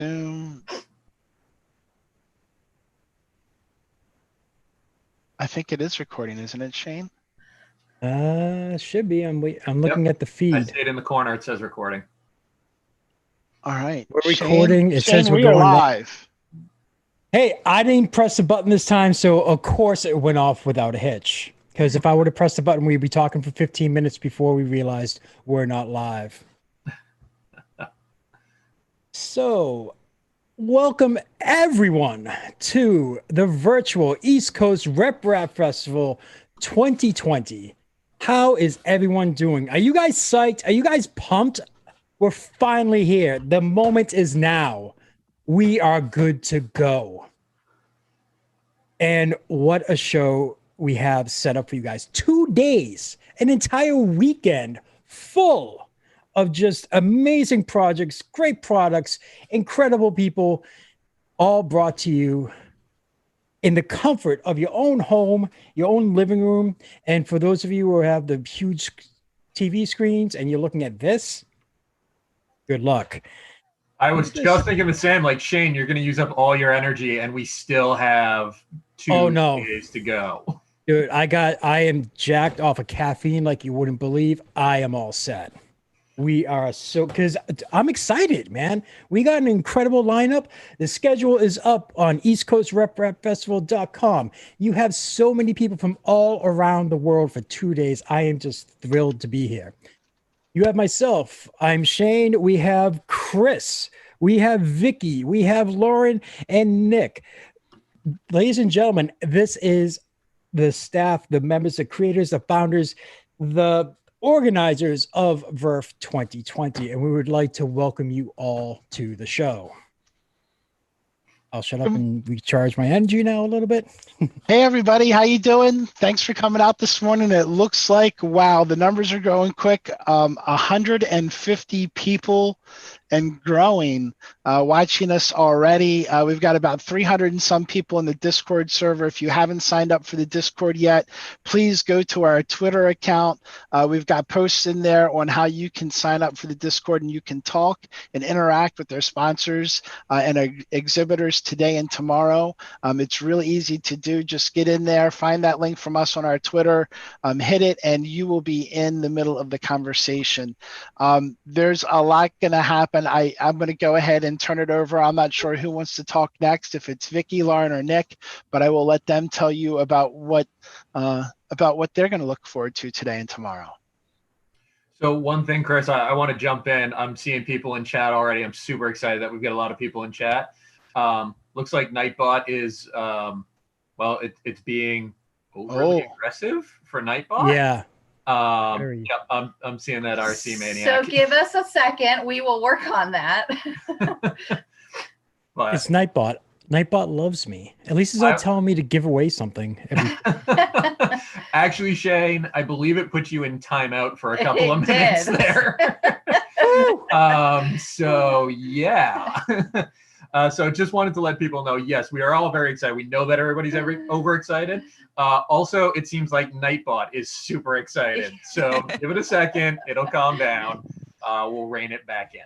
I think it is recording, isn't it, Shane? Should be. I'm looking at the feed. I see it in the corner. It says recording. All right. We're recording. It says we're going live. Hey, I didn't press the button this time, so of course it went off without a hitch. Because if I would have pressed the button, we'd be talking for 15 minutes before we realized we're not live. So, welcome everyone to the virtual East Coast RepRap Festival 2020. How is everyone doing? Are you guys psyched? Are you guys pumped? We're finally here. The moment is now. We are good to go. And what a show we have set up for you guys. 2 days, an entire weekend full of just amazing projects, great products, incredible people, all brought to you in the comfort of your own home, your own living room. And for those of you who have the huge TV screens and you're looking at this, good luck. I was just thinking the same, like, Shane, you're going to use up all your energy and we still have 2 days to go. Dude, I am jacked off of caffeine like you wouldn't believe. I am all set. We are because I'm excited, man. We got an incredible lineup. The schedule is up on eastcoastrepfestival.com. You have so many people from all around the world for 2 days. I am just thrilled to be here. You have myself. I'm Shane. We have Chris. We have Vicky. We have Lauren and Nick. Ladies and gentlemen, this is the staff, the members, the creators, the founders, the organizers of VRF 2020, and we would like to welcome you all to the show. I'll shut up and recharge my energy now a little bit. Hey everybody, how you doing? Thanks for coming out this morning. It looks like, wow, the numbers are growing quick. 150 people and growing watching us already. We've got about 300 and some people in the Discord server. If you haven't signed up for the Discord yet, please go to our Twitter account. We've got posts in there on how you can sign up for the Discord and you can talk and interact with their sponsors and exhibitors today and tomorrow. It's really easy to do. Just get in there, find that link from us on our Twitter, hit it, and you will be in the middle of the conversation. There's a lot going to happen. I'm going to go ahead and turn it over. I'm not sure who wants to talk next, if it's Vicky, Lauren, or Nick, but I will let them tell you about what they're going to look forward to today and tomorrow. So one thing, Chris, I want to jump in. I'm seeing people in chat already. I'm super excited that we've got a lot of people in chat. Looks like Nightbot is, it's being overly aggressive for Nightbot. Yeah. I'm seeing that RC Maniac. So give us a second. We will work on that. But it's Nightbot. Nightbot loves me. At least he's not telling me to give away something. Actually, Shane, I believe it put you in timeout for a couple of minutes there. So yeah. So just wanted to let people know, yes, we are all very excited. We know that everybody's overexcited. Also, it seems like Nightbot is super excited. So give it a second. It'll calm down. We'll rein it back in.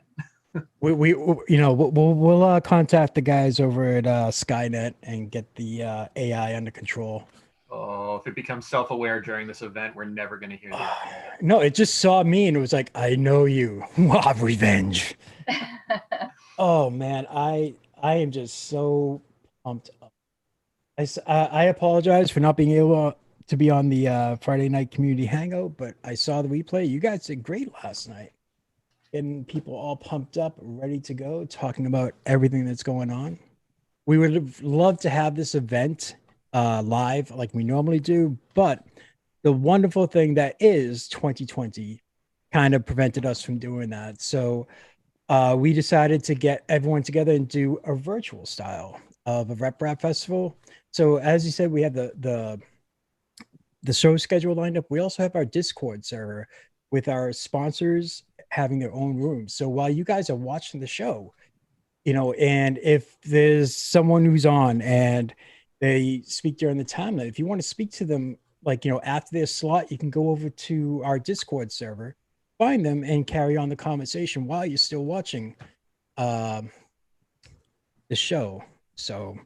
We'll contact the guys over at Skynet and get the AI under control. Oh, if it becomes self-aware during this event, we're never going to hear that. No, it just saw me and it was like, I know you. Revenge. Oh man, I am just so pumped up. I apologize for not being able to be on the Friday night community hangout, but I saw the replay. You guys did great last night. Getting people all pumped up, ready to go, talking about everything that's going on. We would have loved to have this event live like we normally do, but the wonderful thing that is 2020 kind of prevented us from doing that. So we decided to get everyone together and do a virtual style of a RepRap festival. So as you said, we have the show schedule lined up. We also have our Discord server with our sponsors having their own rooms. So while you guys are watching the show, and if there's someone who's on and they speak during the time, if you want to speak to them, after their slot, you can go over to our Discord server, find them and carry on the conversation while you're still watching the show. So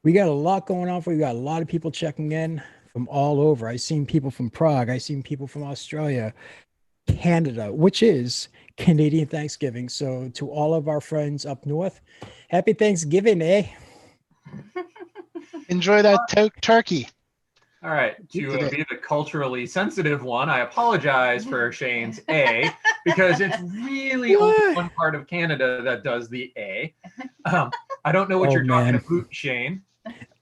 we got a lot going on. We got a lot of people checking in from all over. I've seen people from Prague. I've seen people from Australia, Canada, which is Canadian Thanksgiving. So to all of our friends up north, happy Thanksgiving, eh? Enjoy that turkey. All right, to be the culturally sensitive one, I apologize for Shane's A, because it's really only one part of Canada that does the A. I don't know what you're talking about, Shane.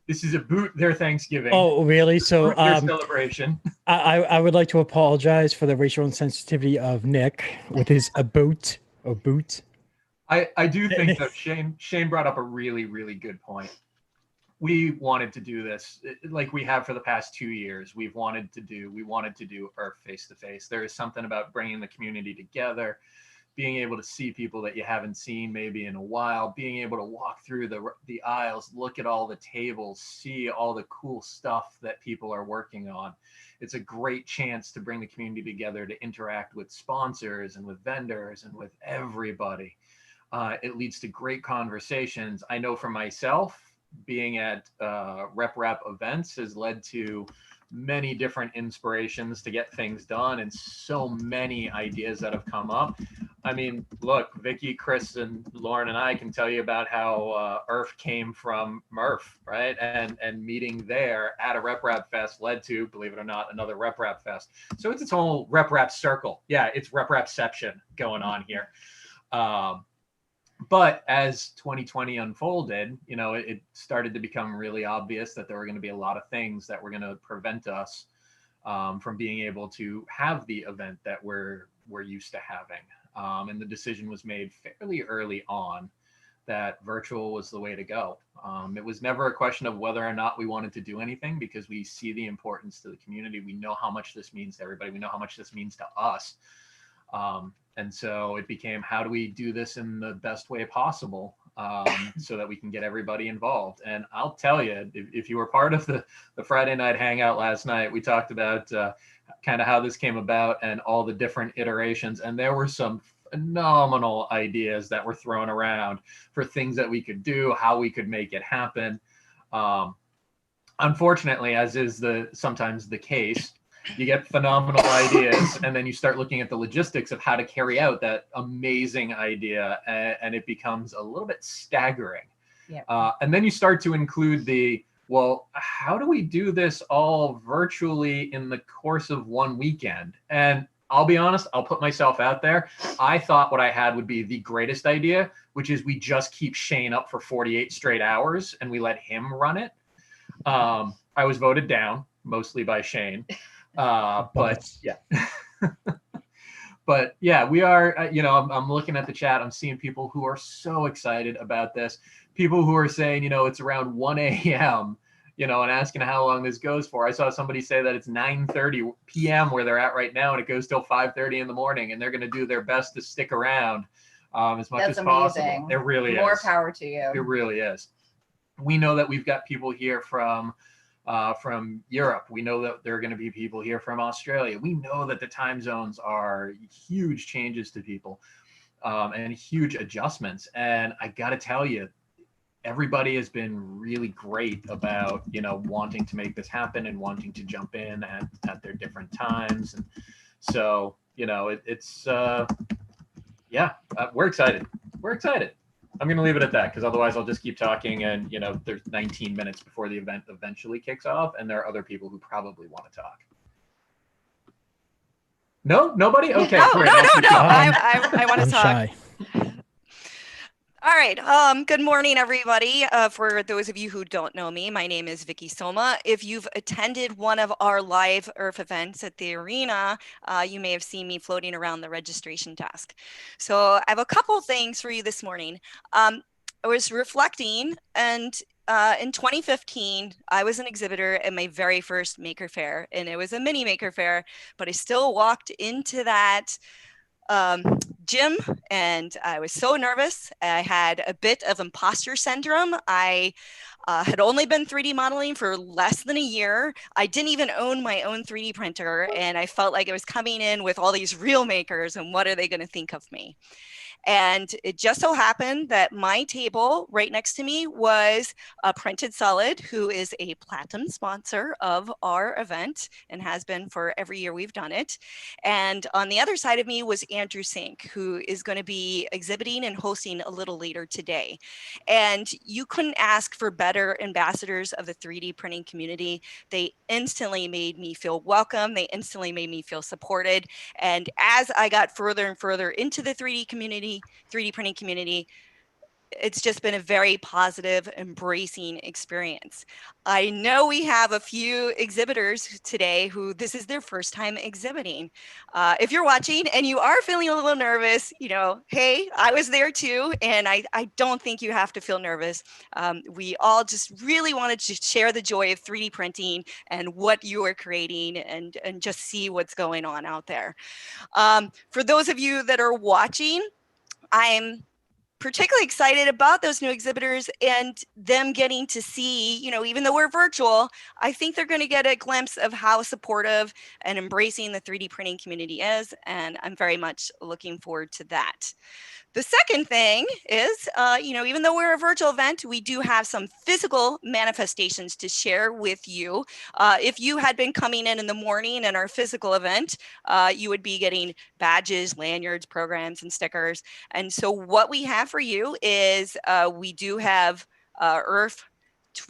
This is about their Thanksgiving. Oh, really? So their celebration. I would like to apologize for the racial insensitivity of Nick with his a boot. I do think that Shane brought up a really, really good point. We wanted to do this like we have for the past 2 years. We wanted to do Earth face to face. There is something about bringing the community together, being able to see people that you haven't seen maybe in a while, being able to walk through the aisles, look at all the tables, see all the cool stuff that people are working on. It's a great chance to bring the community together, to interact with sponsors and with vendors and with everybody. It leads to great conversations. I know for myself, being at RepRap events has led to many different inspirations to get things done, and so many ideas that have come up. I mean, look, Vicky, Chris, and Lauren and I can tell you about how Earth came from Murph, right? And meeting there at a RepRap Fest led to, believe it or not, another RepRap Fest. So it's its whole RepRap circle. Yeah, it's RepRapception going on here. But as 2020 unfolded, you know, it started to become really obvious that there were going to be a lot of things that were going to prevent us from being able to have the event that we're used to having. And the decision was made fairly early on that virtual was the way to go. It was never a question of whether or not we wanted to do anything, because we see the importance to the community. We know how much this means to everybody. We know how much this means to us. And so it became, how do we do this in the best way possible so that we can get everybody involved? And I'll tell you, if you were part of the Friday night hangout last night, we talked about kind of how this came about and all the different iterations. And there were some phenomenal ideas that were thrown around for things that we could do, how we could make it happen. Unfortunately, as is sometimes the case, you get phenomenal ideas, and then you start looking at the logistics of how to carry out that amazing idea, and it becomes a little bit staggering. Yeah. And then you start to include well, how do we do this all virtually in the course of one weekend? And I'll be honest, I'll put myself out there. I thought what I had would be the greatest idea, which is we just keep Shane up for 48 straight hours and we let him run it. I was voted down mostly by Shane. But yeah, but yeah, we are, you know, I'm looking at the chat. I'm seeing people who are so excited about this. People who are saying, you know, it's around 1 a.m., you know, and asking how long this goes for. I saw somebody say that it's 9:30 p.m. where they're at right now, and it goes till 5:30 in the morning, and they're going to do their best to stick around as much as possible. It really is. More power to you. It really is. We know that we've got people here from Europe. We know that there are going to be people here from Australia. We know that the time zones are huge changes to people and huge adjustments. And I got to tell you, everybody has been really great about, you know, wanting to make this happen and wanting to jump in at their different times. And so, you know, we're excited. We're excited. I'm going to leave it at that, because otherwise I'll just keep talking, and, you know, there's 19 minutes before the event eventually kicks off, and there are other people who probably want to talk. No, nobody? Okay, no, great. No. I want to talk. Shy. All right. Good morning, everybody. For those of you who don't know me, my name is Vicky Soma. If you've attended one of our live Earth events at the arena, you may have seen me floating around the registration desk. So I have a couple things for you this morning. I was reflecting, and in 2015, I was an exhibitor at my very first Maker Faire, and it was a mini Maker Faire, but I still walked into that gym, and I was so nervous. I had a bit of imposter syndrome. I had only been 3D modeling for less than a year. I didn't even own my own 3D printer, and I felt like I was coming in with all these real makers, and what are they going to think of me? And it just so happened that my table right next to me was Printed Solid, who is a platinum sponsor of our event and has been for every year we've done it. And on the other side of me was Andrew Sink, who is going to be exhibiting and hosting a little later today. And you couldn't ask for better ambassadors of the 3D printing community. They instantly made me feel welcome. They instantly made me feel supported. And as I got further and further into the 3D printing community, it's just been a very positive, embracing experience. I know we have a few exhibitors today who this is their first time exhibiting. If you're watching and you are feeling a little nervous, hey, I was there too, and I don't think you have to feel nervous. We all just really wanted to share the joy of 3D printing and what you are creating and just see what's going on out there. For those of you that are watching, I'm particularly excited about those new exhibitors and them getting to see, even though we're virtual, I think they're going to get a glimpse of how supportive and embracing the 3D printing community is. And I'm very much looking forward to that. The second thing is, even though we're a virtual event, we do have some physical manifestations to share with you. If you had been coming in the morning in our physical event, you would be getting badges, lanyards, programs, and stickers. And so what we have for you is we do have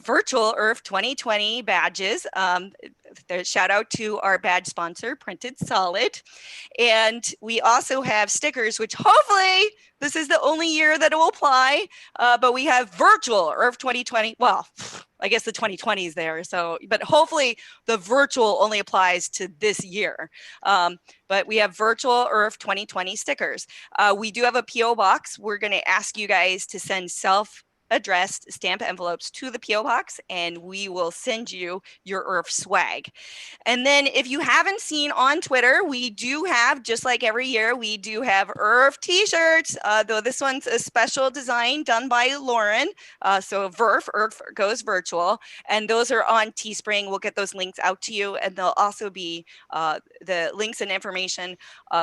virtual Earth 2020 badges. Shout out to our badge sponsor, Printed Solid. And we also have stickers, which hopefully this is the only year that it will apply. But we have virtual Earth 2020. Well, I guess the 2020 is there. So, but hopefully the virtual only applies to this year. But we have virtual Earth 2020 stickers. We do have a PO box. We're going to ask you guys to send self-addressed stamp envelopes to the PO box, and we will send you your Earth swag. And then if you haven't seen on Twitter, we do have, just like every year, we do have Earth t-shirts, though this one's a special design done by Lauren. So Earth goes virtual, and those are on Teespring. We'll get those links out to you, and there'll also be the links and information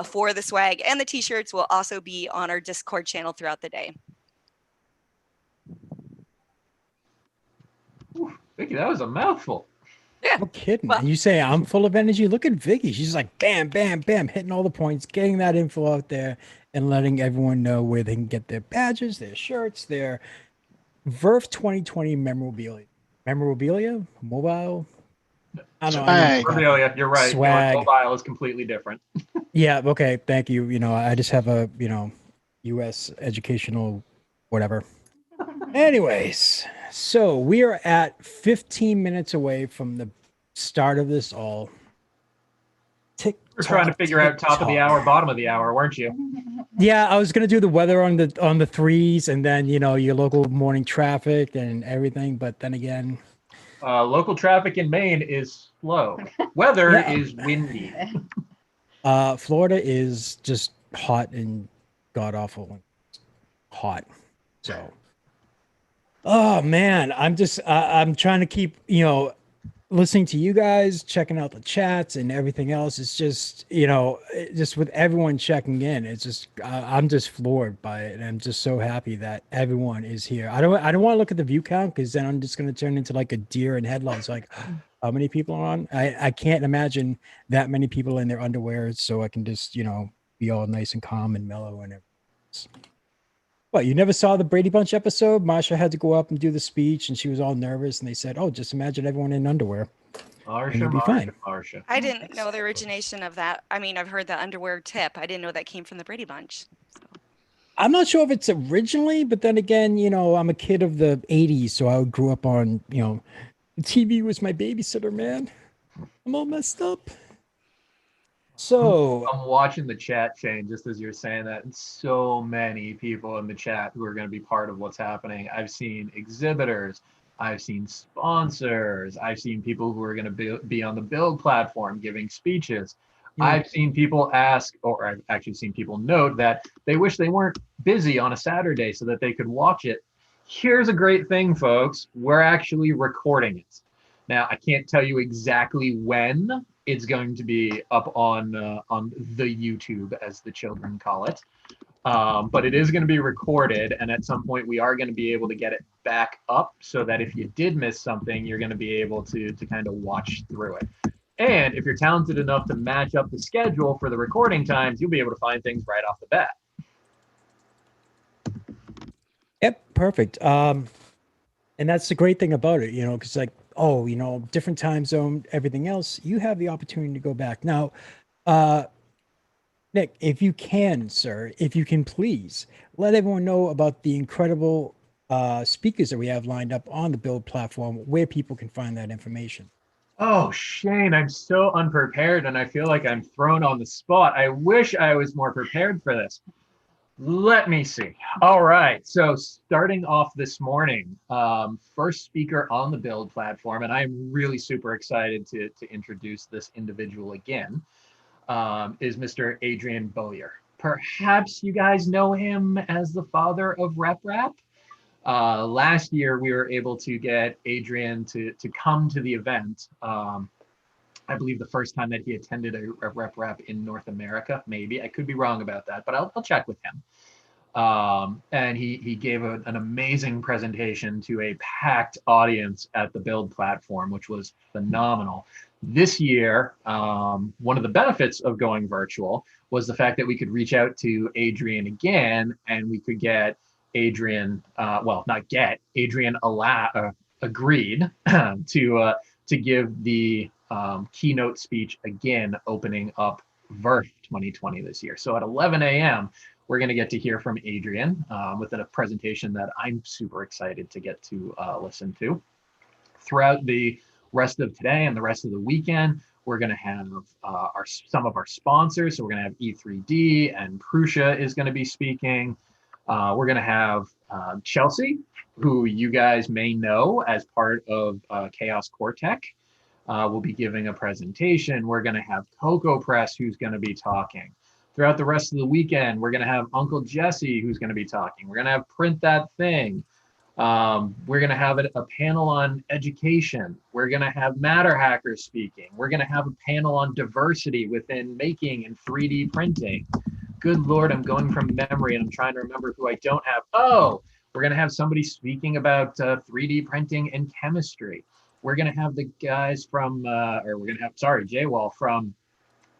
for the swag, and the t-shirts will also be on our Discord channel throughout the day. Vicky, that was a mouthful. Yeah. No kidding. Well, And you say I'm full of energy. Look at Vicky. She's like bam, bam, bam, hitting all the points, getting that info out there and letting everyone know where they can get their badges, their shirts, their VERF 2020 memorabilia. Mobile? I don't know. Memorabilia, you're right. Swag. Mobile is completely different. Yeah, okay. Thank you. I just have a, US educational whatever. Anyways, so we are at 15 minutes away from the start of this all. We're trying to figure out top of the hour, bottom of the hour, weren't you? Yeah, I was gonna do the weather on the threes, and then your local morning traffic and everything. But then again, local traffic in Maine is slow. Weather is windy. Florida is just hot and god awful hot. So. Oh man, I'm trying to keep, listening to you guys, checking out the chats and everything else. It's just, just with everyone checking in, it's just, I'm just floored by it. And I'm just so happy that everyone is here. I don't want to look at the view count because then I'm just going to turn into like a deer in headlights. Like how many people are on? I can't imagine that many people in their underwear. So I can just, be all nice and calm and mellow and everything. What, you never saw the Brady Bunch episode? Marsha had to go up and do the speech, and she was all nervous, and they said, "Oh, just imagine everyone in underwear." Marsha. I didn't know the origination of that. I mean, I've heard the underwear tip. I didn't know that came from the Brady Bunch. So. I'm not sure if it's originally, but then again, I'm a kid of the 80s, so I grew up on, the TV was my babysitter, man. I'm all messed up. So I'm watching the chat chain just as you're saying that, and so many people in the chat who are going to be part of what's happening. I've seen exhibitors, I've seen sponsors, I've seen people who are going to be on the build platform giving speeches. I've seen people ask, or I've actually seen people note that they wish they weren't busy on a Saturday so that they could watch it. Here's a great thing, folks. We're actually recording it. Now, I can't tell you exactly when it's going to be up on the YouTube, as the children call it. But it is going to be recorded, and at some point we are going to be able to get it back up so that if you did miss something, you're going to be able to kind of watch through it. And if you're talented enough to match up the schedule for the recording times, you'll be able to find things right off the bat. Yep, perfect. And that's the great thing about it, you know, because like, oh, you know, different time zone, everything else, you have the opportunity to go back. Now, Nick, if you can, sir, if you can please let everyone know about the incredible speakers that we have lined up on the Build platform, where people can find that information. Oh, Shane, I'm so unprepared and I feel like I'm thrown on the spot. I wish I was more prepared for this. Let me see. All right. So starting off this morning, first speaker on the Build platform, and I'm really super excited to introduce this individual again, is Mr. Adrian Bowyer. Perhaps you guys know him as the father of RepRap. Last year, we were able to get Adrian to come to the event. I believe the first time that he attended a RepRap in North America, maybe. I could be wrong about that, but I'll check with him. And he gave an amazing presentation to a packed audience at the Build platform, which was phenomenal. This year, one of the benefits of going virtual was the fact that we could reach out to Adrian again, and we could get Adrian, Adrian agreed to give the keynote speech again, opening up VRF 2020 this year. So at 11 a.m., we're going to get to hear from Adrian with a presentation that I'm super excited to get to listen to. Throughout the rest of today and the rest of the weekend, we're going to have some of our sponsors. So we're going to have E3D, and Prusa is going to be speaking. We're going to have Chelsey, who you guys may know as part of Chaos Cortec, will be giving a presentation. We're going to have Coco Press, who's going to be talking. Throughout the rest of the weekend, we're going to have Uncle Jesse, who's going to be talking. We're going to have Print That Thing. We're going to have a panel on education. We're going to have Matter Hackers speaking. We're going to have a panel on diversity within making and 3D printing. Good Lord, I'm going from memory and I'm trying to remember who I don't have. Oh, we're going to have somebody speaking about 3D printing and chemistry. We're going to have the guys from, Jaywall from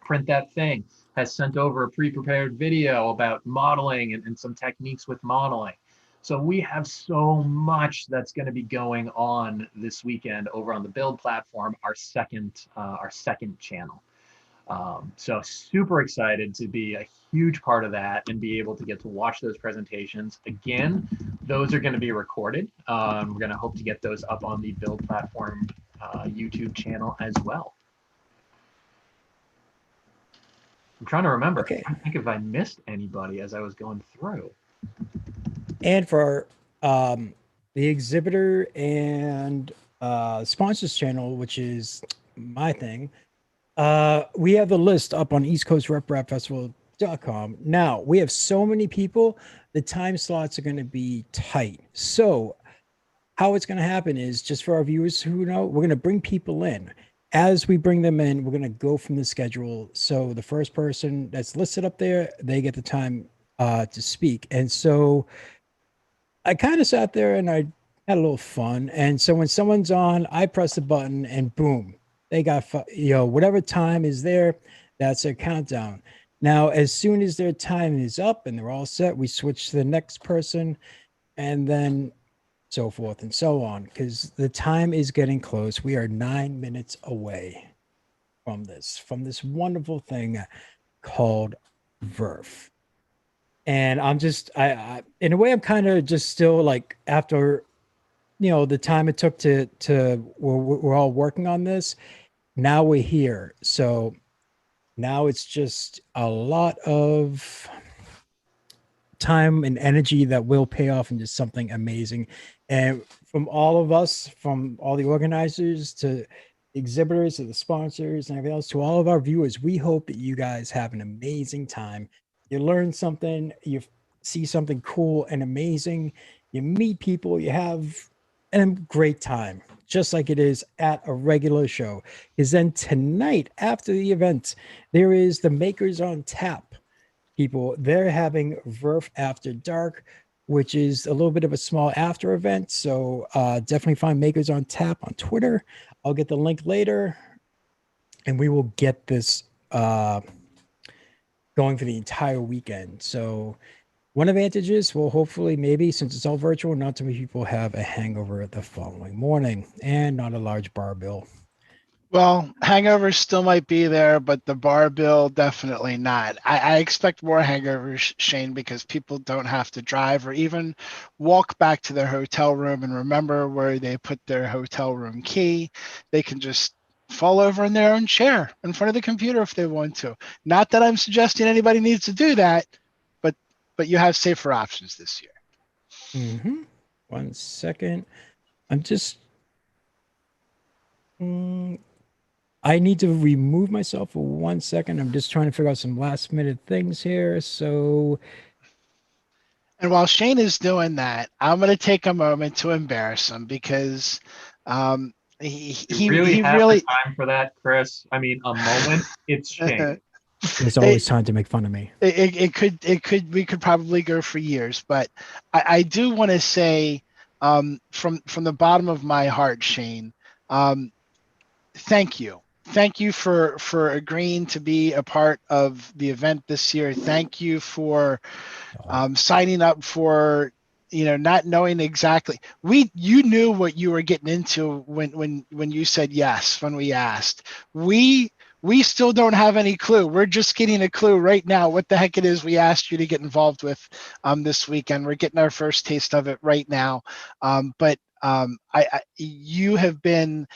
Print That Thing has sent over a pre-prepared video about modeling and some techniques with modeling. So we have so much that's going to be going on this weekend over on the Build platform, our second channel. So super excited to be a huge part of that and be able to get to watch those presentations. Again, those are going to be recorded. We're going to hope to get those up on the Build platform YouTube channel as well. I'm trying to remember. Okay. I think if I missed anybody as I was going through. And for the exhibitor and sponsors channel, which is my thing, we have the list up on eastcoastrepfestival.com. Now, we have so many people, the time slots are going to be tight. So how it's going to happen is, just for our viewers who know, we're going to bring people in. As we bring them in, we're going to go from the schedule. So the first person that's listed up there, they get the time to speak. And so I kind of sat there and I had a little fun. And so when someone's on, I press the button and boom, they got, whatever time is there, that's their countdown. Now, as soon as their time is up and they're all set, we switch to the next person, and then so forth and so on, because the time is getting close. We are 9 minutes away from this wonderful thing called VRF. And I'm just, I in a way, I'm kind of just still like, after, the time it took to we're all working on this. Now we're here. So now it's just a lot of time and energy that will pay off into something amazing. And from all of us, from all the organizers to exhibitors to the sponsors and everything else, to all of our viewers, we hope that you guys have an amazing time. You learn something, you see something cool and amazing, you meet people, you have a great time, just like it is at a regular show. Is then tonight, after the event, there is the Makers on Tap. people. They're having Verf After Dark, which is a little bit of a small after event. So definitely find Makers on Tap on Twitter. I'll get the link later, and we will get this going for the entire weekend. So one advantage is, well, hopefully, maybe since it's all virtual, not too many people have a hangover the following morning and not a large bar bill. Well, hangovers still might be there, but the bar bill definitely not. I expect more hangovers, Shane, because people don't have to drive or even walk back to their hotel room and remember where they put their hotel room key. They can just fall over in their own chair in front of the computer if they want to. Not that I'm suggesting anybody needs to do that, but you have safer options this year. Mm-hmm. 1 second. I'm just... I need to remove myself for 1 second. I'm just trying to figure out some last minute things here. So... And while Shane is doing that, I'm going to take a moment to embarrass him because he really have really the time for that, Chris. I mean, a moment. It's Shane. There's always time to make fun of me. It could we could probably go for years, but I do want to say from the bottom of my heart, Shane, thank you. Thank you for agreeing to be a part of the event this year. Thank you for signing up for, not knowing exactly. You knew what you were getting into when you said yes when we asked. We still don't have any clue. We're just getting a clue right now what the heck it is we asked you to get involved with this weekend. We're getting our first taste of it right now. But you have been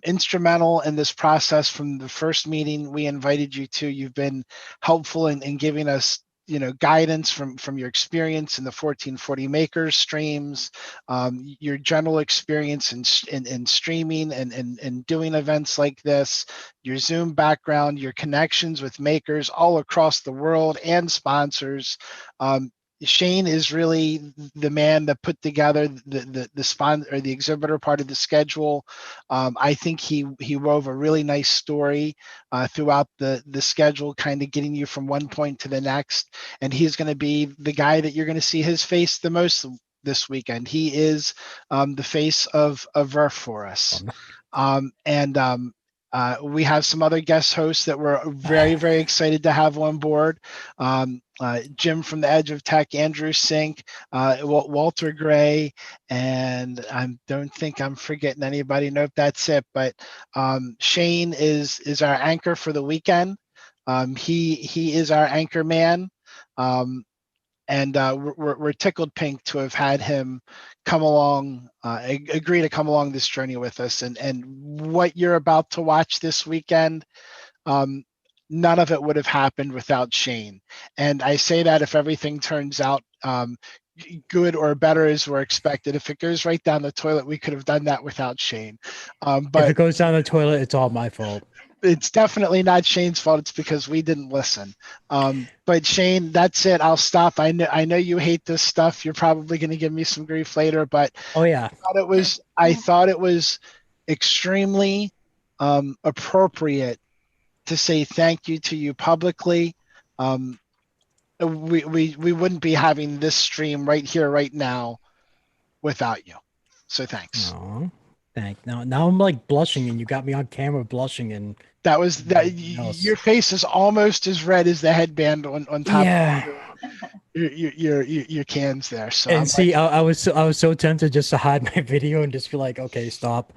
instrumental in this process from the first meeting we invited you to. You've been helpful in giving us guidance from your experience in the 1440 makers streams, your general experience in streaming and doing events like this, your Zoom background, your connections with makers all across the world and sponsors. Shane is really the man that put together the sponsor or the exhibitor part of the schedule. I think he wove a really nice story throughout the schedule, kind of getting you from one point to the next. And he's going to be the guy that you're going to see his face the most this weekend. He is the face of Verf for us. We have some other guest hosts that we're very, very excited to have on board. Jim from the Edge of Tech, Andrew Sink, Walter Gray, and I don't think I'm forgetting anybody. Nope, that's it. But Shane is our anchor for the weekend. He is our anchor man. And we're tickled pink to have had him come along, agree to come along this journey with us. And what you're about to watch this weekend, none of it would have happened without Shane. And I say that if everything turns out good or better as we're expected. If it goes right down the toilet, we could have done that without Shane. But if it goes down the toilet, it's all my fault. It's definitely not Shane's fault. It's because we didn't listen. But Shane, that's it. I'll stop. I know you hate this stuff. You're probably going to give me some grief later, but oh yeah, I thought it was extremely appropriate to say thank you to you publicly. We wouldn't be having this stream right here, right now, without you. So thanks. Aww. Now I'm like blushing, and you got me on camera blushing, and that was that. Your face is almost as red as the headband on top of your cans there. So and see, I was so tempted just to hide my video and just be like, okay, stop.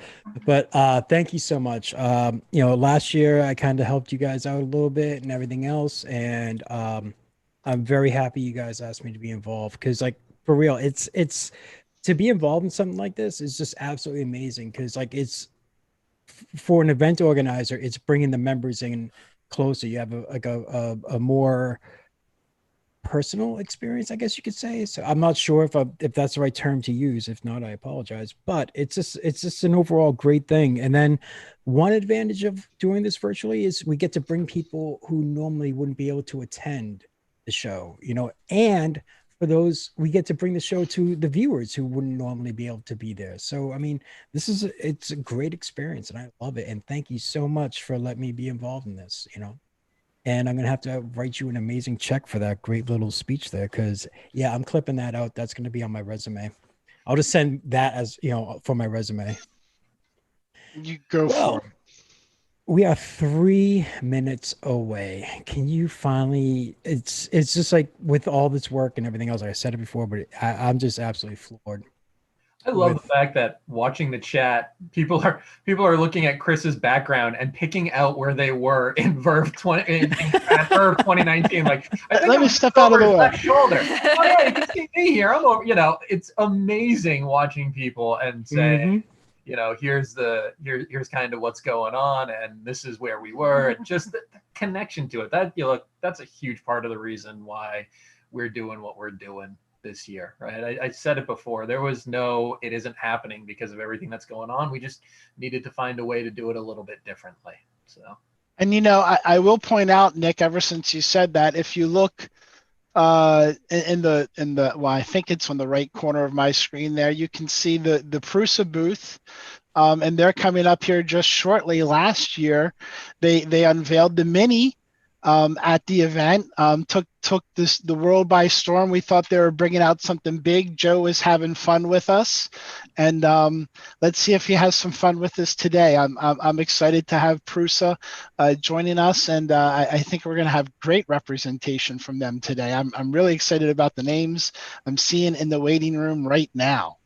But thank you so much. Last year I kind of helped you guys out a little bit and everything else, and I'm very happy you guys asked me to be involved because, like, for real, it's to be involved in something like this is just absolutely amazing because, like, it's for an event organizer, it's bringing the members in closer. You have a more personal experience, I guess you could say. So I'm not sure if that's the right term to use. If not, I apologize. But it's just an overall great thing. And then one advantage of doing this virtually is we get to bring people who normally wouldn't be able to attend the show, and for those, we get to bring the show to the viewers who wouldn't normally be able to be there. So, I mean, it's a great experience and I love it. And thank you so much for letting me be involved in this, And I'm gonna have to write you an amazing check for that great little speech there, because yeah, I'm clipping that out. That's gonna be on my resume. I'll just send that as for my resume. You go Well, for it. we are 3 minutes away. Can you finally? It's just like with all this work and everything else. I said it before, but I'm just absolutely floored. I love the fact that watching the chat, people are looking at Chris's background and picking out where they were in Verve 2019. Like, I think Let me step out of the way. Left shoulder. Oh yeah, you can see me here. I'm over. It's amazing watching people and saying, here's kind of what's going on, and this is where we were, and just the connection to it. That's a huge part of the reason why we're doing what we're doing this year, right? I said it before. There was it isn't happening because of everything that's going on. We just needed to find a way to do it a little bit differently. So, and I will point out, Nick, ever since you said that, if you look in the well, I think it's on the right corner of my screen there, you can see the Prusa booth. And they're coming up here just shortly. Last year, they unveiled the Mini at the event. Took the world by storm. We thought they were bringing out something big. Joe was having fun with us, and let's see if he has some fun with us today. I'm excited to have Prusa joining us, and I think we're going to have great representation from them today. I'm really excited about the names I'm seeing in the waiting room right now.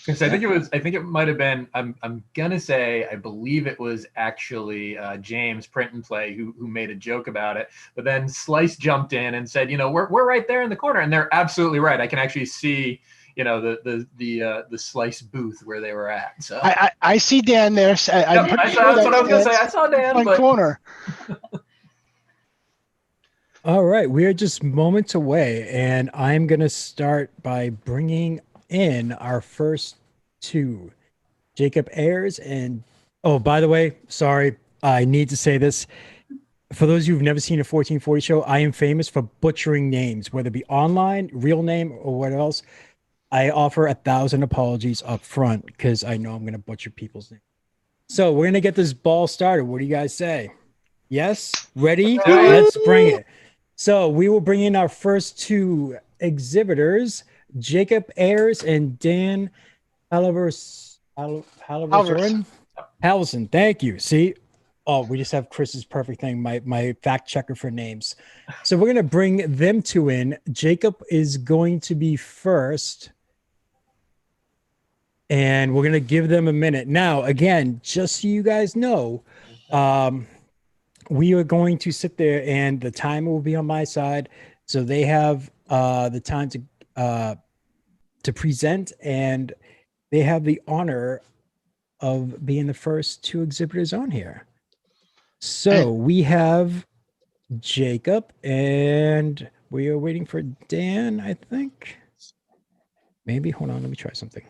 I think it might have been. I'm gonna say I believe it was actually James Print and Play who made a joke about it. But then Slice jumped in and said, we're right there in the corner, and they're absolutely right. I can actually see the Slice booth where they were at. So I see Dan there. that's what I was gonna say. I saw Dan. But... corner. All right, we are just moments away, and I'm gonna start by bringing in our first two, Jacob Ayers and by the way, sorry, I need to say this. For those of you who've never seen a 1440 show, I am famous for butchering names, whether it be online, real name, or what else. I offer 1,000 apologies up front because I know I'm going to butcher people's names. So we're going to get this ball started. What do you guys say? Yes? Ready? Let's bring it. So we will bring in our first two exhibitors, Jacob Ayers and Dan Halvorson. Thank you. See, we just have Chris's perfect thing, my fact checker for names. So we're gonna bring them two in. Jacob is going to be first, and we're gonna give them a minute. Now, again, just so you guys know, we are going to sit there, and the timer will be on my side, so they have the time to present, and they have the honor of being the first two exhibitors on here. So we have Jacob, and we are waiting for Dan, I think. Maybe, hold on, let me try something.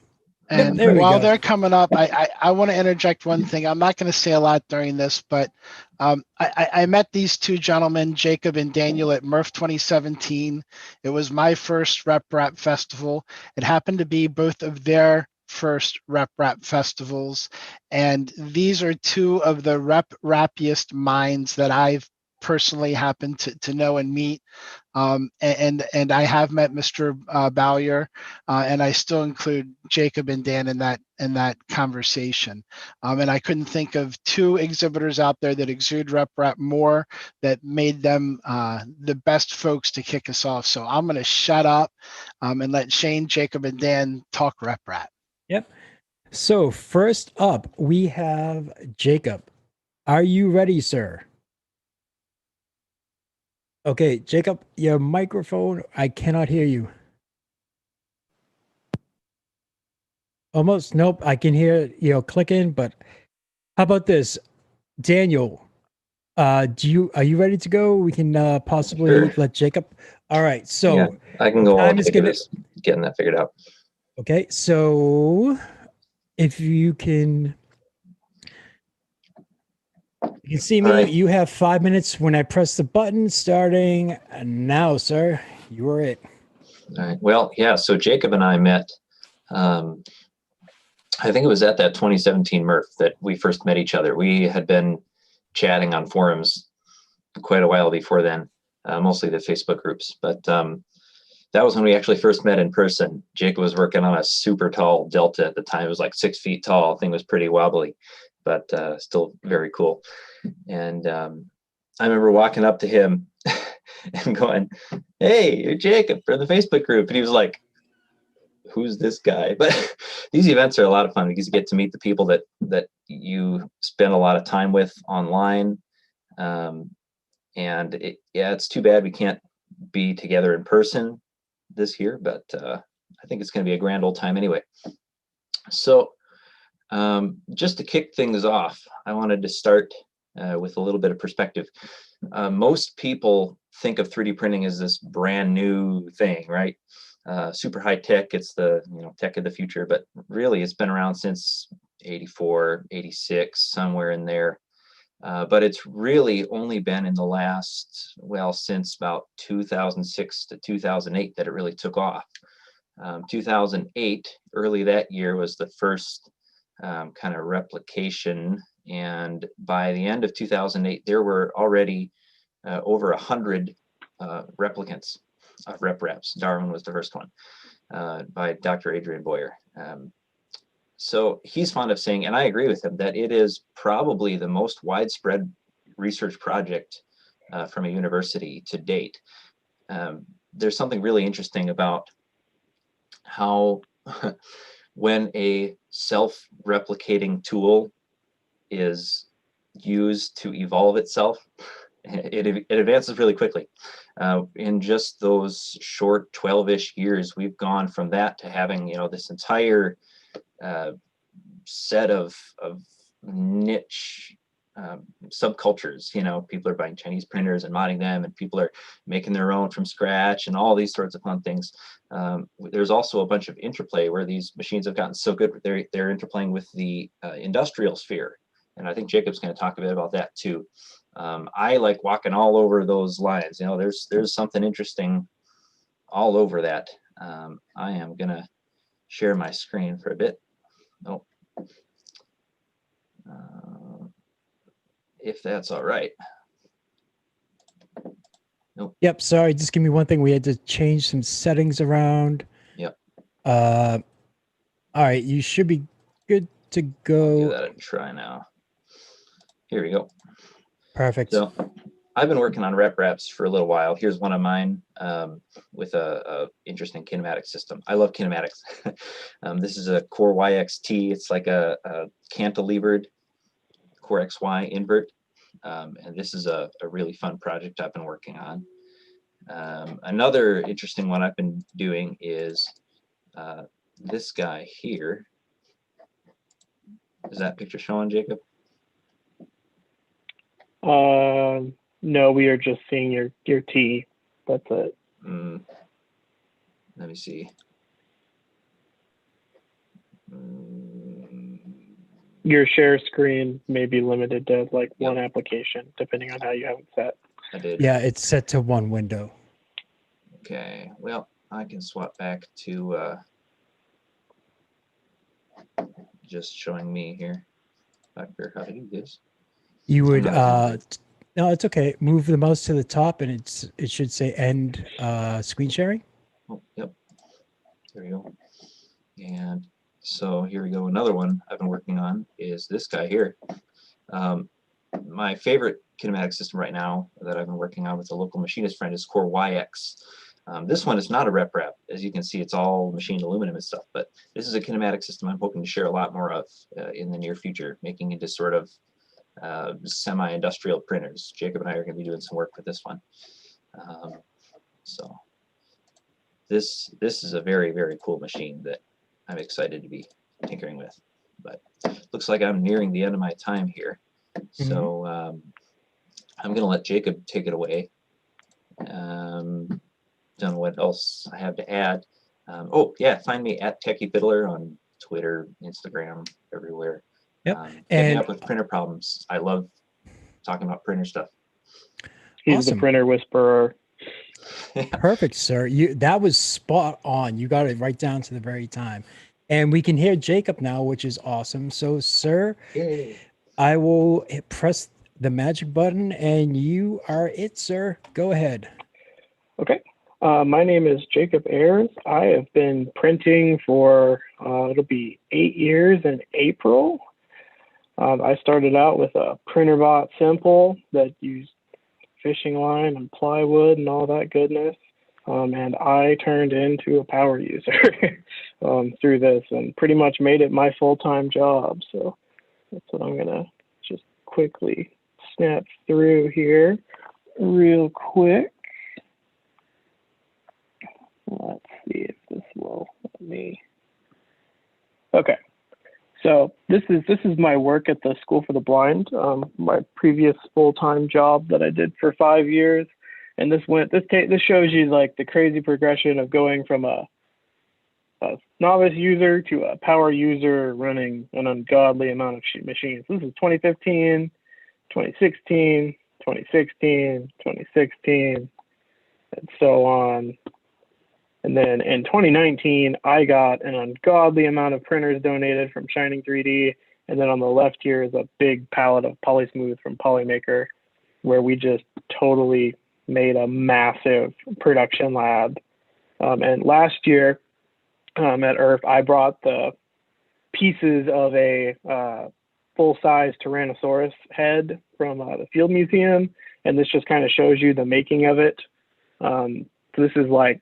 And while they're coming up, I want to interject one thing. I'm not going to say a lot during this, but I met these two gentlemen, Jacob and Daniel, at MRF 2017. It was my first RepRap festival. It happened to be both of their first RepRap festivals. And these are two of the RepRappiest minds that I've personally happened to know and meet. And I have met Mr. Bowyer, and I still include Jacob and Dan in that conversation. And I couldn't think of two exhibitors out there that exude RepRap more, that made them the best folks to kick us off. So I'm going to shut up and let Shane, Jacob, and Dan talk RepRap. Yep. So first up, we have Jacob. Are you ready, sir? Okay, Jacob, your microphone, I cannot hear you. Almost, nope, I can hear, clicking, but how about this? Daniel, are you ready to go? We can possibly let Jacob. All right, so yeah, I can go on getting that figured out. Okay, so if you can see me, right. You have 5 minutes when I press the button, starting now, sir. You are it. All right. Well, yeah, so Jacob and I met, I think it was at that 2017 MRF that we first met each other. We had been chatting on forums quite a while before then, mostly the Facebook groups. But that was when we actually first met in person. Jacob was working on a super tall Delta at the time. It was like 6 feet tall. The thing was pretty wobbly, but still very cool. And I remember walking up to him and going, "Hey, you're Jacob from the Facebook group." And he was like, "Who's this guy?" But these events are a lot of fun because you get to meet the people that you spend a lot of time with online. And it's too bad we can't be together in person this year, but I think it's going to be a grand old time anyway. So just to kick things off, I wanted to start with a little bit of perspective. Most people think of 3D printing as this brand new thing, right? Super high tech. It's the tech of the future, but really it's been around since 84, 86, somewhere in there. But it's really only been in the last, since about 2006 to 2008 that it really took off. 2008, early that year, was the first kind of replication. And by the end of 2008, there were already over 100 replicants of RepRaps. Darwin was the first one by Dr. Adrian Boyer. So he's fond of saying, and I agree with him, that it is probably the most widespread research project from a university to date. There's something really interesting about how when a self-replicating tool is used to evolve itself, it advances really quickly. In just those short 12-ish years, we've gone from that to having this entire set of niche subcultures. People are buying Chinese printers and modding them, and people are making their own from scratch and all these sorts of fun things. There's also a bunch of interplay where these machines have gotten so good they're interplaying with the industrial sphere, and I think Jacob's going to talk a bit about that too. I like walking all over those lines. There's something interesting all over that. I am gonna share my screen for a bit. Oh, if that's all right. Nope. Yep. Sorry, just give me one thing. We had to change some settings around. Yep. All right, you should be good to go. I'll give that a try now. Here we go. Perfect. So I've been working on RepRaps for a little while. Here's one of mine with a interesting kinematic system. I love kinematics. This is a Core YXT. It's like a cantilevered Core XY invert. And this is a really fun project I've been working on. Another interesting one I've been doing is this guy here. Is that picture showing, Jacob? No, we are just seeing your T. That's it. Let me see. Your share screen may be limited to like one application, depending on how you have it set. I did. Yeah, it's set to one window. Okay. Well, I can swap back to just showing me here. Not sure how to do this. You would no, it's okay. Move the mouse to the top, and it should say end screen sharing. Oh, yep. There we go. And so here we go. Another one I've been working on is this guy here. My favorite kinematic system right now that I've been working on with a local machinist friend is Core YX. This one is not a RepRap. As you can see, it's all machined aluminum and stuff, but this is a kinematic system I'm hoping to share a lot more of in the near future, making into sort of semi-industrial printers. Jacob and I are going to be doing some work with this one. So this is a very, very cool machine that I'm excited to be tinkering with. But looks like I'm nearing the end of my time here. So I'm going to let Jacob take it away. Don't know what else I have to add. Oh, yeah, find me at Techie Fiddler on Twitter, Instagram, everywhere. Yep. Hit me up with printer problems. I love talking about printer stuff. He's Awesome. the printer whisperer. Perfect, sir. That was spot on. You got it right down to the very time. And we can hear Jacob now, which is awesome. So, sir, Yay. I will press the magic button, and you are it, sir. Go ahead. Okay. My name is Jacob Ayers. I have been printing for, it'll be 8 years in April. I started out with a printer bot simple that used fishing line and plywood and all that goodness. And I turned into a power user through this and pretty much made it my full-time job. So that's what I'm gonna just quickly snap through here real quick. Let's see if this will let me. Okay. So this is my work at the School for the Blind, my previous full-time job that I did for 5 years, and this shows you like the crazy progression of going from a novice user to a power user running an ungodly amount of machines. This is 2015, 2016, 2016, 2016, and so on. And then in 2019, I got an ungodly amount of printers donated from Shining 3D. And then on the left here is a big pallet of Polysmooth from Polymaker, where we just totally made a massive production lab. And last year at IRF, I brought the pieces of a full-size Tyrannosaurus head from the Field Museum. And this just kind of shows you the making of it. So this is like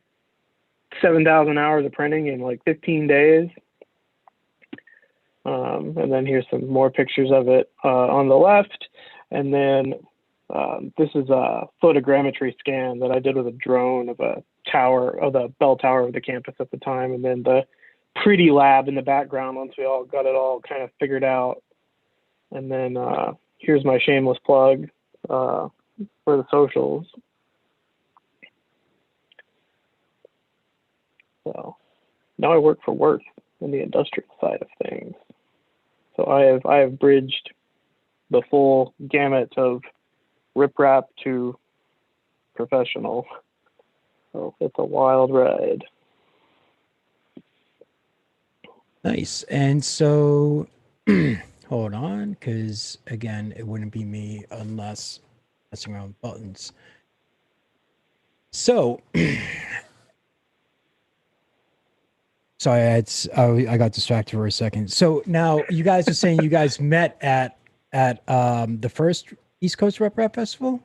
7,000 hours of printing in like 15 days. And then here's some more pictures of it on the left. And then this is a photogrammetry scan that I did with a drone of a tower, of the bell tower of the campus at the time. And then the pretty lab in the background once we all got it all kind of figured out. And then here's my shameless plug for the socials. So now I work for Worth in the industrial side of things. So I have bridged the full gamut of RepRap to professional. So it's a wild ride. Nice. And so hold on, because again, it wouldn't be me unless messing around with buttons. So sorry, I got distracted for a second. So now you guys are saying you guys met at the first East Coast RepRap Festival.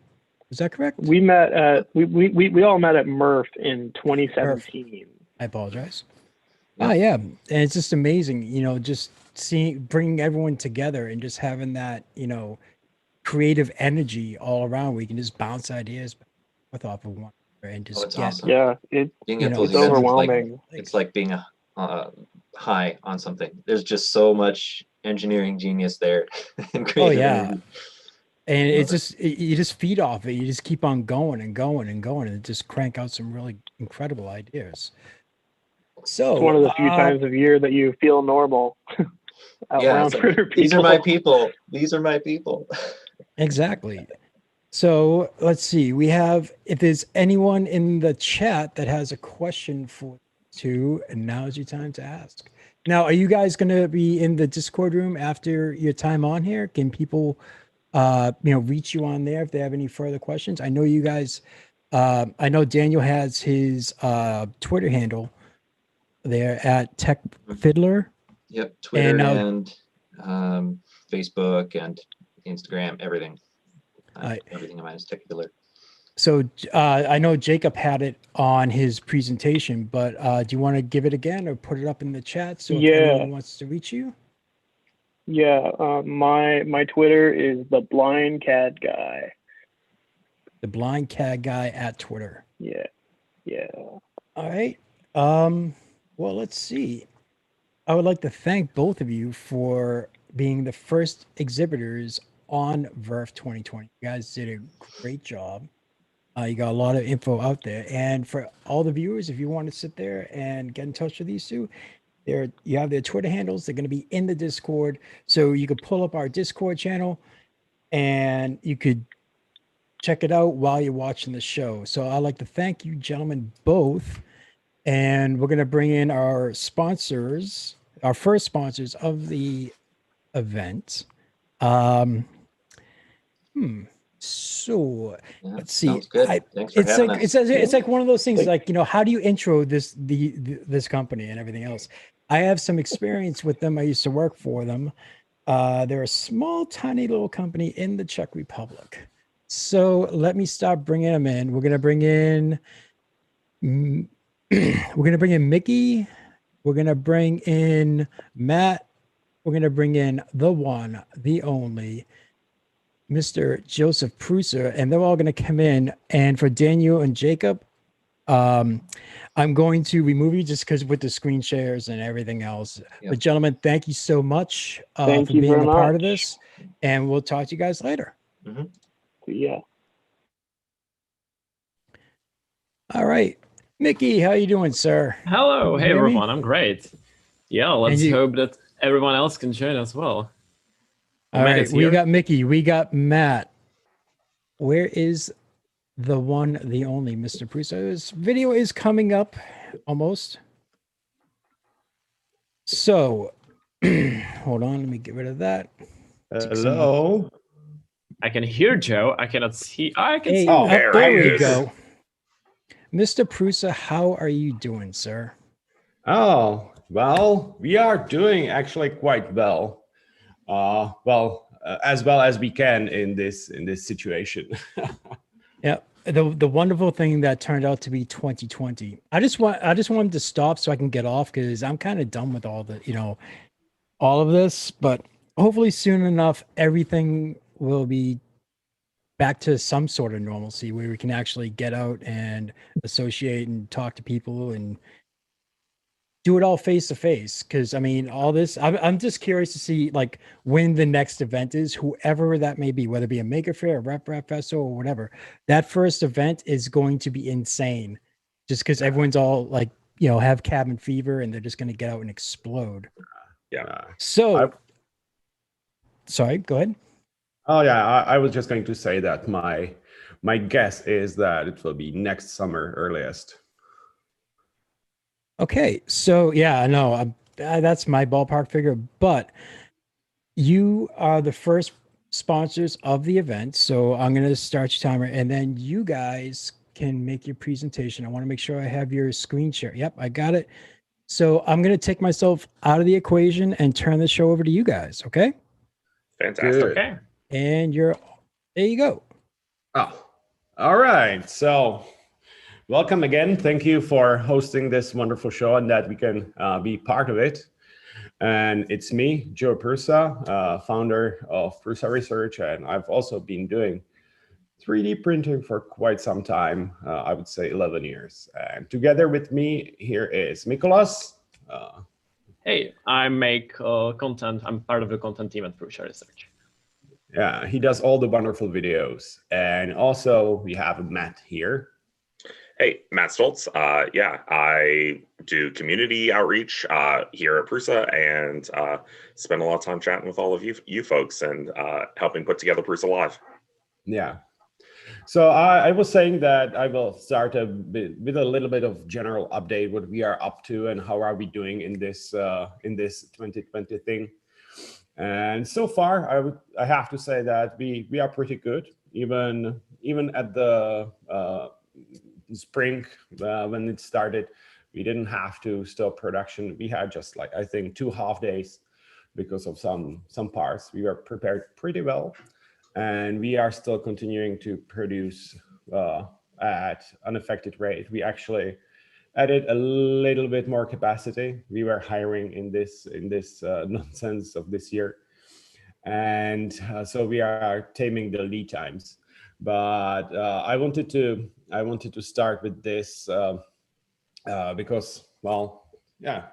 Is that correct? We met at we all met at Murph in 2017. I apologize. Yeah. Oh yeah, and it's just amazing, just bringing everyone together and just having that, creative energy all around. We can just bounce ideas off of one another and just awesome. Yeah, it's overwhelming. It's like being a high on something. There's just so much engineering genius there. And creative energy. And it's just you just feed off it. You just keep on going and going and going, and just crank out some really incredible ideas. So it's one of the few times of year that you feel normal. These are my people. These are my people. Exactly. So let's see. We have, if there's anyone in the chat that has a question for you, and now is your time to ask. Now, are you guys going to be in the Discord room after your time on here? Can people, reach you on there if they have any further questions? I know you guys. I know Daniel has his Twitter handle there at Tech Fiddler. Yep, Twitter and Facebook and Instagram, everything. Everything of mine is Tech Fiddler. So I know Jacob had it on his presentation, but do you want to give it again or put it up in the chat so if anyone wants to reach you? Yeah, my Twitter is the Blind Cad Guy. The Blind Cad Guy at Twitter. Yeah. All right. Well, let's see. I would like to thank both of you for being the first exhibitors on VRF 2020. You guys did a great job. You got a lot of info out there. And for all the viewers, if you want to sit there and get in touch with these two, you have their Twitter handles. They're going to be in the Discord. So you could pull up our Discord channel and you could check it out while you're watching the show. So I'd like to thank you gentlemen both. And we're going to bring in our sponsors, our first sponsors of the event. So Yeah, let's see. sounds good. Thanks for It's having like us. it's like one of those things. Like, you know, how do you intro this company and everything else? I have some experience with them. I used to work for them. They're a small, tiny little company in the Czech Republic. So let me start bringing them in. We're gonna bring in. We're gonna bring in Mickey. We're gonna bring in Matt. We're gonna bring in the one, the only, Mr. Josef Prusa, and they're all going to come in. And for Daniel and Jacob, I'm going to remove you just because with the screen shares and everything else. Yep. But gentlemen, thank you so much Thank for you being very a part of much. this. And we'll talk to you guys later. Yeah. All right. Mickey, how you doing, sir? Hello. Can Hey, you hear me? everyone. I'm great. Yeah, let's hope that everyone else can join as well. All Matt right. is We here. got Mickey. We got Matt. Where is the one, the only Mr. Prusa? His video is coming up almost. So, hold on. Let me get rid of that. Hello. I can hear Joe. I cannot see. I can see. Oh, there we is. go. Mr. Prusa, how are you doing, sir? Oh, well, we are doing actually quite well. As well as we can in this situation. Yeah. The wonderful thing that turned out to be 2020. I just wanted to stop so I can get off because I'm kind of done with all the, all of this, but hopefully soon enough, everything will be back to some sort of normalcy where we can actually get out and associate and talk to people and do it all face to face. Because I mean, all this, I'm just curious to see like when the next event is, whoever that may be, whether it be a Maker Faire, a RepRap Festival, or whatever. That first event is going to be insane, just because everyone's all like, have cabin fever and they're just going to get out and explode. Yeah. So, sorry, go ahead. Oh yeah, I was just going to say that my guess is that it will be next summer earliest. Okay, so yeah, I know that's my ballpark figure, but you are the first sponsors of the event, so I'm going to start your timer, and then you guys can make your presentation. I want to make sure I have your screen share. Yep, I got it. So I'm going to take myself out of the equation and turn the show over to you guys. Okay. Fantastic. Okay. And there you go. Oh, all right. So welcome again. Thank you for hosting this wonderful show and that we can be part of it. And it's me, Joe Prusa, founder of Prusa Research. And I've also been doing 3D printing for quite some time, I would say 11 years. And together with me here is Mikolas. Hey, I make content. I'm part of the content team at Prusa Research. Yeah, he does all the wonderful videos. And also we have Matt here. Hey, Matt Stultz. Yeah, I do community outreach here at Prusa and spend a lot of time chatting with all of you folks and helping put together Prusa Live. Yeah. So I was saying that I will start with a little bit of general update, what we are up to and how are we doing in this 2020 thing. And so far, I have to say that we are pretty good, even at the spring when it started. We didn't have to stop production. We had just like, I think, 2 half days because of some parts. We were prepared pretty well. And we are still continuing to produce at unaffected rate. We actually added a little bit more capacity. We were hiring in this nonsense of this year. And so we are taming the lead times. But I wanted to start with this because, well, yeah,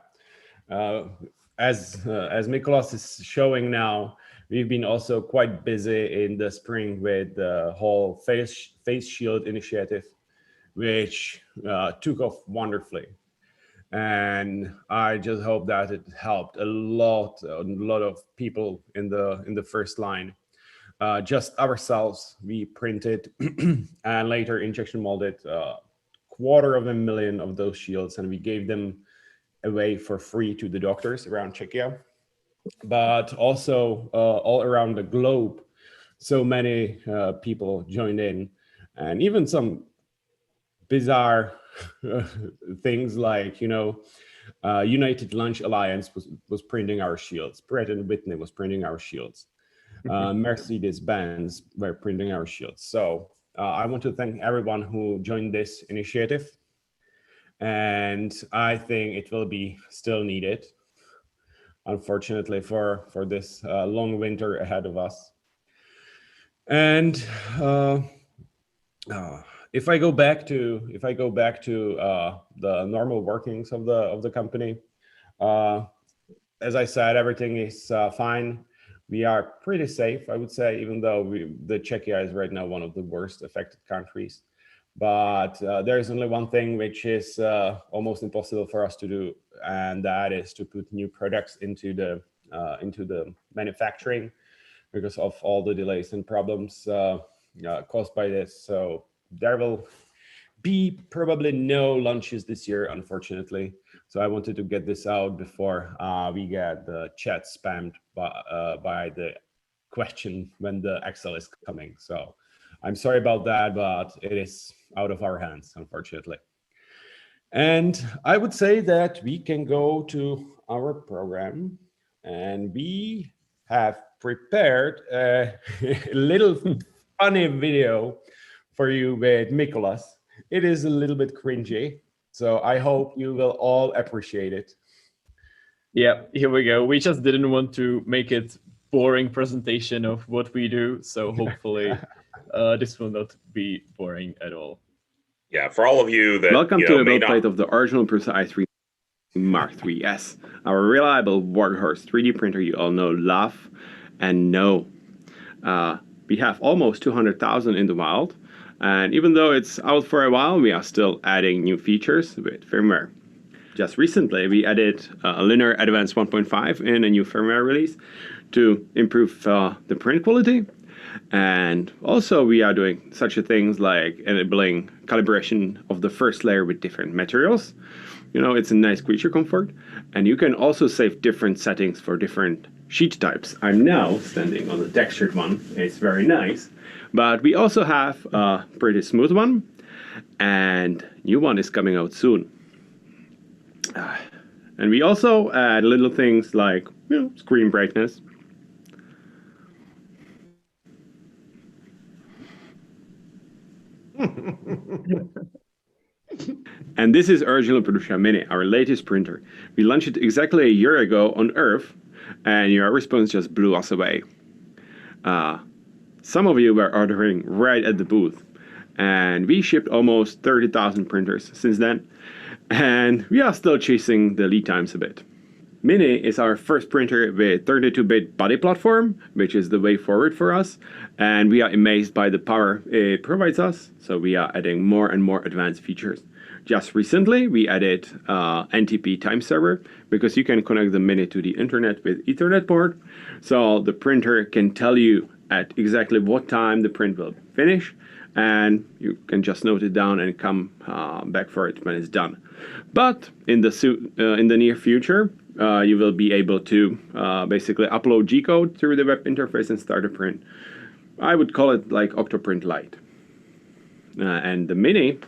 as Mikolas is showing now, we've been also quite busy in the spring with the whole face shield initiative, which took off wonderfully. And I just hope that it helped a lot of people in the first line. Just ourselves, we printed and later injection molded 250,000 of those shields, and we gave them away for free to the doctors around Czechia, but also all around the globe. so many people joined in, and even some bizarre things like, United Lunch Alliance was printing our shields. Pratt & Whitney was printing our shields. Mercedes-Benz were printing our shields. So I want to thank everyone who joined this initiative. And I think it will be still needed, unfortunately, for this long winter ahead of us. And if I go back to the normal workings of the company, as I said, everything is fine. We are pretty safe, I would say, even though the Czechia is right now one of the worst affected countries. But there is only one thing which is almost impossible for us to do, and that is to put new products into the manufacturing because of all the delays and problems caused by this. So there will be probably no lunches this year, unfortunately. So I wanted to get this out before we get the chat spammed by the question when the Excel is coming. So I'm sorry about that, but it is out of our hands, unfortunately. And I would say that we can go to our program, and we have prepared a little funny video for you with Mikolas. It is a little bit cringy, so I hope you will all appreciate it. Yeah, here we go. We just didn't want to make it boring presentation of what we do, so hopefully this will not be boring at all. Yeah, for all of you that welcome to the build plate not... of the original Prusa i3 Mark IIIs, our reliable workhorse 3D printer you all know, love, and know. We have almost 200,000 in the wild, and even though it's out for a while, we are still adding new features with firmware. Just recently, we added Linear Advanced 1.5 in a new firmware release to improve the print quality. And also we are doing such a things like enabling calibration of the first layer with different materials. It's a nice creature comfort. And you can also save different settings for different sheet types. I'm now standing on the textured one. It's very nice. But we also have a pretty smooth one. And new one is coming out soon. And we also add little things like screen brightness. And this is original Prusa Mini, our latest printer. We launched it exactly a year ago on Earth, and your response just blew us away. Some of you were ordering right at the booth, and we shipped almost 30,000 printers since then, and we are still chasing the lead times a bit. Mini is our first printer with 32-bit body platform, which is the way forward for us, and we are amazed by the power it provides us, so we are adding more and more advanced features. Just recently, we added NTP time server, because you can connect the Mini to the internet with Ethernet port, so the printer can tell you at exactly what time the print will finish, and you can just note it down and come back for it when it's done. But in the near future, you will be able to basically upload G-code through the web interface and start a print. I would call it like Octoprint Lite. And the Mini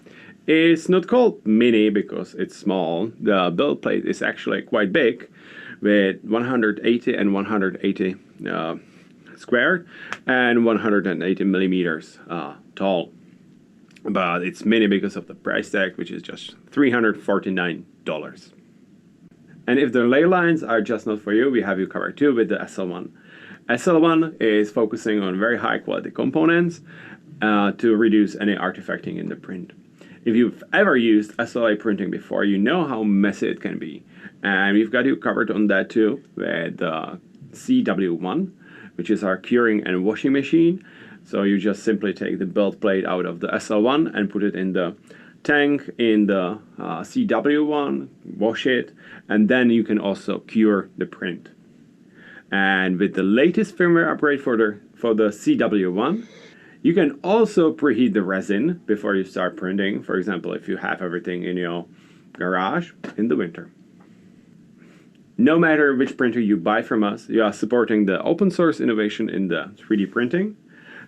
is not called Mini because it's small. The build plate is actually quite big, with 180 and 180 squared and 180 millimeters tall. But it's Mini because of the price tag, which is just $349. And if the ley lines are just not for you, we have you covered too with the SL1. SL1 is focusing on very high quality components to reduce any artifacting in the print. If you've ever used SLA printing before, you know how messy it can be. And we've got you covered on that too with the CW1, which is our curing and washing machine. So you just simply take the build plate out of the SL1 and put it in the tank in the CW1, wash it, and then you can also cure the print. And with the latest firmware upgrade for the CW1, you can also preheat the resin before you start printing. For example, if you have everything in your garage in the winter. No matter which printer you buy from us, you are supporting the open source innovation in the 3D printing.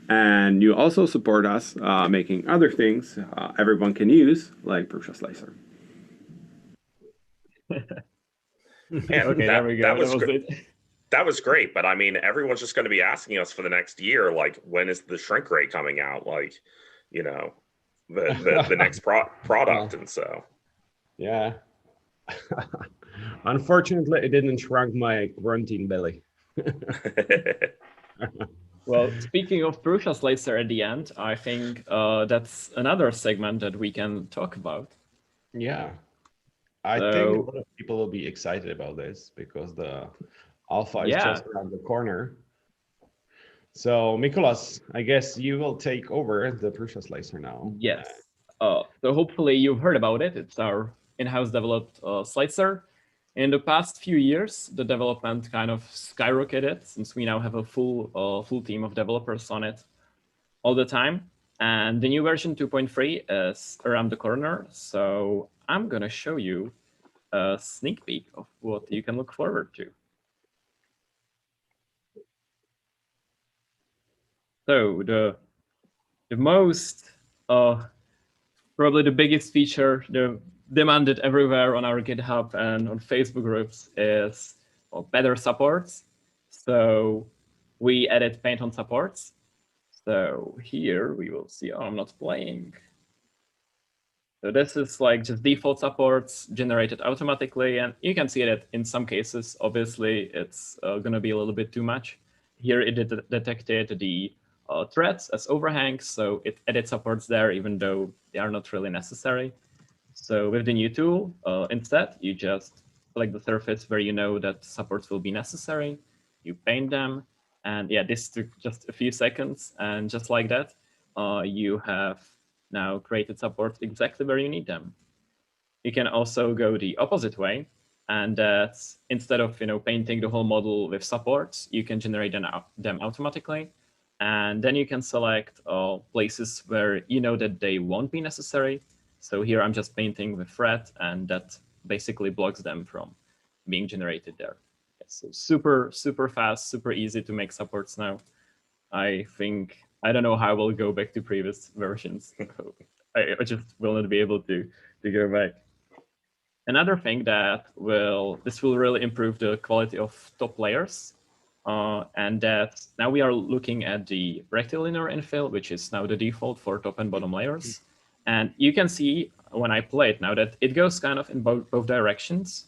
And you also support us making other things everyone can use, like Prusa Slicer. Man, Okay, there we go. that was it. That was great, but I mean, everyone's just going to be asking us for the next year, like, when is the shrink ray coming out? Like, you know, the next product, and so. Yeah. Unfortunately, it didn't shrink my quarantine belly. Well, speaking of Prusa Slicer at the end, I think that's another segment that we can talk about. Yeah. I think a lot of people will be excited about this because the alpha is just around the corner. So, Mikolas, I guess you will take over the Prusa Slicer now. Yes. So hopefully you've heard about it. It's our in-house developed slicer. In the past few years, the development kind of skyrocketed since we now have a full team of developers on it all the time. And the new version 2.3 is around the corner. So I'm going to show you a sneak peek of what you can look forward to. So the most, probably the biggest feature, the demanded everywhere on our GitHub and on Facebook groups is better supports. So we added paint on supports. So here we will see, I'm not playing. So this is like just default supports generated automatically. And you can see that in some cases, obviously it's gonna be a little bit too much. Here it detected the threads as overhangs. So it added supports there, even though they are not really necessary. So with the new tool, instead, you just select the surface where you know that supports will be necessary. You paint them. And yeah, this took just a few seconds. And just like that, you have now created supports exactly where you need them. You can also go the opposite way. And that's instead of painting the whole model with supports, you can generate them automatically. And then you can select places where you know that they won't be necessary. So here I'm just painting with thread, and that basically blocks them from being generated there. So super, super fast, super easy to make supports now. I think, I don't know how we'll go back to previous versions. I just will not be able to go back. Another thing that this will really improve the quality of top layers. And that now we are looking at the rectilinear infill, which is now the default for top and bottom layers. And you can see when I play it now that it goes kind of in both directions.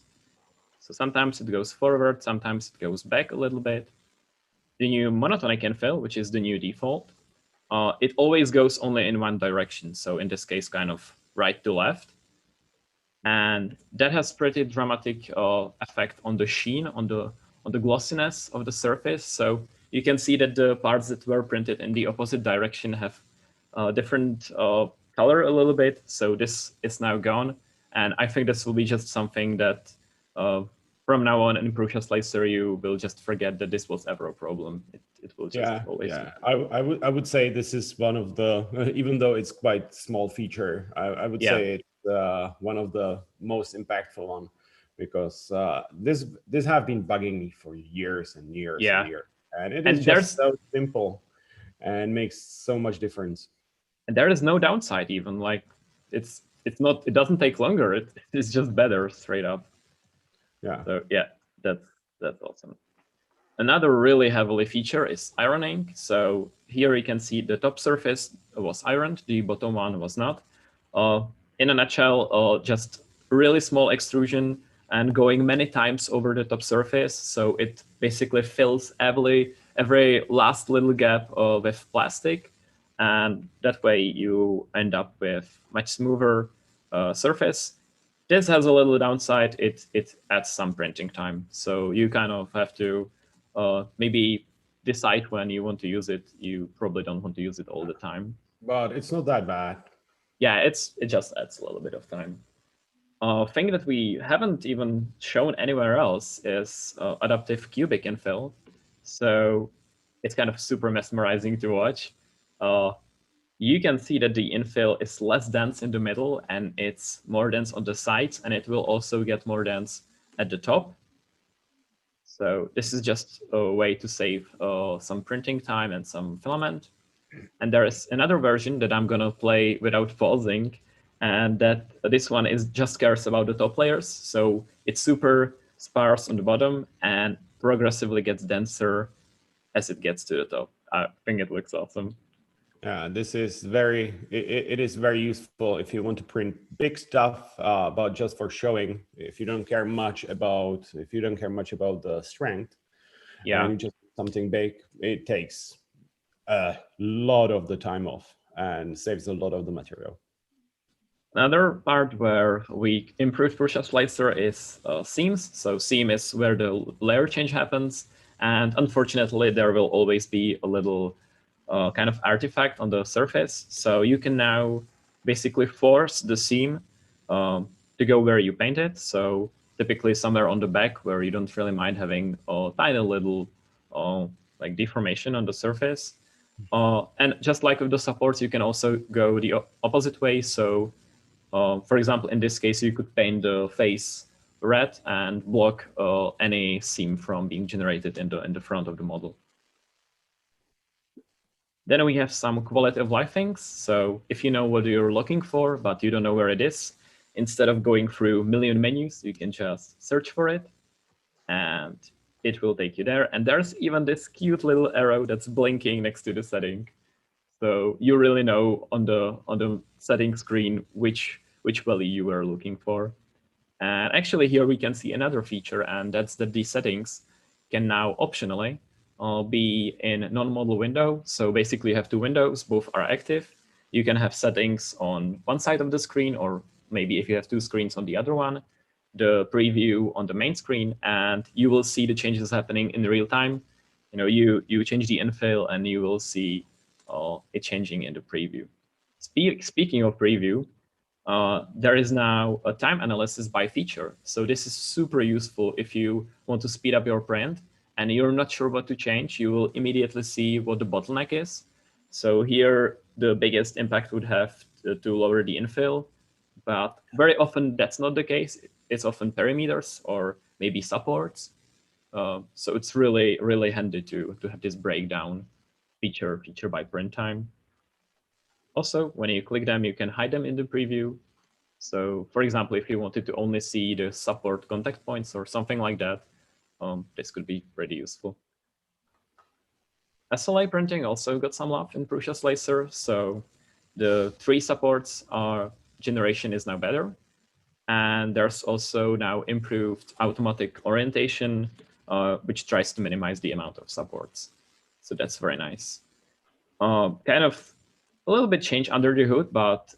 So sometimes it goes forward, sometimes it goes back a little bit. The new monotonic infill, which is the new default, it always goes only in one direction. So in this case, kind of right to left. And that has pretty dramatic effect on the sheen, on the glossiness of the surface. So you can see that the parts that were printed in the opposite direction have different color a little bit. So this is now gone. And I think this will be just something that from now on in Prusa Slicer, you will just forget that this was ever a problem. It will just always. Yeah. I would say this is one of the, even though it's quite small feature, I would say it's one of the most impactful one, because this have been bugging me for years and years and years. And it is just so simple and makes so much difference. And there is no downside even, like it doesn't take longer. It's just better straight up. Yeah. So yeah, that's awesome. Another really heavily feature is ironing. So here you can see the top surface was ironed, the bottom one was not. In a nutshell, just really small extrusion and going many times over the top surface. So it basically fills every last little gap with plastic. And that way you end up with much smoother surface. This has a little downside. It adds some printing time. So you kind of have to maybe decide when you want to use it. You probably don't want to use it all the time. But it's not that bad. Yeah, it just adds a little bit of time. Thing that we haven't even shown anywhere else is adaptive cubic infill. So it's kind of super mesmerizing to watch. You can see that the infill is less dense in the middle and it's more dense on the sides, and it will also get more dense at the top. So this is just a way to save some printing time and some filament. And there is another version that I'm gonna play without pausing, and that this one is just cares about the top layers. So it's super sparse on the bottom and progressively gets denser as it gets to the top. I think it looks awesome. This is very, it is very useful if you want to print big stuff, but just for showing. If you don't care much about, the strength, and you just something big, it takes a lot of the time off and saves a lot of the material. Another part where we improved Prusa Slicer is seams. So seam is where the layer change happens, and unfortunately there will always be a little kind of artifact on the surface. So you can now basically force the seam to go where you paint it. So typically somewhere on the back where you don't really mind having a tiny little like deformation on the surface. And just like with the supports, you can also go the opposite way. So for example, in this case, you could paint the face red and block any seam from being generated in the front of the model. Then we have some quality of life things. So if you know what you're looking for, but you don't know where it is, instead of going through a million menus, you can just search for it and it will take you there. And there's even this cute little arrow that's blinking next to the setting. So you really know on the setting screen which value you were looking for. And actually here we can see another feature, and that's that these settings can now optionally be in non-model window. So basically you have two windows, both are active. You can have settings on one side of the screen, or maybe if you have two screens on the other one, the preview on the main screen, and you will see the changes happening in real time. You know, you change the infill and you will see it changing in the preview. Speaking of preview, there is now a time analysis by feature. So this is super useful if you want to speed up your print and you're not sure what to change. You will immediately see what the bottleneck is. So here, the biggest impact would have to lower the infill, but very often that's not the case. It's often perimeters or maybe supports. So it's really, really handy to have this breakdown feature by print time. Also, when you click them, you can hide them in the preview. So for example, if you wanted to only see the support contact points or something like that, this could be pretty useful. SLA printing also got some love in Prusa Slicer. So the 3 supports generation is now better. And there's also now improved automatic orientation, which tries to minimize the amount of supports. So that's very nice. Kind of a little bit change under the hood, but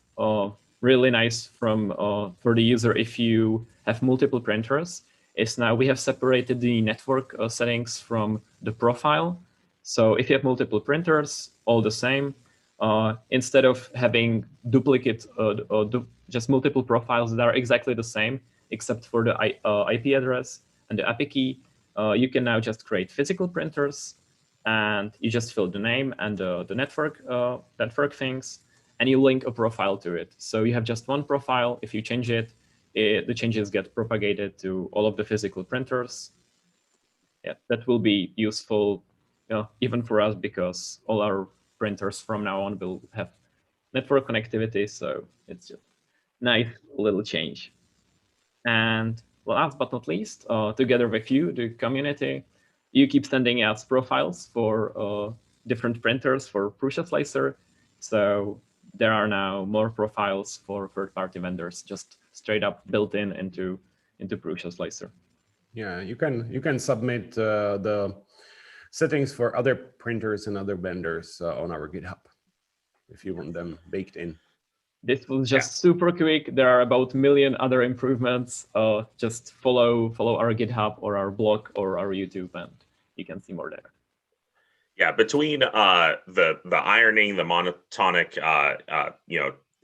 really nice for the user if you have multiple printers, is now we have separated the network settings from the profile. So if you have multiple printers, all the same, instead of having duplicate just multiple profiles that are exactly the same, except for the IP address and the API key, you can now just create physical printers, and you just fill the name and the network things, and you link a profile to it. So you have just one profile. If you change it, the changes get propagated to all of the physical printers. Yeah, that will be useful even for us, because all our printers from now on will have network connectivity. So it's just nice little change. And last but not least, together with you, the community, you keep sending us profiles for different printers for Prusa Slicer. So there are now more profiles for third-party vendors, just straight up built into Prusa Slicer. Yeah, you can submit the settings for other printers and other vendors on our GitHub if you want them baked in. This was just super quick. There are about 1 million other improvements. Just follow our GitHub or our blog or our YouTube, and you can see more there. Yeah, between the ironing, the monotonic,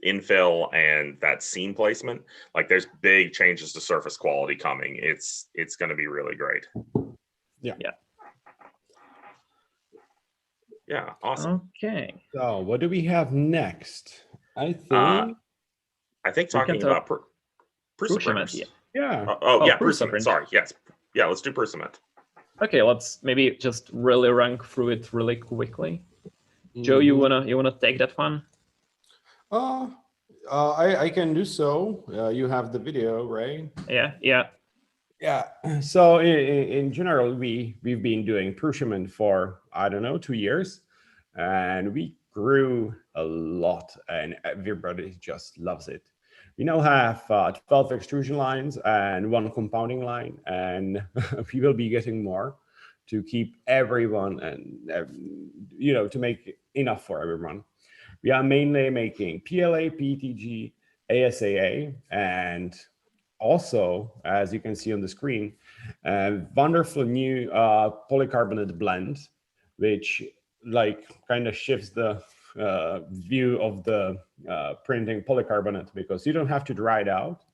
infill, and that seam placement, like there's big changes to surface quality coming. It's going to be really great. Yeah. Yeah, awesome. Okay. So what do we have next? I think talking about Prusa printers. Yeah. Prusa print. Sorry. Yes. Yeah, let's do Prusa. Okay, let's maybe just really run through it really quickly. Joe, you wanna take that one? I can do so. You have the video, right? Yeah. So in general, we've been doing Prusa for, I don't know, 2 years, and we grew a lot, and everybody just loves it. We now have 12 extrusion lines and 1 compounding line, and we will be getting more to keep everyone and to make enough for everyone. We are mainly making PLA, PETG, ASAA, and also, as you can see on the screen, a wonderful new polycarbonate blend, which kind of shifts the view of the printing polycarbonate, because you don't have to dry it out.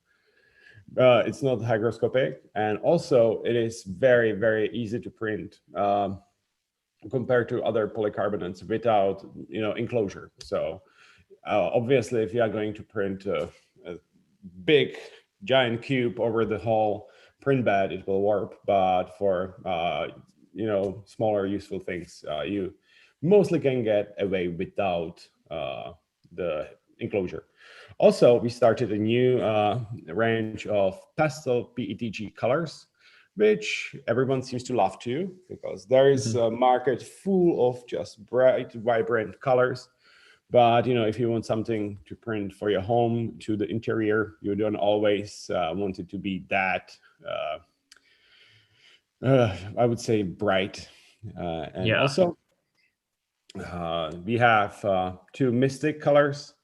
It's not hygroscopic, and also it is very, very easy to print compared to other polycarbonates without enclosure. So obviously, if you are going to print a big giant cube over the whole print bed, it will warp. But for smaller useful things, you mostly can get away without the enclosure. Also, we started a new range of pastel PETG colors, which everyone seems to love too, because there is a market full of just bright, vibrant colors. But if you want something to print for your home, to the interior, you don't always want it to be that, I would say, bright. Also, we have 2 Mystic colors,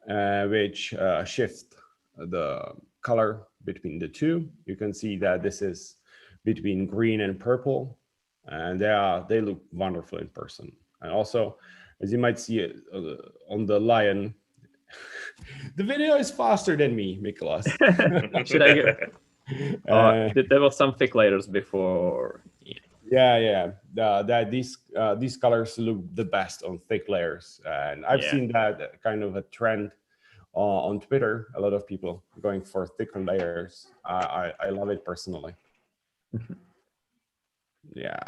which shift the color between the 2. You can see that this is between green and purple, and they look wonderful in person. And also, as you might see on the lion, the video is faster than me, Mikolas. Should I get? There was some thick layers before. Yeah. That these colors look the best on thick layers, and I've seen that kind of a trend on Twitter. A lot of people going for thicker layers. I love it personally. Yeah,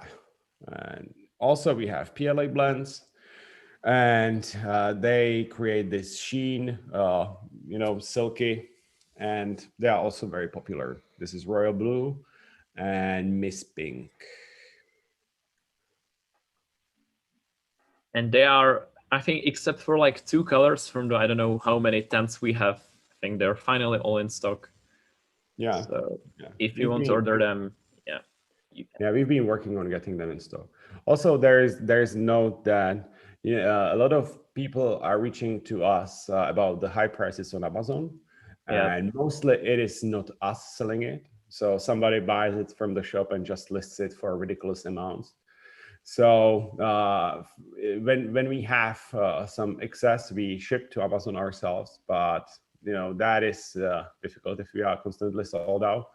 and also we have PLA blends, and they create this sheen, silky, and they are also very popular. This is Royal Blue and Miss Pink. And they are, I think, except for like 2 colors from the, I don't know how many tents we have, I think they're finally all in stock. Yeah. So if you want to order them, we've been working on getting them in stock. Also, there's a note that a lot of people are reaching to us about the high prices on Amazon, and mostly it is not us selling it. So somebody buys it from the shop and just lists it for ridiculous amounts. So when we have some excess, we ship to Amazon ourselves, but that is difficult if we are constantly sold out.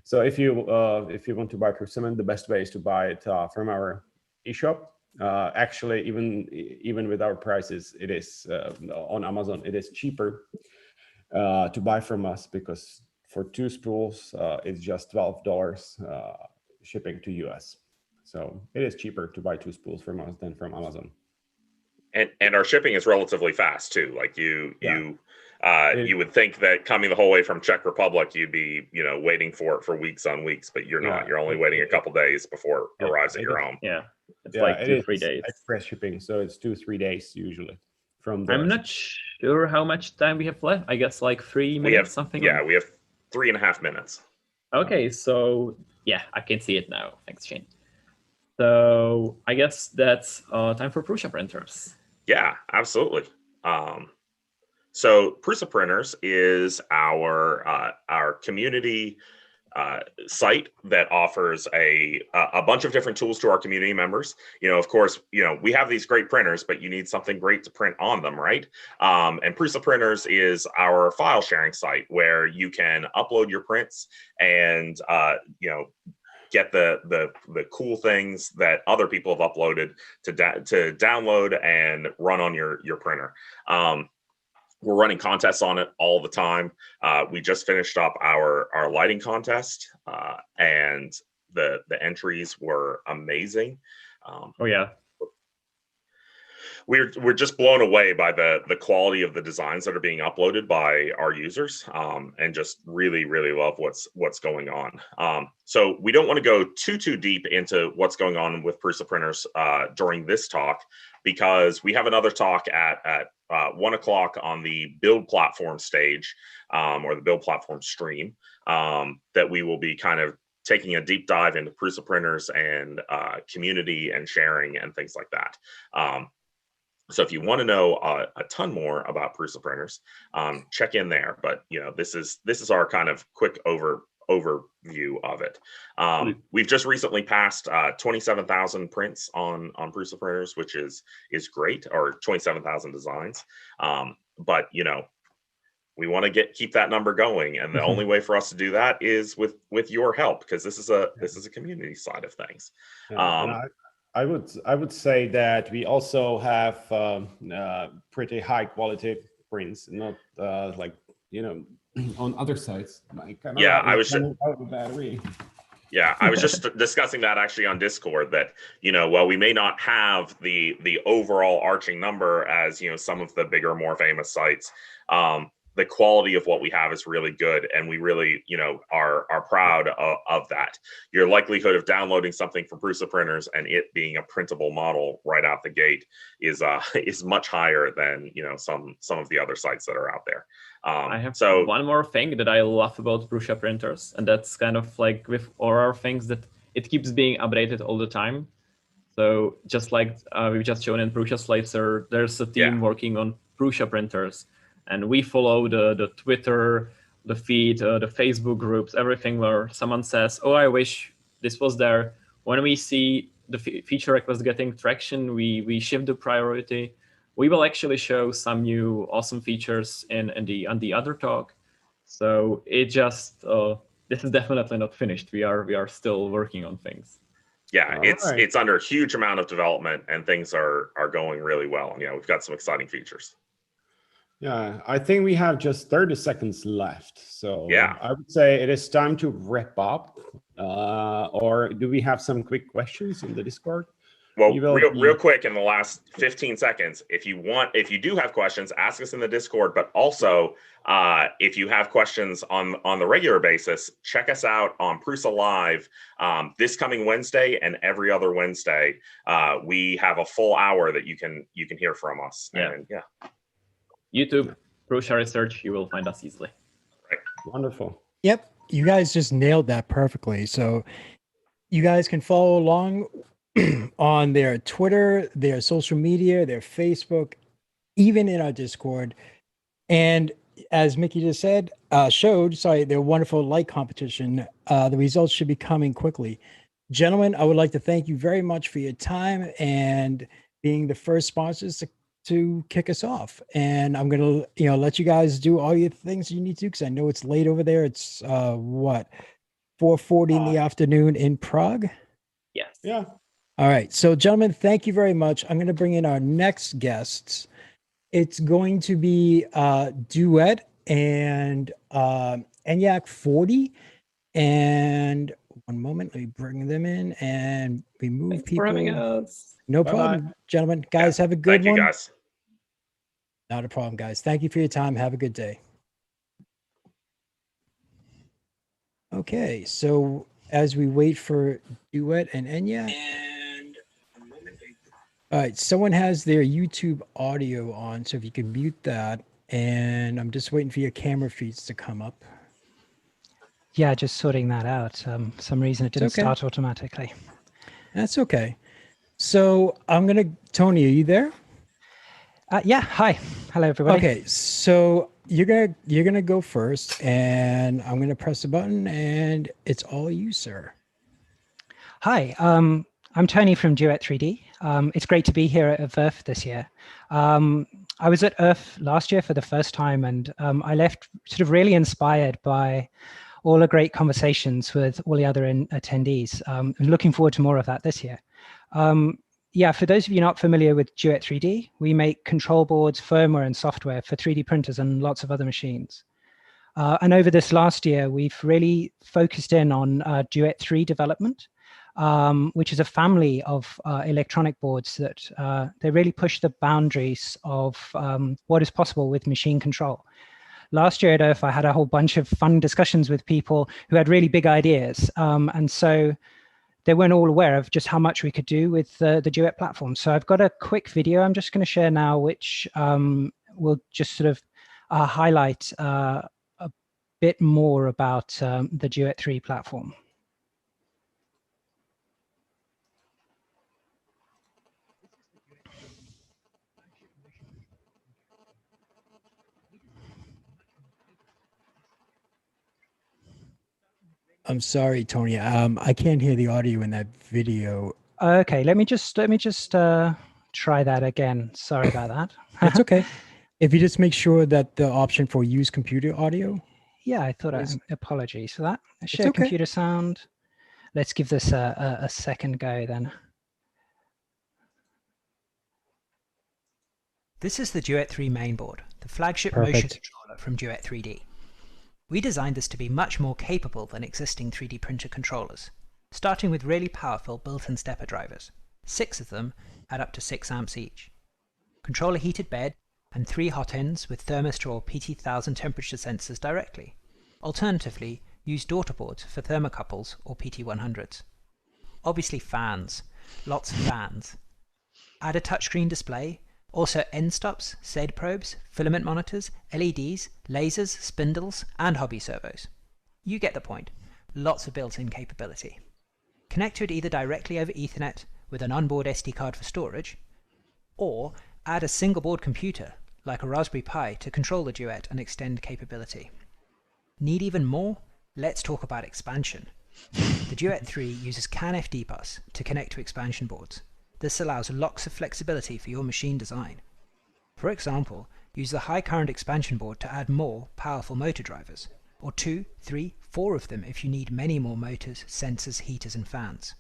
So if you want to buy Prusa, the best way is to buy it from our eShop. Actually, even with our prices, it is on Amazon. It is cheaper to buy from us, because for 2 spools, it's just $12 shipping to US. So it is cheaper to buy 2 spools from us than from Amazon. And our shipping is relatively fast too. Like you would think that coming the whole way from Czech Republic, you'd be waiting for it for weeks on weeks, but you're not. You're only waiting a couple days before it arrives at your home. It's like 2-3 days. Express shipping, so it's 2-3 days usually. I'm not sure how much time we have left. I guess like 3 minutes, something. Yeah, we have 3.5 minutes. Okay, so I can see it now. Thanks, Shane. So I guess that's time for Prusa printers. Yeah, absolutely. So Prusa Printers is our community site that offers a bunch of different tools to our community members. Of course, we have these great printers, but you need something great to print on them, right? And Prusa Printers is our file sharing site where you can upload your prints and get the cool things that other people have uploaded to download and run on your printer. We're running contests on it all the time. We just finished up our lighting contest, and the entries were amazing. we're just blown away by the quality of the designs that are being uploaded by our users, and just really love what's going on. So we don't want to go too deep into what's going on with Prusa printers during this talk, because we have another talk at 1 o'clock on the build platform stage, or the build platform stream, that we will be kind of taking a deep dive into Prusa printers and community and sharing and things like that. So if you want to know a ton more about Prusa printers, check in there. But this is our kind of quick overview of it. We've just recently passed 27,000 prints on Prusa printers, which is great, or 27,000 designs. But we want to keep that number going, and the only way for us to do that is with your help, because this is a community side of things. I would say that we also have pretty high quality prints, not like on other sites. Yeah, I was just discussing that actually on Discord, that while we may not have the overall arching number as some of the bigger, more famous sites, the quality of what we have is really good, and we really are proud of that. Your likelihood of downloading something from Prusa printers and it being a printable model right out the gate is much higher than some of the other sites that are out there. I have one more thing that I love about Prusa printers, and that's kind of like with all our things, that it keeps being updated all the time. So just like we've just shown in Prusa Slicer, there's a team working on Prusa printers. And we follow the Twitter, the feed, the Facebook groups, everything where someone says, "Oh, I wish this was there." When we see the feature request getting traction, we shift the priority. We will actually show some new awesome features on the other talk. So it just this is definitely not finished. We are still working on things. Yeah, it's under a huge amount of development, and things are going really well. We've got some exciting features. Yeah, I think we have just 30 seconds left. So yeah, I would say it is time to wrap up. Or do we have some quick questions in the Discord? Well, real quick in the last 15 seconds, if you do have questions, ask us in the Discord. But also, if you have questions on the regular basis, check us out on Prusa Live this coming Wednesday and every other Wednesday. We have a full hour that you can hear from us. Yeah. And, yeah. YouTube, Prusa Research, you will find us easily. Right. Wonderful. Yep, you guys just nailed that perfectly. So you guys can follow along on their Twitter, their social media, their Facebook, even in our Discord. And as Mickey just said, their wonderful light competition. The results should be coming quickly. Gentlemen, I would like to thank you very much for your time and being the first sponsors to kick us off. And I'm going to, let you guys do all your things you need to, because I know it's late over there. It's 4:40 in the afternoon in Prague. Yes. Yeah. All right. So gentlemen, thank you very much. I'm going to bring in our next guests. It's going to be Duet and ENIAC 40. And one moment, let me bring them in and we move Thanks people. For having us. No Bye-bye. problem, gentlemen. Guys, have a good Thank one. you, guys. Not a problem, guys. Thank you for your time. Have a good day. Okay, so as we wait for Duet and ENIAC. All right, someone has their YouTube audio on, so if you can mute that. And I'm just waiting for your camera feeds to come up. Yeah, just sorting that out. Some reason it didn't start automatically. That's okay. So Tony, are you there? Yeah. Hi. Hello, everybody. Okay. So you're gonna go first, and I'm gonna press the button, and it's all you, sir. Hi. I'm Tony from Duet 3D. It's great to be here at VRF this year. I was at ERF last year for the first time, and I left sort of really inspired by all the great conversations with all the other attendees. I'm looking forward to more of that this year. Yeah, for those of you not familiar with Duet 3D, we make control boards, firmware, and software for 3D printers and lots of other machines. And over this last year, we've really focused in on Duet 3 development. which is a family of electronic boards that they really push the boundaries of what is possible with machine control. Last year at Earth, I had a whole bunch of fun discussions with people who had really big ideas. And so they weren't all aware of just how much we could do with the Duet platform. So I've got a quick video I'm just going to share now, which will just sort of highlight a bit more about the Duet 3 platform. I'm sorry, Tony. I can't hear the audio in that video. Okay, let me just try that again. Sorry about that. It's okay. If you just make sure that the option for use computer audio. Yeah, I thought apologies for that. Share computer sound. Let's give this a second go then. This is the Duet 3 mainboard, the flagship motion controller from Duet 3D. We designed this to be much more capable than existing 3D printer controllers, starting with really powerful built-in stepper drivers. 6 of them add up to 6 amps each. Control a heated bed and 3 hot ends with thermistor or PT1000 temperature sensors directly. Alternatively, use daughter boards for thermocouples or PT100s. Obviously fans, lots of fans. Add a touchscreen display, also end stops, SAID probes, filament monitors, LEDs, lasers, spindles, and hobby servos. You get the point. Lots of built-in capability. Connect to it either directly over Ethernet with an onboard SD card for storage, or add a single board computer, like a Raspberry Pi, to control the Duet and extend capability. Need even more? Let's talk about expansion. The Duet 3 uses CAN FD bus to connect to expansion boards. This allows lots of flexibility for your machine design. For example, use the high current expansion board to add more powerful motor drivers, or 2, 3, 4 of them if you need many more motors, sensors, heaters, and fans.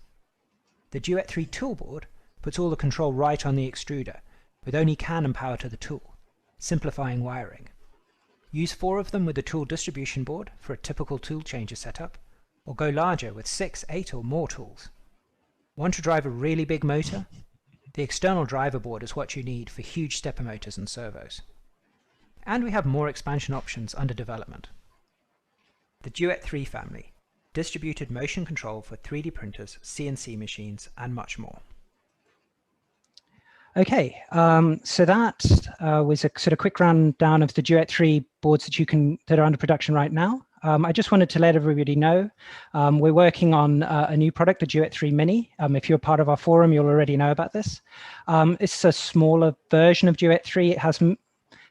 The Duet 3 toolboard puts all the control right on the extruder, with only CAN and power to the tool, simplifying wiring. Use 4 of them with the tool distribution board for a typical tool changer setup, or go larger with 6, 8 or more tools. Want to drive a really big motor? The external driver board is what you need for huge stepper motors and servos. And we have more expansion options under development. The Duet 3 family, distributed motion control for 3D printers, CNC machines, and much more. Okay, so that was a sort of quick rundown of the Duet 3 boards that are under production right now. I just wanted to let everybody know we're working on a new product, the Duet 3 Mini. If you're part of our forum, you'll already know about this. It's a smaller version of Duet 3. It has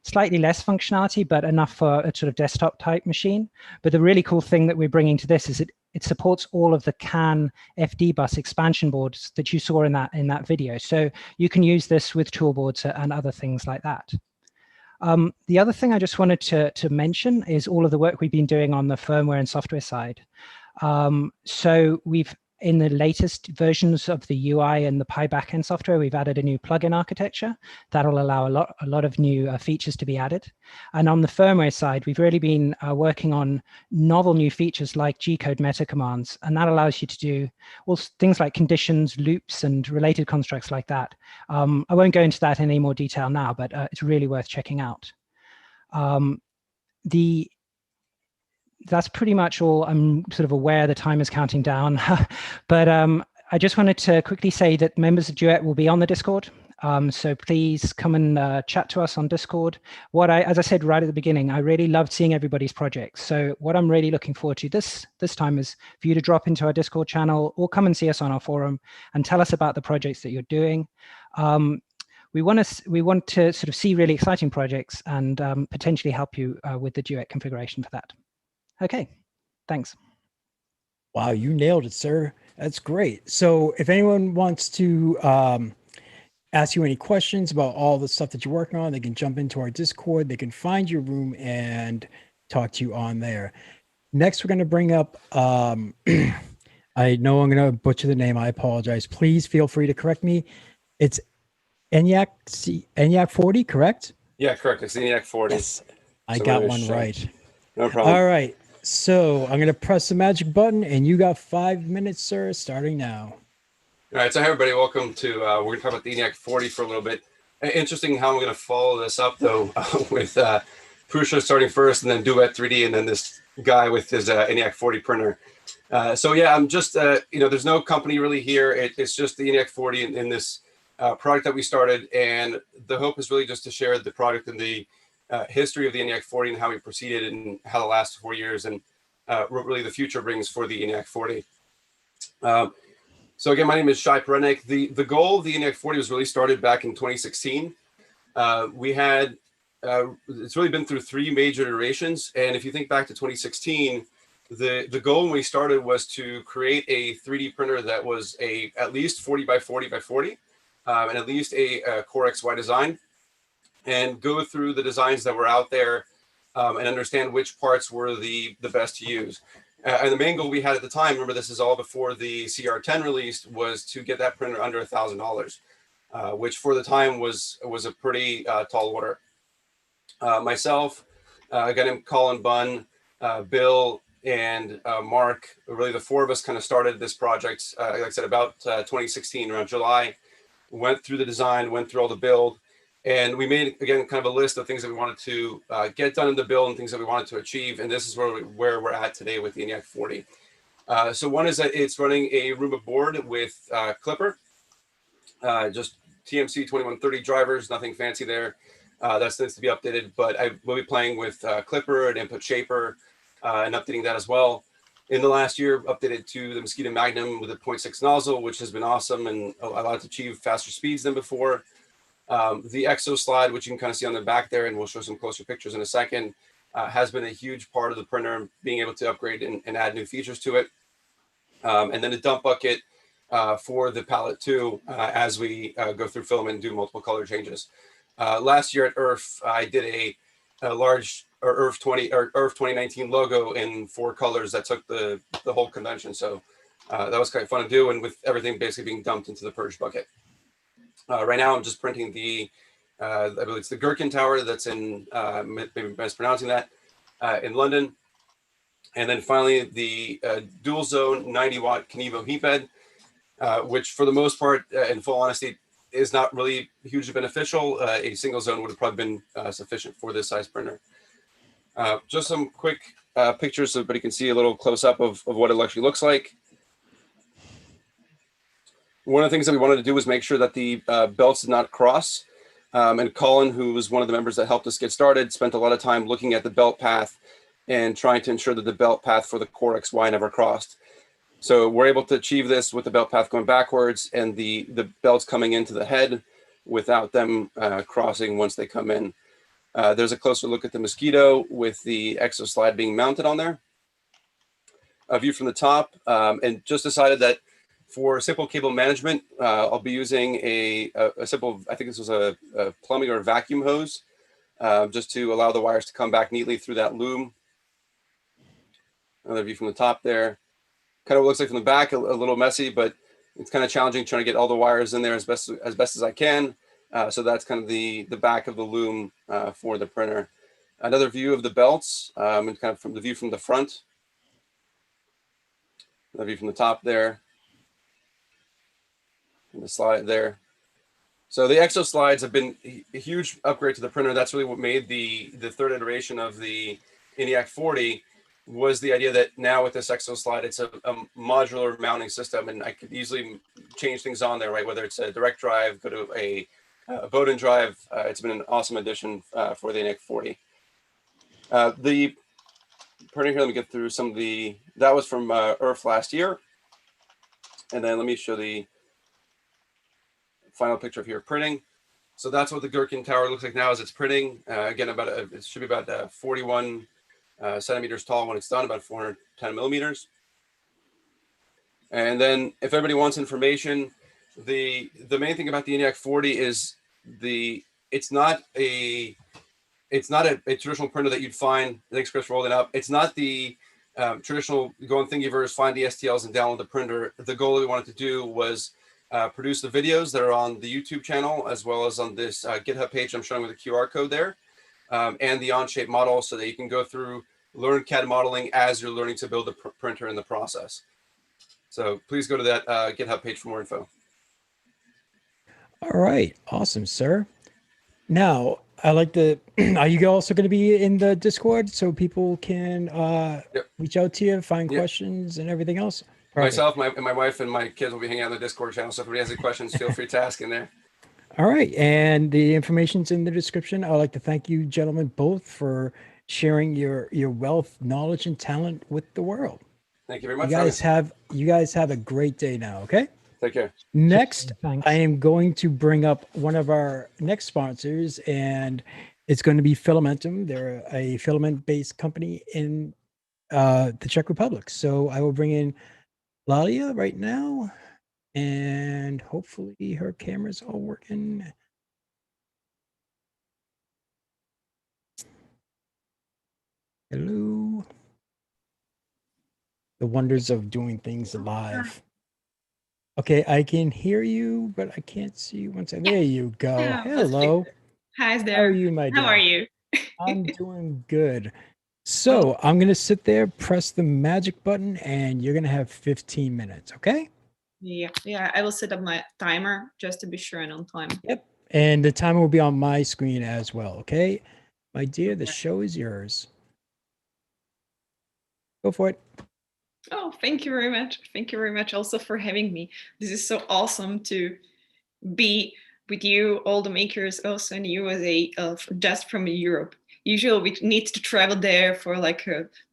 slightly less functionality, but enough for a sort of desktop type machine. But the really cool thing that we're bringing to this is it supports all of the CAN FD bus expansion boards that you saw in that video. So you can use this with toolboards and other things like that. The other thing I just wanted to mention is all of the work we've been doing on the firmware and software side. So we've, in the latest versions of the UI and the Pi backend software, we've added a new plugin architecture that will allow a lot of new features to be added. And on the firmware side, we've really been working on novel new features like G-code meta commands, and that allows you to do things like conditions, loops, and related constructs like that. I won't go into that in any more detail now, but it's really worth checking out. That's pretty much all. I'm sort of aware the time is counting down, but I just wanted to quickly say that members of Duet will be on the Discord. So please come and chat to us on Discord. As I said right at the beginning, I really loved seeing everybody's projects. So what I'm really looking forward to this time is for you to drop into our Discord channel or come and see us on our forum and tell us about the projects that you're doing. We want to sort of see really exciting projects and potentially help you with the Duet configuration for that. Okay, thanks. Wow, you nailed it, sir. That's great. So if anyone wants to ask you any questions about all the stuff that you're working on, they can jump into our Discord. They can find your room and talk to you on there. Next, we're going to bring up, I know I'm going to butcher the name. I apologize. Please feel free to correct me. It's ENIAC 40, correct? Yeah, correct. It's ENIAC 40. Yes, I got one right. No problem. All right. So I'm going to press the magic button and you got 5 minutes, sir, starting now. All right, so hey everybody, welcome to, we're going to talk about the ENIAC 40 for a little bit. Interesting how I'm going to follow this up though with Prusa starting first and then Duet 3D and then this guy with his ENIAC 40 printer. So yeah, I'm just, there's no company really here. It's just the ENIAC 40 in this product that we started. And the hope is really just to share the product and the history of the ENIAC 40 and how we proceeded and how the last 4 years and what really the future brings for the ENIAC 40. So again, my name is Shai Perednik. The goal of the ENIAC 40 was really started back in 2016. We had, it's really been through 3 major iterations. And if you think back to 2016, the goal when we started was to create a 3D printer that was at least 40 by 40 by 40 and at least a Core XY design, and go through the designs that were out there and understand which parts were the best to use. And the main goal we had at the time, remember this is all before the CR10 released, was to get that printer under $1,000, which for the time was a pretty tall order. Myself, a guy named Colin Bunn, Bill, and Mark, really the 4 of us kind of started this project, like I said, about 2016, around July. Went through the design, went through all the build, and we made, again, kind of a list of things that we wanted to get done in the build and things that we wanted to achieve. And this is where we're at today with the ENIAC 40. So one is that it's running a Roomba board with Clipper, just TMC 2130 drivers, nothing fancy there. That needs to be updated, but I will be playing with Clipper and Input Shaper and updating that as well. In the last year, updated to the Mosquito Magnum with a 0.6 nozzle, which has been awesome and allowed to achieve faster speeds than before. The Exo slide, which you can kind of see on the back there, and we'll show some closer pictures in a second, has been a huge part of the printer, being able to upgrade and add new features to it. And then a dump bucket for the palette too, as we go through filament and do multiple color changes. Last year at IRF, I did a large IRF 2019 logo in 4 colors that took the whole convention. So that was kind of fun to do, and with everything basically being dumped into the purge bucket. Right now, I'm just printing I believe it's the Gherkin Tower that's in, maybe mispronouncing that, in London. And then finally, the dual zone 90 watt Kenevo heat bed, which for the most part, in full honesty, is not really hugely beneficial. A single zone would have probably been sufficient for this size printer. Just some quick pictures so everybody can see a little close up of what it actually looks like. One of the things that we wanted to do was make sure that the belts did not cross. And Colin, who was one of the members that helped us get started, spent a lot of time looking at the belt path and trying to ensure that the belt path for the Core XY never crossed. So we're able to achieve this with the belt path going backwards and the belts coming into the head without them crossing once they come in. There's a closer look at the Mosquito with the Exo slide being mounted on there. A view from the top, and just decided that for simple cable management, I'll be using a simple, I think this was a plumbing or a vacuum hose, just to allow the wires to come back neatly through that loom. Another view from the top there. Kind of looks like from the back, a little messy, but it's kind of challenging trying to get all the wires in there as best as I can. So that's kind of the back of the loom for the printer. Another view of the belts, and kind of from the view from the front. Another view from the top there. And the slide there. So the Exo slides have been a huge upgrade to the printer. That's really what made the 3rd iteration of the ENIAC 40 was the idea that now with this Exo slide, it's a modular mounting system, and I could easily change things on there, right? Whether it's a direct drive, go to a Bowden drive. It's been an awesome addition for the ENIAC 40. The printer here, let me get through some of that was from IRF last year. And then let me show the final picture of here printing. So that's what the Gherkin Tower looks like now as it's printing. Again, it should be about 41 centimeters tall when it's done, about 410 millimeters. And then if everybody wants information, the main thing about the ENIAC 40 is it's not a traditional printer that you'd find. Thanks, Chris, for rolling up. It's not the traditional go on Thingiverse, find the STLs and download the printer. The goal that we wanted to do was produce the videos that are on the YouTube channel, as well as on this GitHub page I'm showing with the QR code there, and the on-shape model so that you can go through learn CAD modeling as you're learning to build a printer in the process. So please go to that GitHub page for more info. All right, awesome, sir. Now, I like the, are you also going to be in the Discord so people can reach out to you, find questions and everything else? Perfect. Myself, my wife, and my kids will be hanging out in the Discord channel. So if anybody has any questions, feel free to ask in there. All right, and the information's in the description. I'd like to thank you, gentlemen, both for sharing your wealth, knowledge, and talent with the world. Thank you very much. You guys have a great day now, okay? Take care. Next, Thanks. I am going to bring up one of our next sponsors, and it's going to be Fillamentum. They're a filament-based company in the Czech Republic. So I will bring in Laila right now, and hopefully her camera's all working. Hello. The wonders of doing things live. Okay, I can hear you, but I can't see you. One second. There you go. Yeah, Hello. Hi there. How are you, my dear? How are you? I'm doing good. So I'm going to sit there, press the magic button, and you're going to have 15 minutes, okay? Yeah, I will set up my timer just to be sure and on time. Yep. And the timer will be on my screen as well, okay? My dear, the show is yours. Go for it. Oh, thank you very much. Thank you very much also for having me. This is so awesome to be with you, all the makers, also, and you as a just from Europe. Usually we need to travel there for like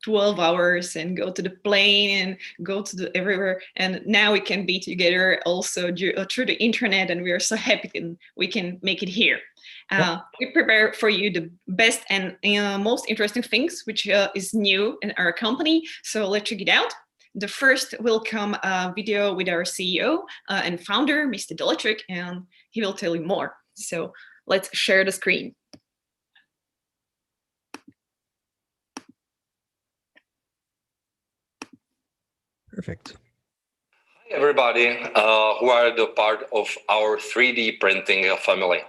12 hours and go to the plane and go to the everywhere. And now we can be together also through the internet, and we are so happy and we can make it here. We prepare for you the best and most interesting things, which is new in our company. So let's check it out. The first will come a video with our CEO and founder, Mr. Deletric, and he will tell you more. So let's share the screen. Perfect. Hi, everybody who are the part of our 3D printing family.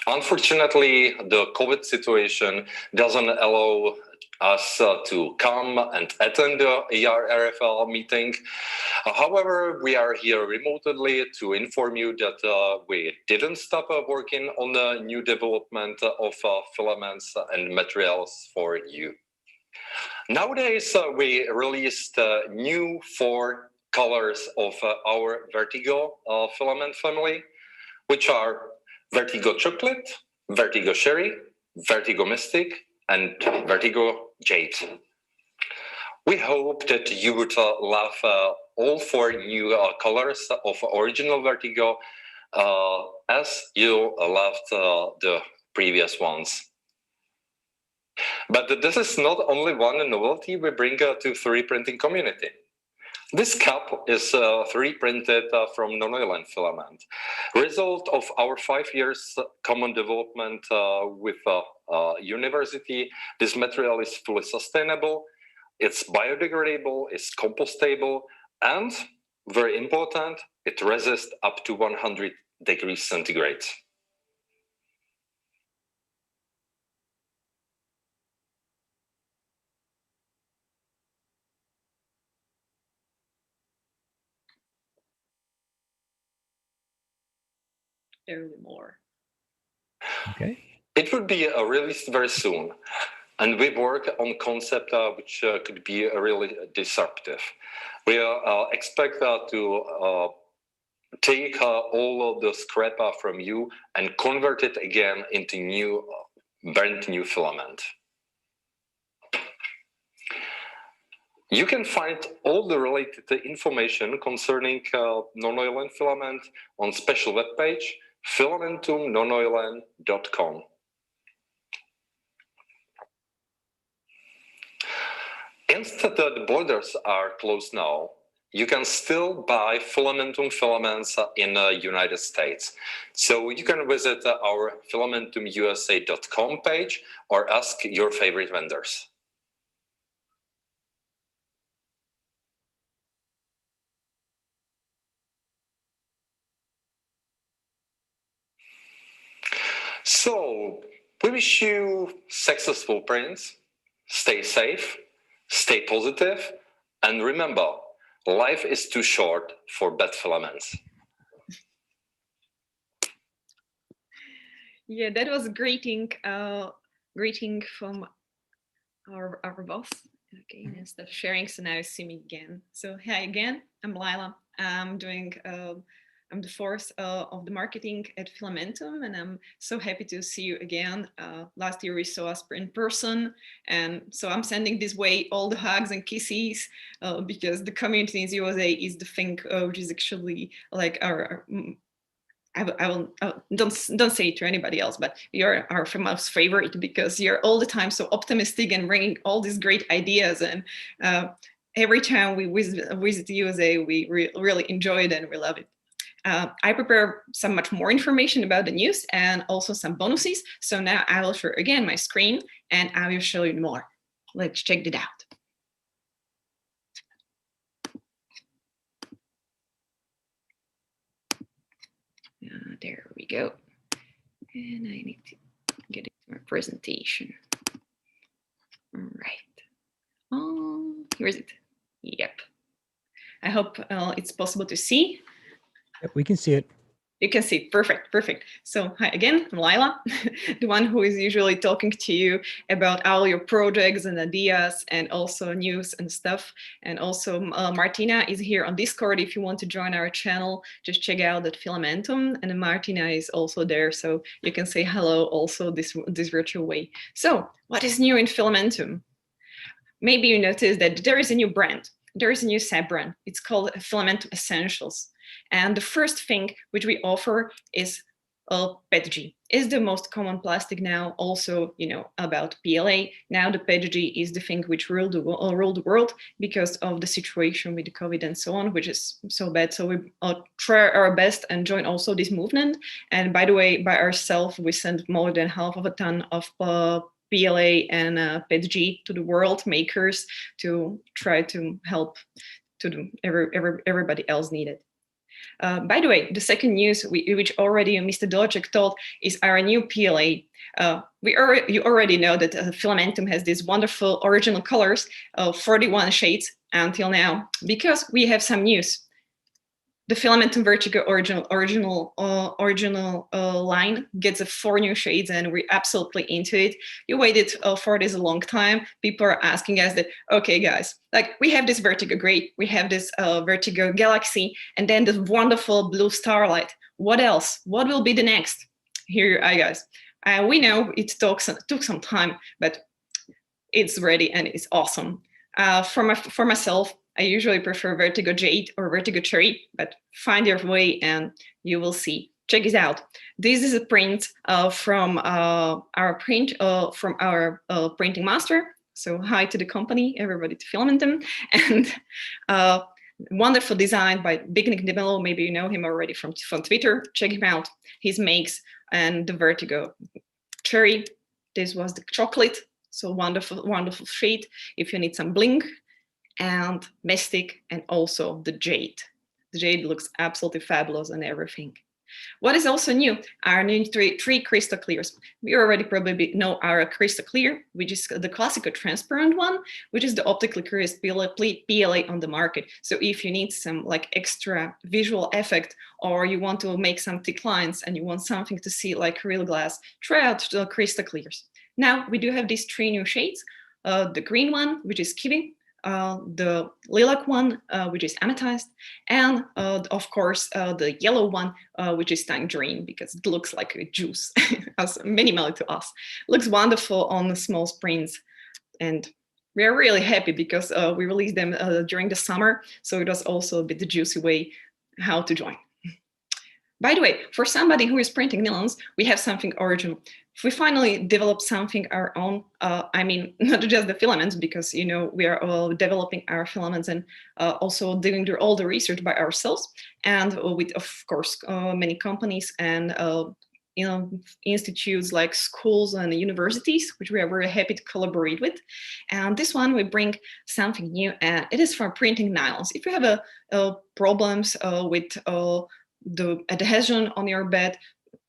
Unfortunately, the COVID situation doesn't allow us to come and attend the AR-RFL meeting. However, we are here remotely to inform you that we didn't stop working on the new development of filaments and materials for you. Nowadays, we released new 4 colors of our Vertigo filament family, which are Vertigo Chocolate, Vertigo Sherry, Vertigo Mystic, and Vertigo Jade. We hope that you would love all 4 new colors of original Vertigo as you loved the previous ones. But this is not only one novelty we bring to 3D printing community. This cup is 3D printed from non-nylon filament, result of our 5 years common development with university. This material is fully sustainable, it's biodegradable, it's compostable, and very important, it resists up to 100 degrees centigrade. Early more. Okay. It will be released very soon, and we work on concept which could be really disruptive. We expect to take all of the scrap from you and convert it again into new, brand new filament. You can find all the related information concerning non-nylon filament on special webpage fillamentumnonnylon.com. Instead that the borders are closed now, you can still buy Fillamentum filaments in the United States. So you can visit our fillamentumusa.com page or ask your favorite vendors. So we wish you successful prints, Stay safe, stay positive, and remember, life is too short for bad filaments. Yeah, that was a greeting from our boss. Okay, instead of sharing, so now you see me again. So hi again, I'm Laila. I'm the force of the marketing at Fillamentum, and I'm so happy to see you again. Last year we saw us in person, and so I'm sending this way all the hugs and kisses because the community in USA is the thing which is actually like our don't say it to anybody else, but you're our most favorite because you're all the time so optimistic and bringing all these great ideas. And every time we visit USA, we really enjoy it and we love it. I prepare some much more information about the news and also some bonuses. So now I will share again my screen and I will show you more. Let's check it out. There we go. And I need to get into my presentation. All right. Here is it. Yep. I hope it's possible to see. Yep, we can see it. You can see, perfect. So hi again, I'm Laila, the one who is usually talking to you about all your projects and ideas and also news and stuff. And also Martina is here on Discord. If you want to join our channel, just check out that Fillamentum, and Martina is also there. So you can say hello also this virtual way. So what is new in Fillamentum? Maybe you noticed that there is a new brand. There is a new sub-brand. It's called Fillamentum Essentials. And the first thing which we offer is PETG. Is the most common plastic now. Also, you know, about PLA. Now the PETG is the thing which ruled the world because of the situation with the COVID and so on, which is so bad. So we try our best and join also this movement. And by the way, by ourselves, we sent more than half of a ton of PLA and PETG to the world makers to try to help to everybody else needed. By the way, the second news, which already Mr. Dolacek told, is our new PLA. You already know that Fillamentum has these wonderful original colors of 41 shades until now, because we have some news. The Fillamentum Vertigo original line gets 4 new shades, and we're absolutely into it. You waited for this a long time. People are asking us that, okay, guys, like we have this Vertigo Gray, we have this Vertigo Galaxy, and then this wonderful blue Starlight. What else? What will be the next? Here you are, guys. We know it took some time, but it's ready and it's awesome. For myself, I usually prefer Vertigo Jade or Vertigo Cherry, but find your way and you will see. Check this out. This is a print from our printing master. So hi to the company, everybody to Fillamentum, and wonderful design by Big Nick DeMello. Maybe you know him already from Twitter. Check him out. His makes and the Vertigo Cherry. This was the chocolate. So wonderful shade if you need some bling. And Mystic, and also the Jade. The Jade looks absolutely fabulous and everything. What is also new? Our new three crystal clears. We already probably know our crystal clear, which is the classical transparent one, which is the optically curious PLA on the market. So if you need some like extra visual effect, or you want to make some thick lines and you want something to see like real glass, try out the crystal clears. Now we do have these 3 new shades. The green one, which is Kiwi, the lilac one, which is amethyst, and of course the yellow one, which is tangerine, because it looks like a juice, as minimally to us. Looks wonderful on the small sprints, and we are really happy because we released them during the summer, so it was also a bit the juicy way how to join. By the way, for somebody who is printing nylons, we have something original. We finally developed something our own. I mean, not just the filaments, because you know we are developing our filaments and also doing all the research by ourselves, and with, of course, many companies and institutes like schools and universities, which we are very happy to collaborate with. And this one we bring something new, and it is for printing nylons. If you have problems with the adhesion on your bed,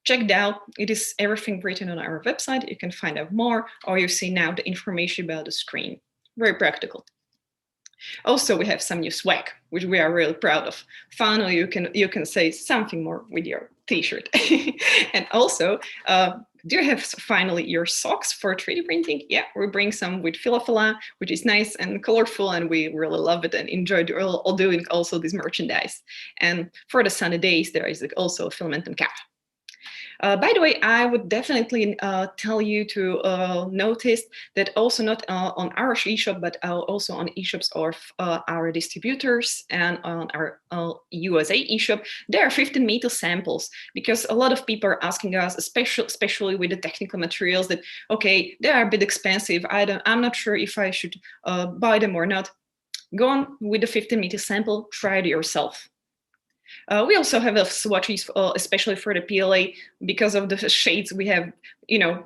check it out. It is everything written on our website. You can find out more, or you see now the information about the screen. Very practical. Also, we have some new swag, which we are really proud of. Finally, you can say something more with your t-shirt. And also, do you have finally your socks for 3D printing? Yeah, we bring some with Fila, which is nice and colorful, and we really love it and enjoy doing also this merchandise. And for the sunny days, there is also a Fillamentum cap. By the way, I would definitely tell you to notice that also not on our eShop, but also on eShops of our distributors and on our USA eShop, there are 15-meter samples, because a lot of people are asking us, especially with the technical materials, that, okay, they are a bit expensive. I'm not sure if I should buy them or not. Go on with the 15-meter sample, try it yourself. We also have swatches, especially for the PLA, because of the shades we have.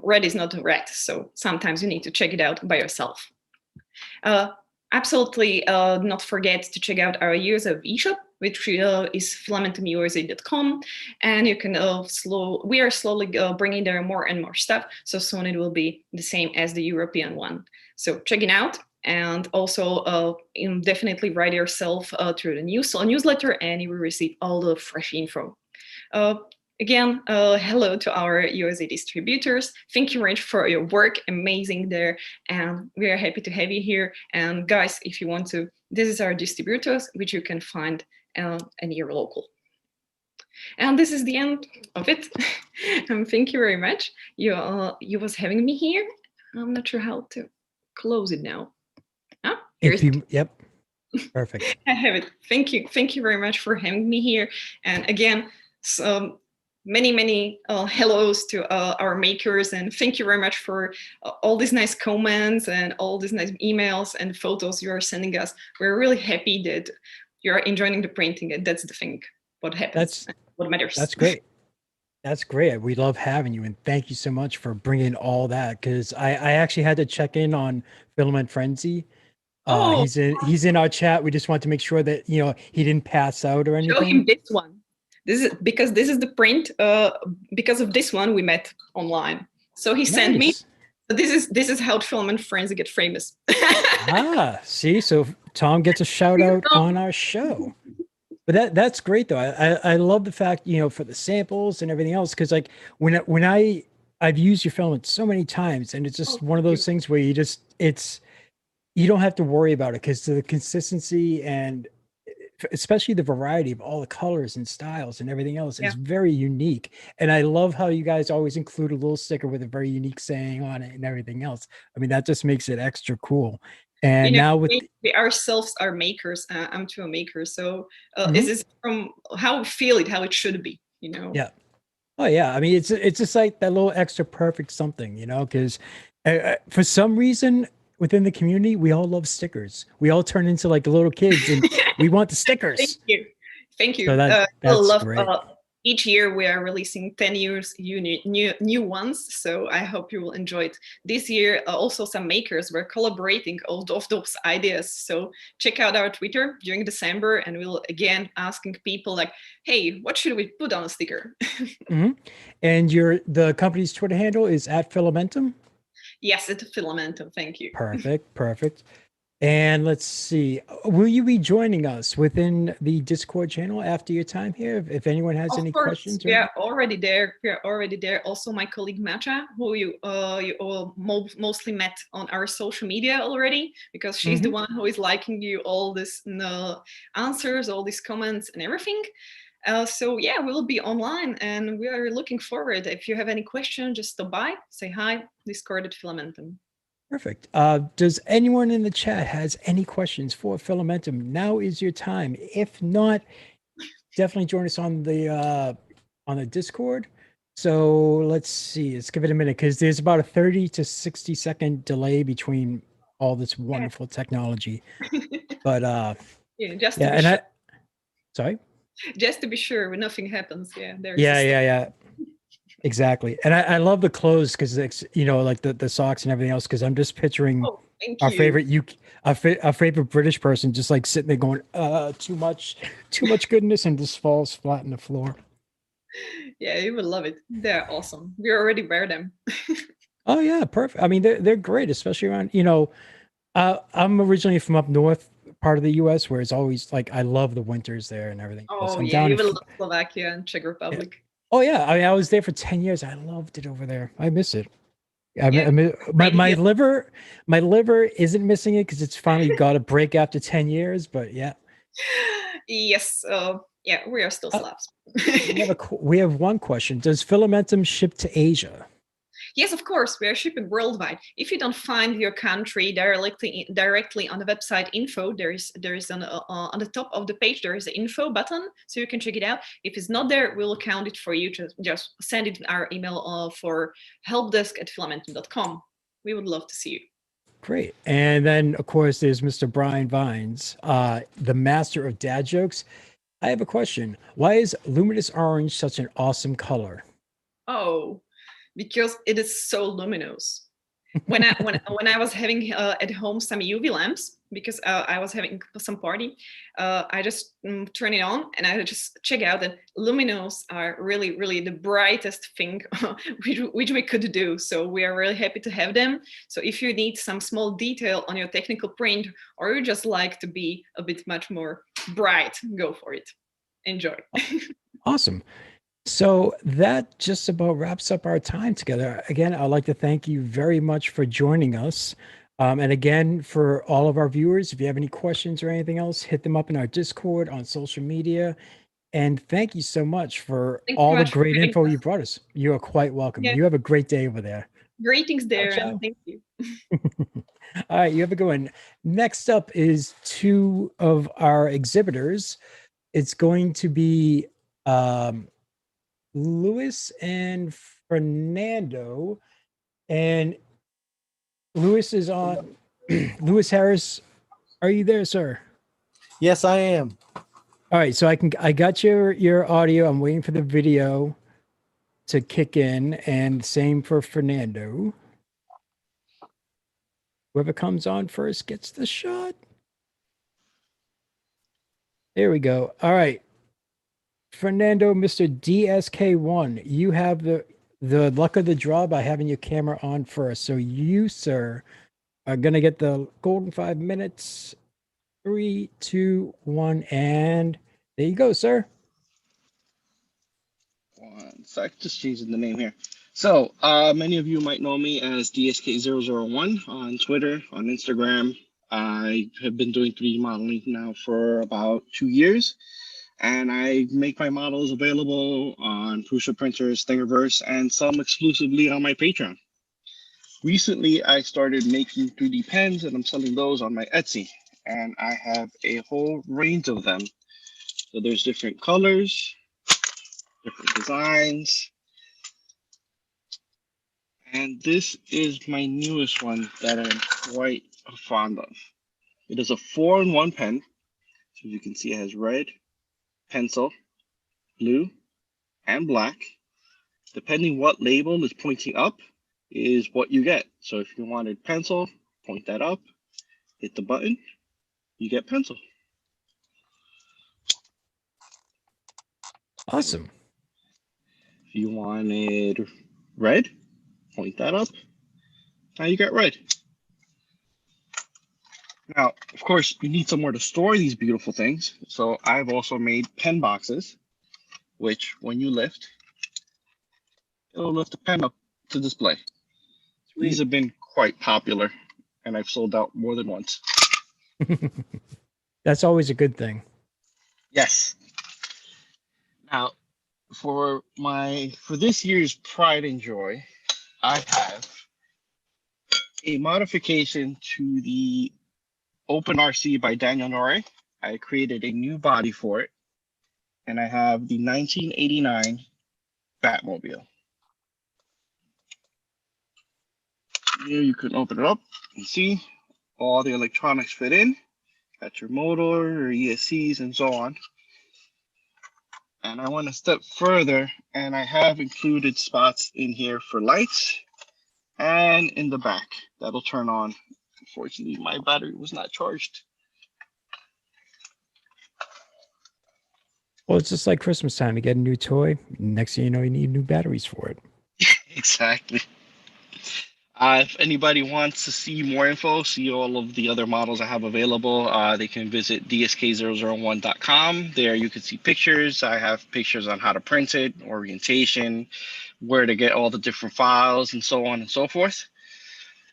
Red is not red, so sometimes you need to check it out by yourself. Absolutely not forget to check out our USA eShop, which is fillamentumUSA.com, and you can we are slowly bringing there more and more stuff, so soon it will be the same as the European one. So check it out. And also definitely write yourself through the newsletter, and you will receive all the fresh info. Again, hello to our USA distributors. Thank you very much for your work, amazing there, and we are happy to have you here. And guys, if you want to, this is our distributors, which you can find near local. And this is the end of it. Thank you very much. You was having me here. I'm not sure how to close it now. Yep. Perfect. I have it. Thank you. Thank you very much for having me here. And again, so many hellos to our makers. And thank you very much for all these nice comments and all these nice emails and photos you are sending us. We're really happy that you're enjoying the printing. And that's the thing, what happens, what matters. That's great. That's great. We love having you. And thank you so much for bringing all that. Because I actually had to check in on Filament Frenzy. He's in our chat. We just want to make sure that he didn't pass out or anything. Show him this one. This is because this is the print. Because of this one, we met online. So he sent me. This is how Filament Frenzy get famous. See, so Tom gets a shout out on our show. But that's great though. I love the fact for the samples and everything else, because like when I've used your filament so many times, and it's just one of those things where you don't have to worry about it, because the consistency and especially the variety of all the colors and styles and everything else is very unique. And I love how you guys always include a little sticker with a very unique saying on it and everything else. I mean, that just makes it extra cool. And now with we ourselves are makers. I'm too a maker, so this is from how we feel it, how it should be. Yeah. Oh yeah. I mean, it's just like that little extra perfect something, because for some reason within the community, we all love stickers. We all turn into like the little kids, and we want the stickers. Thank you. So that's great. Each year we are releasing 10 years new ones, so I hope you will enjoy it. This year also some makers were collaborating all of those ideas, so check out our Twitter during December, and we'll again asking people like, hey, what should we put on a sticker? And the company's Twitter handle is @Fillamentum? Yes, it's Fillamentum. Thank you. Perfect. And let's see, will you be joining us within the Discord channel after your time here? If anyone has any questions? We are already there. Also, my colleague Macha, who you all mostly met on our social media already, because she's the one who is liking you all this answers, all these comments and everything. So yeah, we'll be online, and we are looking forward. If you have any questions, just stop by, say hi, Discord @Fillamentum. Perfect. Does anyone in the chat has any questions for Fillamentum? Now is your time. If not, definitely join us on the Discord. So let's see. Let's give it a minute, because there's about a 30 to 60 second delay between all this wonderful technology. But sorry. Just to be sure, when nothing happens. Yeah. Exactly. And I love the clothes, because it's like the socks and everything else, because I'm just picturing our favorite British person just like sitting there going too much goodness, and just falls flat on the floor. Yeah, you will love it. They're awesome. We already wear them. Oh yeah, perfect. I mean, they're great, especially around, I'm originally from up north part of the US where it's always like I love the winters there and everything else. Oh I'm yeah, down you in will love Slovakia and Czech Republic. Oh yeah, I mean, I was there for 10 years. I loved it over there. I miss it. Yeah, My liver isn't missing it because it's finally got a break after 10 years, but yeah. Yes, yeah, we are still Slavs. We have one question. Does Fillamentum ship to Asia? Yes, of course, we are shipping worldwide. If you don't find your country directly on the website info, there is on the top of the page there is an info button, so you can check it out. If it's not there, we'll count it for you. Just send it our email for helpdesk@fillamentum.com. We would love to see you. Great. And then, of course, there's Mr. Brian Vines, the master of dad jokes. I have a question. Why is luminous orange such an awesome color? Oh, because it is so luminous. When I was having at home some UV lamps, because I was having some party, I just turn it on and I just check out that luminous are really, really the brightest thing which we could do. So we are really happy to have them. So if you need some small detail on your technical print, or you just like to be a bit much more bright, go for it. Enjoy. Awesome. So that just about wraps up our time together. Again, I'd like to thank you very much for joining us. And again, for all of our viewers, if you have any questions or anything else, hit them up in our Discord, on social media. And thank you so much for all the great info you brought us. You are quite welcome. Yeah. You have a great day over there. Greetings there, Ciao, ciao. and thank you. All right, you have a good one. Next up is two of our exhibitors. It's going to be Louis and Fernando, and Louis is on. Louis Harris, are you there, sir? Yes, I am. All right, so I got your audio. I'm waiting for the video to kick in, and same for Fernando. Whoever comes on first gets the shot. There we go. All right. Fernando, Mr. DSK1, you have the luck of the draw by having your camera on first. So you, sir, are going to get the golden 5 minutes. 3, 2, 1, and there you go, sir. 1 sec, just changing the name here. So many of you might know me as DSK001 on Twitter, on Instagram. I have been doing 3D modeling now for about 2 years. And I make my models available on Prusa printers, Thingiverse, and some exclusively on my Patreon. Recently, I started making 3D pens, and I'm selling those on my Etsy. And I have a whole range of them. So there's different colors, different designs. And this is my newest one that I'm quite fond of. It is a 4-in-1 pen. So as you can see, it has red, pencil, blue, and black. Depending what label is pointing up is what you get. So if you wanted pencil, point that up, hit the button, you get pencil. Awesome. If you wanted red, point that up, now you get red. Now, of course, you need somewhere to store these beautiful things. So I've also made pen boxes, which when you lift, it'll lift the pen up to display. These have been quite popular, and I've sold out more than once. That's always a good thing. Yes. Now, for this year's Pride and Joy, I have a modification to the OpenRC by Daniel Norrie. I created a new body for it, and I have the 1989 Batmobile. Here you can open it up and see all the electronics fit in. Got your motor, your ESCs, and so on. And I went a step further, and I have included spots in here for lights and in the back. That'll turn on. Unfortunately, my battery was not charged. Well, it's just like Christmas time. You get a new toy. Next thing you know, you need new batteries for it. Exactly. If anybody wants to see more info, see all of the other models I have available, they can visit dsk001.com. There you can see pictures. I have pictures on how to print it, orientation, where to get all the different files, and so on and so forth.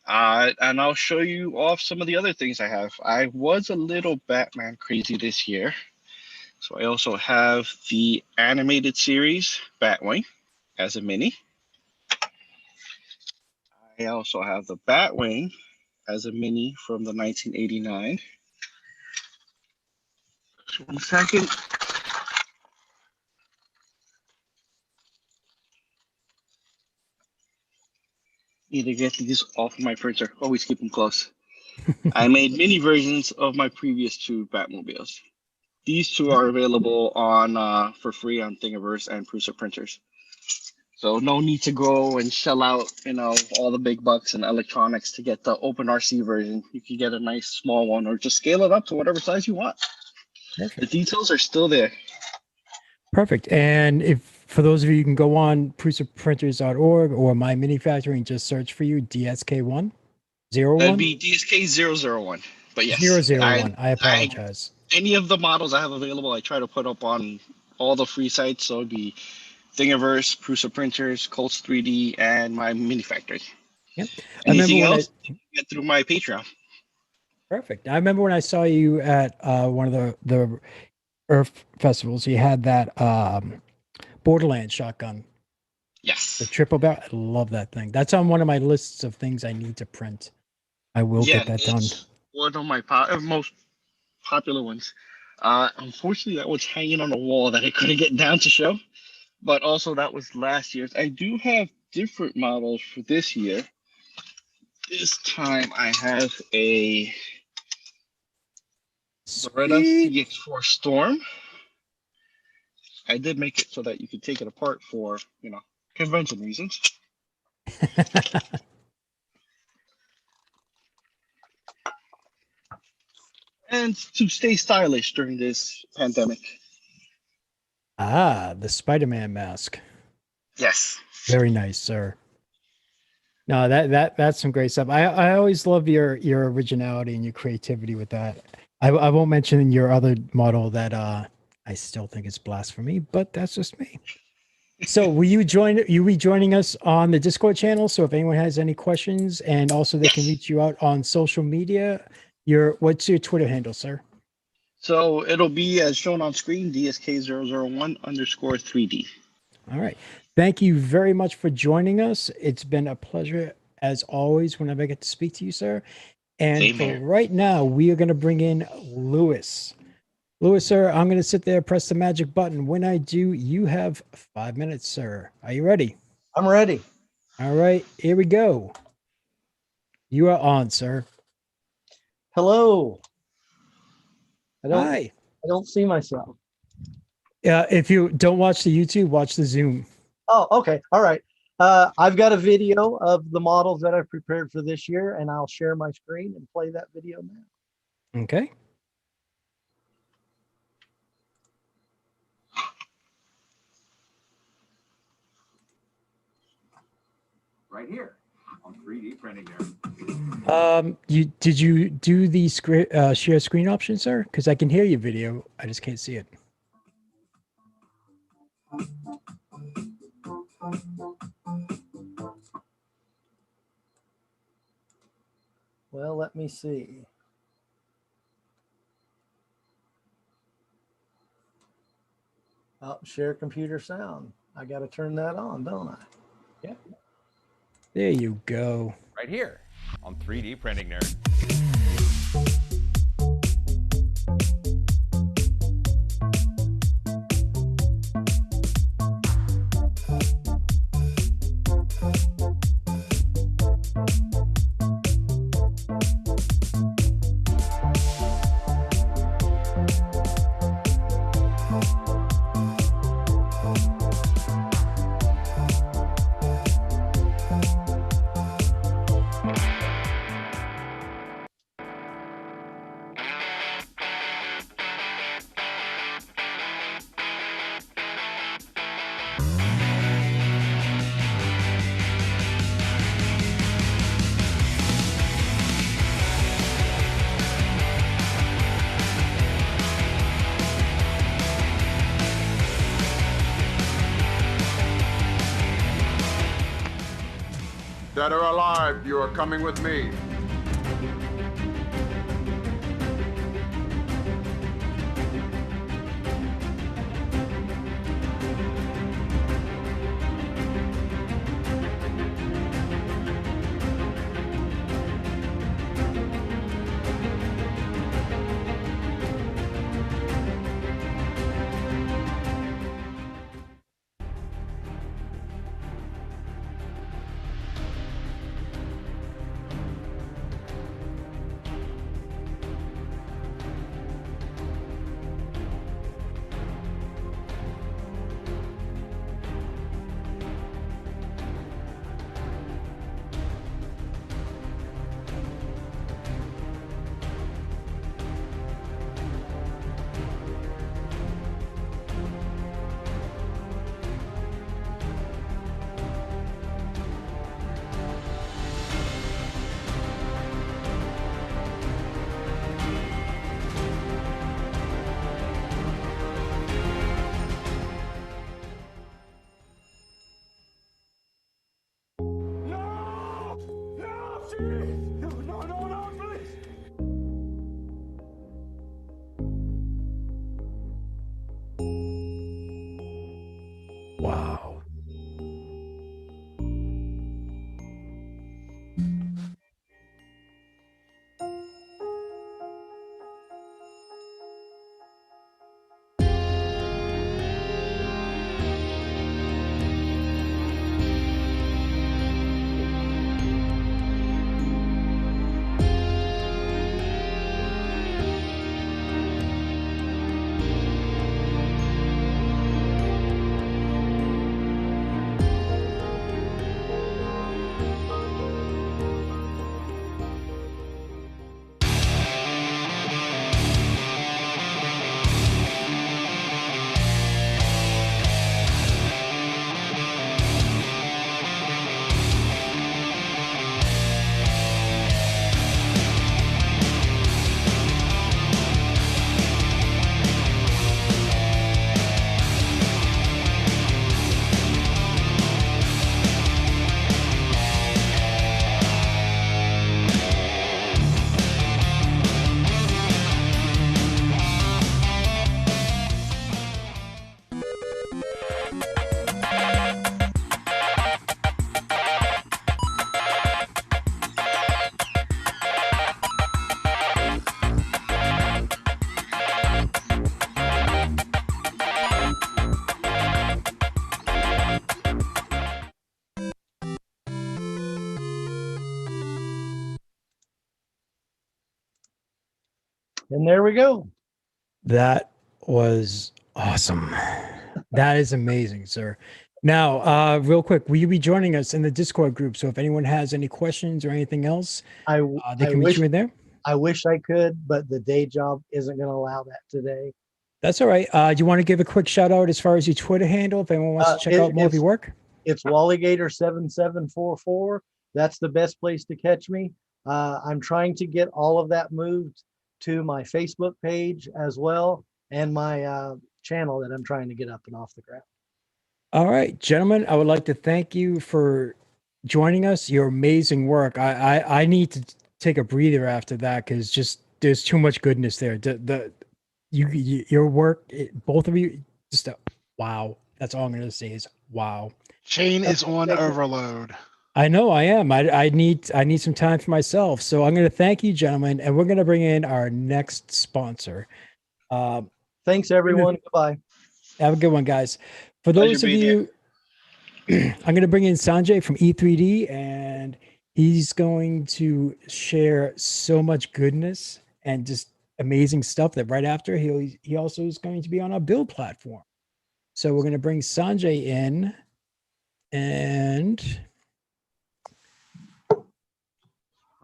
And I'll show you off some of the other things I have. I was a little Batman crazy this year. So I also have the animated series Batwing as a mini. I also have the Batwing as a mini from the 1989. Just 1 second. Need to get these off of my printer. Always keep them close. I made mini versions of my previous 2 Batmobiles. These 2 are available on for free on Thingiverse and Prusa printers. So no need to go and shell out, all the big bucks and electronics to get the OpenRC version. You can get a nice small one or just scale it up to whatever size you want. Perfect. The details are still there. Perfect. And if for those of you, you can go on prusaprinters.org or My Mini Factory and just search for you DSK101. That'd be DSK001. But yes, 001. I apologize. Any of the models I have available, I try to put up on all the free sites. So it'd be Thingiverse, Prusa Printers, Colts 3D, and My Mini Factory. Yep. Anything else, you can get through my Patreon. Perfect. I remember when I saw you at one of the Earth festivals, you had that Borderlands shotgun. Yes. The triple barrel. I love that thing. That's on one of my lists of things I need to print. I will get that done. One of my most popular ones. Unfortunately, that was hanging on a wall that I couldn't get down to show. But also that was last year's. I do have different models for this year. This time I have a Beretta CX4 Storm. I did make it so that you could take it apart for, convention reasons. And to stay stylish during this pandemic. Ah, the Spider-Man mask. Yes. Very nice, sir. No, that's some great stuff. I always love your originality and your creativity with that. I won't mention your other model that I still think is blasphemy, but that's just me. So will you be joining us on the Discord channel? So if anyone has any questions, and also they can reach you out on social media. What's your Twitter handle, sir? So it'll be as shown on screen, DSK001_3D. All right. Thank you very much for joining us. It's been a pleasure, as always, whenever I get to speak to you, sir. And Same for here. right now, we are going to bring in Louis. Louis, sir, I'm going to sit there, press the magic button. When I do, you have 5 minutes, sir. Are you ready? I'm ready. All right. Here we go. You are on, sir. Hello. Hi. I don't see myself. If you don't watch the YouTube, watch the Zoom. Oh, okay. All right. I've got a video of the models that I've prepared for this year, and I'll share my screen and play that video now. Okay. Right here on 3D printing there. Did you do the share screen option, sir? Because I can hear your video, I just can't see it. Well, let me see. Oh, share computer sound. I got to turn that on, don't I? Yeah. There you go. Right here on 3D Printing Nerd. Dead or alive, you are coming with me. Wow. And there we go. That was awesome. That is amazing, sir. Now, real quick, will you be joining us in the Discord group? So if anyone has any questions or anything else, they can reach you in there. I wish I could, but the day job isn't going to allow that today. That's all right. Do you want to give a quick shout out as far as your Twitter handle if anyone wants to check out more of your work? It's Wallygator7744. That's the best place to catch me. I'm trying to get all of that moved to my Facebook page as well, and my channel that I'm trying to get up and off the ground. All right, gentlemen, I would like to thank you for joining us. Your amazing work. I need to take a breather after that because just there's too much goodness there. Your work, both of you, just wow. That's all I'm going to say is wow. Shane is on overload. I know I am. I need some time for myself. So I'm going to thank you, gentlemen, and we're going to bring in our next sponsor. Thanks, everyone. Goodbye. Have a good one, guys. For those of you, I'm going to bring in Sanjay from E3D, and he's going to share so much goodness and just amazing stuff that right after he also is going to be on our build platform. So we're going to bring Sanjay in, and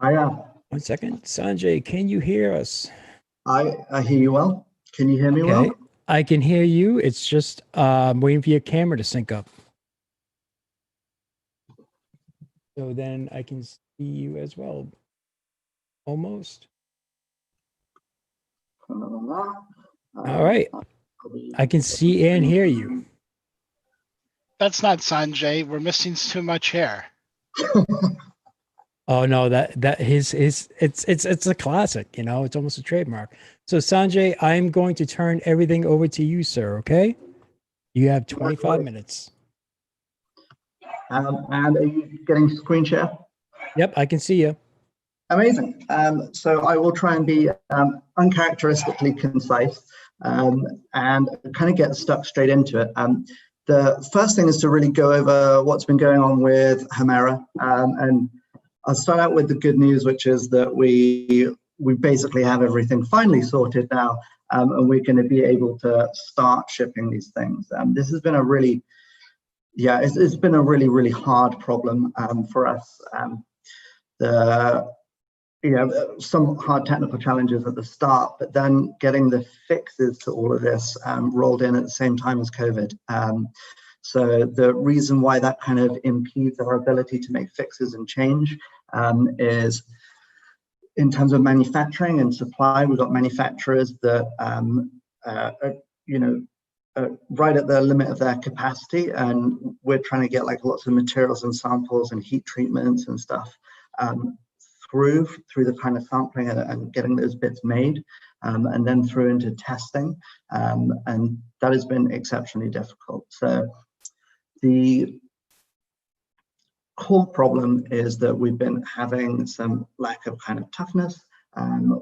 Hiya. 1 second. Sanjay, can you hear us? I hear you well. Can you hear me well? I can hear you. It's just waiting for your camera to sync up. So then I can see you as well. Almost. All right. I can see and hear you. That's not Sanjay. We're missing too much hair. Oh no, that his it's a classic, you know, it's almost a trademark. So Sanjay, I'm going to turn everything over to you, sir, okay? You have 25 minutes. And are you getting screen share? Yep, I can see you. Amazing. So I will try and be uncharacteristically concise and kind of get stuck straight into it. The first thing is to really go over what's been going on with Hemera, and I'll start out with the good news, which is that we basically have everything finally sorted now, and we're going to be able to start shipping these things. This has been a really, it's been a really hard problem for us. Some hard technical challenges at the start, but then getting the fixes to all of this rolled in at the same time as COVID. So the reason why that kind of impedes our ability to make fixes and change is in terms of manufacturing and supply. We've got manufacturers that right at the limit of their capacity, and we're trying to get like lots of materials and samples and heat treatments and stuff through the kind of sampling and getting those bits made, and then through into testing, and that has been exceptionally difficult. So the core problem is that we've been having some lack of kind of toughness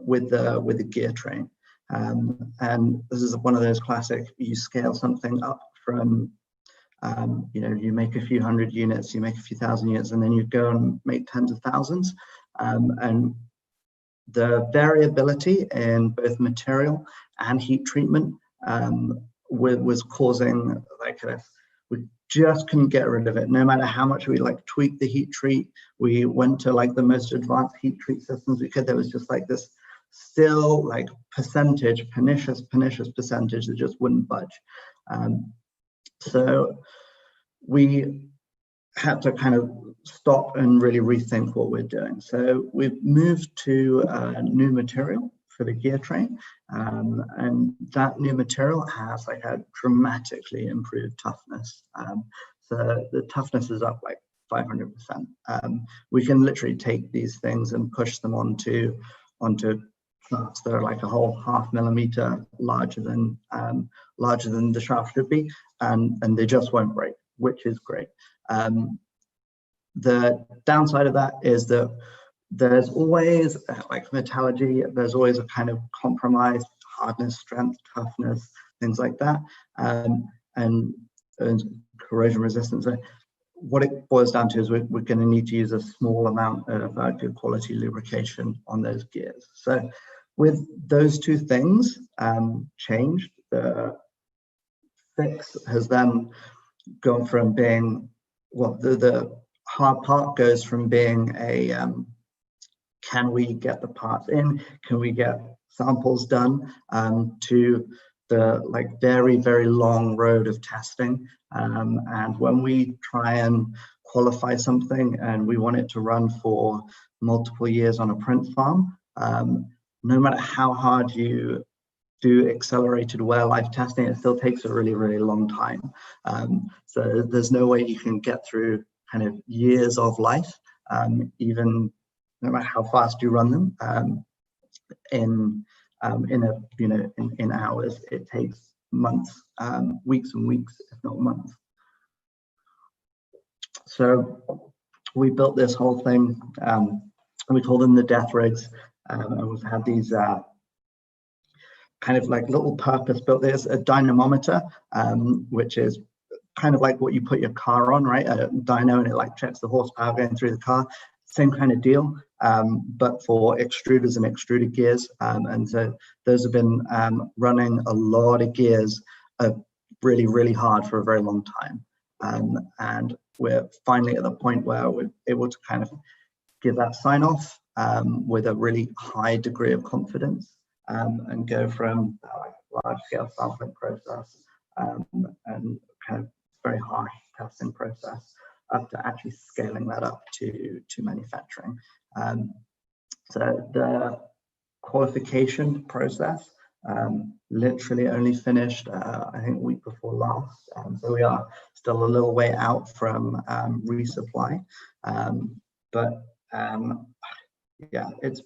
with the gear train, and this is one of those classic, you scale something up from you make a few hundred units, you make a few thousand units, and then you go and make tens of thousands. And the variability in both material and heat treatment was causing we just couldn't get rid of it. No matter how much we like tweaked the heat treat, we went to like the most advanced heat treat systems we could. There was just like this still like pernicious percentage that just wouldn't budge. So we had to kind of stop and really rethink what we're doing. So we've moved to a new material for the gear train, and that new material has like a dramatically improved toughness. So the toughness is up like 500%. We can literally take these things and push them onto shafts that are like a whole 0.5 millimeter larger than the shaft should be, and they just won't break, which is great. The downside of that is that there's always like metallurgy, there's always a kind of compromise, hardness, strength, toughness, things like that, and corrosion resistance. What it boils down to is we're going to need to use a small amount of good quality lubrication on those gears. So with those two things changed, the fix has then gone from being, well, the hard part goes from being a can we get the parts in, can we get samples done, to the like very long road of testing. And when we try and qualify something and we want it to run for multiple years on a print farm, no matter how hard you do accelerated wear life testing, it still takes a really long time. So there's no way you can get through kind of years of life, even no matter how fast you run them, in hours. It takes months, weeks and weeks, if not months. So we built this whole thing, and we call them the death rigs, and we've had these kind of like little purpose-built. There's a dynamometer, which is kind of like what you put your car on, right? A dyno, and it like checks the horsepower going through the car. Same kind of deal, but for extruders and extruded gears. And so those have been running a lot of gears really hard for a very long time. And we're finally at the point where we're able to kind of give that sign off with a really high degree of confidence, and go from large scale sampling process and kind of very harsh testing process up to actually scaling that up to manufacturing. So the qualification process literally only finished, I think, a week before last. So we are still a little way out from resupply. Yeah, it's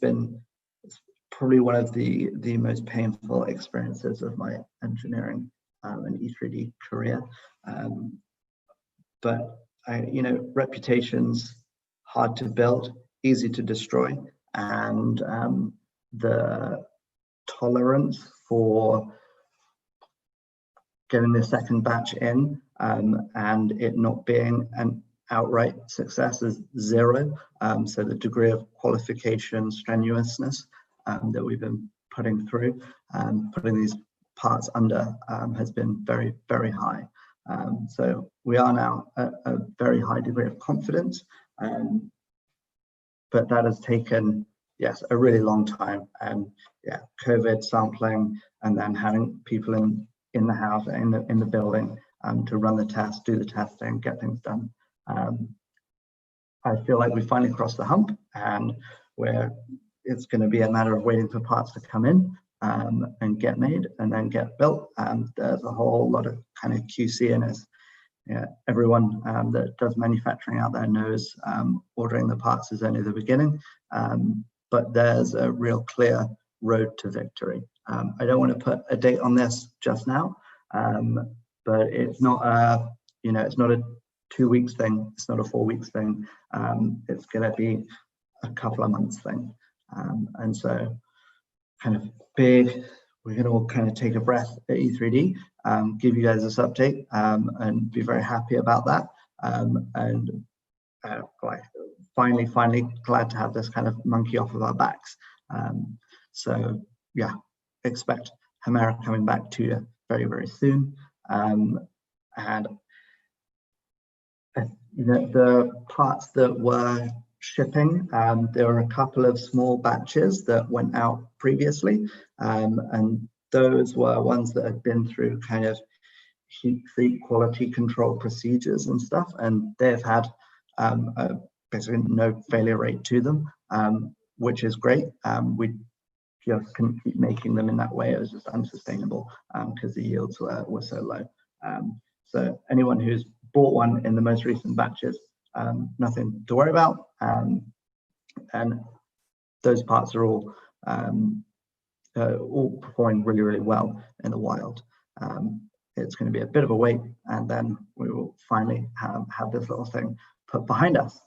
probably one of the most painful experiences of my engineering and E3D career. You know, reputation's hard to build, easy to destroy, and the tolerance for getting the second batch in and it not being an outright success is zero. So the degree of qualification, strenuousness that we've been putting through, putting these parts under has been very, very high. So we are now at a very high degree of confidence, but that has taken, yes, a really long time. And yeah, COVID sampling, and then having people in the house, in the building to run the test, do the testing, get things done. I feel like we finally crossed the hump, and it's going to be a matter of waiting for parts to come in and get made and then get built. There's a whole lot of kind of QC in it. Yeah, everyone that does manufacturing out there knows ordering the parts is only the beginning, but there's a real clear road to victory. I don't want to put a date on this just now, but it's not a, you know, it's not a 2 weeks thing, it's not a 4 weeks thing. It's going to be a couple of months thing, and so kind of big. We're going to all kind of take a breath at E3D, give you guys this update, and be very happy about that. Finally glad to have this kind of monkey off of our backs. So yeah, expect Hemera coming back to you very, very soon. And you know, the parts that were shipping, there were a couple of small batches that went out previously, and those were ones that had been through kind of heat treat quality control procedures and stuff, and they've had basically no failure rate to them, which is great. We just couldn't keep making them in that way. It was just unsustainable because the yields were so low. So anyone who's bought one in the most recent batches, nothing to worry about, and those parts are all performing really, really well in the wild. It's going to be a bit of a wait, and then we will finally have this little thing put behind us.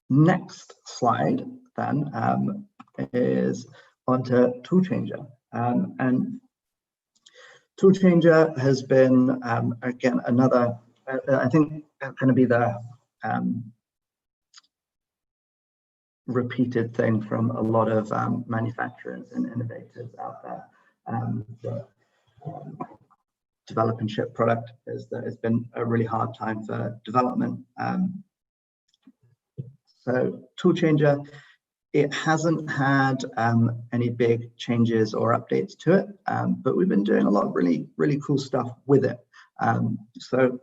Next slide then is onto Tool Changer, and Tool Changer has been again another, I think, going to be the repeated thing from a lot of manufacturers and innovators out there that develop and ship product, is that it's been a really hard time for development. So Tool Changer, it hasn't had any big changes or updates to it, but we've been doing a lot of really, really cool stuff with it. So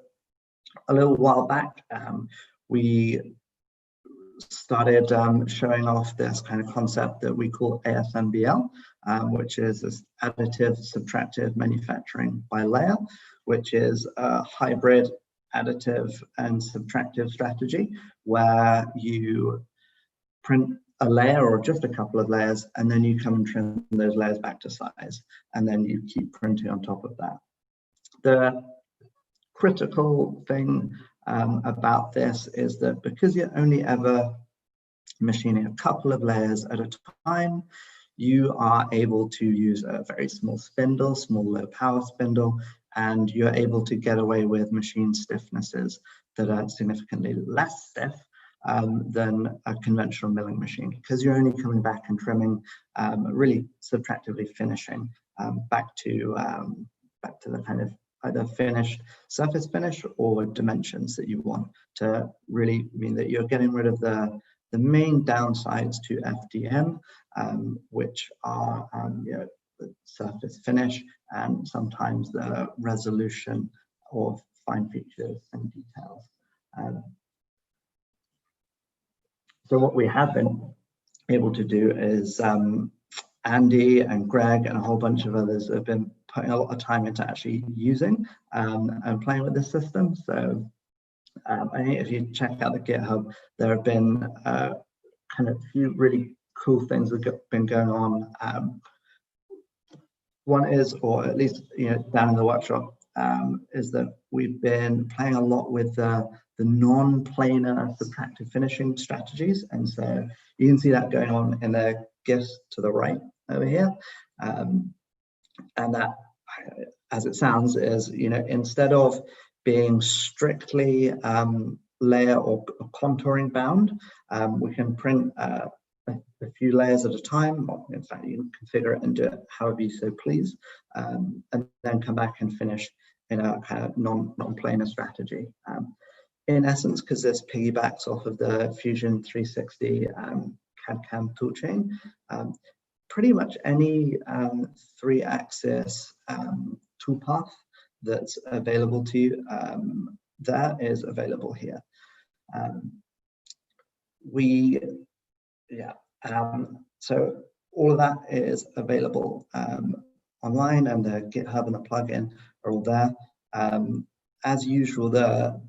a little while back, we started showing off this kind of concept that we call ASMBL, which is this additive subtractive manufacturing by layer, which is a hybrid additive and subtractive strategy where you print a layer or just a couple of layers, and then you come and trim those layers back to size, and then you keep printing on top of that. The critical thing about this is that because you're only ever machining a couple of layers at a time, you are able to use a very small spindle, small low power spindle, and you're able to get away with machine stiffnesses that are significantly less stiff than a conventional milling machine, because you're only coming back and trimming, really subtractively finishing back to the kind of either finished surface finish or dimensions that you want, to really mean that you're getting rid of the main downsides to FDM, which are you know, the surface finish and sometimes the resolution of fine features and details. So what we have been able to do is Andy and Greg and a whole bunch of others have been putting a lot of time into actually using and playing with this system. So I think if you check out the GitHub, there have been kind of a few really cool things that have been going on. One is, or at least down in the workshop, is that we've been playing a lot with the non-planar subtractive finishing strategies, and so you can see that going on in the GIFs to the right over here, and that, as it sounds, is instead of being strictly layer or contouring bound, we can print a few layers at a time. In fact, you can configure it and do it however you so please, and then come back and finish in a kind of non-planar strategy. In essence, because this piggybacks off of the Fusion 360 CAD/CAM toolchain, pretty much any 3-axis toolpath that's available to you, that is available here. So all of that is available online, and the GitHub and the plugin are all there. As usual, the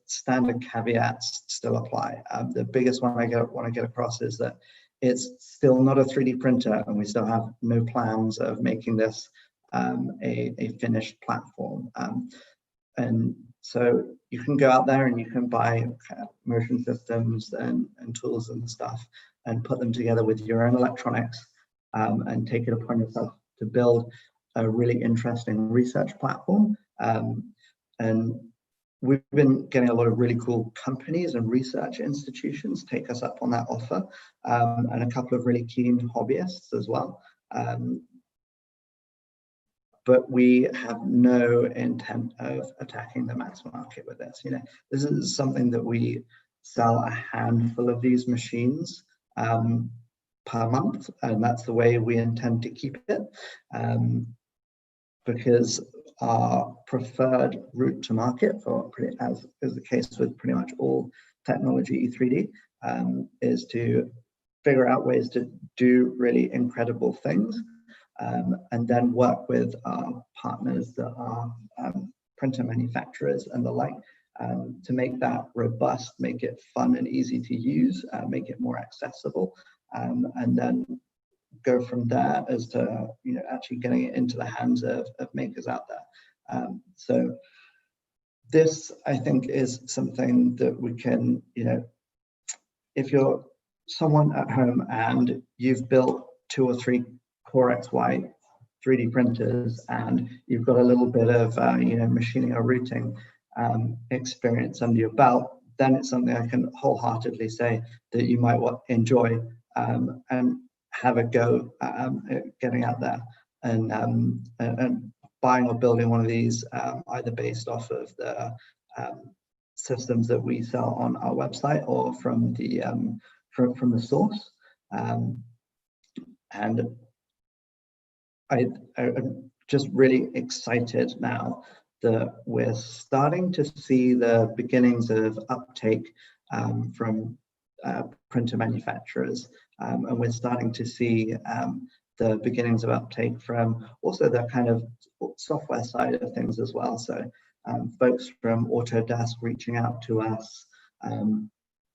standard caveats still apply. The biggest one I want to get across is that it's still not a 3D printer, and we still have no plans of making this a finished platform. And so you can go out there and you can buy motion systems and tools and stuff and put them together with your own electronics, and take it upon yourself to build a really interesting research platform. And we've been getting a lot of really cool companies and research institutions take us up on that offer, and a couple of really keen hobbyists as well. But we have no intent of attacking the mass market with this. This is something that we sell a handful of these machines per month, and that's the way we intend to keep it, because our preferred route to market, as is the case with pretty much all technology E3D, is to figure out ways to do really incredible things, and then work with our partners that are printer manufacturers and the like, to make that robust, make it fun and easy to use, make it more accessible, and then go from there as to actually getting it into the hands of makers out there. So this, I think, is something that we can, if you're someone at home and you've built 2 or 3 Core XY 3D printers and you've got a little bit of machining or routing experience under your belt, then it's something I can wholeheartedly say that you might enjoy, and have a go at getting out there and buying or building one of these, either based off of the systems that we sell on our website or from the source. And I'm just really excited now that we're starting to see the beginnings of uptake from printer manufacturers, and we're starting to see the beginnings of uptake from also the kind of software side of things as well. So folks from Autodesk reaching out to us, and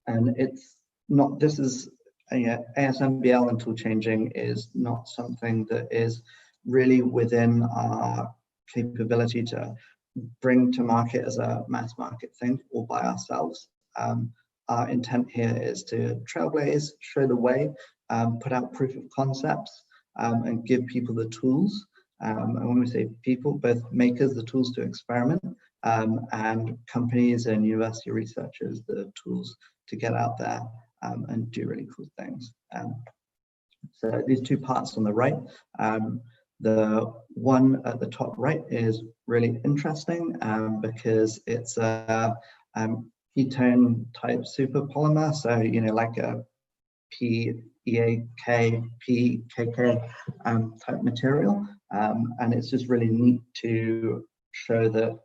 it's not, this is ASMBL and tool changing is not something that is really within our capability to bring to market as a mass market thing all by ourselves. Our intent here is to trailblaze, show the way, put out proof of concepts, and give people the tools. And when we say people, both makers the tools to experiment, and companies and university researchers the tools to get out there and do really cool things. So these 2 parts on the right, the one at the top right is really interesting because it's a ketone type superpolymer, so like a PEAK, PKK type material, and it's just really neat to show that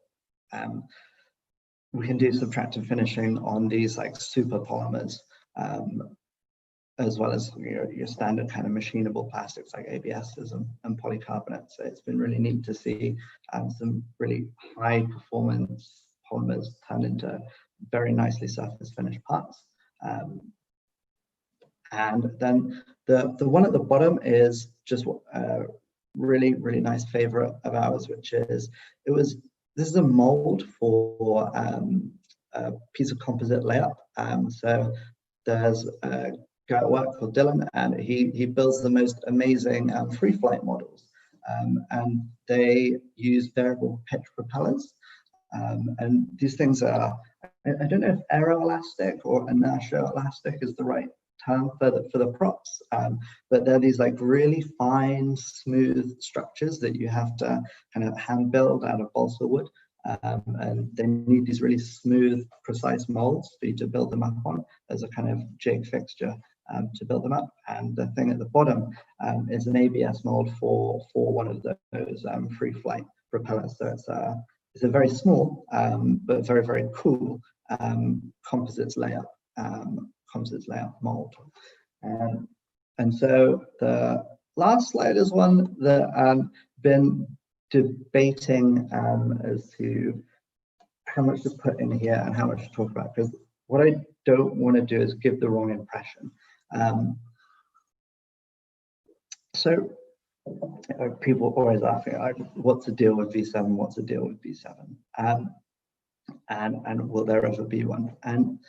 we can do subtractive finishing on these like super polymers, as well as your standard kind of machinable plastics like ABSs and polycarbonates. So it's been really neat to see some really high performance polymers turned into very nicely surface finished parts. And then the one at the bottom is just a really, really nice favorite of ours, which is, this is a mold for a piece of composite layup. So there's a guy at work called Dylan, and he builds the most amazing free flight models. And they use variable pitch propellers. And these things are, I don't know if aeroelastic or inertia elastic is the right term for the props, but they're these like really fine, smooth structures that you have to kind of hand build out of balsa wood. And they need these really smooth, precise molds for you to build them up on as a kind of jig fixture to build them up. And the thing at the bottom is an ABS mold for one of those free flight propellers. So it's a very small but very, very cool composites layout mold. And so the last slide is one that I've been debating as to how much to put in here and how much to talk about, because what I don't want to do is give the wrong impression. So people always ask me, like, what's the deal with V7? What's the deal with V7? And will there ever be one? And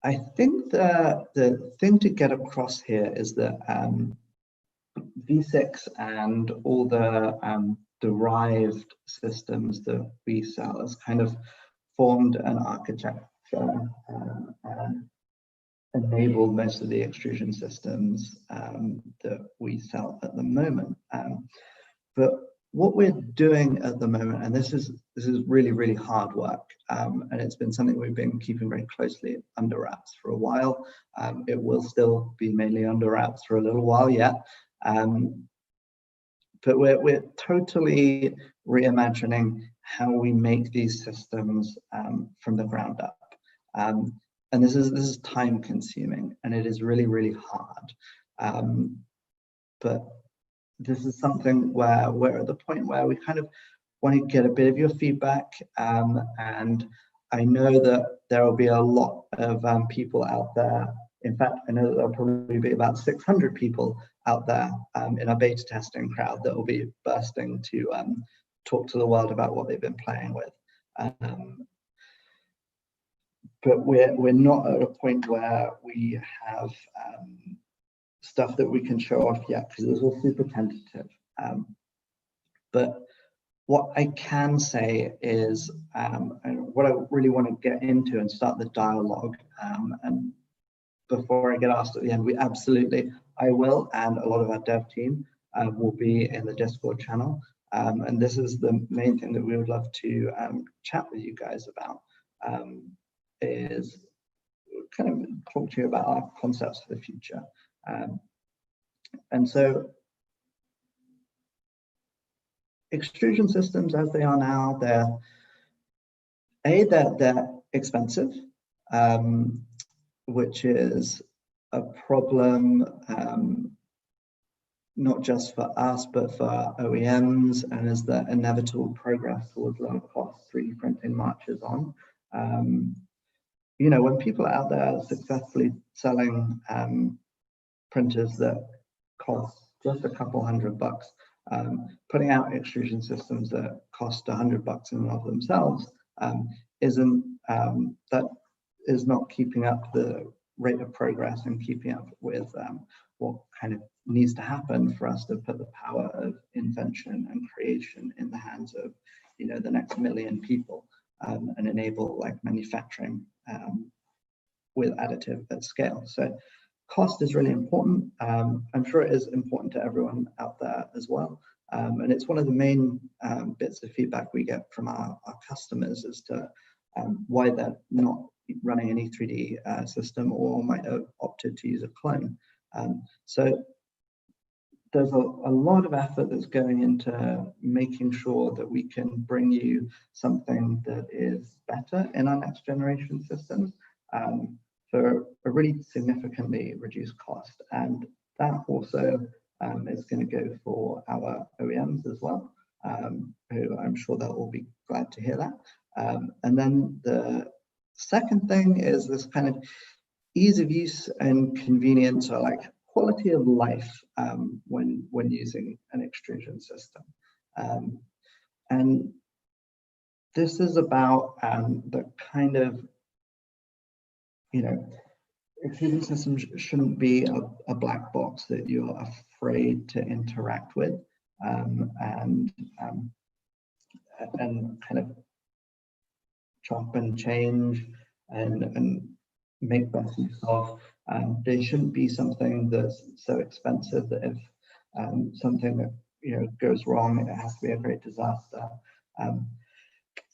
I think the thing to get across here is that V6 and all the derived systems that we sell has kind of formed an architecture and enabled most of the extrusion systems that we sell at the moment. But what we're doing at the moment, and this is really, really hard work, and it's been something we've been keeping very closely under wraps for a while. It will still be mainly under wraps for a little while yet. But we're totally reimagining how we make these systems from the ground up. And this is time consuming, and it is really, really hard. But this is something where we're at the point where we kind of want to get a bit of your feedback. And I know that there will be a lot of people out there. In fact, I know that there'll probably be about 600 people out there in our beta testing crowd that will be bursting to talk to the world about what they've been playing with. But we're not at a point where we have stuff that we can show off yet, because it's all super tentative. But what I can say is, and what I really want to get into and start the dialogue, and before I get asked at the end, I will, and a lot of our dev team will be in the Discord channel. And this is the main thing that we would love to chat with you guys about, is kind of talk to you about our concepts for the future. And so extrusion systems as they are now, they're expensive, which is a problem not just for us, but for OEMs, and as the inevitable progress towards lower cost 3D printing marches on. You know, when people are out there successfully selling printers that cost just a couple $100, putting out extrusion systems that cost $100 in and of themselves that is not keeping up the rate of progress and keeping up with what kind of needs to happen for us to put the power of invention and creation in the hands of, you know, the next million people, and enable like manufacturing with additive at scale. So cost is really important. I'm sure it is important to everyone out there as well. And it's one of the main bits of feedback we get from our customers as to why they're not running an E3D system or might have opted to use a clone. So there's a lot of effort that's going into making sure that we can bring you something that is better in our next generation systems. for a really significantly reduced cost. And that also is going to go for our OEMs as well, who I'm sure they'll all be glad to hear that. And then the second thing is this kind of ease of use and convenience, or like quality of life when using an extrusion system. And this is about the kind of, extrusion systems shouldn't be a black box that you're afraid to interact with, and kind of chop and change and make best use of. They shouldn't be something that's so expensive that if something that goes wrong, it has to be a great disaster.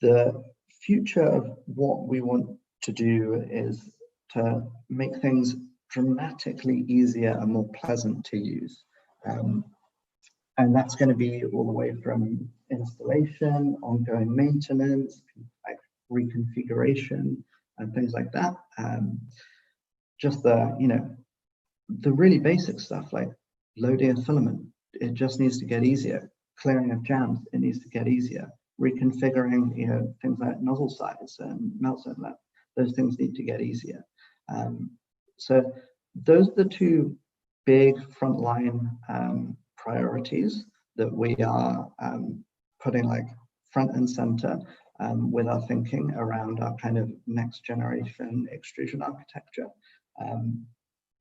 The future of what we want to do is to make things dramatically easier and more pleasant to use. And that's going to be all the way from installation, ongoing maintenance, like reconfiguration and things like that. Just the really basic stuff like loading a filament, it just needs to get easier. Clearing of jams, it needs to get easier. Reconfiguring, things like nozzle size and melt zone length, those things need to get easier. So those are the two big frontline priorities that we are putting like front and center with our thinking around our kind of next generation extrusion architecture.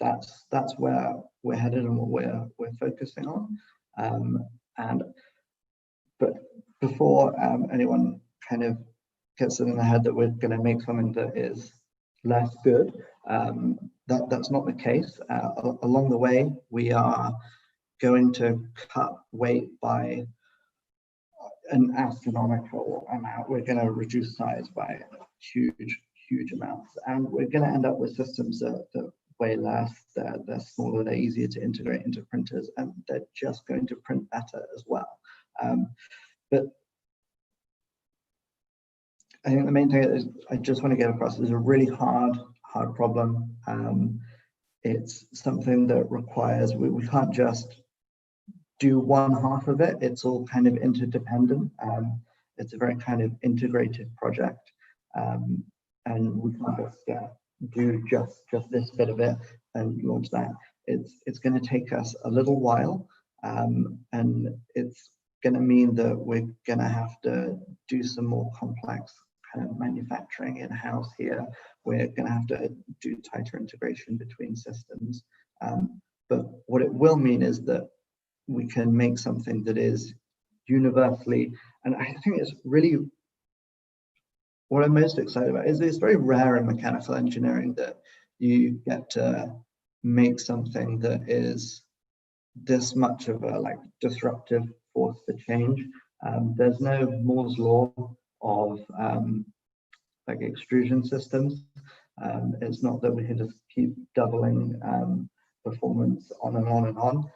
That's where we're headed and what we're focusing on. But before anyone kind of gets it in the head that we're going to make something that is less good, that's not the case. Along the way, we are going to cut weight by an astronomical amount. We're going to reduce size by huge amounts, and we're going to end up with systems that weigh less, they're smaller, they're easier to integrate into printers, and they're just going to print better as well. But I think the main thing is I just want to get across is a really hard problem. It's something that requires, we can't just do one half of it. It's all kind of interdependent. It's a very kind of integrated project. And we can't just do just this bit of it and launch that. It's going to take us a little while, and it's going to mean that we're going to have to do some more complex kind of manufacturing in-house here. We're going to have to do tighter integration between systems. But what it will mean is that we can make something that is universally, and I think it's really, what I'm most excited about is it's very rare in mechanical engineering that you get to make something that is this much of a like disruptive force for change. There's no Moore's law of like extrusion systems. It's not that we can just keep doubling performance on and on and on.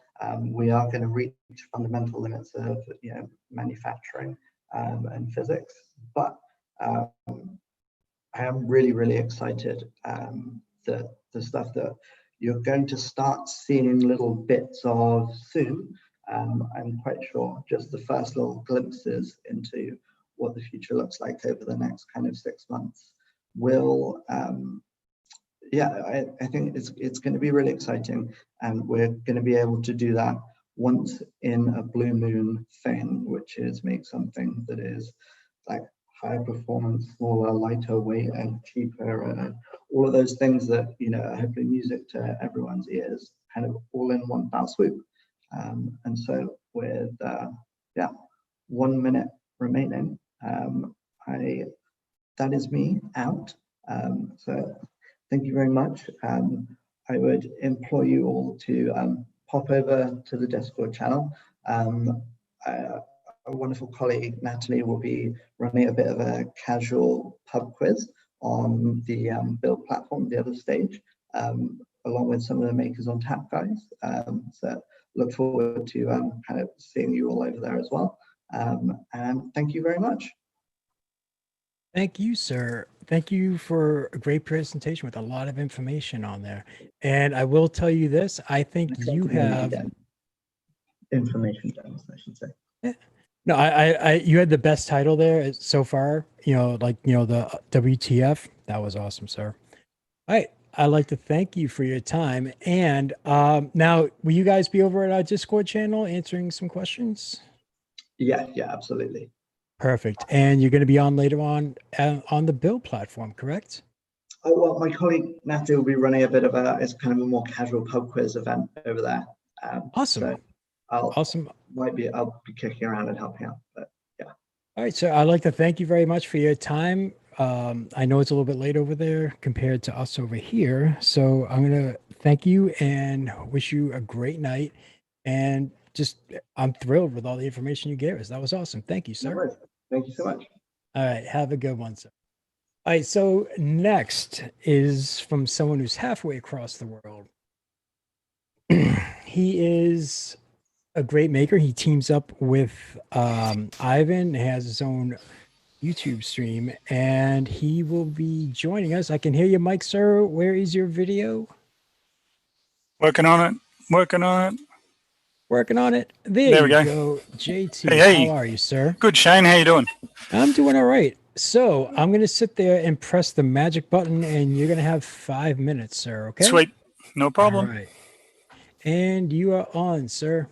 We are going to reach fundamental limits of manufacturing and physics, but I am really excited that the stuff that you're going to start seeing little bits of soon. I'm quite sure just the first little glimpses into what the future looks like over the next kind of 6 months will, I think it's going to be really exciting, and we're going to be able to do that once in a blue moon thing, which is make something that is like higher performance, smaller, lighter weight, and cheaper, and all of those things that are hopefully music to everyone's ears, kind of all in one foul swoop. And so with 1 minute remaining, that is me out. So thank you very much. I would implore you all to pop over to the Discord channel. A wonderful colleague, Natalie, will be running a bit of a casual pub quiz on the build platform, the other stage, along with some of the Makers on Tap guys. So look forward to kind of seeing you all over there as well. And thank you very much. Thank you, sir. Thank you for a great presentation with a lot of information on there. And I will tell you this, I think you have information demos, I should say. no, you had the best title there so far, like, the WTF. That was awesome, sir. All right. I'd like to thank you for your time. And now, will you guys be over at our Discord channel answering some questions? Yeah, absolutely. Perfect. And you're going to be on later on the Build platform, correct? Oh, well, my colleague Natalie will be running a bit of it's kind of a more casual pub quiz event over there. Awesome. So I'll be kicking around and helping out, but yeah. All right, sir. I'd like to thank you very much for your time. I know it's a little bit late over there compared to us over here. So I'm going to thank you and wish you a great night. And I'm thrilled with all the information you gave us. That was awesome. Thank you, sir. No worries. Thank you so much. All right. Have a good one, sir. All right. So next is from someone who's halfway across the world. He is a great maker. He teams up with Ivan, has his own YouTube stream, and he will be joining us. I can hear you, Mike, sir. Where is your video? Working on it. Working on it. There we go. JT, hey. How are you, sir? Good, Shane. How you doing? I'm doing all right. So I'm going to sit there and press the magic button, and you're going to have 5 minutes, sir. Okay? Sweet. No problem. All right. And you are on, sir.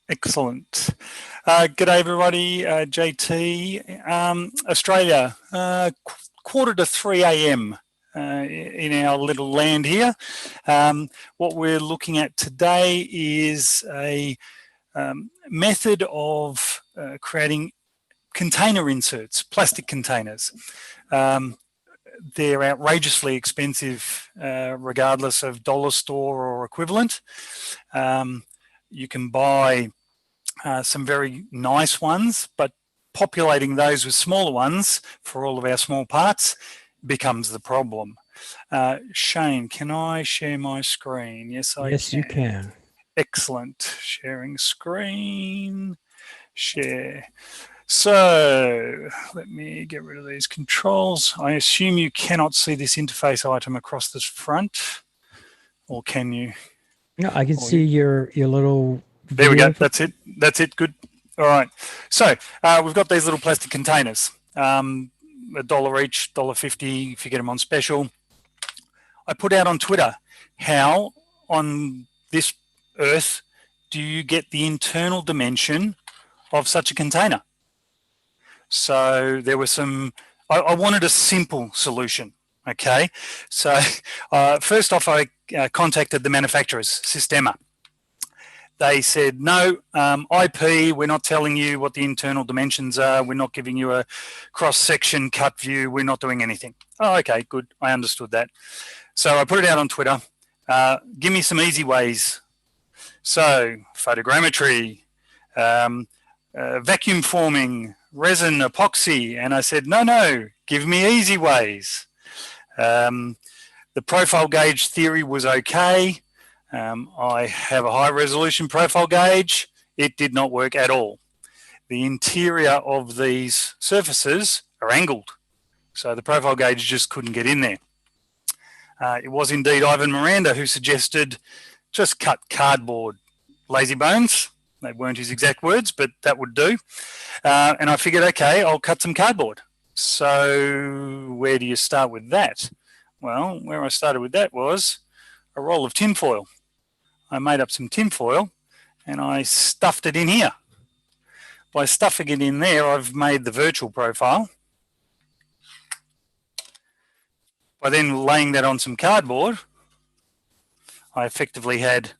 Excellent. G'day, everybody. JT, Australia, 2:45 a.m. In our little land here. What we're looking at today is a method of creating container inserts, plastic containers. They're outrageously expensive, regardless of dollar store or equivalent. You can buy some very nice ones, but populating those with smaller ones for all of our small parts becomes the problem. Shane, can I share my screen? Yes, I can. Yes, you can. Excellent. Sharing screen. Share. So let me get rid of these controls. I assume you cannot see this interface item across this front, or can you? No, I can see your little. There we go. That's it. That's it. Good. All right. So we've got these little plastic containers. $1 each, $1.50 if you get them on special. I put out on Twitter, how on this earth do you get the internal dimension of such a container? So there were some, I wanted a simple solution. Okay. So first off, I contacted the manufacturers, Sistema. They said, no, IP, we're not telling you what the internal dimensions are. We're not giving you a cross-section cut view. We're not doing anything. Oh, okay, good. I understood that. So I put it out on Twitter. Give me some easy ways. So photogrammetry, vacuum forming, resin, epoxy. And I said, no, give me easy ways. The profile gauge theory was okay. I have a high resolution profile gauge. It did not work at all. The interior of these surfaces are angled, so the profile gauge just couldn't get in there. It was indeed Ivan Miranda who suggested just cut cardboard, lazy bones. They weren't his exact words, but that would do. And I figured, okay, I'll cut some cardboard. So where do you start with that? Well, where I started with that was a roll of tinfoil. I made up some tinfoil and I stuffed it in here. By stuffing it in there, I've made the virtual profile. By then laying that on some cardboard, I effectively had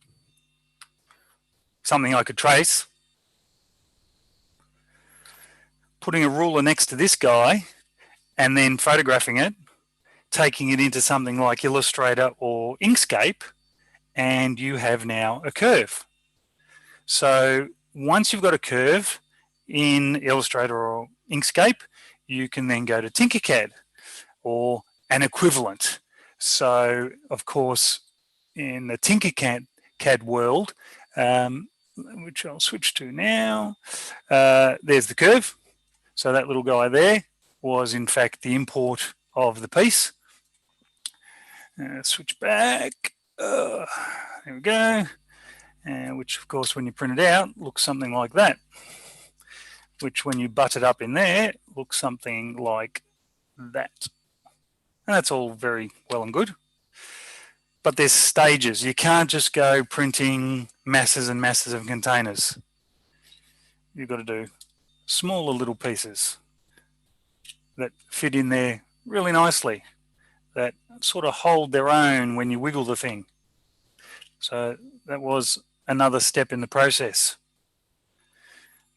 something I could trace. Putting a ruler next to this guy and then photographing it, taking it into something like Illustrator or Inkscape, and you have now a curve. So once you've got a curve in Illustrator or Inkscape, you can then go to Tinkercad or an equivalent. So of course, in the Tinkercad world, which I'll switch to now, there's the curve. So that little guy there, was in fact the import of the piece. Switch back. There we go. Which, of course, when you print it out, looks something like that. Which, when you butt it up in there, looks something like that. And that's all very well and good. But there's stages. You can't just go printing masses and masses of containers. You've got to do smaller little pieces that fit in there really nicely, that sort of hold their own when you wiggle the thing. So that was another step in the process.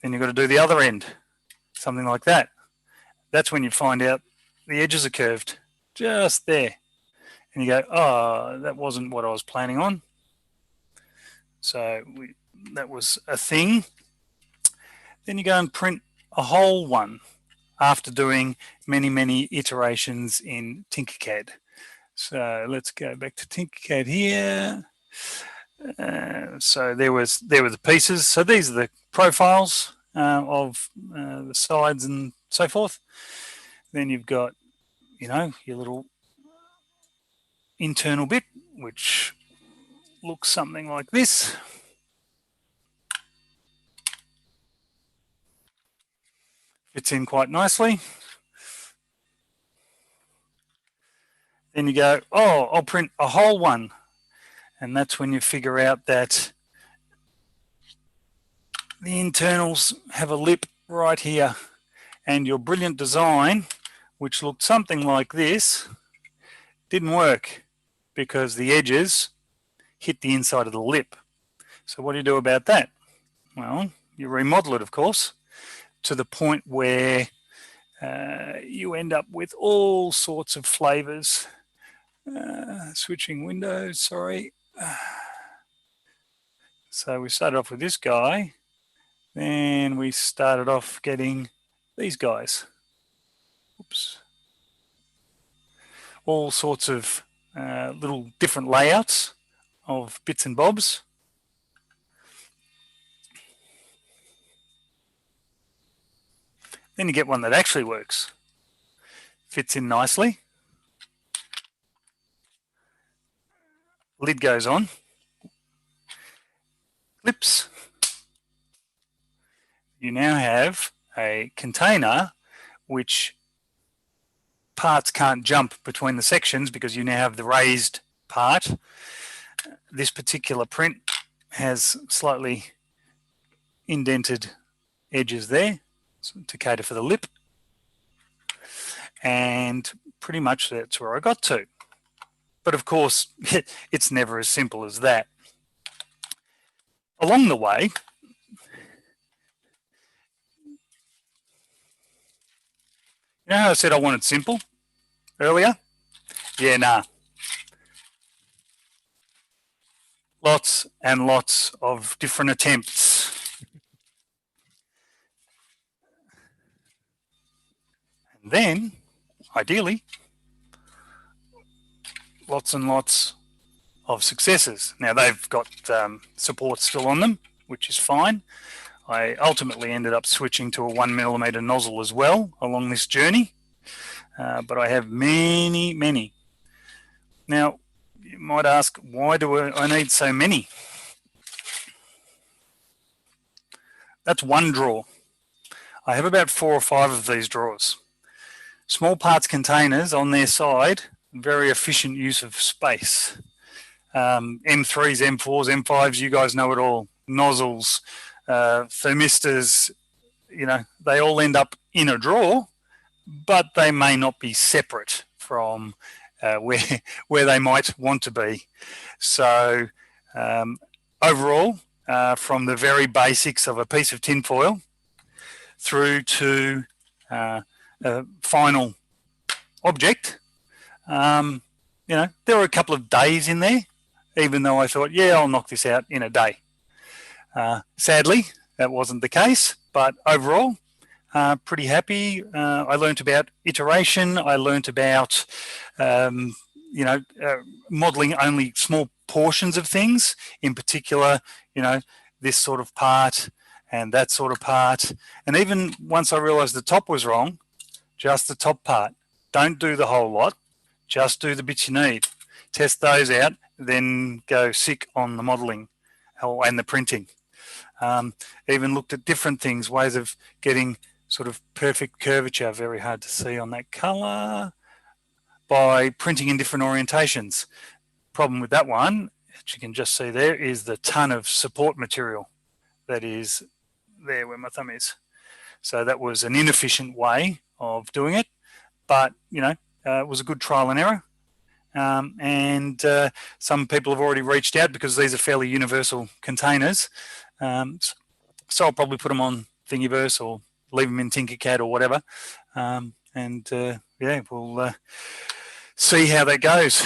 Then you've got to do the other end, something like that. That's when you find out the edges are curved, just there. And you go, oh, that wasn't what I was planning on. So that was a thing. Then you go and print a whole one after doing many, many iterations in Tinkercad. So let's go back to Tinkercad here. So there were the pieces. So these are the profiles of the sides and so forth. Then you've got, you know, your little internal bit, which looks something like this. Fits in quite nicely. Then you go, oh, I'll print a whole one. And that's when you figure out that the internals have a lip right here. And your brilliant design, which looked something like this, didn't work because the edges hit the inside of the lip. So what do you do about that? Well, you remodel it, of course, to the point where you end up with all sorts of flavors. Switching windows, sorry. So we started off with this guy, then we started off getting these guys. Oops. All sorts of little different layouts of bits and bobs. Then you get one that actually works. Fits in nicely. Lid goes on. Clips. You now have a container which parts can't jump between the sections because you now have the raised part. This particular print has slightly indented edges there to cater for the lip. And pretty much that's where I got to. But of course, it's never as simple as that. Along the way, you know how I said I wanted simple earlier? Yeah, nah. Lots and lots of different attempts. And then, ideally, lots and lots of successes. Now they've got support still on them, which is fine. I ultimately ended up switching to a 1mm nozzle as well along this journey, but I have many, many. Now you might ask, why do I need so many? That's one drawer. I have about 4 or 5 of these drawers. Small parts containers on their side, very efficient use of space. M3s, M4s, M5s, you guys know it all. Nozzles, thermistors, you know, they all end up in a drawer, but they may not be separate from where they might want to be. So overall, from the very basics of a piece of tinfoil through to a final object, you know, there were a couple of days in there, even though I thought, yeah, I'll knock this out in a day. Sadly, that wasn't the case, but overall, pretty happy. I learned about iteration. I learned about, you know, modeling only small portions of things, in particular, you know, this sort of part and that sort of part. And even once I realized the top was wrong, just the top part. Don't do the whole lot. Just do the bits you need. Test those out, then go sick on the modeling and the printing. Even looked at different things, ways of getting sort of perfect curvature, very hard to see on that color, by printing in different orientations. Problem with that one, as you can just see there, is the ton of support material that is there where my thumb is. So that was an inefficient way of doing it, but it was a good trial and error. And some people have already reached out because these are fairly universal containers. So I'll probably put them on Thingiverse or leave them in Tinkercad or whatever. We'll see how that goes.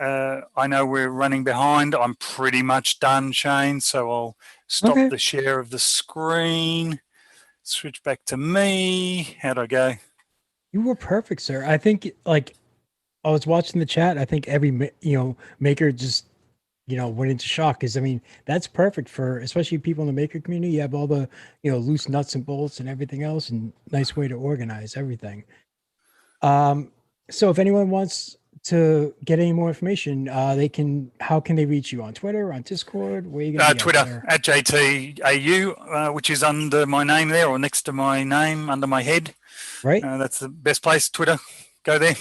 I know we're running behind. I'm pretty much done, Shane, so I'll stop the share of the screen, switch back to me. How'd I go? You were perfect, sir. I think, like, I was watching the chat. I think every, maker just, went into shock, because, I mean, that's perfect for, especially people in the maker community. You have all the, loose nuts and bolts and everything else, and nice way to organize everything. So if anyone wants to get any more information, how can they reach you? On Twitter, on Discord? Where are you going to Twitter, at Jaytee AU, which is under my name there, or next to my name, under my head. Right. That's the best place, Twitter. Go there.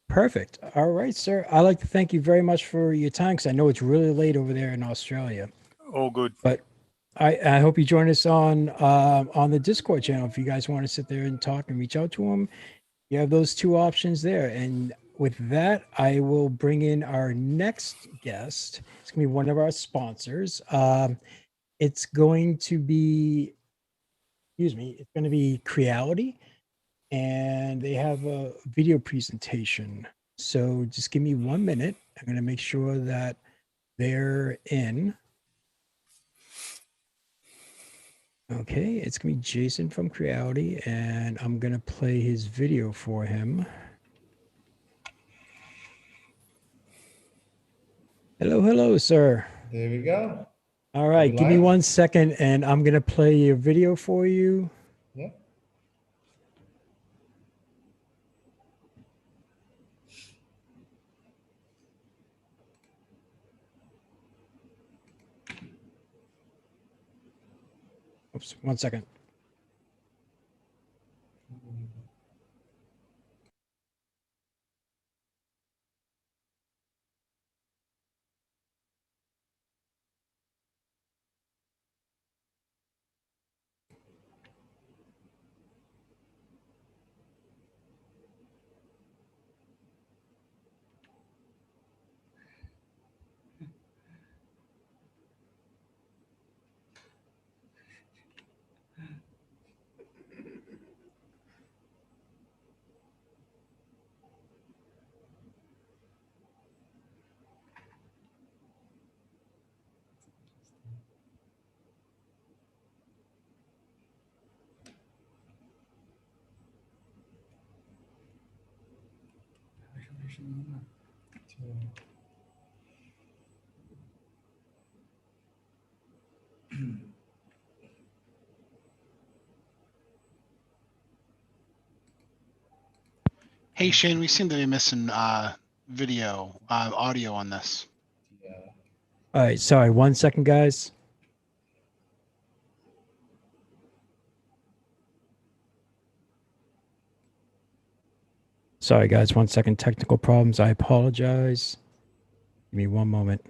Perfect. All right, sir. I'd like to thank you very much for your time, because I know it's really late over there in Australia. All good. But I hope you join us on the Discord channel. If you guys want to sit there and talk and reach out to them, you have those two options there. And with that, I will bring in our next guest. It's going to be one of our sponsors. It's going to be, Creality, and they have a video presentation. So just give me 1 minute. I'm going to make sure that they're in. Okay, it's going to be Jason from Creality, and I'm going to play his video for him. Hello, sir. There we go. All right, give me 1 second, and I'm going to play your video for you. Yeah. Oops, 1 second. Hey, Shane, we seem to be missing audio on this. All right, sorry, 1 second, guys. Sorry, guys, 1 second, technical problems. I apologize. Give me one moment.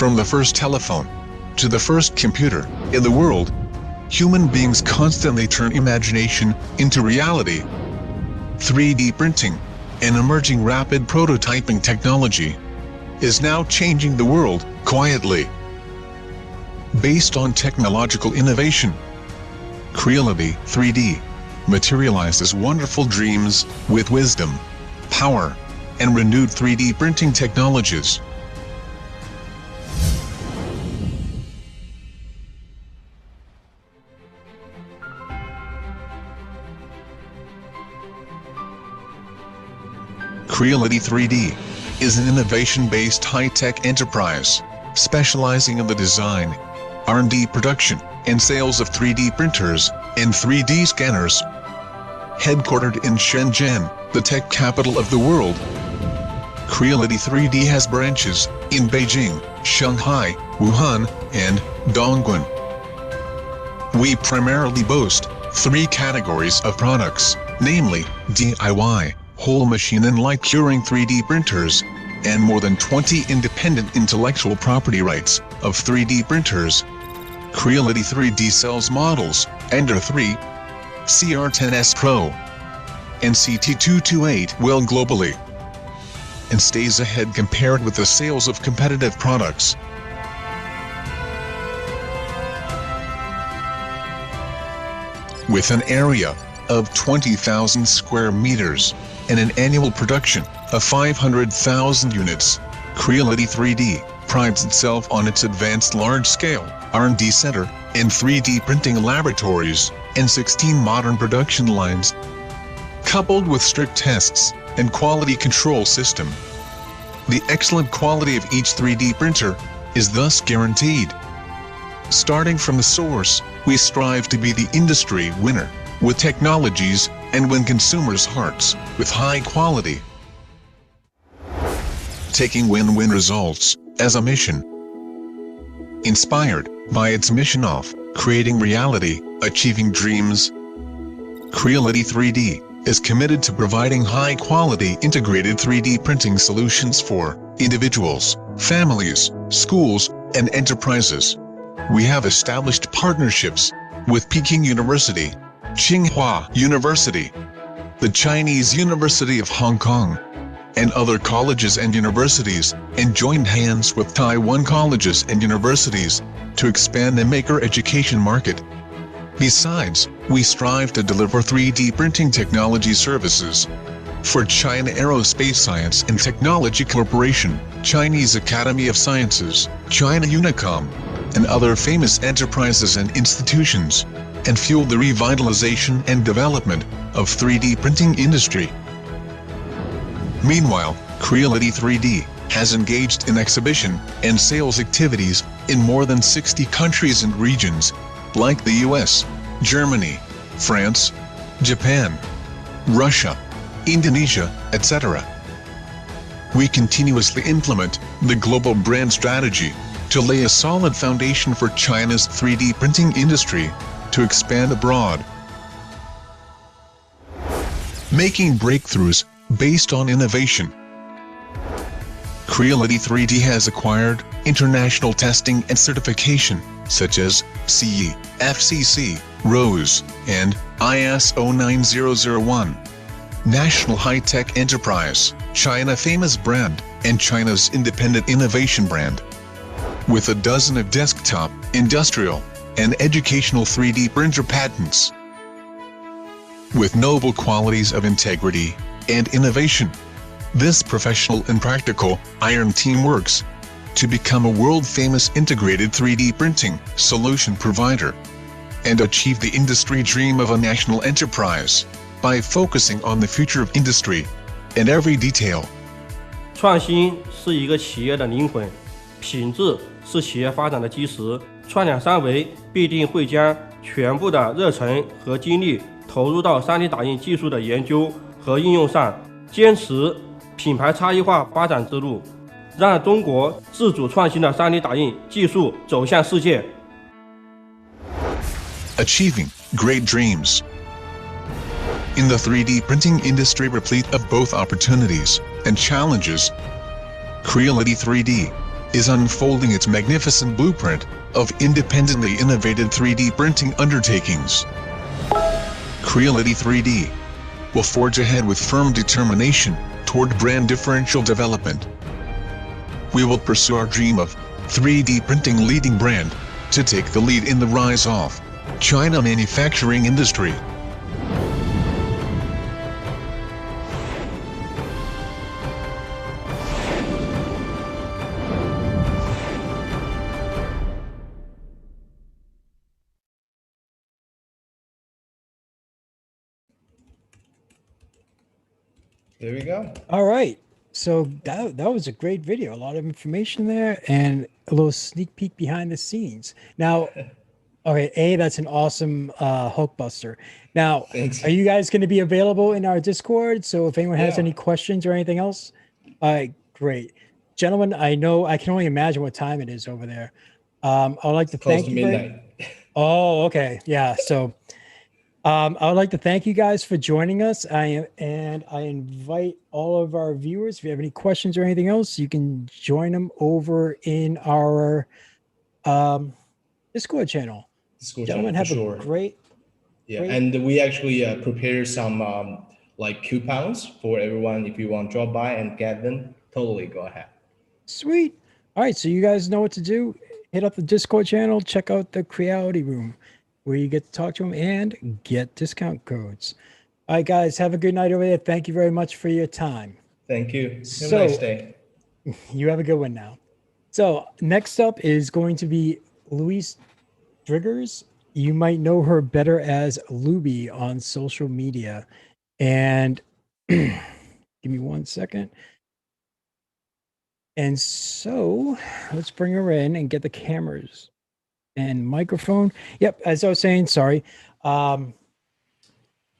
From the first telephone to the first computer in the world, human beings constantly turn imagination into reality. 3D printing, an emerging rapid prototyping technology, is now changing the world quietly. Based on technological innovation, GreyBeard3D materializes wonderful dreams with wisdom, power, and renewed 3D printing technologies. GreyBeard3D is an innovation-based high-tech enterprise specializing in the design, R&D production, and sales of 3D printers and 3D scanners. Headquartered in Shenzhen, the tech capital of the world, GreyBeard3D has branches in Beijing, Shanghai, Wuhan, and Dongguan. We primarily boast 3 categories of products, namely DIY, whole machine and light curing 3D printers, and more than 20 independent intellectual property rights of 3D printers. GreyBeard3D sells models Ender 3, CR10S Pro, and CT228 well globally, and stays ahead compared with the sales of competitive products. With an area of 20,000 square meters and an annual production of 500,000 units, GreyBeard3D prides itself on its advanced large-scale R&D center and 3D printing laboratories and 16 modern production lines, coupled with strict tests and quality control system. The excellent quality of each 3D printer is thus guaranteed. Starting from the source, we strive to be the industry winner with technologies and win consumers' hearts with high quality. Taking win-win results as a mission. Inspired by its mission of creating reality, achieving dreams, GreyBeard3D is committed to providing high-quality integrated 3D printing solutions for individuals, families, schools, and enterprises. We have established partnerships with Peking University, Tsinghua University, the Chinese University of Hong Kong, and other colleges and universities, and joined hands with Taiwan colleges and universities to expand the maker education market. Besides, we strive to deliver 3D printing technology services for China Aerospace Science and Technology Corporation, Chinese Academy of Sciences, China Unicom, and other famous enterprises and institutions, and fuel the revitalization and development of 3D printing industry. Meanwhile, GreyBeard3D has engaged in exhibition and sales activities in more than 60 countries and regions, like the US, Germany, France, Japan, Russia, Indonesia, etc. We continuously implement the global brand strategy to lay a solid foundation for China's 3D printing industry to expand abroad. Making breakthroughs based on innovation. GreyBeard3D has acquired international testing and certification such as CE, FCC, ROSE, and ISO 9001. National High-Tech Enterprise, China famous brand, and China's independent innovation brand. With a dozen of desktop, industrial, and educational 3D printer patents. With noble qualities of integrity and innovation, this professional and practical iron team works to become a world-famous integrated 3D printing solution provider and achieve the industry dream of a national enterprise by focusing on the future of industry in every detail. 创新是一个企业的灵魂，品质是企业发展的基石。创两三维必定会将全部的热忱和精力投入到 3D 打印技术的研究和应用上，坚持品牌差异化发展之路，让中国自主创新的 3D 打印技术走向世界。Achieving great dreams. In the 3D printing industry replete of both opportunities and challenges, GreyBeard3D is unfolding its magnificent blueprint of independently innovative 3D printing undertakings. Creality 3D will forge ahead with firm determination toward brand differential development. We will pursue our dream of 3D printing leading brand to take the lead in the rise of China manufacturing industry. There we go. All right. So that was a great video. A lot of information there and a little sneak peek behind the scenes. Now, okay, that's an awesome Hulkbuster. Now, Thanks. Are you guys going to be available in our Discord? So if anyone has any questions or anything else, great. Gentlemen, I know I can only imagine what time it is over there. I would like to Close thank to you. midnight. Oh, okay. Yeah. So I would like to thank you guys for joining us. I invite all of our viewers, if you have any questions or anything else, you can join them over in our Discord channel. Gentlemen, have a great. And we actually prepare some like coupons for everyone. If you want to drop by and get them, totally go ahead. Sweet. All right, so you guys know what to do. Hit up the Discord channel, check out the Creality Room, where you get to talk to them and get discount codes. All right, guys, have a good night over there. Thank you very much for your time. Thank you. Have a nice day. You have a good one now. So next up is going to be Louise Driggers. You might know her better as Luby on social media. And give me 1 second. And so let's bring her in and get the cameras and microphone. Yep, as I was saying, sorry. You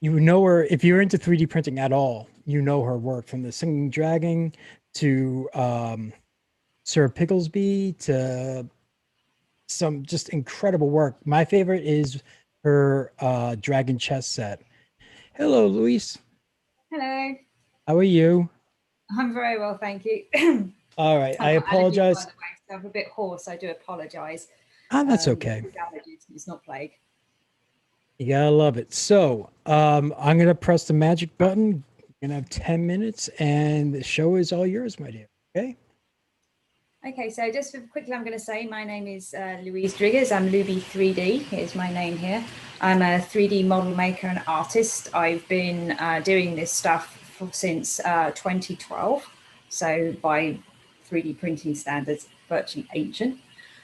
know her, if you're into 3D printing at all, you know her work, from the Singing Dragon to Sir Pigglesby to some just incredible work. My favorite is her dragon chess set. Hello, Luis. Hello. How are you? I'm very well, thank you. All right, I apologize. By the way, so I'm a bit hoarse. I do apologize. That's okay. It's not plague. You gotta love it. So I'm gonna press the magic button. You're gonna have 10 minutes, and the show is all yours, my dear. Okay. Okay, so just quickly, I'm going to say my name is Louise Driggers. I'm Luby3D. Here's my name here. I'm a 3D model maker and artist. I've been doing this stuff since 2012. So by 3D printing standards, virtually ancient.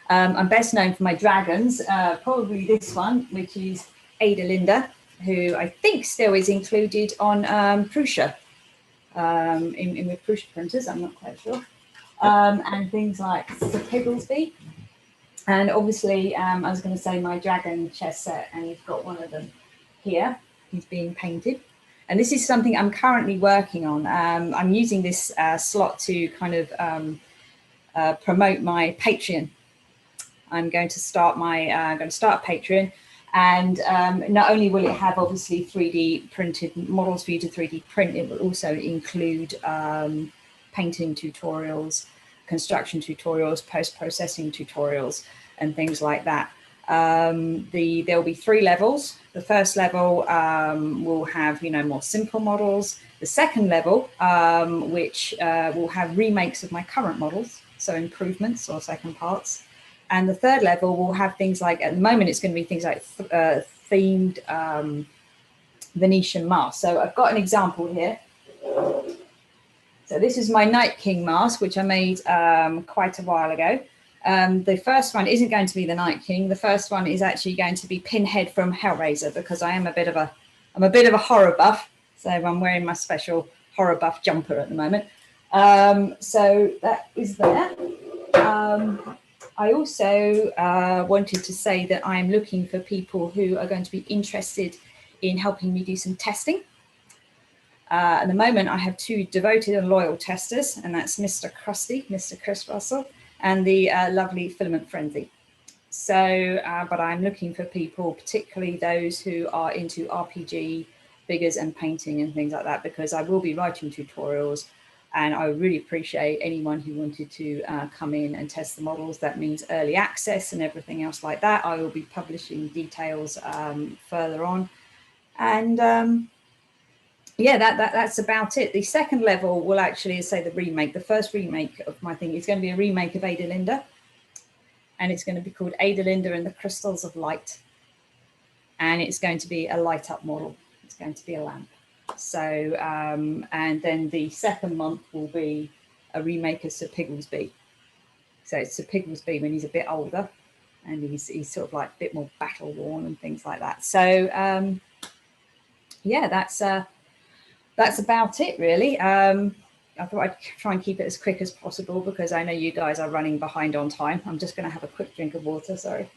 I'm best known for my dragons, probably this one, which is Ada Linda, who I think still is included on Prusa, in with Prusa printers, I'm not quite sure. And things like the Pigglesby. And obviously, I was going to say my dragon chess set, and you've got one of them here. He's being painted. And this is something I'm currently working on. I'm using this slot to kind of promote my Patreon. I'm going to start Patreon, and not only will it have obviously 3D printed models for you to 3D print, it will also include painting tutorials, construction tutorials, post-processing tutorials, and things like that. There'll be 3 levels. The first level will have, more simple models. The second level, which will have remakes of my current models, so improvements or second parts. And the third level will have things like, at the moment, it's going to be things like themed Venetian masks. So I've got an example here. So this is my Night King mask, which I made quite a while ago. The first one isn't going to be the Night King. The first one is actually going to be Pinhead from Hellraiser, because I'm a bit of a horror buff. So I'm wearing my special horror buff jumper at the moment. So that is there. I also wanted to say that I'm looking for people who are going to be interested in helping me do some testing. At the moment, I have 2 devoted and loyal testers, and that's Mr. Krusty, Mr. Chris Russell, and the lovely Filament Frenzy. So, but I'm looking for people, particularly those who are into RPG, figures and painting and things like that, because I will be writing tutorials. And I would really appreciate anyone who wanted to come in and test the models. That means early access and everything else like that. I will be publishing details further on. And yeah, that's about it. The second level will actually say the remake. The first remake of my thing is going to be a remake of Adelinda. And it's going to be called Adelinda and the Crystals of Light. And it's going to be a light up model. It's going to be a lamp. So, and then the second month will be a remake of Sir Pigglesby. So it's Sir Pigglesby when he's a bit older and he's sort of like a bit more battle worn and things like that. So, yeah, that's about it really. I thought I'd try and keep it as quick as possible because I know you guys are running behind on time. I'm just going to have a quick drink of water, sorry.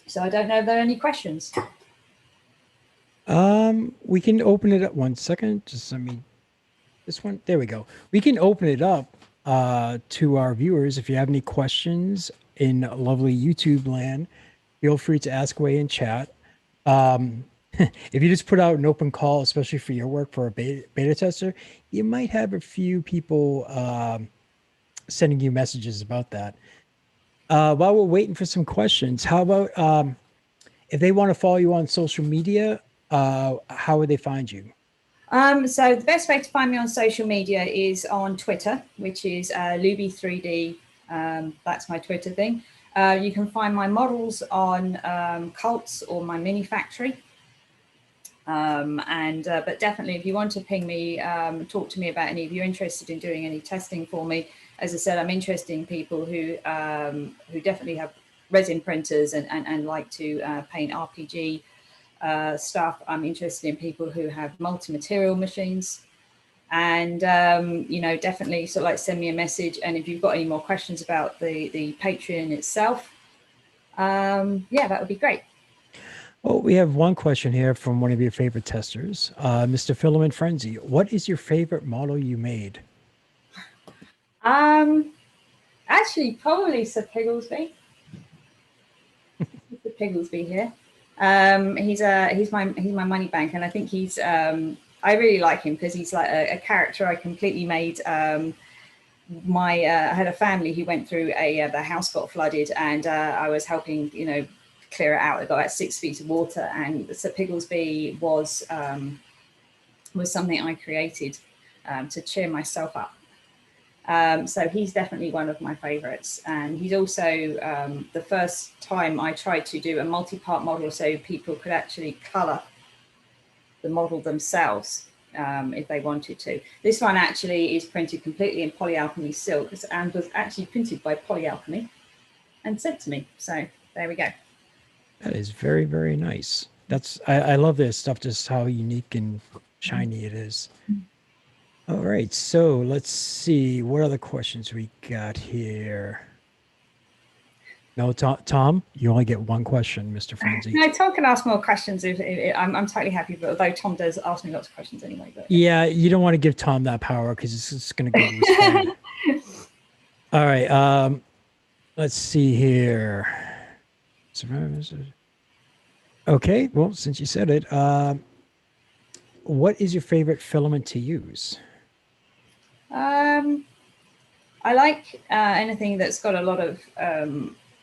So I don't know if there are any questions. We can open it up 1 second. Just let me, this one, there we go. We can open it up to our viewers. If you have any questions in lovely YouTube land, feel free to ask away in chat. If you just put out an open call, especially for your work for a beta tester, you might have a few people sending you messages about that. While we're waiting for some questions, how about if they want to follow you on social media, how would they find you? So the best way to find me on social media is on Twitter, which is Luby3D. That's my Twitter thing. You can find my models on Cults or my Mini Factory. But definitely, if you want to ping me, talk to me about any, if you're interested in doing any testing for me, as I said, I'm interested in people who definitely have resin printers and like to paint RPG stuff. I'm interested in people who have multi-material machines, and you know, definitely sort of like send me a message. And if you've got any more questions about the Patreon itself, yeah, that would be great. Well, we have one question here from one of your favorite testers, Mr. Filament Frenzy. What is your favorite model you made? Actually, probably Sir Pigglesby. Sir Pigglesby here. He's my money bank, and I think he's I really like him because he's like a character I completely made. I had a family who went through the house got flooded, and I was helping, you know, clear it out. It got about 6 feet of water, and Sir Pigglesby was something I created to cheer myself up. So he's definitely one of my favorites, and he's also the first time I tried to do a multi-part model so people could actually color the model themselves if they wanted to. This one actually is printed completely in polyalchemy silk and was actually printed by Polyalchemy and sent to me. So there we go. That is very, very nice. I love this stuff, just how unique and shiny it is. All right, so let's see what other questions we got here. No, Tom, you only get one question, Mr. Frenzy. No, Tom can ask more questions. I'm totally happy, but although Tom does ask me lots of questions anyway. But yeah, you don't want to give Tom that power because it's just going to go to his phone. All right, let's see here. Okay, well, since you said it, what is your favorite filament to use? I like anything that's got a lot of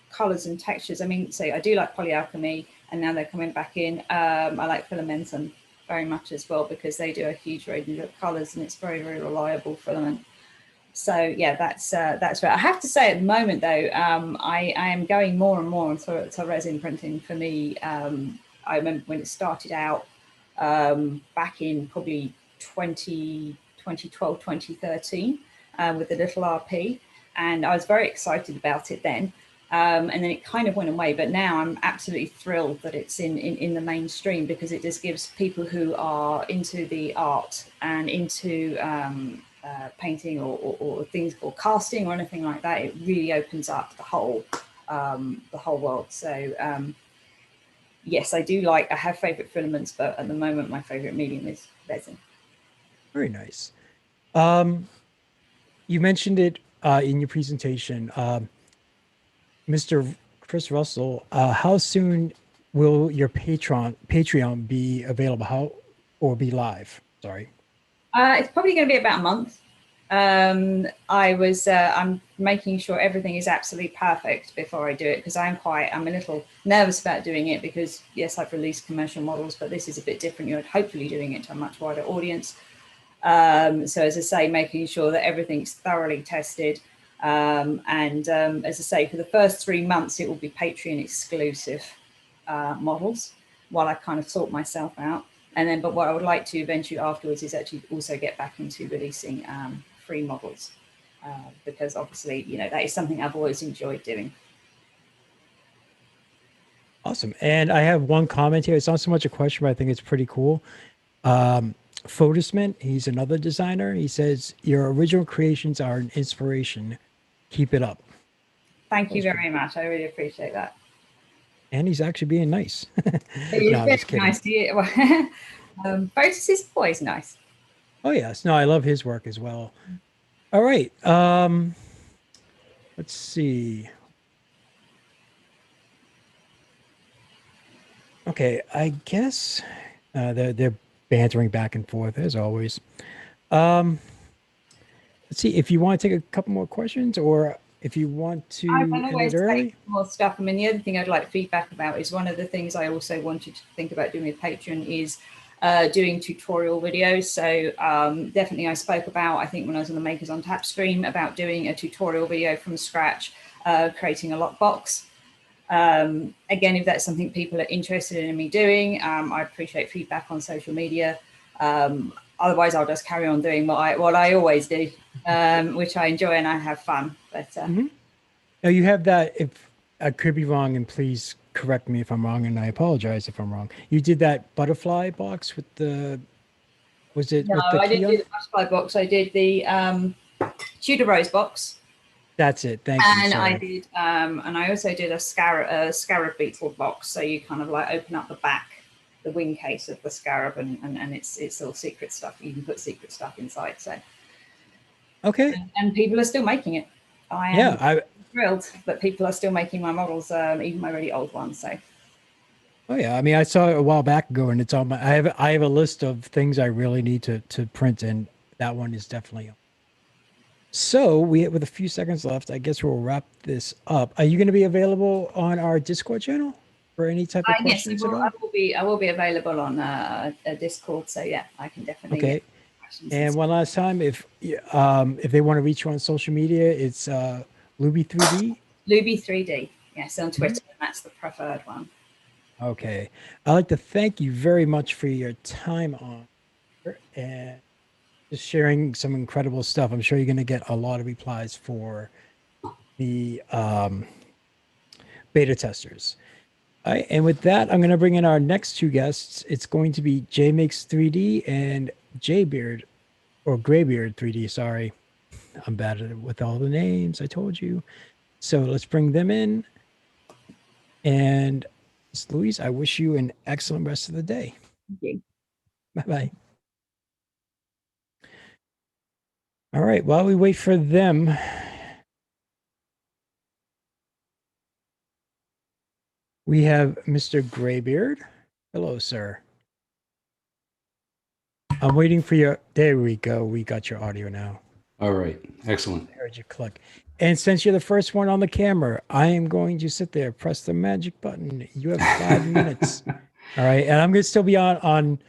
colors and textures. I mean, say I do like Polyalchemy, and now they're coming back in. I like Fillamentum very much as well because they do a huge range of colors, and it's very, very reliable filament. So yeah, that's right. I have to say at the moment though, I am going more and more into resin printing. For me, I remember when it started out back in probably 2012, 2013 with the little RP, and I was very excited about it then. And then it kind of went away, but now I'm absolutely thrilled that it's in the mainstream because it just gives people who are into the art and into painting or things or casting or anything like that, it really opens up the whole world. So yes, I have favorite filaments, but at the moment my favorite medium is resin. Very nice. You mentioned it in your presentation, Mr. Chris Russell. How soon will your Patreon be available? Or be live? Sorry. It's probably going to be about a month. I'm making sure everything is absolutely perfect before I do it, because I'm a little nervous about doing it, because yes, I've released commercial models, but this is a bit different. You're hopefully doing it to a much wider audience. So as I say, making sure that everything's thoroughly tested. As I say, for the first 3 months, it will be Patreon exclusive models while I kind of sort myself out. And then, but what I would like to eventually afterwards is actually also get back into releasing free models, because obviously, you know, that is something I've always enjoyed doing. Awesome. And I have one comment here. It's not so much a question, but I think it's pretty cool. Photosmint, he's another designer. He says, your original creations are an inspiration. Keep it up. Thank you very much. I really appreciate that. And he's actually being nice. He's No, I'm just very kidding. nice. Photos is always nice. Oh yes, no, I love his work as well. All right, let's see. Okay, I guess they're bantering back and forth as always. Let's see if you want to take a couple more questions, or if you want to I can end always it early. take more stuff. I mean, the other thing I'd like feedback about is one of the things I also wanted to think about doing with Patreon is doing tutorial videos. So definitely I spoke about, I think when I was on the Makers on Tap stream, about doing a tutorial video from scratch, creating a lockbox. Again, if that's something people are interested in me doing, I appreciate feedback on social media. Otherwise, I'll just carry on doing what I always do, which I enjoy and I have fun. But Now you have that, if I could be wrong, and please correct me if I'm wrong, and I apologize if I'm wrong. You did that butterfly box with the, was it? no, with the I didn't key do the butterfly box. I did the Tudor Rose box. That's it. Thank you. And Sorry. I did, and I also did a scarab beetle box. So you kind of like open up the back, the wing case of the scarab, and it's all secret stuff. You can put secret stuff inside. So Okay. and people are still making it. I am Yeah, thrilled that people are still making my models, even my really old ones. So Oh yeah, I mean, I saw it a while back ago, and it's on my. I have a list of things I really need to print, and that one is definitely on. So with a few seconds left, I guess we'll wrap this up. Are you going to be available on our Discord channel for any type of yes, questions at all? I will be available on a Discord. So yeah, I can definitely. Okay. Get questions And one last time, if they want to reach you on social media, it's Luby3D. Luby3D. Yes, on Twitter. That's the preferred one. Okay. I'd like to thank you very much for your time on here and just sharing some incredible stuff. I'm sure you're going to get a lot of replies for the beta testers. All right, and with that, I'm going to bring in our next two guests. It's going to be JMakes3D and JBeard, or GreyBeard3D, sorry. I'm bad at it with all the names, I told you. So let's bring them in. And Ms. Louise, I wish you an excellent rest of the day. Thank you. Bye-bye. All right, while we wait for them, we have Mr. GreyBeard. Hello, sir. I'm waiting for your, there we go. We got your audio now. All right, excellent. I heard you click. And since you're the first one on the camera, I am going to sit there, press the magic button. You have 5 minutes. All right, and I'm going to still be on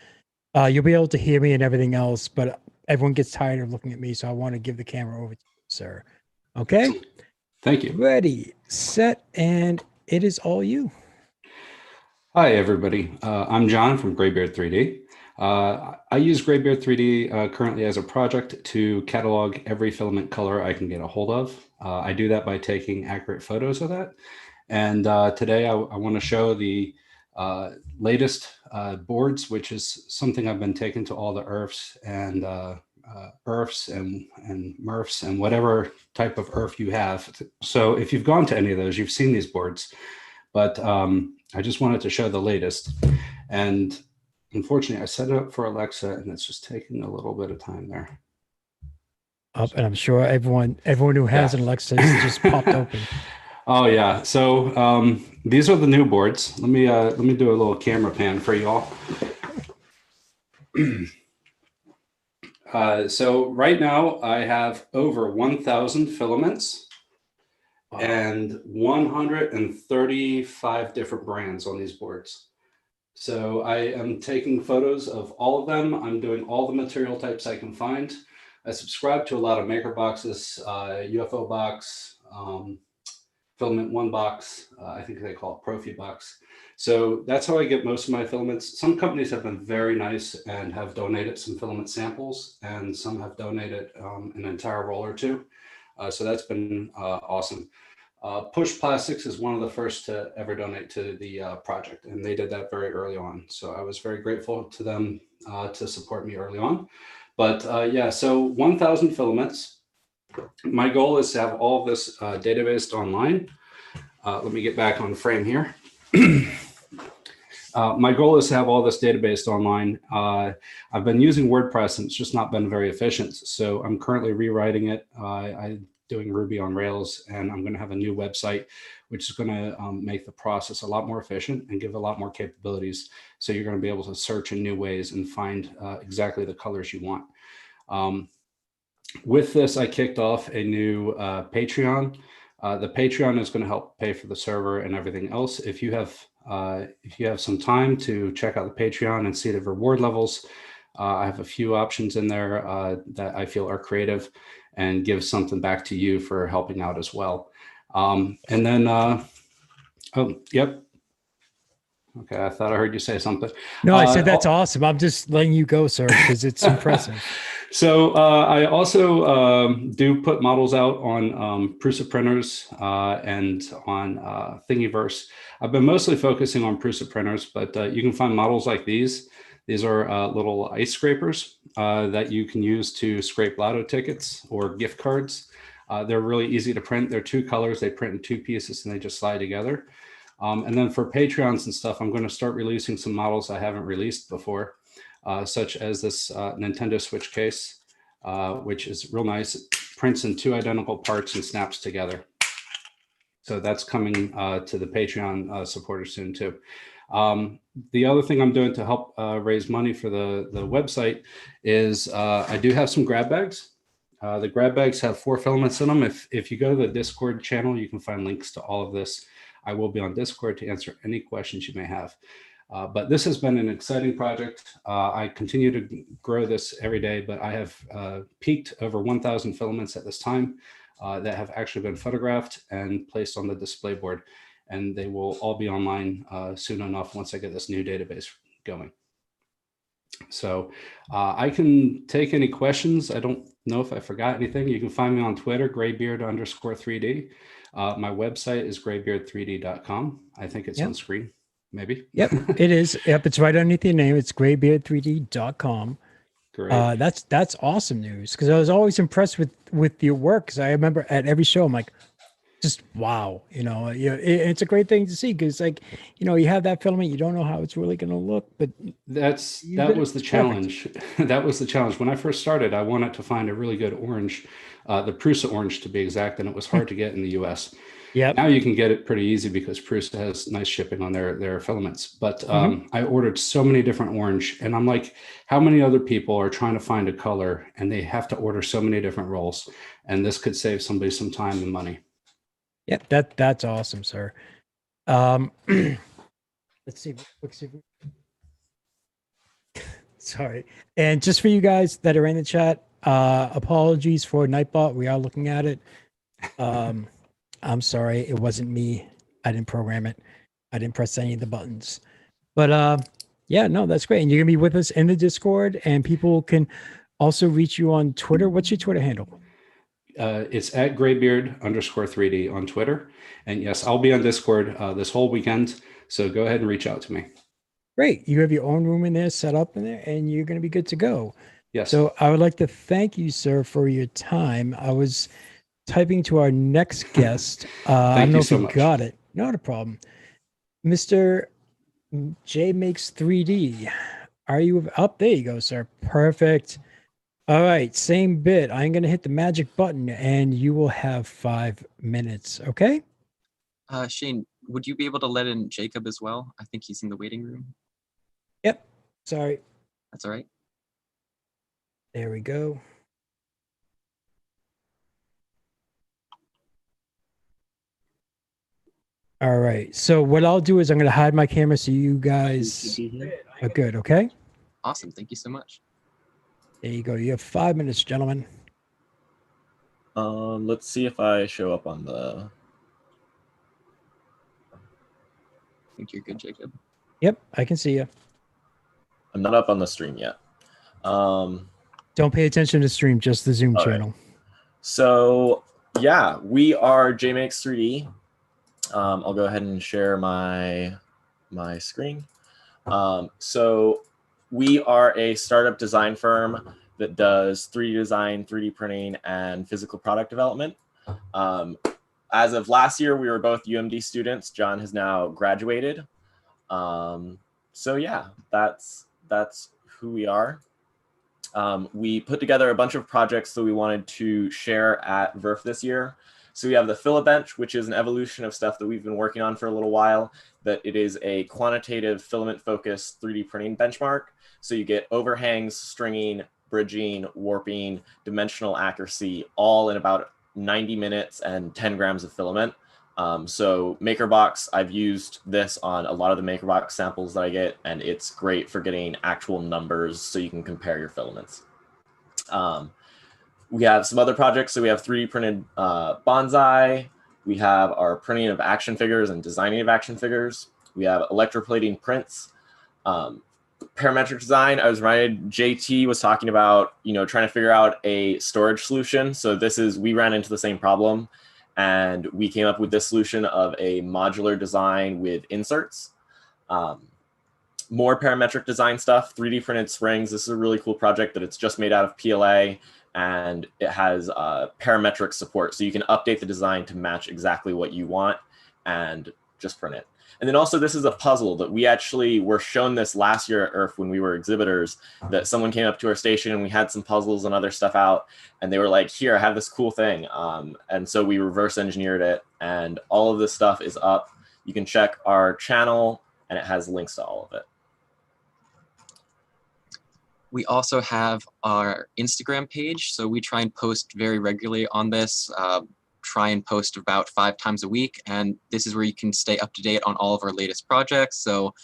you'll be able to hear me and everything else, but everyone gets tired of looking at me, so I want to give the camera over to you, sir. Okay? Thank you. Ready, set, and it is all you. Hi, everybody. I'm John from GreyBeard3D. I use GreyBeard3D currently as a project to catalog every filament color I can get a hold of. I do that by taking accurate photos of that. And today I want to show the latest boards, which is something I've been taking to all the IRFs and IRFs and MRFs and whatever type of IRF you have. So if you've gone to any of those, you've seen these boards, but I just wanted to show the latest. And unfortunately, I set it up for Alexa, and it's just taking a little bit of time there. Up, and I'm sure everyone who has an Alexa just popped open. Oh yeah. So these are the new boards. Let me do a little camera pan for you all. So right now I have over 1,000 filaments and 135 different brands on these boards. So I am taking photos of all of them. I'm doing all the material types I can find. I subscribe to a lot of maker boxes, UFO box, Filament One box. I think they call it Profi box. So that's how I get most of my filaments. Some companies have been very nice and have donated some filament samples, and some have donated an entire roll or two. So that's been awesome. Push Plastics is one of the first to ever donate to the project, and they did that very early on. So I was very grateful to them to support me early on. But yeah, so 1,000 filaments. My goal is to have all of this databased online. Let me get back on frame here. My goal is to have all this databased online. I've been using WordPress and it's just not been very efficient. So I'm currently rewriting it. I'm doing Ruby on Rails, and I'm going to have a new website, which is going to make the process a lot more efficient and give a lot more capabilities. So you're going to be able to search in new ways and find exactly the colors you want. With this, I kicked off a new Patreon. The Patreon is going to help pay for the server and everything else. If you have some time to check out the Patreon and see the reward levels, I have a few options in there that I feel are creative and give something back to you for helping out as well. And then, oh, yep. Okay, I thought I heard you say something. No, I said that's awesome. I'm just letting you go, sir, because it's impressive. So I also do put models out on Prusa printers and on Thingiverse. I've been mostly focusing on Prusa printers, but you can find models like these. These are little ice scrapers that you can use to scrape lotto tickets or gift cards. They're really easy to print. They're two colors. They print in two pieces and they just slide together. And then for Patreons and stuff, I'm going to start releasing some models I haven't released before, such as this Nintendo Switch case, which is real nice. It prints in two identical parts and snaps together. So that's coming to the Patreon supporters soon too. The other thing I'm doing to help raise money for the website is I do have some grab bags. The grab bags have 4 filaments in them. If you go to the Discord channel, you can find links to all of this. I will be on Discord to answer any questions you may have. But this has been an exciting project. I continue to grow this every day, but I have peaked over 1,000 filaments at this time that have actually been photographed and placed on the display board. And they will all be online soon enough once I get this new database going. So I can take any questions. I don't know if I forgot anything. You can find me on Twitter, GreyBeard_3D. My website is GreyBeard3D.com. I think it's on screen, maybe. Yep, it is. Yep, it's right underneath your name. It's GreyBeard3D.com. Great. That's awesome news, because I was always impressed with your work. Because I remember at every show, I'm like, just wow, it's a great thing to see, because like, you have that filament, you don't know how it's really going to look, but that was the challenge. That was the challenge. When I first started, I wanted to find a really good orange, the Prusa orange to be exact, and it was hard to get in the US. Yeah. Now you can get it pretty easy because Prusa has nice shipping on their filaments. But I ordered so many different orange, and I'm like, how many other people are trying to find a color and they have to order so many different rolls? And this could save somebody some time and money. Yeah, that's awesome, sir. Let's see. Sorry. And just for you guys that are in the chat, apologies for Nightbot. We are looking at it. I'm sorry, it wasn't me. I didn't program it. I didn't press any of the buttons. But yeah, no, that's great. And you're gonna be with us in the Discord, and people can also reach you on Twitter. What's your Twitter handle? It's at GreyBeard_3D on Twitter. And yes, I'll be on Discord this whole weekend. So go ahead and reach out to me. Great. You have your own room in there, set up in there, and you're going to be good to go. Yes. So I would like to thank you, sir, for your time. I was typing to our next guest. I don't know if you got it. Not a problem. Mr. J Makes 3D. Are you up? There you go, sir. Perfect. All right, same bit. I'm going to hit the magic button and you will have 5 minutes, okay? Shane, would you be able to let in Jacob as well? I think he's in the waiting room. Yep. Sorry. That's all right. There we go. All right. So what I'll do is I'm going to hide my camera so you guys are good. Okay. Awesome. Thank you so much. There you go. You have 5 minutes, gentlemen. Let's see if I show up on the. I think you're good, Jacob. Yep, I can see you. I'm not up on the stream yet. Don't pay attention to the stream, just the Zoom channel. Right. So yeah, we are JMakes3D. I'll go ahead and share my screen. So we are a startup design firm that does 3D design, 3D printing, and physical product development. As of last year, we were both UMD students. John has now graduated. So yeah, that's who we are. We put together a bunch of projects that we wanted to share at VRF this year. So we have the Fillamentum, which is an evolution of stuff that we've been working on for a little while, that it is a quantitative filament-focused 3D printing benchmark. So you get overhangs, stringing, bridging, warping, dimensional accuracy, all in about 90 minutes and 10 grams of filament. So MACRObox, I've used this on a lot of the MACRObox samples that I get, and it's great for getting actual numbers so you can compare your filaments. We have some other projects. So we have 3D printed bonsai. We have our printing of action figures and designing of action figures. We have electroplating prints. Parametric design, I was reminded, Jaytee was talking about, trying to figure out a storage solution. So we ran into the same problem, and we came up with this solution of a modular design with inserts. More parametric design stuff, 3D printed springs. This is a really cool project that it's just made out of PLA, and it has parametric support. So you can update the design to match exactly what you want and just print it. And then also, this is a puzzle that we actually were shown this last year at IRF when we were exhibitors, that someone came up to our station and we had some puzzles and other stuff out, and they were like, here, I have this cool thing. And so we reverse engineered it, and all of this stuff is up. You can check our channel, and it has links to all of it. We also have our Instagram page. So we try and post very regularly on this, try and post about 5 times a week. And this is where you can stay up to date on all of our latest projects. So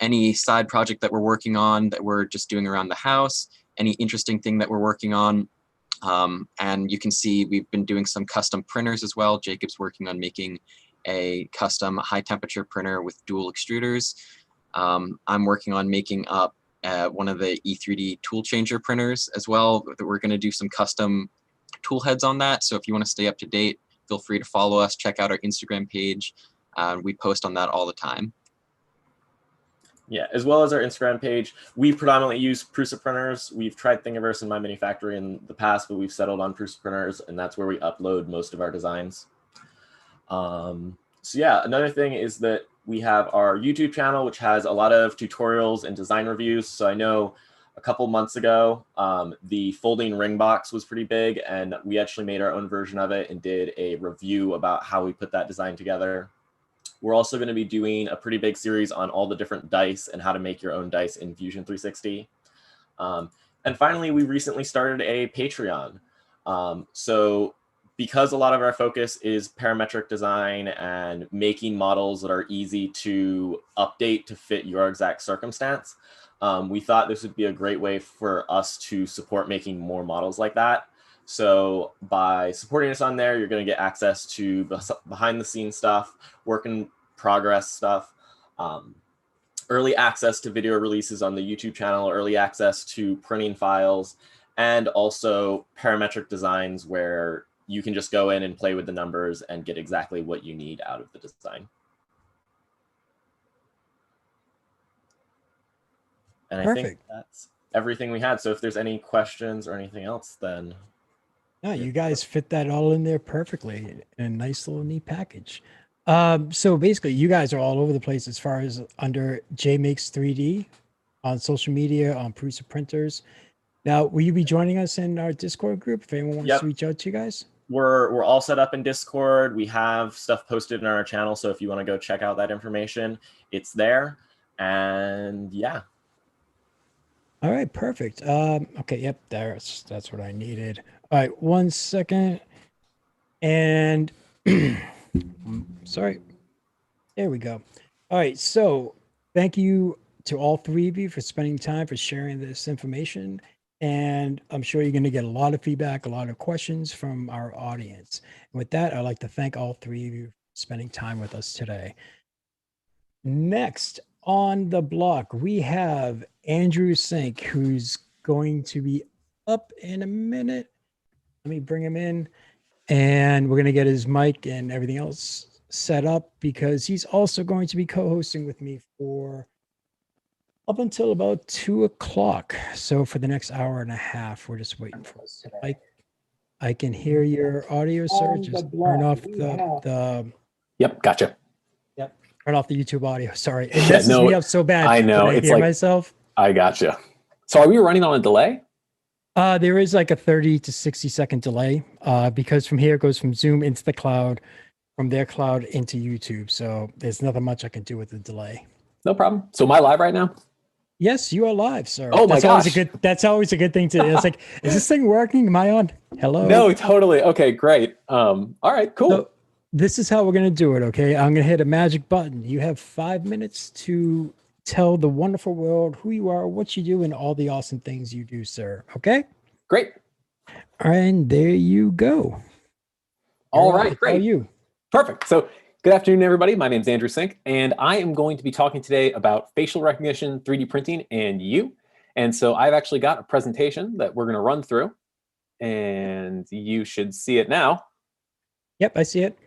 any side project that we're working on that we're just doing around the house, any interesting thing that we're working on. And you can see we've been doing some custom printers as well. Jacob's working on making a custom high temperature printer with dual extruders. I'm working on making up one of the E3D tool changer printers as well, that we're going to do some custom tool heads on that. So if you want to stay up to date, feel free to follow us, check out our Instagram page. We post on that all the time. Yeah, as well as our Instagram page. We predominantly use Prusa printers. We've tried Thingiverse and My Mini Factory in the past, but we've settled on Prusa printers, and that's where we upload most of our designs. So yeah, another thing is that we have our YouTube channel, which has a lot of tutorials and design reviews. So I know a couple months ago, the folding ring box was pretty big, and we actually made our own version of it and did a review about how we put that design together. We're also going to be doing a pretty big series on all the different dice and how to make your own dice in Fusion 360. And finally, we recently started a Patreon. So because a lot of our focus is parametric design and making models that are easy to update to fit your exact circumstance, we thought this would be a great way for us to support making more models like that. So by supporting us on there, you're going to get access to behind the scenes stuff, work in progress stuff, early access to video releases on the YouTube channel, early access to printing files, and also parametric designs where you can just go in and play with the numbers and get exactly what you need out of the design. And I think that's everything we had. So if there's any questions or anything else, then. No, you guys fit that all in there perfectly in a nice little neat package. So basically, you guys are all over the place as far as under JMakes3D on social media, on Prusa printers. Now, will you be joining us in our Discord group if anyone wants to reach out to you guys? We're all set up in Discord. We have stuff posted in our channel, so if you want to go check out that information, it's there. And yeah. All right, perfect. Okay, yep, that's what I needed. All right, 1 second. And sorry. There we go. All right, so thank you to all three of you for spending time for sharing this information. And I'm sure you're going to get a lot of feedback, a lot of questions from our audience. And with that, I'd like to thank all three of you for spending time with us today. Next on the block, we have Andrew Sink, who's going to be up in a minute. Let me bring him in, and we're going to get his mic and everything else set up because he's also going to be co-hosting with me for up until about 2 o'clock. So for the next hour and a half, we're just waiting for us. I can hear your audio, sir. Just turn off the Yep, gotcha. Turn off the YouTube audio. Sorry, it messes me up so bad. I know. When I It's hear like myself. I gotcha. So are we running on a delay? There is like a 30 to 60-second delay because from here it goes from Zoom into the cloud, from their cloud into YouTube. So there's nothing much I can do with the delay. No problem. So am I live right now? Yes, you are live, sir. Oh my gosh. That's always a good thing to. It's like, is this thing working? Am I on? Hello. No, totally. Okay, great. All right, cool. So this is how we're gonna do it. Okay, I'm gonna hit a magic button. You have 5 minutes to tell the wonderful world who you are, what you do, and all the awesome things you do, sir. Okay. Great. And there you go. All right, How great. are you? Perfect. So good afternoon, everybody. My name is Andrew Sink, and I am going to be talking today about facial recognition, 3D printing, and you. And so I've actually got a presentation that we're going to run through, and you should see it now. Yep, I see it.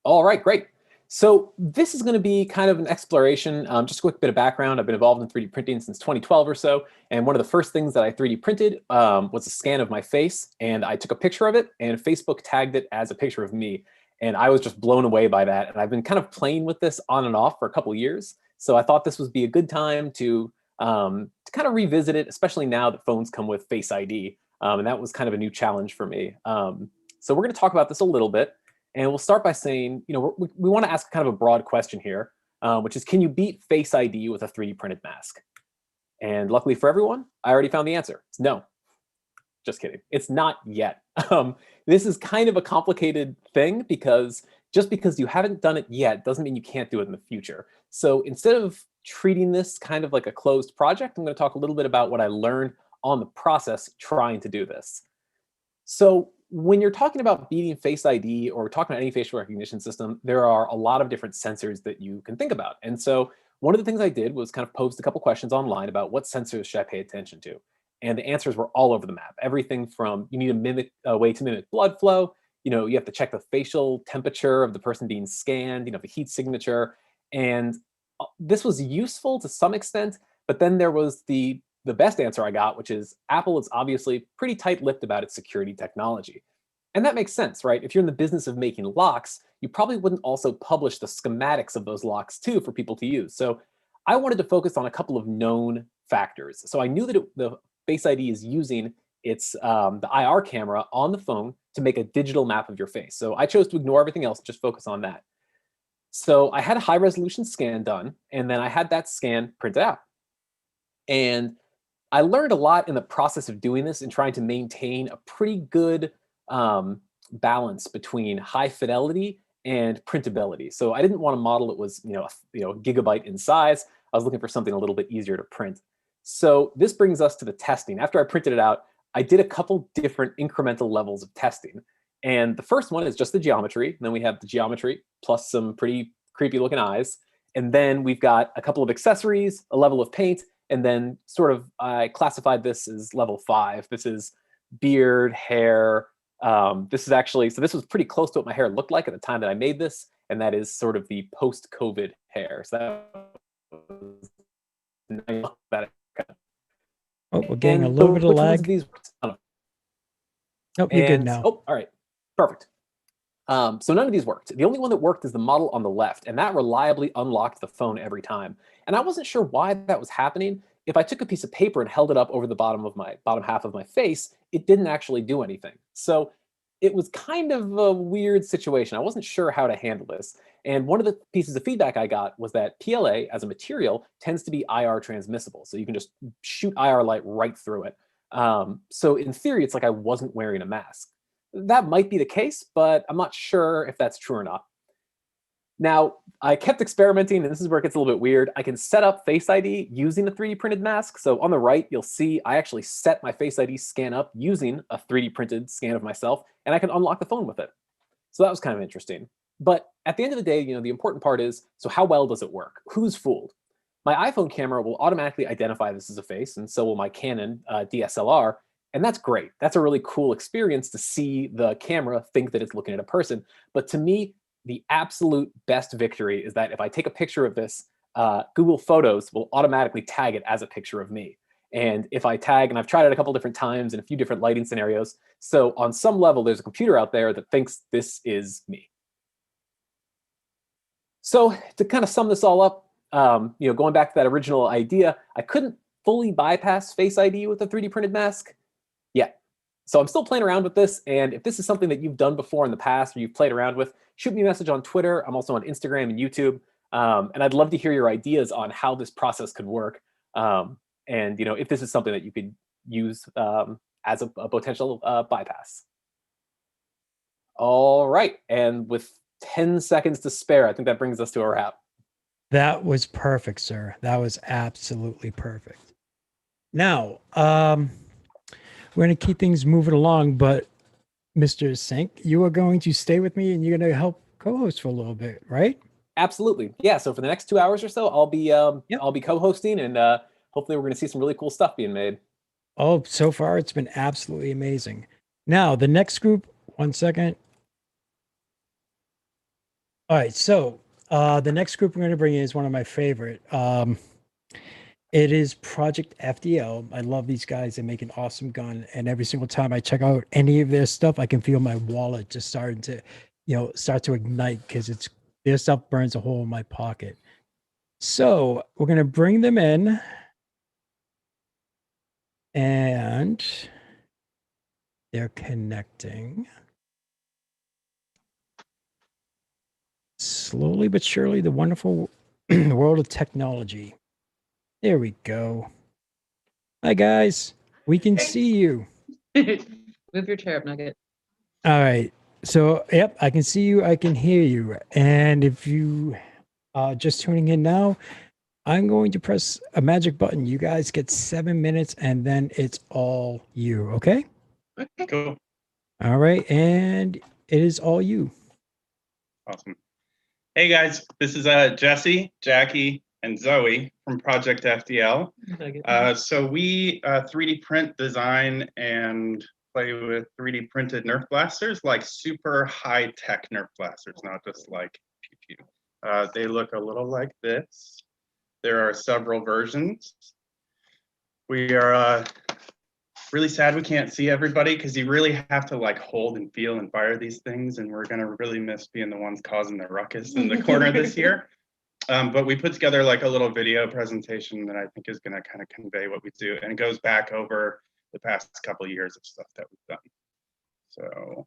All right, great. So this is going to be kind of an exploration. Just a quick bit of background. I've been involved in 3D printing since 2012 or so. And one of the first things that I 3D printed was a scan of my face. And I took a picture of it, and Facebook tagged it as a picture of me. And I was just blown away by that. And I've been kind of playing with this on and off for a couple of years. So I thought this would be a good time to kind of revisit it, especially now that phones come with Face ID. And that was kind of a new challenge for me. So we're going to talk about this a little bit. And we'll start by saying, you know, we want to ask kind of a broad question here, which is, can you beat Face ID with a 3D printed mask? And luckily for everyone, I already found the answer. It's no. Just kidding. It's not yet. This is kind of a complicated thing because just because you haven't done it yet doesn't mean you can't do it in the future. So instead of treating this kind of like a closed project, I'm going to talk a little bit about what I learned on the process trying to do this. So when you're talking about beating Face ID or talking about any facial recognition system, there are a lot of different sensors that you can think about. And so one of the things I did was kind of post a couple questions online about what sensors should I pay attention to. And the answers were all over the map. Everything from you need a way to mimic blood flow. You know, you have to check the facial temperature of the person being scanned, you know, the heat signature. And this was useful to some extent, but then there was the best answer I got, which is Apple is obviously pretty tight-lipped about its security technology. And that makes sense, right? If you're in the business of making locks, you probably wouldn't also publish the schematics of those locks too for people to use. So I wanted to focus on a couple of known factors. So I knew that the Face ID is using its the IR camera on the phone to make a digital map of your face. So I chose to ignore everything else, just focus on that. So I had a high-resolution scan done, and then I had that scan printed out. And I learned a lot in the process of doing this and trying to maintain a pretty good balance between high fidelity and printability. So I didn't want a model that was, a gigabyte in size. I was looking for something a little bit easier to print. So this brings us to the testing. After I printed it out, I did a couple different incremental levels of testing. And the first one is just the geometry. And then we have the geometry plus some pretty creepy looking eyes. And then we've got a couple of accessories, a level of paint, and then sort of I classified this as level 5. This is beard, hair. This is actually, so this was pretty close to what my hair looked like at the time that I made this. And that is sort of the post-COVID hair. So that Oh, we're getting a little bit of lag. Nope, you're good now. Oh, all right. Perfect. So none of these worked. The only one that worked is the model on the left, and that reliably unlocked the phone every time. And I wasn't sure why that was happening. If I took a piece of paper and held it up over the bottom half of my face, it didn't actually do anything. So it was kind of a weird situation. I wasn't sure how to handle this. And one of the pieces of feedback I got was that PLA as a material tends to be IR transmissible. So you can just shoot IR light right through it. So in theory, it's like I wasn't wearing a mask. That might be the case, but I'm not sure if that's true or not. Now, I kept experimenting, and this is where it gets a little bit weird. I can set up Face ID using a 3D printed mask. So on the right, you'll see I actually set my Face ID scan up using a 3D printed scan of myself, and I can unlock the phone with it. So that was kind of interesting. But at the end of the day, the important part is, so how well does it work? Who's fooled? My iPhone camera will automatically identify this as a face, and so will my Canon DSLR, and that's great. That's a really cool experience to see the camera think that it's looking at a person. But to me, the absolute best victory is that if I take a picture of this, Google Photos will automatically tag it as a picture of me. And if I tag, and I've tried it a couple different times in a few different lighting scenarios, so on some level, there's a computer out there that thinks this is me. So to kind of sum this all up, going back to that original idea, I couldn't fully bypass Face ID with a 3D printed mask yet. So I'm still playing around with this, and if this is something that you've done before in the past or you've played around with, shoot me a message on Twitter. I'm also on Instagram and YouTube, and I'd love to hear your ideas on how this process could work, and if this is something that you could use as a potential bypass. All right, and with 10 seconds to spare, I think that brings us to a wrap. That was perfect, sir. That was absolutely perfect. Now, we're going to keep things moving along, but Mr. Sink, you are going to stay with me and you're going to help co-host for a little bit, right? Absolutely. Yeah. So for the next 2 hours or so, I'll be co-hosting, and hopefully we're going to see some really cool stuff being made. Oh, so far it's been absolutely amazing. Now, the next group, 1 second. All right. So the next group we're going to bring in is one of my favorite. It is Project FDL. I love these guys. They make an awesome gun. And every single time I check out any of their stuff, I can feel my wallet just starting to, start to ignite, because their stuff burns a hole in my pocket. So we're going to bring them in. And they're connecting. Slowly but surely, the wonderful world of technology. There we go. Hi, guys. We can see you. Move your chair up, Nugget. All right. So, yep, I can see you. I can hear you. And if you are just tuning in now, I'm going to press a magic button. You guys get 7 minutes, and then it's all you. Okay? Okay. Cool. All right. And it is all you. Awesome. Hey, guys. This is Jesse, Jackie, and Zoe from Project FDL. So we 3D print, design, and play with 3D printed Nerf blasters, like super high-tech Nerf blasters, not just like pew-pew. They look a little like this. There are several versions. We are really sad we can't see everybody, because you really have to like hold and feel and fire these things, and we're gonna really miss being the ones causing the ruckus in the corner this year. But we put together like a little video presentation that I think is gonna kind of convey what we do, and it goes back over the past couple of years of stuff that we've done. So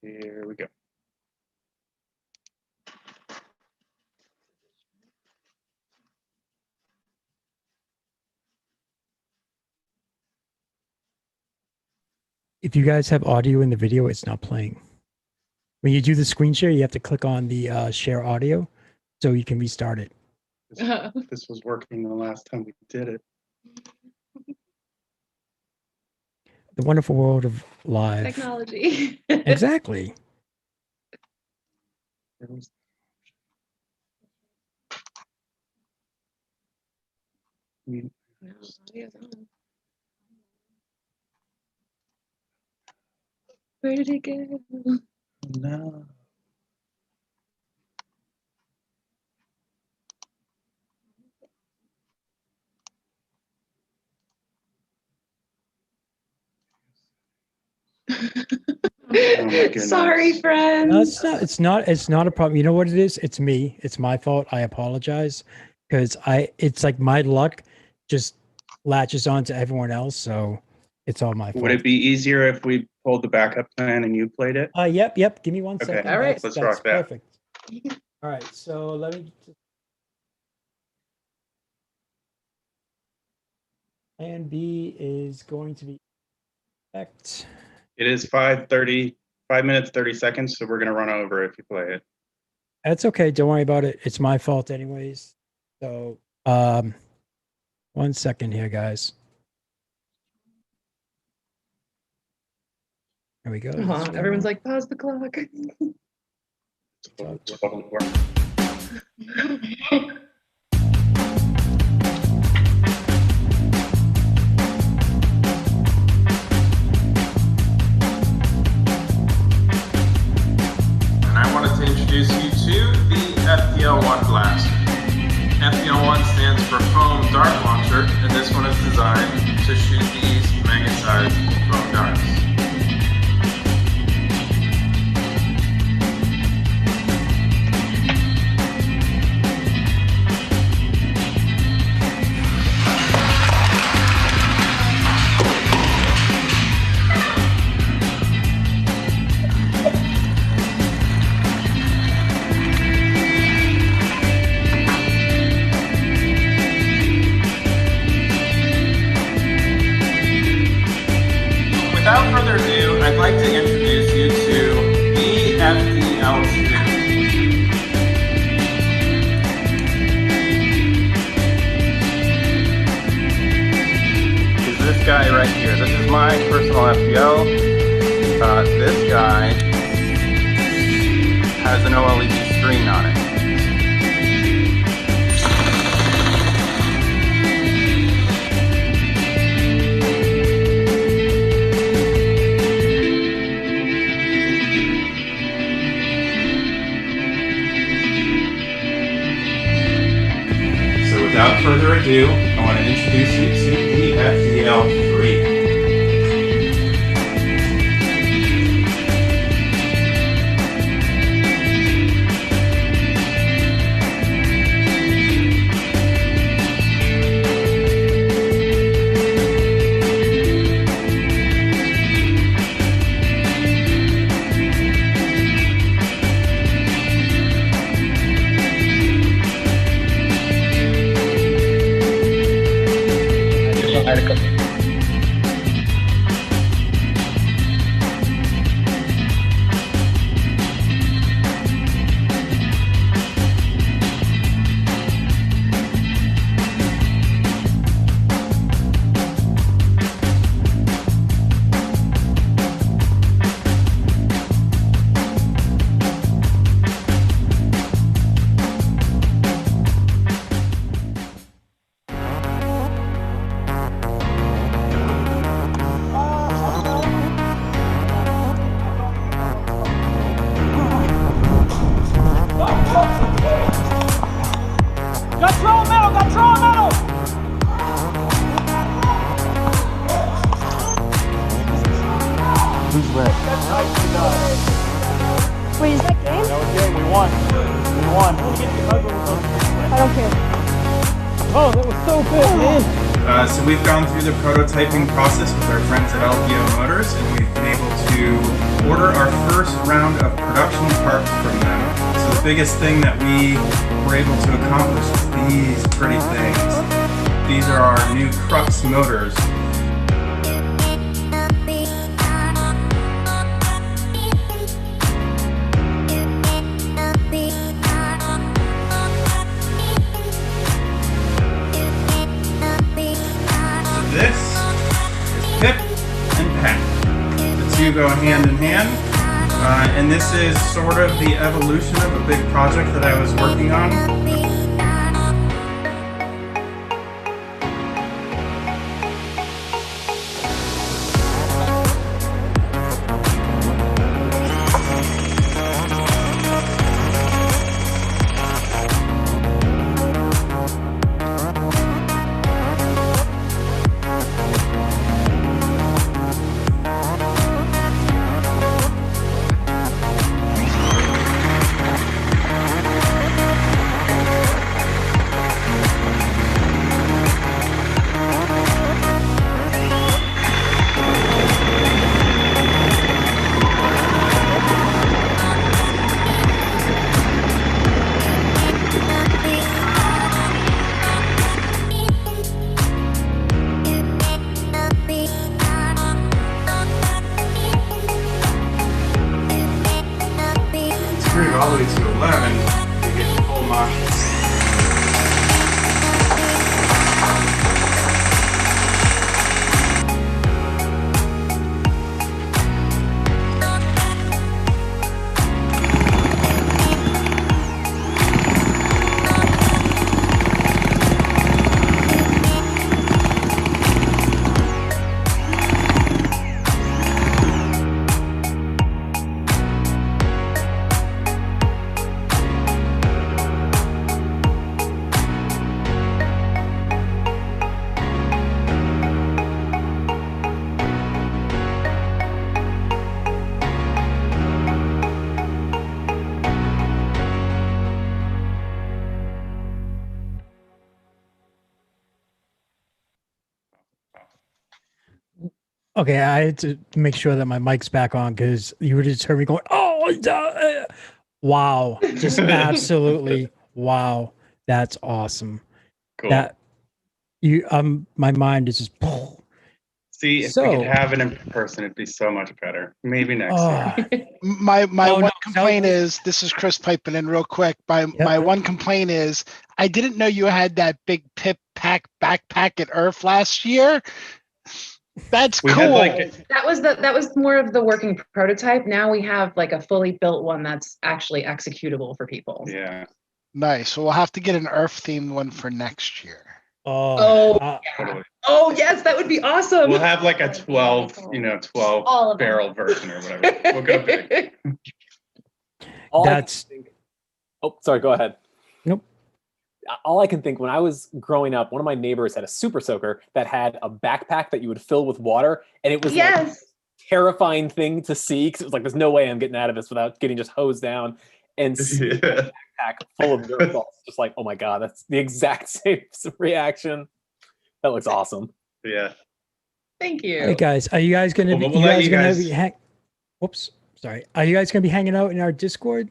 here we go. If you guys have audio in the video, it's not playing. When you do the screen share, you have to click on the share audio so you can restart it. This was working the last time we did it. The wonderful world of live. Technology. Exactly. Where did it go? No. Sorry, friends. No, it's not a problem. You know what it is? It's me. It's my fault. I apologize, because it's like my luck. just latches on to everyone else. So it's all my fault. Would it be easier if we pulled the backup plan and you played it? Yep. Give me 1 Okay. second. All right. That's Let's rock that. Perfect. All right. So let me. Plan B is going to be. It is 5:30, 5 minutes 30 seconds. So we're gonna run over if you play it. That's okay. Don't worry about it. It's my fault, anyways. So, 1 second here, guys. There we go. Everyone's like, pause the clock. And I wanted to introduce you to the FPL-1 Blast. FPL-1 stands for Foam Dart Launcher, and this one is designed to shoot these mega-sized foam darts. Without further ado, I'd like to introduce you to the FPL-2. Is this guy right here. This is my personal FPL. This guy has an OLED screen on it. Without further ado, I want to introduce you to the FPL-3. Wait, is that game? That was game. We won. We won. I don't care. Oh, that was so good, man. So we've gone through the prototyping process with our friends at LDO Motors, and we've been able to order our first round of production parts from them. So the biggest thing that we were able to accomplish is these pretty things. These are our new Crux motors. This is Pip and Pat. The two go hand in hand, and this is sort of the evolution of a big project that I was working on. 100 all the way to 11, you get full motion. Okay, I had to make sure that my mic's back on because you would just heard me going, oh, wow. Just absolutely wow. That's awesome. Cool. That you my mind is just See, if we could have it in person, it'd be so much better. Maybe next year. My one complaint is, this is Chris piping in real quick. My one complaint is, I didn't know you had that big pip pack backpack at Earth last year. That's cool. That was more of the working prototype. Now we have like a fully built one that's actually executable for people. Yeah. Nice. Well, we'll have to get an Earth themed one for next year. Yeah. Oh yes, that would be awesome. We'll have like a 12 barrel version or whatever. We'll go big. Oh, sorry. Go ahead. Nope. All I can think, when I was growing up, one of my neighbors had a super soaker that had a backpack that you would fill with water, and it was like a terrifying thing to see because it was like, there's no way I'm getting out of this without getting just hosed down. And see a backpack full of dirt balls, just like, oh my god, that's the exact same reaction. That looks awesome. Yeah. Thank you. Hey guys, are you guys gonna be? Are you guys gonna be hanging out in our Discord?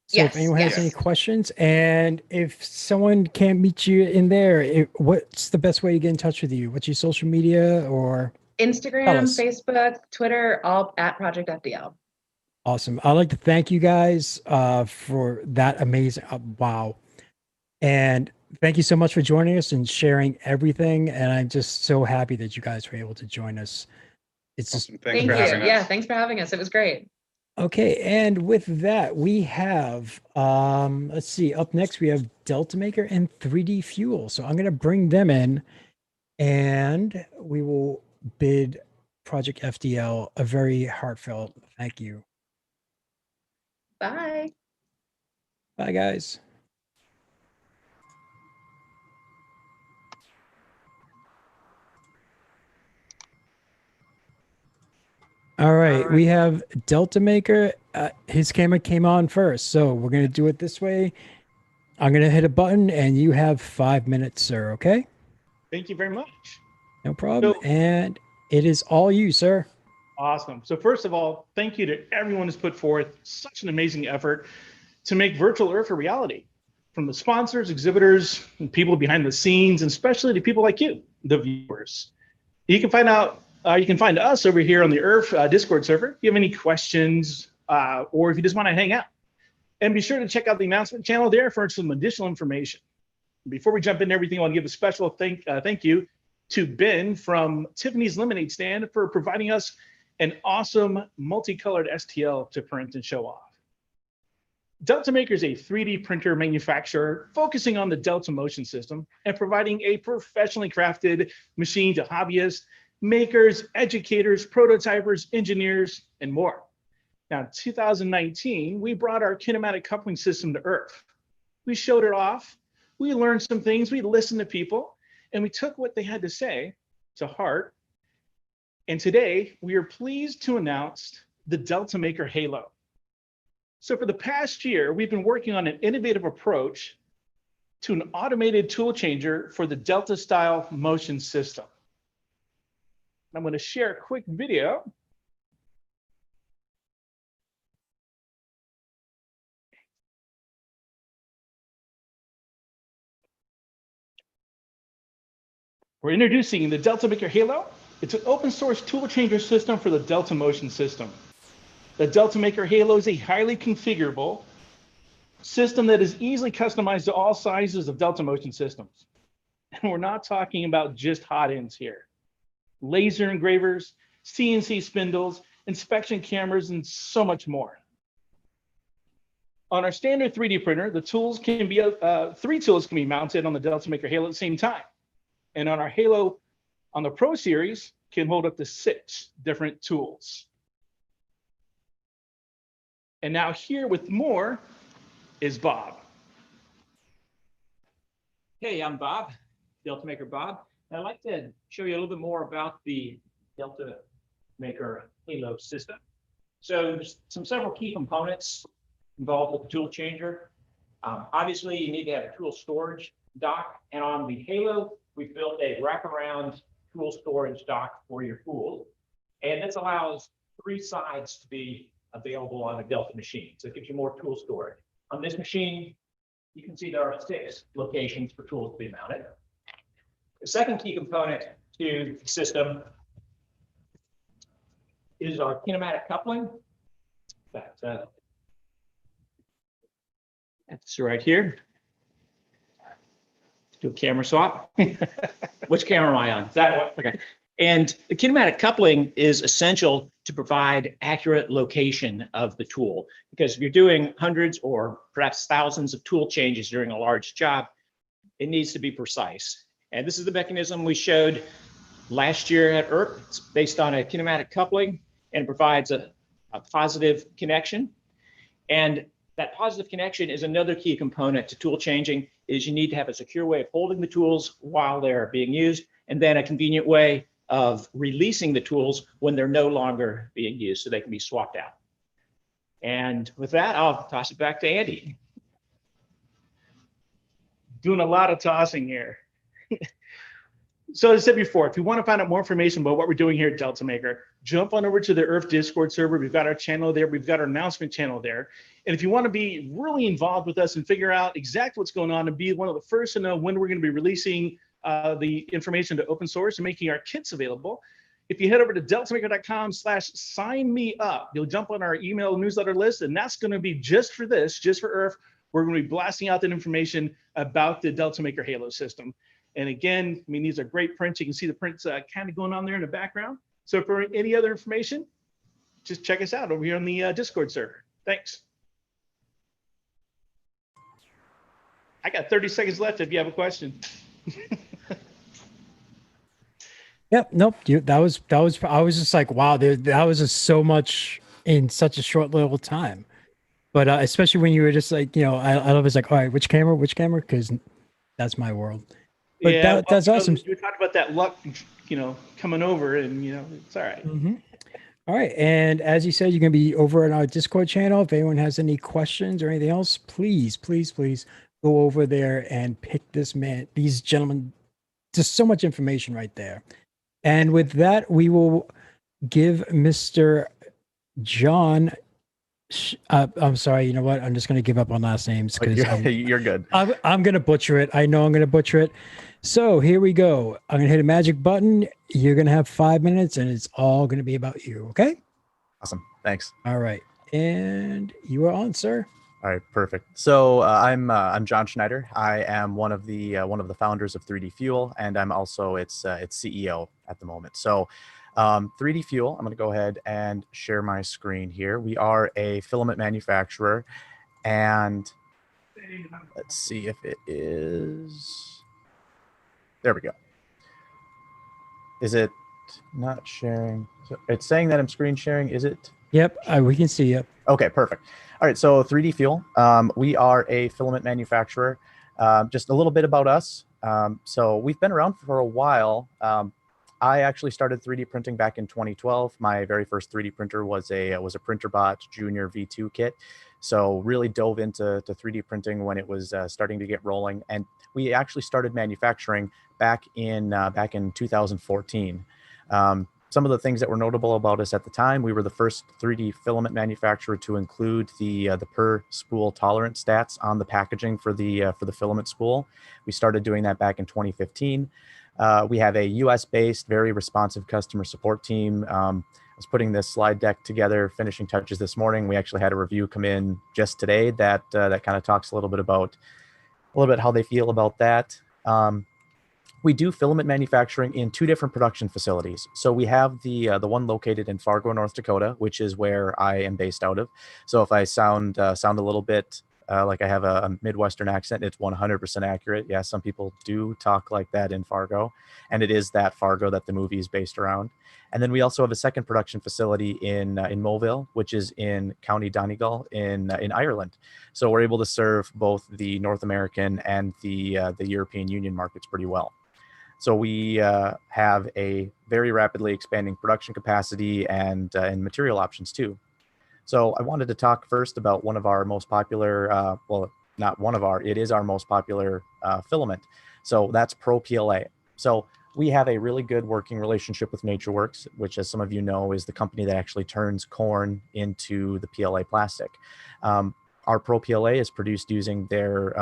So if anyone has any questions, and if someone can't meet you in there, what's the best way to get in touch with you? What's your social media or Instagram, Facebook, Twitter, all at Project FDL. Awesome. I'd like to thank you guys for that amazing, wow. And thank you so much for joining us and sharing everything. And I'm just so happy that you guys were able to join us. It's just Thank you. Yeah, thanks for having us. It was great. Okay, and with that, we have, let's see, up next we have Delta Maker and 3D Fuel. So I'm going to bring them in, and we will bid Project FDL a very heartfelt thank you. Bye. Bye, guys. All right, we have Delta Maker. His camera came on first, so we're going to do it this way. I'm going to hit a button, and you have 5 minutes, sir, okay? Thank you very much. No problem. And it is all you, sir. Awesome. So first of all, thank you to everyone who's put forth such an amazing effort to make Virtual Earth a reality. From the sponsors, exhibitors, and people behind the scenes, and especially to people like you, the viewers. You can find us over here on the Earth Discord server if you have any questions or if you just want to hang out. And be sure to check out the announcement channel there for some additional information. Before we jump into everything, I want to give a special thank you to Ben from Tiffany's Lemonade Stand for providing us an awesome multicolored STL to print and show off. Delta Maker is a 3D printer manufacturer focusing on the Delta Motion System and providing a professionally crafted machine to hobbyists, makers, educators, prototypers, engineers, and more. Now, in 2019, we brought our kinematic coupling system to Earth. We showed it off, we learned some things, we listened to people, and we took what they had to say to heart. And today, we are pleased to announce the Delta Maker Halo. So for the past year, we've been working on an innovative approach to an automated tool changer for the Delta style motion system. I'm going to share a quick video. We're introducing the Delta Maker Halo. It's an open source tool changer system for the Delta Motion System. The Delta Maker Halo is a highly configurable system that is easily customized to all sizes of Delta Motion systems. And we're not talking about just hot ends here. Laser engravers, CNC spindles, inspection cameras, and so much more. On our standard 3D printer, the tools can be, 3 tools can be mounted on the Delta Maker Halo at the same time. And on our Halo, on the Pro Series, can hold up to 6 different tools. And now here with more is Bob. Hey, I'm Bob, Delta Maker Bob. And I'd like to show you a little bit more about the Delta Maker Halo system. So there's several key components involved with the tool changer. Obviously, you need to have a tool storage dock. And on the Halo, we built a wraparound tool storage dock for your tools. And this allows 3 sides to be available on a Delta machine. So it gives you more tool storage. On this machine, you can see there are 6 locations for tools to be mounted. The second key component to the system is our kinematic coupling. That's right here. Do a camera swap. Which camera am I on? Is that one? Okay. And the kinematic coupling is essential to provide accurate location of the tool, because if you're doing hundreds or perhaps thousands of tool changes during a large job, it needs to be precise. And this is the mechanism we showed last year at ERP. It's based on a kinematic coupling and provides a positive connection. And that positive connection is another key component to tool changing, is you need to have a secure way of holding the tools while they're being used, and then a convenient way of releasing the tools when they're no longer being used so they can be swapped out. And with that, I'll toss it back to Andy. Doing a lot of tossing here. So as I said before, if you want to find out more information about what we're doing here at Delta Maker, jump on over to the ERF Discord server. We've got our channel there. We've got our announcement channel there. And if you want to be really involved with us and figure out exactly what's going on and be one of the first to know when we're going to be releasing the information to open source and making our kits available, if you head over to deltamaker.com/sign-me-up, you'll jump on our email newsletter list, and that's going to be just for this, just for ERF. We're going to be blasting out that information about the Delta Maker Halo system. And again, I mean, these are great prints. You can see the prints kind of going on there in the background. So for any other information, just check us out over here on the Discord server. Thanks. I got 30 seconds left if you have a question. Yep. Nope. That was. I was just like, wow. That was just so much in such a short little time. But especially when you were just like, I was like, all right, which camera? Because that's my world. But yeah, that's awesome. You were talking about that luck, coming over, and it's all right. Mm-hmm. All right, and as you said, you're going to be over on our Discord channel. If anyone has any questions or anything else, please go over there and pick these gentlemen. Just so much information right there. And with that, we will give Mr. John. I'm sorry. You know what? I'm just going to give up on last names because you're good. I'm going to butcher it. I know I'm going to butcher it. So here we go. I'm going to hit a magic button. You're going to have 5 minutes, and it's all going to be about you. Okay? Awesome. Thanks. All right. And you are on, sir. All right. Perfect. So I'm John Schneider. I am one of the founders of 3D Fuel, and I'm also its CEO at the moment. So 3D Fuel, I'm going to go ahead and share my screen here. We are a filament manufacturer, and let's see if it is. There we go. Is it not sharing? So it's saying that I'm screen sharing. Is it? Yep, we can see it. Okay, perfect. All right, so 3D Fuel, we are a filament manufacturer. Just a little bit about us. So we've been around for a while. I actually started 3D printing back in 2012. My very first 3D printer was a PrinterBot Junior V2 kit. So really dove into 3D printing when it was starting to get rolling. And we actually started manufacturing back in 2014. Some of the things that were notable about us at the time, we were the first 3D filament manufacturer to include the per spool tolerance stats on the packaging for the filament spool. We started doing that back in 2015. We have a US-based, very responsive customer support team. was putting this slide deck together, finishing touches this morning. We actually had a review come in just today that that kind of talks a little bit how they feel about that. We do filament manufacturing in 2 different production facilities. So we have the one located in Fargo, North Dakota, which is where I am based out of. So if I sound a little bit like I have a Midwestern accent, it's 100% accurate. Yeah, some people do talk like that in Fargo, and it is that Fargo that the movie is based around. And then we also have a second production facility in Moville, which is in County Donegal in Ireland. So we're able to serve both the North American and the European Union markets pretty well. So we have a very rapidly expanding production capacity and material options too. So I wanted to talk first about one of our most popular, well, not one of our, it is our most popular filament. So that's Pro PLA. So we have a really good working relationship with NatureWorks, which, as some of you know, is the company that actually turns corn into the PLA plastic. Our Pro PLA is produced using their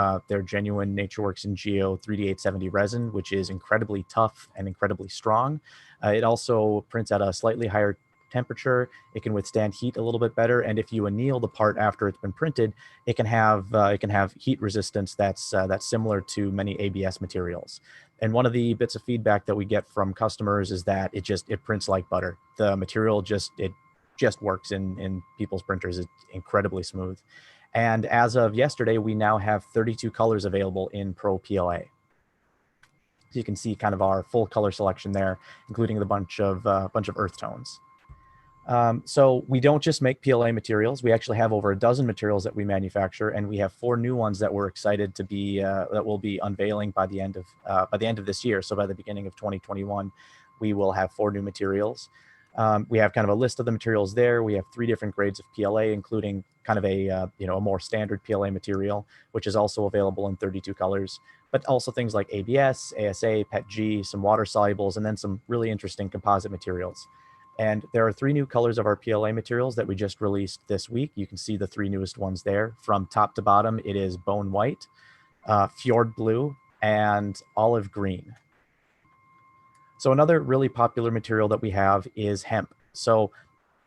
genuine NatureWorks and Geo 3D870 resin, which is incredibly tough and incredibly strong. It also prints at a slightly higher temperature. It can withstand heat a little bit better, and if you anneal the part after it's been printed, it can have heat resistance that's similar to many ABS materials. And one of the bits of feedback that we get from customers is that it prints like butter. The material just works in people's printers. It's incredibly smooth. And as of yesterday, we now have 32 colors available in Pro PLA. So you can see kind of our full color selection there, including the bunch of earth tones. So we don't just make PLA materials. We actually have over a dozen materials that we manufacture, and we have 4 new ones that we're excited to be that we'll be unveiling by the end of this year. So by the beginning of 2021, we will have 4 new materials. We have kind of a list of the materials there. We have 3 different grades of PLA, including kind of a more standard PLA material, which is also available in 32 colors, but also things like ABS, ASA, PETG, some water solubles, and then some really interesting composite materials. And there are 3 new colors of our PLA materials that we just released this week. You can see the 3 newest ones there. From top to bottom, it is bone white, fjord blue, and olive green. So another really popular material that we have is hemp. So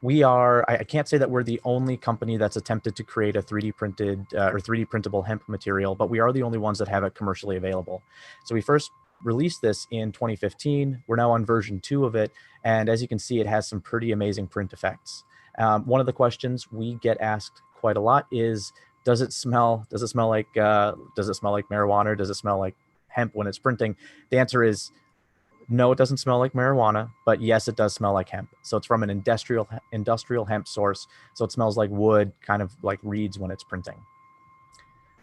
we are, I can't say that we're the only company that's attempted to create a 3D printed or 3D printable hemp material, but we are the only ones that have it commercially available. So we first released this in 2015. We're now on version 2 of it. And as you can see, it has some pretty amazing print effects. One of the questions we get asked quite a lot is, does it smell like marijuana? Does it smell like hemp when it's printing? The answer is no, it doesn't smell like marijuana, but yes, it does smell like hemp. So it's from an industrial hemp source. So it smells like wood, kind of like reeds when it's printing.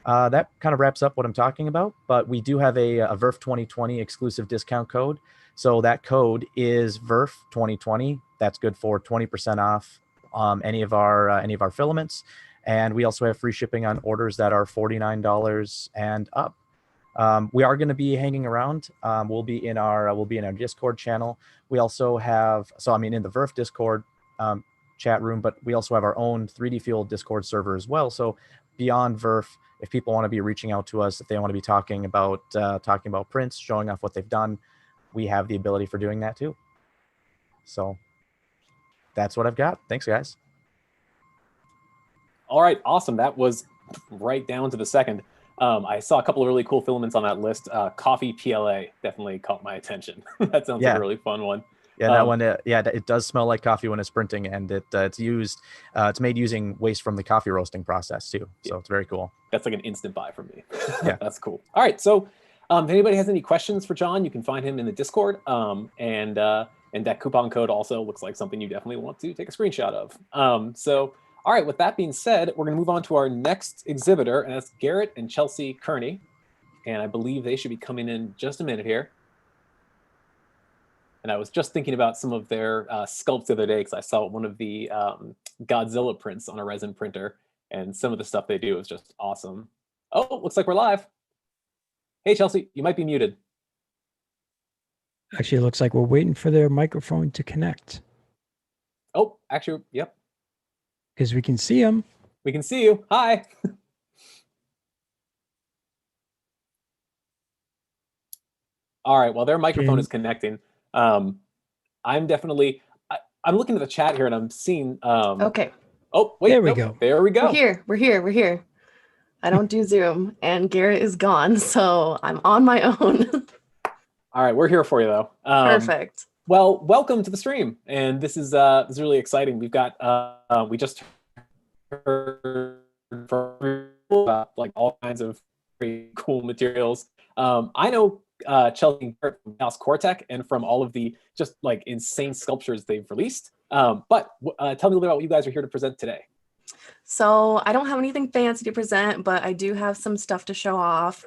That kind of wraps up what I'm talking about, but we do have a VERF 2020 exclusive discount code. So that code is VERF 2020. That's good for 20% off any of our filaments. And we also have free shipping on orders that are $49 and up. We are going to be hanging around. We'll be in our Discord channel. We also have, in the VERF Discord chat room, but we also have our own 3D Fuel Discord server as well. So beyond VERF, if people want to be reaching out to us, if they want to be talking about prints, showing off what they've done, we have the ability for doing that too. So that's what I've got. Thanks, guys. All right, awesome. That was right down to the second. I saw a couple of really cool filaments on that list. Coffee PLA definitely caught my attention. That sounds like a really fun one. Yeah, that one. It does smell like coffee when it's printing, and it's made using waste from the coffee roasting process too. So it's very cool. That's like an instant buy for me. Yeah, that's cool. All right, so if anybody has any questions for John, you can find him in the Discord. And that coupon code also looks like something you definitely want to take a screenshot of. So. All right, with that being said, we're going to move on to our next exhibitor, and that's Garrett and Chelsey Kearney. And I believe they should be coming in just a minute here. And I was just thinking about some of their sculpts the other day because I saw one of the Godzilla prints on a resin printer, and some of the stuff they do is just awesome. Oh, looks like we're live. Hey, Chelsey, you might be muted. Actually, it looks like we're waiting for their microphone to connect. Oh, actually, yep. Because we can see them. We can see you. Hi. All right. Well, their microphone is connecting. I'm definitely. I'm looking at the chat here and I'm seeing. Okay. Oh, wait. There we nope, go. There we go. We're here. I don't do Zoom, and Garrett is gone, so I'm on my own. All right, we're here for you though. Perfect. Well, welcome to the stream, and this is really exciting. We've got we just heard from about like all kinds of pretty cool materials. I know Chelsey from House Cortec and from all of the just like insane sculptures they've released. But tell me a little bit about what you guys are here to present today. So I don't have anything fancy to present, but I do have some stuff to show off.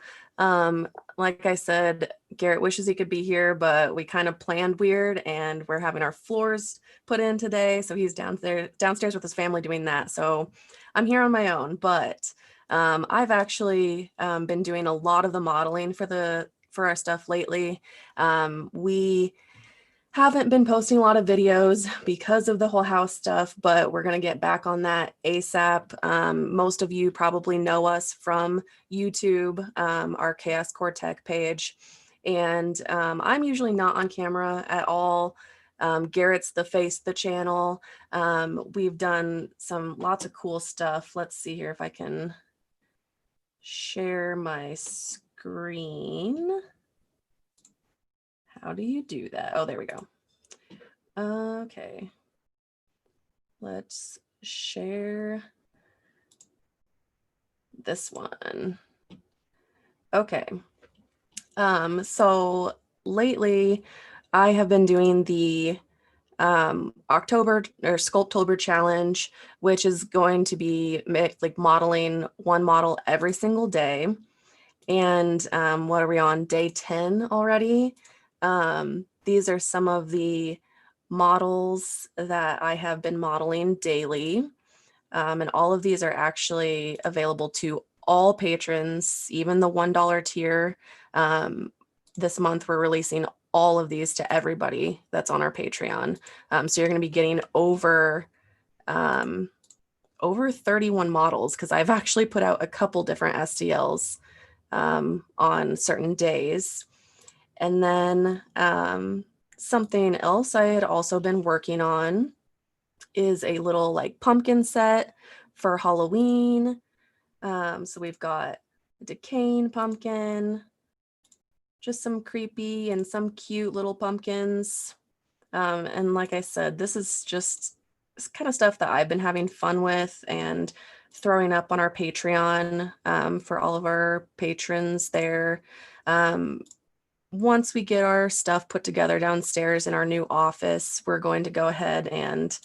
Like I said, Garrett wishes he could be here, but we kind of planned weird and we're having our floors put in today. So he's downstairs with his family doing that. So I'm here on my own, but I've actually been doing a lot of the modeling for our stuff lately. We haven't been posting a lot of videos because of the whole house stuff, but we're going to get back on that ASAP. Most of you probably know us from YouTube, our Chaos Cortec page. And I'm usually not on camera at all. Garrett's the face of the channel. We've done lots of cool stuff. Let's see here if I can share my screen. How do you do that? Oh, there we go. Okay. Let's share this one. Okay. So lately I have been doing the October or Sculptober challenge, which is going to be like modeling one model every single day. And what are we on? Day 10 already? These are some of the models that I have been modeling daily. And all of these are actually available to all patrons, even the $1 tier. This month, we're releasing all of these to everybody that's on our Patreon. So you're going to be getting over 31 models, because I've actually put out a couple different STLs on certain days. And then something else I had also been working on is a little like pumpkin set for Halloween. So we've got a decaying pumpkin, just some creepy and some cute little pumpkins. And like I said, this is just kind of stuff that I've been having fun with and throwing up on our Patreon for all of our patrons there. Once we get our stuff put together downstairs in our new office, we're going to go ahead and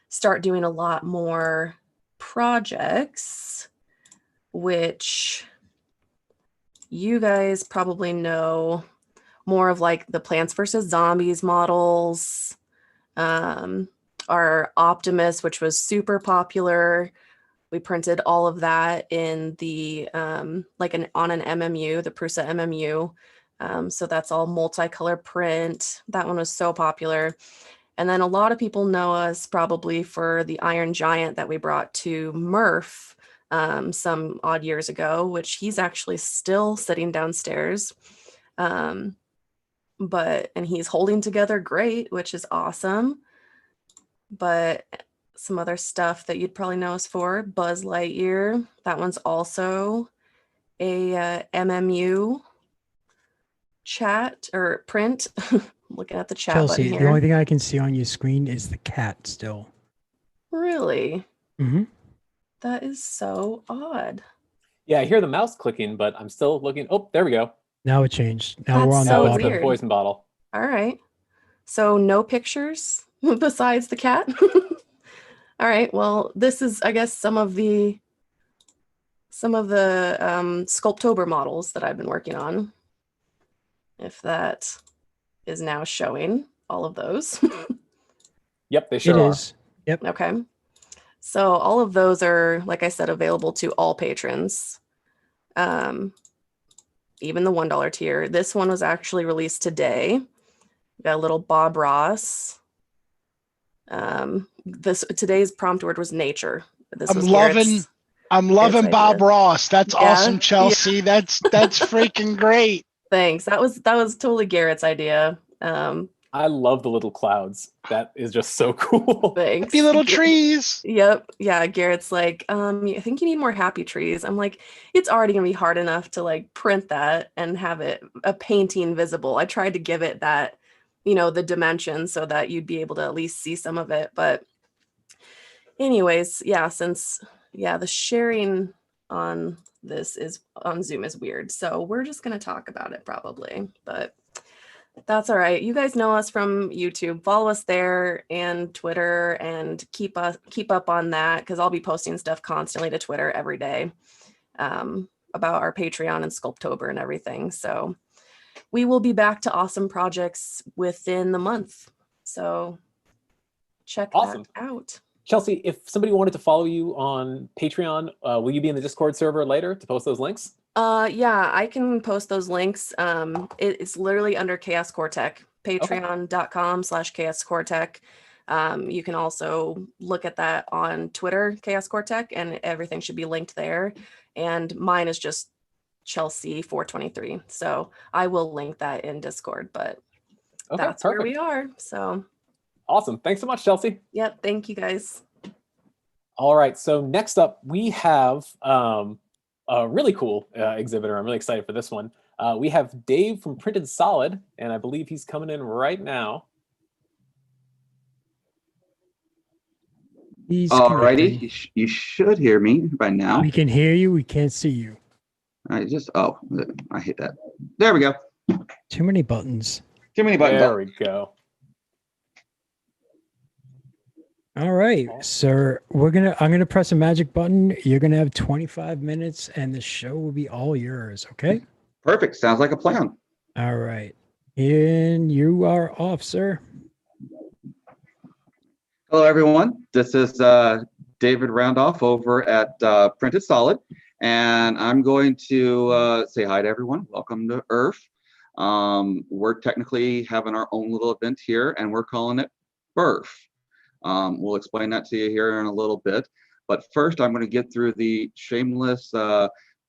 start doing a lot more projects, which you guys probably know more of, like the Plants vs. Zombies models, our Optimus, which was super popular. We printed all of that in the on an MMU, the Prusa MMU. So that's all multicolor print. That one was so popular. And then a lot of people know us probably for the Iron Giant that we brought to Murph some odd years ago, which he's actually still sitting downstairs. And he's holding together great, which is awesome. But some other stuff that you'd probably know us for, Buzz Lightyear. That one's also a MMU chat or print. Looking at the chat Chelsea, button here. the only thing I can see on your screen is the cat still. Really? Mm-hmm. That is so odd. Yeah, I hear the mouse clicking, but I'm still looking. Oh, there we go. Now it changed. Now we're on so the bottom. weird. The poison bottle. All right. So no pictures besides the cat? All right. Well, this is, I guess, some of the Sculptober models that I've been working on. If that is now showing all of those. Yep, they sure It are. is. Yep. Okay. So all of those are, like I said, available to all patrons. Even the $1 tier. This one was actually released today. We got a little Bob Ross. Today's prompt word was nature. This was I'm loving Bob Ross. That's Yeah, awesome, Chelsea. That's freaking great. Thanks. That was totally Garrett's idea. I I love the little clouds. That is just so cool. Thanks. Happy little trees. Yep. Yeah. Garrett's like, I think you need more happy trees. I'm like, it's already gonna be hard enough to like print that and have it a painting visible. I tried to give it that, the dimension so that you'd be able to at least see some of it. But anyways, the sharing on this is on Zoom is weird. So we're just gonna talk about it probably, but that's all right. You guys know us from YouTube. Follow us there and Twitter and keep up on that because I'll be posting stuff constantly to Twitter every day about our Patreon and Sculptober and everything. So we will be back to awesome projects within the month. So check that out. Chelsey, if somebody wanted to follow you on Patreon, will you be in the Discord server later to post those links? Yeah, I can post those links. It's literally under Chaos Core Tech, patreon.com/Chaos Core Tech. You can also look at that on Twitter, Chaos Core Tech, and everything should be linked there. And mine is just Chelsey423. So I will link that in Discord, but that's perfect. where we are. So awesome. Thanks so much, Chelsey. Yep. Thank you guys. All right. So next up, we have a really cool exhibitor. I'm really excited for this one. We have Dave from Printed Solid, and I believe he's coming in right now. Alrighty, you should hear me by now. We can hear you. We can't see you. I hate that. There we go. Too many buttons. Too many buttons. There we go. All right, sir. I'm gonna press a magic button. You're gonna have 25 minutes, and the show will be all yours. Okay. Perfect. Sounds like a plan. All right. And you are off, sir. Hello, everyone. This is David Randolph over at Printed Solid, and I'm going to say hi to everyone. Welcome to Earth. We're technically having our own little event here, and we're calling it Birth. We'll explain that to you here in a little bit. But first, I'm going to get through the shameless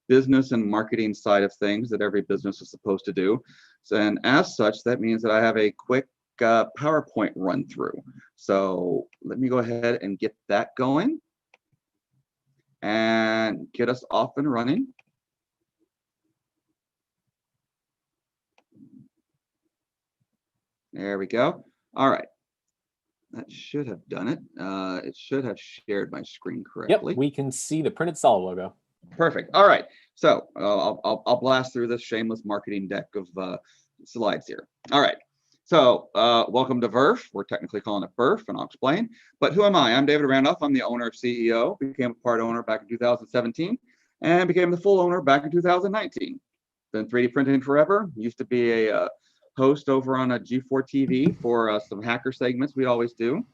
business and marketing side of things that every business is supposed to do. So, and as such, that means that I have a quick PowerPoint run through. So let me go ahead and get that going and get us off and running. There we go. All right. That should have done it. It should have shared my screen correctly. Yep, we can see the Printed Solid logo. Perfect. All right. So I'll blast through this shameless marketing deck of slides here. All right. So welcome to VERF. We're technically calling it BERF, and I'll explain. But who am I? I'm David Randolph. I'm the owner of CEO. Became a part owner back in 2017 and became the full owner back in 2019. Been 3D printing forever. Used to be a host over on a G4 TV for some hacker segments we always do.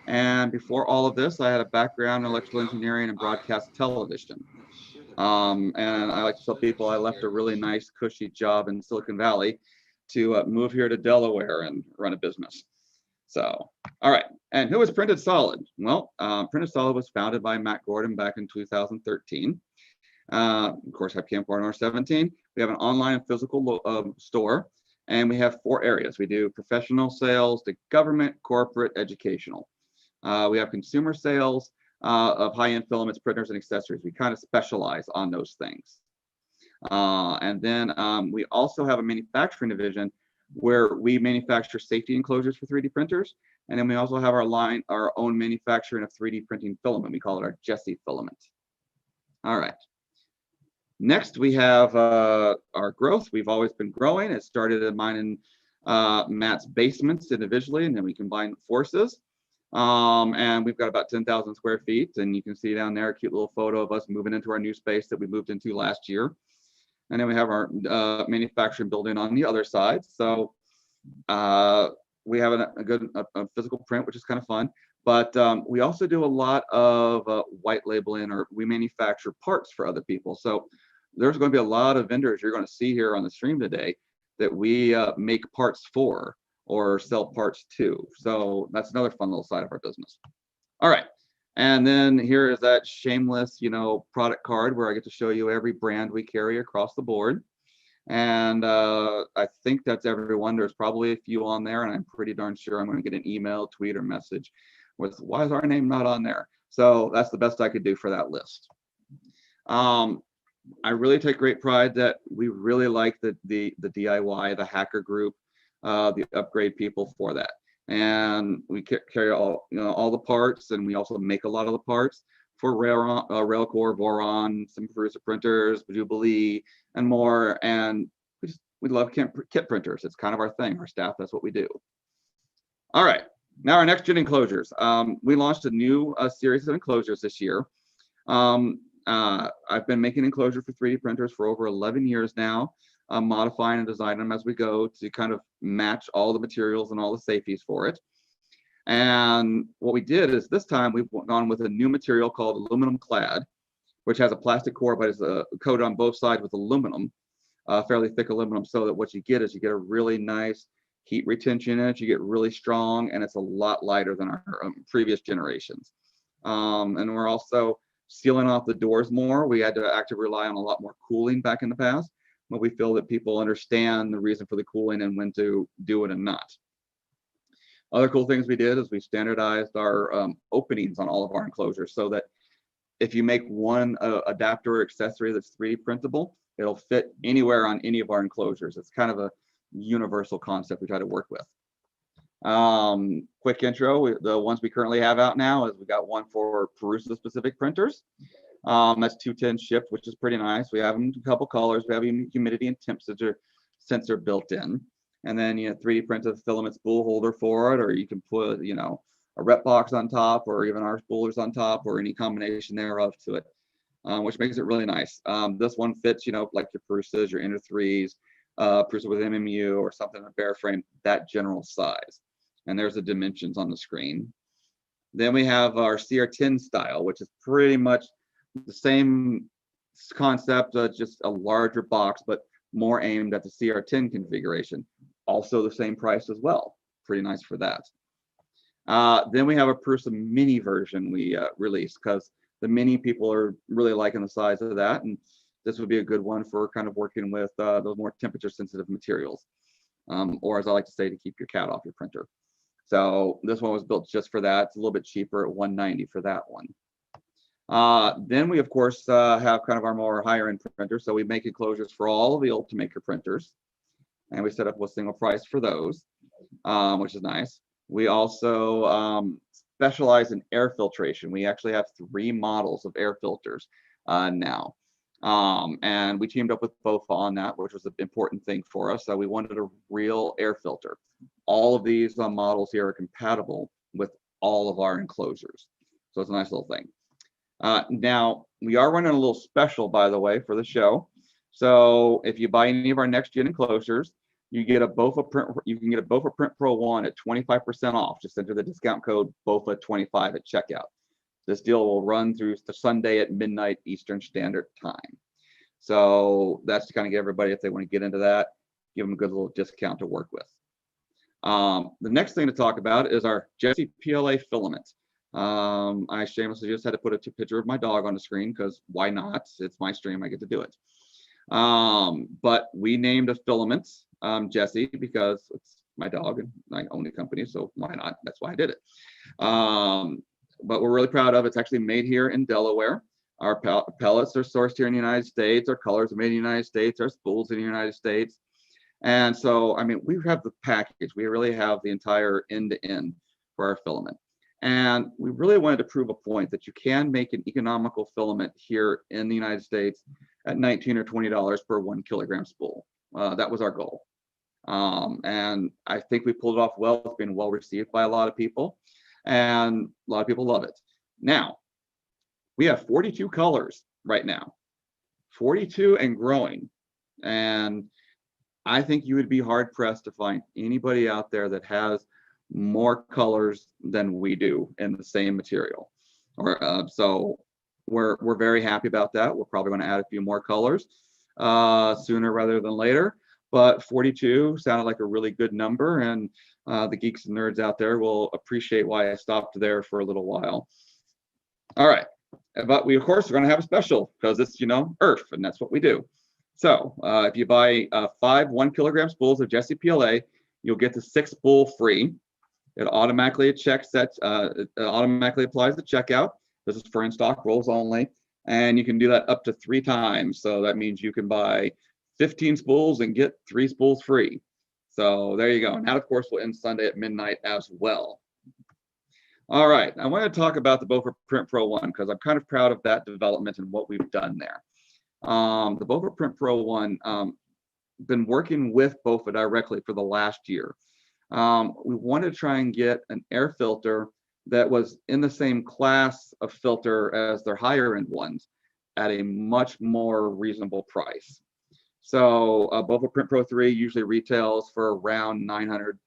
And before all of this, I had a background in electrical engineering and broadcast television. And I like to tell people I left a really nice, cushy job in Silicon Valley to move here to Delaware and run a business. So, all right. And who is Printed Solid? Well, Printed Solid was founded by Matt Gordon back in 2013. Of course, I became part owner 17. We have an online and physical store. And we have 4 areas. We do professional sales to government, corporate, educational. We have consumer sales of high-end filaments, printers, and accessories. We kind of specialize on those things. And then we also have a manufacturing division where we manufacture safety enclosures for 3D printers. And then we also have our own manufacturing of 3D printing filament. We call it our Jesse filament. All right. Next, we have our growth. We've always been growing. It started in mine and Matt's basements individually, and then we combined forces. And we've got about 10,000 square feet. And you can see down there a cute little photo of us moving into our new space that we moved into last year. And then we have our manufacturing building on the other side. So we have a good physical print, which is kind of fun. But we also do a lot of white labeling, or we manufacture parts for other people. So there's going to be a lot of vendors you're going to see here on the stream today that we make parts for or sell parts to. So that's another fun little side of our business. All right. And then here is that shameless, product card where I get to show you every brand we carry across the board. And I think that's everyone. There's probably a few on there, and I'm pretty darn sure I'm going to get an email, tweet, or message with, why is our name not on there? So that's the best I could do for that list. I really take great pride that we really like the DIY, the hacker group, the upgrade people for that. And we carry all the parts, and we also make a lot of the parts for Railcore, Voron, some Prusa printers, Jubilee, and more. And we love kit printers. It's kind of our thing. Our staff, that's what we do. All right, now our next gen enclosures. We launched a new series of enclosures this year. I've been making enclosure for 3D printers for over 11 years now, modifying and designing them as we go to kind of match all the materials and all the safeties for it. And what we did is this time we've gone with a new material called aluminum clad, which has a plastic core, but is coated on both sides with aluminum, fairly thick aluminum, so that what you get is you get a really nice heat retention in it, you get really strong, and it's a lot lighter than our previous generations. And we're also sealing off the doors more. We had to actively rely on a lot more cooling back in the past, but we feel that people understand the reason for the cooling and when to do it and not. Other cool things we did is we standardized our openings on all of our enclosures, so that if you make one adapter or accessory that's 3D printable, it'll fit anywhere on any of our enclosures. It's kind of a universal concept we try to work with. Quick intro, the ones we currently have out now is we got one for Prusa specific printers. That's 210 shipped, which is pretty nice. We have them in a couple colors. We have humidity and temp sensor built in. And then, 3D print a filament spool holder for it, or you can put, a rep box on top, or even our spoolers on top, or any combination thereof to it, which makes it really nice. This one fits, like your Prusas, your Inner 3s, Prusa with MMU, or something in a bare frame, that general size. And there's the dimensions on the screen. Then we have our CR10 style, which is pretty much the same concept, just a larger box, but more aimed at the CR10 configuration. Also the same price as well. Pretty nice for that. Then we have a Prusa mini version we released, because the mini people are really liking the size of that, and this would be a good one for kind of working with those more temperature sensitive materials, or as I like to say, to keep your cat off your printer. So this one was built just for that. It's a little bit cheaper at $190 for that one. Then we of course have kind of our more higher end printers. So we make enclosures for all of the Ultimaker printers, and we set up a single price for those, which is nice. We also specialize in air filtration. We actually have 3 models of air filters now. And we teamed up with BOFA on that, which was an important thing for us. So we wanted a real air filter. All of these models here are compatible with all of our enclosures. So it's a nice little thing. Now, we are running a little special, by the way, for the show. So if you buy any of our next gen enclosures, you get a BOFA print. You can get a BOFA Print Pro 1 at 25% off. Just enter the discount code BOFA25 at checkout. This deal will run through the Sunday at midnight Eastern Standard Time. So that's to kind of get everybody, if they want to get into that, give them a good little discount to work with. The next thing to talk about is our Jaytee PLA filament. I shamelessly just had to put a picture of my dog on the screen, because why not? It's my stream, I get to do it. But we named a filament Jesse, because it's my dog and I own the company, so why not? That's why I did it. But we're really proud of it. It's actually made here in Delaware. Our pellets are sourced here in the United States. Our colors are made in the United States. Our spools in the United States. And so, I mean, we have the package. We really have the entire end-to-end for our filament. And we really wanted to prove a point that you can make an economical filament here in the United States at $19 or $20 per 1 kilogram spool. That was our goal. And I think we pulled it off well. It's been well received by a lot of people, and a lot of people love it. Now, we have 42 colors right now, 42 and growing. And I think you would be hard pressed to find anybody out there that has more colors than we do in the same material. So we're very happy about that. We're probably going to add a few more colors sooner rather than later. But 42 sounded like a really good number, and the geeks and nerds out there will appreciate why I stopped there for a little while. All right, but we of course are going to have a special, because it's, you know, Earth, and that's what we do. So if you buy 5 1 kilogram spools of Jesse PLA, you'll get the 6th spool free. It automatically checks that, it automatically applies the checkout. This is for in-stock rolls only. And you can do that up to 3 times. So that means you can buy 15 spools and get 3 spools free. So there you go. And that, of course, will end Sunday at midnight as well. All right, I want to talk about the Beaufort Print Pro 1 because I'm kind of proud of that development and what we've done there. The Beaufort Print Pro 1, been working with BOFA directly for the last year. We wanted to try and get an air filter that was in the same class of filter as their higher end ones at a much more reasonable price. So BOFA Print Pro 3 usually retails for around $900.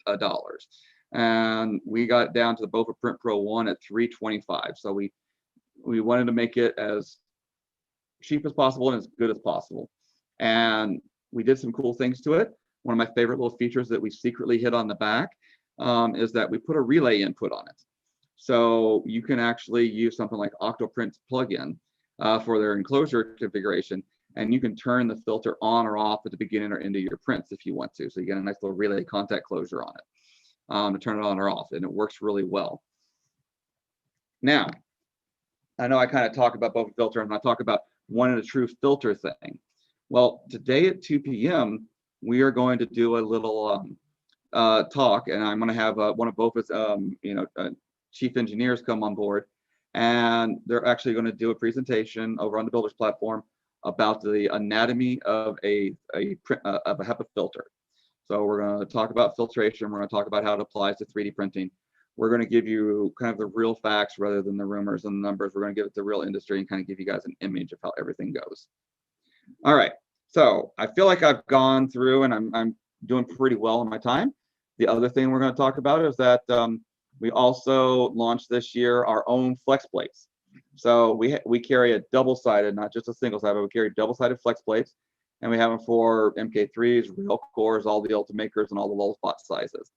And we got down to the BOFA Print Pro 1 at $325. So we wanted to make it as cheap as possible and as good as possible. And we did some cool things to it. One of my favorite little features that we secretly hid on the back is that we put a relay input on it. So you can actually use something like Octoprint's plugin for their enclosure configuration, and you can turn the filter on or off at the beginning or end of your prints if you want to. So you get a nice little relay contact closure on it to turn it on or off, and it works really well. Now, I know I kind of talk about BOFA filter and I talk about wanting a true filter thing. Well, today at 2 p.m., we are going to do a little talk, and I'm going to have one of BOFA's chief engineers come on board, and they're actually going to do a presentation over on the Builders platform about the anatomy of a HEPA filter. So we're going to talk about filtration. We're going to talk about how it applies to 3D printing. We're going to give you kind of the real facts rather than the rumors and the numbers. We're going to give it the real industry and kind of give you guys an image of how everything goes. All right, so I feel like I've gone through and I'm doing pretty well in my time. The other thing we're going to talk about is that we also launched this year our own flex plates. So we carry a double-sided, not just a single-sided, but we carry double-sided flex plates, and we have them for MK3s, real cores, all the Ultimakers, and all the low spot sizes.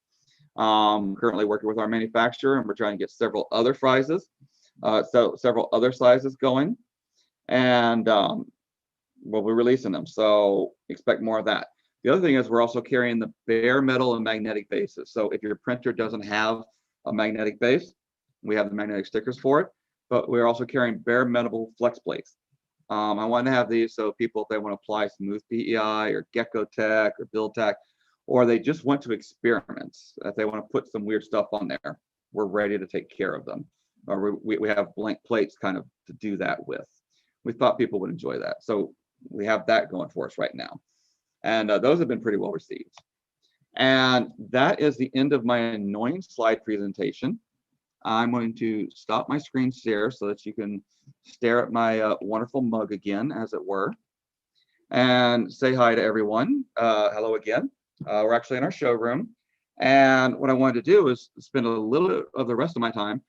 Currently working with our manufacturer, and we're trying to get several other sizes, going, and we'll be releasing them. So expect more of that. The other thing is we're also carrying the bare metal and magnetic bases. So if your printer doesn't have a magnetic base, we have the magnetic stickers for it, but we're also carrying bare metal flex plates. I want to have these so people, if they want to apply Smooth PEI or Gecko Tech or Build Tech, or they just want to experiment, if they want to put some weird stuff on there, we're ready to take care of them. Or we have blank plates kind of to do that with. We thought people would enjoy that. So we have that going for us right now. And those have been pretty well received. And that is the end of my annoying slide presentation. I'm going to stop my screen share so that you can stare at my wonderful mug again, as it were, and say hi to everyone. Hello again. We're actually in our showroom. And what I wanted to do is spend a little bit of the rest of my time.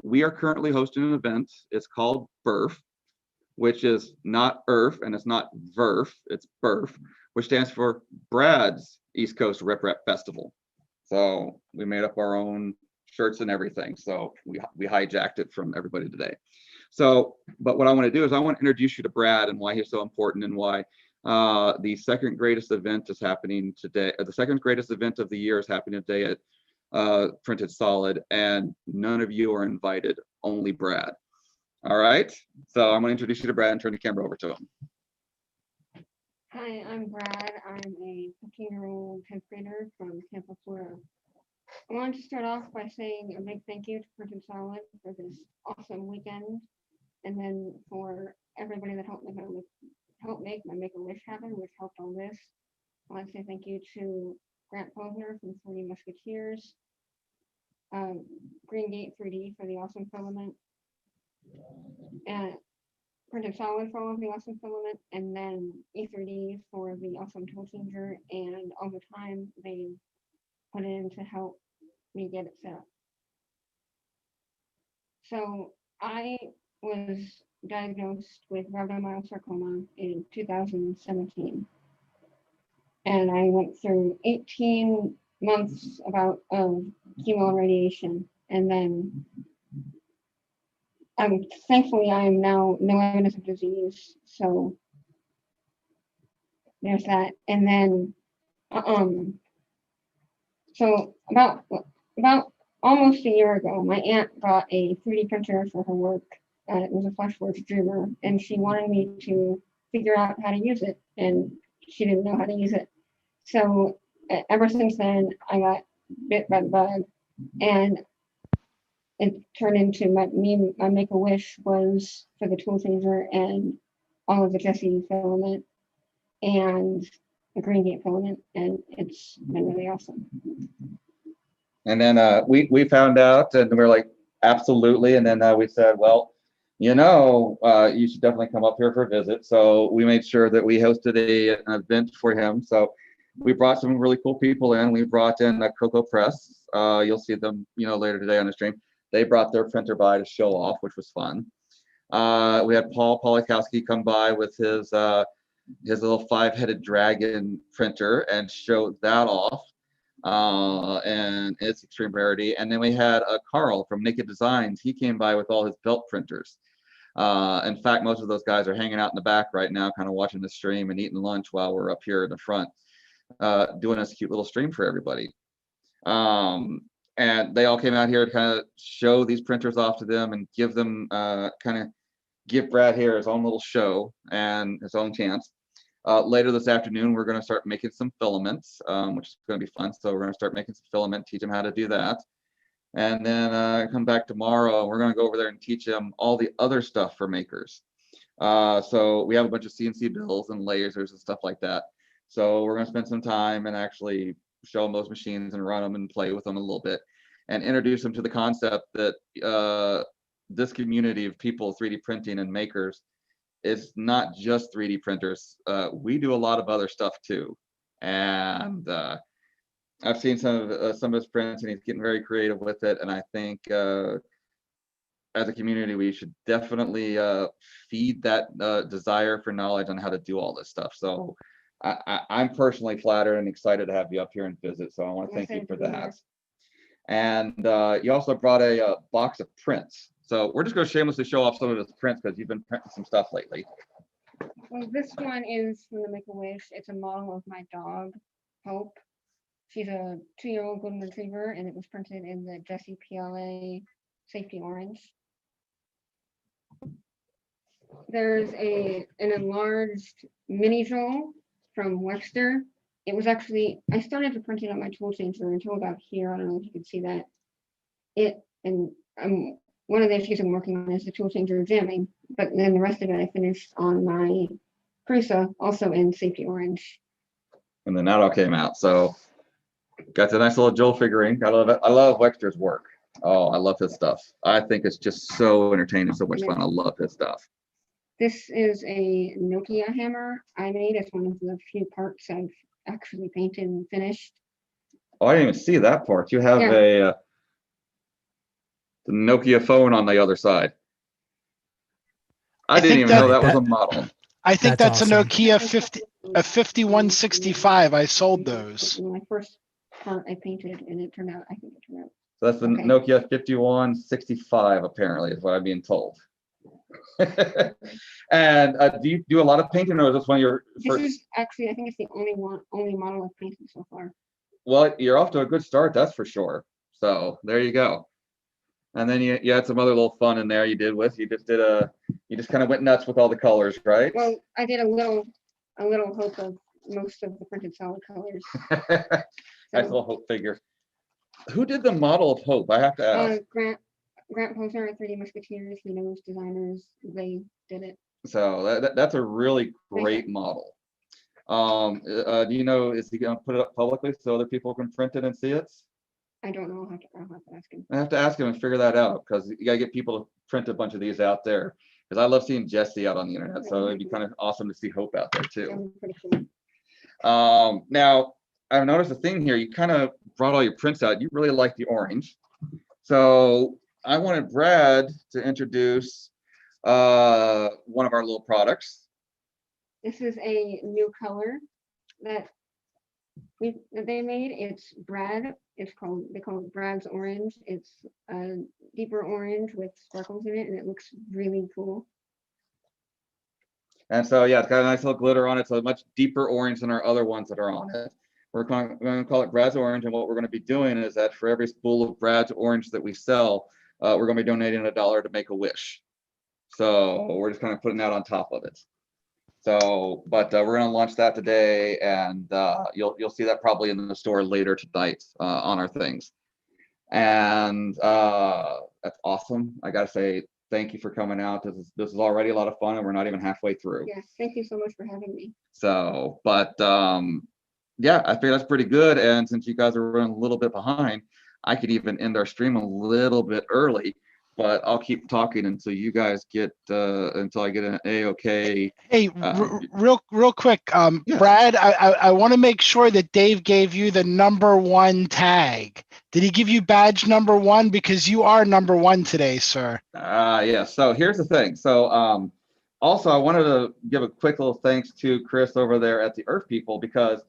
We are currently hosting an event. It's called BERF, which is not ERF and it's not VERF, it's BERF, which stands for Brad's East Coast RepRap Festival. So we made up our own shirts and everything. So we hijacked it from everybody today. So, but what I want to do is I want to introduce you to Brad and why he's so important and why the second greatest event is happening today. The second greatest event of the year is happening today at Printed Solid, and none of you are invited, only Brad. All right, so I'm going to introduce you to Brad and turn the camera over to him. Hi, I'm Brad. I'm a 15-year-old 10th grader from Tampa, Florida. I wanted to start off by saying a big thank you to Printed Solid for this awesome weekend, and then for everybody that helped make my Make-A-Wish happen, which helped all this. I want to say thank you to Grant Posner from 3D Musketeers, Green Gate 3D for the awesome filament, and Printed Solid for all of the awesome filament, and then E3D for the awesome tool changer and all the time they put in to help me get it set up. So I was diagnosed with rhabdomyosarcoma in 2017. And I went through 18 months about of chemo and radiation. And then thankfully I am now no evidence of disease. So there's that. And then, so about almost a year ago, my aunt bought a 3D printer for her work. It was a Fleshworks Dreamer, and she wanted me to figure out how to use it, and she didn't know how to use it. So ever since then, I got bit by the bug, and it turned into my Make-A-Wish was for the tool changer and all of the Jaytee filament and the Green Gate filament, and it's been really awesome. And then we found out, and we were like, absolutely. And then we said, well, you should definitely come up here for a visit. So we made sure that we hosted an event for him. So we brought some really cool people in. We brought in a Cocoa Press. You'll see them, later today on the stream. They brought their printer by to show off, which was fun. We had Paul Polakowski come by with his little 5-headed dragon printer and show that off. And it's extreme rarity. And then we had Carl from Naked Designs. He came by with all his belt printers. In fact, most of those guys are hanging out in the back right now, kind of watching the stream and eating lunch while we're up here in the front, doing this cute little stream for everybody. And they all came out here to kind of show these printers off to them and give them, give Brad here his own little show and his own chance. Later this afternoon, we're going to start making some filaments, which is going to be fun. So we're going to start making some filament, teach them how to do that. And then come back tomorrow, we're going to go over there and teach them all the other stuff for makers. So we have a bunch of CNC bills and lasers and stuff like that. So we're going to spend some time and actually show them those machines and run them and play with them a little bit and introduce them to the concept that this community of people, 3D printing and makers, it's not just 3D printers. We do a lot of other stuff too. And I've seen some of his prints and he's getting very creative with it. And I think as a community, we should definitely feed that desire for knowledge on how to do all this stuff. So I'm personally flattered and excited to have you up here and visit. So I want to thank you for that. And you also brought a box of prints. So we're just going to shamelessly show off some of his prints because you've been printing some stuff lately. Well, this one is from the Make-A-Wish. It's a model of my dog, Hope. She's a 2-year-old golden retriever, and it was printed in the Jaytee PLA safety orange. There's an enlarged mini Joel from Webster. It was actually, I started to print it on my tool changer until about here. I don't know if you can see that. One of the issues I'm working on is the tool changer jamming, but then the rest of it I finished on my Prusa, also in safety orange. And then that all came out. So got the nice little Joel figurine. I love it. I love Wexter's work. Oh, I love his stuff. I think it's just so entertaining, so much fun. I love his stuff. This is a Nokia hammer I made. It's one of the few parts I've actually painted and finished. Oh, I didn't even see that part. You have the Nokia phone on the other side. I didn't even know that was a model. I think that's awesome. a Nokia 5165. I sold those. My first part I painted, and it turned out, I think it turned out. So that's the Nokia 5165, apparently, is what I'm being told. And do you do a lot of painting, or is this one of your first? This is actually, I think it's the only model I've painted so far. Well, you're off to a good start, that's for sure. So there you go. And then you had some other little fun in there you just kind of went nuts with all the colors, right? Well, I did a little hope of most of the printed solid colors. Nice little Hope figure. Who did the model of Hope? I have to ask. Grant Posner at 3D Musketeers, he knows designers, they did it. So that's a really great model. Do you know, is he going to put it up publicly so other people can print it and see it? I don't know. I'll have to ask him. I have to ask him and figure that out, because you got to get people to print a bunch of these out there. Because I love seeing Jesse out on the internet, so it'd be kind of awesome to see Hope out there too. Now, I've noticed a thing here. You kind of brought all your prints out. You really like the orange. So I wanted Brad to introduce one of our little products. This is a new color that they made. It's Brad. They call it Brad's Orange. It's a deeper orange with sparkles in it, and it looks really cool. And so, yeah, it's got a nice little glitter on it. It's a much deeper orange than our other ones that are on it. We're going to call it Brad's Orange. And what we're going to be doing is that for every spool of Brad's Orange that we sell, we're going to be donating $1 to make a wish. So we're just kind of putting that on top of it. So, but we're going to launch that today, and you'll see that probably in the store later tonight on our things. And that's awesome. I got to say, thank you for coming out. This is already a lot of fun, and we're not even halfway through. Yes, thank you so much for having me. So, but yeah, I think that's pretty good. And since you guys are running a little bit behind, I could even end our stream a little bit early. But I'll keep talking until you guys get until I get an A-OK. Hey, real quick, yeah. Brad, I want to make sure that Dave gave you the #1 tag. Did he give you badge #1? Because you are #1 today, sir. Yeah. So here's the thing. So also I wanted to give a quick little thanks to Chris over there at the Earth People, because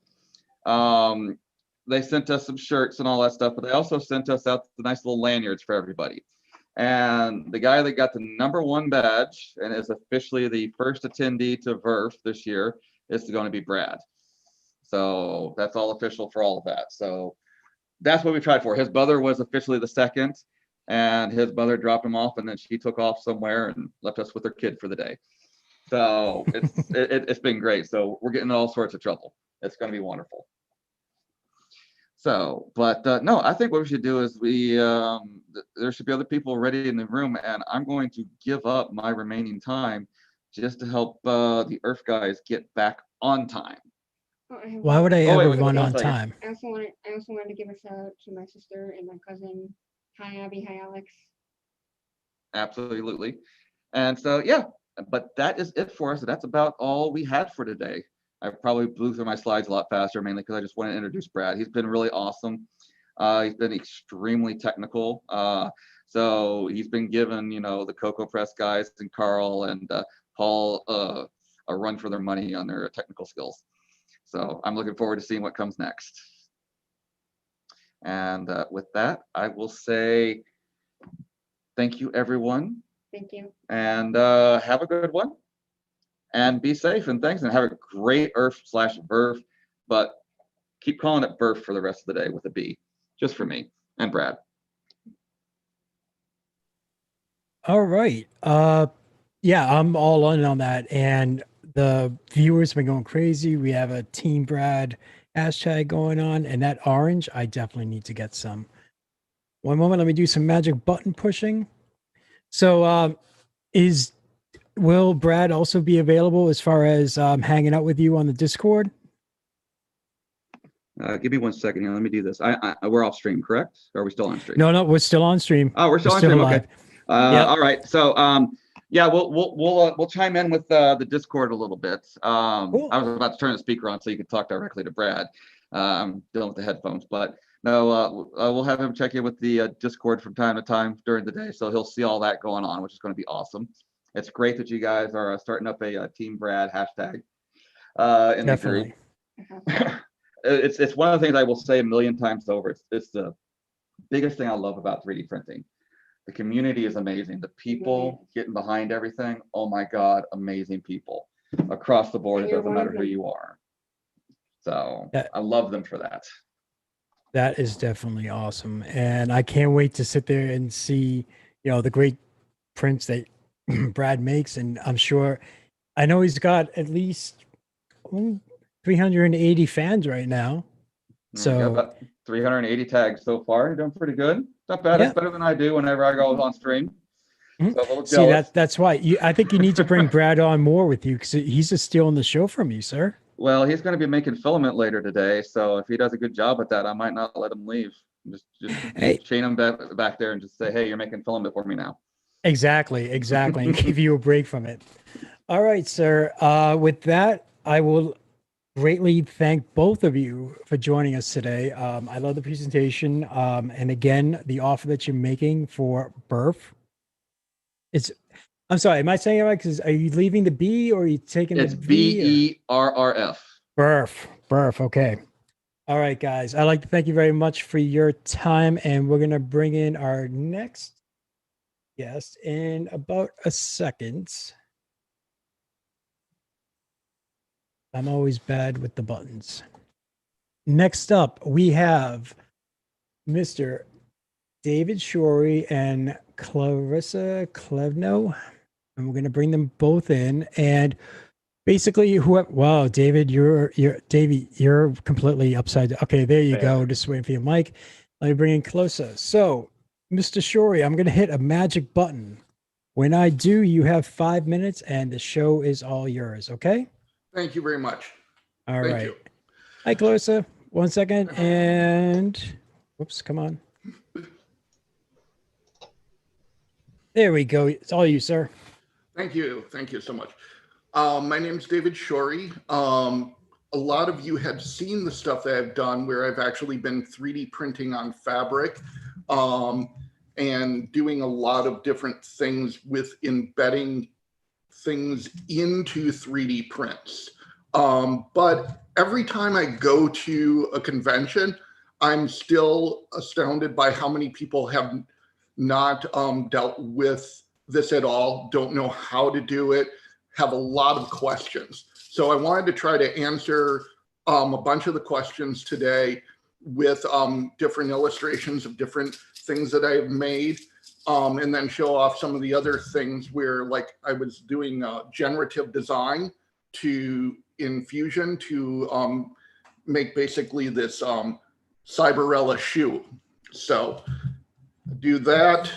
they sent us some shirts and all that stuff, but they also sent us out the nice little lanyards for everybody. And the guy that got the #1 badge and is officially the first attendee to VRF this year is going to be Brad. So that's all official for all of that. So that's what we tried for. His mother was officially the second, and his mother dropped him off, and then she took off somewhere and left us with her kid for the day. So it's been great. So we're getting in all sorts of trouble. It's going to be wonderful. So, but no, I think what we should do is there should be other people ready in the room, and I'm going to give up my remaining time just to help the Earth guys get back on time. Why would I ever run on time? I also wanted to give a shout out to my sister and my cousin. Hi, Abby. Hi, Alex. Absolutely. And so, yeah, but that is it for us. That's about all we had for today. I probably blew through my slides a lot faster, mainly because I just want to introduce Brad. He's been really awesome. He's been extremely technical. So he's been given, the Cocoa Press guys and Carl and Paul a run for their money on their technical skills. So I'm looking forward to seeing what comes next. And with that, I will say thank you, everyone. Thank you. And have a good one. And be safe, and thanks, and have a great Earth/VRF, but keep calling it VRF for the rest of the day with a B, just for me and Brad. All right. Yeah, I'm all in on that, and the viewers have been going crazy. We have a Team Brad hashtag going on, and that orange, I definitely need to get some. One moment, let me do some magic button pushing. So will Brad also be available as far as hanging out with you on the Discord? Give me 1 second here. Let me do this. We're off stream, correct? Or are we still on stream? No, we're still on stream. Oh, we're still on stream. Live. Okay. All right. So yeah, we'll chime in with the Discord a little bit. Cool. I was about to turn the speaker on so you could talk directly to Brad. I'm dealing with the headphones, but no, we'll have him check in with the Discord from time to time during the day, so he'll see all that going on, which is going to be awesome. It's great that you guys are starting up a Team Brad hashtag in the group. It's one of the things I will say a million times over. It's the biggest thing I love about 3D printing. The community is amazing. The people getting behind everything, oh my God, amazing people across the board. It doesn't matter who you are. So I love them for that. That is definitely awesome. And I can't wait to sit there and see, the great prints that Brad makes. And I know he's got at least 380 fans right now. So about 380 tags so far. You're doing pretty good. Not bad. Yeah. It's better than I do whenever I go on stream. So a little jealous. See, that's why I think you need to bring Brad on more with you, because he's just stealing the show from you, sir. Well, he's going to be making filament later today, so if he does a good job at that, I might not let him leave. Just chain him back there and just say, hey, you're making filament for me now. Exactly, and give you a break from it. All right, sir. With that, I will greatly thank both of you for joining us today. I love the presentation, and again, the offer that you're making for VRF. I'm sorry, am I saying it right? Because are you leaving the B or are you taking the V? BERRF. VRF. Okay. All right, guys. I'd like to thank you very much for your time, and we're gonna bring in our next guest in about a second. I'm always bad with the buttons. Next up, we have Mr. David Shorey and Clarissa Kleveno. And we're going to bring them both in. And basically, wow, David, you're completely upside down. Okay, there you go. Just waiting for your mic. Let me bring in closer. So, Mr. Shorey, I'm going to hit a magic button. When I do, you have 5 minutes, and the show is all yours. Okay? Thank you very much. All Thank right. you. Hi, Clarissa. 1 second, and whoops, come on. There we go. It's all you, sir. Thank you. Thank you so much. My name's David Shorey. A lot of you have seen the stuff that I've done where I've actually been 3D printing on fabric and doing a lot of different things with embedding things into 3D prints. But every time I go to a convention, I'm still astounded by how many people have not dealt with this at all, don't know how to do it, have a lot of questions. So I wanted to try to answer a bunch of the questions today with different illustrations of different things that I've made, and then show off some of the other things where, like, I was doing generative design in Fusion to make basically this Cyberella shoe. So do that,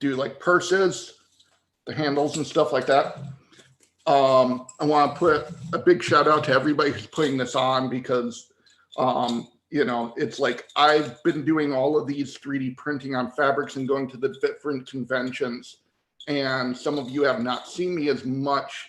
do like purses, the handles and stuff like that. I want to put a big shout out to everybody who's putting this on, because you know, it's like I've been doing all of these 3D printing on fabrics and going to the different conventions, and some of you have not seen me as much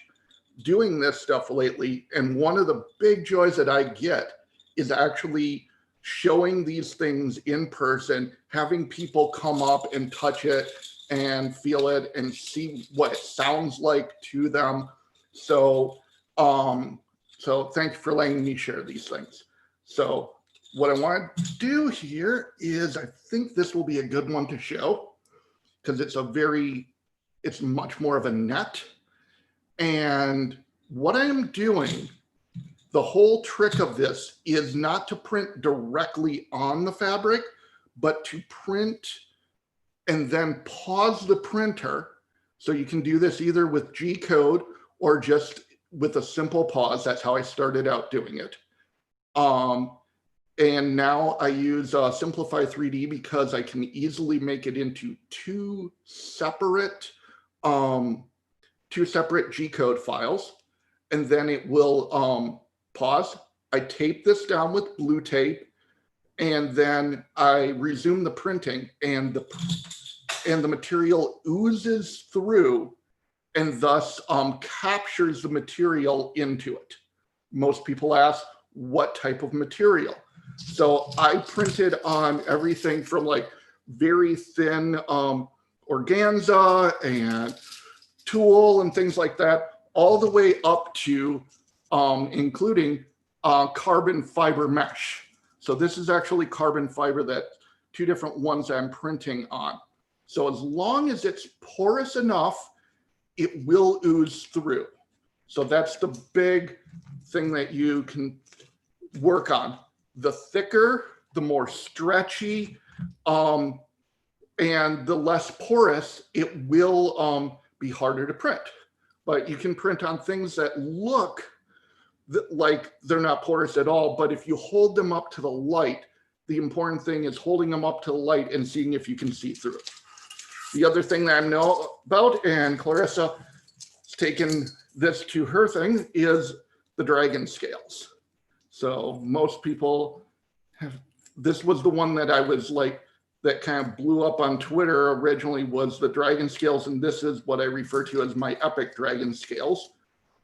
doing this stuff lately. And one of the big joys that I get is actually showing these things in person, having people come up and touch it and feel it and see what it sounds like to them. So, so thank you for letting me share these things. So what I want to do here is, I think this will be a good one to show, because it's much more of a net. And what I am doing, the whole trick of this is not to print directly on the fabric, but to print and then pause the printer. So you can do this either with G-code or just with a simple pause. That's how I started out doing it. And now I use Simplify 3D because I can easily make it into two separate G-code files, and then it will pause. I tape this down with blue tape, and then I resume the printing, and the material oozes through and thus captures the material into it. Most people ask, what type of material? So I printed on everything from like very thin organza and tulle and things like that, all the way up to including carbon fiber mesh. So this is actually carbon fiber, that two different ones I'm printing on. So as long as it's porous enough, it will ooze through. So that's the big thing that you can work on. The thicker, the more stretchy, and the less porous, it will be harder to print. But you can print on things that look like they're not porous at all, but if you hold them up to the light, the important thing is holding them up to the light and seeing if you can see through it. The other thing that I know about, and Clarissa has taken this to her thing, is the dragon scales. So most people have, this was the one that I was like, that kind of blew up on Twitter originally, was the dragon scales. And this is what I refer to as my epic dragon scales,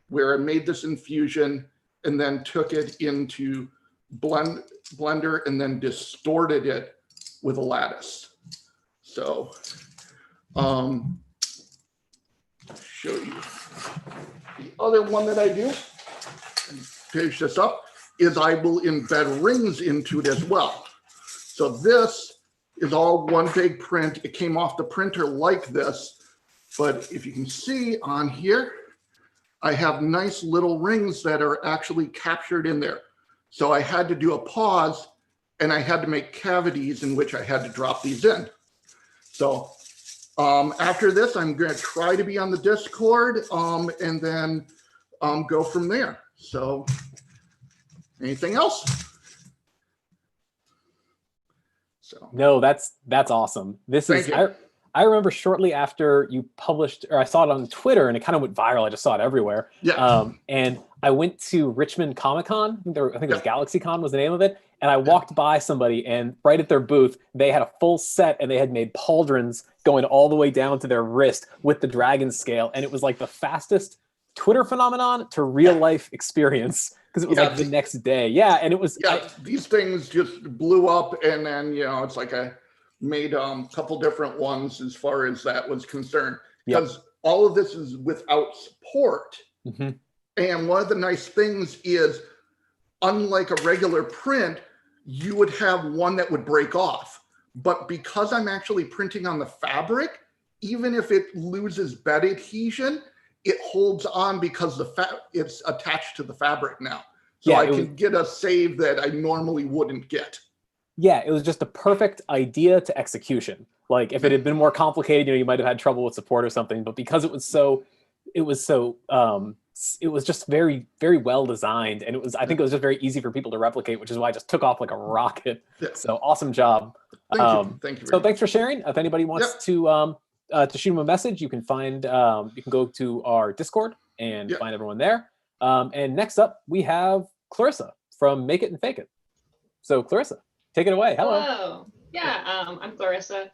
where I made this in Fusion and then took it into Blender and then distorted it with a lattice. So show you the other one that I do, and finish this up, is I will embed rings into it as well. So this is all one big print. It came off the printer like this, but if you can see on here, I have nice little rings that are actually captured in there. So I had to do a pause and I had to make cavities in which I had to drop these in. So after this, I'm going to try to be on the Discord and then go from there. So anything else? So no, that's awesome. This is I remember shortly after you published, or I saw it on Twitter, and it kind of went viral. I just saw it everywhere. Yeah. And I went to Richmond Comic Con. I think it was GalaxyCon was the name of it. And I walked by somebody, and right at their booth, they had a full set, and they had made pauldrons going all the way down to their wrist with the dragon scale. And it was like the fastest Twitter phenomenon to real life experience, because it was like the next day. Yeah, and it was. Yeah, these things just blew up, and then it's like I made a couple different ones as far as that was concerned, because all of this is without support. Mm-hmm. And one of the nice things is, unlike a regular print, you would have one that would break off. But because I'm actually printing on the fabric, even if it loses bed adhesion, it holds on because it's attached to the fabric now. So I can get a save that I normally wouldn't get. Yeah, it was just a perfect idea to execution. Like if it had been more complicated, you might have had trouble with support or something. But because it was just very, very well designed, and I think it was just very easy for people to replicate, which is why I just took off like a rocket. Yeah. So awesome job. Thank you. So thanks for sharing. If anybody wants to shoot him a message, you can go to our Discord and find everyone there. And next up, we have Clarissa from Make It and Fake It. So Clarissa, take it away. Hello. Yeah, I'm Clarissa.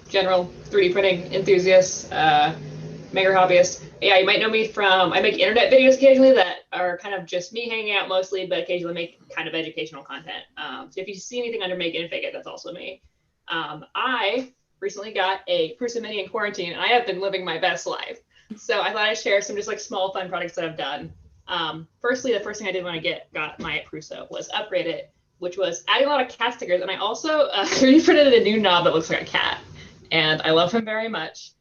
General 3D printing enthusiast, maker hobbyist. Yeah, you might know me from, I make internet videos occasionally that are kind of just me hanging out mostly, but occasionally make kind of educational content. So if you see anything under Make It and Fake It, that's also me. I recently got a Prusa Mini in quarantine, and I have been living my best life. So I thought I'd share some just like small fun projects that I've done. Firstly, the first thing I did when I got my Prusa was upgrade it, which was adding a lot of cat stickers. And I also 3D printed a new knob that looks like a cat, and I love him very much.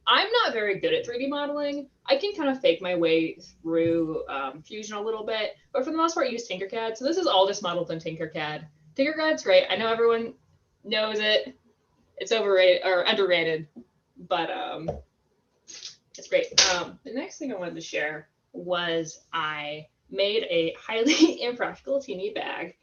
I'm not very good at 3D modeling. I can kind of fake my way through Fusion a little bit, but for the most part, I use Tinkercad. So this is all just modeled in Tinkercad. Tinkercad's great. I know everyone knows it. It's overrated or underrated, but it's great. The next thing I wanted to share was I made a highly impractical teeny bag.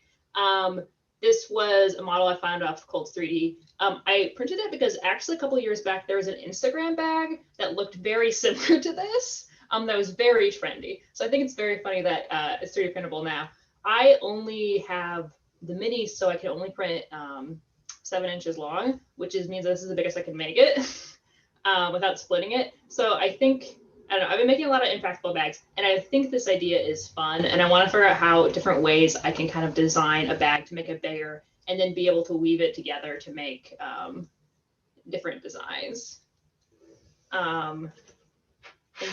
This was a model I found off Colts 3D. I printed it because actually a couple of years back, there was an Instagram bag that looked very similar to this that was very trendy. So I think it's very funny that it's 3D printable now. I only have the mini, so I can only print 7 inches long, which means this is the biggest I can make it without splitting it. So I think, I don't know, I've been making a lot of impractical bags, and I think this idea is fun, and I want to figure out how different ways I can kind of design a bag to make it bigger and then be able to weave it together to make different designs. And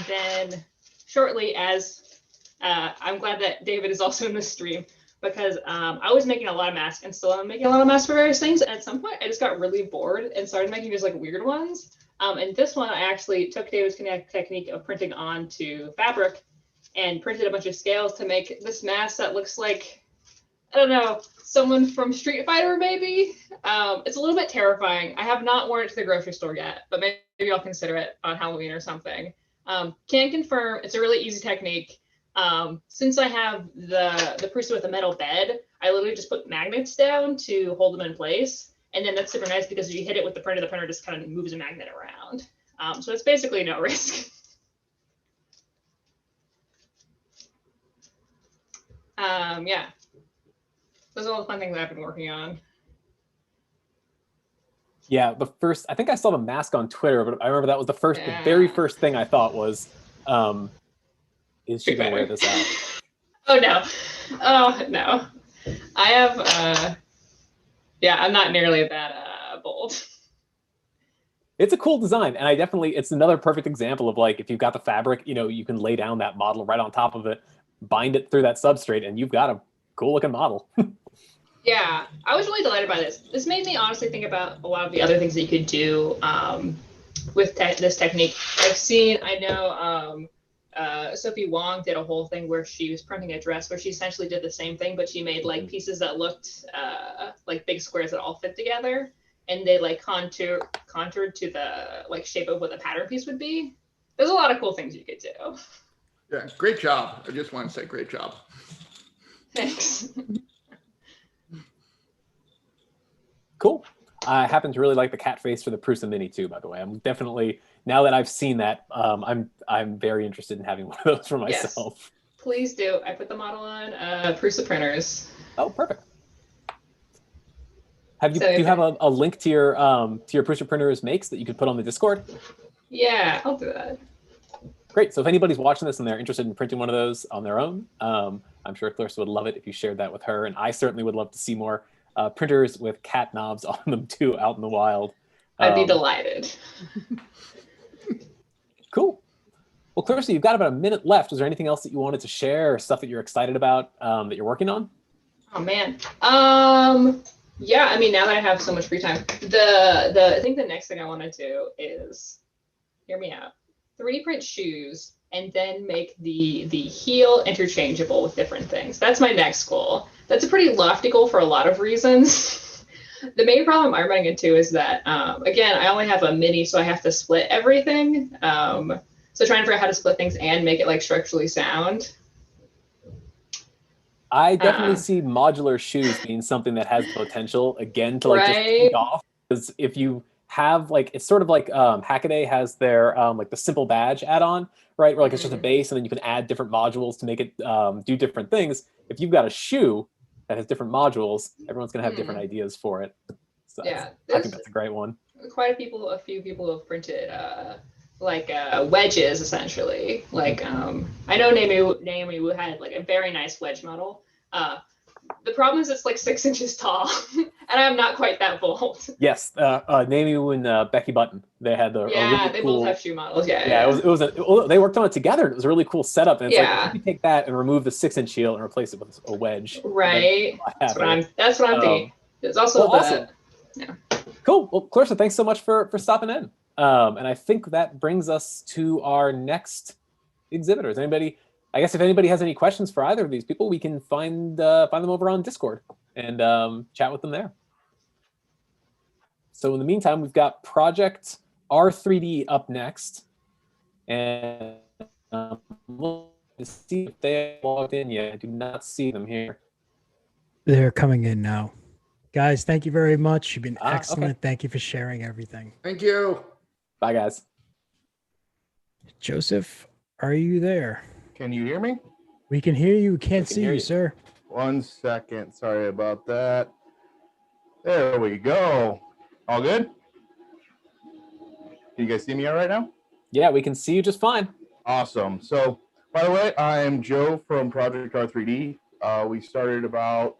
then shortly, as I'm glad that David is also in the stream, because I was making a lot of masks and still am making a lot of masks for various things. And at some point I just got really bored and started making just like weird ones. And this one, I actually took David's technique of printing onto fabric and printed a bunch of scales to make this mask that looks like, I don't know, someone from Street Fighter maybe. It's a little bit terrifying. I have not worn it to the grocery store yet, but maybe I'll consider it on Halloween or something. Can confirm it's a really easy technique. Since I have the Prusa with a metal bed, I literally just put magnets down to hold them in place. And then that's super nice because if you hit it with the printer just kind of moves a magnet around. So it's basically no risk. Yeah, those are all the fun things I've been working on. Yeah, I think I saw the mask on Twitter, but I remember that was the very first thing I thought was, is she gonna wear this out? Oh no, I have, yeah, I'm not nearly that bold. It's a cool design, and it's another perfect example of like, if you've got the fabric, you can lay down that model right on top of it, bind it through that substrate, and you've got a cool looking model. Yeah, I was really delighted by this. This made me honestly think about a lot of the other things that you could do with this technique. I know Sophie Wong did a whole thing where she was printing a dress where she essentially did the same thing, but she made like pieces that looked like big squares that all fit together, and they like contoured to the like shape of what the pattern piece would be. There's a lot of cool things you could do. Yeah, great job. I just want to say great job. Thanks. Cool. I happen to really like the cat face for the Prusa Mini too, by the way. I'm definitely, now that I've seen that, I'm very interested in having one of those for myself. Yes, please do. I put the model on Prusa printers. Oh, perfect. Do you have a link to your Prusa printers makes that you could put on the Discord? Yeah, I'll do that. Great. So if anybody's watching this and they're interested in printing one of those on their own, I'm sure Clarissa would love it if you shared that with her. And I certainly would love to see more printers with cat knobs on them too out in the wild. I'd be delighted. Cool. Well, Clarissa, you've got about a minute left. Is there anything else that you wanted to share or stuff that you're excited about that you're working on? Oh man. Yeah, I mean, now that I have so much free time, I think the next thing I want to do is, hear me out, 3D print shoes and then make the heel interchangeable with different things. That's my next goal. That's a pretty lofty goal for a lot of reasons. The main problem I'm running into is that, again, I only have a mini, so I have to split everything. So trying to figure out how to split things and make it like structurally sound. I definitely see modular shoes being something that has potential, again, to like just take off. Because if you have like, it's sort of like Hackaday has their like the simple badge add-on, right? Where like it's just a base and then you can add different modules to make it do different things. If you've got a shoe that has different modules, everyone's gonna have different ideas for it. So yeah, I think that's a great one. Quite a few people have printed like wedges essentially. Like I know Naomi Wu had like a very nice wedge model. The problem is it's like 6 inches tall, and I'm not quite that bold. Yes, Naomi Wu and Becky Button, they had the really they cool, both have shoe models. Yeah, yeah. They worked on it together. It was a really cool setup. And it's like, if you take that and remove the 6-inch heel and replace it with a wedge. Right. That's what I'm thinking. There's also awesome. Yeah. Cool. Well, Clarissa, thanks so much for stopping in. And I think that brings us to our next exhibitors. I guess if anybody has any questions for either of these people, we can find them over on Discord and chat with them there. So in the meantime, we've got Project R3D up next. And we'll see if they have logged in yet. I do not see them here. They're coming in now. Guys, thank you very much. You've been excellent. Okay. Thank you for sharing everything. Thank you. Bye, guys. Joseph, are you there? Can you hear me? We can hear you. Can't see you, sir. 1 second. Sorry about that. There we go. All good? Can you guys see me all right now? Yeah, we can see you just fine. Awesome. So, by the way, I am Joe from Project R3D. We started about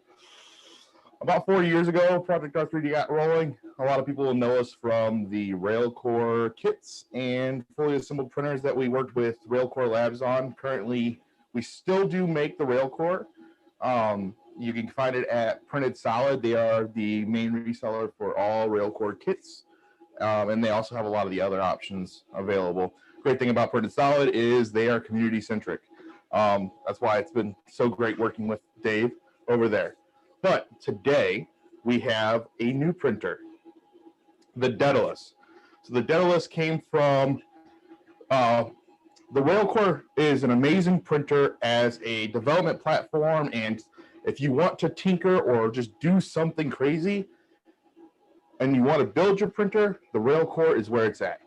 4 years ago. Project R3D got rolling. A lot of people will know us from the Railcore kits and fully assembled printers that we worked with Railcore Labs on. Currently, we still do make the Railcore. You can find it at Printed Solid. They are the main reseller for all Railcore kits. And they also have a lot of the other options available. Great thing about Printed Solid is they are community centric. That's why it's been so great working with Dave over there. But today we have a new printer, the Daedalus. So the Daedalus came from, the Railcore is an amazing printer as a development platform. And if you want to tinker or just do something crazy and you want to build your printer, the Railcore is where it's at.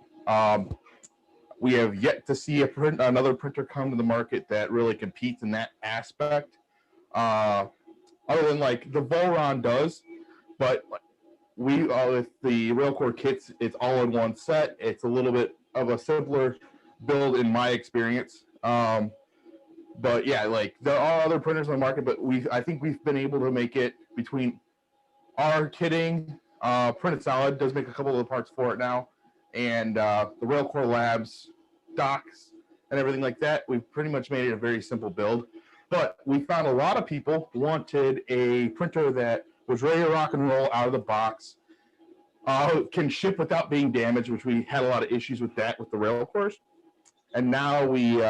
We have yet to see another printer come to the market that really competes in that aspect. Other than like the Volron does, but we with the Railcore kits, it's all in one set. It's a little bit of a simpler build in my experience. But yeah, like there are other printers on the market, but I think we've been able to make it between our kitting, Printed Solid does make a couple of the parts for it now, and the Railcore Labs docks and everything like that. We've pretty much made it a very simple build. But we found a lot of people wanted a printer that was ready to rock and roll out of the box, can ship without being damaged, which we had a lot of issues with that with the Railcores. And now we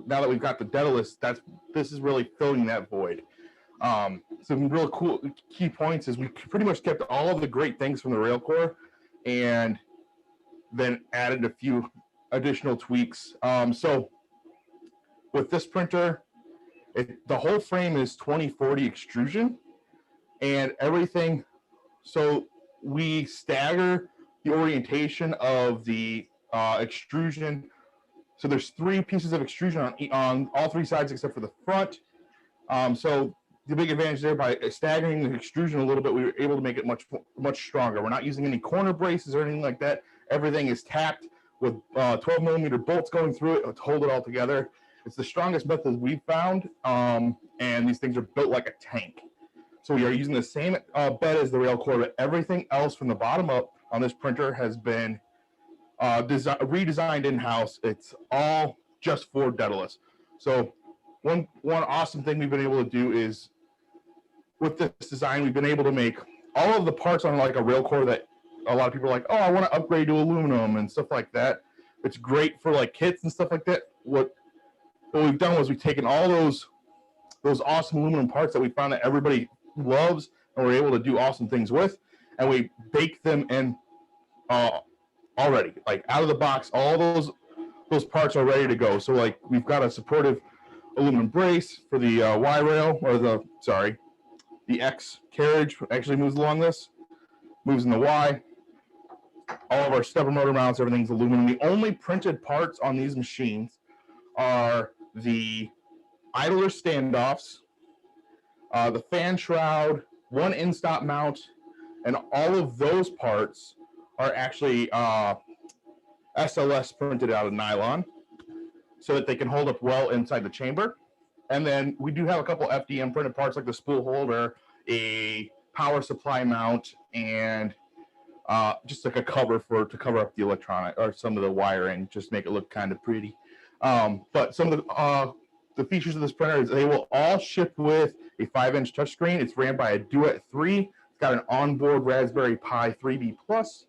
now that we've got the Daedalus, this is really filling that void. Some real cool key points is we pretty much kept all of the great things from the Railcore and then added a few additional tweaks. So with this printer, the whole frame is 2040 extrusion and everything. So we stagger the orientation of the extrusion. So there's 3 pieces of extrusion on all 3 sides except for the front. So the big advantage there, by staggering the extrusion a little bit, we were able to make it much stronger. We're not using any corner braces or anything like that. Everything is tapped with 12mm bolts going through it to hold it all together. It's the strongest method we've found, and these things are built like a tank. So we are using the same bed as the Railcore, but everything else from the bottom up on this printer has been redesigned in-house. It's all just for Daedalus. So one awesome thing we've been able to do is, with this design, we've been able to make all of the parts on like a Railcore that a lot of people are like, oh, I want to upgrade to aluminum and stuff like that. It's great for like kits and stuff like that. What we've done was we've taken all those awesome aluminum parts that we found that everybody loves and we're able to do awesome things with, and we bake them in already, like out of the box. All those parts are ready to go. So like we've got a supportive aluminum brace for the Y rail, or the X carriage actually moves along this, moves in the Y. All of our stepper motor mounts, everything's aluminum. The only printed parts on these machines are the idler standoffs, the fan shroud, one in-stop mount, and all of those parts are actually SLS printed out of nylon so that they can hold up well inside the chamber. And then we do have a couple FDM printed parts like the spool holder, a power supply mount, and just like a cover to cover up the electronic or some of the wiring, just make it look kind of pretty. But some of the features of this printer is they will all ship with a 5-inch touchscreen. It's ran by a Duet 3. It's got an onboard Raspberry Pi 3B Plus.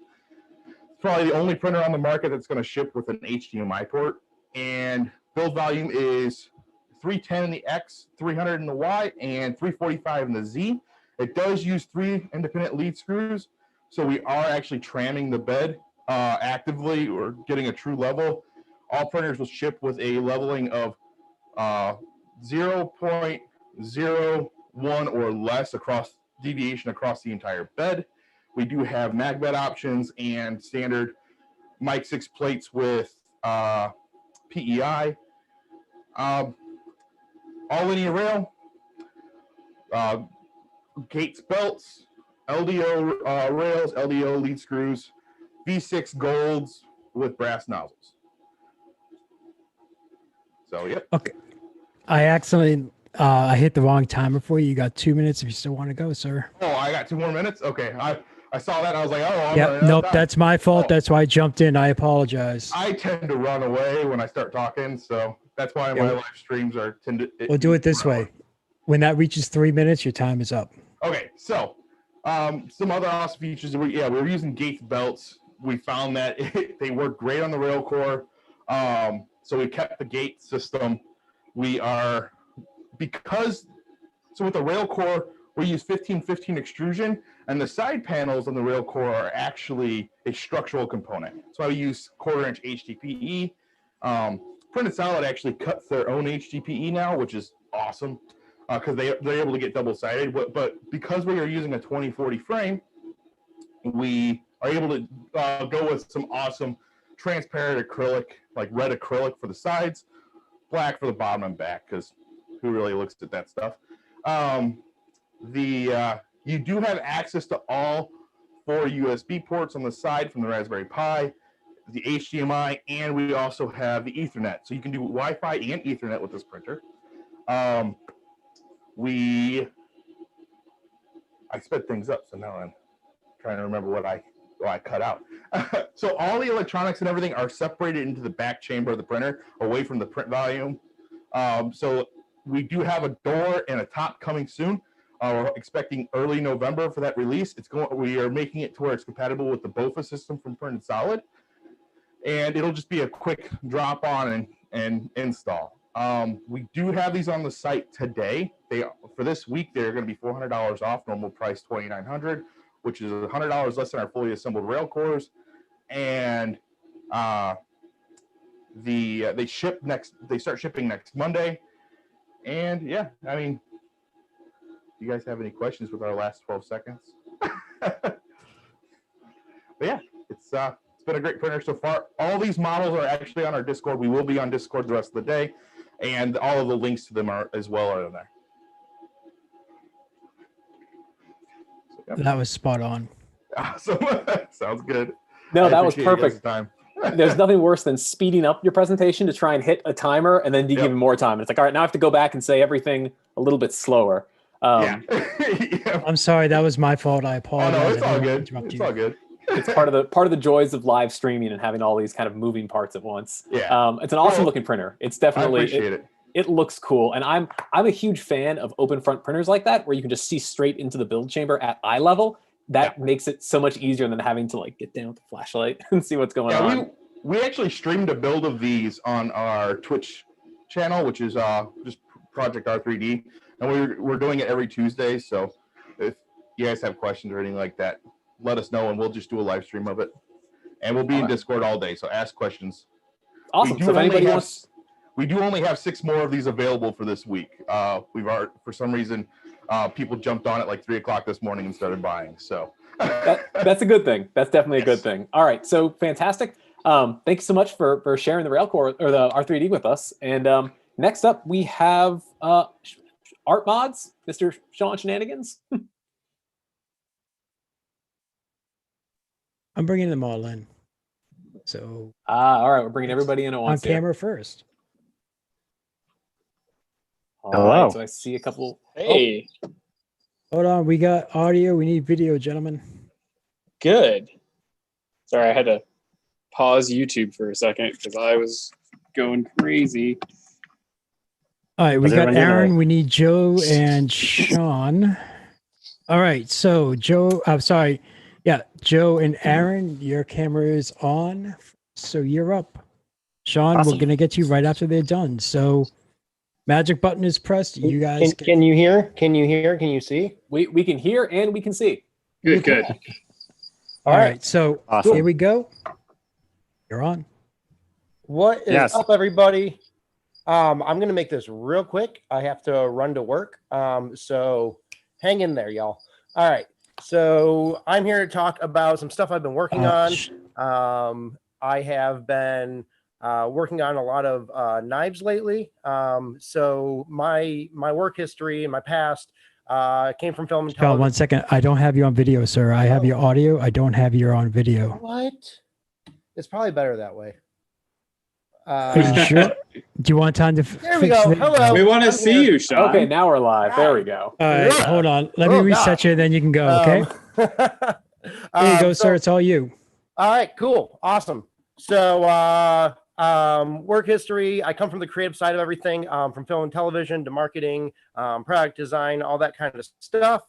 It's probably the only printer on the market that's going to ship with an HDMI port. And build volume is 310 in the X, 300 in the Y, and 345 in the Z. It does use 3 independent lead screws, so we are actually tramming the bed actively or getting a true level. All printers will ship with a leveling of 0.01 or less deviation across the entire bed. We do have mag bed options and standard Mic 6 plates with PEI. All linear rail, Gates belts, LDO rails, LDO lead screws, V6 golds with brass nozzles. So, yep. Okay. I accidentally I hit the wrong timer for you. You got 2 minutes if you still want to go, sir. Oh, I got 2 more minutes? Okay. I saw that and I was like, oh, yeah. Nope, that's my fault. That's why I jumped in. I apologize. I tend to run away when I start talking, so that's why my live streams are We'll do it this way. When that reaches 3 minutes, your time is up. Okay, so some other awesome features. We were using Gates belts. We found that they work great on the Railcore. So we kept the gate system. We are, so with the Railcore, we use 1515 extrusion, and the side panels on the Railcore are actually a structural component. So I use 1/4 inch HDPE. Printed Solid actually cuts their own HDPE now, which is awesome because they're able to get double-sided. But because we are using a 2040 frame, we are able to go with some awesome transparent acrylic, like red acrylic for the sides, black for the bottom and back, because who really looks at that stuff? You do have access to all 4 USB ports on the side from the Raspberry Pi, the HDMI, and we also have the Ethernet. So you can do Wi-Fi and Ethernet with this printer. I sped things up, so now I'm trying to remember what I cut out. So all the electronics and everything are separated into the back chamber of the printer, away from the print volume. So we do have a door and a top coming soon. We're expecting early November for that release. We are making it to where it's compatible with the BOFA system from Printed Solid, and it'll just be a quick drop on and install. We do have these on the site today. For this week, they're going to be $400 off, normal price $2,900, which is $100 less than our fully assembled rail cores. And they start shipping next Monday. And yeah, I mean, do you guys have any questions with our last 12 seconds? But yeah, it's been a great printer so far. All these models are actually on our Discord. We will be on Discord the rest of the day, and all of the links to them are in there. So, yeah. That was spot on. Awesome. Sounds good. No, that was perfect. Time. There's nothing worse than speeding up your presentation to try and hit a timer and then you give them more time. And it's like, all right, now I have to go back and say everything a little bit slower. Yeah. I'm sorry, that was my fault. I apologize. Oh, no, it's all good. It's all good. It's part of the joys of live streaming and having all these kind of moving parts at once. Yeah. It's an awesome looking printer. It's definitely I appreciate it. It looks cool. And I'm a huge fan of open front printers like that, where you can just see straight into the build chamber at eye level. That makes it so much easier than having to like get down with the flashlight and see what's going on. We actually streamed a build of these on our Twitch channel, which is just Project R3D, and we're doing it every Tuesday. So if you guys have questions or anything like that, let us know, and we'll just do a live stream of it. And we'll be in Discord all day, so ask questions. Awesome. So if anybody wants, we do only have 6 more of these available for this week. We've already, for some reason, people jumped on at like 3 o'clock this morning and started buying. So that's a good thing. That's definitely a good thing. All right, so fantastic. Thank you so much for sharing the Railcore or the R3D with us. And next up, we have Art Mods, Mr. Sean Shenanigans. I'm bringing them all in. So all right, we're bringing everybody in at once. On camera first. Hello. Right, so I see a couple. Hey. Oh. Hold on, we got audio. We need video, gentlemen. Good. Sorry, I had to pause YouTube for a second because I was going crazy. All right, we got Aaron. We need Joe and Sean. All right, so Joe, I'm sorry. Yeah, Joe and Aaron, your camera is on, so you're up. Sean, awesome. We're going to get you right after they're done. So magic button is pressed. You guys can you hear? Can you hear? Can you see? We can hear and we can see. Good. All right, so awesome. Here we go. You're on. What is up, everybody? I'm going to make this real quick. I have to run to work. So hang in there, y'all. All right. So I'm here to talk about some stuff I've been working on. I have been working on a lot of knives lately. So my work history and my past came from film and television. 1 second. I don't have you on video, sir. I have your audio. I don't have you on video. What? It's probably better that way. Are you sure? Do you want time to there we go. Hello. We want to see you, Sean. Okay, now we're live. There we go. All right, hold on. Let me reset you, then you can go, okay? Here you go, sir. It's all you. All right, cool. Awesome. So work history. I come from the creative side of everything, from film and television to marketing, product design, all that kind of stuff.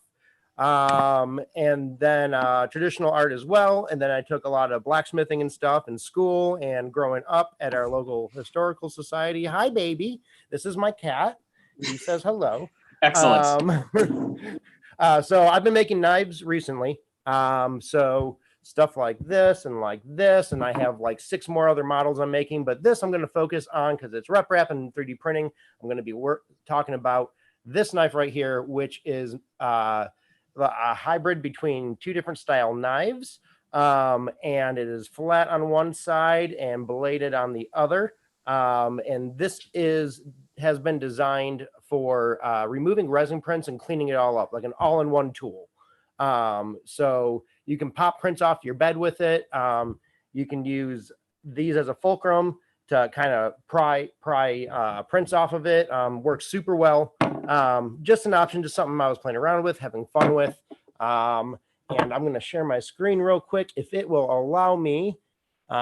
And then traditional art as well. And then I took a lot of blacksmithing and stuff in school and growing up at our local historical society. Hi, baby. This is my cat. He says hello. Excellent. So I've been making knives recently. So stuff like this. And I have like 6 more other models I'm making, but this I'm going to focus on because it's RepRap and 3D printing. I'm going to be talking about this knife right here, which is a hybrid between 2 different style knives, and it is flat on one side and bladed on the other. And this has been designed for removing resin prints and cleaning it all up, like an all-in-one tool. So you can pop prints off your bed with it. You can use these as a fulcrum to kind of pry prints off of it. Works super well. Just an option, just something I was playing around with, having fun with. And I'm going to share my screen real quick if it will allow me. Where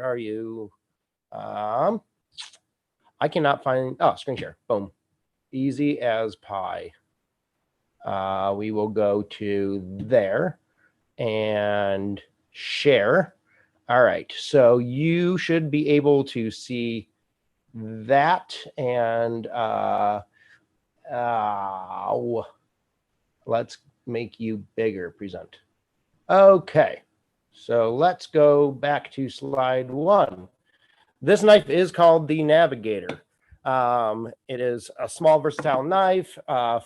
are you? I cannot find, screen share. Boom. Easy as pie. We will go to there and share. All right, so you should be able to see that, and let's make you bigger, present. Okay, so let's go back to slide 1. This knife is called the Navigator. It is a small versatile knife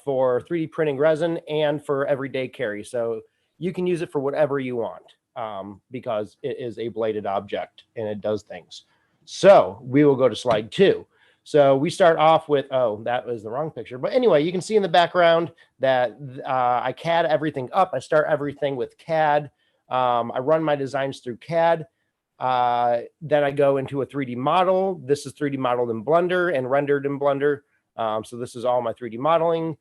for 3D printing resin and for everyday carry. So you can use it for whatever you want because it is a bladed object and it does things. So we will go to slide 2. So we start off with, oh, that was the wrong picture. But anyway, you can see in the background that I CAD everything up. I start everything with CAD. I run my designs through CAD. Then I go into a 3D model. This is 3D modeled in Blender and rendered in Blender. So this is all my 3D modeling.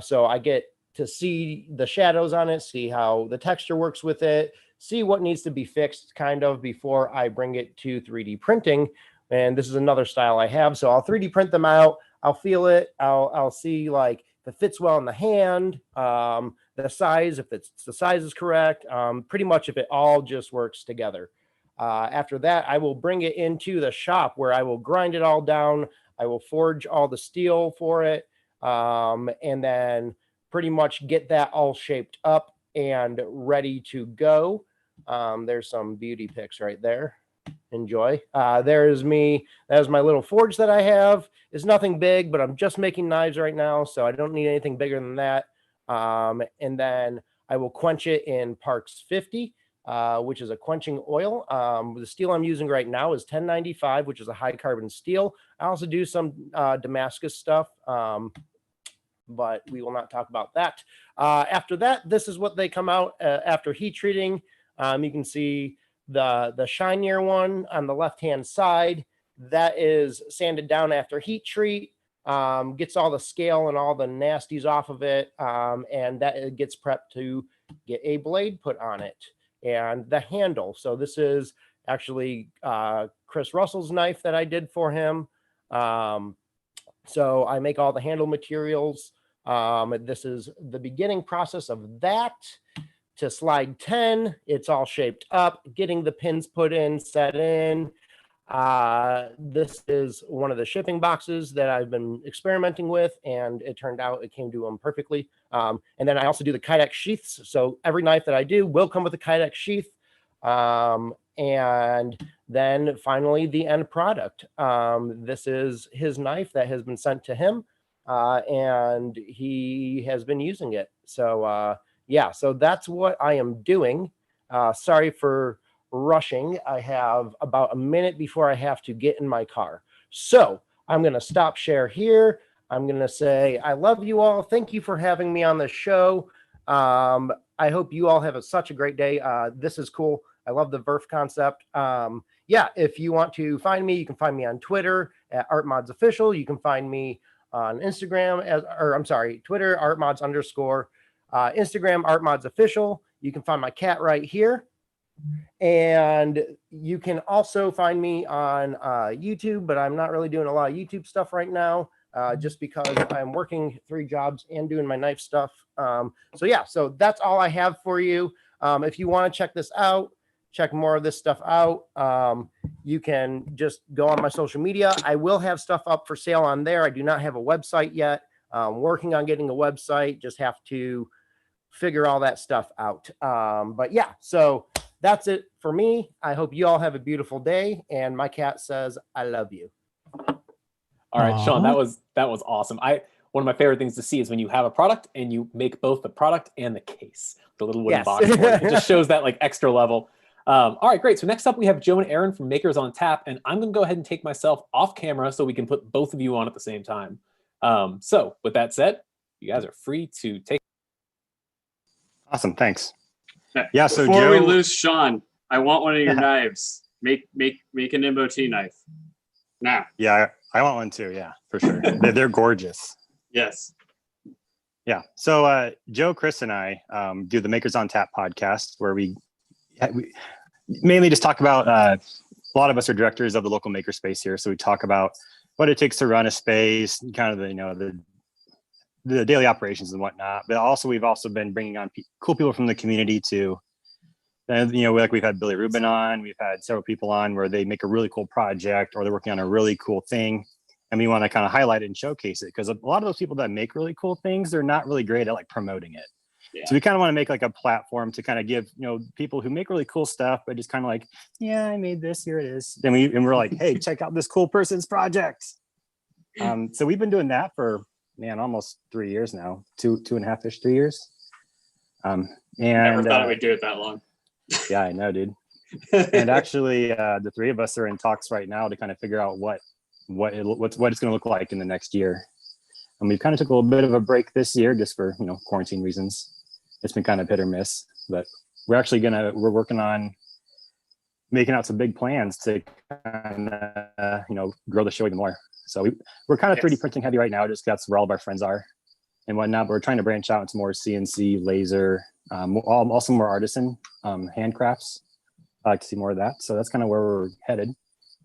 So I get to see the shadows on it, see how the texture works with it, see what needs to be fixed kind of before I bring it to 3D printing. And this is another style I have. So I'll 3D print them out. I'll feel it. I'll see like if it fits well in the hand, the size, if the size is correct, pretty much if it all just works together. After that, I will bring it into the shop where I will grind it all down. I will forge all the steel for it, and then pretty much get that all shaped up and ready to go. There's some beauty pics right there. Enjoy. There's me. There's my little forge that I have. It's nothing big, but I'm just making knives right now, so I don't need anything bigger than that. And then I will quench it in Parks 50. Which is a quenching oil. The steel I'm using right now is 1095, which is a high carbon steel. I also do some Damascus stuff, but we will not talk about that. After that, this is what they come out after heat treating. You can see the shinier one on the left-hand side. That is sanded down after heat treat, gets all the scale and all the nasties off of it, and that it gets prepped to get a blade put on it. And the handle. So this is actually Chris Russell's knife that I did for him. So I make all the handle materials. This is the beginning process of that. To slide 10, it's all shaped up, getting the pins put in, set in. This is one of the shipping boxes that I've been experimenting with, and it turned out it came to them perfectly. And then I also do the Kydex sheaths. So every knife that I do will come with a Kydex sheath. And then finally the end product. This is his knife that has been sent to him, and he has been using it. So yeah, so that's what I am doing. Sorry for rushing. I have about a minute before I have to get in my car. So I'm going to stop share here. I'm going to say, I love you all. Thank you for having me on the show. I hope you all have such a great day. This is cool. I love the VRF concept. Yeah, if you want to find me, you can find me on Twitter at ArtModsOfficial. You can find me on Instagram, Twitter, ArtMods_. Instagram, ArtModsOfficial. You can find my cat right here. And you can also find me on YouTube, but I'm not really doing a lot of YouTube stuff right now, just because I'm working 3 jobs and doing my knife stuff. So yeah, so that's all I have for you. If you want to check this out, check more of this stuff out, you can just go on my social media. I will have stuff up for sale on there. I do not have a website yet. Working on getting a website, just have to figure all that stuff out. But yeah, so that's it for me. I hope you all have a beautiful day. And my cat says, I love you. All right, Sean, that was awesome. One of my favorite things to see is when you have a product and you make both the product and the case, the little wooden box. It just shows that like extra level. All right, great. So next up we have Joe and Aaron from Makers on Tap, and I'm going to go ahead and take myself off camera so we can put both of you on at the same time. So with that said, you guys are free to take. Awesome, thanks. Yeah, so before Joe, we lose Sean, I want one of your knives. Make an MOT knife now. Yeah, I want one too. Yeah, for sure. They're gorgeous. Yes. Yeah. So Joe, Chris, and I do the Makers on Tap podcast, where we mainly just talk about. A lot of us are directors of the local makerspace here, so we talk about what it takes to run a space, kind of the daily operations and whatnot. But also, we've also been bringing on cool people from the community to And, like we've had Billy Rubin on, we've had several people on where they make a really cool project or they're working on a really cool thing. And we want to kind of highlight it and showcase it because a lot of those people that make really cool things, they're not really great at like promoting it. Yeah. So we kind of want to make like a platform to kind of give, people who make really cool stuff, but just kind of like, yeah, I made this, here it is. And we're like, hey, check out this cool person's project. So we've been doing that for, almost 3 years now, two and a half-ish, 3 years. And never thought we'd do it that long. Yeah, I know, dude. And actually, the three of us are in talks right now to kind of figure out what it's going to look like in the next year. And we kind of took a little bit of a break this year just for quarantine reasons. It's been kind of hit or miss, but we're actually we're working on making out some big plans to kind of grow the show even more. So we're kind of 3D printing heavy right now, just that's where all of our friends are and whatnot. But we're trying to branch out into more CNC, laser, also more artisan handcrafts. I like to see more of that. So that's kind of where we're headed.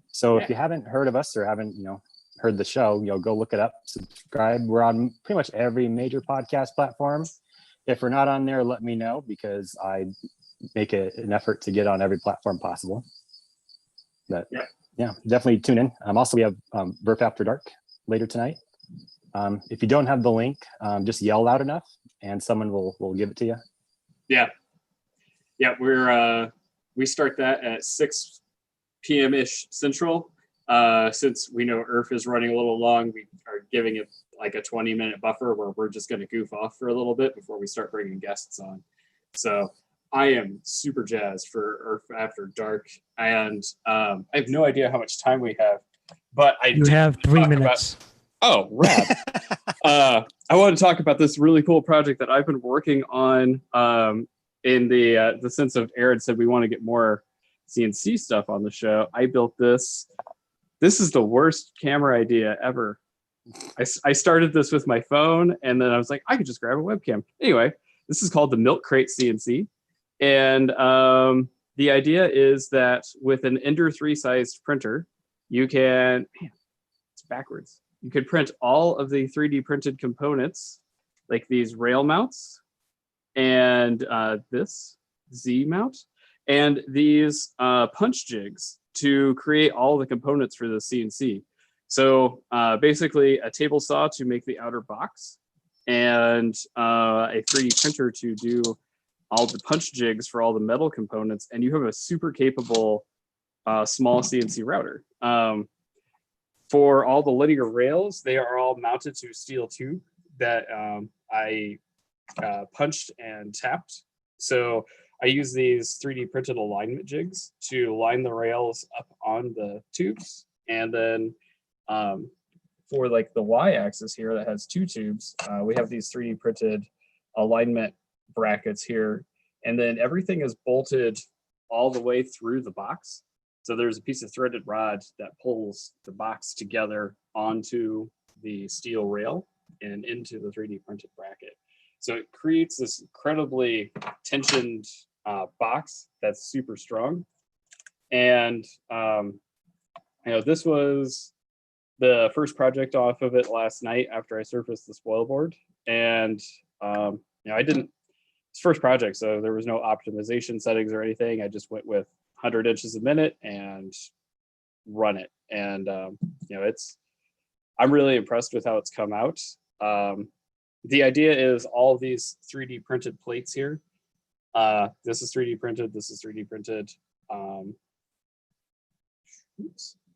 So if you haven't heard of us or haven't heard the show, go look it up, subscribe. We're on pretty much every major podcast platform. If we're not on there, let me know because I make an effort to get on every platform possible. But yeah, definitely tune in. Also, we have Burp After Dark later tonight. If you don't have the link, just yell loud enough and someone will give it to you. Yeah. We start that at 6 p.m.-ish Central. Since we know Earth is running a little long, we are giving it like a 20-minute buffer where we're just going to goof off for a little bit before we start bringing guests on. So I am super jazzed for Earth After Dark, and I have no idea how much time we have, but you have 3 minutes. Rad. I want to talk about this really cool project that I've been working on. In the sense of Aaron said we want to get more CNC stuff on the show. I built this. This is the worst camera idea ever. I started this with my phone and then I was like, I could just grab a webcam. Anyway, this is called the Milk Crate CNC. And the idea is that with an Ender 3 sized printer, you can, it's backwards. You could print all of the 3D printed components, like these rail mounts and this Z mount and these punch jigs to create all the components for the CNC. So basically a table saw to make the outer box and a 3D printer to do all the punch jigs for all the metal components. And you have a super capable small CNC router. For all the linear rails, they are all mounted to steel tube that I punched and tapped. So I use these 3D printed alignment jigs to line the rails up on the tubes. And then for like the Y-axis here that has 2 tubes, we have these 3D printed alignment brackets here. And then everything is bolted all the way through the box. So there's a piece of threaded rod that pulls the box together onto the steel rail and into the 3D printed bracket. So it creates this incredibly tensioned box that's super strong. And this was the first project off of it last night after I surfaced the spoil board. And I didn't, it's first project, so there was no optimization settings or anything. I just went with 100 inches a minute and run it. And I'm really impressed with how it's come out. The idea is all of these 3D printed plates here. This is 3D printed. This is 3D printed.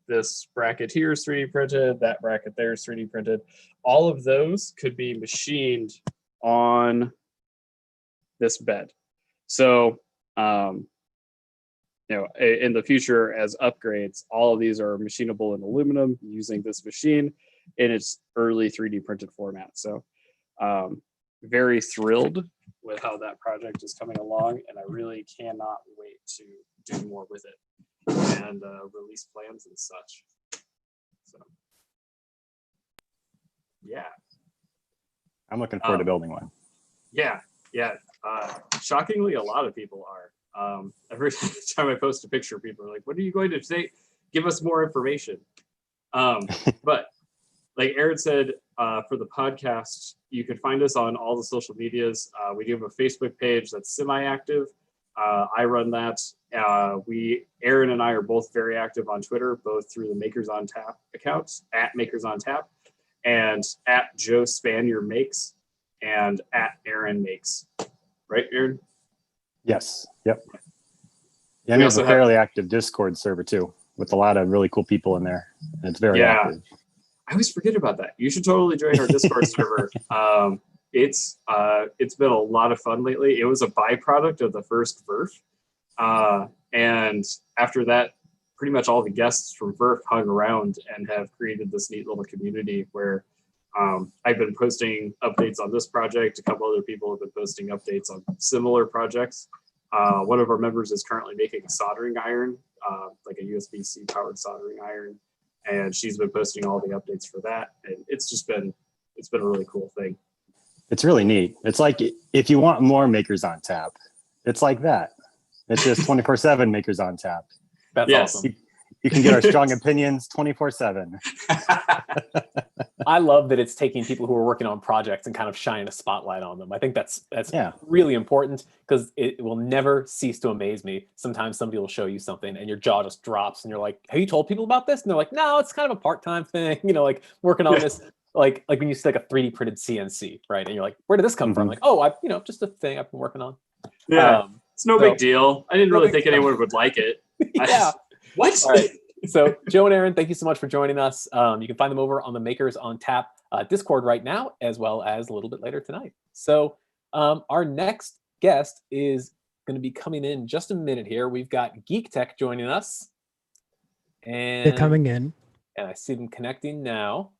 This bracket here is 3D printed. That bracket there is 3D printed. All of those could be machined on this bed. So, in the future as upgrades, all of these are machinable in aluminum using this machine in its early 3D printed format. So, very thrilled with how that project is coming along, and I really cannot wait to do more with it and release plans and such. So, yeah. I'm looking forward to building one. Yeah. Shockingly, a lot of people are. Every time I post a picture, people are like, what are you going to say? Give us more information. But like Aaron said, for the podcast, you can find us on all the social medias. We do have a Facebook page that's semi-active. I run that. Aaron and I are both very active on Twitter, both through the Makers on Tap accounts at Makers on Tap and at Joe Spanier Makes and at Aaron Makes. Right, Aaron? Yes. Yep. Yeah, and we have a fairly active Discord server too, with a lot of really cool people in there. And it's very active. I always forget about that. You should totally join our Discord server. It's been a lot of fun lately. It was a byproduct of the first VRF. And after that, pretty much all the guests from VRF hung around and have created this neat little community where I've been posting updates on this project. A couple other people have been posting updates on similar projects. One of our members is currently making a soldering iron, like a USB-C powered soldering iron. And she's been posting all the updates for that. And it's been a really cool thing. It's really neat. It's like if you want more Makers on Tap, it's like that. It's just 24/7 Makers on Tap. That's awesome. You can get our strong opinions 24/7. I love that it's taking people who are working on projects and kind of shining a spotlight on them. I think that's really important because it will never cease to amaze me. Sometimes somebody will show you something and your jaw just drops and you're like, have you told people about this? And they're like, no, it's kind of a part-time thing, like working on this. Like when you see like a 3D printed CNC, right? And you're like, where did this come from? Like, oh, just a thing I've been working on. Yeah, it's no big deal. I didn't really think anyone would like it. Yeah. What? All right. So Joe and Aaron, thank you so much for joining us. You can find them over on the Makers on Tap Discord right now, as well as a little bit later tonight. So our next guest is going to be coming in just a minute here. We've got Geek Tech joining us. And They're coming in. And I see them connecting now.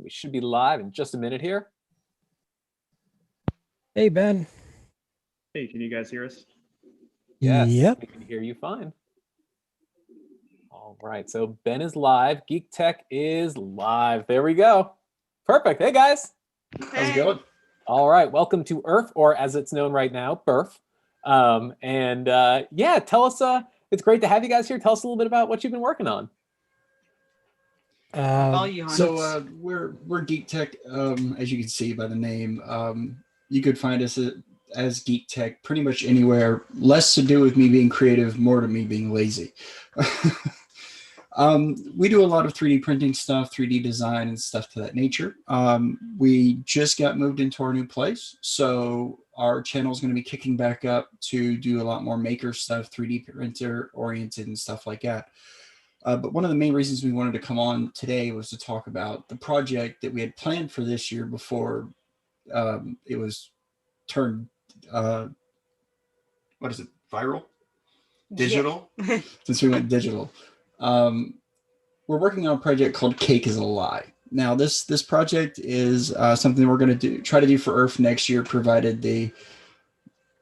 We should be live in just a minute here. Hey, Ben. Hey, can you guys hear us? Yes, Yep. we can hear you fine. All right, so Ben is live. Geek Tech is live. There we go. Perfect. Hey, guys. How's it going? All right, welcome to Earth, or as it's known right now, BERF. Tell us, it's great to have you guys here. Tell us a little bit about what you've been working on. We're Geek Tech, as you can see by the name. You could find us as Geek Tech pretty much anywhere. Less to do with me being creative, more to me being lazy. We do a lot of 3D printing stuff, 3D design and stuff to that nature. We just got moved into our new place, so our channel is going to be kicking back up to do a lot more maker stuff, 3D printer oriented and stuff like that. But one of the main reasons we wanted to come on today was to talk about the project that we had planned for this year before it was turned, viral? Digital? Yeah. Since we went digital. We're working on a project called Cake is a Lie. Now, this project is something we're going to try to do for Earth next year, provided the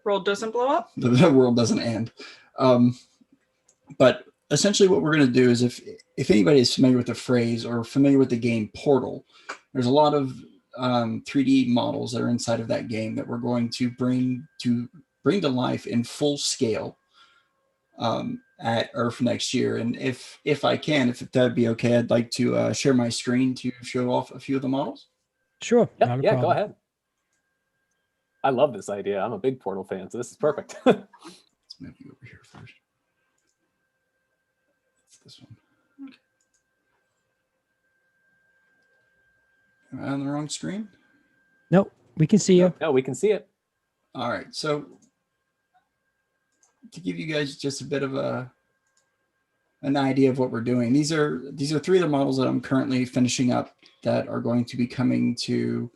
world doesn't blow up. The world doesn't end. But essentially what we're going to do is if anybody is familiar with the phrase or familiar with the game Portal, there's a lot of 3D models that are inside of that game that we're going to bring to life in full scale at Earth next year. And if that'd be okay, I'd like to share my screen to show off a few of the models. Sure. Yeah, go ahead. I love this idea. I'm a big Portal fan, so this is perfect. Let's move you over here first. This one. Okay. Am I on the wrong screen? Nope, we can see you. No, we can see it. All right. So to give you guys just a bit of an idea of what we're doing, these are three of the models that I'm currently finishing up that are going to be coming to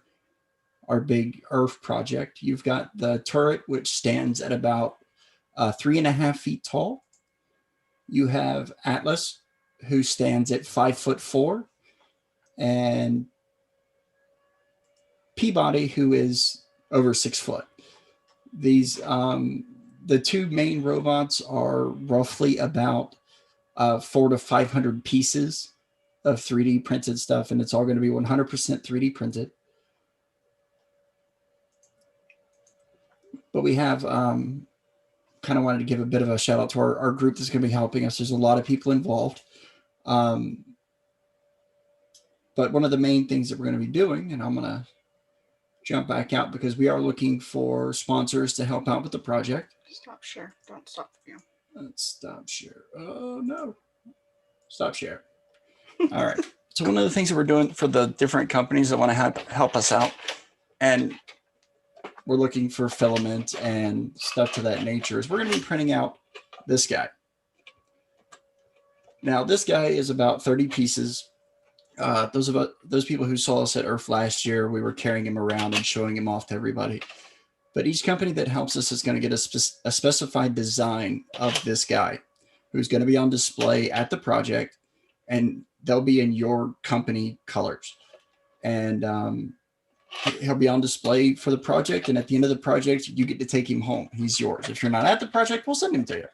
our big Earth project. You've got the turret, which stands at about 3.5 feet tall. You have Atlas, who stands at 5'4", and Peabody, who is over 6 foot. These the two main robots are roughly about 400 to 500 pieces of 3D printed stuff, and it's all going to be 100% 3D printed. But we have kind of wanted to give a bit of a shout out to our group that's going to be helping us. There's a lot of people involved. But one of the main things that we're going to be doing, and I'm going to jump back out because we are looking for sponsors to help out with the project. Stop share. Don't stop view. Let's stop share. Oh no. Stop share. All right. So one of the things that we're doing for the different companies that want to help us out, and we're looking for filament and stuff to that nature, is we're going to be printing out this guy. Now, this guy is about 30 pieces. Those people who saw us at Earth last year, we were carrying him around and showing him off to everybody. But each company that helps us is going to get a specified design of this guy who's going to be on display at the project, and they'll be in your company colors. And he'll be on display for the project, and at the end of the project, you get to take him home. He's yours. If you're not at the project, we'll send him to you.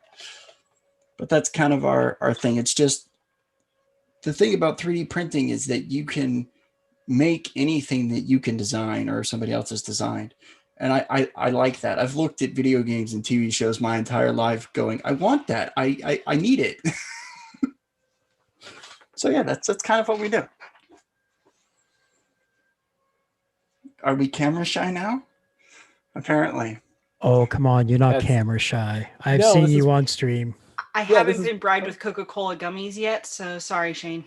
But that's kind of our thing. It's just the thing about 3D printing is that you can make anything that you can design or somebody else has designed. And I like that. I've looked at video games and TV shows my entire life going, I want that. I need it. So yeah, that's kind of what we do. Are we camera shy now? Apparently. Oh, come on. You're not camera shy. I've seen you on stream. I haven't been bribed with Coca-Cola gummies yet, so sorry, Shane.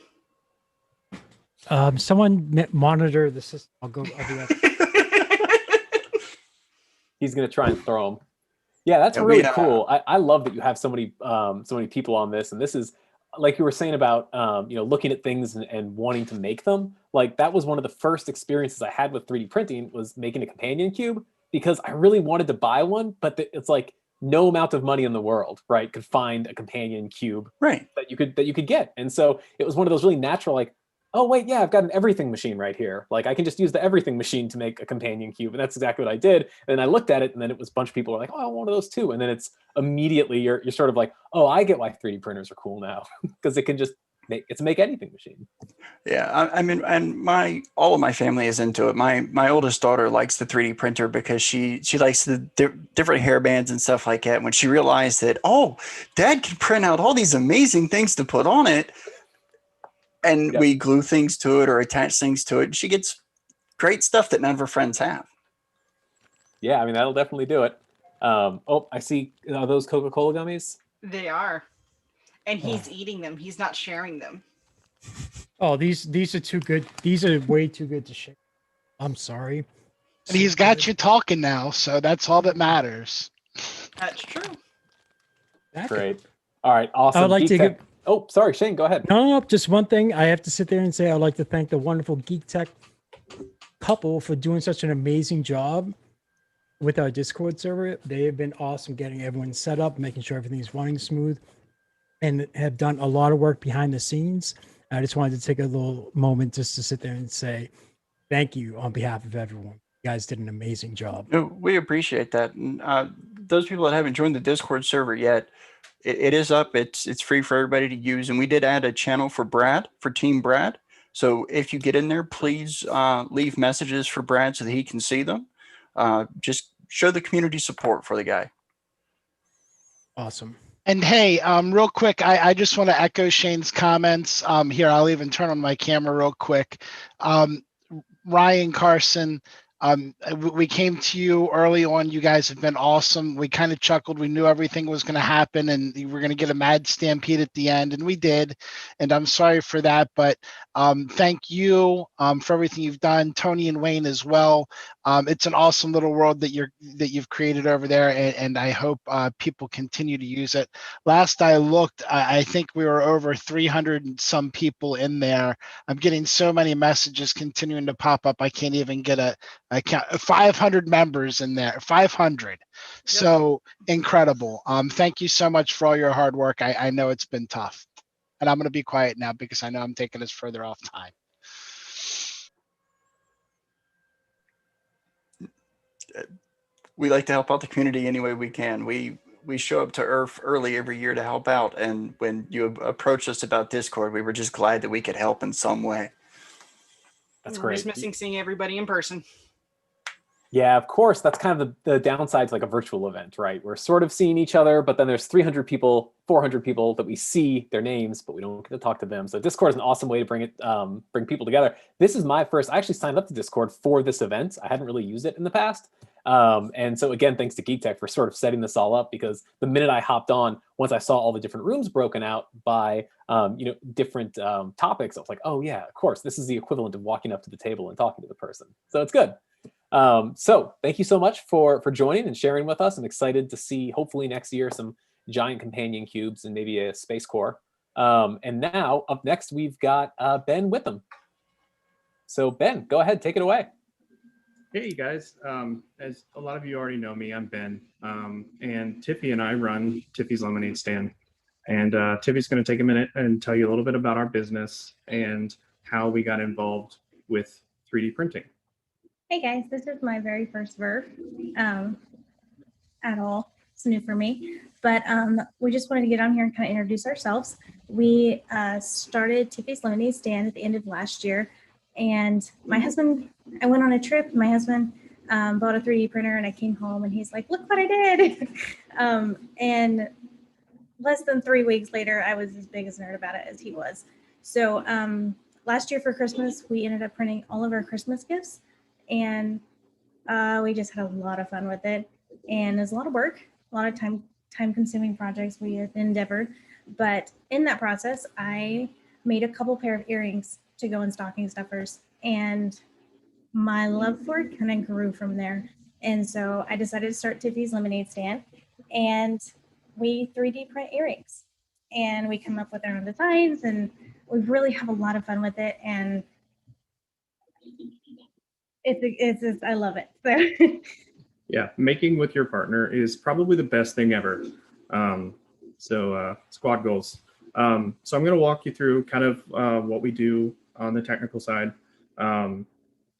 Someone monitor the system. I'll be right back. He's gonna try and throw them. Yeah, that's really cool. I love that you have so many people on this, and this is like you were saying about looking at things and wanting to make them. Like that was one of the first experiences I had with 3D printing was making a companion cube, because I really wanted to buy one, but it's like no amount of money in the world, right, could find a companion cube that you could get. And so it was one of those really natural, like, oh wait, yeah, I've got an everything machine right here. Like I can just use the everything machine to make a companion cube. And that's exactly what I did. And then I looked at it, and then it was a bunch of people were like, oh, I want one of those too. And then it's immediately you're sort of like, oh, I get why 3D printers are cool now, because it can just make anything machine. Yeah, I mean, and all of my family is into it. My oldest daughter likes the 3D printer because she likes the different hairbands and stuff like that. When she realized that, oh, Dad can print out all these amazing things to put on it, and we glue things to it or attach things to it, she gets great stuff that none of her friends have. Yeah, I mean, that'll definitely do it. Oh, I see. Are those Coca-Cola gummies? They are. And he's eating them. He's not sharing them. Oh, these are too good. These are way too good to share. I'm sorry. And he's got you talking now, so that's all that matters. That's true. Great. All right, awesome. I would like to give... Oh, sorry, Shane, go ahead. No, just one thing. I have to sit there and say I'd like to thank the wonderful Geek Tech couple for doing such an amazing job with our Discord server. They have been awesome getting everyone set up, making sure everything's running smooth, and have done a lot of work behind the scenes. I just wanted to take a little moment just to sit there and say thank you on behalf of everyone. You guys did an amazing job. No, we appreciate that. And those people that haven't joined the Discord server yet, it is up. It's free for everybody to use. And we did add a channel for Team Brad. So if you get in there, please leave messages for Brad so that he can see them. Just show the community support for the guy. Awesome. And hey, real quick, I just want to echo Shane's comments. Here, I'll even turn on my camera real quick. Ryan, Carson, we came to you early on. You guys have been awesome. We kind of chuckled. We knew everything was going to happen and we were going to get a mad stampede at the end, and we did. And I'm sorry for that, but thank you for everything you've done. Tony and Wayne as well. It's an awesome little world that you've created over there, and I hope people continue to use it. Last I looked, I think we were over 300 and some people in there. I'm getting so many messages continuing to pop up. I can't even get a count. 500 members in there. 500. So incredible. Thank you so much for all your hard work. I know it's been tough, and I'm going to be quiet now because I know I'm taking us further off time. We like to help out the community any way we can. We show up to Earth early every year to help out. And when you approached us about Discord, we were just glad that we could help in some way. That's We're great. just missing seeing everybody in person. Yeah, of course. That's kind of the downside to like a virtual event, right? We're sort of seeing each other, but then there's 300 people, 400 people that we see their names, but we don't get to talk to them. So Discord is an awesome way to bring people together. This is my first. I actually signed up to Discord for this event. I hadn't really used it in the past. And so again, thanks to Geek Tech for sort of setting this all up, because the minute I hopped on, once I saw all the different rooms broken out by different topics, I was like, oh yeah, of course, this is the equivalent of walking up to the table and talking to the person. So it's good. So thank you so much for joining and sharing with us. I'm excited to see, hopefully next year, some giant companion cubes and maybe a space core. And now up next, we've got Ben Witham. So Ben, go ahead, take it away. Hey guys, as a lot of you already know me, I'm Ben, and Tiffy and I run Tiffy's Lemonade Stand. And Tiffy's going to take a minute and tell you a little bit about our business and how we got involved with 3D printing. Hey guys, this is my very first VERF at all. It's new for me, but we just wanted to get on here and kind of introduce ourselves. We started Tiffy's Lemonade Stand at the end of last year, and my husband, I went on a trip. My husband bought a 3D printer, and I came home, and he's like, "Look what I did!" And less than 3 weeks later, I was as big as a nerd about it as he was. So last year for Christmas, we ended up printing all of our Christmas gifts, and we just had a lot of fun with it. And there's a lot of work, a lot of time-consuming projects we have endeavored. But in that process, I made a couple pair of earrings to go in stocking stuffers, and my love for it kind of grew from there. And so I decided to start Tiffy's Lemonade Stand, and we 3D print earrings, and we come up with our own designs, and we really have a lot of fun with it. And it's I love it. So. Yeah, making with your partner is probably the best thing ever. Squad goals. So I'm going to walk you through kind of what we do on the technical side.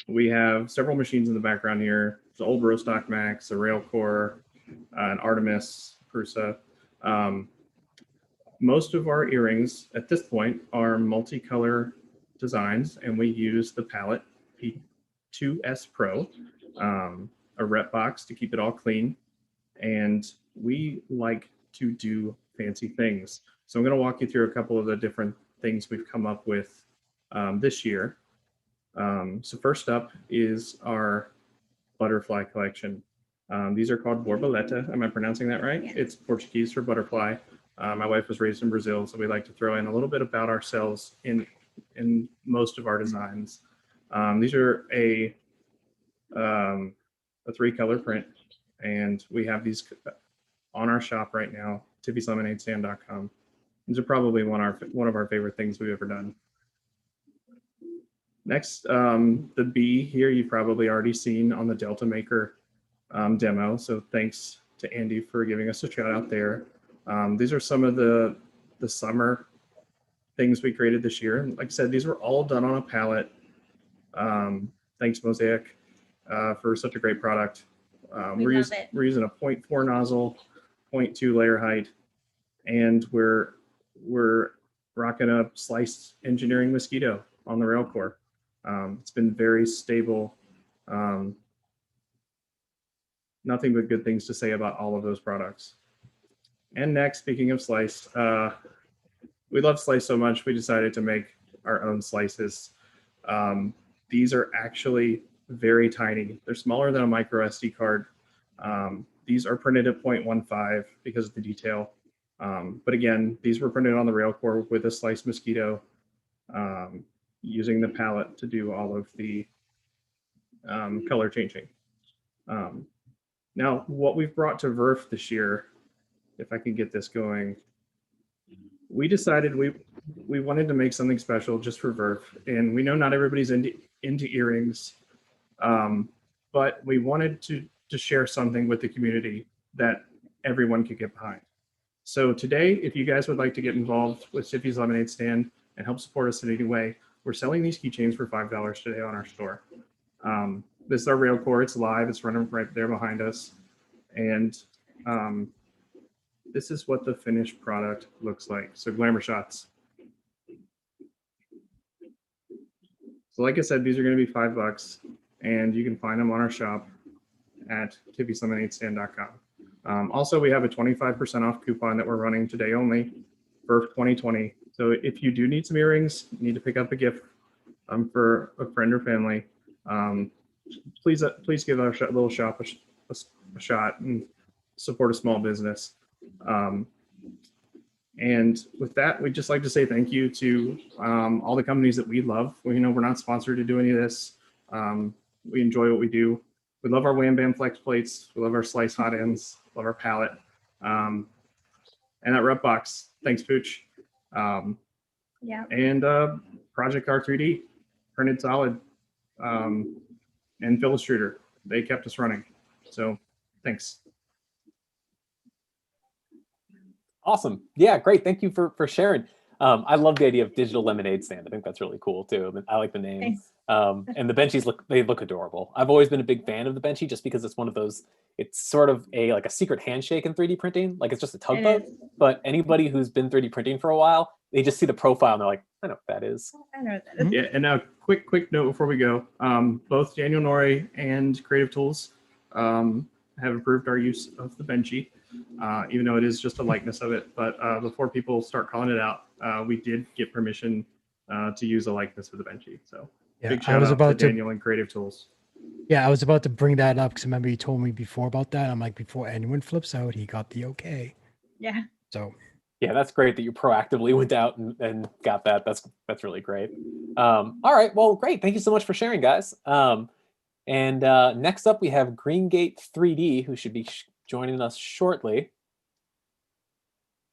We have several machines in the background here. There's an old Rostock Max, a Railcore, an Artemis, Prusa. Most of our earrings at this point are multicolor designs, and we use the palette P2S Pro, a rep box to keep it all clean. And we like to do fancy things. So I'm going to walk you through a couple of the different things we've come up with this year. So first up is our butterfly collection. These are called borboleta. Am I pronouncing that right? Yeah. It's Portuguese for butterfly. My wife was raised in Brazil, so we like to throw in a little bit about ourselves in most of our designs. These are a 3-color print, and we have these on our shop right now, tiffyslemonadestand.com. These are probably one of our favorite things we've ever done. Next, the bee here you've probably already seen on the Delta Maker demo. So thanks to Andy for giving us a shout out there. These are some of the summer things we created this year. And like I said, these were all done on a palette. Thanks Mosaic for such a great product. We're using a 0.4 nozzle, 0.2 layer height, and we're rocking a sliced engineering mosquito on the Railcore. It's been very stable. Nothing but good things to say about all of those products. And next, speaking of sliced, we love slice so much, we decided to make our own slices. These are actually very tiny. They're smaller than a micro SD card. These are printed at 0.15 because of the detail. But again, these were printed on the Railcore with a sliced mosquito, using the palette to do all of the color changing. Now, what we've brought to VERF this year, if I can get this going, we decided we wanted to make something special just for VERF. And we know not everybody's into earrings, but we wanted to share something with the community that everyone could get behind. So today, if you guys would like to get involved with Tiffy's Lemonade Stand and help support us in any way, we're selling these keychains for $5 today on our store. This is our Railcore. It's live. It's running right there behind us. And this is what the finished product looks like. So glamour shots. So like I said, these are going to be $5, and you can find them on our shop at tiffyslemonadestand.com. Also, we have a 25% off coupon that we're running today only for 2020. So if you do need some earrings, you need to pick up a gift for a friend or family, please give our little shop a shot and support a small business. And with that, we'd just like to say thank you to all the companies that we love. We're not sponsored to do any of this. We enjoy what we do. We love our Wham Bam Flex plates. We love our slice hot ends. Love our palette. And that rep box. Thanks, Pooch. Yeah. And Project R3D, Printed Solid, and Phil Struder. They kept us running. So thanks. Awesome. Yeah, great. Thank you for sharing. I love the idea of digital lemonade stand. I think that's really cool too. I like the name. Thanks. And the benchies look adorable. I've always been a big fan of the benchy just because it's one of those, it's sort of like a secret handshake in 3D printing. Like it's just a tugboat, but anybody who's been 3D printing for a while, they just see the profile and they're like, I know what that is. I know what that is. Yeah, and a quick note before we go. Both Daniel Norrie and Creative Tools have approved our use of the benchy, even though it is just a likeness of it. But before people start calling it out, we did get permission to use a likeness of the benchy. So big shout out to Daniel and Creative Tools. Yeah, I was about to bring that up because remember you told me before about that. I'm like, before anyone flips out, he got the okay. Yeah. So yeah, that's great that you proactively went out and got that. That's really great. All right, well, great. Thank you so much for sharing, guys. And next up, we have GreyBeard3D, who should be joining us shortly.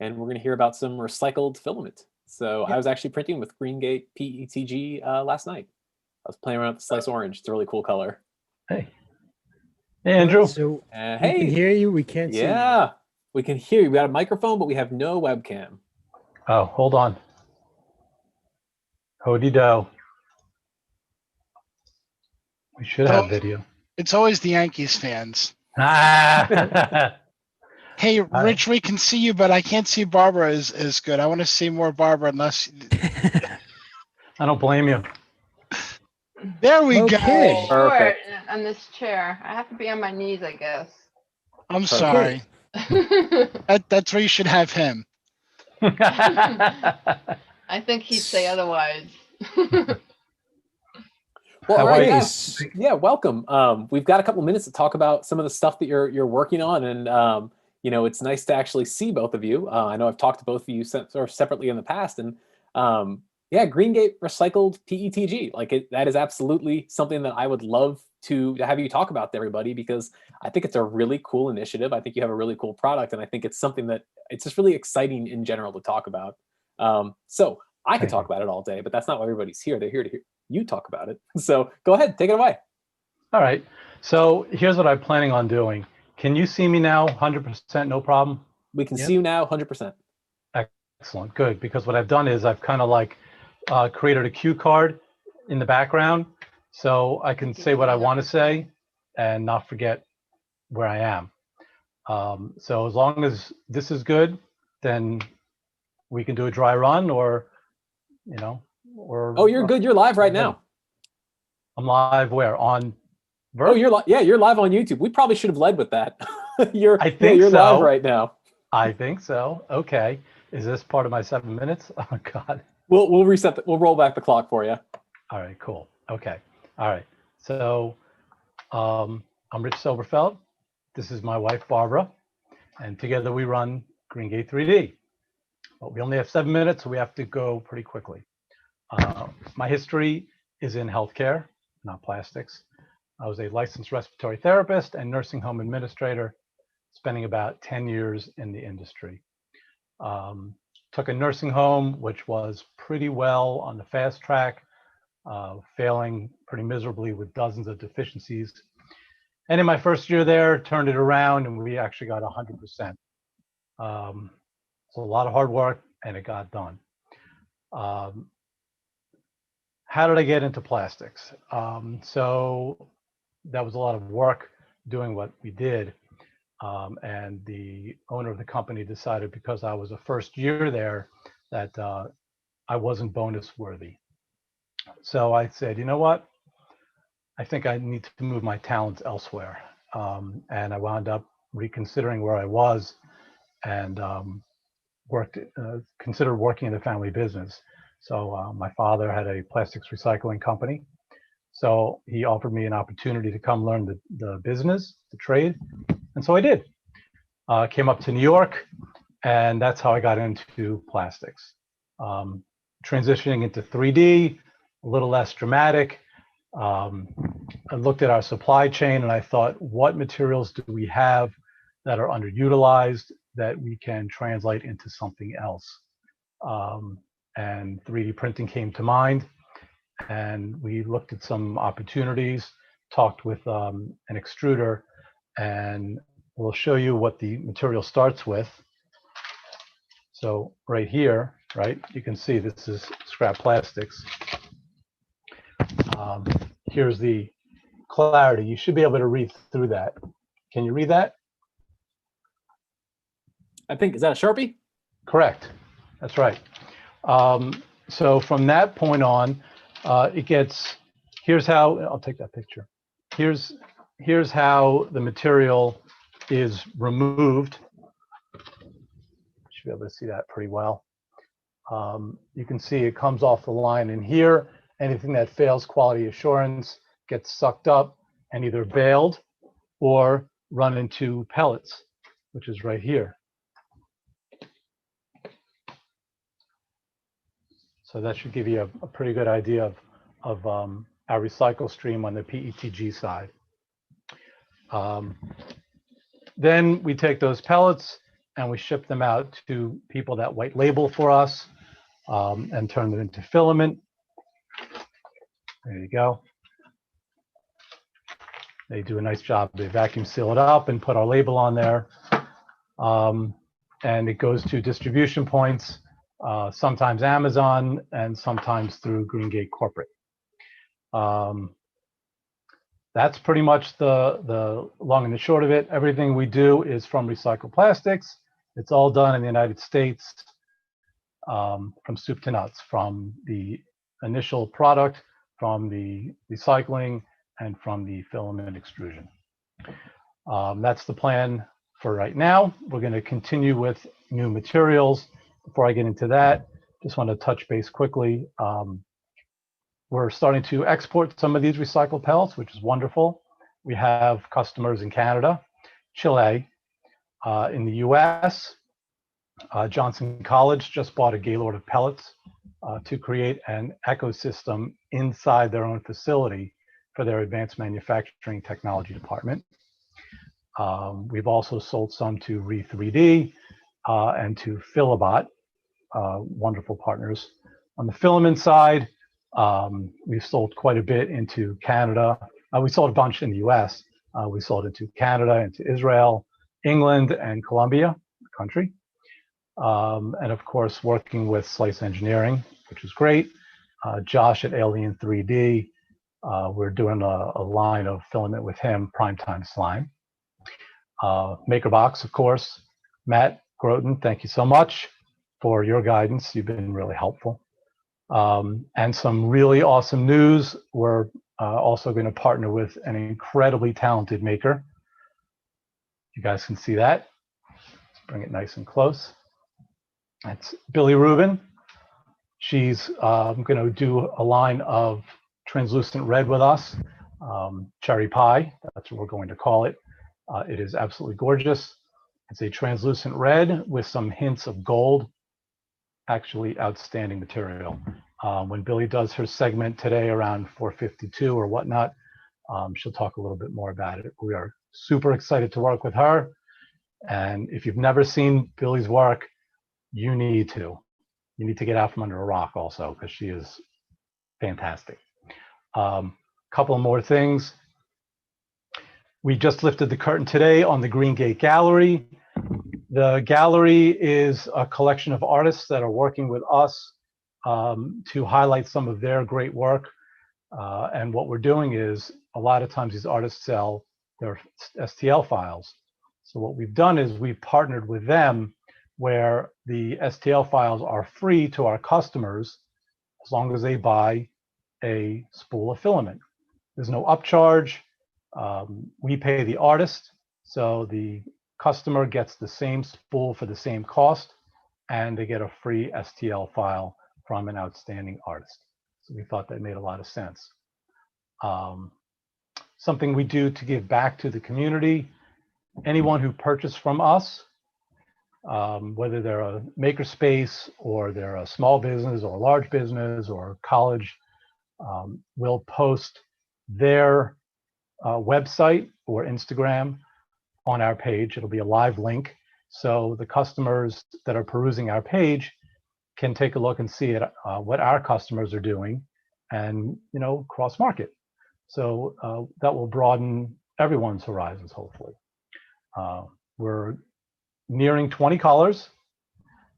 And we're going to hear about some recycled filament. So I was actually printing with GreyBeard PETG last night. I was playing around with the slice orange. It's a really cool color. Hey. Hey, Andrew. So hey. We can hear you. We can't see you. Yeah, we can hear you. We got a microphone, but we have no webcam. Oh, hold on. Hody-do. We should have video. It's always the Yankees fans. Ah. Hey, Rich, we can see you, but I can't see Barbara as good. I want to see more Barbara unless... I don't blame you. There we go. Short on this chair. I have to be on my knees, I guess. I'm sorry. That's where you should have him. I think he'd say otherwise. Well, all right, guys. Yeah, welcome. We've got a couple minutes to talk about some of the stuff that you're working on, and it's nice to actually see both of you. I know I've talked to both of you separately in the past, and yeah, GreyBeard recycled PETG. That is absolutely something that I would love to have you talk about to everybody, because I think it's a really cool initiative. I think you have a really cool product, and I think it's something that it's just really exciting in general to talk about. So I could talk about it all day, but that's not why everybody's here. They're here to hear you talk about it. So go ahead, take it away. All right. So here's what I'm planning on doing. Can you see me now 100%, no problem? We can see you now 100%. Excellent, good. Because what I've done is I've kind of like created a cue card in the background so I can say what I want to say and not forget where I am. So as long as this is good, then we can do a dry run or. Oh, you're good. You're live right now. I'm live where? On Verve? Oh, you're live on YouTube. We probably should have led with that. I think you're so. Live right now. I think so. Okay. Is this part of my 7 minutes? Oh God. We'll reset. We'll roll back the clock for you. All right. Cool. Okay. All right. So, I'm Rich Silverfeld. This is my wife Barbara, and together we run GreyBeard3D. But we only have 7 minutes, so we have to go pretty quickly. My history is in healthcare, not plastics. I was a licensed respiratory therapist and nursing home administrator, spending about 10 years in the industry. Took a nursing home, which was pretty well on the fast track, failing pretty miserably with dozens of deficiencies. And in my first year there, turned it around and we actually got 100%. So a lot of hard work and it got done. How did I get into plastics? So that was a lot of work doing what we did. And the owner of the company decided, because I was a first year there, that I wasn't bonus worthy. So I said, you know what? I think I need to move my talents elsewhere. And I wound up reconsidering where I was and considered working in the family business. So my father had a plastics recycling company. So he offered me an opportunity to come learn the business, the trade. And so I did. Came up to New York, and that's how I got into plastics. Transitioning into 3D, a little less dramatic. I looked at our supply chain and I thought, what materials do we have that are underutilized that we can translate into something else? And 3D printing came to mind, and we looked at some opportunities, talked with an extruder, and we'll show you what the material starts with. So right here, right, you can see this is scrap plastics. Here's the clarity. You should be able to read through that. Can you read that? I think, is that a Sharpie? Correct. That's right. So from that point on, it gets, here's how, I'll take that picture. Here's how the material is removed. Should be able to see that pretty well. You can see it comes off the line in here. Anything that fails quality assurance gets sucked up and either baled or run into pellets, which is right here. So that should give you a pretty good idea of our recycle stream on the PETG side. Then we take those pellets and we ship them out to people that white label for us and turn them into filament. There you go. They do a nice job. They vacuum seal it up and put our label on there. And it goes to distribution points, sometimes Amazon and sometimes through Greengate Corporate. That's pretty much the long and the short of it. Everything we do is from recycled plastics. It's all done in the United States, from soup to nuts, from the initial product, from the recycling, and from the filament extrusion. That's the plan for right now. We're going to continue with new materials. Before I get into that, just want to touch base quickly. We're starting to export some of these recycled pellets, which is wonderful. We have customers in Canada, Chile, in the US. Johnson College just bought a Gaylord of pellets to create an ecosystem inside their own facility for their advanced manufacturing technology department. We've also sold some to Re3D and to Philabot, wonderful partners. On the filament side, we've sold quite a bit into Canada. We sold a bunch in the US. We sold into Canada, into Israel, England, and Colombia, country. And of course, working with Slice Engineering, which is great. Josh at Alien 3D, we're doing a line of filament with him, Primetime Slime. MACRObox, of course. Matt Groten, thank you so much for your guidance. You've been really helpful. And some really awesome news. We're also going to partner with an incredibly talented maker. You guys can see that. Let's bring it nice and close. That's Billy Rubin. She's going to do a line of translucent red with us. Cherry pie, that's what we're going to call it. It is absolutely gorgeous. It's a translucent red with some hints of gold. Actually outstanding material. When Billy does her segment today around 4:52 or whatnot, she'll talk a little bit more about it. We are super excited to work with her. And if you've never seen Billy's work, you need to. You need to get out from under a rock also, because she is fantastic. Couple more things. We just lifted the curtain today on the Greengate Gallery. The gallery is a collection of artists that are working with us to highlight some of their great work. And what we're doing is, a lot of times these artists sell their STL files. So what we've done is we've partnered with them where the STL files are free to our customers as long as they buy a spool of filament. There's no upcharge. We pay the artist, so the customer gets the same spool for the same cost, and they get a free STL file from an outstanding artist. So we thought that made a lot of sense. Something we do to give back to the community. Anyone who purchased from us, whether they're a makerspace or they're a small business or a large business or college, will post their website or Instagram on our page. It'll be a live link. So the customers that are perusing our page can take a look and see what our customers are doing and, cross market. So that will broaden everyone's horizons, hopefully. We're nearing 20 colors,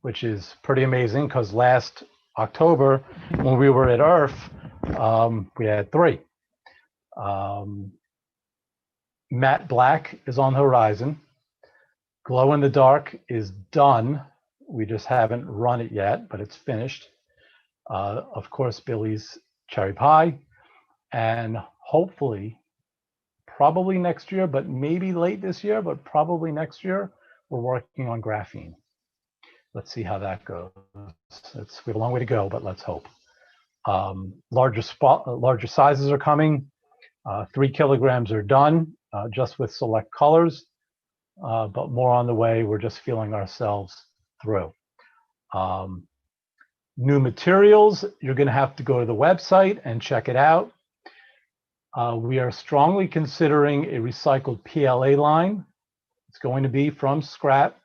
which is pretty amazing because last October when we were at IRF, we had 3. Matte black is on the horizon. Glow in the dark is done. We just haven't run it yet, but it's finished. Of course, Billy's cherry pie, and hopefully, probably next year, but maybe late this year, but probably next year, we're working on graphene. Let's see how that goes. We have a long way to go, but let's hope. Larger sizes are coming. 3 kilograms are done, just with select colors, but more on the way. We're just feeling ourselves through. New materials, you're going to have to go to the website and check it out. We are strongly considering a recycled PLA line. It's going to be from scrap.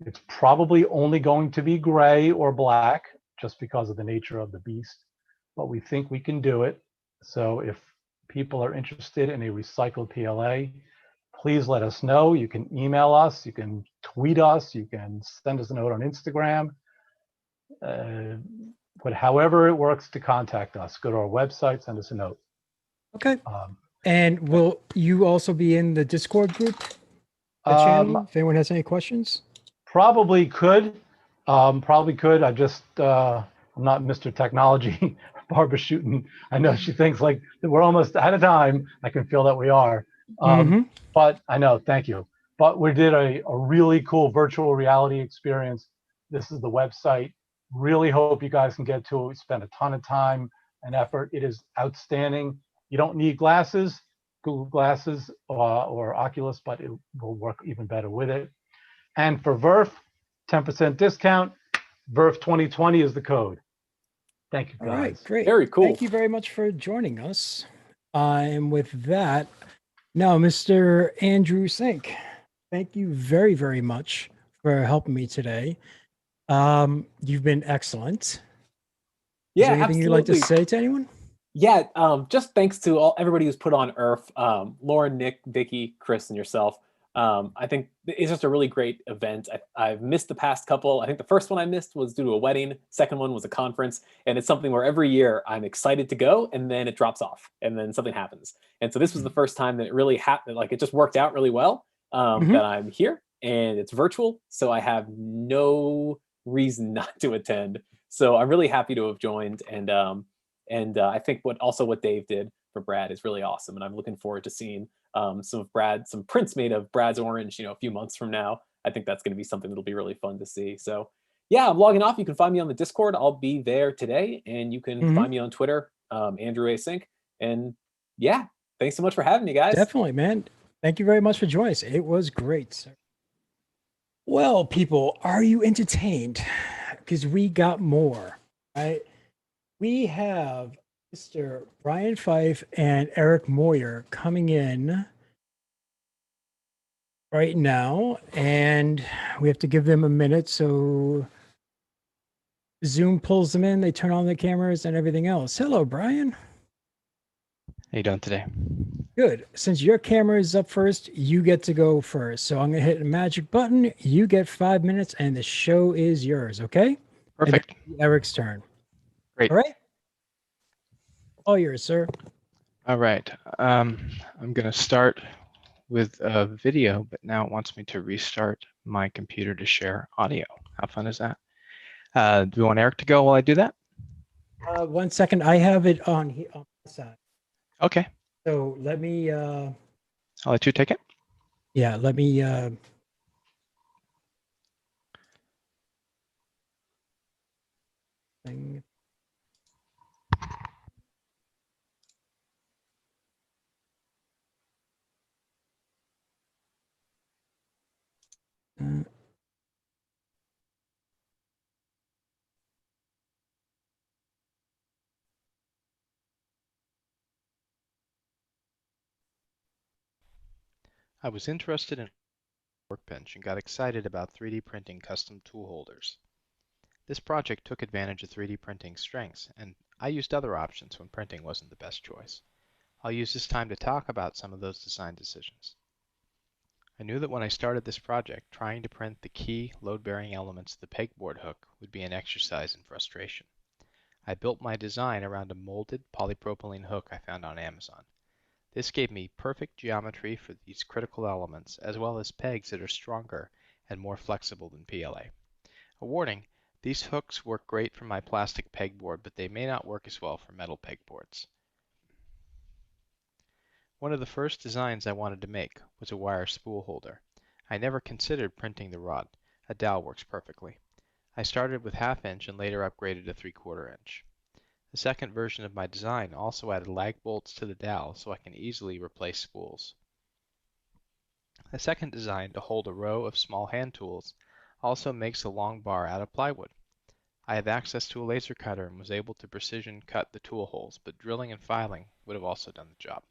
It's probably only going to be gray or black just because of the nature of the beast, but we think we can do it. So if people are interested in a recycled PLA, please let us know. You can email us, you can tweet us, you can send us a note on Instagram. But however it works to contact us, go to our website, send us a note. Okay. And will you also be in the Discord group, the channel, if anyone has any questions? Probably could. I just, I'm not Mr. Technology. Barbara's shooting. I know she thinks like we're almost out of time. I can feel that we are. But I know, thank you. But we did a really cool virtual reality experience. This is the website. Really hope you guys can get to it. We spent a ton of time and effort. It is outstanding. You don't need glasses, Google Glasses or Oculus, but it will work even better with it. And for VERF, 10% discount. VERF 2020 is the code. Thank you, guys. All right, great. Very cool. Thank you very much for joining us. And with that, now, Mr. Andrew Sink, thank you very, very much for helping me today. You've been excellent. Yeah, is there anything you'd like to absolutely. say to anyone? Yeah, just thanks to everybody who's put on IRF, Lauren, Nick, Vicky, Chris, and yourself. I think it's just a really great event. I've missed the past couple. I think the first one I missed was due to a wedding. Second one was a conference. And it's something where every year I'm excited to go and then it drops off and then something happens. And so this was the first time that it really happened. Like it just worked out really well that I'm here and it's virtual. So I have no reason not to attend. So I'm really happy to have joined. And I think what Dave did for Brad is really awesome. And I'm looking forward to seeing some prints made of Brad's orange, a few months from now. I think that's going to be something that'll be really fun to see. So yeah, I'm logging off. You can find me on the Discord. I'll be there today. And you can find me on Twitter, Andrew A. Sink. And yeah, thanks so much for having me, guys. Definitely, man. Thank you very much for joining us. It was great, sir. Well, people, are you entertained? Because we got more, right? We have Mr. Brian Fife and Eric Moyer coming in right now, and we have to give them a minute. So Zoom pulls them in, they turn on the cameras and everything else. Hello, Brian. How you doing today? Good. Since your camera is up first, you get to go first. So I'm going to hit a magic button. You get 5 minutes and the show is yours. Okay? Perfect. Eric's turn. Great. All right. All yours, sir. All right. I'm going to start with a video, but now it wants me to restart my computer to share audio. How fun is that? Do you want Eric to go while I do that? 1 second. I have it on here on my side. Okay. So let me. I'll let you take it. Yeah. Let me. Thing. I was interested in workbench and got excited about 3D printing custom tool holders. This project took advantage of 3D printing's strengths, and I used other options when printing wasn't the best choice. I'll use this time to talk about some of those design decisions. I knew that when I started this project, trying to print the key load-bearing elements of the pegboard hook would be an exercise in frustration. I built my design around a molded polypropylene hook I found on Amazon. This gave me perfect geometry for these critical elements, as well as pegs that are stronger and more flexible than PLA. A warning, these hooks work great for my plastic pegboard, but they may not work as well for metal pegboards. One of the first designs I wanted to make was a wire spool holder. I never considered printing the rod. A dowel works perfectly. I started with 1/2 inch and later upgraded to 3/4 inch. The second version of my design also added lag bolts to the dowel so I can easily replace spools. A second design to hold a row of small hand tools also makes a long bar out of plywood. I have access to a laser cutter and was able to precision cut the tool holes, but drilling and filing would have also done the job.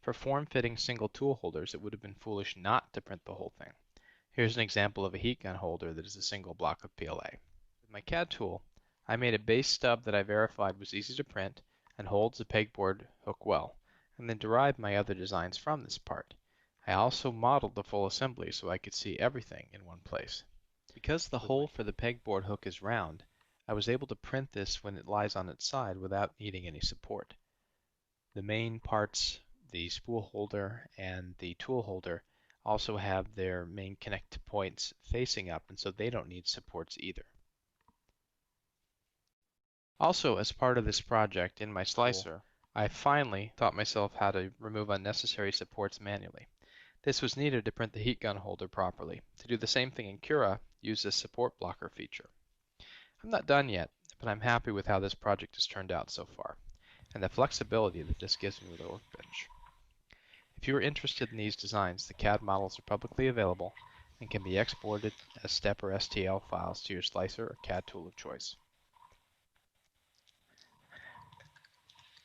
For form-fitting single tool holders, it would have been foolish not to print the whole thing. Here's an example of a heat gun holder that is a single block of PLA. With my CAD tool, I made a base stub that I verified was easy to print and holds the pegboard hook well, and then derived my other designs from this part. I also modeled the full assembly so I could see everything in one place. Because the hole for the pegboard hook is round, I was able to print this when it lies on its side without needing any support. The main parts, the spool holder and the tool holder, also have their main connect points facing up, and so they don't need supports either. Also, as part of this project in my slicer, I finally taught myself how to remove unnecessary supports manually. This was needed to print the heat gun holder properly. To do the same thing in Cura, use the support blocker feature. I'm not done yet, but I'm happy with how this project has turned out so far, and the flexibility that this gives me with a workbench. If you are interested in these designs, the CAD models are publicly available and can be exported as STEP or STL files to your slicer or CAD tool of choice.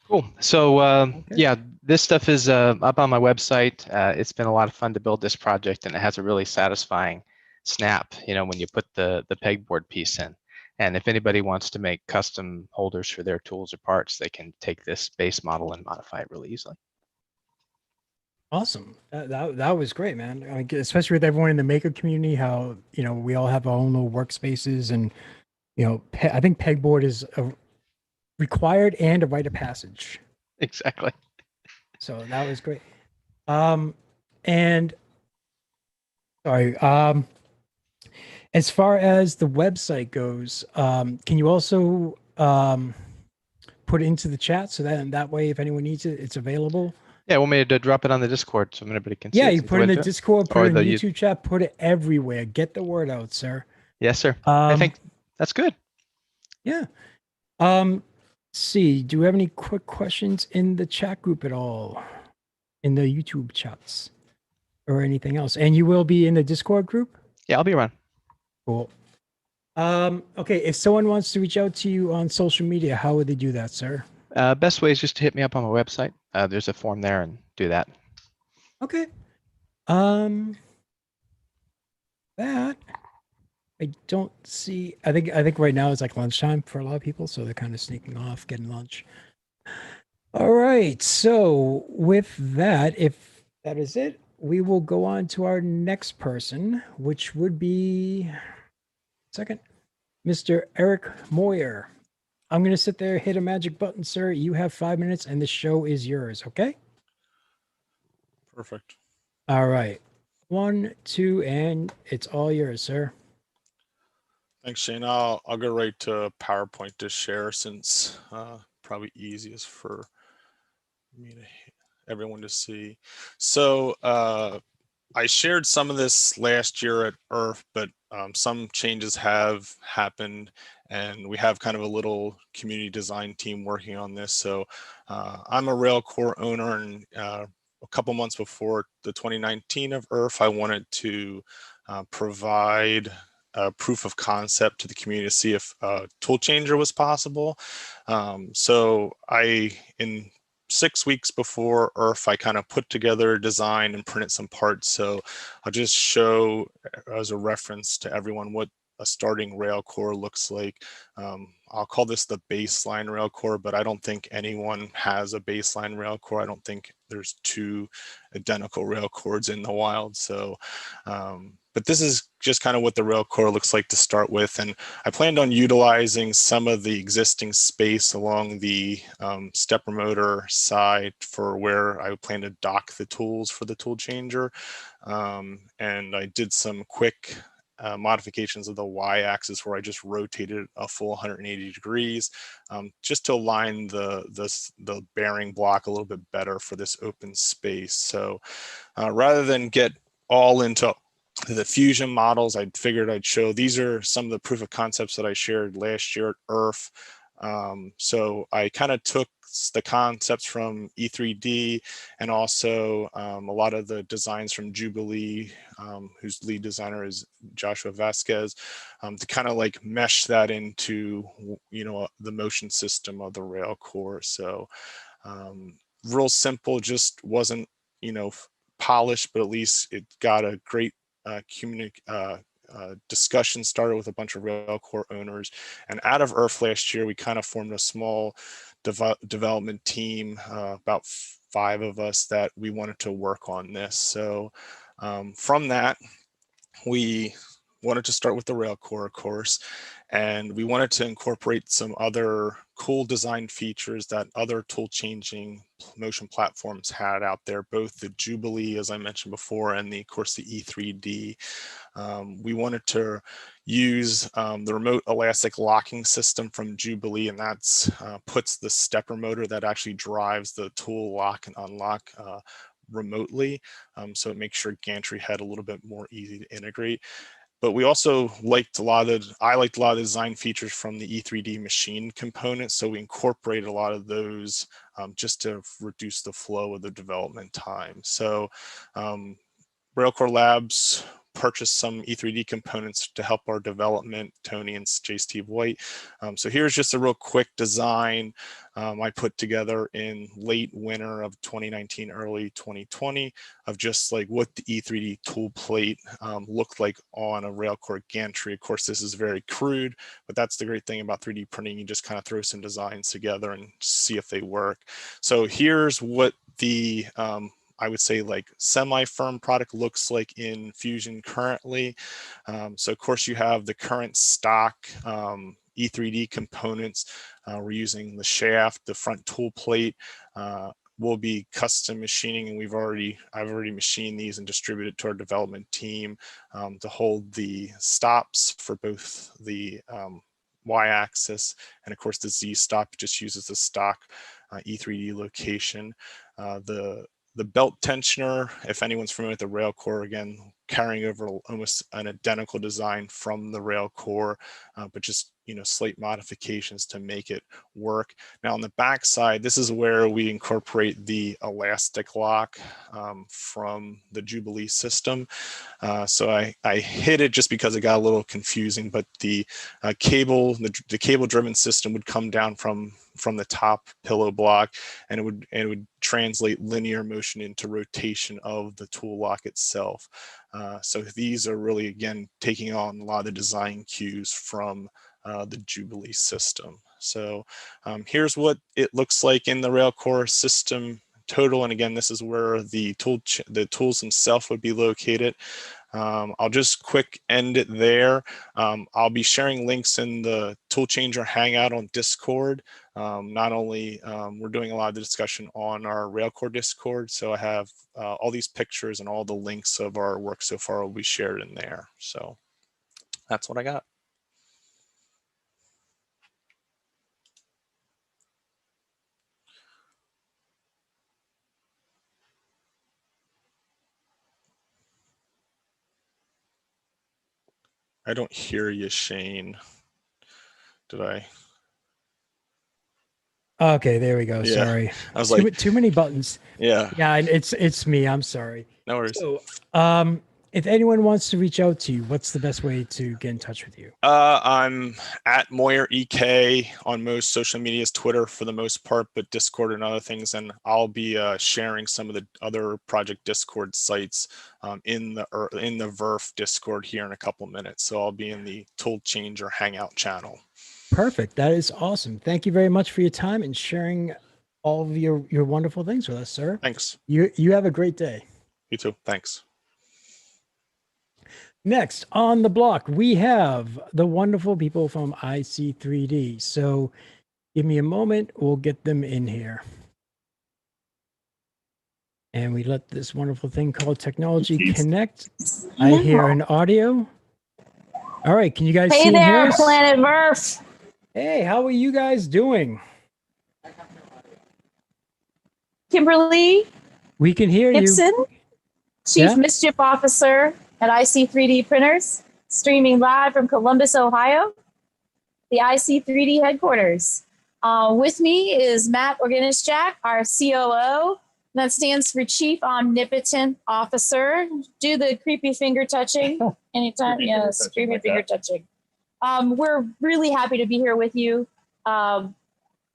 Cool. So yeah, this stuff is up on my website. It's been a lot of fun to build this project, and it has a really satisfying snap, you know, when you put the pegboard piece in. And if anybody wants to make custom holders for their tools or parts, they can take this base model and modify it really easily. Awesome. That was great, man. I mean, especially with everyone in the maker community, how, you know, we all have our own little workspaces, and, you know, I think pegboard is a required and a rite of passage. Exactly. So that was great. And sorry, as far as the website goes, can you also put it into the chat so that way, if anyone needs it, it's available? Yeah, want me to drop it on the Discord so everybody can see Yeah, it? you put it in the Discord, put Or it in the the YouTube chat, put it everywhere. Get the word out, sir. Yes, sir. I think that's good. Yeah. See, do we have any quick questions in the chat group at all? In the YouTube chats or anything else? And you will be in the Discord group? Yeah, I'll be around. Cool. Okay, if someone wants to reach out to you on social media, how would they do that, sir? Best way is just to hit me up on my website. There's a form there, and do that. Okay. That I don't see. I think right now it's like lunchtime for a lot of people, so they're kind of sneaking off, getting lunch. All right. So with that, if that is it, we will go on to our next person, which would be Mr. Eric Moyer. I'm going to sit there, hit a magic button, sir. You have 5 minutes and the show is yours. Okay. Perfect. All right. 1, 2, and it's all yours, sir. Thanks, Shane. I'll go right to PowerPoint to share, since probably easiest for me to everyone to see. So I shared some of this last year at IRF, but some changes have happened, and we have kind of a little community design team working on this. So I'm a Railcore owner, and a couple months before the 2019 of IRF, I wanted to provide a proof of concept to the community to see if a tool changer was possible. So in 6 weeks before IRF, I kind of put together a design and printed some parts. So I'll just show as a reference to everyone what a starting rail core looks like. I'll call this the baseline rail core, but I don't think anyone has a baseline rail core. I don't think there's two identical rail cores in the wild. So, but this is just kind of what the rail core looks like to start with. And I planned on utilizing some of the existing space along the stepper motor side for where I plan to dock the tools for the tool changer. And I did some quick modifications of the y-axis where I just rotated a full 180 degrees just to align the bearing block a little bit better for this open space. So rather than get all into the fusion models, I figured I'd show these are some of the proof of concepts that I shared last year at IRF. So I kind of took the concepts from E3D and also a lot of the designs from Jubilee, whose lead designer is Joshua Vasquez, to kind of like mesh that into, the motion system of the rail core. So real simple, just wasn't, polished, but at least it got a great discussion started with a bunch of rail core owners. And out of IRF last year, we kind of formed a small development team, about 5 of us, that we wanted to work on this. So from that, we wanted to start with the rail core, of course, and we wanted to incorporate some other cool design features that other tool changing motion platforms had out there, both the Jubilee, as I mentioned before, and of course the E3D. We wanted to use the remote elastic locking system from Jubilee, and that's puts the stepper motor that actually drives the tool lock and unlock remotely. So it makes your gantry head a little bit more easy to integrate. But we also liked I liked a lot of the design features from the E3D machine components. So we incorporated a lot of those just to reduce the flow of the development time. So Railcore Labs purchased some E3D components to help our development, Tony and J. Steve White. So here's just a real quick design I put together in late winter of 2019, early 2020, of just like what the E3D tool plate looked like on a Railcore gantry. Of course, this is very crude, but that's the great thing about 3D printing. You just kind of throw some designs together and see if they work. So here's what the I would say like semi-firm product looks like in Fusion currently. So of course you have the current stock E3D components. We're using the shaft, the front tool plate. We'll be custom machining, and I've already machined these and distributed to our development team to hold the stops for both the y-axis, and of course the Z stop just uses the stock E3D location. The belt tensioner, if anyone's familiar with the rail core, again, carrying over almost an identical design from the rail core, but just slight modifications to make it work. Now on the back side, this is where we incorporate the elastic lock from the Jubilee system. So I hid it just because it got a little confusing, but the cable driven system would come down from the top pillow block, and it would translate linear motion into rotation of the tool lock itself. So these are really, again, taking on a lot of the design cues from the Jubilee system. So here's what it looks like in the Railcore system total. And again, this is where the tools themselves would be located. I'll just quick end it there. I'll be sharing links in the Tool Changer Hangout on Discord. Not only we're doing a lot of the discussion on our Railcore Discord, so I have all these pictures and all the links of our work so far will be shared in there. So that's what I got. I don't hear you, Shane. Did I? Okay, there we go. Yeah. Sorry. I was like, too many buttons. Yeah. Yeah, and it's me. I'm sorry. No worries. So, if anyone wants to reach out to you, what's the best way to get in touch with you? I'm at Moyer EK on most social medias, Twitter for the most part, but Discord and other things. And I'll be sharing some of the other project Discord sites in the VRF Discord here in a couple minutes. So I'll be in the Tool Changer Hangout channel. Perfect. That is awesome. Thank you very much for your time and sharing all of your wonderful things with us, sir. Thanks. You have a great day. You too. Thanks. Next on the block, we have the wonderful people from IC3D. So give me a moment. We'll get them in here. And we let this wonderful thing called technology connect. I hear an audio. All right. Can you guys see Hey and hear there, us? Planet Murph. Hey, how are you guys doing? Kimberly We can hear Gibson, you. Chief Yeah? Mischief Officer at IC3D Printers, streaming live from Columbus, Ohio, the IC3D headquarters. With me is Matt Organischak, our COO. That stands for Chief Omnipotent Officer. Do the creepy finger touching anytime. Yes, creepy finger touching. We're really happy to be here with you.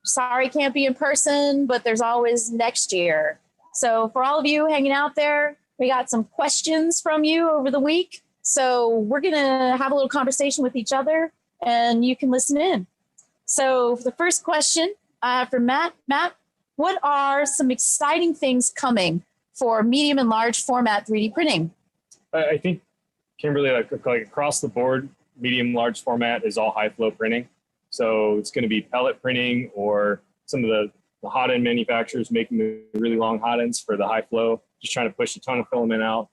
Sorry can't be in person, but there's always next year. So for all of you hanging out there, we got some questions from you over the week. So we're going to have a little conversation with each other and you can listen in. So the first question I have for Matt. Matt, what are some exciting things coming for medium and large format 3D printing? I think, Kimberly, like across the board, medium, large format is all high flow printing. So it's going to be pellet printing or some of the hot end manufacturers making the really long hot ends for the high flow, just trying to push a ton of filament out,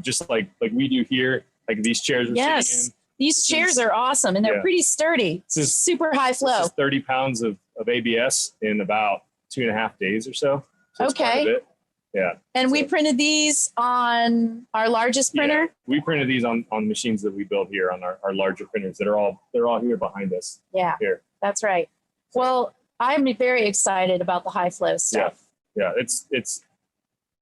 just like we do here, like these chairs we're sitting in. These chairs are awesome and they're pretty sturdy. This is super high flow. This is 30 pounds of ABS in about 2.5 days or so. So it's quite a bit. Yeah. And we printed these on our largest printer. Yeah. We printed these on machines that we build here on our larger printers that are all here behind us. Yeah, here. That's right. Well, I'm very excited about the high flow stuff. Yeah, it's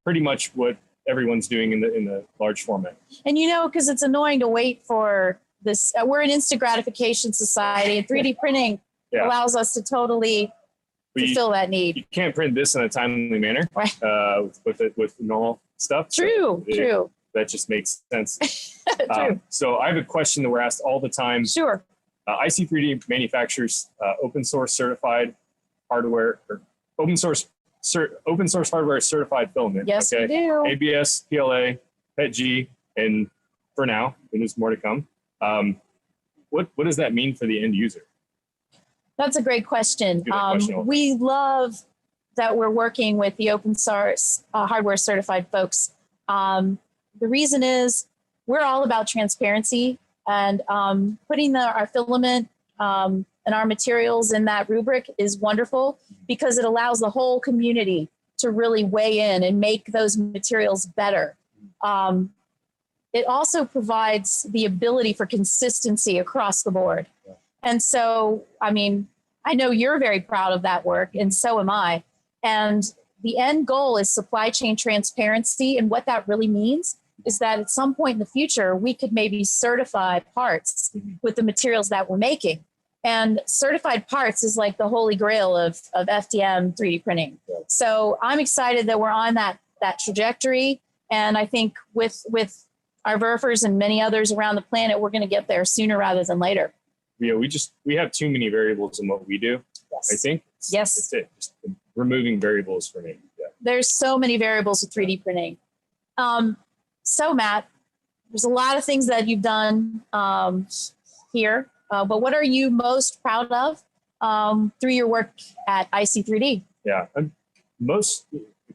pretty much what everyone's doing in the large format. And because it's annoying to wait for this. We're an instant gratification society, and 3D printing allows us to totally fulfill that need. You can't print this in a timely manner, right? With normal stuff. True. That just makes sense. True. So I have a question that we're asked all the time. Sure. IC3D manufactures open source certified hardware or open source hardware certified filament. Yes, we do. ABS, PLA, PETG, and for now, and there's more to come. What does that mean for the end user? That's a great question. We love that we're working with the open source hardware certified folks. The reason is we're all about transparency and putting our filament and our materials in that rubric is wonderful because it allows the whole community to really weigh in and make those materials better. It also provides the ability for consistency across the board. Yeah. And so, I know you're very proud of that work, and so am I. And the end goal is supply chain transparency. And what that really means is that at some point in the future, we could maybe certify parts with the materials that we're making. And certified parts is like the holy grail of FDM 3D printing. Yeah. So I'm excited that we're on that trajectory. And I think with our VRFers and many others around the planet, we're going to get there sooner rather than later. Yeah, we have too many variables in what we do. Yes. I think. Yes. That's it. Just removing variables for me. Yeah. There's so many variables with 3D printing. So Matt, there's a lot of things that you've done here, but what are you most proud of through your work at IC3D? Yeah, the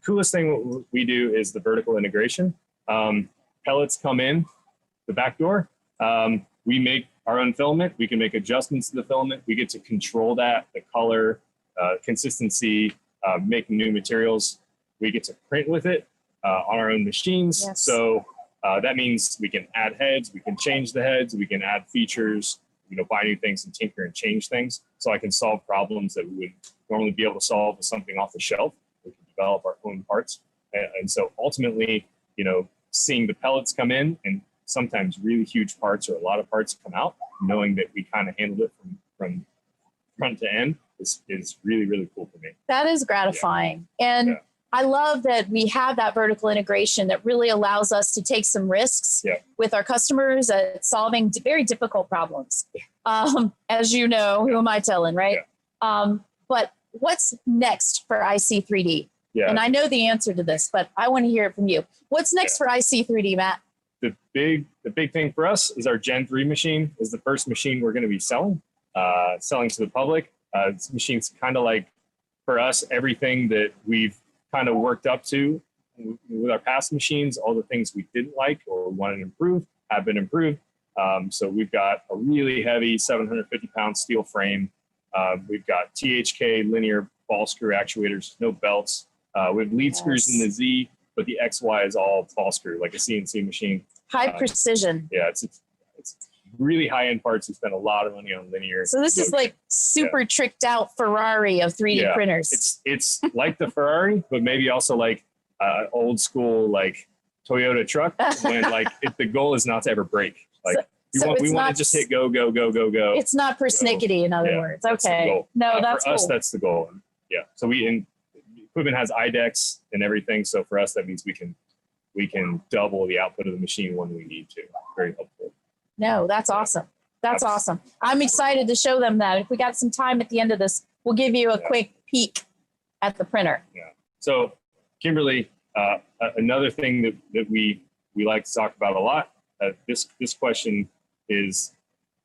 coolest thing we do is the vertical integration. Pellets come in the back door. We make our own filament. We can make adjustments to the filament. We get to control that, the color, consistency, making new materials. We get to print with it on our own machines. Yes. So that means we can add heads, we can change the heads, we can add features, buy new things and tinker and change things. So I can solve problems that we would normally be able to solve with something off the shelf. We can develop our own parts. And so ultimately, seeing the pellets come in and sometimes really huge parts or a lot of parts come out, knowing that we kind of handled it from front to end is really, really cool for me. That is gratifying. And I love that we have that vertical integration that really allows us to take some risks with our customers at solving very difficult problems. As you know, who am I telling, right? But what's next for IC3D? And I know the answer to this, but I want to hear it from you. What's next for IC3D, Matt? The big thing for us is our Gen 3 machine is the first machine we're going to be selling to the public. This machine's kind of like, for us, everything that we've kind of worked up to with our past machines, all the things we didn't like or wanted to improve have been improved. So we've got a really heavy 750-pound steel frame. We've got THK linear ball screw actuators, no belts. We have lead screws in the Z, but the XY is all ball screw, like a CNC machine. High precision. Yeah, it's really high-end parts. We spend a lot of money on linear. So this is like super tricked out Ferrari of 3D printers. It's like the Ferrari, but maybe also like old school like Toyota truck. When like the goal is not to ever break. Like we want to just hit go. It's not persnickety, in other words. Okay. No, that's for us. Cool. That's the goal. And yeah. So equipment has IDEX and everything. So for us, that means we can double the output of the machine when we need to. Very helpful. No, that's awesome. That's awesome. I'm excited to show them that. If we got some time at the end of this, we'll give you a quick peek at the printer. Yeah. So Kimberly, another thing that we like to talk about a lot, this question is,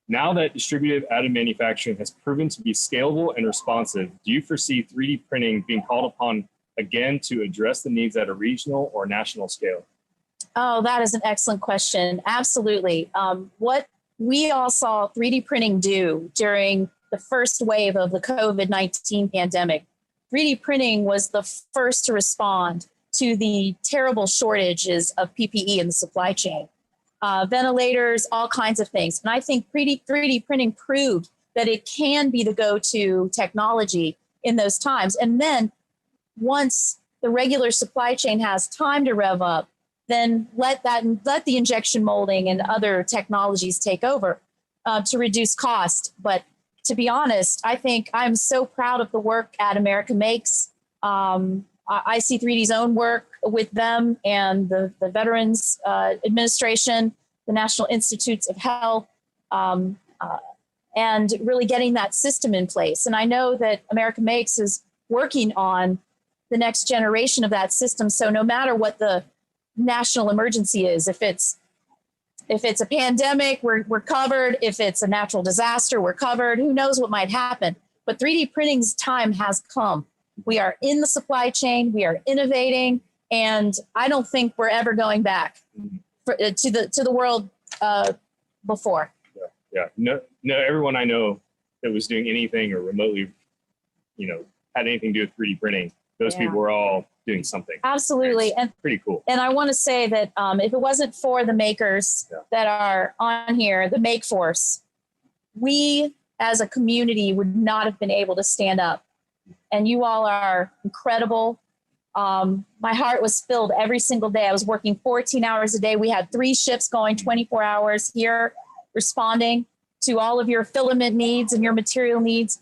now that distributed additive manufacturing has proven to be scalable and responsive, do you foresee 3D printing being called upon again to address the needs at a regional or national scale? Oh, that is an excellent question. Absolutely. What we all saw 3D printing do during the first wave of the COVID-19 pandemic, 3D printing was the first to respond to the terrible shortages of PPE in the supply chain. Ventilators, all kinds of things. And I think 3D printing proved that it can be the go-to technology in those times. And then once the regular supply chain has time to rev up, then let the injection molding and other technologies take over to reduce cost. But to be honest, I think I'm so proud of the work at America Makes. IC3D's own work with them and the Veterans Administration, the National Institutes of Health, and really getting that system in place. And I know that America Makes is working on the next generation of that system. So no matter what the national emergency is, if it's a pandemic, we're covered. If it's a natural disaster, we're covered. Who knows what might happen? But 3D printing's time has come. We are in the supply chain. We are innovating, and I don't think we're ever going back to the world before. Yeah. No. Everyone I know that was doing anything or remotely, had anything to do with 3D printing, those people were all doing something. Absolutely. It's and pretty cool. And I want to say that if it wasn't for the makers that are on here, the Make Force, we as a community would not have been able to stand up. And you all are incredible. My heart was filled every single day. I was working 14 hours a day. We had 3 shifts going 24 hours here, responding to all of your filament needs and your material needs.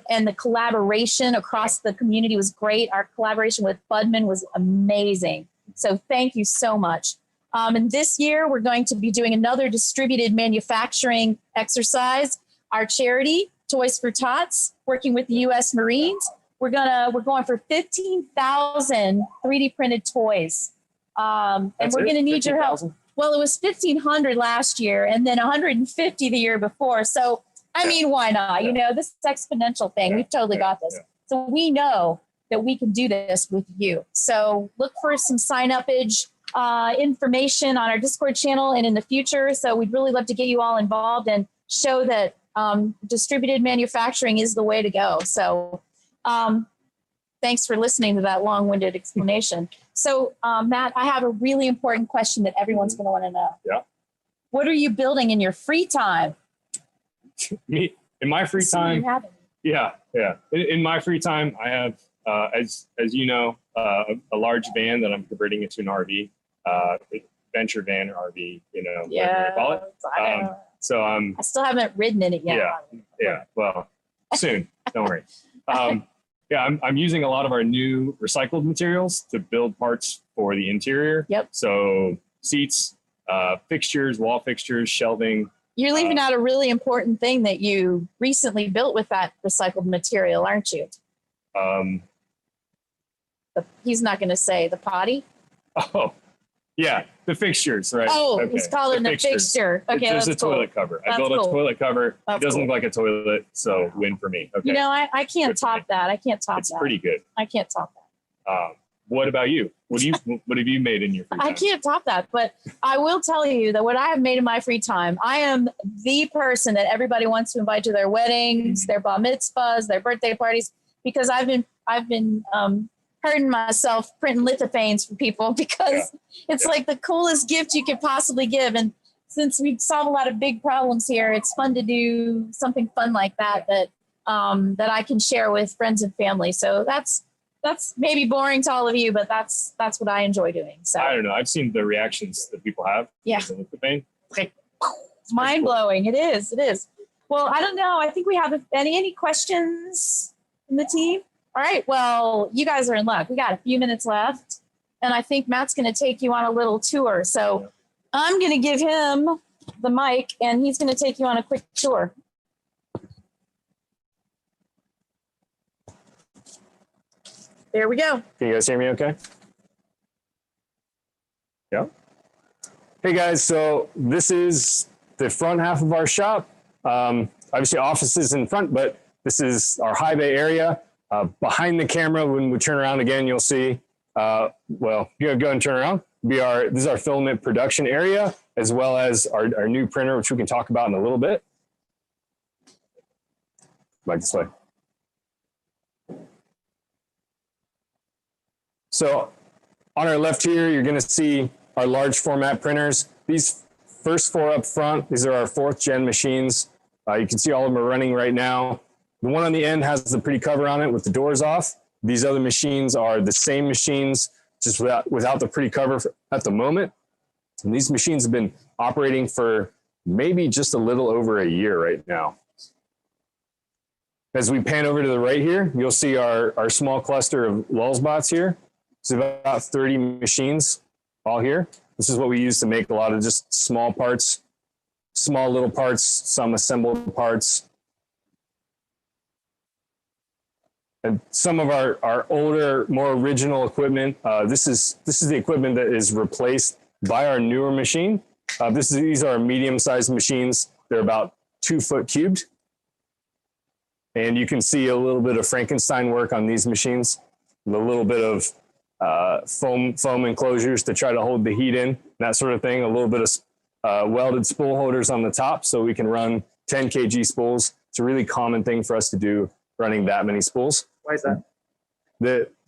And the collaboration across the community was great. Our collaboration with Budman was amazing. So thank you so much. And this year we're going to be doing another distributed manufacturing exercise. Our charity, Toys for Tots, working with the U.S. Marines. We're going for 15,000 3D printed toys. And we're going to need your help. Well, it was 1,500 last year and then 150 the year before. So, I mean, why not? This exponential thing. We've totally got this. So we know that we can do this with you. So look for some sign-up-age information on our Discord channel and in the future. So we'd really love to get you all involved and show that distributed manufacturing is the way to go. So thanks for listening to that long-winded explanation. So Matt, I have a really important question that everyone's going to want to know. Yeah. What are you building in your free time? Me, in my free time. Yeah. In my free time, I have, as you know, a large van that I'm converting into an RV. venture van or RV, you know, whatever Yeah, you call it. I know. So I still haven't ridden in it yet. yeah. Well, soon. Don't worry. Yeah, I'm using a lot of our new recycled materials to build parts for the interior. Yep. So seats, fixtures, wall fixtures, shelving. You're leaving out a really important thing that you recently built with that recycled material, aren't you? He's not going to say the potty. Oh, yeah, the fixtures, right? Oh, okay. he's calling the fixture. Okay, there's that's a cool. toilet cover. I That's built a cool. toilet cover. That's It doesn't cool. look like a toilet, so win for me. Okay, You know, I can't top that. I can't top it's that. pretty good. I can't top that. What about you? What have you made in your free time? I can't top that, but I will tell you that what I have made in my free time, I am the person that everybody wants to invite to their weddings, their bar mitzvahs, their birthday parties, because I've been hurting myself printing lithophanes for people because it's like the coolest gift you could possibly give. And since we solve a lot of big problems here, it's fun to do something fun like that that I can share with friends and family. So that's maybe boring to all of you, but that's what I enjoy doing. So I don't know. I've seen the reactions that people have. Yeah. With the pain. It's mind blowing. It is. It is. Well, I don't know. I think we have any questions from the team. All right. Well, you guys are in luck. We got a few minutes left, and I think Matt's going to take you on a little tour. So I'm going to give him the mic, and he's going to take you on a quick tour. There we go. Can you guys hear me okay? Yeah. Hey guys, so this is the front half of our shop. Obviously offices in front, but this is our high bay area. Behind the camera, when we turn around again, you'll see, well, you go and turn around. This is our filament production area, as well as our new printer, which we can talk about in a little bit. Like this way. So on our left here, you're going to see our large format printers. These first four up front, these are our 4th gen machines. You can see all of them are running right now. The one on the end has the pretty cover on it with the doors off. These other machines are the same machines, just without the pretty cover at the moment. And these machines have been operating for maybe just a little over a year right now. As we pan over to the right here, you'll see our small cluster of Lulzbots here. It's about 30 machines all here. This is what we use to make a lot of just small parts, small little parts, some assembled parts. And some of our older, more original equipment, this is the equipment that is replaced by our newer machine. These are medium-sized machines. They're about 2 foot cubed. And you can see a little bit of Frankenstein work on these machines, with a little bit of foam enclosures to try to hold the heat in, that sort of thing. A little bit of welded spool holders on the top so we can run 10 kg spools. It's a really common thing for us to do, running that many spools. Why is that?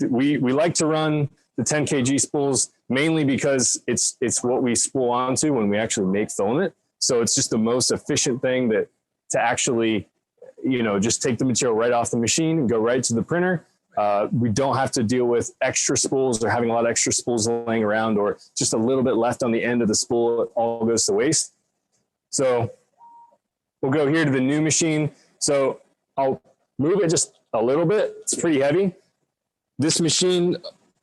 We like to run the 10 kg spools mainly because it's what we spool onto when we actually make filament. So it's just the most efficient thing to actually, just take the material right off the machine and go right to the printer. We don't have to deal with extra spools or having a lot of extra spools laying around or just a little bit left on the end of the spool. It all goes to waste. So we'll go here to the new machine. So I'll move it just a little bit. It's pretty heavy. This machine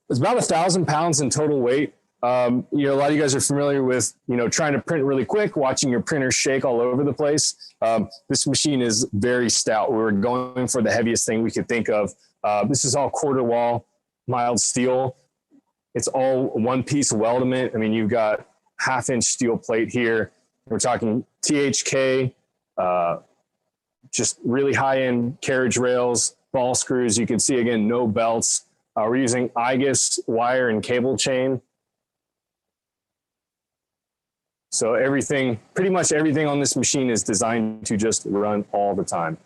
is about 1,000 pounds in total weight. A lot of you guys are familiar with, trying to print really quick, watching your printer shake all over the place. This machine is very stout. We were going for the heaviest thing we could think of. This is all quarter wall, mild steel. It's all one piece weldment. I mean, you've got 1/2 inch steel plate here. We're talking THK, just really high end carriage rails, ball screws. You can see again, no belts. We're using IGUS wire and cable chain. So pretty much everything on this machine is designed to just run all the time.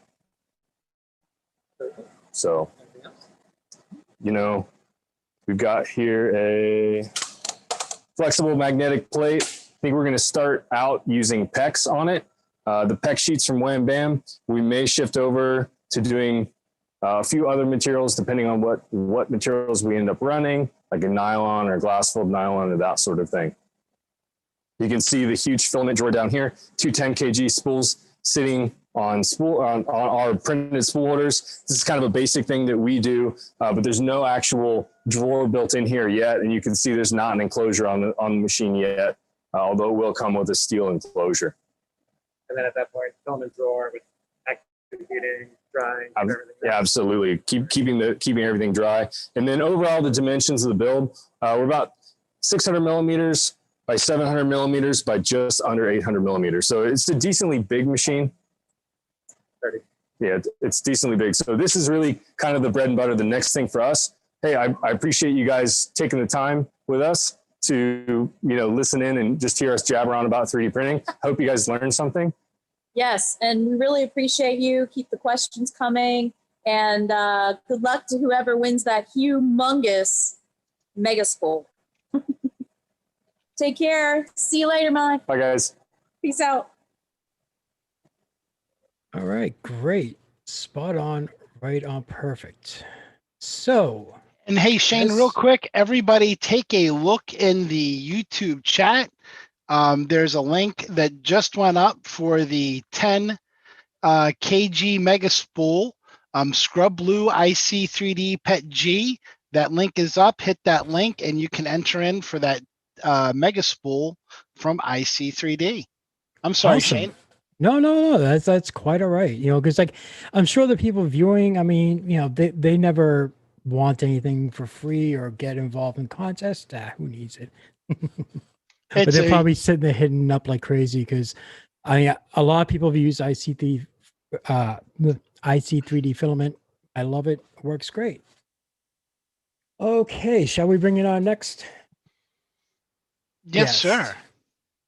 So, we've got here a flexible magnetic plate. I think we're going to start out using PEX on it. The PEX sheets from Wham Bam, we may shift over to doing a few other materials depending on what materials we end up running, like a nylon or glass filled nylon or that sort of thing. You can see the huge filament drawer down here, 210 kg spools sitting on our printed spool holders. This is kind of a basic thing that we do, but there's no actual drawer built in here yet. And you can see there's not an enclosure on the machine yet, although it will come with a steel enclosure. And then at that point, filament drawer with activating, drying, everything. Yeah, absolutely. Keeping everything dry. And then overall, the dimensions of the build, we're about 600 millimeters by 700 millimeters by just under 800 millimeters. So it's a decently big machine. 30. Yeah, it's decently big. So this is really kind of the bread and butter. The next thing for us, hey, I appreciate you guys taking the time with us to, listen in and just hear us jabber on about 3D printing. I hope you guys learned something. Yes, and we really appreciate you. Keep the questions coming, and good luck to whoever wins that humongous mega spool. Take care. See you later, Mike. Bye, guys. Peace out. All right, great. Spot on, right on, perfect. So, and hey, Shane, real quick, everybody take a look in the YouTube chat. There's a link that just went up for the 10 kg mega spool, Scrub Blue IC 3D Pet G. That link is up. Hit that link and you can enter in for that mega spool from IC 3D. I'm sorry, awesome. Shane. No, that's quite all right. Because I'm sure the people viewing, they never want anything for free or get involved in contests. Who needs it? But they're probably sitting there hitting up like crazy because a lot of people have used IC3D filament. I love it. It works great. Okay, shall we bring it on next? Yes, sir.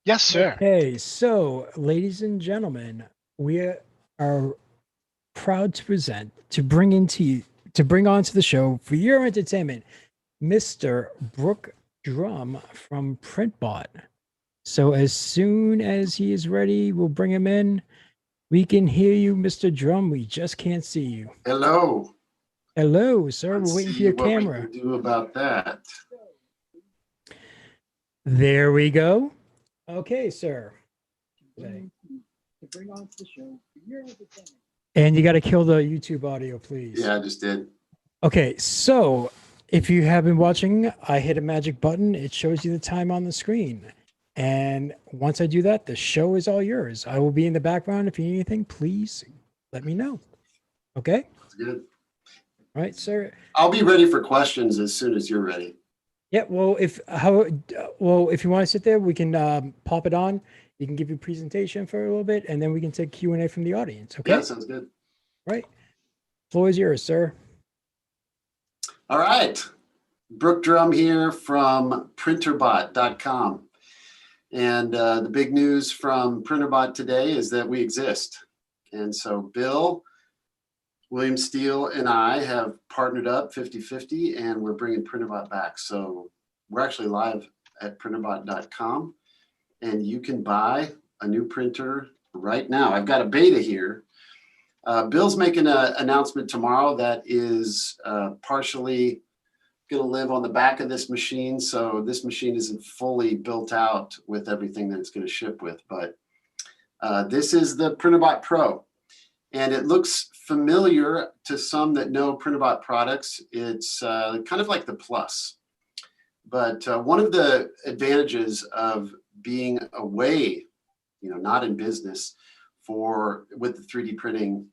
Yes, sir. Okay, so ladies and gentlemen, we are proud to present, to bring onto the show for your entertainment, Mr. Brook Drum from PrintBot. So as soon as he is ready, we'll bring him in. We can hear you, Mr. Drum. We just can't see you. Hello. Hello, sir. We're waiting for your camera. What we can do about that? There we go. Okay, sir. To bring on to the show for your entertainment. And you got to kill the YouTube audio, please. Yeah, I just did. Okay, so if you have been watching, I hit a magic button. It shows you the time on the screen. And once I do that, the show is all yours. I will be in the background. If you need anything, please let me know. Okay? That's good. All right, sir. I'll be ready for questions as soon as you're ready. Yeah, well, if you want to sit there, we can pop it on. You can give your presentation for a little bit, and then we can take Q&A from the audience. Okay? Yeah, sounds good. Right. Floor is yours, sir. All right. Brook Drum here from printerbot.com. And the big news from PrinterBot today is that we exist. And so Bill, William Steele, and I have partnered up 50-50, and we're bringing PrinterBot back. So we're actually live at printerbot.com, and you can buy a new printer right now. I've got a beta here. Bill's making an announcement tomorrow that is partially going to live on the back of this machine. So this machine isn't fully built out with everything that it's going to ship with, but this is the PrinterBot Pro. And it looks familiar to some that know PrinterBot products. It's kind of like the Plus. But one of the advantages of being away, not in business with the 3D printing,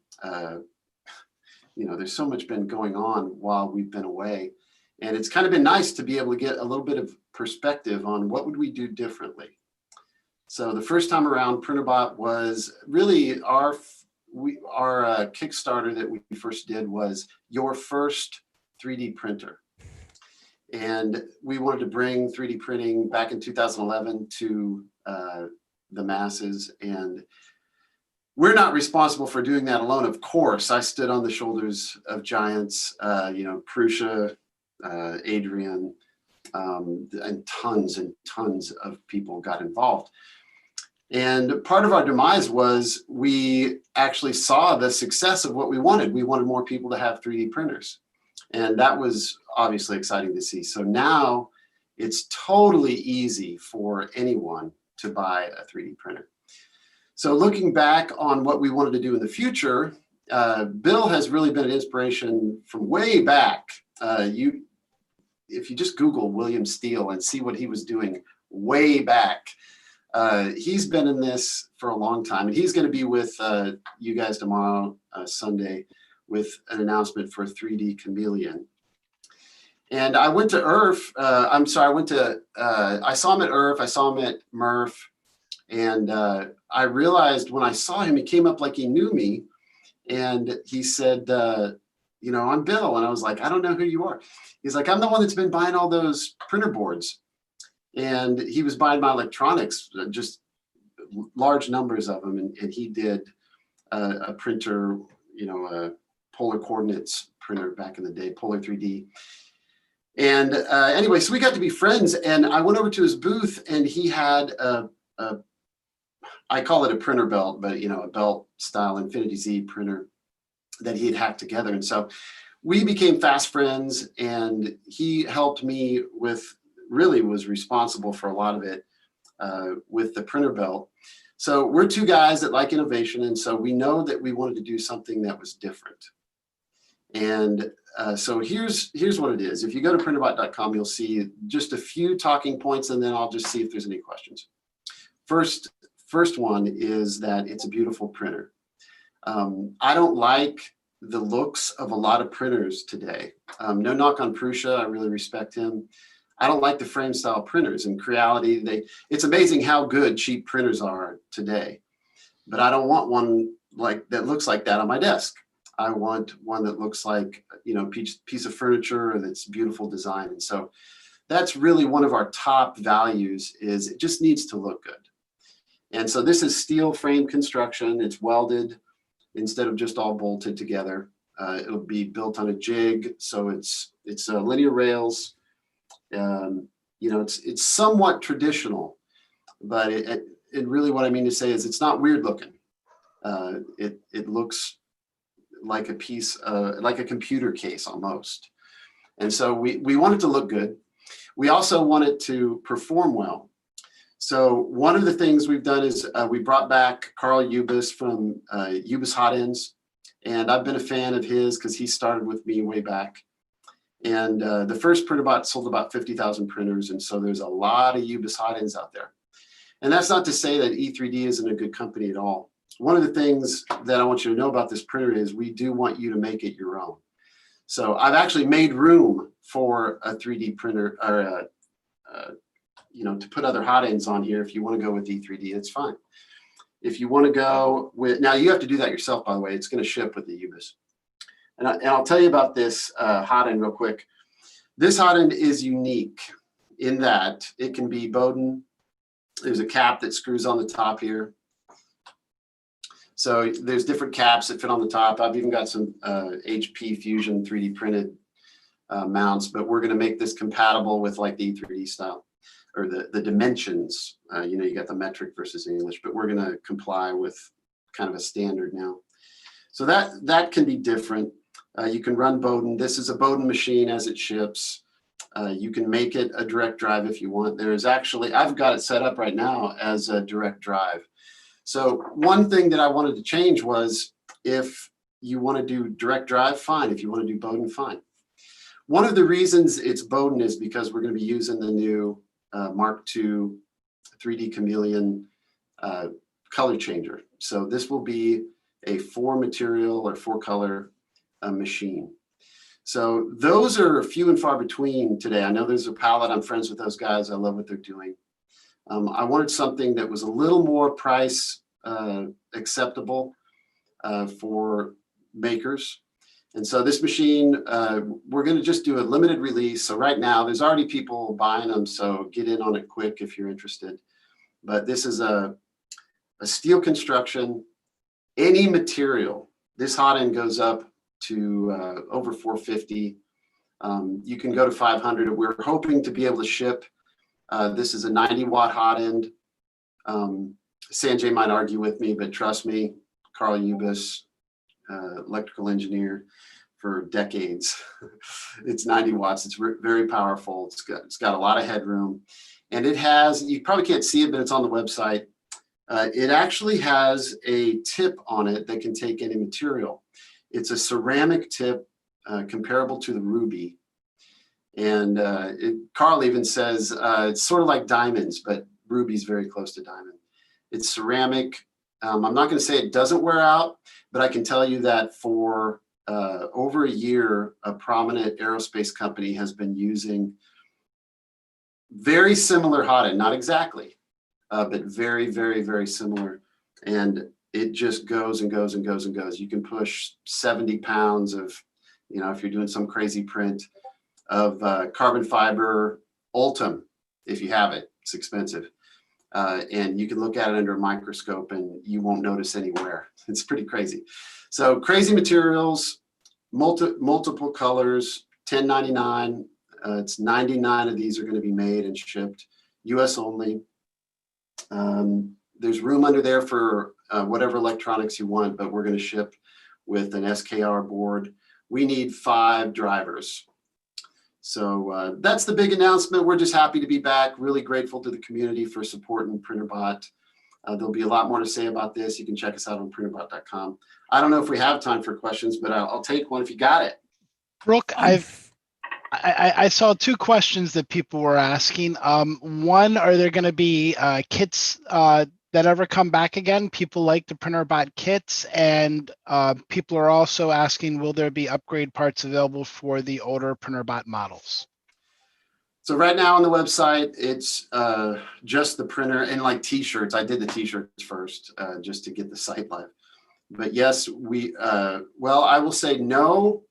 there's so much been going on while we've been away. And it's kind of been nice to be able to get a little bit of perspective on what would we do differently. So the first time around, PrinterBot was really our Kickstarter that we first did was your first 3D printer. And we wanted to bring 3D printing back in 2011 to the masses. And we're not responsible for doing that alone. Of course, I stood on the shoulders of giants, Prusa, Adrian, and tons of people got involved. And part of our demise was we actually saw the success of what we wanted. We wanted more people to have 3D printers. And that was obviously exciting to see. So now it's totally easy for anyone to buy a 3D printer. So looking back on what we wanted to do in the future, Bill has really been an inspiration from way back. If you just Google William Steele and see what he was doing way back, he's been in this for a long time, and he's going to be with you guys tomorrow, Sunday, with an announcement for 3D Chameleon. And I went to IRF. I saw him at IRF. I saw him at MRF. And I realized when I saw him, he came up like he knew me. And he said, I'm Bill. And I was like, I don't know who you are. He's like, I'm the one that's been buying all those printer boards. And he was buying my electronics, just large numbers of them. And he did a printer, a polar coordinates printer back in the day, Polar 3D. And anyway, so we got to be friends, and I went over to his booth, and he had I call it a printer belt, but a belt style Infinity Z printer that he had hacked together. And so we became fast friends, and he helped me really was responsible for a lot of it with the printer belt. So we're two guys that like innovation, and so we know that we wanted to do something that was different. And so here's what it is. If you go to printerbot.com, you'll see just a few talking points, and then I'll just see if there's any questions. First one is that it's a beautiful printer. I don't like the looks of a lot of printers today. No knock on Prusa, I really respect him. I don't like the frame style printers. In reality, it's amazing how good cheap printers are today. But I don't want one that looks like that on my desk. I want one that looks like, piece of furniture, or that's beautiful design. And so that's really one of our top values, is it just needs to look good. And so this is steel frame construction. It's welded instead of just all bolted together. It'll be built on a jig. So it's linear rails. It's somewhat traditional, but it really, what I mean to say is it's not weird looking. It looks like a piece, like a computer case almost. And so we want it to look good. We also want it to perform well. So one of the things we've done is we brought back Carl Ubis from Ubis Hot Ends. And I've been a fan of his because he started with me way back. And the first PrinterBot sold about 50,000 printers. And so there's a lot of Ubis Hot Ends out there. And that's not to say that E3D isn't a good company at all. One of the things that I want you to know about this printer is we do want you to make it your own. So I've actually made room for a 3D printer, or to put other hot ends on here. If you want to go with E3D, it's fine. If you want to go with, now you have to do that yourself, by the way. It's going to ship with the Ubis. And I'll tell you about this hot end real quick. This hot end is unique in that it can be Bowden. There's a cap that screws on the top here. So there's different caps that fit on the top. I've even got some HP Fusion 3D printed mounts, but we're going to make this compatible with like the E3D style, or the dimensions. You got the metric versus English, but we're going to comply with kind of a standard now. So that can be different. You can run Bowden. This is a Bowden machine as it ships. You can make it a direct drive if you want. There's actually, I've got it set up right now as a direct drive. So one thing that I wanted to change was, if you want to do direct drive, fine. If you want to do Bowden, fine. One of the reasons it's Bowden is because we're going to be using the new Mark II 3D Chameleon color changer. So this will be a 4-material or 4-color machine. So those are few and far between today. I know there's a palette. I'm friends with those guys. I love what they're doing. I wanted something that was a little more price acceptable for makers. And so this machine, we're going to just do a limited release. So right now, there's already people buying them. So get in on it quick if you're interested. But this is a steel construction, any material. This hot end goes up to over 450. You can go to 500. We're hoping to be able to ship. This is a 90-watt hot end. Sanjay might argue with me, but trust me, Carl Ubis, electrical engineer for decades. It's 90 watts. It's very powerful. It's got a lot of headroom. And it has, you probably can't see it, but it's on the website. It actually has a tip on it that can take any material. It's a ceramic tip comparable to the ruby. And Carl even says it's sort of like diamonds, but ruby's very close to diamond. It's ceramic. I'm not going to say it doesn't wear out, but I can tell you that for over a year, a prominent aerospace company has been using very similar hot end, not exactly, but very, very, very similar. And it just goes and goes and goes and goes. You can push 70 pounds of, if you're doing some crazy print of carbon fiber Ultim, if you have it. It's expensive. And you can look at it under a microscope and you won't notice any wear. It's pretty crazy. So crazy materials, multiple colors, $10.99. It's 99 of these are going to be made and shipped, US only. There's room under there for whatever electronics you want, but we're going to ship with an SKR board. We need 5 drivers. So that's the big announcement. We're just happy to be back. Really grateful to the community for supporting PrinterBot. There'll be a lot more to say about this. You can check us out on printerbot.com. I don't know if we have time for questions, but I'll take one if you got it. Brooke, I saw 2 questions that people were asking. One, are there going to be kits that ever come back again? People like the PrinterBot kits, and people are also asking, will there be upgrade parts available for the older PrinterBot models? So right now on the website, it's just the printer and like t-shirts. I did the t-shirts first just to get the site live. But yes, well, I will say no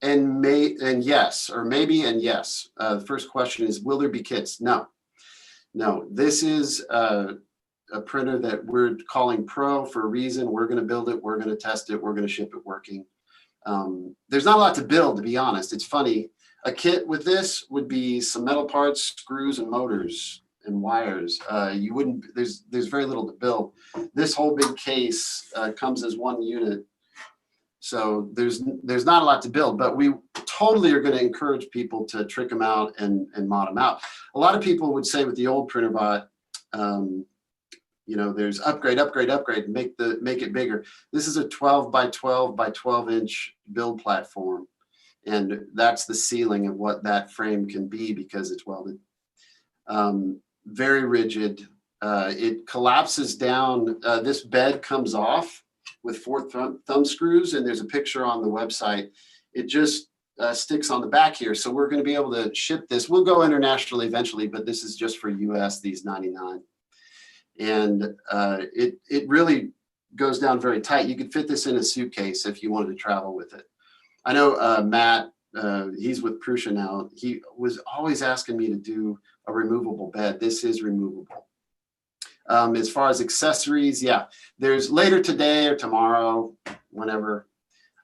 and yes, or maybe and yes. The first question is, will there be kits? No. This is a printer that we're calling Pro for a reason. We're going to build it. We're going to test it. We're going to ship it working. There's not a lot to build, to be honest. It's funny. A kit with this would be some metal parts, screws, and motors and wires. You wouldn't. There's very little to build. This whole big case comes as one unit. So there's not a lot to build, but we totally are going to encourage people to trick them out and mod them out. A lot of people would say with the old PrinterBot, there's upgrade, make it bigger. This is a 12 by 12 by 12 inch build platform. And that's the ceiling of what that frame can be because it's welded. Very rigid. It collapses down. This bed comes off with 4 thumb screws, and there's a picture on the website. It just sticks on the back here. So we're going to be able to ship this. We'll go internationally eventually, but this is just for US, these 99. And it really goes down very tight. You could fit this in a suitcase if you wanted to travel with it. I know Matt, he's with Prusa now. He was always asking me to do a removable bed. This is removable. As far as accessories, yeah, there's later today or tomorrow, whenever,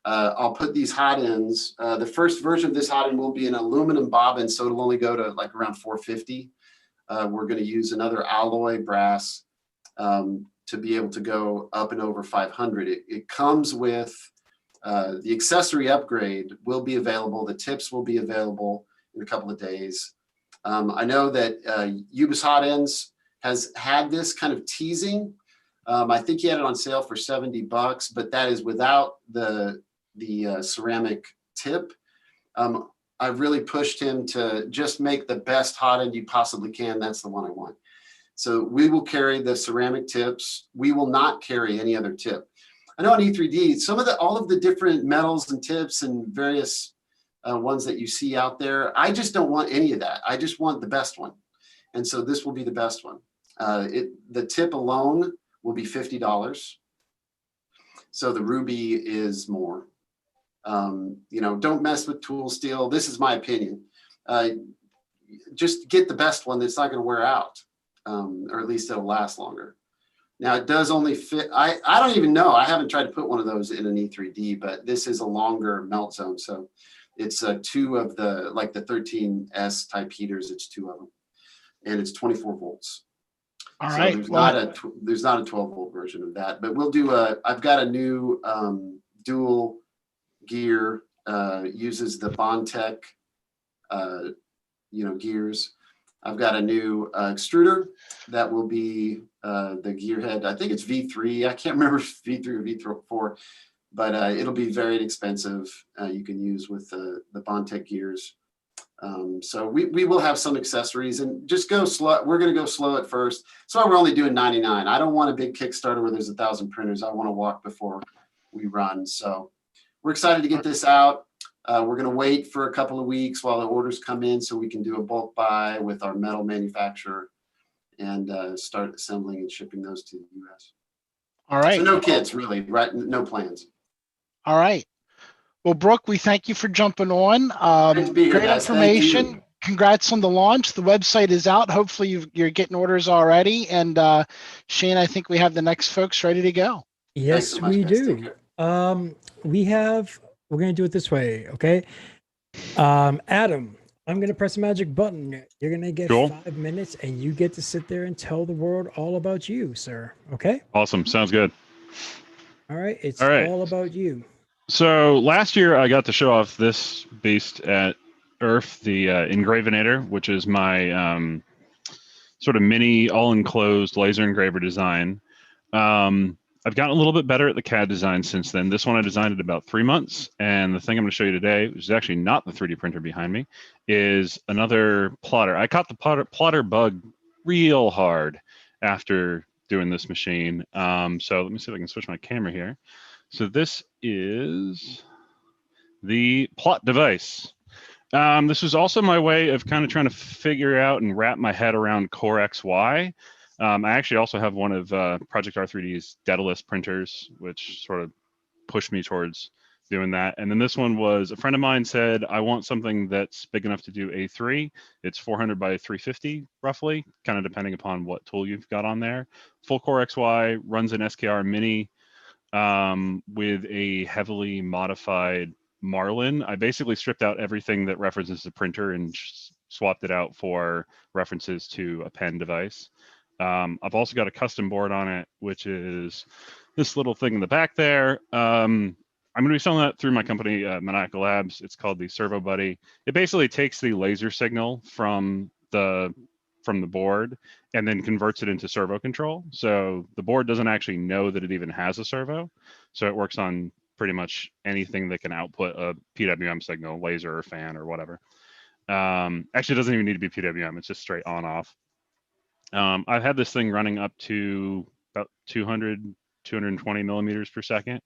I'll put these hot ends. The first version of this hot end will be an aluminum bobbin, so it'll only go to like around 450. We're going to use another alloy brass to be able to go up and over 500. It comes with the accessory upgrade will be available. The tips will be available in a couple of days. I know that Ubis Hot Ends has had this kind of teasing. I think he had it on sale for $70, but that is without the ceramic tip. I really pushed him to just make the best hot end you possibly can. That's the one I want. So we will carry the ceramic tips. We will not carry any other tip. I know on E3D, all of the different metals and tips and various ones that you see out there, I just don't want any of that. I just want the best one. And so this will be the best one. The tip alone will be $50. So the ruby is more. Don't mess with tool steel. This is my opinion. Just get the best one that's not going to wear out, or at least it'll last longer. Now it does only fit. I don't even know. I haven't tried to put one of those in an E3D, but this is a longer melt zone. So it's 2 of the 13S type heaters. It's 2 of them, and it's 24 volts. All so right. There's not a 12 volt version of that, but we'll do I've got a new dual gear, uses the Bondtech, gears. I've got a new extruder that will be the gearhead. I think it's V3. I can't remember if it's V3 or V4, but it'll be very inexpensive. You can use with the Bondtech gears. So we will have some accessories, and just go slow. We're going to go slow at first. So we're only doing 99. I don't want a big Kickstarter where there's 1,000 printers. I want to walk before we run. So we're excited to get this out. We're going to wait for a couple of weeks while the orders come in so we can do a bulk buy with our metal manufacturer and start assembling and shipping those to the US. All right. So no kids, really, right? No plans. All right. Well, Brooke, we thank you for jumping on. Great to be here, Great guys. Thank information. you. Congrats on the launch. The website is out. Hopefully you're getting orders already. And Shane, I think we have the next folks ready to go. Yes, so much, we guys. do. We're going to do it this way. Okay. Adam, I'm going to press a magic button. You're going to get 5 minutes and you get to sit there and tell the world all about you, sir. Okay. Awesome. Sounds good. All right. It's All right. all about you. So last year I got to show off this beast at Earth, the Engravinator, which is my sort of mini all-enclosed laser engraver design. I've gotten a little bit better at the CAD design since then. This one I designed in about 3 months, and the thing I'm going to show you today, which is actually not the 3D printer behind me, is another plotter. I caught the plotter bug real hard after doing this machine. So let me see if I can switch my camera here. So this is the plot device. This was also my way of kind of trying to figure out and wrap my head around Core XY. I actually also have one of Project R3D's Daedalus printers, which sort of pushed me towards doing that. And then this one was, a friend of mine said, I want something that's big enough to do A3. It's 400 by 350, roughly, kind of depending upon what tool you've got on there. Full Core XY, runs an SKR Mini, with a heavily modified Marlin. I basically stripped out everything that references the printer and swapped it out for references to a pen device. I've also got a custom board on it, which is this little thing in the back there. I'm going to be selling that through my company, Maniacal Labs. It's called the Servo Buddy. It basically takes the laser signal from the board and then converts it into servo control. So the board doesn't actually know that it even has a servo. So it works on pretty much anything that can output a PWM signal, laser or fan or whatever. Actually, it doesn't even need to be PWM. It's just straight on off. I've had this thing running up to about 220 millimeters per second.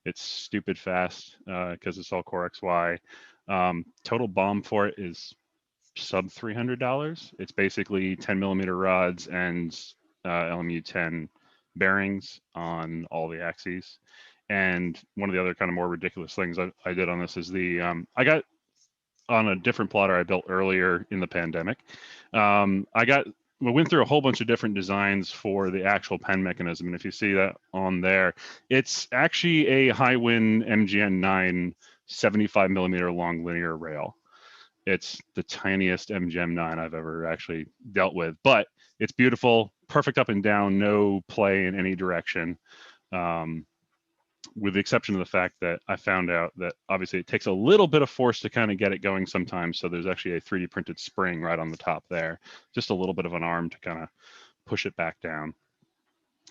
It's stupid fast because it's all Core XY. Total BOM for it is sub $300. It's basically 10 millimeter rods and LMU 10 bearings on all the axes. And one of the other kind of more ridiculous things I did on this is I got on a different plotter I built earlier in the pandemic. We went through a whole bunch of different designs for the actual pen mechanism. And if you see that on there, it's actually a Highwind MGN9 75 millimeter long linear rail. It's the tiniest MGM9 I've ever actually dealt with, but it's beautiful, perfect up and down, no play in any direction. With the exception of the fact that I found out that obviously it takes a little bit of force to kind of get it going sometimes. So there's actually a 3D printed spring right on the top there, just a little bit of an arm to kind of push it back down.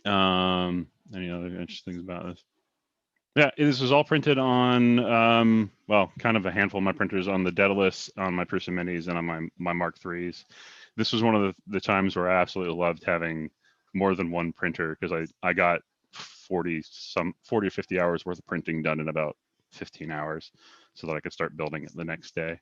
Any other interesting things about this? Yeah, this was all printed on, well, kind of a handful of my printers on the Daedalus, on my Prusa Minis, and on my Mark IIIs. This was one of the times where I absolutely loved having more than one printer because I got 40 or 50 hours worth of printing done in about 15 hours so that I could start building it the next day.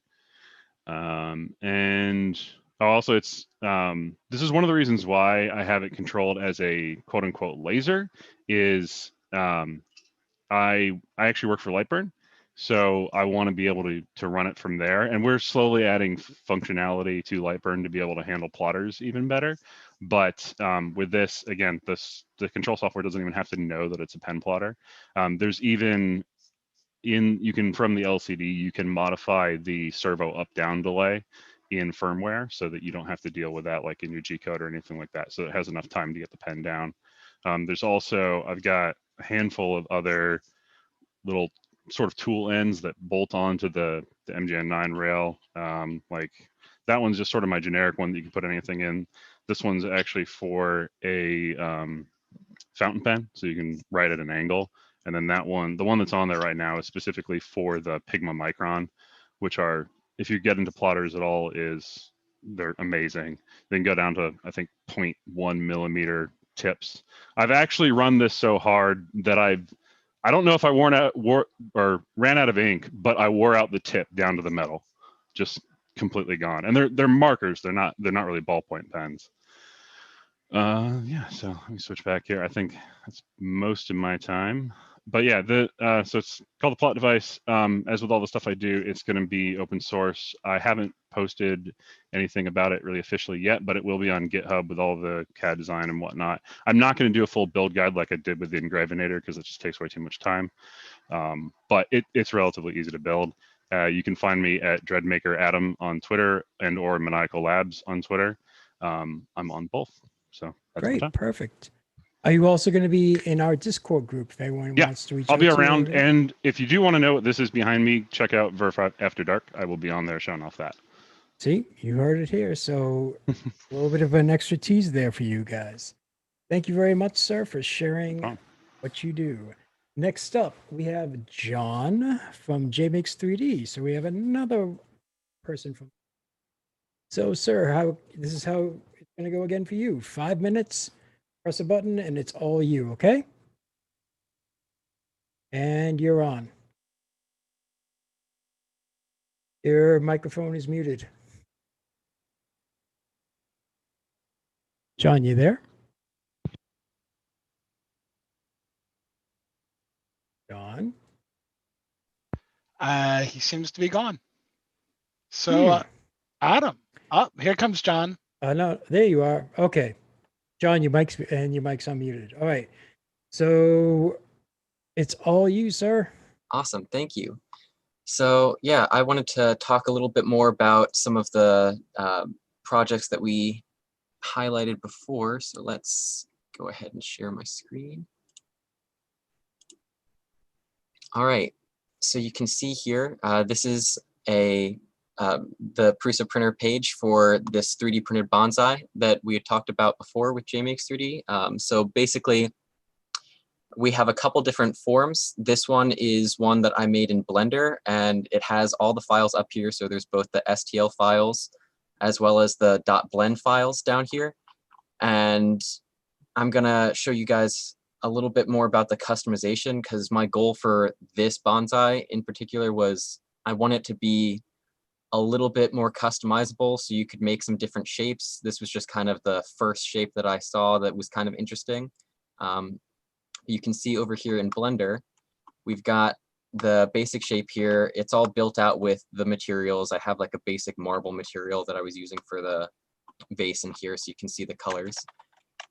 And also it's, this is one of the reasons why I have it controlled as a quote unquote laser is, I actually work for Lightburn, so I want to be able to run it from there. And we're slowly adding functionality to Lightburn to be able to handle plotters even better. But with this, again, the control software doesn't even have to know that it's a pen plotter. There's even you can, from the LCD, you can modify the servo up-down delay in firmware so that you don't have to deal with that like in your G code or anything like that. So it has enough time to get the pen down. There's also, I've got a handful of other little sort of tool ends that bolt onto the MGN9 rail. Like That one's just sort of my generic one that you can put anything in. This one's actually for a fountain pen, so you can write at an angle. And then that one, the one that's on there right now, is specifically for the Pigma Micron, which are, if you get into plotters at all, they're amazing. They can go down to, I think, 0.1 millimeter tips. I've actually run this so hard that I don't know if I ran out of ink, but I wore out the tip down to the metal, just completely gone. And they're markers. They're not really ballpoint pens. Yeah, so let me switch back here. I think that's most of my time. But yeah, so it's called the Plot Device. As with all the stuff I do, it's going to be open source. I haven't posted anything about it really officially yet, but it will be on GitHub with all the CAD design and whatnot. I'm not going to do a full build guide like I did with the Engravinator because it just takes way too much time. But it's relatively easy to build. You can find me at Dreadmaker Adam on Twitter or Maniacal Labs on Twitter. I'm on both. So that's great, perfect. Are you also going to be in our Discord group if anyone wants to reach out? I'll be around. And if you do want to know what this is behind me, check out Verf After Dark. I will be on there showing off that. See, you heard it here. So a little bit of an extra tease there for you guys. Thank you very much, sir, for sharing what you do. Next up, we have John from JMakes3D. So we have another person from. So, sir, this is how it's going to go again for you. 5 minutes. Press a button and it's all you, okay? And you're on. Your microphone is muted. John, you there? John? He seems to be gone. So, Adam, here comes John. No, there you are. Okay. John, your mic's unmuted. All right. So it's all you, sir. Awesome. Thank you. So yeah, I wanted to talk a little bit more about some of the projects that we highlighted before. So let's go ahead and share my screen. All right. So you can see here, this is the Prusa printer page for this 3D printed bonsai that we had talked about before with JMakes3D. So basically, we have a couple different forms. This one is one that I made in Blender, and it has all the files up here. So there's both the STL files as well as the .blend files down here. And I'm gonna show you guys a little bit more about the customization, because my goal for this bonsai in particular was I want it to be a little bit more customizable, so you could make some different shapes. This was just kind of the first shape that I saw that was kind of interesting. You can see over here in Blender, we've got the basic shape here. It's all built out with the materials. I have like a basic marble material that I was using for the vase in here, so you can see the colors.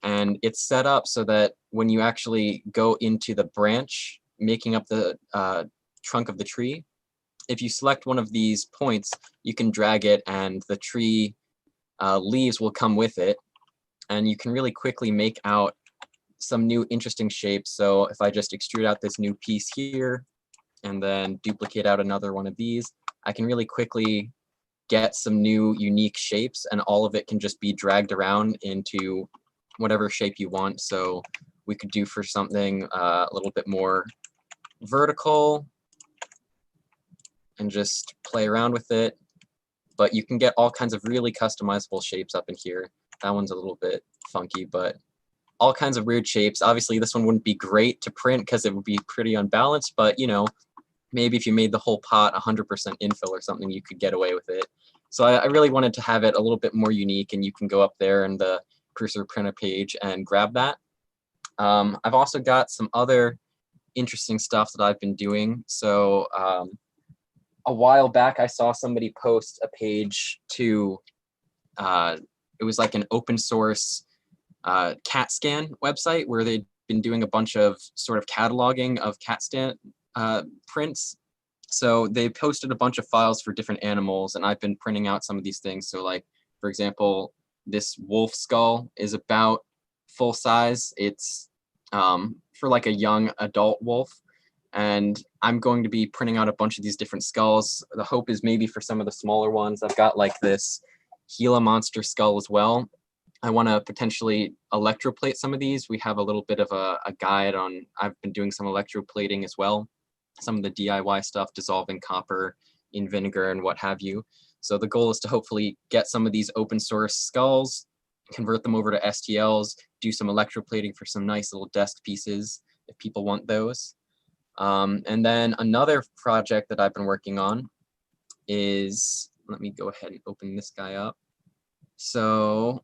And it's set up so that when you actually go into the branch, making up the trunk of the tree, if you select one of these points, you can drag it and the tree leaves will come with it. And you can really quickly make out some new interesting shapes. So if I just extrude out this new piece here and then duplicate out another one of these, I can really quickly get some new unique shapes, and all of it can just be dragged around into whatever shape you want. So we could do for something a little bit more vertical and just play around with it. But you can get all kinds of really customizable shapes up in here. That one's a little bit funky, but all kinds of weird shapes. Obviously, this one wouldn't be great to print because it would be pretty unbalanced, but you know, maybe if you made the whole pot 100% infill or something, you could get away with it. So I really wanted to have it a little bit more unique, and you can go up there in the Prusa printer page and grab that. I've also got some other interesting stuff that I've been doing. So a while back, I saw somebody post a page to, it was like an open source CAT scan website where they'd been doing a bunch of sort of cataloging of CAT scan prints. So they posted a bunch of files for different animals, and I've been printing out some of these things. So like, for example, this wolf skull is about full size. It's for like a young adult wolf. And I'm going to be printing out a bunch of these different skulls. The hope is maybe for some of the smaller ones. I've got like this Gila monster skull as well. I want to potentially electroplate some of these. We have a little bit of a guide on, I've been doing some electroplating as well. Some of the DIY stuff, dissolving copper in vinegar and what have you. So the goal is to hopefully get some of these open source skulls, convert them over to STLs, do some electroplating for some nice little desk pieces if people want those. And then another project that I've been working on is, let me go ahead and open this guy up. So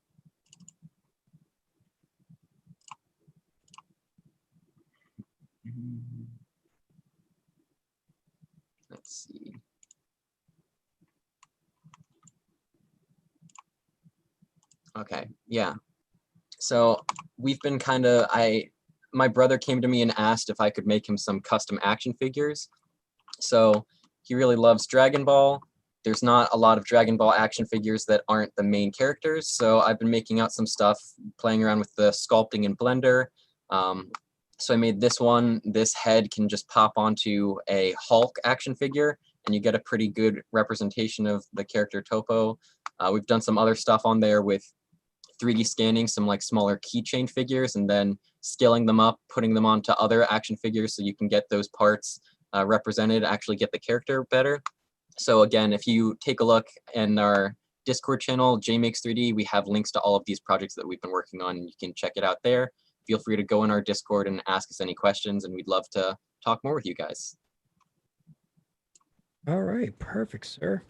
let's see. Okay, yeah. So we've been my brother came to me and asked if I could make him some custom action figures. So he really loves Dragon Ball. There's not a lot of Dragon Ball action figures that aren't the main characters. So I've been making out some stuff, playing around with the sculpting in Blender. So I made this one. This head can just pop onto a Hulk action figure, and you get a pretty good representation of the character Topo. We've done some other stuff on there with 3D scanning some like smaller keychain figures and then scaling them up, putting them onto other action figures so you can get those parts represented, actually get the character better. So again, if you take a look in our Discord channel, JMakes3D, we have links to all of these projects that we've been working on. You can check it out there. Feel free to go in our Discord and ask us any questions, and we'd love to talk more with you guys. All right, perfect, sir.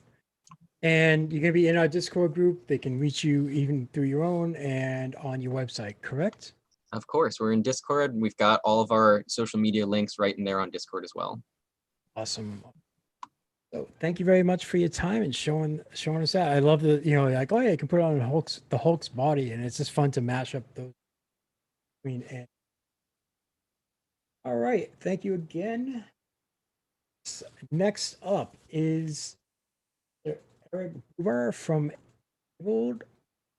And you're going to be in our Discord group. They can reach you even through your own and on your website, correct? Of course, we're in Discord. We've got all of our social media links right in there on Discord as well. Awesome. So thank you very much for your time and showing us that. I love the, like, oh yeah, you can put it on the Hulk's body, and it's just fun to mash up those. All right, thank you again. Next up is Eric Bubar from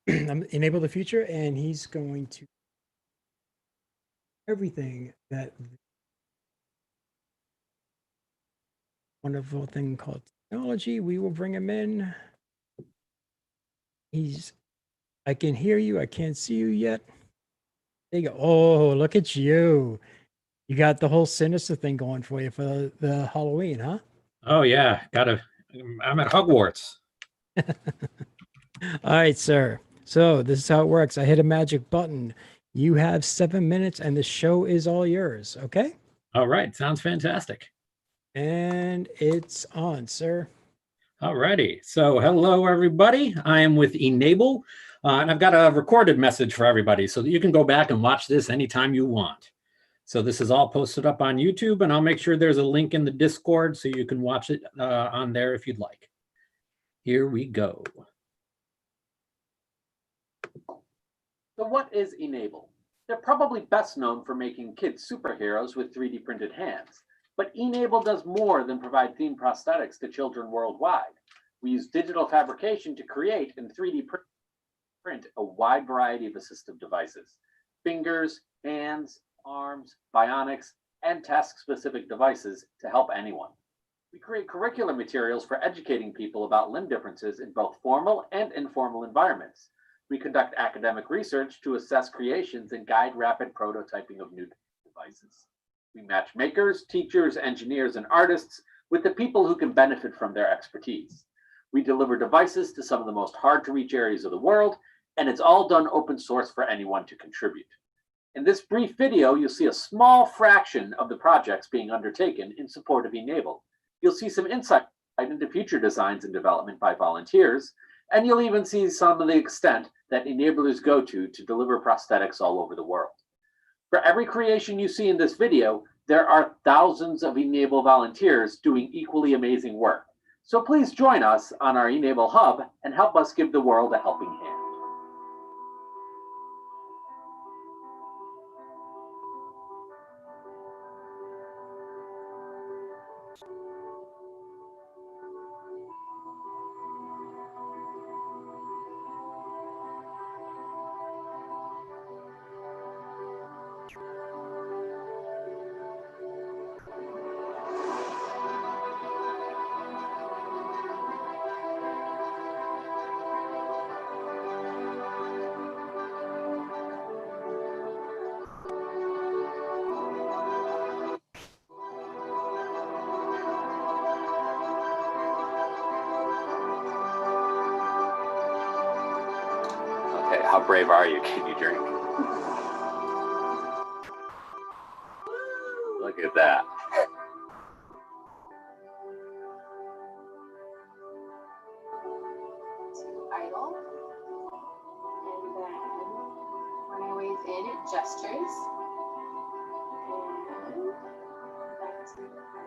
Enable the Future, and he's going to everything that wonderful thing called technology. We will bring him in. I can hear you. I can't see you yet. There you go. Oh, look at you. You got the whole Sinister thing going for you for the Halloween, huh? Oh yeah, I'm at Hogwarts. All right, sir. So this is how it works. I hit a magic button. You have 7 minutes and the show is all yours. Okay? All right. Sounds fantastic. And it's on, sir. All righty. So hello, everybody. I am with Enable, and I've got a recorded message for everybody so that you can go back and watch this anytime you want. So this is all posted up on YouTube, and I'll make sure there's a link in the Discord so you can watch it on there if you'd like. Here we go. So what is Enable? They're probably best known for making kids superheroes with 3D printed hands. But Enable does more than provide themed prosthetics to children worldwide. We use digital fabrication to create and 3D print a wide variety of assistive devices. Fingers, hands, arms, bionics, and task-specific devices to help anyone. We create curricular materials for educating people about limb differences in both formal and informal environments. We conduct academic research to assess creations and guide rapid prototyping of new devices. We match makers, teachers, engineers, and artists with the people who can benefit from their expertise. We deliver devices to some of the most hard-to-reach areas of the world, and it's all done open source for anyone to contribute. In this brief video, you'll see a small fraction of the projects being undertaken in support of Enable. You'll see some insight into future designs and development by volunteers, and you'll even see some of the extent that enablers go to deliver prosthetics all over the world. For every creation you see in this video, there are thousands of Enable volunteers doing equally amazing work. So please join us on our Enable Hub and help us give the world a helping hand. How brave are you? Can you drink? Look at that. Idle. And then when I wave in, it gestures. And back to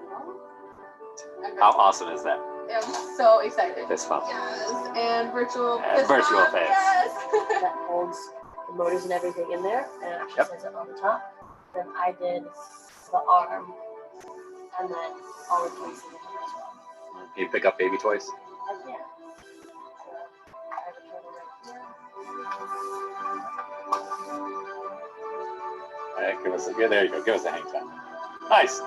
idle. How awesome is that? I'm so excited. Fist bump. Yes. And virtual And fist virtual bump. face. Yes. That holds the motors and everything in there, and it actually says it on the top. Then I did the arm, and then all the toys in there as well. Can you pick up baby toys? Yeah. So I have a total right here. All right, give us a, there you go. Give us a hang time. Nice.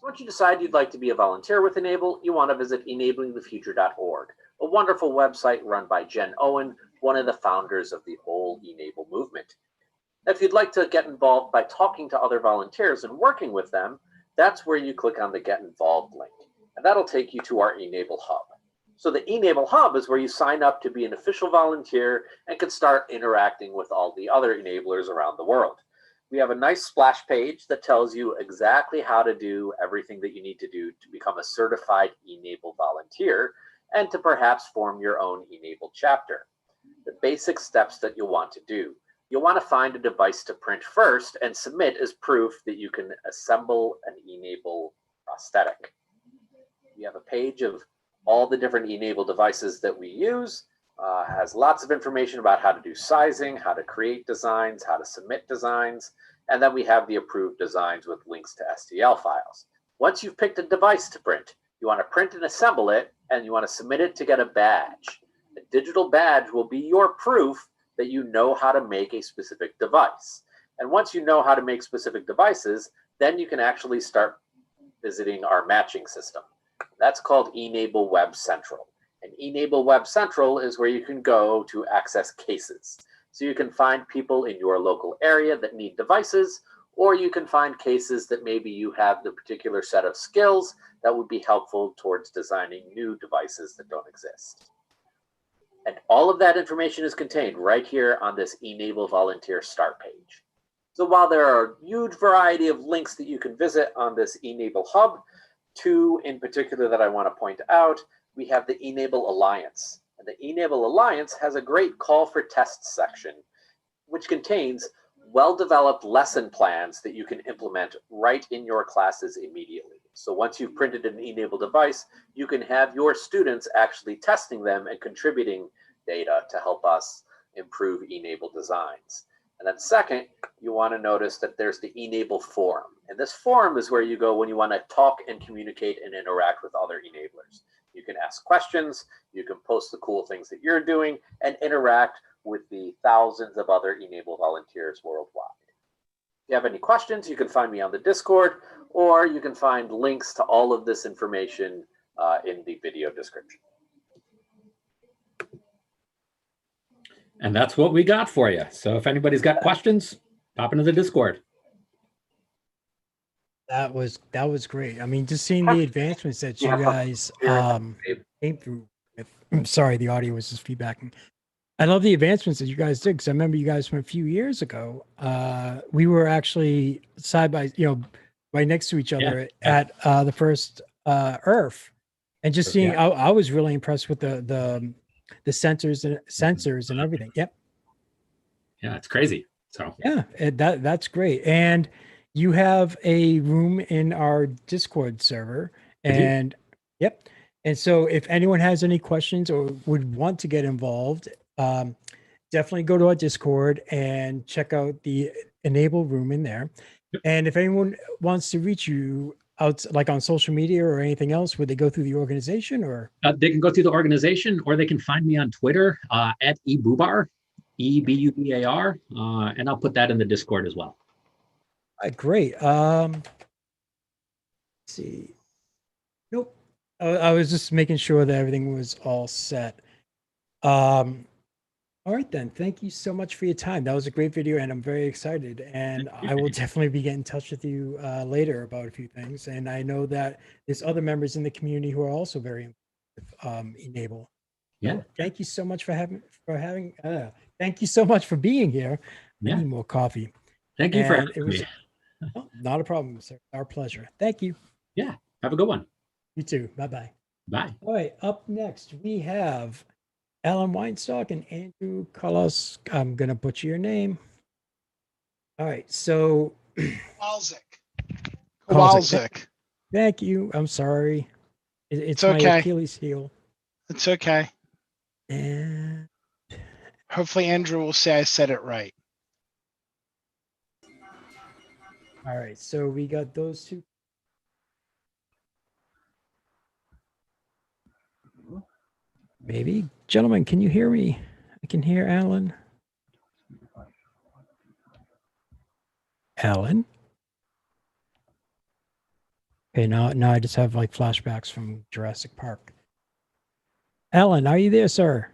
Once you decide you'd like to be a volunteer with Enable, you want to visit enablingthefuture.org, a wonderful website run by Jen Owen, one of the founders of the whole Enable movement. If you'd like to get involved by talking to other volunteers and working with them, that's where you click on the Get Involved link, and that'll take you to our Enable Hub. So the Enable Hub is where you sign up to be an official volunteer and can start interacting with all the other enablers around the world. We have a nice splash page that tells you exactly how to do everything that you need to do to become a certified Enable volunteer and to perhaps form your own Enable chapter. The basic steps that you'll want to do. You'll want to find a device to print first and submit as proof that you can assemble an Enable prosthetic. We have a page of all the different Enable devices that we use. Has lots of information about how to do sizing, how to create designs, how to submit designs, and then we have the approved designs with links to STL files. Once you've picked a device to print, you want to print and assemble it, and you want to submit it to get a badge. A digital badge will be your proof that you know how to make a specific device. And once you know how to make specific devices, then you can actually start visiting our matching system. That's called Enable Web Central. And Enable Web Central is where you can go to access cases. So you can find people in your local area that need devices, or you can find cases that maybe you have the particular set of skills that would be helpful towards designing new devices that don't exist. And all of that information is contained right here on this Enable Volunteer Start page. So while there are a huge variety of links that you can visit on this Enable Hub, two in particular that I want to point out, we have the Enable Alliance. And the Enable Alliance has a great call for tests section, which contains well-developed lesson plans that you can implement right in your classes immediately. So once you've printed an Enable device, you can have your students actually testing them and contributing data to help us improve Enable designs. And then second, you want to notice that there's the Enable Forum. And this forum is where you go when you want to talk and communicate and interact with other enablers. You can ask questions, you can post the cool things that you're doing, and interact with the thousands of other Enable volunteers worldwide. If you have any questions, you can find me on the Discord, or you can find links to all of this information in the video description. And that's what we got for you. So if anybody's got questions, pop into the Discord. That was great. I mean, just seeing the advancements that you guys came through with. I'm sorry, the audio was just feedbacking. I love the advancements that you guys did, because I remember you guys from a few years ago. We were actually side by, right next to each other at the first Earth, and just seeing. I was really impressed with the sensors and everything. Yep. Yeah, it's crazy. So yeah, that's great. And you have a room in our Discord server, and yep. And so if anyone has any questions or would want to get involved, definitely go to our Discord and check out the Enable room in there. And if anyone wants to reach you out, like on social media or anything else, would they go through the organization, or? They can go through the organization, or they can find me on Twitter at ebubar. EBUBAR, and I'll put that in the Discord as well. Great. Let's see. Nope. I was just making sure that everything was all set. All right, then. Thank you so much for your time. That was a great video, and I'm very excited. And I will definitely be getting in touch with you later about a few things. And I know that there's other members in the community who are also very involved with Enable. Yeah. So thank you so much for thank you so much for being here. Yeah. I need more coffee. Thank you for And having me. not a problem, sir. Our pleasure. Thank you. Yeah. Have a good one. You too. Bye-bye. Bye. All right. Up next, we have Alan Weinstock and Andrew Carlos. I'm going to butcher your name. All right. So. Kowalczyk. Thank you. I'm sorry. It's okay. my Achilles heel. It's okay. And hopefully Andrew will say I said it right. All right. So we got those two. Maybe. Gentlemen, can you hear me? I can hear Alan. Alan? Okay, now I just have like flashbacks from Jurassic Park. Alan, are you there, sir?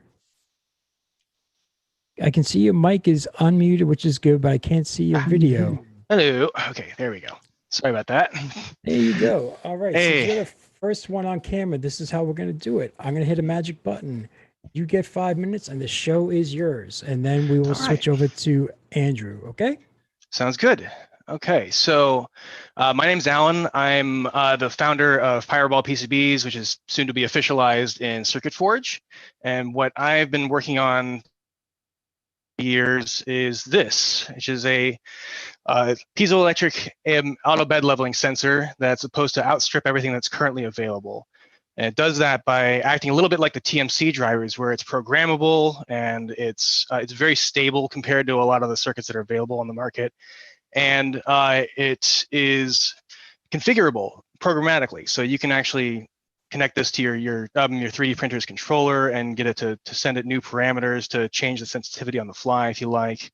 I can see your mic is unmuted, which is good, but I can't see your video. Hello. Okay, there we go. Sorry about that. There you go. All right. Hey. Since you're the first one on camera, this is how we're going to do it. I'm going to hit a magic button. You get 5 minutes and the show is yours. And then we will switch over to Andrew. Okay. Sounds good. Okay, so my name's Alan. I'm the founder of Fireball PCBs, which is soon to be officialized in Circuit Forge. And what I've been working on for years is this, which is a piezoelectric auto bed leveling sensor that's supposed to outstrip everything that's currently available. And it does that by acting a little bit like the TMC drivers, where it's programmable and it's very stable compared to a lot of the circuits that are available on the market. And it is configurable programmatically, so you can actually connect this to your 3D printer's controller and get it to send it new parameters to change the sensitivity on the fly if you like.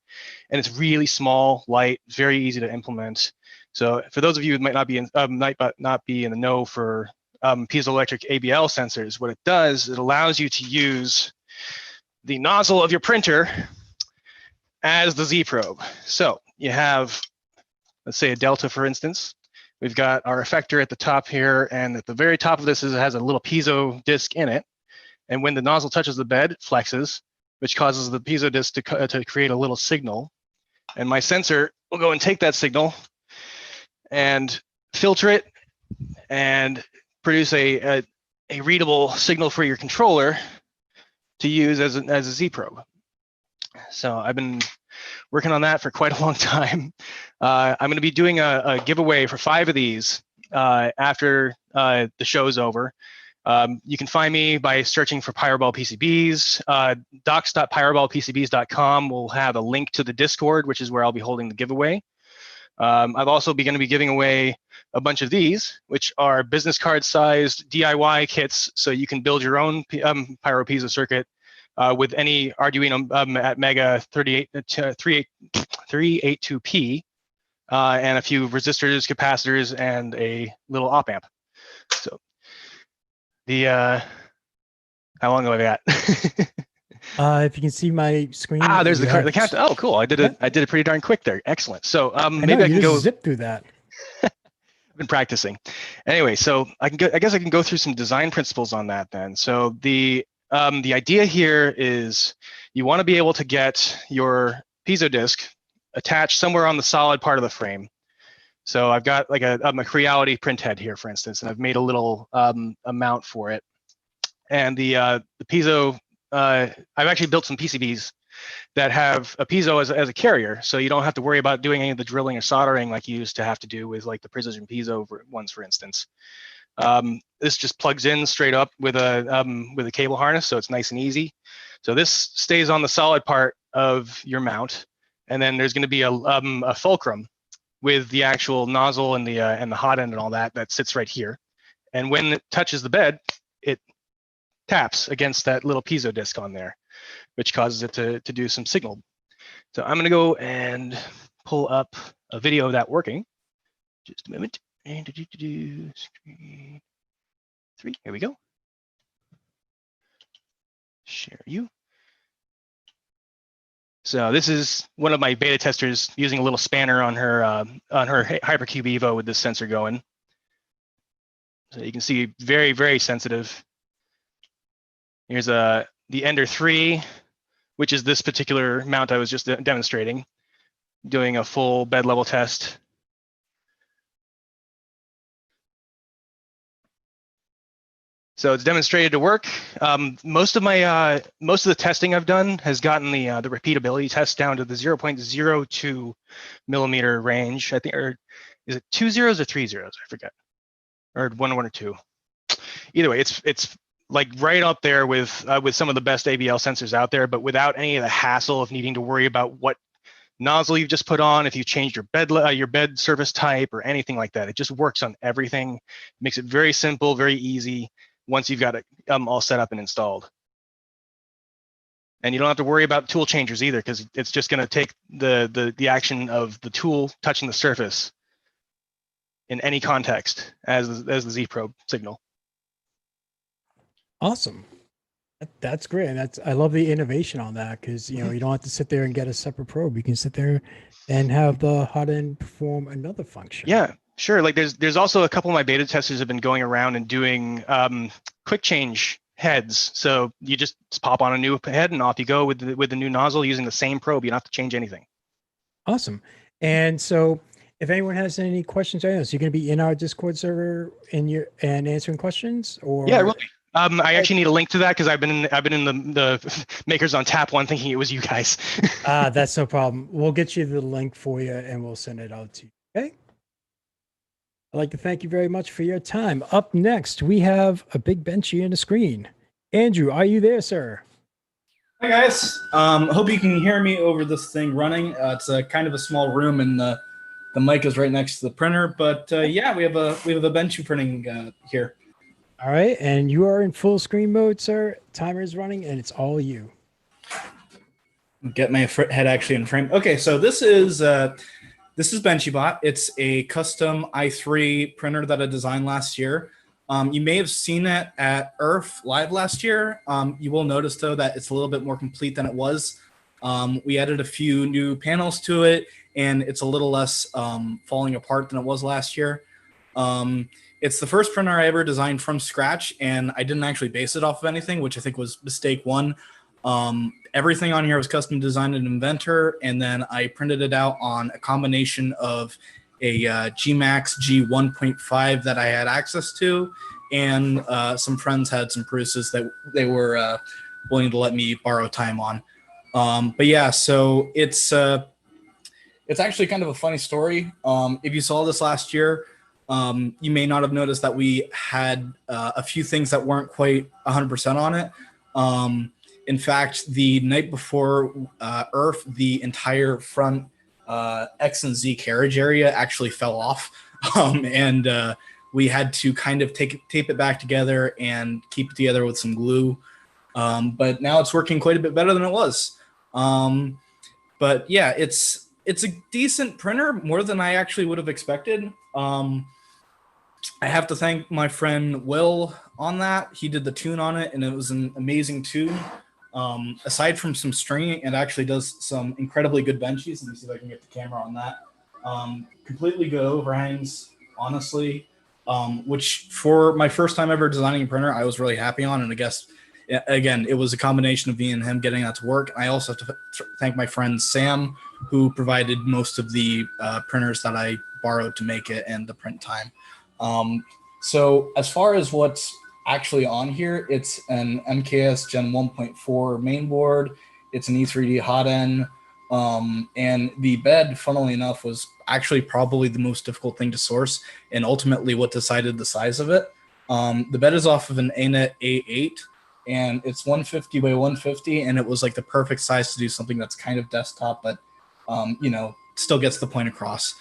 And it's really small, light, very easy to implement. So for those of you who might not be in the know for piezoelectric ABL sensors, what it does, it allows you to use the nozzle of your printer as the Z probe. So you have, let's say, a Delta, for instance. We've got our effector at the top here, and at the very top of this has a little piezo disc in it. And when the nozzle touches the bed, it flexes, which causes the piezo disc to create a little signal. And my sensor will go and take that signal and filter it and produce a readable signal for your controller to use as a Z probe. So I've been working on that for quite a long time. I'm going to be doing a giveaway for 5 of these after the show's over. You can find me by searching for Fireball PCBs. docs.fireballpcbs.com will have a link to the Discord, which is where I'll be holding the giveaway. I've also going to be giving away a bunch of these, which are business card sized DIY kits, so you can build your own Pyro Piezo circuit with any Arduino at Mega 382P and a few resistors, capacitors, and a little op amp. So the how long have I got? If you can see my screen. There's the count. Oh, cool! I did it pretty darn quick there. Excellent. So maybe I can go zip through that. I've been practicing. Anyway, so I guess I can go through some design principles on that then. So the idea here is you want to be able to get your piezo disc attached somewhere on the solid part of the frame. So I've got like a Creality print head here, for instance, and I've made a little mount for it. And the piezo, I've actually built some PCBs that have a piezo as a carrier, so you don't have to worry about doing any of the drilling or soldering like you used to have to do with like the Precision Piezo ones, for instance. This just plugs in straight up with a cable harness, so it's nice and easy. So this stays on the solid part of your mount, and then there's going to be a fulcrum with the actual nozzle and the hot end and all that sits right here. And when it touches the bed, it taps against that little piezo disc on there. which causes it to do some signal. So I'm going to go and pull up a video of that working. Just a moment. And screen 3. Here we go. Share you. So this is one of my beta testers using a little spanner on her Hypercube Evo with this sensor going. So you can see very, very sensitive. Here's the Ender 3, which is this particular mount I was just demonstrating, doing a full bed level test. So it's demonstrated to work. Most of the testing I've done has gotten the repeatability test down to the 0.02 millimeter range. I think, or is it 2 zeros or 3 zeros? I forget, or 1 or 2. Either way, it's like right up there with some of the best ABL sensors out there, but without any of the hassle of needing to worry about what nozzle you've just put on, if you changed your bed surface type or anything like that. It just works on everything. Makes it very simple, very easy once you've got it all set up and installed. And you don't have to worry about tool changers either, because it's just going to take the action of the tool touching the surface in any context as the Z probe signal. Awesome. That's great. And I love the innovation on that, because you don't have to sit there and get a separate probe. You can sit there and have the hot end perform another function. Yeah, sure. Like there's also a couple of my beta testers have been going around and doing quick change heads. So you just pop on a new head and off you go with the new nozzle using the same probe. You don't have to change anything. Awesome. And so if anyone has any questions, you're going to be in our Discord server and answering questions, or yeah, really. I actually need a link to that, because I've been in the Makers on Tap one thinking it was you guys. That's no problem. We'll get you the link for you and we'll send it out to you. Okay. I'd like to thank you very much for your time. Up next, we have a big benchy and a screen. Andrew, are you there, sir? Hi guys. Hope you can hear me over this thing running. It's a kind of a small room, and the mic is right next to the printer. But yeah, we have a benchy printing here. All right, and you are in full screen mode, sir. Timer is running, and it's all you. Get my head actually in frame. Okay, so this is BenchyBot. It's a custom i3 printer that I designed last year. You may have seen it at ERF live last year. You will notice though that it's a little bit more complete than it was. We added a few new panels to it, and it's a little less falling apart than it was last year. It's the first printer I ever designed from scratch, and I didn't actually base it off of anything, which I think was mistake one. Everything on here was custom designed in Inventor, and then I printed it out on a combination of a G-Max G1.5 that I had access to, and some friends had some Prusas that they were willing to let me borrow time on. But yeah, so it's actually kind of a funny story. If you saw this last year, you may not have noticed that we had a few things that weren't quite 100% on it. In fact, the night before ERF, the entire front X and Z carriage area actually fell off. And we had to kind of tape it back together and keep it together with some glue. But now it's working quite a bit better than it was. But yeah, it's a decent printer, more than I actually would have expected. I have to thank my friend Will on that. He did the tune on it, and it was an amazing tune. Aside from some stringing, it actually does some incredibly good benchies. Let me see if I can get the camera on that. Completely good overhangs, honestly, which for my first time ever designing a printer, I was really happy on. And I guess, again, it was a combination of me and him getting that to work. I also have to thank my friend Sam, who provided most of the printers that I borrowed to make it and the print time. So as far as what's actually on here, it's an MKS Gen 1.4 mainboard. It's an E3D hot end. And the bed, funnily enough, was actually probably the most difficult thing to source, and ultimately what decided the size of it. The bed is off of an ANET A8, and it's 150 by 150, and it was like the perfect size to do something that's kind of desktop, but still gets the point across.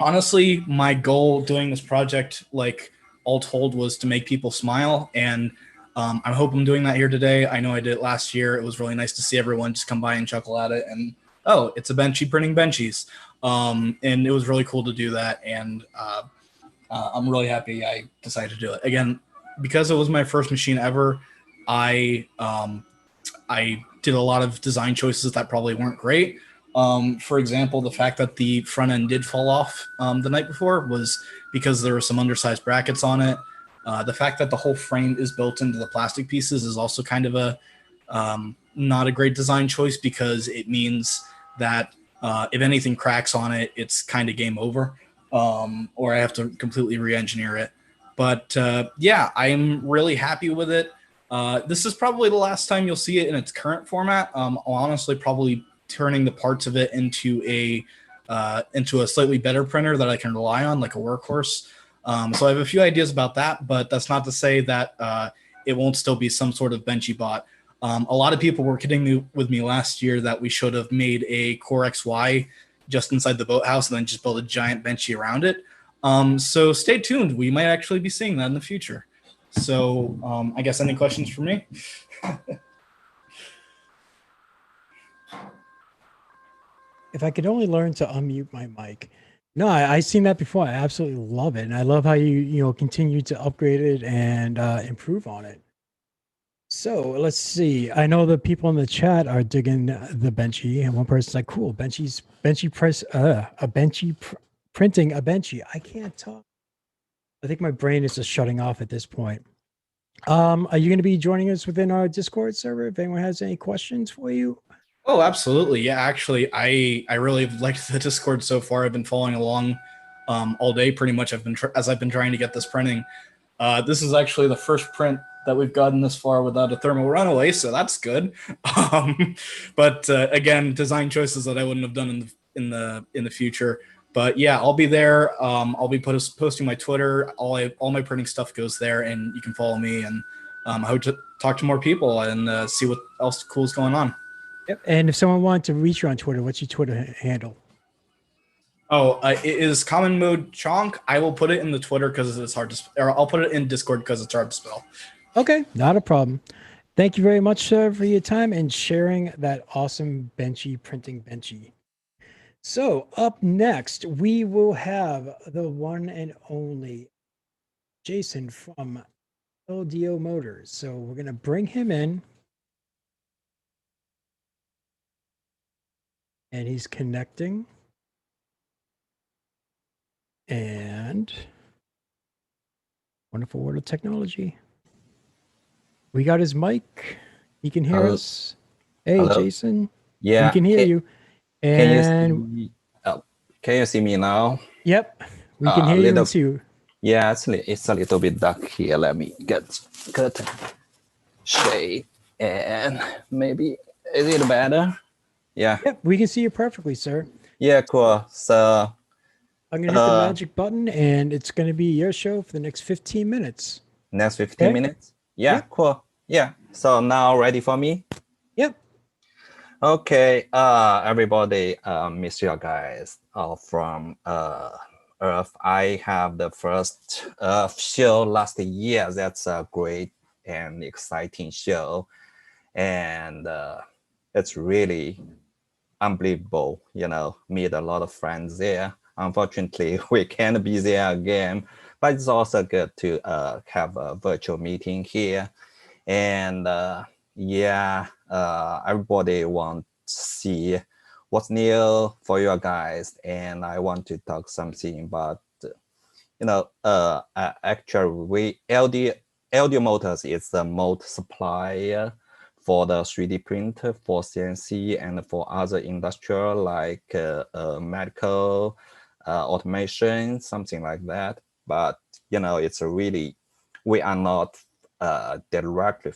Honestly, my goal doing this project, like all told, was to make people smile, and I hope I'm doing that here today. I know I did it last year. It was really nice to see everyone just come by and chuckle at it. And, oh, it's a Benchy printing benchies. And it was really cool to do that. And I'm really happy I decided to do it. Again, because it was my first machine ever, I did a lot of design choices that probably weren't great. For example, the fact that the front end did fall off the night before was because there were some undersized brackets on it. The fact that the whole frame is built into the plastic pieces is also kind of a not a great design choice, because it means that if anything cracks on it, it's kind of game over, or I have to completely re-engineer it. But yeah, I am really happy with it. This is probably the last time you'll see it in its current format. I'll honestly probably turning the parts of it into a slightly better printer that I can rely on, like a workhorse. So I have a few ideas about that, but that's not to say that it won't still be some sort of Benchy bot. A lot of people were kidding with me last year that we should have made a Core XY just inside the boathouse and then just build a giant Benchy around it. So stay tuned. We might actually be seeing that in the future. So I guess any questions for me? If I could only learn to unmute my mic. No, I seen that before. I absolutely love it. And I love how you continue to upgrade it and improve on it. So let's see. I know the people in the chat are digging the Benchy, and one person's like, cool, printing a Benchy. I can't talk. I think my brain is just shutting off at this point. Are you going to be joining us within our Discord server if anyone has any questions for you? Oh, absolutely. Yeah, actually, I really liked the Discord so far. I've been following along all day pretty much. As I've been trying to get this printing. This is actually the first print that we've gotten this far without a thermal runaway, so that's good. But again, design choices that I wouldn't have done in the future. But yeah, I'll be there. I'll be posting my Twitter. All my printing stuff goes there, and you can follow me. And I hope to talk to more people and see what else cool is going on. Yep. And if someone wanted to reach you on Twitter, what's your Twitter handle? Oh, it is Common Mode Chonk. I will put it in the Twitter because it's hard to or I'll put it in Discord because it's hard to spell. Okay, not a problem. Thank you very much, sir, for your time and sharing that awesome Benchy printing Benchy. So up next, we will have the one and only Jason from LDO Motors. So we're going to bring him in. And he's connecting. And wonderful world of technology. We got his mic. He can hear us. Hey, Hello. Jason. Yeah. We can hear you. And can you see me now? Yep. We can hear you too. Yeah, it's a little bit dark here. Let me get curtain shade and maybe is it better? Yeah. Yep, we can see you perfectly, sir. Yeah, cool. So I'm gonna hit the magic button and it's gonna be your show for the next 15 minutes. Next 15 minutes? Yeah, yep. Cool. Yeah. So now ready for me? Yep. Okay, everybody, miss you guys from Earth. I have the first Earth show last year. That's a great and exciting show. And it's really unbelievable, meet a lot of friends there. Unfortunately, we can't be there again, but it's also good to have a virtual meeting here. And yeah, everybody wants to see what's new for you guys. And I want to talk something about, actually, LDO Motors is the mold supplier for the 3D printer, for CNC, and for other industrial like medical, automation, something like that. But, it's really, we are not directly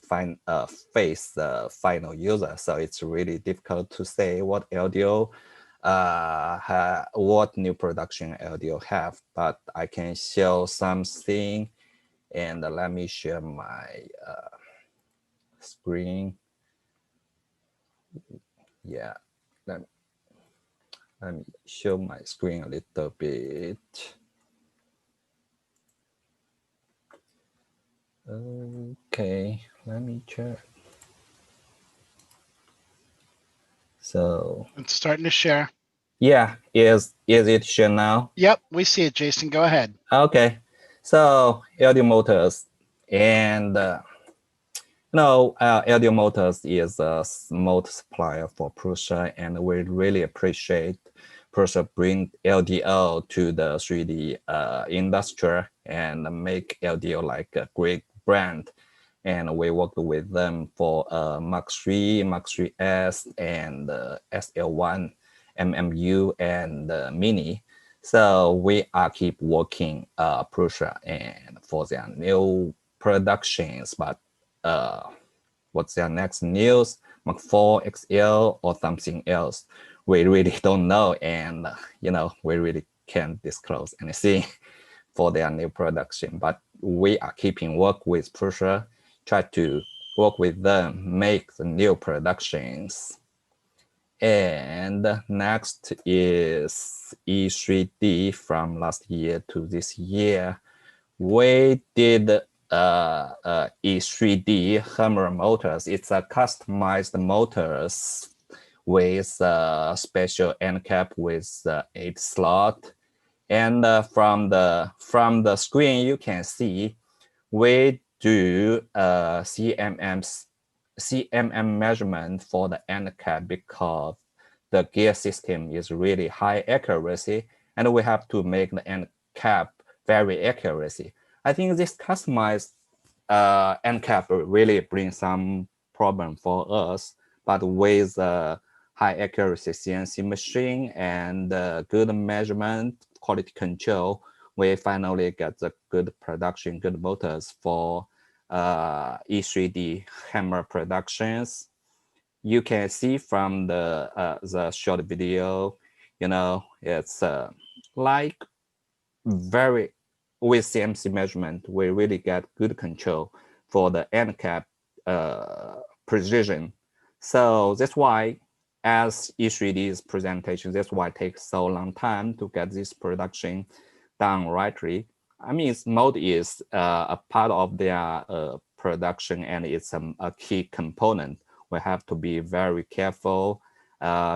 face the final user. So it's really difficult to say what LDO, what new production LDO have, but I can show something. And let me share my screen. Yeah, let me show my screen a little bit. Okay, Let me check. So It's starting to share. yeah, is it share now? Yep, we see it, Jason. Go ahead. Okay, so LDO Motors and LDO Motors is a motor supplier for Prusa, and we really appreciate Prusa bring LDO to the 3D industry and make LDO like a great brand. And we worked with them for Mark 3, Mark 3S, and SL1, MMU, and Mini. So we are keep working Prusa and for their new productions, but what's their next news, Mark 4 XL or something else, we really don't know, and we really can't disclose anything for their new production. But we are keeping work with Prusa, try to work with them, make the new productions. And next is E3D from last year to this year. We did E3D Hammer motors. It's a customized motors with a special end cap with 8 slot. And from the screen, you can see we do CMM measurement for the end cap because the gear system is really high accuracy, and we have to make the end cap very accuracy. I think this customized end cap really brings some problem for us, but with high accuracy CNC machine and good measurement, quality control, we finally get the good production, good motors for E3D hammer productions. You can see from the short video, it's like very, with CMC measurement, we really get good control for the end cap precision. So that's why, as E3D's presentation, that's why it takes so long time to get this production done rightly. I mean, its mode is a part of their production, and it's a key component. We have to be very careful,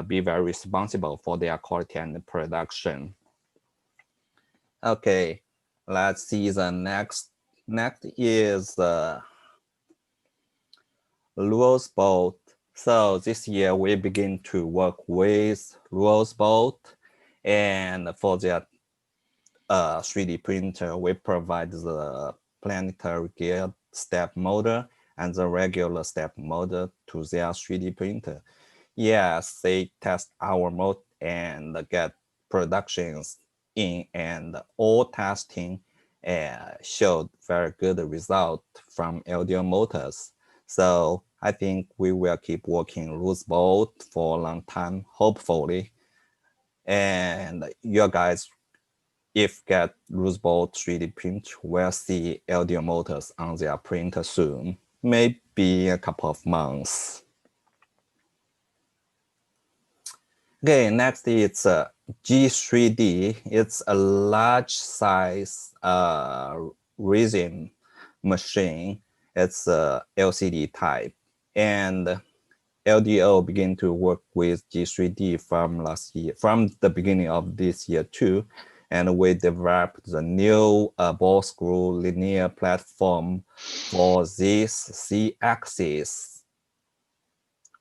be very responsible for their quality and production. Okay, let's see the next. Next is Rules Bolt. So this year we begin to work with Rules Bolt, and for their 3D printer, we provide the planetary gear step motor and the regular step motor to their 3D printer. Yes, they test our mode and get productions in, and all testing showed very good result from LDO Motors. So I think we will keep working Rules Bolt for a long time, hopefully. And you guys, if get Rules Bolt 3D print, will see LDO Motors on their printer soon, maybe a couple of months. Okay, next is G3D. It's a large size resin machine. It's a LCD type, and LDO began to work with G3D from last year, from the beginning of this year too. And we developed the new ball screw linear platform for this C-axis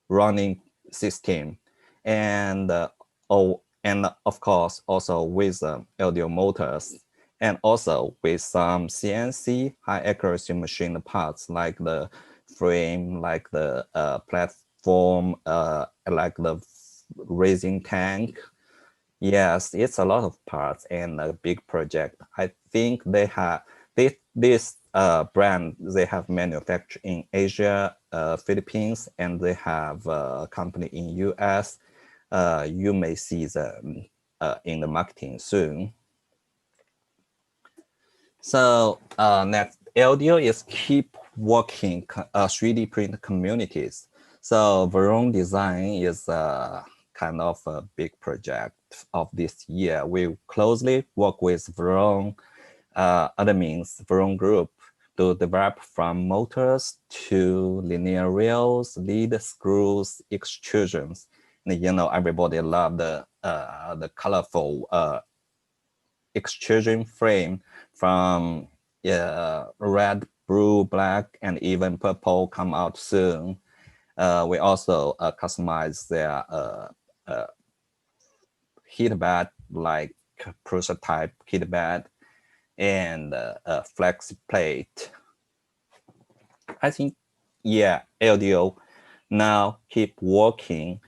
running system. And and of course also with LDO Motors, and also with some CNC high accuracy machine parts like the frame, like the platform, like the raising tank. Yes, it's a lot of parts and a big project. I think they have this brand, they have manufactured in Asia, Philippines, and they have a company in US. You may see them in the marketing soon. So next, LDO is keep working 3D print communities. So Veron Design is kind of a big project of this year. We closely work with Veron admins, Veron Group. to develop from motors to linear rails, lead screws, extrusions. And, you know, everybody love the colorful extrusion frame from red, blue, black, and even purple come out soon. We also customize their heat bed, like Prusa type heat bed, and flex plate. I think, yeah, LDO now keep working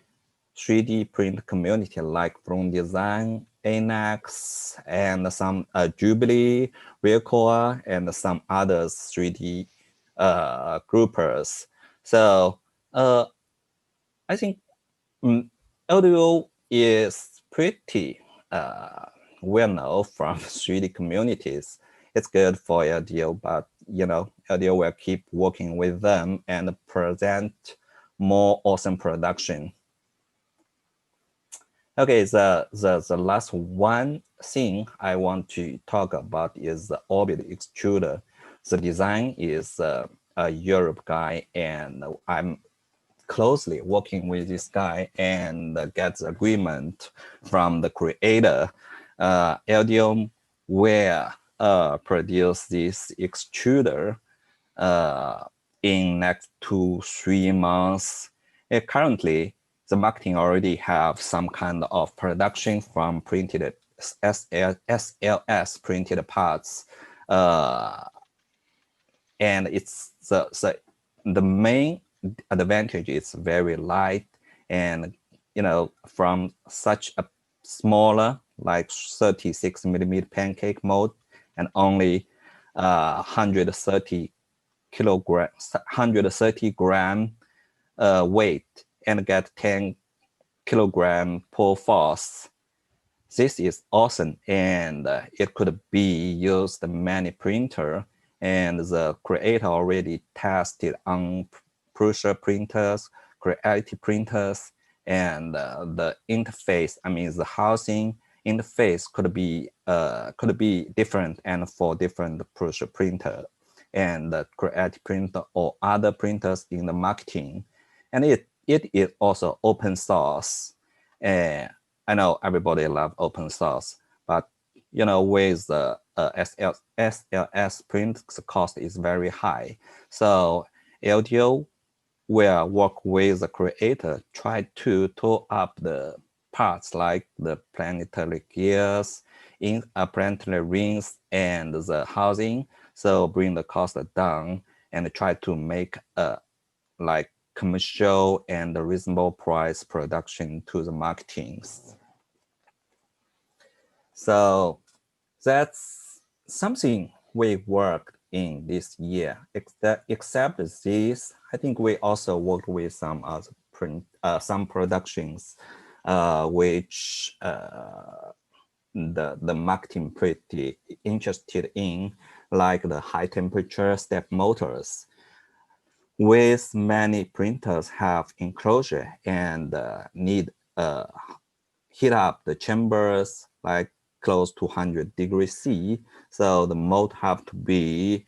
3D print community like From Design, ANAX, and some Jubilee, Realcore, and some others 3D groupers. So I think LDO is pretty well known from 3D communities. It's good for LDO, but you know, LDO will keep working with them and present more awesome production. Okay, the last one thing I want to talk about is the orbit extruder. The design is a Europe guy, and I'm closely working with this guy and get the agreement from the creator. LDO will produce this extruder in next 2-3 months. Currently, the marketing already have some kind of production from printed SLS printed parts, and it's the main advantage is very light, and you know, from such a smaller like 36 millimeter pancake mold and only 130 gram weight and get 10 kilogram per force. This is awesome, and it could be used in many printer, and the creator already tested on Prusa printers, Creality printers, and the interface, I mean the housing interface could be different and for different Prusa printer and the Creality printer or other printers in the marketing. And it is also open source. I know everybody loves open source, but you know, with the SLS print, the cost is very high. So LDO will work with the creator, try to tool up the parts like the planetary gears, planetary rings, and the housing. So bring the cost down and try to make like commercial and reasonable price production to the marketings. So that's something we worked in this year. Except this, I think we also worked with some other some productions, which the marketing pretty interested in, like the high temperature step motors. With many printers have enclosure and need heat up the chambers like close to 100 degrees C. So the mold have to be,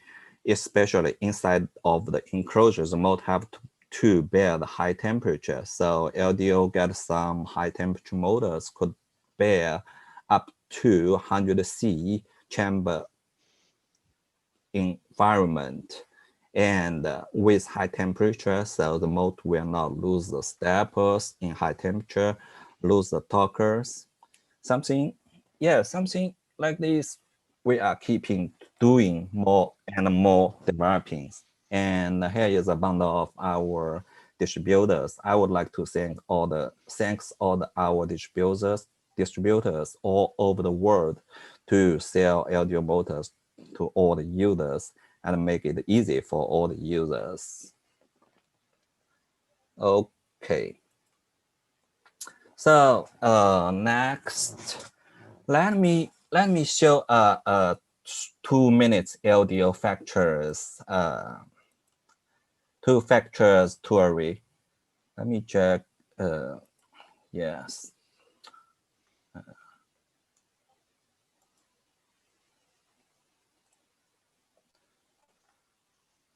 especially inside of the enclosure, the mold have to bear the high temperature. So LDO get some high temperature motors could bear up to 100 C chamber environment. And with high temperature, so the mold will not lose the steppers in high temperature, lose the talkers. Something like this we are keeping doing more and more developing. And here is a bundle of our distributors. I would like to thank all our distributors all over the world to sell LDO motors to all the users and make it easy for all the users. Okay. So next, let me show 2 minutes LDO factors, 2 factors theory. Let me check. Yes.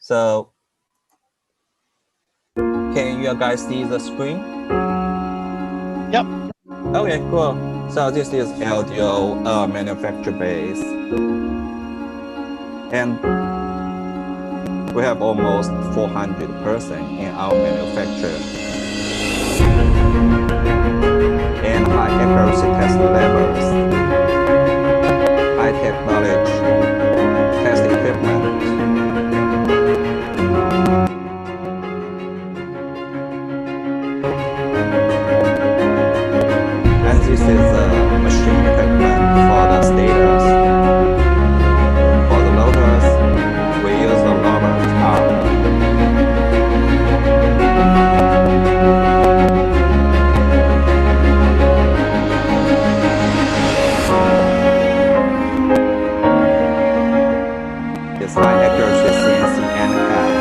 So can you guys see the screen? Yep. Okay, cool. So this is LDO manufacturer base. And we have almost 400 person in our manufacturer. And high accuracy test levels, high technology test equipment. And this is the machine equipment for the stators. For the loaders, we use the loader tower. It's high accuracy CNC and CAD.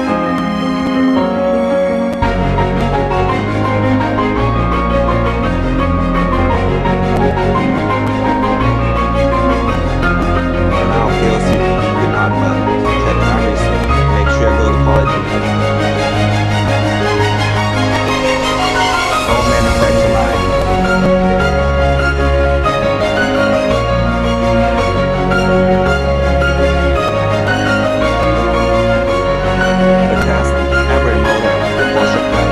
And our PLC department check everything, make sure good quality. All manufacturing line. To test every model before shipment.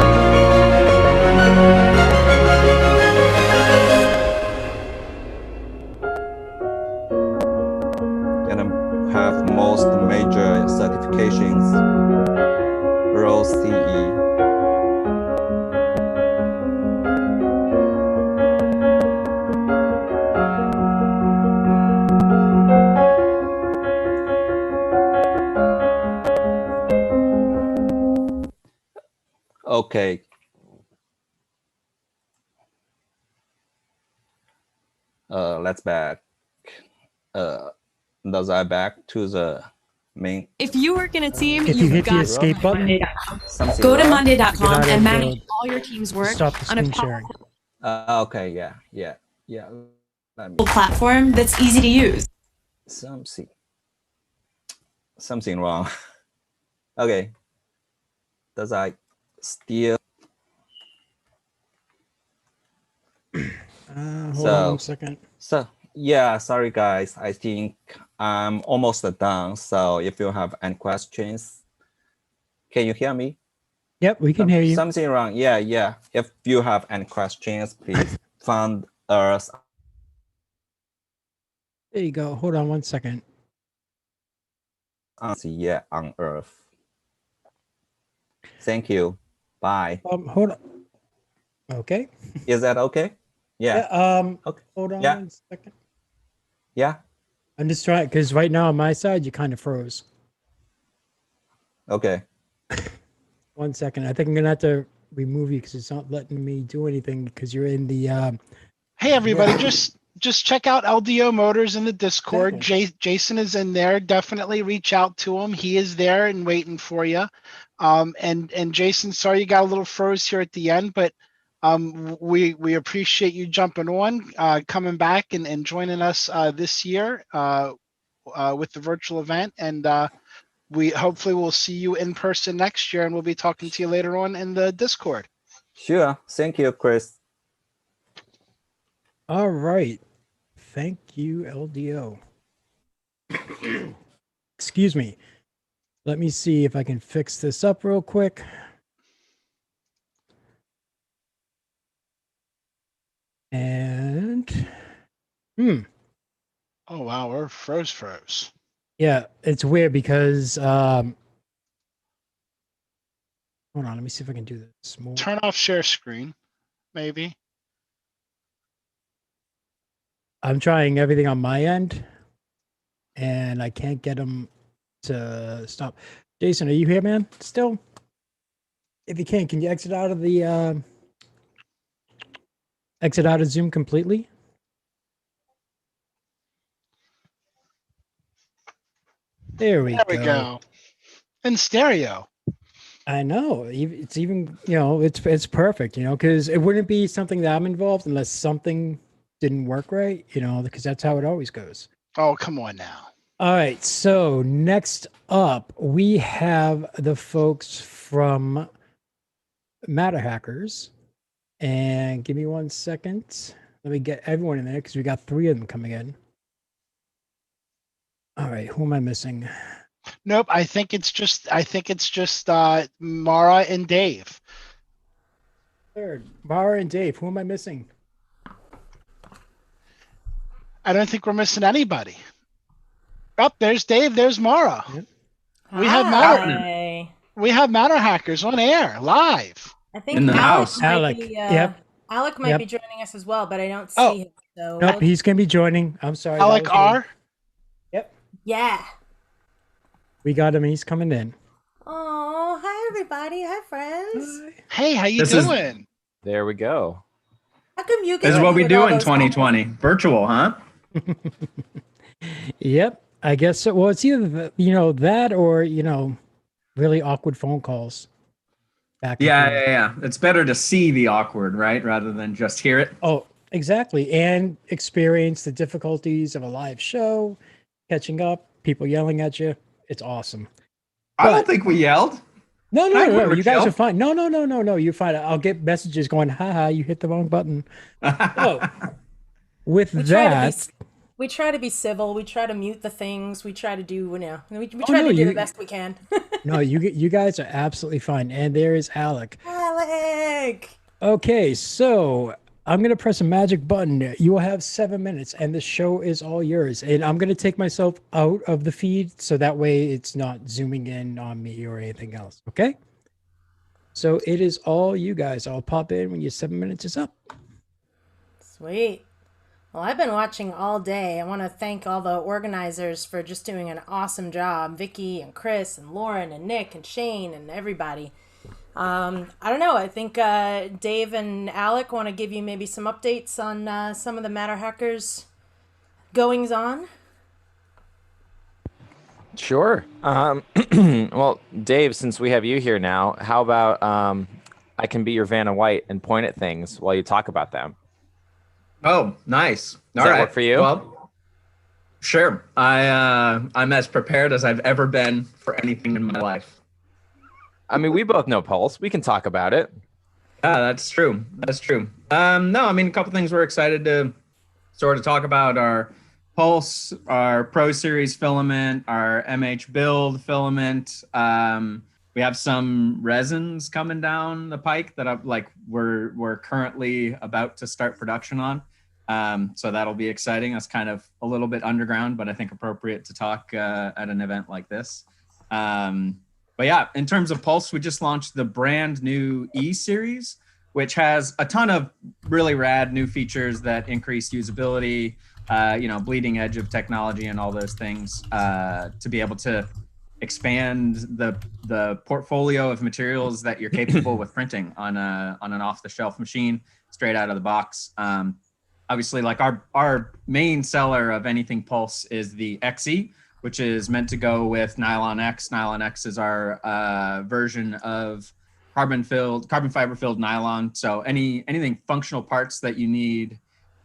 And have most major certifications, Pro CE. Okay. Let's back. Does I back to the main? If you work in a team, If you you've hit the got escape button, Something go to wrong? Monday.com Get out and of manage the- all your team's work stop the on a screen sharing. Okay, yeah. Let me platform that's easy to use. something wrong. Okay. Does I still? Hold on one second. So yeah, sorry guys. I think I'm almost done. So if you have any questions, can you hear me? Yep, we can hear you. Something wrong. Yeah. If you have any questions, please find us. There you go. Hold on one second. On Earth. Thank you. Bye. Hold on. Okay. Is that okay? Yeah. Okay. Hold on Yeah. one second. Yeah. I'm just trying because right now on my side you kind of froze. Okay. 1 second. I think I'm gonna have to remove you because it's not letting me do anything because you're in the. Hey everybody, just check out LDO Motors in the Discord. Jason is in there. Definitely reach out to him. He is there and waiting for you. And Jason, sorry you got a little froze here at the end, but we appreciate you jumping on, coming back and joining us this year with the virtual event. And we hopefully will see you in person next year, and we'll be talking to you later on in the Discord. Sure. Thank you, Chris. All right. Thank you, LDO. Excuse me. Let me see if I can fix this up real quick. And Oh wow, we're froze. yeah, it's weird because hold on, let me see if I can do this more. Turn off share screen, maybe. I'm trying everything on my end and I can't get them to stop. Jason, are you here, man? Still? If you can you exit out of the exit out of Zoom completely? There we go. In stereo. I know. It's even, it's perfect, because it wouldn't be something that I'm involved unless something didn't work right, because that's how it always goes. Oh, come on now. All right, so next up, we have the folks from Matter Hackers. And give me 1 second. Let me get everyone in there because we got 3 of them coming in. All right, who am I missing? Nope, I think it's just Mara and Dave. Third, Mara and Dave. Who am I missing? I don't think we're missing anybody. Oh, there's Dave. There's Mara. Yep. We have Matter Hackers on air live. I think In the Alec house. might Alec. be, Yep. Alec might Yep. be joining us as well, but I don't see him. So Nope, he's gonna be joining. I'm sorry. that Alec was me. R. Yep. yeah. We got him. He's coming in. Oh, hi everybody. Hi friends. Hey, how you This is- doing? There we go. How come you This is guys what we with do all in those 2020. Virtual, huh? Yep. I guess so. Well, it's either that or really awkward phone calls. Back and Yeah, forth. yeah. It's better to see the awkward, right? Rather than just hear it. Oh, exactly. And experience the difficulties of a live show, catching up, people yelling at you. It's awesome. I don't think we yelled. No, I no. remember You guys Jill. are fine. No. You're fine. I'll get messages going, haha, you hit the wrong button. So, with that, We try to be civil. We try to mute the things. We try to do, we Oh, try no, to do you- the best we can. no, you guys are absolutely fine. And there is Alec. Alec. Okay, so I'm gonna press a magic button. You will have 7 minutes, and the show is all yours. And I'm gonna take myself out of the feed so that way it's not zooming in on me or anything else. Okay. So it is all you guys. I'll pop in when your 7 minutes is up. Sweet. Well, I've been watching all day. I want to thank all the organizers for just doing an awesome job. Vicky and Chris and Lauren and Nick and Shane and everybody. I don't know. I think Dave and Alec want to give you maybe some updates on some of the Matter Hackers goings on. Sure. Well, Dave, since we have you here now, how about I can be your Vanna White and point at things while you talk about them? Oh, nice. Does that work for you? Well, sure. I'm as prepared as I've ever been for anything in my life. I mean, we both know Pulse. We can talk about it. Yeah, that's true. That's true. No, I mean, a couple things we're excited to sort of talk about are Pulse, our Pro Series filament, our MH Build filament. We have some resins coming down the pike that we're currently about to start production on. So that'll be exciting. That's kind of a little bit underground, but I think appropriate to talk at an event like this. But yeah, in terms of Pulse, we just launched the brand new E series, which has a ton of really rad new features that increase usability, bleeding edge of technology and all those things to be able to expand the portfolio of materials that you're capable with printing on an off-the-shelf machine straight out of the box. Obviously, like our main seller of anything Pulse is the XE, which is meant to go with Nylon X. Nylon X is our version of carbon fiber filled nylon. So anything functional parts that you need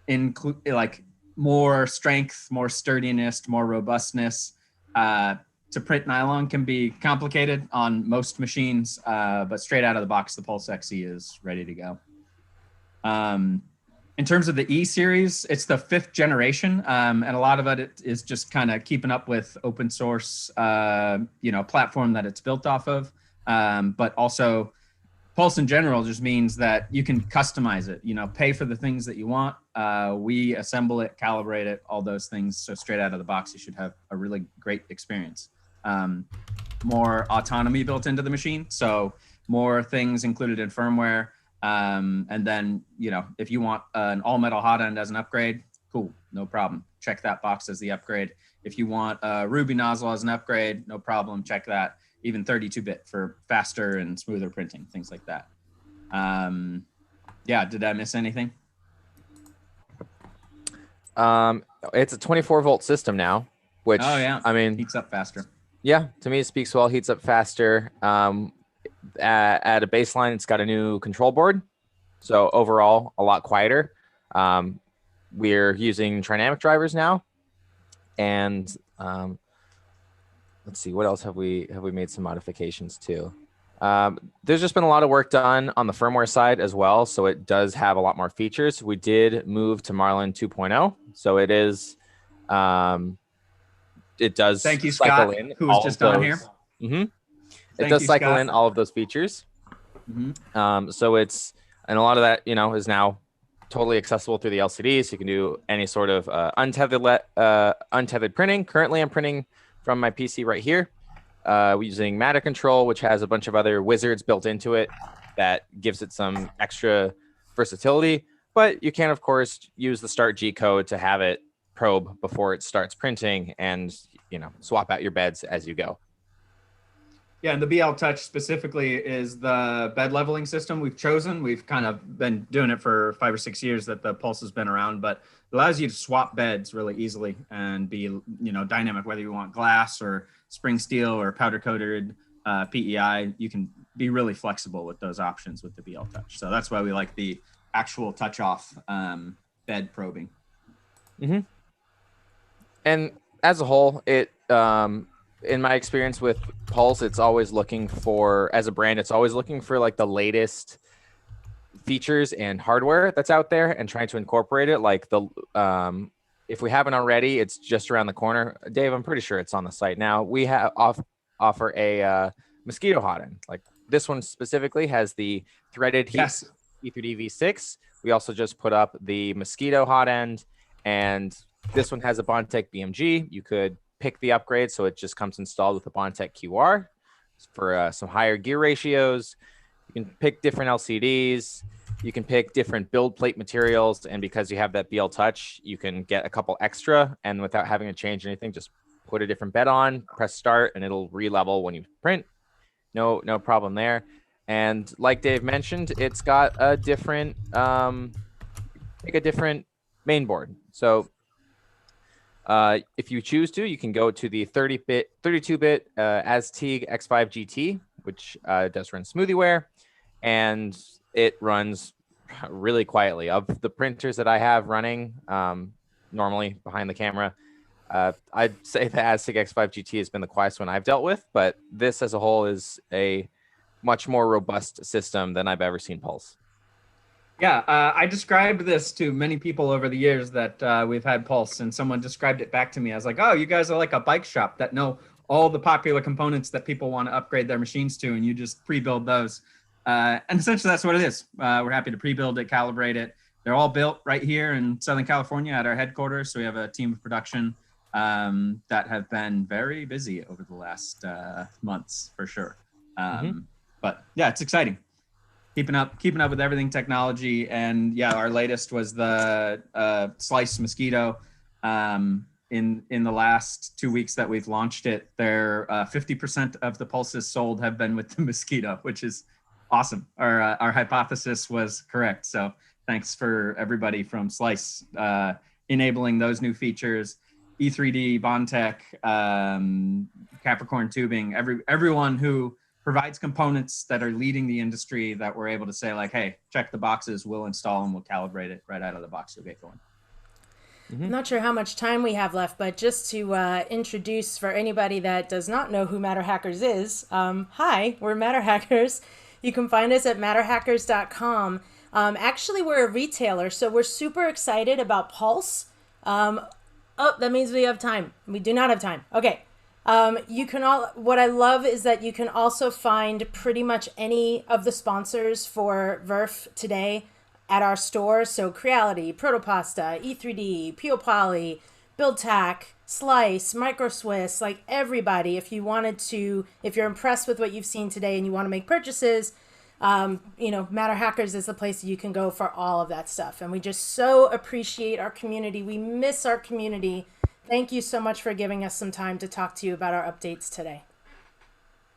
include like more strength, more sturdiness, more robustness. To print nylon can be complicated on most machines, but straight out of the box, the Pulse XE is ready to go. In terms of the E series, it's the 5th generation, and a lot of it is just kind of keeping up with open source, platform that it's built off of. But also, Pulse in general just means that you can customize it. Pay for the things that you want. We assemble it, calibrate it, all those things. So straight out of the box, you should have a really great experience. More autonomy built into the machine, so more things included in firmware. And then, if you want an all metal hot end as an upgrade, cool, no problem. Check that box as the upgrade. If you want a Ruby nozzle as an upgrade, no problem. Check that. Even 32-bit for faster and smoother printing, things like that. Did I miss anything? It's a 24-volt system now, which I mean heats up faster. Yeah, to me it speaks well. Heats up faster. At a baseline, it's got a new control board, so overall a lot quieter. We're using Trinamic drivers now, and let's see, what else have we made some modifications to? There's just been a lot of work done on the firmware side as well, so it does have a lot more features. We did move to Marlin 2.0, so it is it does Thank you, cycle Scott, in who was all just of on those. here. It Thank does you, cycle Scott. in all of those features. So it's, and a lot of that, you know, is now totally accessible through the LCD, so you can do any sort of untethered printing. Currently, I'm printing from my PC right here, using Matter Control, which has a bunch of other wizards built into it that gives it some extra versatility. But you can, of course, use the Start G code to have it probe before it starts printing, and you know, swap out your beds as you go. Yeah, and the BL Touch specifically is the bed leveling system we've chosen. We've kind of been doing it for 5 or 6 years that the Pulse has been around, but it allows you to swap beds really easily and be, you know, dynamic, whether you want glass or spring steel or powder coated PEI. You can be really flexible with those options with the BL Touch. So that's why we like the actual touch off bed probing. And as a whole, it in my experience with Pulse, it's always looking for, as a brand, it's always looking for like the latest features and hardware that's out there and trying to incorporate it. Like the if we haven't already, it's just around the corner. Dave, I'm pretty sure it's on the site now. We have offer a mosquito hot end. Like this one specifically has the threaded heat E3D V6. We also just put up the mosquito hot end, and this one has a Bondtech BMG. You could pick the upgrade, so it just comes installed with the Bondtech QR for some higher gear ratios. You can pick different LCDs. You can pick different build plate materials, and because you have that BL Touch, you can get a couple extra, and without having to change anything, just put a different bed on, press start, and it'll re-level when you print. No problem there. And like Dave mentioned, it's got a different different main board. So if you choose to, you can go to the 32-bit Azteeg X5 GT, which does run SmoothieWare, and it runs really quietly. Of the printers that I have running normally behind the camera, I'd say the Azteeg X5 GT has been the quietest one I've dealt with, but this as a whole is a much more robust system than I've ever seen Pulse. Yeah, I described this to many people over the years that we've had Pulse, and someone described it back to me. I was like, oh, you guys are like a bike shop that know all the popular components that people want to upgrade their machines to, and you just pre-build those. And essentially that's what it is. We're happy to pre-build it, calibrate it. They're all built right here in Southern California at our headquarters. So we have a team of production that have been very busy over the last months for sure. But yeah, it's exciting. Keeping up with everything technology. And yeah, our latest was the Slice Mosquito. In the last 2 weeks that we've launched it, there 50% of the pulses sold have been with the Mosquito, which is awesome. Our hypothesis was correct. So thanks for everybody from Slice enabling those new features. E3D, Bondtech, Capricorn Tubing, everyone who provides components that are leading the industry that we're able to say like, hey, check the boxes, we'll install them, we'll calibrate it right out of the box, you'll get going. I'm not sure how much time we have left, but just to introduce for anybody that does not know who Matter Hackers is, hi, we're Matter Hackers. You can find us at matterhackers.com. Actually, we're a retailer, so we're super excited about Pulse. Oh, that means we have time. We do not have time. Okay. What I love is that you can also find pretty much any of the sponsors for VRF today at our store. So Creality, Protopasta, E3D, Pure Poly, BuildTac, Slice, MicroSwiss, like everybody. If you're impressed with what you've seen today and you want to make purchases, Matter Hackers is the place that you can go for all of that stuff. And we just so appreciate our community. We miss our community. Thank you so much for giving us some time to talk to you about our updates today.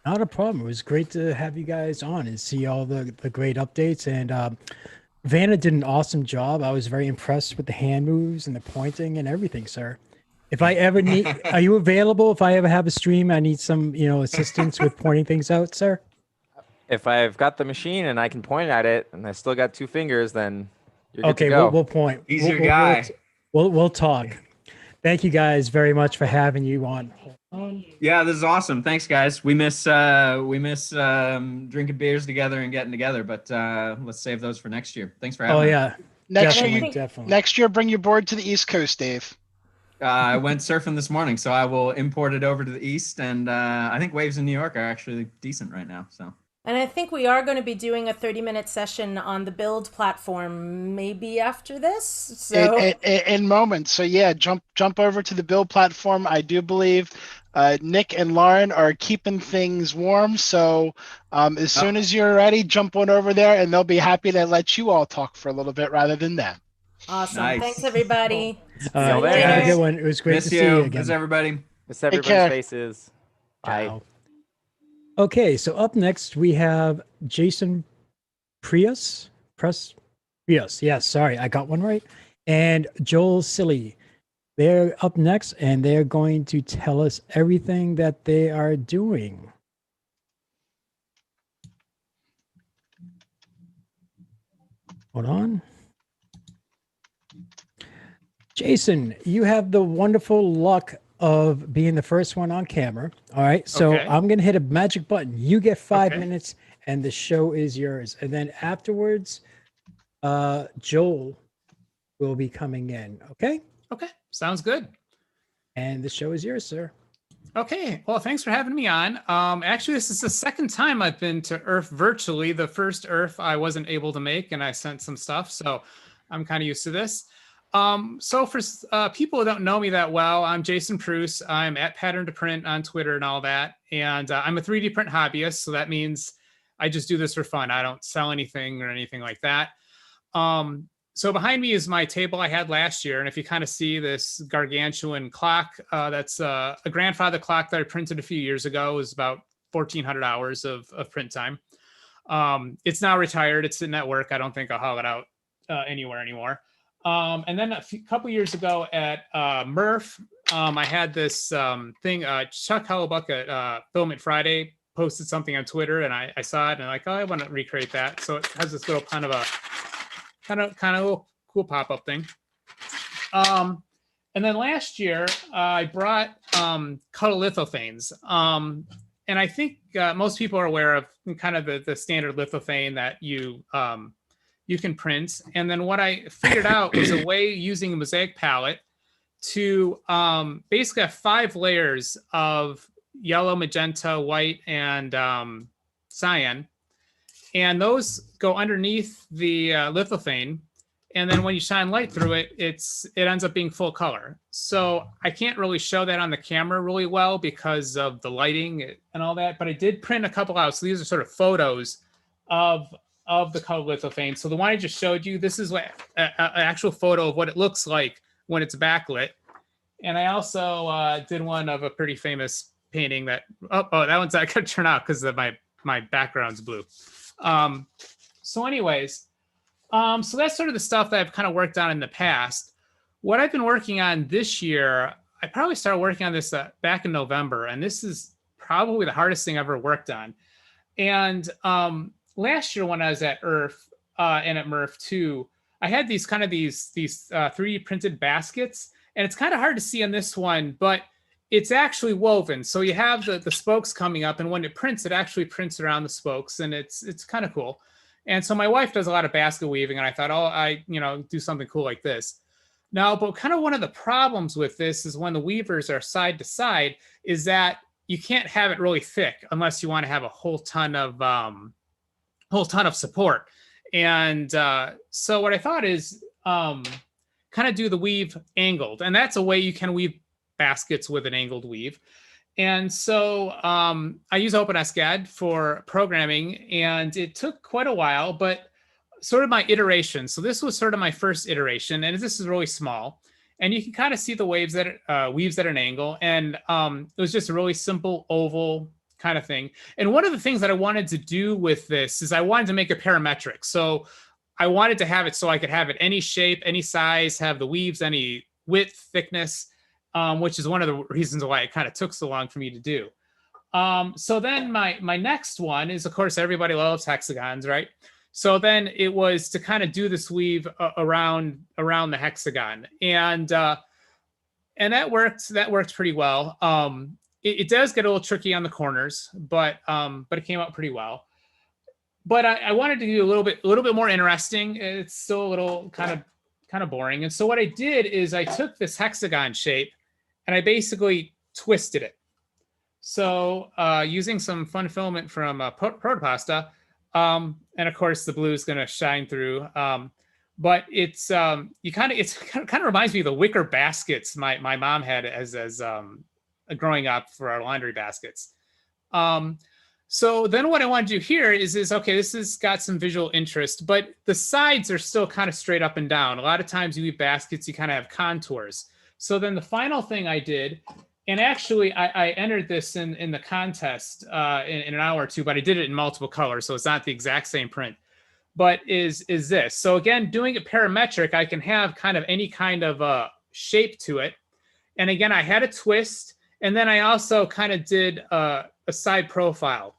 Not a problem. It was great to have you guys on and see all the great updates. And Vanna did an awesome job. I was very impressed with the hand moves and the pointing and everything, sir. If I ever need, are you available? If I ever have a stream, I need some, assistance with pointing things out, sir. If I've got the machine and I can point at it and I still got 2 fingers, then you're good okay. to go. We'll point. He's your guy. We'll talk. Thank you guys very much for having you on. Yeah, this is awesome. Thanks, guys. We miss drinking beers together and getting together, but let's save those for next year. Thanks for having me. yeah. Next year, bring your board to the East Coast, Dave. I went surfing this morning, so I will import it over to the East, and I think waves in New York are actually decent right now. So. And I think we are going to be doing a 30-minute session on the Build platform maybe after this. So in moments. So yeah, jump over to the Build platform. I do believe Nick and Lauren are keeping things warm. So as soon as you're ready, jump on over there, and they'll be happy to let you all talk for a little bit rather than them. Awesome. Nice. Thanks, everybody. Have a good one. It was great to see you again. Miss everybody. Miss everybody's faces. Bye. Ciao. Okay, so up next we have Jason Prius. Yes, sorry, I got one right. And Joel Silly. They're up next, and they're going to tell us everything that they are doing. Hold on. Jason, you have the wonderful luck of being the first one on camera. All right. So I'm going to hit a magic button. You get 5 minutes and the show is yours. And then afterwards, Joel will be coming in. Okay. Okay. Sounds good. And the show is yours, sir. Okay. Well, thanks for having me on. Actually, this is the second time I've been to Earth virtually. The first Earth I wasn't able to make, and I sent some stuff. So I'm kind of used to this. So for people who don't know me that well, I'm Jason Prusa. I'm at Pattern to Print on Twitter and all that. And I'm a 3D print hobbyist. So that means I just do this for fun. I don't sell anything or anything like that. So behind me is my table I had last year. And if you kind of see this gargantuan clock, that's a grandfather clock that I printed a few years ago. It was about 1,400 hours of print time. It's now retired. It's sitting at work. I don't think I'll haul it out anywhere anymore. And then couple years ago at Murph, I had this thing, Chuck Hellebuck at Filament Friday posted something on Twitter, and I saw it, and I'm like, oh, I want to recreate that. So it has this little kind of cool pop-up thing. And then last year, I brought cuddle lithophanes. And I think most people are aware of kind of the standard lithophane that you can print. And then what I figured out was a way using a mosaic palette to basically have 5 layers of yellow, magenta, white, and cyan. And those go underneath the lithophane. And then when you shine light through it, it ends up being full color. So I can't really show that on the camera really well because of the lighting and all that, but I did print a couple out. So these are sort of photos of the color lithophane. So the one I just showed you, this is what an actual photo of what it looks like when it's backlit. And I also did one of a pretty famous painting that, that one's I gotta turn out because my background's blue. So anyways, so that's sort of the stuff that I've kind of worked on in the past. What I've been working on this year, I probably started working on this back in November, and this is probably the hardest thing I've ever worked on. And last year when I was at Earth and at Murph too, I had these 3D printed baskets, and it's kind of hard to see on this one, but it's actually woven. So you have the spokes coming up, and when it prints, it actually prints around the spokes, and it's kind of cool. And so my wife does a lot of basket weaving, and I thought, I do something cool like this. Now, but kind of one of the problems with this is when the weavers are side to side, is that you can't have it really thick unless you want to have a whole ton of support. And so what I thought is kind of do the weave angled, and that's a way you can weave baskets with an angled weave. And so I use OpenSCAD for programming, and it took quite a while, but sort of my iteration. So this was sort of my first iteration, and this is really small. And you can kind of see the weaves at an angle. And it was just a really simple oval kind of thing. And one of the things that I wanted to do with this is I wanted to make it parametric. So I wanted to have it so I could have it any shape, any size, have the weaves, any width, thickness, which is one of the reasons why it kind of took so long for me to do. So then my next one is, of course, everybody loves hexagons, right? So then it was to kind of do this weave around the hexagon, and that worked pretty well. it does get a little tricky on the corners, but it came out pretty well. But I wanted to do a little bit more interesting. It's still a little kind of boring. And so what I did is I took this hexagon shape and I basically twisted it. So using some fun filament from Protopasta, and of course the blue is going to shine through. But it kind of reminds me of the wicker baskets my mom had as growing up for our laundry baskets. So then what I want to do here is okay, this has got some visual interest, but the sides are still kind of straight up and down. A lot of times you weave baskets, you kind of have contours. So then the final thing I did, and actually I entered this in the contest in an hour or two, but I did it in multiple colors, so it's not the exact same print, but is this. So again, doing it parametric, I can have kind of any kind of shape to it. And again, I had a twist, and then I also kind of did a side profile.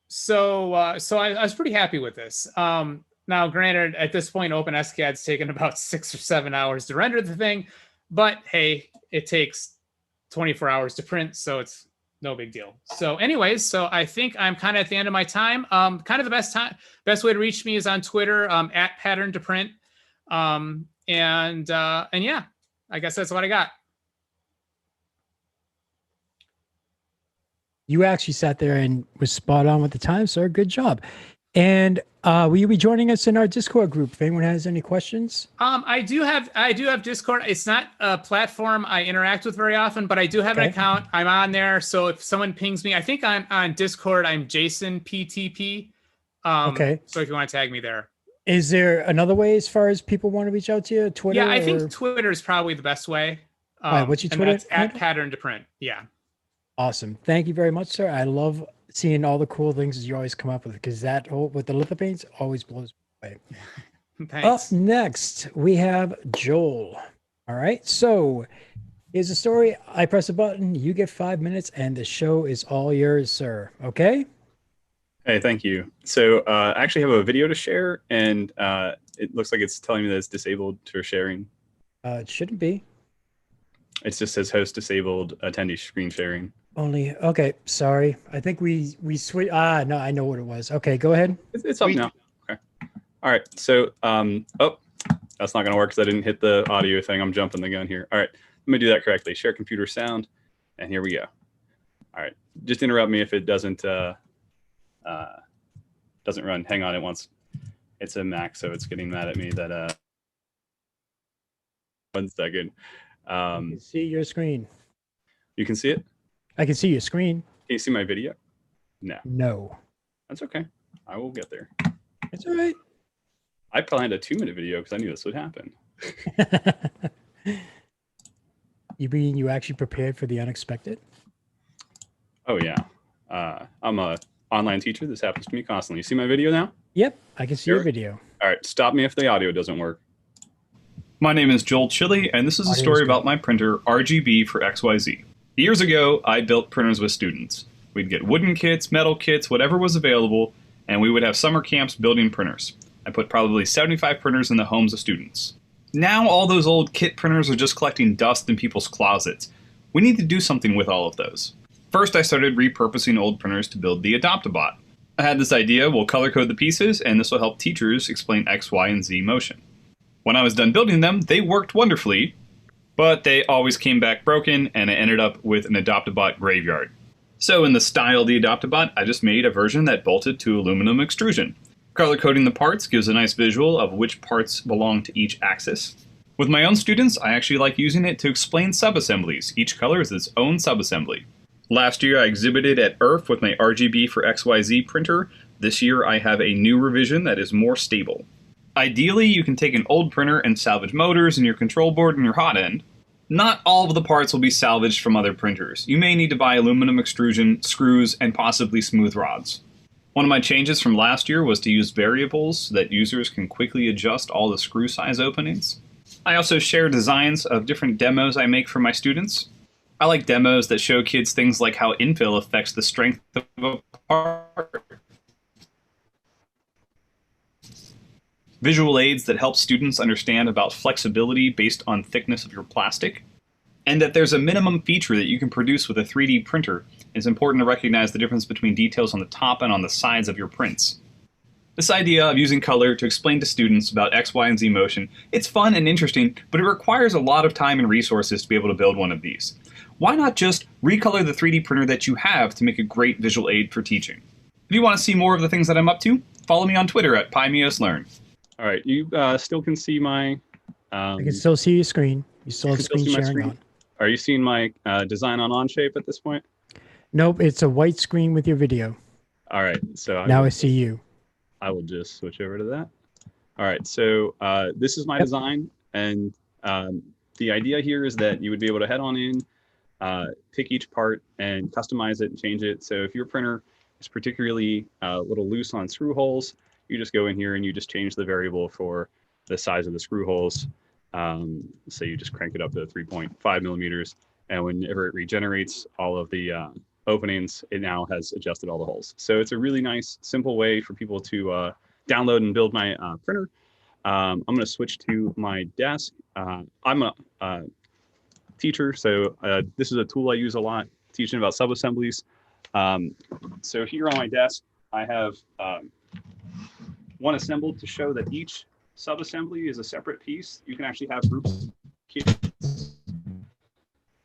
So I was pretty happy with this. Now, granted, at this point, OpenSCAD's taken about 6 or 7 hours to render the thing, but hey, it takes 24 hours to print, so it's no big deal. So anyways, so I think I'm kind of at the end of my time. Kind of the best way to reach me is on Twitter, at Pattern to Print. And yeah, I guess that's what I got. You actually sat there and was spot on with the time, sir. Good job. And will you be joining us in our Discord group if anyone has any questions? I do have Discord. It's not a platform I interact with very often, but I do have an account. I'm on there. So if someone pings me, I think on Discord, I'm Jason PTP. Okay. So if you want to tag me there. Is there another way as far as people want to reach out to you? Twitter? Yeah, I think Twitter is probably the best way. What's your Twitter? That's at Pattern to Print. Yeah. Awesome. Thank you very much, sir. I love seeing all the cool things you always come up with, because that whole with the litho paints always blows me away. Thanks. Up next, we have Joel. All right. So here's the story. I press a button, you get 5 minutes, and the show is all yours, sir. Okay? Hey, thank you. So I actually have a video to share, and it looks like it's telling me that it's disabled for sharing. It shouldn't be. It just says host disabled, attendee screen sharing. Only, okay, sorry. I think we switched. No, I know what it was. Okay, go ahead. It's up now. Okay. All right, so, oh, that's not gonna work because I didn't hit the audio thing. I'm jumping the gun here. All right, let me do that correctly. Share computer sound, and here we go. All right, just interrupt me if it doesn't run. Hang on, it's a Mac, so it's getting mad at me that, 1 second. I can see your screen. You can see it? I can see your screen. Can you see my video? No. No. That's okay. I will get there. It's all right. I planned a 2-minute video because I knew this would happen. You mean you actually prepared for the unexpected? Oh, yeah. I'm a online teacher. This happens to me constantly. You see my video now? Yep. I can see your video. All right. Stop me if the audio doesn't work. My name is Joel Chili, and this is a story about my printer, RGB for XYZ. Years ago, I built printers with students. We'd get wooden kits, metal kits, whatever was available, and we would have summer camps building printers. I put probably 75 printers in the homes of students. Now all those old kit printers are just collecting dust in people's closets. We need to do something with all of those. First, I started repurposing old printers to build the Adopt-A-Bot. I had this idea, we'll color code the pieces, and this will help teachers explain X, Y, and Z motion. When I was done building them, they worked wonderfully, but they always came back broken, and I ended up with an Adopt-A-Bot graveyard. So in the style of the Adopt-A-Bot, I just made a version that bolted to aluminum extrusion. Color coding the parts gives a nice visual of which parts belong to each axis. With my own students, I actually like using it to explain subassemblies. Each color is its own subassembly. Last year I exhibited at IRF with my RGB for XYZ printer. This year I have a new revision that is more stable. Ideally, you can take an old printer and salvage motors and your control board and your hot end. Not all of the parts will be salvaged from other printers. You may need to buy aluminum extrusion, screws, and possibly smooth rods. One of my changes from last year was to use variables so that users can quickly adjust all the screw size openings. I also share designs of different demos I make for my students. I like demos that show kids things like how infill affects the strength of a part. Visual aids that help students understand about flexibility based on thickness of your plastic. and that there's a minimum feature that you can produce with a 3D printer. It's important to recognize the difference between details on the top and on the sides of your prints. This idea of using color to explain to students about X, Y, and Z motion, it's fun and interesting, but it requires a lot of time and resources to be able to build one of these. Why not just recolor the 3D printer that you have to make a great visual aid for teaching? If you want to see more of the things that I'm up to, follow me on Twitter at PyMeosLearn. All right, you still can see my... I can still see your screen. You still have screen sharing on. Are you seeing my design on Onshape at this point? Nope, it's a white screen with your video. All right, so Now I see you. I will just switch over to that. All right, so this is my design, and the idea here is that you would be able to head on in, pick each part and customize it and change it. So if your printer is particularly a little loose on screw holes, you just go in here and you just change the variable for the size of the screw holes. So you just crank it up to 3.5 millimeters, and whenever it regenerates all of the openings, it now has adjusted all the holes. So it's a really nice, simple way for people to download and build my printer. I'm going to switch to my desk. I'm a teacher, so this is a tool I use a lot, teaching about subassemblies. So here on my desk, I have one assembled to show that each subassembly is a separate piece. You can actually have groups of kids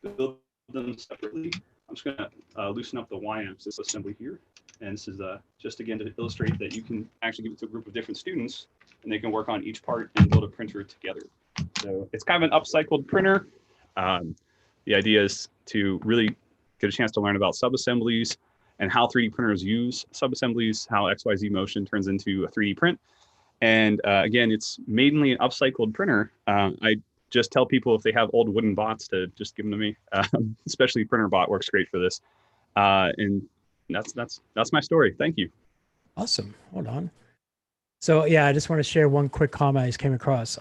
build them separately. I'm just going to loosen up the y-axis assembly here. And this is just, again, to illustrate that you can actually give it to a group of different students, and they can work on each part and build a printer together. So it's kind of an upcycled printer. The idea is to really get a chance to learn about subassemblies and how 3D printers use subassemblies, how XYZ motion turns into a 3D print. And again, it's mainly an upcycled printer. I just tell people if they have old wooden bots to just give them to me. Especially Printer Bot works great for this. And that's my story. Thank you. Awesome. Hold on. So yeah, I just want to share one quick comment I just came across.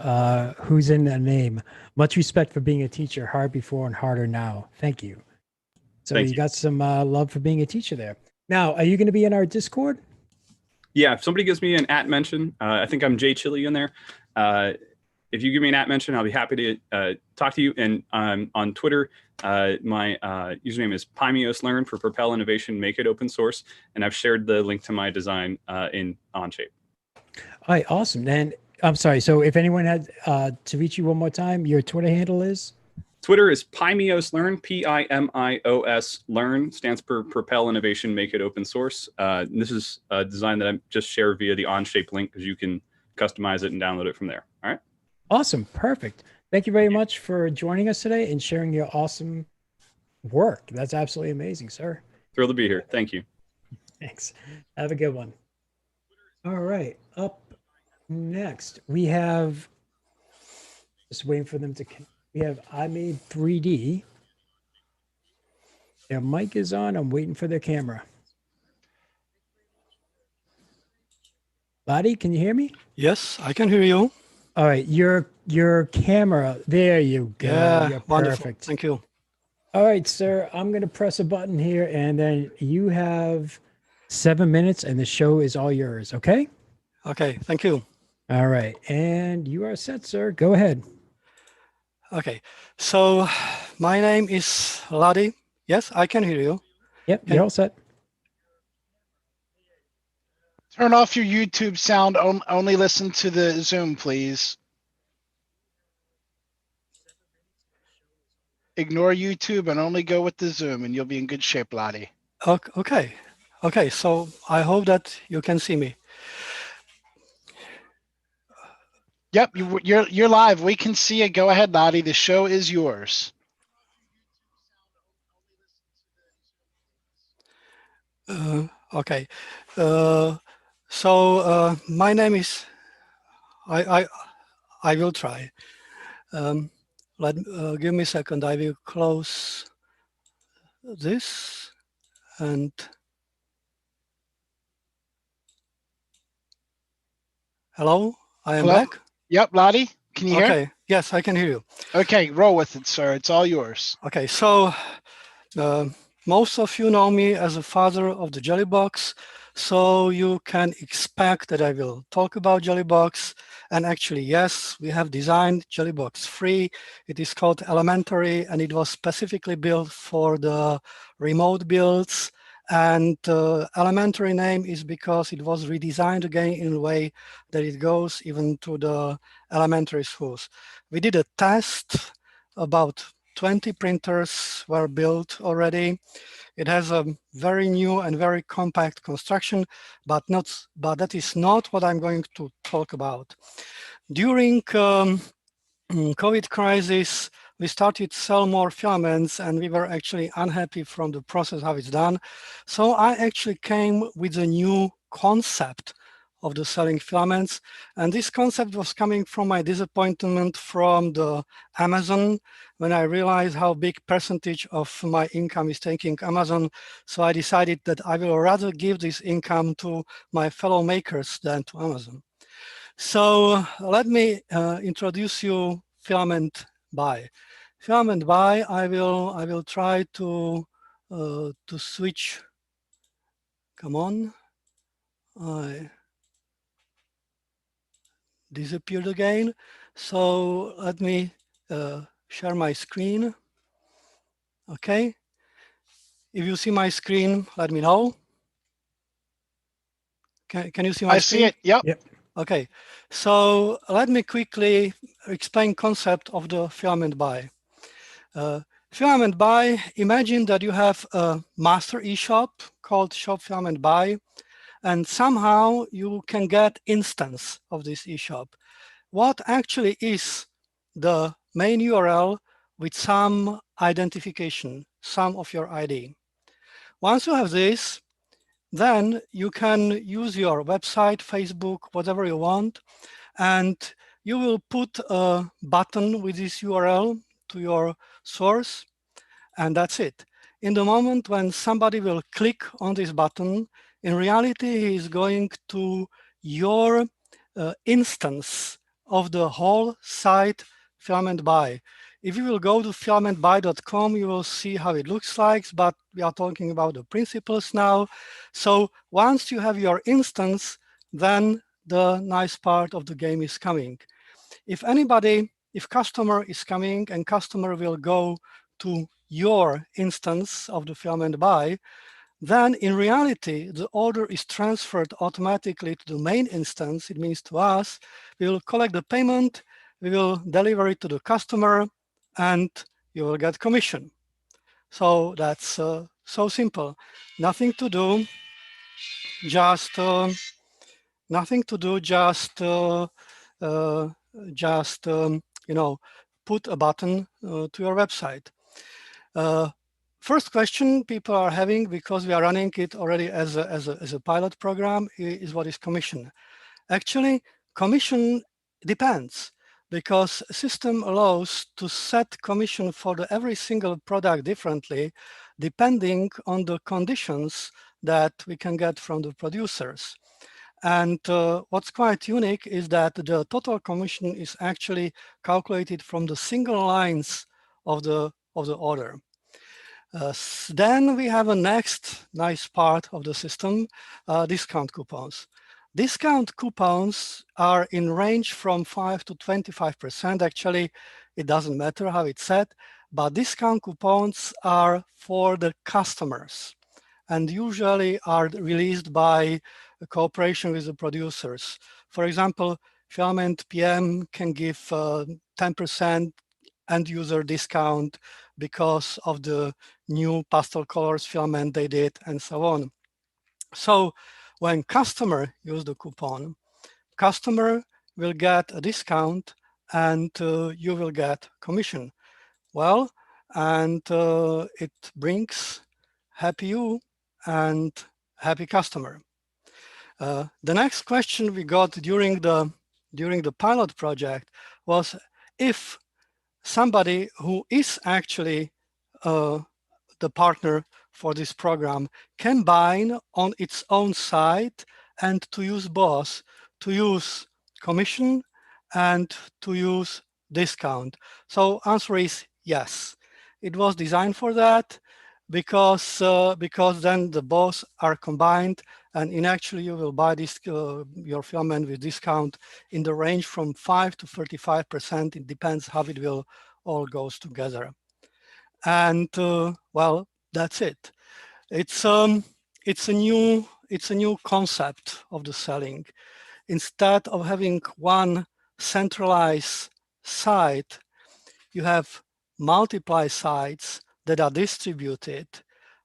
Who's in the name? Much respect for being a teacher. Hard before and harder now. Thank you. So you got some love for being a teacher there. Now, are you going to be in our Discord? Yeah, if somebody gives me an @mention, I think I'm Jay Chili in there. If you give me an @mention, I'll be happy to talk to you. And on Twitter, my username is PyMeosLearn for Propel Innovation, Make It Open Source. And I've shared the link to my design in Onshape. All right, awesome. Then I'm sorry. So if anyone had to reach you one more time, your Twitter handle is? Twitter is PyMeosLearn, PIMIOS Learn, stands for Propel Innovation, Make It Open Source. This is a design that I just shared via the Onshape link because you can customize it and download it from there. All right. Awesome. Perfect. Thank you very much for joining us today and sharing your awesome work. That's absolutely amazing, sir. Thrilled to be here. Thank you. Thanks. Have a good one. All right. Up next, we have, just waiting for them to, we have I Made 3D. Their mic is on. I'm waiting for their camera. Ladi, can you hear me? Yes, I can hear you. All right, your camera. There you go. Yeah, You're wonderful. perfect. Thank you. All right, sir. I'm going to press a button here, and then you have 7 minutes, and the show is all yours. Okay? Okay, thank you. All right, and you are set, sir. Go ahead. Okay, so my name is Ladi. Yes, I can hear you. Yep, you're all set. Turn off your YouTube sound. Only listen to the Zoom, please. Ignore YouTube and only go with the Zoom, and you'll be in good shape, Ladi. Okay. Okay, so I hope that you can see me. Yep, you're live. We can see you. Go ahead, Ladi. The show is yours. Okay. So my name is, I will try. Give me a second. I will close this and hello, I am back. Yep, Ladi, can you hear? Okay. Yes, I can hear you. Okay, roll with it, sir. It's all yours. Okay, so most of you know me as a father of the Jelly Box. So you can expect that I will talk about Jellybox. And actually, yes, we have designed Jellybox 3. It is called Elementary, and it was specifically built for the remote builds. And Elementary name is because it was redesigned again in a way that it goes even to the elementary schools. We did a test. About 20 printers were built already. It has a very new and very compact construction, but that is not what I'm going to talk about. During COVID crisis, we started to sell more filaments, and we were actually unhappy from the process, how it's done. So I actually came with a new concept of the selling filaments. And this concept was coming from my disappointment from the Amazon, when I realized how big percentage of my income is taking Amazon. So I decided that I will rather give this income to my fellow makers than to Amazon. So let me introduce you filament buy. Filament buy, I will try to switch. Come on. I disappeared again. So let me share my screen. Okay. If you see my screen, let me know. Can you see my screen? I see it. Yep. Okay. So let me quickly explain concept of the filament buy. Filament buy, imagine that you have a master eShop called Shop Filament Buy, and somehow you can get instance of this eShop. What actually is the main URL with some identification, some of your ID. Once you have this, then you can use your website, Facebook, whatever you want, and you will put a button with this URL to your source, and that's it. In the moment when somebody will click on this button, in reality, he is going to your instance of the whole site Filament Buy. If you will go to filamentbuy.com, you will see how it looks like, but we are talking about the principles now. So once you have your instance, then the nice part of the game is coming. If customer is coming and customer will go to your instance of the Filament Buy, then in reality, the order is transferred automatically to the main instance. It means to us, we will collect the payment, we will deliver it to the customer, and you will get commission. So that's so simple. Nothing to do, just put a button to your website. First question people are having, because we are running it already as a pilot program, is what is commission? Actually, commission depends, because system allows to set commission for every single product differently, depending on the conditions that we can get from the producers. And what's quite unique is that the total commission is actually calculated from the single lines of the order. Then we have a next nice part of the system, discount coupons. Discount coupons are in range from 5 to 25%. Actually, it doesn't matter how it's set, but discount coupons are for the customers and usually are released by a cooperation with the producers. For example, Filament PM can give 10% end user discount because of the new pastel colors filament they did and so on. So when customer use the coupon, customer will get a discount and you will get commission. Well, and it brings happy you and happy customer. The next question we got during the pilot project was if somebody who is actually the partner for this program can buy on its own site and to use both, to use commission and to use discount. So answer is yes. It was designed for that. because then the both are combined, and in actually you will buy this your filament with discount in the range from 5 to 35%. It depends how it will all goes together. And well, that's it. It's a new concept of the selling. Instead of having one centralized site, you have multiple sites that are distributed,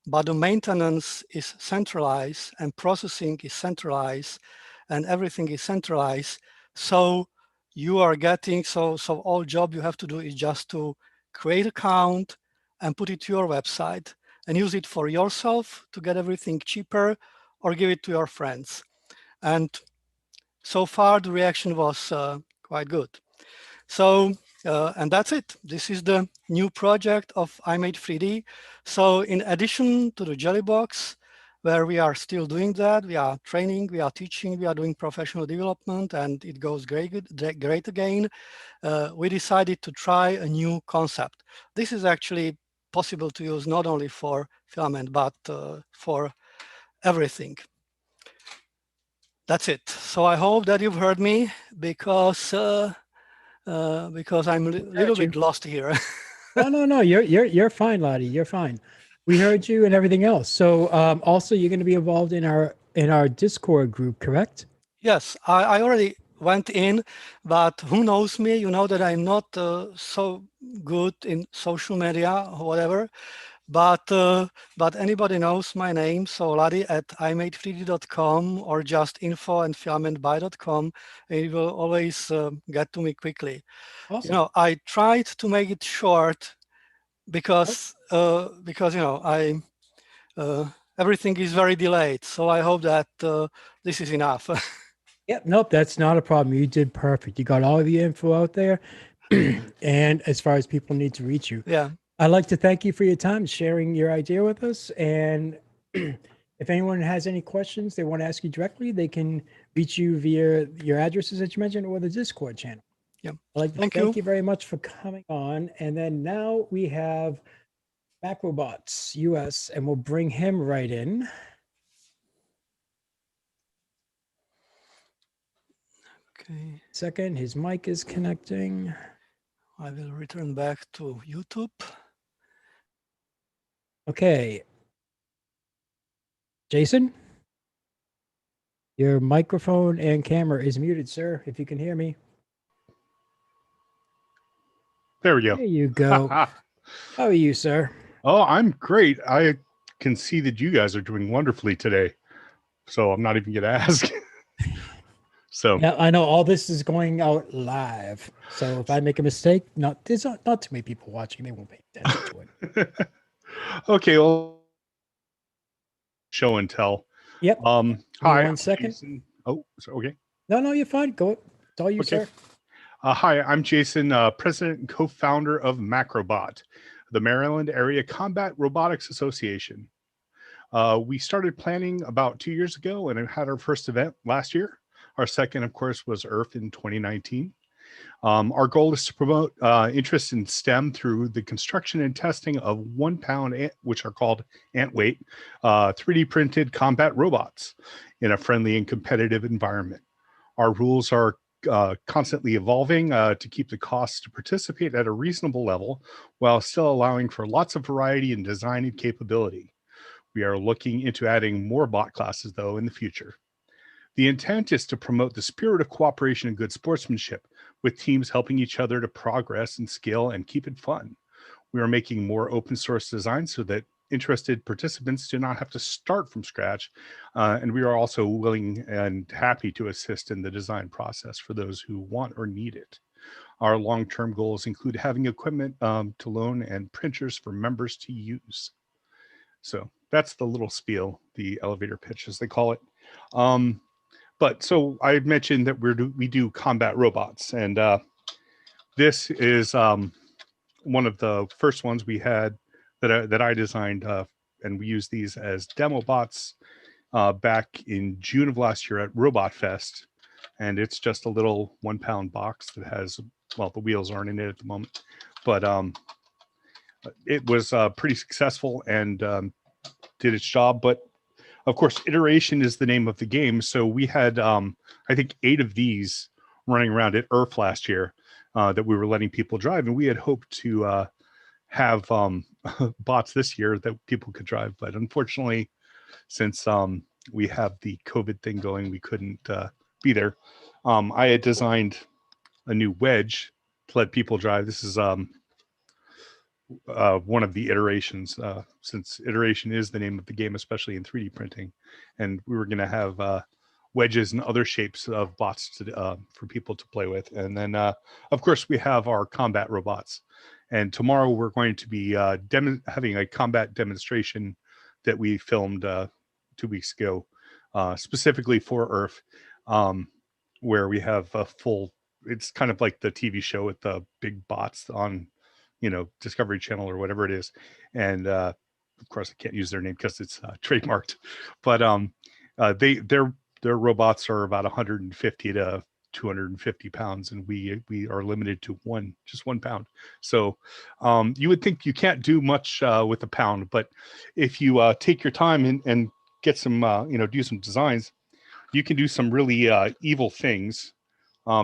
but the maintenance is centralized and processing is centralized and everything is centralized. So you are getting, so all job you have to do is just to create an account and put it to your website and use it for yourself to get everything cheaper, or give it to your friends. And so far the reaction was quite good. So, and that's it. This is the new project of iMade3D. So in addition to the Jelly Box, where we are still doing that, we are training, we are teaching, we are doing professional development, and it goes great again. We decided to try a new concept. This is actually possible to use not only for filament, but for everything. That's it. So I hope that you've heard me, because I'm a little bit lost here. No, you're fine, Ladi. You're fine. We heard you and everything else. So also you're going to be involved in our Discord group, correct? Yes, I already went in, but who knows me? You know that I'm not so good in social media or whatever. But anybody knows my name, so Ladi at imade3d.com or just info@filamentbuy.com, and you will always get to me quickly. Awesome. You know, I tried to make it short because you know everything is very delayed. So I hope that this is enough. Yep, nope, that's not a problem. You did perfect. You got all of the info out there, and as far as people need to reach you. Yeah. I'd like to thank you for your time, sharing your idea with us. And if anyone has any questions they want to ask you directly, they can reach you via your addresses that you mentioned or the Discord channel. Yeah. I'd like to thank you very much for coming on. And then now we have MACRObot US, and we'll bring him right in. Okay. Second, his mic is connecting. I will return back to YouTube. Okay. Jason, your microphone and camera is muted, sir, if you can hear me. There we go. There you go. How are you, sir? Oh, I'm great. I can see that you guys are doing wonderfully today. So I'm not even going to ask. So yeah, I know all this is going out live. So if I make a mistake, there's not too many people watching. They won't pay attention to it. Okay, well, show and tell. Yep. Hi. 1 second. Jason. Oh, so, okay. No, you're fine. Go. It's all you, Okay. sir. Hi, I'm Jason, president and co-founder of MACRObot, the Maryland Area Combat Robotics Association. We started planning about 2 years ago and had our first event last year. Our second, of course, was EARTH in 2019. Our goal is to promote interest in STEM through the construction and testing of 1 pound, which are called ant weight, 3D printed combat robots in a friendly and competitive environment. Our rules are constantly evolving to keep the costs to participate at a reasonable level while still allowing for lots of variety in design and capability. We are looking into adding more bot classes, though, in the future. The intent is to promote the spirit of cooperation and good sportsmanship, with teams helping each other to progress and scale and keep it fun. We are making more open source designs so that interested participants do not have to start from scratch. And we are also willing and happy to assist in the design process for those who want or need it. Our long-term goals include having equipment to loan and printers for members to use. So that's the little spiel, the elevator pitch, as they call it. But so I mentioned that we do combat robots, and this is one of the first ones we had that I designed, and we used these as demo bots back in June of last year at Robot Fest, and it's just a little 1 pound box that has, well, the wheels aren't in it at the moment, but it was pretty successful and did its job. But of course, iteration is the name of the game. So we had, I think, 8 of these running around at ERF last year that we were letting people drive. And we had hoped to have bots this year that people could drive. But unfortunately, since we have the COVID thing going, we couldn't be there. I had designed a new wedge to let people drive. This is one of the iterations, since iteration is the name of the game, especially in 3D printing. And we were going to have wedges and other shapes of bots to, for people to play with. And then, of course, we have our combat robots. And tomorrow we're going to be having a combat demonstration that we filmed 2 weeks ago, specifically for ERF, where we have a full, it's kind of like the TV show with the big bots on, Discovery Channel or whatever it is. And of course, I can't use their name because it's trademarked. But their robots are about 150 to 250 pounds, and we are limited to just 1 pound. So you would think you can't do much with a pound, but if you take your time and get some, do some designs, you can do some really evil things.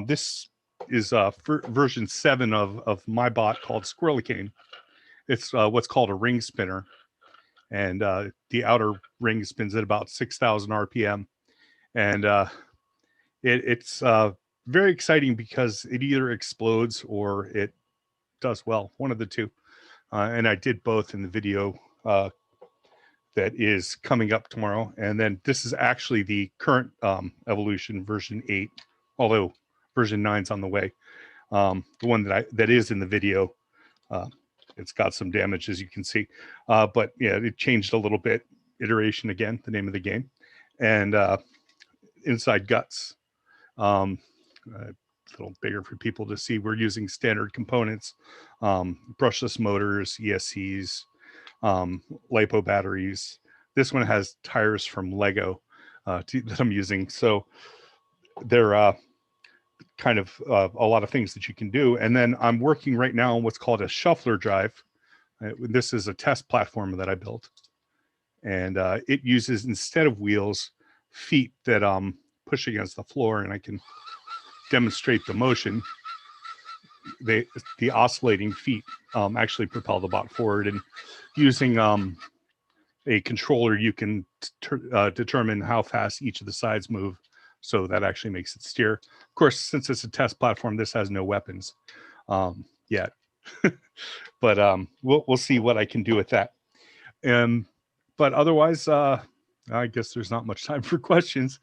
This is version 7 of my bot called Squirrelicane. It's what's called a ring spinner, and the outer ring spins at about 6,000 RPM, and it's very exciting because it either explodes or it does well, one of the two. And I did both in the video that is coming up tomorrow. And then this is actually the current evolution, version 8, although version 9's on the way. The one that is in the video, it's got some damage, as you can see. But yeah, it changed a little bit. Iteration again, the name of the game. And inside guts, a little bigger for people to see. We're using standard components, brushless motors, ESCs, LiPo batteries. This one has tires from Lego that I'm using. So they're kind of a lot of things that you can do. And then I'm working right now on what's called a shuffler drive. This is a test platform that I built. And it uses, instead of wheels, feet that push against the floor, and I can demonstrate the motion. The oscillating feet actually propel the bot forward, and using a controller, you can determine how fast each of the sides move, so that actually makes it steer. Of course, since it's a test platform, this has no weapons yet, but we'll see what I can do with that. But otherwise, I guess there's not much time for questions.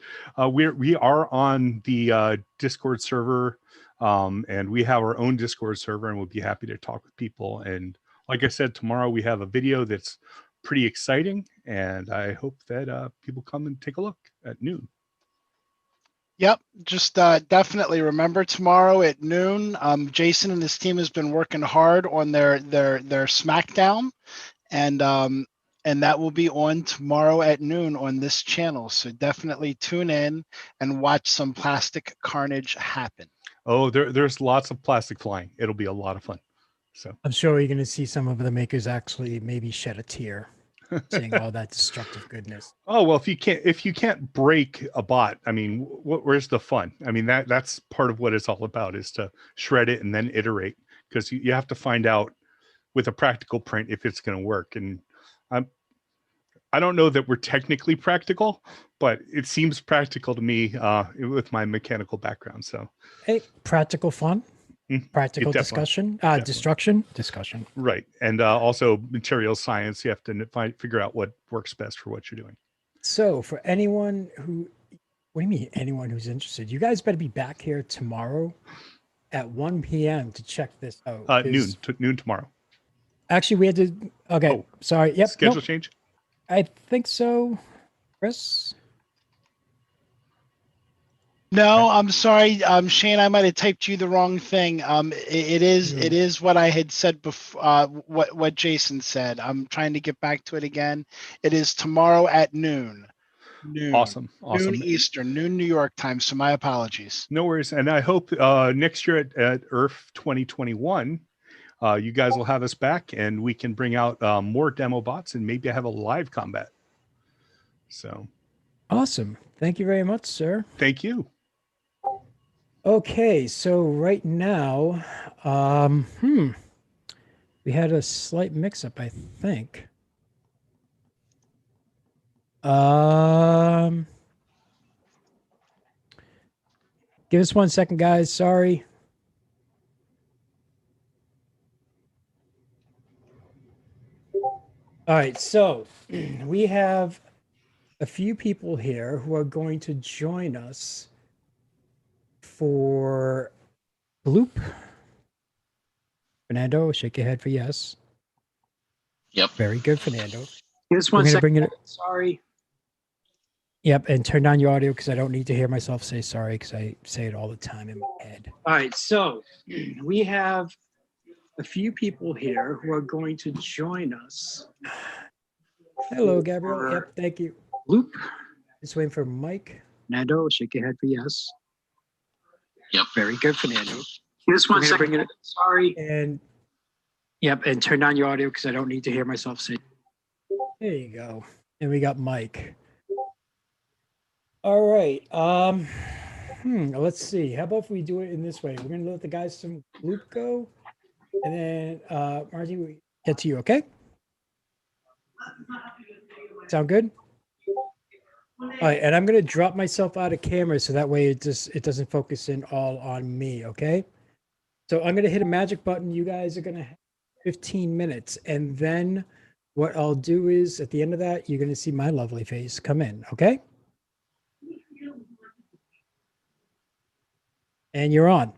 We are on the Discord server, and we have our own Discord server, and we'll be happy to talk with people. And like I said, tomorrow we have a video that's pretty exciting, and I hope that people come and take a look at noon. Yep, just definitely remember tomorrow at noon. Jason and his team has been working hard on their SmackDown, and that will be on tomorrow at noon on this channel. So definitely tune in and watch some plastic carnage happen. Oh, there's lots of plastic flying. It'll be a lot of fun. So I'm sure you're going to see some of the makers actually maybe shed a tear, seeing all that destructive goodness. Oh, well, if you can't break a bot, I mean, where's the fun? I mean, that's part of what it's all about, is to shred it and then iterate, because you have to find out with a practical print if it's going to work. And I don't know that we're technically practical, but it seems practical to me with my mechanical background. So, hey, practical fun, practical discussion, destruction, discussion. Right, and also material science. You have to figure out what works best for what you're doing. So, for anyone who, what do you mean anyone who's interested? You guys better be back here tomorrow at 1 p.m. to check this out. Noon tomorrow. Actually, we had to. Okay, oh, sorry. Yep. Schedule change. I think so, Chris. No, I'm sorry, Shane. I might have typed you the wrong thing. It is what I had said before. What Jason said. I'm trying to get back to it again. It is tomorrow at noon. Awesome. Noon Eastern, noon New York time. So my apologies. No worries. And I hope next year at ERF 2021, you guys will have us back, and we can bring out more demo bots and maybe have a live combat. So Awesome. Thank you very much, sir. thank you. Okay, so right now, we had a slight mix-up, I think. Give us 1 second, guys. Sorry. All right, so we have a few people here who are going to join us for Gloop. Fernando, shake your head for yes. Yep. Very good, Fernando. Just We're one gonna second. bring it. Sorry. Yep, and turn down your audio because I don't need to hear myself say sorry because I say it all the time in my head. All right, so we have a few people here who are going to join us. Hello, Gabriel. Yep, thank you. Loop. Just waiting for Mike. Fernando, shake your head for yes. Yep. Very good, Fernando. Just one We're gonna bring second. it- Sorry. And yep, and turn down your audio because I don't need to hear myself say. There you go. And we got Mike. All right. Let's see. How about if we do it in this way? We're gonna let the guys some loop go, and then Marty, we get to you. Okay. Sound good? All right, and I'm gonna drop myself out of camera so that way it doesn't focus in all on me. Okay. So I'm gonna hit a magic button. You guys are gonna have 15 minutes, and then what I'll do is at the end of that, you're gonna see my lovely face come in. Okay. And you're on.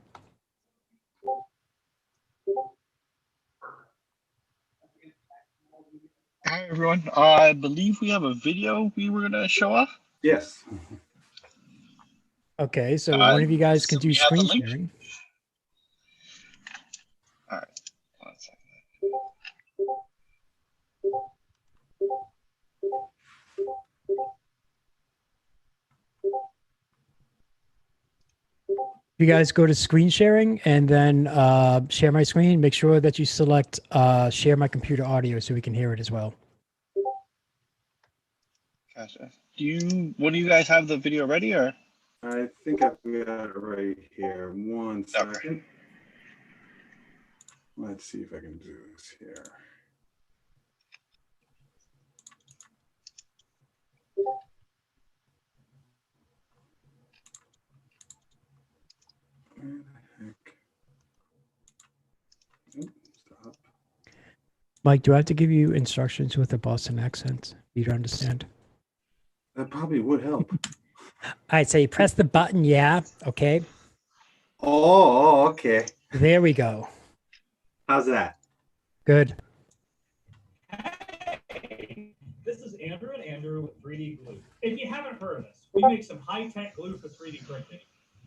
Hi, everyone. I believe we have a video we were going to show off. Yes. Okay, so one of you guys can so do we have the screen link. sharing. All right. 1 second. You guys go to screen sharing and then share my screen. Make sure that you select share my computer audio so we can hear it as well. Gotcha. What do you guys have the video ready or? I think I've got it right here. 1 second. Let's see if I can do this here. Where the heck? Oop, stop. Mike, do I have to give you instructions with a Boston accent? You don't understand. That probably would help. All right, so you press the button, yeah, okay. Oh, okay. There we go. How's that? Good. This is Andrew and Andrew with 3D Glue. If you haven't heard of us, we make some high-tech glue for 3D printing.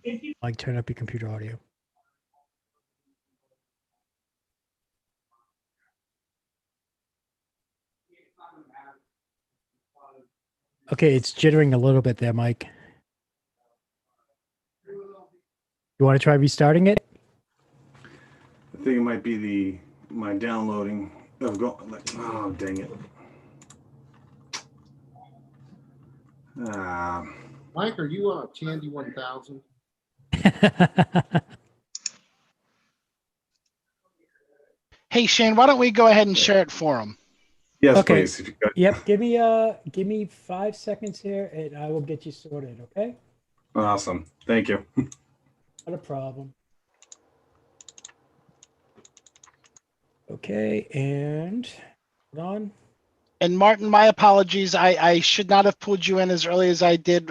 If you Mike, turn up your computer audio. Okay, it's jittering a little bit there, Mike. You want to try restarting it? I think it might be my downloading of oh, dang it. Mike, are you on Tandy 1000? Hey, Shane, why don't we go ahead and share it for him? Yes, Okay. please. If you could. Yep, give me 5 seconds here and I will get you sorted, okay? Awesome. Thank you. Not a problem. Okay, and hold on. And Martin, my apologies. I should not have pulled you in as early as I did.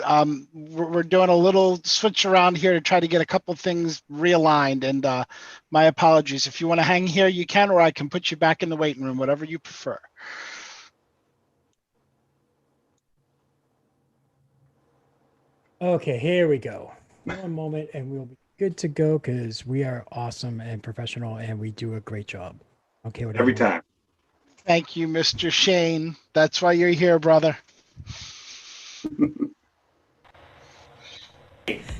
We're doing a little switch around here to try to get a couple things realigned. And my apologies. If you want to hang here, you can, or I can put you back in the waiting room, whatever you prefer. Okay, here we go. One moment and we'll be good to go because we are awesome and professional and we do a great job. Okay, whatever. Every time. Thank you, Mr. Shane. That's why you're here, brother.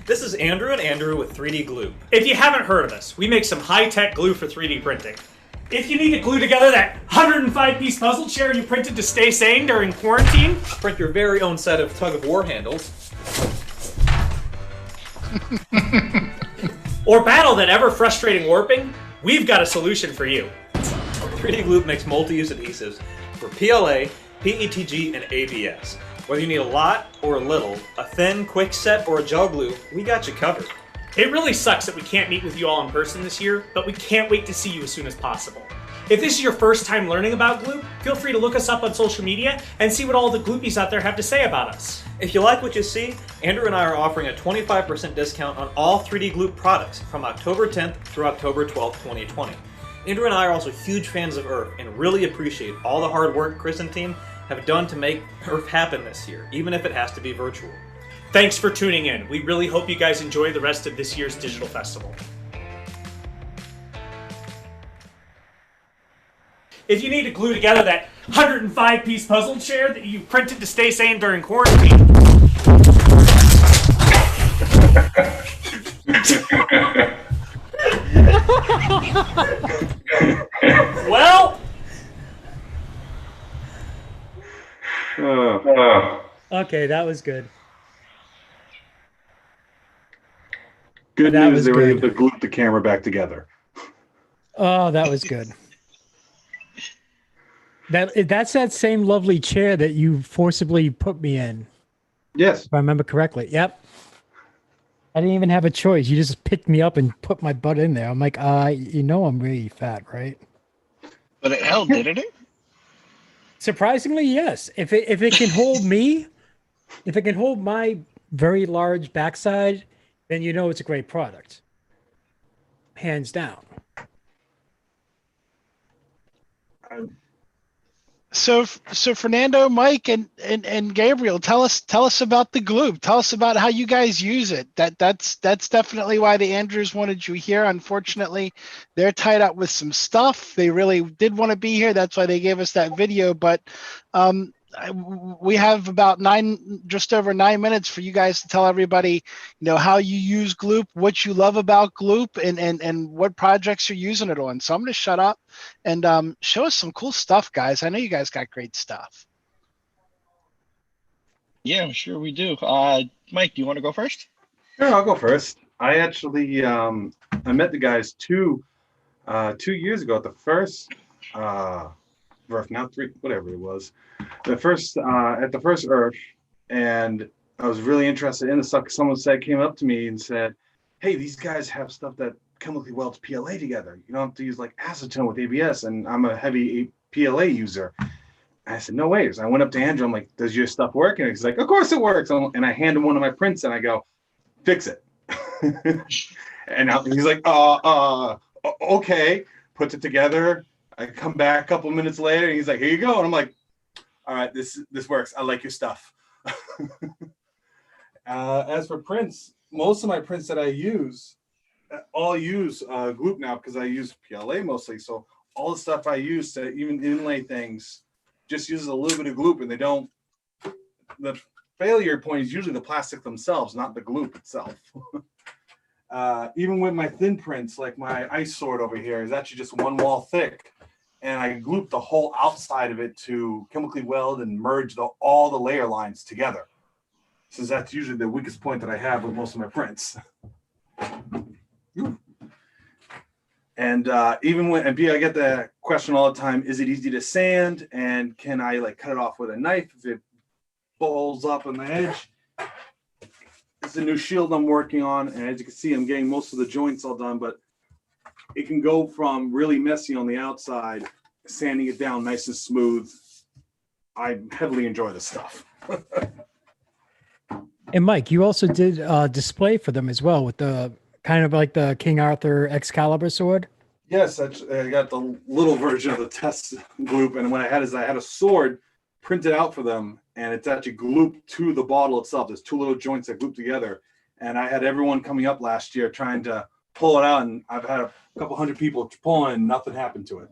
This is Andrew and Andrew with 3D Glue. If you haven't heard of us, we make some high-tech glue for 3D printing. If you need to glue together that 105-piece puzzle chair you printed to stay sane during quarantine, print your very own set of tug-of-war handles, or battle that ever-frustrating warping, we've got a solution for you. 3D Gloop makes multi-use adhesives for PLA, PETG, and ABS. Whether you need a lot or a little, a thin, quick set, or a gel glue, we got you covered. It really sucks that we can't meet with you all in person this year, but we can't wait to see you as soon as possible. If this is your first time learning about Gloop, feel free to look us up on social media and see what all the Gloopies out there have to say about us. If you like what you see, Andrew and I are offering a 25% discount on all 3D Gloop products from October 10th through October 12th, 2020. Andrew and I are also huge fans of Earth and really appreciate all the hard work Chris and team have done to make Earth happen this year, even if it has to be virtual. Thanks for tuning in. We really hope you guys enjoy the rest of this year's digital festival. If you need to glue together that 105-piece puzzle chair that you printed to stay sane during quarantine, well, Okay, that was good. Good That news, was they were able good. to glue the camera back together. Oh, that was good. That's that same lovely chair that you forcibly put me in. Yes. If I remember correctly. Yep. I didn't even have a choice. You just picked me up and put my butt in there. I'm like, you know I'm really fat, right? But it held, didn't it? Surprisingly, yes. If it can hold me, if it can hold my very large backside, then you know it's a great product. Hands down. So Fernando, Mike, and Gabriel, tell us about the Gloop. Tell us about how you guys use it. That's definitely why the Andrews wanted you here. Unfortunately, they're tied up with some stuff. They really did want to be here. That's why they gave us that video. But we have about just over 9 minutes for you guys to tell everybody, how you use Gloop, what you love about Gloop, and what projects you're using it on. So I'm going to shut up and show us some cool stuff, guys. I know you guys got great stuff. Yeah, I'm sure we do. Mike, do you want to go first? Sure, I'll go first. I actually I met the guys 2 years ago at the first Earth, now 3, whatever it was. At the first Earth, and I was really interested in the stuff. Someone came up to me and said, "Hey, these guys have stuff that chemically welds PLA together. You don't have to use like acetone with ABS." And I'm a heavy PLA user. And I said, "No way." So I went up to Andrew. I'm like, "Does your stuff work?" And he's like, "Of course it works." And I hand him one of my prints, and I go, "Fix it." And he's like, "Okay." Puts it together. I come back a couple minutes later, and he's like, "Here you go." And I'm like, "All right, this works. I like your stuff." As for prints, most of my prints that I use, all use Gloop now because I use PLA mostly. So all the stuff I use to even inlay things just uses a little bit of Gloop, and they don't. The failure point is usually the plastic themselves, not the Gloop itself. Even with my thin prints, like my ice sword over here, is actually just 1 wall thick. And I glooped the whole outside of it to chemically weld and merge all the layer lines together. Since that's usually the weakest point that I have with most of my prints. And even when I get the question all the time, is it easy to sand? And can I cut it off with a knife if it balls up on the edge? It's a new shield I'm working on. And as you can see, I'm getting most of the joints all done, but it can go from really messy on the outside, sanding it down nice and smooth. I heavily enjoy this stuff. And Mike, you also did a display for them as well with the kind of like the King Arthur Excalibur sword. Yes, I got the little version of the test Gloop, and what I had a sword printed out for them, and it's actually glooped to the bottle itself. There's 2 little joints that gloop together, and I had everyone coming up last year trying to pull it out, and I've had a couple hundred people pulling, and nothing happened to it.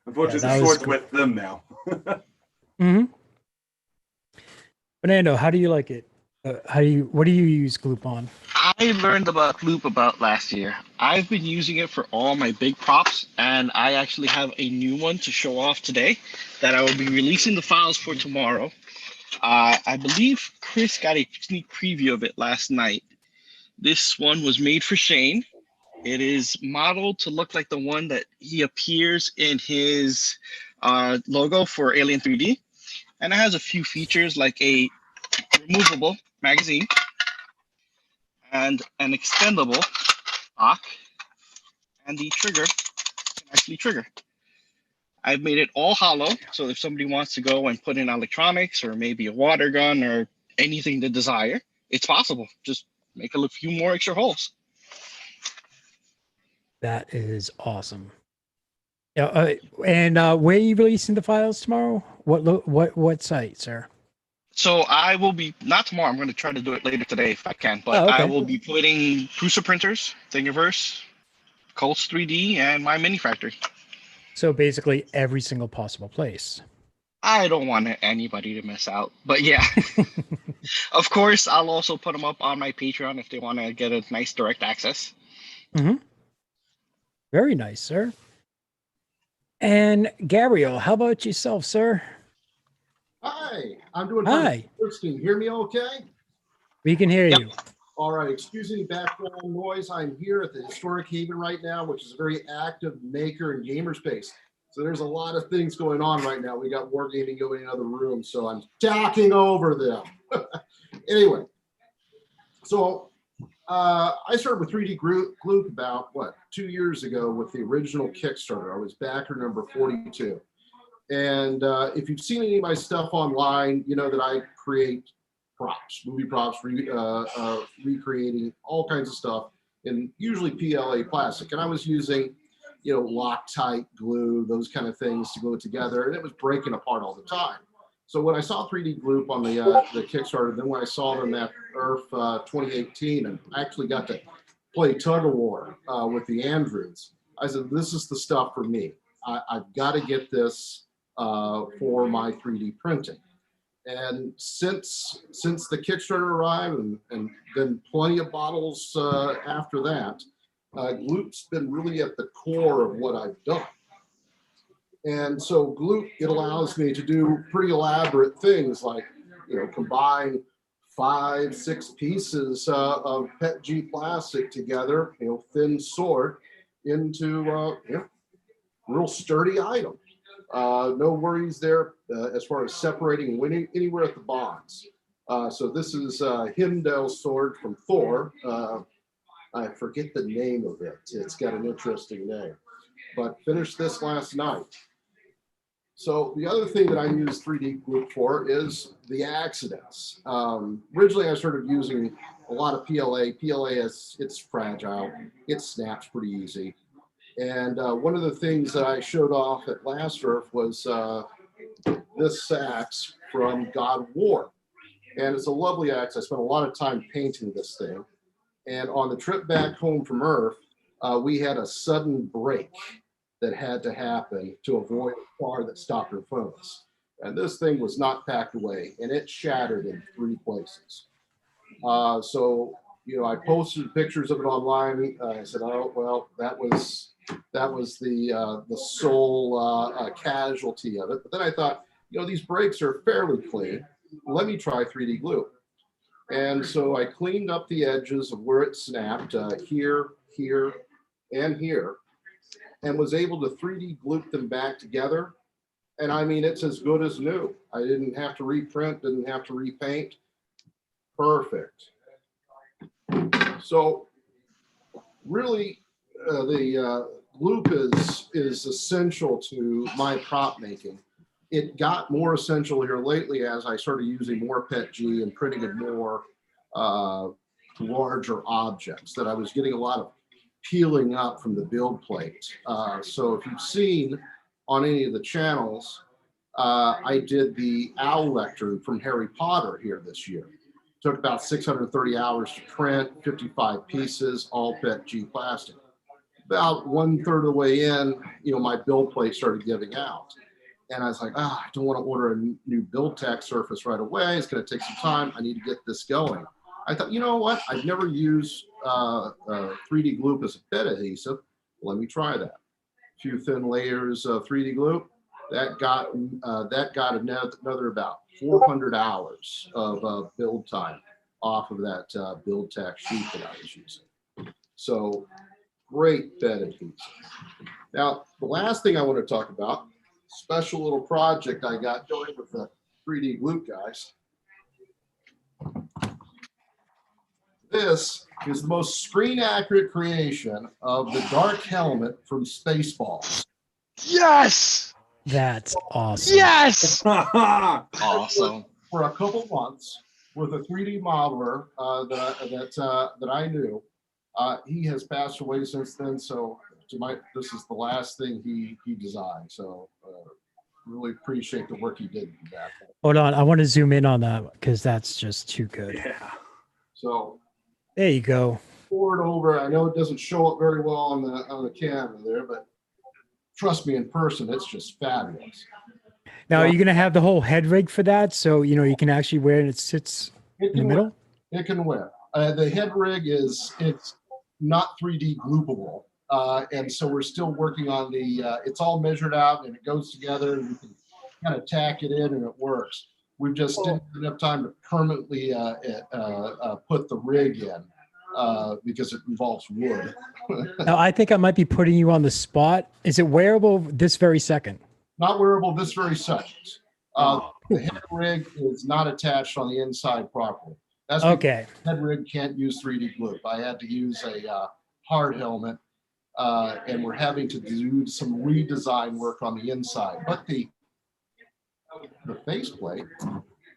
Unfortunately, the sword's with them now. Mm-hmm. Fernando, how do you like it? What do you use Gloop on? I learned about Loop about last year. I've been using it for all my big props, and I actually have a new one to show off today that I will be releasing the files for tomorrow. I believe Chris got a sneak preview of it last night. This one was made for Shane. It is modeled to look like the one that he appears in his logo for Alien 3D. And it has a few features like a removable magazine and an extendable lock, and the trigger can actually trigger. I've made it all hollow, so if somebody wants to go and put in electronics or maybe a water gun or anything they desire, it's possible. Just make a few more extra holes. That is awesome. Yeah, and where are you releasing the files tomorrow? What site, sir? So I will be, not tomorrow, I'm going to try to do it later today if I can, but okay. I will be putting Prusa printers, Thingiverse, Colts 3D, and my mini factory. So basically every single possible place. I don't want anybody to miss out, but yeah. Of course, I'll also put them up on my Patreon if they want to get a nice direct access. Mm-hmm. Very nice, sir. And Gabriel, how about yourself, sir? Hi, I'm doing fine. Hi. Can you hear me okay? We can hear you. All right, excuse any background noise. I'm here at the Historic Haven right now, which is a very active maker and gamer space. So there's a lot of things going on right now. We got wargaming going in other rooms, so I'm talking over them. Anyway, so I started with 3D Gloop about, 2 years ago with the original Kickstarter. I was backer number 42. And if you've seen any of my stuff online, you know that I create props, movie props, recreating all kinds of stuff, and usually PLA plastic. And I was using, Loctite glue, those kind of things to glue it together, and it was breaking apart all the time. So when I saw 3D Gloop on the Kickstarter, then when I saw them at EARF 2018, and I actually got to play tug of war with the Andrews, I said, this is the stuff for me. I've got to get this for my 3D printing. And since the Kickstarter arrived, and then plenty of bottles after that, Gloop's been really at the core of what I've done. And so Gloop, it allows me to do pretty elaborate things like, combine 5-6 pieces of PETG plastic together, thin sword, into real sturdy item. No worries there as far as separating anywhere at the bonds. So this is Heimdall's sword from Thor. I forget the name of it. It's got an interesting name, but finished this last night. So the other thing that I use 3D Gloop for is the accidents. Originally, I started using a lot of PLA. PLA it's fragile. It snaps pretty easy. And one of the things that I showed off at last EARF was this axe from God of War. And it's a lovely axe. I spent a lot of time painting this thing. And on the trip back home from EARF, we had a sudden break that had to happen to avoid a car that stopped in front of us. And this thing was not packed away, and it shattered in 3 places. So, I posted pictures of it online. I said, oh, well, that was the sole casualty of it. But then I thought, these breaks are fairly clean. Let me try 3D Gloop. And so I cleaned up the edges of where it snapped, here, here, and here, and was able to 3D Gloop them back together. And I mean, it's as good as new. I didn't have to reprint, didn't have to repaint. Perfect. So really, the Gloop is essential to my prop making. It got more essential here lately as I started using more PETG and printing in more larger objects, that I was getting a lot of peeling up from the build plate. So if you've seen on any of the channels, I did the owl lectern from Harry Potter here this year. Took about 630 hours to print, 55 pieces, all PETG plastic. About 1/3 of the way in, my build plate started giving out. And I was like, I don't want to order a new build tack surface right away. It's going to take some time. I need to get this going. I thought, you know what? I've never used 3D glue as a bed adhesive. Let me try that. A few thin layers of 3D glue. That got another about 400 hours of build time off of that build tack sheet that I was using. So great bed adhesive. Now, the last thing I want to talk about, special little project I got going with the 3D glue guys. This is the most screen accurate creation of the dark helmet from Spaceballs. Yes! That's awesome. Yes! Awesome. For a couple months with a 3D modeler that I knew. He has passed away since then, so this is the last thing he designed. So really appreciate the work he did with that. Hold on, I want to zoom in on that because that's just too good. Yeah. So there you go. forward over. I know it doesn't show up very well on the camera there, but trust me, in person, it's just fabulous. Now, are you going to have the whole head rig for that? So, you know, you can actually wear it and it sits in the middle? It can wear. The head rig it's not 3D gloopable. And so we're still working on it's all measured out and it goes together and we can kind of tack it in and it works. We've just didn't have enough time to permanently put the rig in because it involves wood. Now, I think I might be putting you on the spot. Is it wearable this very second? Not wearable this very second. The head rig is not attached on the inside properly. That's okay. The head rig can't use 3D glue. I had to use a hard helmet, and we're having to do some redesign work on the inside. But the faceplate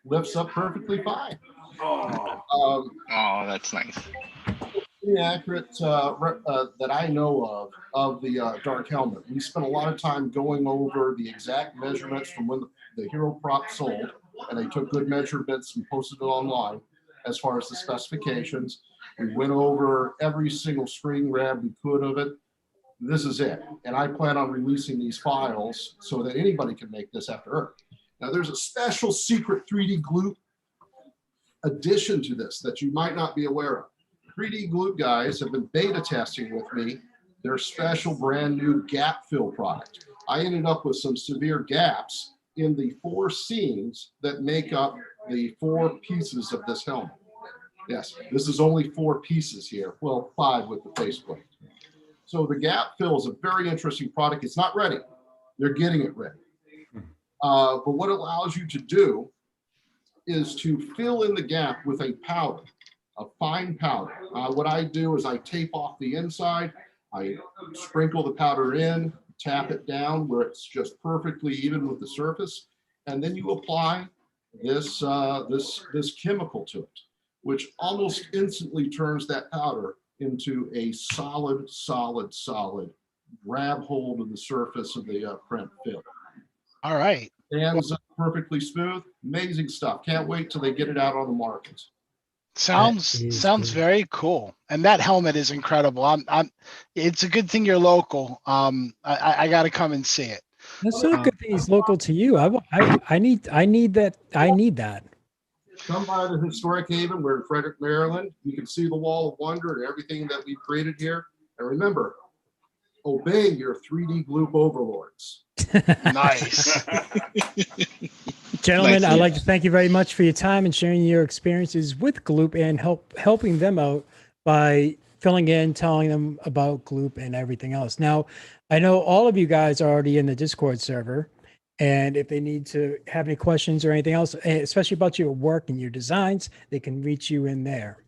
lifts up perfectly fine. Oh, that's nice. Accurate that I know of the dark helmet. We spent a lot of time going over the exact measurements from when the hero prop sold, and they took good measurements and posted it online as far as the specifications. We went over every single screen grab we could of it. This is it. And I plan on releasing these files so that anybody can make this after Earth. Now there's a special secret 3D glue addition to this that you might not be aware of. 3D glue guys have been beta testing with me their special brand new gap fill product. I ended up with some severe gaps in the 4 seams that make up the 4 pieces of this helmet. Yes, this is only 4 pieces here. Well, 5 with the faceplate. So the gap fill is a very interesting product. It's not ready. They're getting it ready. But what it allows you to do is to fill in the gap with a powder, a fine powder. What I do is I tape off the inside, I sprinkle the powder in, tap it down where it's just perfectly even with the surface, and then you apply this chemical to it, which almost instantly turns that powder into a solid grab hold of the surface of the print film. All right. Hands up perfectly smooth. Amazing stuff. Can't wait till they get it out on the market. Sounds very cool. And that helmet is incredible. It's a good thing you're local. I got to come and see it. That's not a good thing he's local to you. I need that. Come by the historic haven. We're in Frederick, Maryland. You can see the Wall of Wonder and everything that we've created here. And remember, obey your 3D gloop overlords. Nice. Gentlemen, Nice. I'd like to thank you very much for your time and sharing your experiences with Gloop and helping them out by filling in, telling them about Gloop and everything else. Now, I know all of you guys are already in the Discord server, and if they need to have any questions or anything else, especially about your work and your designs, they can reach you in there.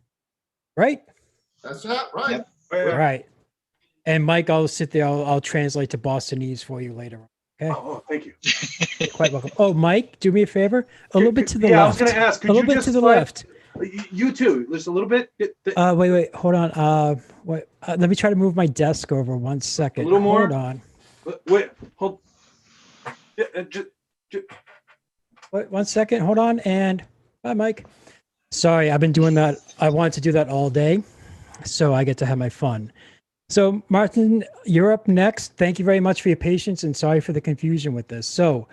Right? That's it, right? Yep. Right. And Mike, I'll sit there. I'll translate to Bostonese for you later on. Okay. Oh, thank you. You're quite welcome. Oh, Mike, do me a favor. A little bit to the yeah, left. I was going to ask. A little bit to the left. You too. Just a little bit. Wait. Hold on. Let me try to move my desk over 1 second. A little more. Hold on. Wait. Hold. Wait 1 second. Hold on. And bye, Mike. Sorry, I've been doing that. I wanted to do that all day, so I get to have my fun. So Martin, you're up next. Thank you very much for your patience and sorry for the confusion with this. So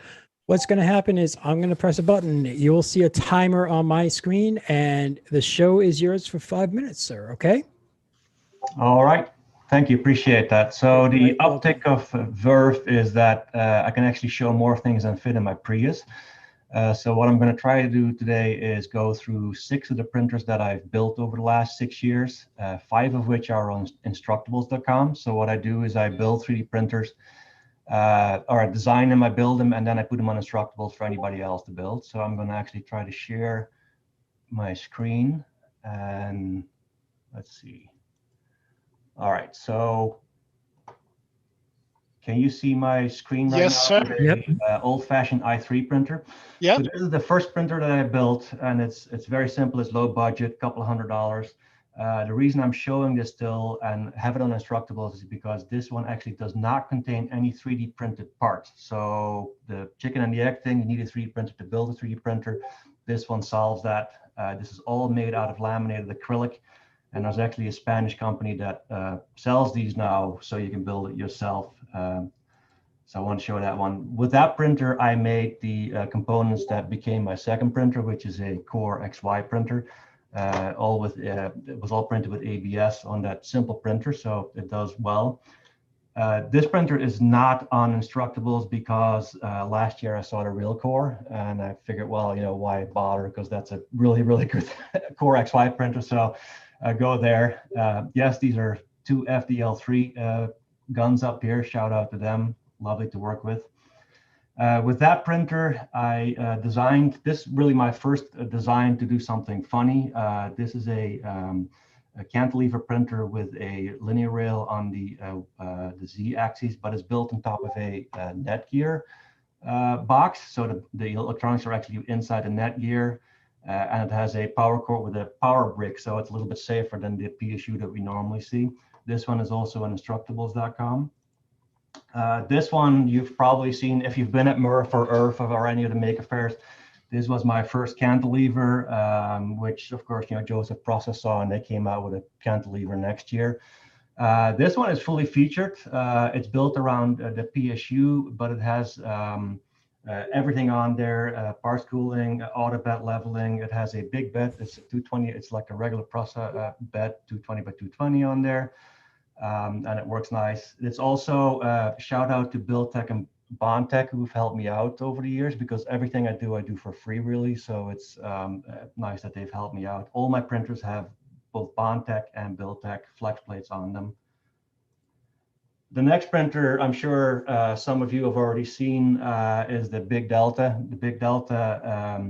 what's going to happen is I'm going to press a button. You will see a timer on my screen and the show is yours for 5 minutes, sir. Okay? All right. Thank you. Appreciate that. So the uptick of Verve is that I can actually show more things than fit in my Prius. So what I'm going to try to do today is go through 6 of the printers that I've built over the last 6 years, 5 of which are on Instructables.com. So what I do is I build 3D printers, or I design them, I build them, and then I put them on Instructables for anybody else to build. So I'm going to actually try to share my screen, and let's see. All right, so can you see my screen right now? Yes, sir. Yep. Old-fashioned i3 printer. Yeah. So this is the first printer that I built, and it's very simple. It's low budget, couple of $100. The reason I'm showing this still and have it on Instructables is because this one actually does not contain any 3D printed parts. So the chicken and the egg thing, you need a 3D printer to build a 3D printer. This one solves that. This is all made out of laminated acrylic. And there's actually a Spanish company that sells these now, so you can build it yourself. So I want to show that one. With that printer, I made the components that became my second printer, which is a Core XY printer. It was all printed with ABS on that simple printer, so it does well. This printer is not on Instructables because last year I saw the real Core, and I figured, well, you know, why bother? Because that's a really, really good Core XY printer. So go there. Yes, these are 2 FDL3 guns up here. Shout out to them. Lovely to work with. With that printer, I designed this. Really, my first design to do something funny. This is a cantilever printer with a linear rail on the Z-axis, but it's built on top of a Netgear box. So the electronics are actually inside the Netgear. And it has a power cord with a power brick, so it's a little bit safer than the PSU that we normally see. This one is also on Instructables.com. This one you've probably seen if you've been at Murph or Earth or any of the Maker Fairs. This was my first cantilever, which of course, you know, Josef Process saw, and they came out with a cantilever next year. This one is fully featured. It's built around the PSU, but it has everything on there, parts cooling, auto bed leveling. It has a big bed. It's 220. It's like a regular Prusa bed, 220 by 220 on there, and it works nice. It's also shout out to Buildtech and Bondtech, who've helped me out over the years, because everything I do for free, really. So it's nice that they've helped me out. All my printers have both Bondtech and Buildtech flex plates on them. The next printer, I'm sure some of you have already seen, is the Big Delta. The Big Delta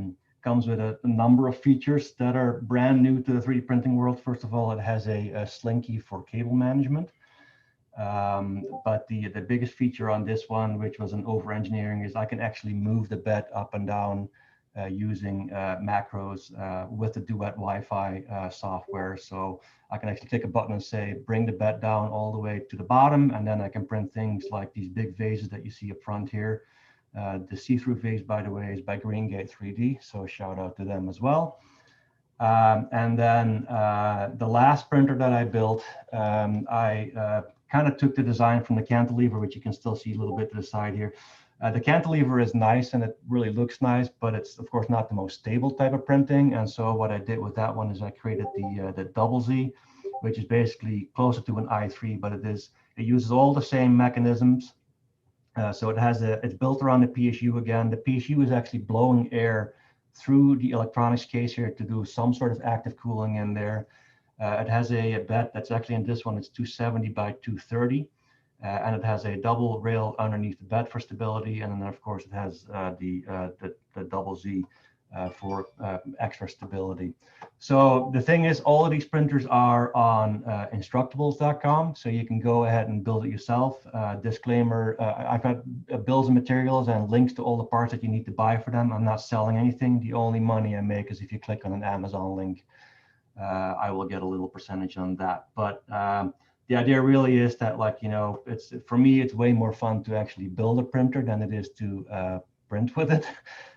comes with a number of features that are brand new to the 3D printing world. First of all, it has a slinky for cable management. But the biggest feature on this one, which was an over-engineering, is I can actually move the bed up and down using macros with the Duet Wi-Fi software. So I can actually click a button and say, bring the bed down all the way to the bottom, and then I can print things like these big vases that you see up front here. The see-through vase, by the way, is by GreyBeard3D, so shout out to them as well. And then the last printer that I built, I kind of took the design from the cantilever, which you can still see a little bit to the side here. The cantilever is nice and it really looks nice, but it's of course not the most stable type of printing. And so what I did with that one is I created the double Z, which is basically closer to an i3, but it uses all the same mechanisms. So it's built around the PSU again. The PSU is actually blowing air through the electronics case here to do some sort of active cooling in there. It has a bed that's actually in this one, it's 270 by 230. And it has a double rail underneath the bed for stability. And then of course it has the double Z for extra stability. So the thing is, all of these printers are on Instructables.com, so you can go ahead and build it yourself. Disclaimer, I've got bills of materials and links to all the parts that you need to buy for them. I'm not selling anything. The only money I make is if you click on an Amazon link. I will get a little percentage on that. But the idea really is that, like, you know, for me, it's way more fun to actually build a printer than it is to print with it.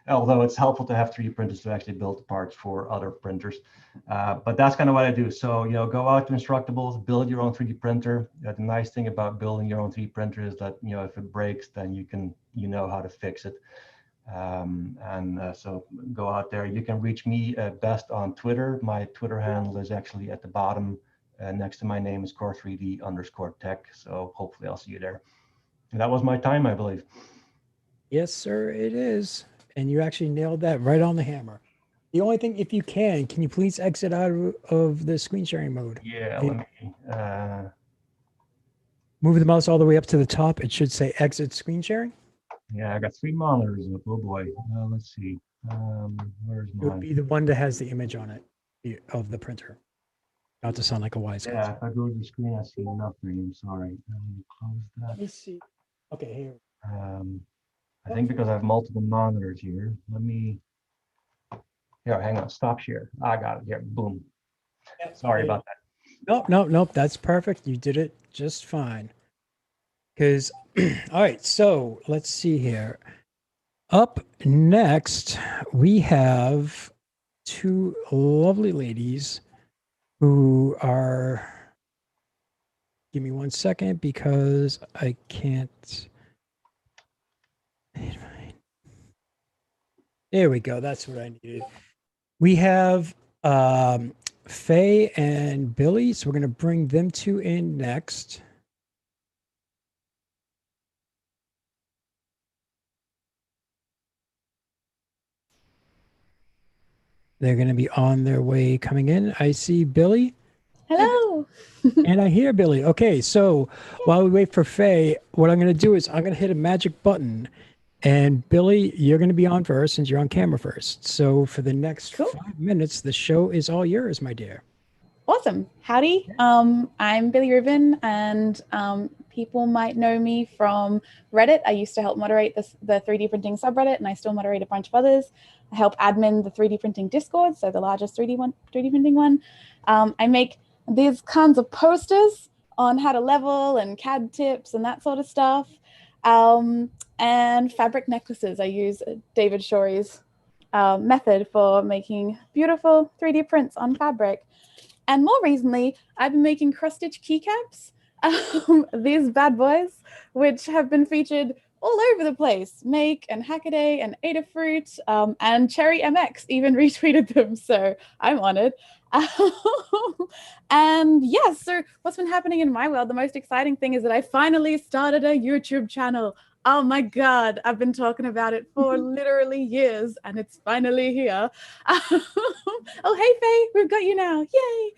Although it's helpful to have 3D printers to actually build parts for other printers. But that's kind of what I do. So, go out to Instructables, build your own 3D printer. The nice thing about building your own 3D printer is that, if it breaks, then you know how to fix it. So go out there. You can reach me best on Twitter. My Twitter handle is actually at the bottom. Next to my name is core3d_tech. So hopefully I'll see you there. And that was my time, I believe. Yes, sir, it is. And you actually nailed that right on the hammer. The only thing, if you can you please exit out of the screen sharing mode? Yeah, let me. Move the mouse all the way up to the top. It should say exit screen sharing. Yeah, I got 3 monitors up. Oh boy. Let's see. Where's It would mine? be the one that has the image on it of the printer. Not to sound like a wise guy. Yeah, if I go to the screen, I see nothing. I'm sorry. Close that. Let me see. Okay, here. I think because I have multiple monitors here. Let me. Here, hang on. Stop share. I got it. Here, boom. Sorry about that. Nope. That's perfect. You did it just fine. Because, all right. So let's see here. Up next, we have 2 lovely ladies who are. Give me 1 second because I can't. There we go. That's what I needed. We have Faye and Billy, so we're going to bring them 2 in next. They're going to be on their way coming in. I see Billy. Hello. And I hear Billy. Okay, so while we wait for Faye, what I'm going to do is I'm going to hit a magic button. And Billy, you're going to be on first since you're on camera first. So for the next 5 minutes, the show is all yours, my dear. Awesome. Howdy. I'm Billy Rubin, and people might know me from Reddit. I used to help moderate the 3D printing subreddit, and I still moderate a bunch of others. I help admin the 3D printing Discord, so the largest 3D printing one. I make these kinds of posters on how to level and CAD tips and that sort of stuff. And fabric necklaces. I use David Shorey's method for making beautiful 3D prints on fabric. And more recently, I've been making cross-stitch keycaps. These bad boys, which have been featured all over the place. Make and Hackaday and Adafruit and Cherry MX even retweeted them, so I'm honored. And yes, so what's been happening in my world, the most exciting thing is that I finally started a YouTube channel. Oh my God, I've been talking about it for literally years and it's finally here. Oh, hey, Faye, we've got you now. Yay.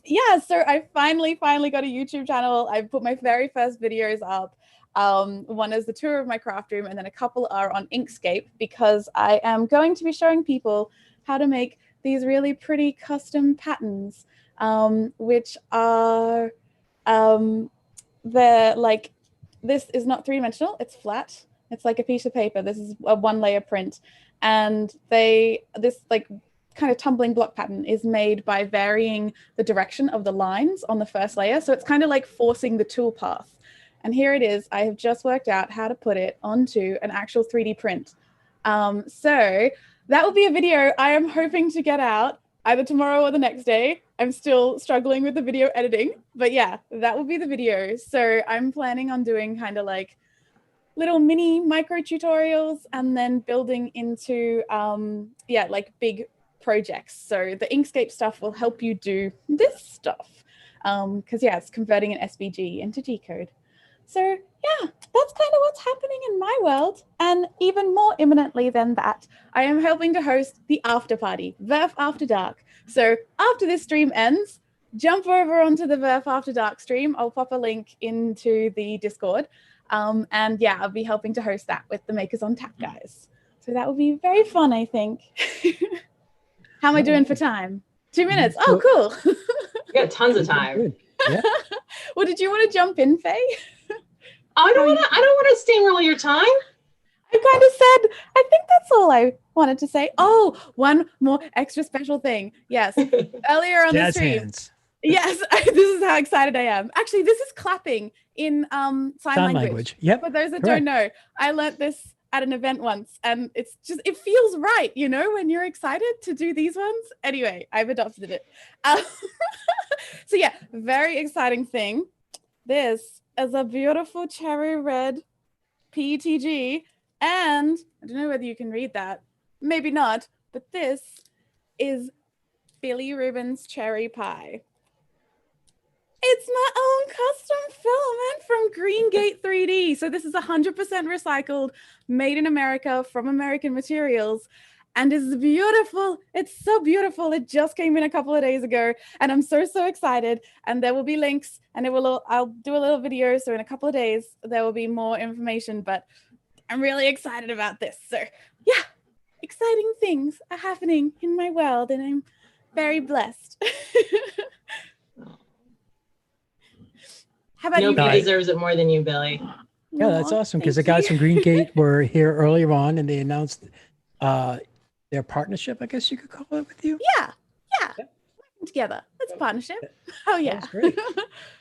Yeah, so I finally got a YouTube channel. I put my very first videos up. One is the tour of my craft room, and then a couple are on Inkscape because I am going to be showing people how to make these really pretty custom patterns, which are they're like, this is not 3-dimensional, it's flat. It's like a piece of paper. This is a 1-layer print, and this like kind of tumbling block pattern is made by varying the direction of the lines on the first layer. So it's kind of like forcing the tool path. And here it is. I have just worked out how to put it onto an actual 3D print. So that will be a video I am hoping to get out either tomorrow or the next day. I'm still struggling with the video editing, but yeah, that will be the video. So I'm planning on doing kind of like little mini micro tutorials and then building into, yeah, like big projects. So the Inkscape stuff will help you do this stuff. Because yeah, it's converting an SVG into G-code. So yeah, that's kind of what's happening in my world. And even more imminently than that, I am helping to host the after party, VRF After Dark. So after this stream ends, jump over onto the VRF After Dark stream. I'll pop a link into the Discord. And yeah, I'll be helping to host that with the Makers on Tap guys. So that will be very fun, I think. How am I doing for time? 2 minutes. Oh, cool. You got tons of time. Yeah. Well, did you want to jump in, Faye? I don't want to steamroll your time. I kind of said, I think that's all I wanted to say. Oh, one more extra special thing. Yes. Earlier on the Jazz stream. hands. Yes, this is how excited I am. Actually, this is clapping in sign language. Yep. For those that correct. don't know, I learnt this at an event once, and it feels right, when you're excited to do these ones. Anyway, I've adopted it. So yeah, very exciting thing. This is a beautiful cherry red PETG, and I don't know whether you can read that, maybe not, but this is Billy Rubin's cherry pie. It's my own custom filament from GreyBeard3D. So this is 100% recycled, made in America from American materials, and is beautiful. It's so beautiful. It just came in a couple of days ago, and I'm so excited. And there will be links, and I'll do a little video. So in a couple of days, there will be more information, but I'm really excited about this. So yeah, exciting things are happening in my world, and I'm very blessed. How about Nobody you? deserves it more than you, Billy. Yeah, that's awesome because the guys from GreyBeard were here earlier on and they announced their partnership, I guess you could call it, with you. Yeah. Working together. It's a partnership. Oh yeah.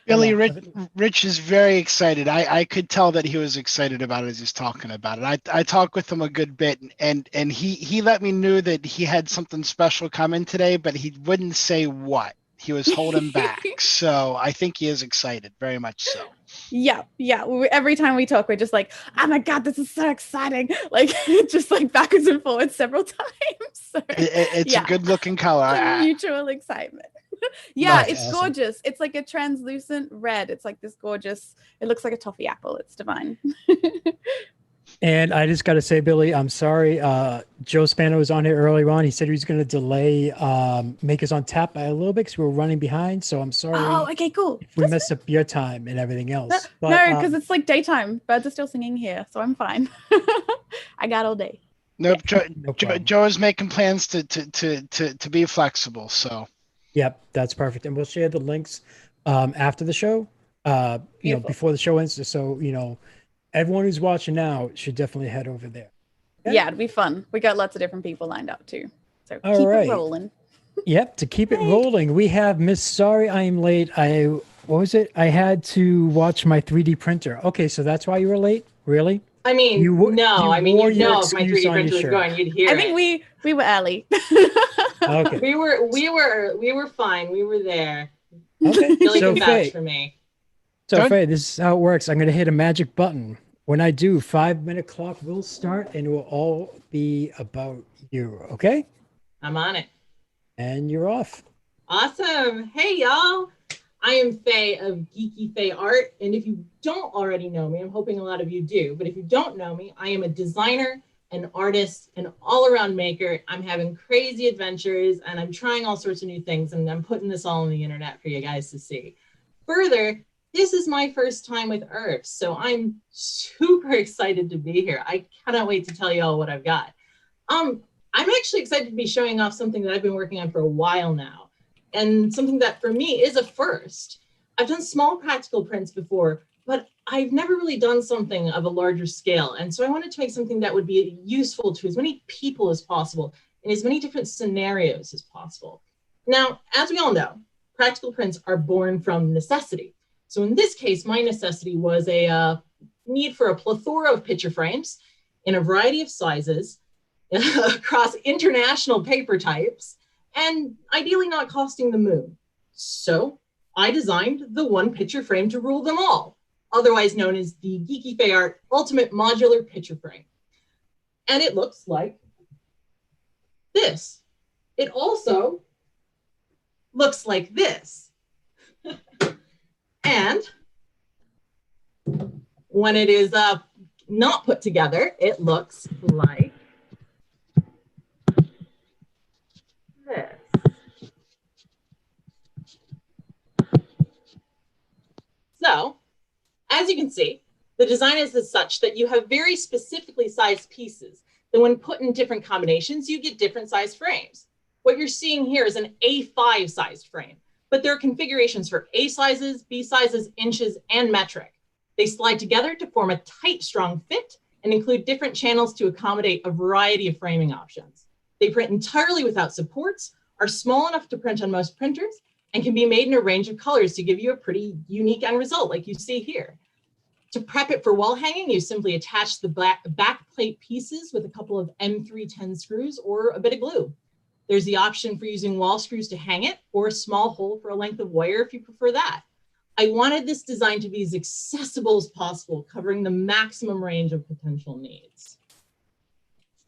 Billy, Rich is very excited. I could tell that he was excited about it as he's talking about it. I talked with him a good bit, and he let me know that he had something special coming today, but he wouldn't say what. He was holding back. So I think he is excited, very much so. Yeah. Every time we talk, we're just like, oh my God, this is so exciting. Like, just like backwards and forwards several times. So, it's a good looking color. It's a mutual excitement. Yeah, That's it's awesome. gorgeous. It's like a translucent red. It's like this gorgeous, it looks like a toffee apple. It's divine. And I just got to say, Billy, I'm sorry. Joe Spano was on here earlier on. He said he was going to delay Makers on Tap by a little bit because we were running behind. So I'm sorry. Oh, okay, cool. If we messed up your time and everything else. But, No, because it's like daytime. Birds are still singing here, so I'm fine. I got all day. Nope. Joe is making plans to be flexible. So. Yep, that's perfect. And we'll share the links after the show, before the show ends. Just so, everyone who's watching now should definitely head over there. Yeah, it'd be fun. We got lots of different people lined up too. So All keep right. it rolling. Yep, to keep it rolling, we have Miss Sorry I Am Late. What was it? I had to watch my 3D printer. Okay, so that's why you were late? Really? I mean, You you'd wore know your if my excuse 3D on printer your was shirt. going, you'd hear I it. think we were early. Okay. We were fine. We were there. Okay. Billy So can Faye, vouch for me. Faye, this is how it works. I'm going to hit a magic button. When I do, 5-minute clock will start and it will all be about you. Okay? I'm on it. And you're off. Awesome. Hey, y'all. I am Faye of Geeky Faye Art. And if you don't already know me, I'm hoping a lot of you do. But if you don't know me, I am a designer, an artist, an all-around maker. I'm having crazy adventures and I'm trying all sorts of new things. And I'm putting this all on the internet for you guys to see. Further, this is my first time with Earth, so I'm super excited to be here. I cannot wait to tell you all what I've got. I'm actually excited to be showing off something that I've been working on for a while now, and something that for me is a first. I've done small practical prints before, but I've never really done something of a larger scale, and so I wanted to make something that would be useful to as many people as possible in as many different scenarios as possible. Now, as we all know, practical prints are born from necessity. So in this case, my necessity was a need for a plethora of picture frames in a variety of sizes across international paper types, and ideally not costing the moon. So I designed the one picture frame to rule them all, otherwise known as the Geeky Faye Art Ultimate Modular Picture Frame. And it looks like this. It also looks like this. And when it is not put together, it looks like this. So, as you can see, the design is such that you have very specifically sized pieces that when put in different combinations, you get different sized frames. What you're seeing here is an A5 sized frame. But there are configurations for A sizes, B sizes, inches, and metric. They slide together to form a tight, strong fit and include different channels to accommodate a variety of framing options. They print entirely without supports, are small enough to print on most printers, and can be made in a range of colors to give you a pretty unique end result like you see here. To prep it for wall hanging, you simply attach the back plate pieces with a couple of M310 screws or a bit of glue. There's the option for using wall screws to hang it, or a small hole for a length of wire if you prefer that. I wanted this design to be as accessible as possible, covering the maximum range of potential needs.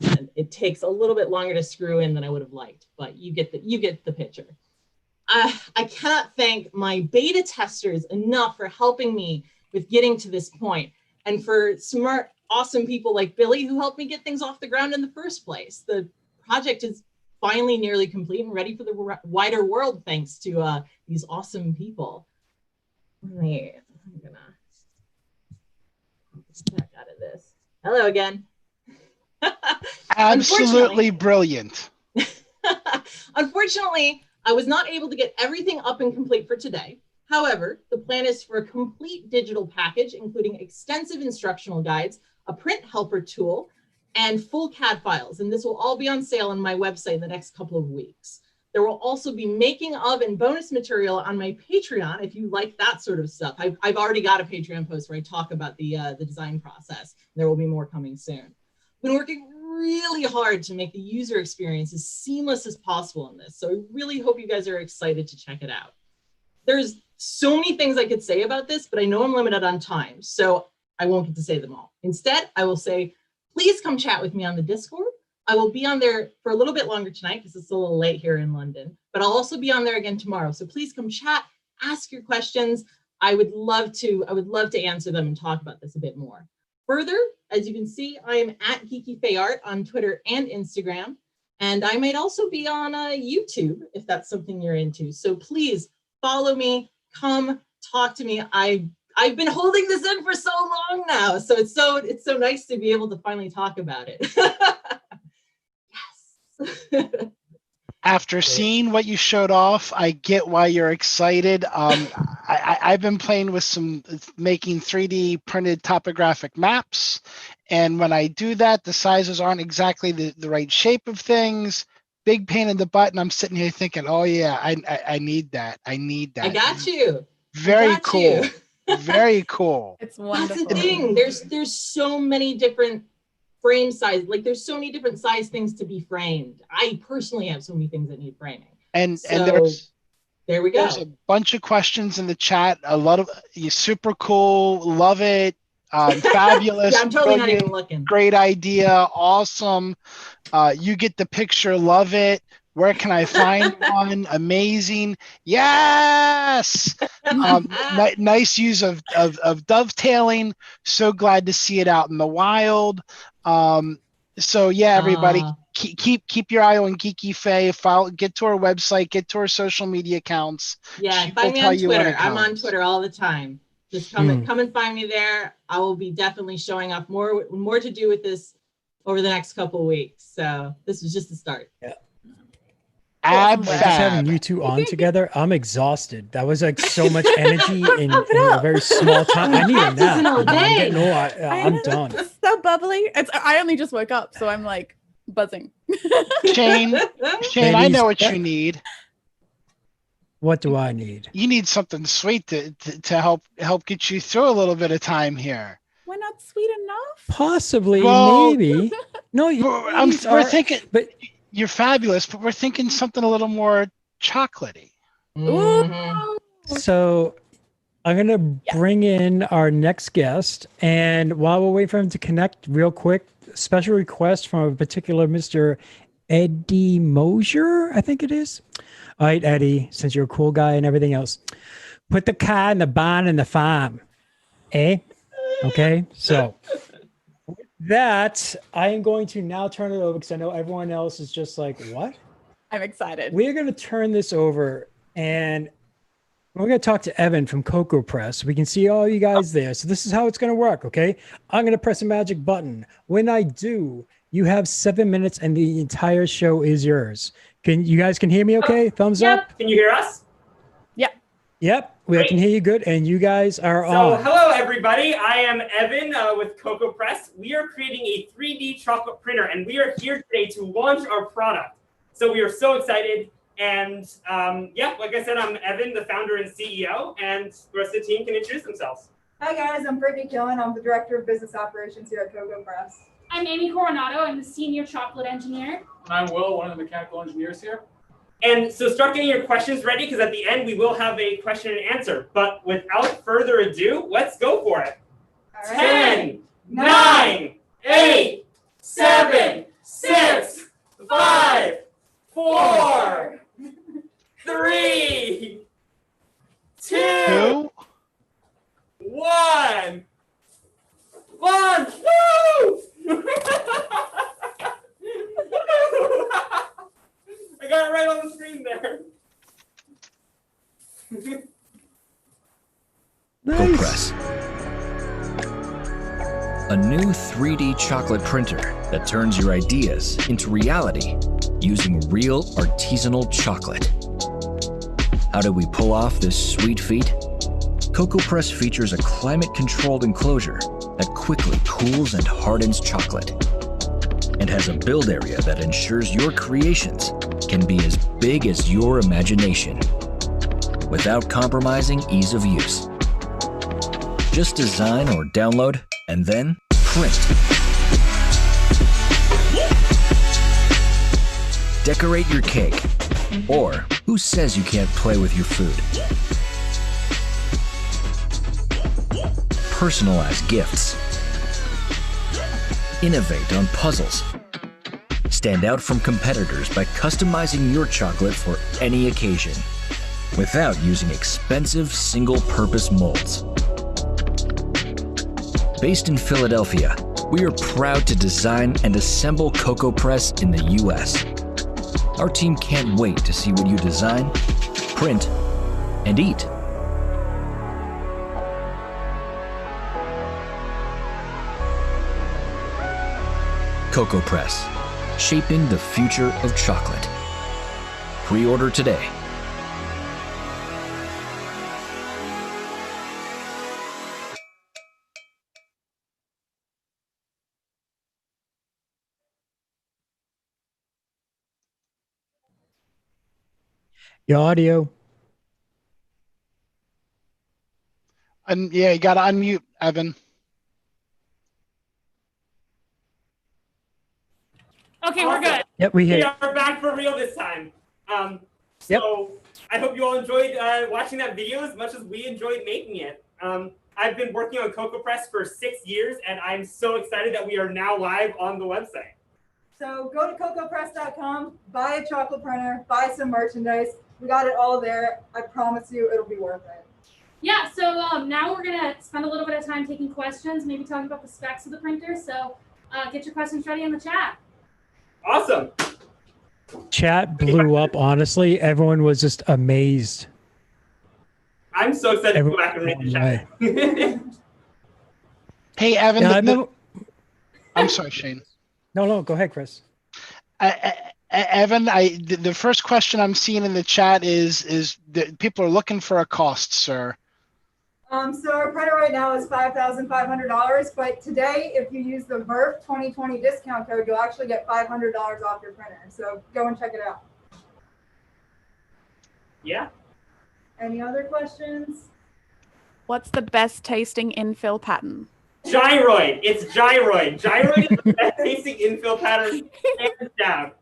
And it takes a little bit longer to screw in than I would have liked, but you get the picture. I cannot thank my beta testers enough for helping me with getting to this point, and for smart, awesome people like Billy who helped me get things off the ground in the first place. The project is finally nearly complete and ready for the wider world thanks to these awesome people. I'm gonna back out of this. Hello again. Absolutely brilliant. Unfortunately, I was not able to get everything up and complete for today. However, the plan is for a complete digital package, including extensive instructional guides, a print helper tool, and full CAD files. And this will all be on sale on my website in the next couple of weeks. There will also be making of and bonus material on my Patreon if you like that sort of stuff. I've already got a Patreon post where I talk about the design process. There will be more coming soon. I've been working really hard to make the user experience as seamless as possible in this. So I really hope you guys are excited to check it out. There's so many things I could say about this, but I know I'm limited on time, so I won't get to say them all. Instead, I will say, please come chat with me on the Discord. I will be on there for a little bit longer tonight because it's a little late here in London, but I'll also be on there again tomorrow. So please come chat, ask your questions. I would love to answer them and talk about this a bit more. Further, as you can see, I am at Geeky Faye Art on Twitter and Instagram, and I might also be on YouTube if that's something you're into. So please follow me, come talk to me. I've been holding this in for so long now, so it's so nice to be able to finally talk about it. Yes. After seeing what you showed off, I get why you're excited. I've been playing with making 3D printed topographic maps. And when I do that, the sizes aren't exactly the right shape of things. Big pain in the butt. And I'm sitting here thinking, oh yeah, I need that. I need that. I got you. Very cool. Very cool. It's wonderful. That's the thing. There's so many different frame size, like there's so many different size things to be framed. I personally have so many things that need framing. And there we go. There's a bunch of questions in the chat. A lot of you super cool, love it, fabulous. Yeah, I'm totally not even looking. Great idea, awesome. You get the picture, love it. Where can I find one? Amazing. Yes. Nice use of dovetailing. So glad to see it out in the wild. So yeah, everybody keep your eye on Geeky Faye. Get to our website, get to our social media accounts. Yeah, find me on Twitter. I'm on Twitter all the time. Just come and find me there. I will be definitely showing off more to do with this over the next couple of weeks. So this was just the start. Yeah. Just having you two on together, I'm exhausted. That was like so much energy in a very small time. I need a nap. I'm done. It's so bubbly. I only just woke up, so I'm like buzzing. Shane, I know what you need. What do I need? You need something sweet to help get you through a little bit of time here. We're not sweet enough. Possibly, maybe. No, we're thinking, but you're fabulous. But we're thinking something a little more chocolatey. Mm-hmm. So I'm gonna bring in our next guest, and while we're waiting for him to connect, real quick, special request from a particular Mr. Eddie Mosier, I think it is. All right, Eddie, since you're a cool guy and everything else, put the car in the barn and the farm. Okay, so with that, I am going to now turn it over because I know everyone else is just like, what? I'm excited. We're going to turn this over and we're going to talk to Evan from Cocoa Press. We can see all you guys there. So this is how it's going to work, okay? I'm going to press a magic button. When I do, you have 7 minutes and the entire show is yours. You guys can hear me okay? Thumbs up? Can you hear us? Yep, we can hear you good, and you guys are So, on. hello everybody. I am Evan with Cocoa Press. We are creating a 3D chocolate printer, and we are here today to launch our product. So we are so excited, And yeah, like I said, I'm Evan, the founder and CEO, and the rest of the team can introduce themselves. Hi guys, I'm Brittany Killen. I'm the Director of Business Operations here at Cocoa Press. I'm Amy Coronado. I'm the Senior Chocolate Engineer. I'm Will, one of the mechanical engineers here. And so start getting your questions ready, because at the end we will have a question and answer. But without further ado, let's go for it. All right. 10, 9, 8, 7, 6, 5, 4, 3, 2, 1. Launch! Woo! I got it right on the screen there. Press. A new 3D chocolate printer that turns your ideas into reality using real artisanal chocolate. How did we pull off this sweet feat? Cocoa Press features a climate-controlled enclosure that quickly cools and hardens chocolate, and has a build area that ensures your creations can be as big as your imagination, without compromising ease of use. Just design or download, and then print. Decorate your cake, or who says you can't play with your food? Personalize gifts. Innovate on puzzles. Stand out from competitors by customizing your chocolate for any occasion, without using expensive single-purpose molds. Based in Philadelphia, we are proud to design and assemble Cocoa Press in the US. Our team can't wait to see what you design, print, and eat. Cocoa Press, shaping the future of chocolate. Pre-order today. Your audio. And yeah, you got to unmute, Evan. Okay, we're good. Yep, we hear We you. are back for real this time. So I hope you all enjoyed watching that video as much as we enjoyed making it. I've been working on Cocoa Press for 6 years, and I'm so excited that we are now live on the website. So go to cocoapress.com, buy a chocolate printer, buy some merchandise. We got it all there. I promise you it'll be worth it. Yeah, so now we're going to spend a little bit of time taking questions, maybe talking about the specs of the printer. So get your questions ready in the chat. Awesome. Chat blew up, honestly. Everyone was just amazed. I'm so excited to go back and read the chat. Hey, Evan. Yeah, I'm sorry, Shane. No, go ahead, Chris. Evan, the first question I'm seeing in the chat is that people are looking for a cost, sir. So our printer right now is $5,500, but today, if you use the VERF 2020 discount code, you'll actually get $500 off your printer. So go and check it out. Yeah. Any other questions? What's the best tasting infill pattern? Gyroid. It's gyroid. Gyroid is the best tasting infill pattern, hands down.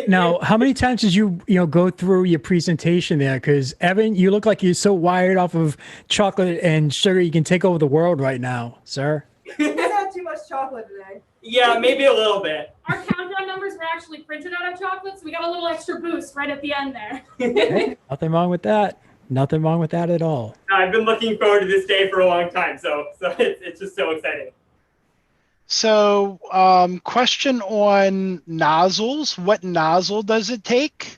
Now, how many times did you go through your presentation there? Because Evan, you look like you're so wired off of chocolate and sugar, you can take over the world right now, sir. He's had too much chocolate today. Yeah, maybe a little bit. Our countdown numbers were actually printed out of chocolate, so we got a little extra boost right at the end there. Hey, nothing wrong with that. Nothing wrong with that at all. I've been looking forward to this day for a long time, so it's just so exciting. So, question on nozzles. What nozzle does it take?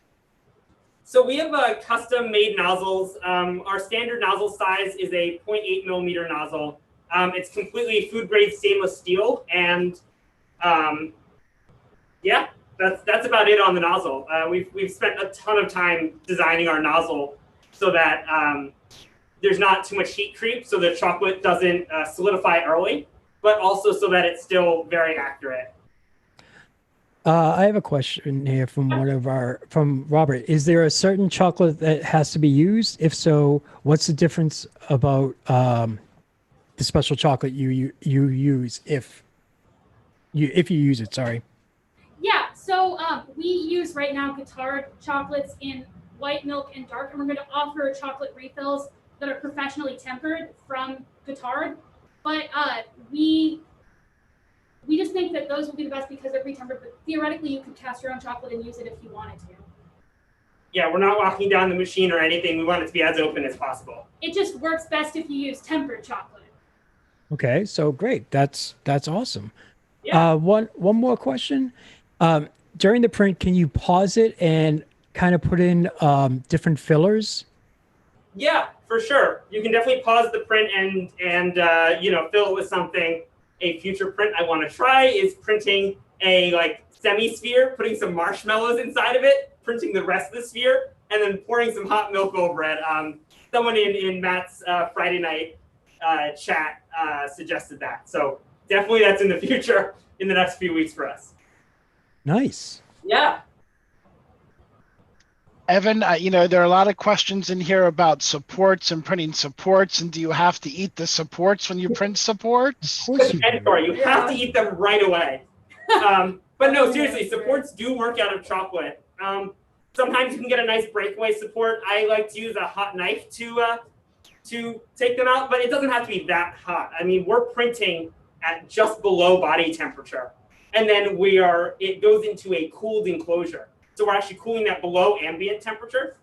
So we have custom-made nozzles. Our standard nozzle size is a 0.8 millimeter nozzle. It's completely food-grade stainless steel, and yeah, that's about it on the nozzle. We've spent a ton of time designing our nozzle so that there's not too much heat creep, so the chocolate doesn't solidify early, but also so that it's still very accurate. I have a question here from from Robert. Is there a certain chocolate that has to be used? If so, what's the difference about the special chocolate you use if you use it? Sorry. Yeah, so we use right now Guittard chocolates in white milk and dark, and we're going to offer chocolate refills that are professionally tempered from Guittard. But we just think that those will be the best because they're pre-tempered, but theoretically you could cast your own chocolate and use it if you wanted to. Yeah, we're not locking down the machine or anything. We want it to be as open as possible. It just works best if you use tempered chocolate. Okay, so great. That's awesome. Yeah. One more question. During the print, can you pause it and kind of put in different fillers? Yeah, for sure. You can definitely pause the print and fill it with something. A future print I want to try is printing a semi-sphere, putting some marshmallows inside of it, printing the rest of the sphere, and then pouring some hot milk over it. Someone in Matt's Friday night chat suggested that. So definitely that's in the future in the next few weeks for us. Nice. Yeah. Evan, there are a lot of questions in here about supports and printing supports. And do you have to eat the supports when you print supports? It's mandatory. You have to eat them right away. But no, seriously, supports do work out of chocolate. Sometimes you can get a nice breakaway support. I like to use a hot knife to take them out, but it doesn't have to be that hot. I mean, we're printing at just below body temperature. And then it goes into a cooled enclosure. So we're actually cooling that below ambient temperature.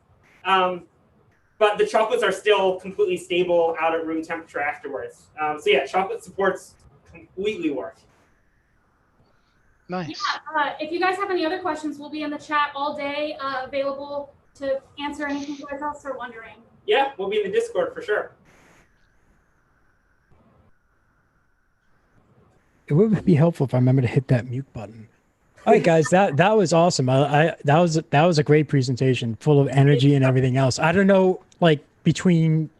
But the chocolates are still completely stable out at room temperature afterwards. So yeah, chocolate supports completely work. Nice. Yeah, if you guys have any other questions, we'll be in the chat all day, available to answer anything you guys else are wondering. Yeah, we'll be in the Discord for sure. It would be helpful if I remember to hit that mute button. All right, guys, that was awesome. That was a great presentation, full of energy and everything else. I don't know, between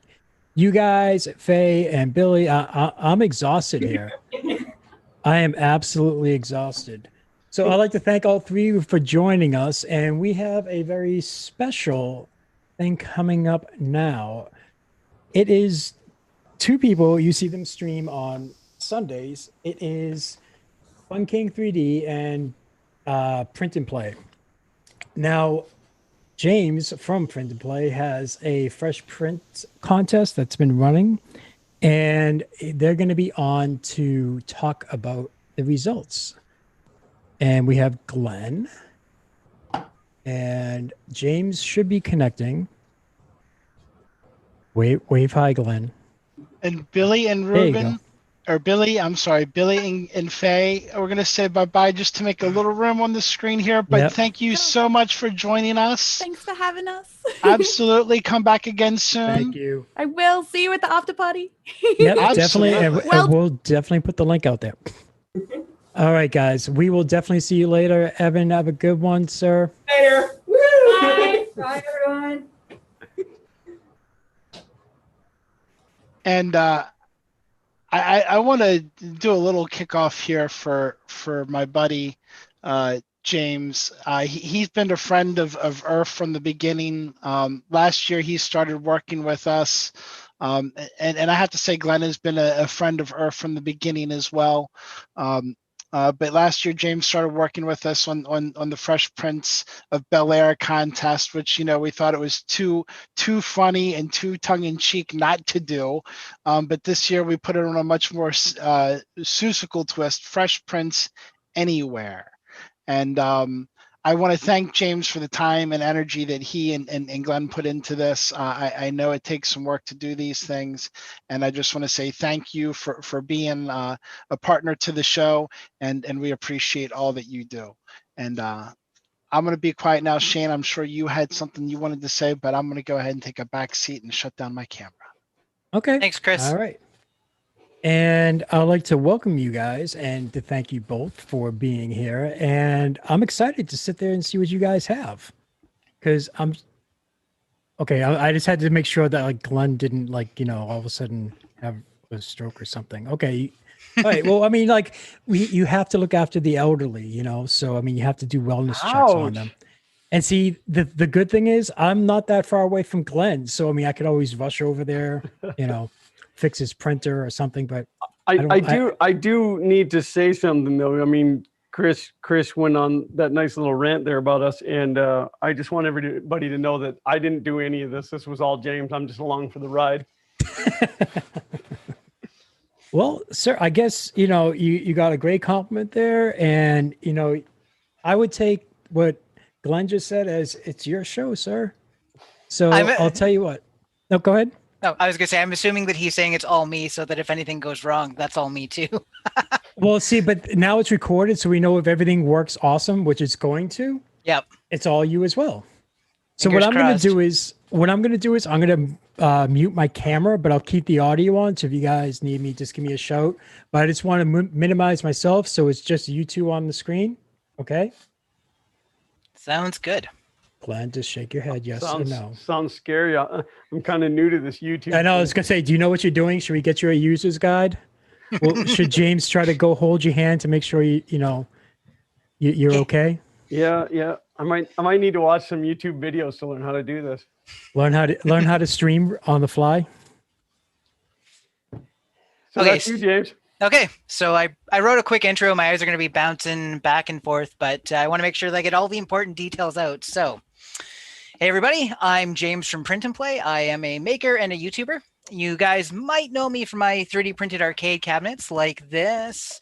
you guys, Faye and Billy, I'm exhausted here. I am absolutely exhausted. So I'd like to thank all three of you for joining us, and we have a very special thing coming up now. It is two people. You see them stream on Sundays. It is Fun King 3D and Print and Play. Now, James from Print and Play has a fresh print contest that's been running, and they're going to be on to talk about the results. And we have Glenn, and James should be connecting. Wave hi, Glenn. And Billy and Ruben. Billy and Faye, we're going to say bye-bye just to make a little room on the screen here. But Thank you so much for joining us. Thanks for having us. Absolutely. Come back again soon. Thank you. I will. See you at the after party. Yep, definitely. And we'll definitely put the link out there. All right, guys. We will definitely see you later. Evan, have a good one, sir. Later. Bye. Bye, everyone. And I want to do a little kickoff here for my buddy James. He's been a friend of Earth from the beginning. Last year he started working with us, and I have to say Glenn has been a friend of Earth from the beginning as well. But last year James started working with us on the Fresh Prince of Bel Air contest, which we thought it was too funny and too tongue-in-cheek not to do. But this year we put it on a much more susical twist, Fresh Prince Anywhere. And I want to thank James for the time and energy that he and Glenn put into this. I know it takes some work to do these things, and I just want to say thank you for being a partner to the show, and we appreciate all that you do. And I'm going to be quiet now. Shane, I'm sure you had something you wanted to say, but I'm going to go ahead and take a back seat and shut down my camera. Okay. Thanks, Chris. All right. And I'd like to welcome you guys and to thank you both for being here. And I'm excited to sit there and see what you guys have. Because I just had to make sure that Glenn didn't all of a sudden have a stroke or something. Okay. Right. Well, I mean, like you have to look after the elderly, you know. So I mean, you have to do wellness checks on them. And see, the good thing is I'm not that far away from Glenn, so I mean, I could always rush over there, you know, fix his printer or something. But I do need to say something though. I mean, Chris went on that nice little rant there about us, and I just want everybody to know that I didn't do any of this. This was all James. I'm just along for the ride. Well, sir, I guess, you know, you got a great compliment there. And, you know, I would take what Glenn just said as it's your show, sir. So I'll tell you what. No, go ahead. No, I was going to say, I'm assuming that he's saying it's all me so that if anything goes wrong, that's all me too. Well, see, but now it's recorded. So we know if everything works awesome, which it's going to. Yep. It's all you as well. So Fingers what I'm going to do is I'm going to mute my camera, but I'll keep the audio on. So if you guys need me, just give me a shout. But I just want to minimize myself. So it's just you two on the screen. Okay. Sounds good. Glenn, just shake your head. Yes or no. Sounds scary. I'm kind of new to this YouTube. I know. I was going to say, do you know what you're doing? Should we get you a user's guide? Well, should James try to go hold your hand to make sure you're okay? Yeah. I might need to watch some YouTube videos to learn how to do this. Learn how to stream on the fly. So that's you, James. Okay, so I wrote a quick intro. My eyes are going to be bouncing back and forth, but I want to make sure that I get all the important details out. So, hey everybody, I'm James from Print and Play. I am a maker and a YouTuber. You guys might know me from my 3D printed arcade cabinets like this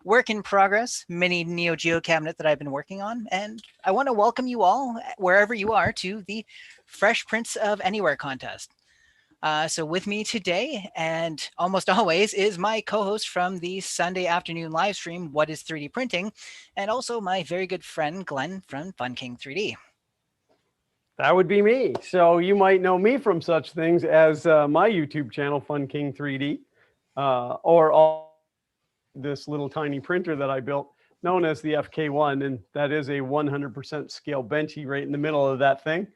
work in progress mini Neo Geo cabinet that I've been working on. And I want to welcome you all, wherever you are, to the Fresh Prints of Anywhere contest. So with me today, and almost always, is my co-host from the Sunday afternoon live stream, What is 3D Printing? And also my very good friend, Glenn from Fun King 3D. That would be me. So you might know me from such things as my YouTube channel, Fun King 3D, or this little tiny printer that I built known as the FK1. And that is a 100% scale benchy right in the middle of that thing.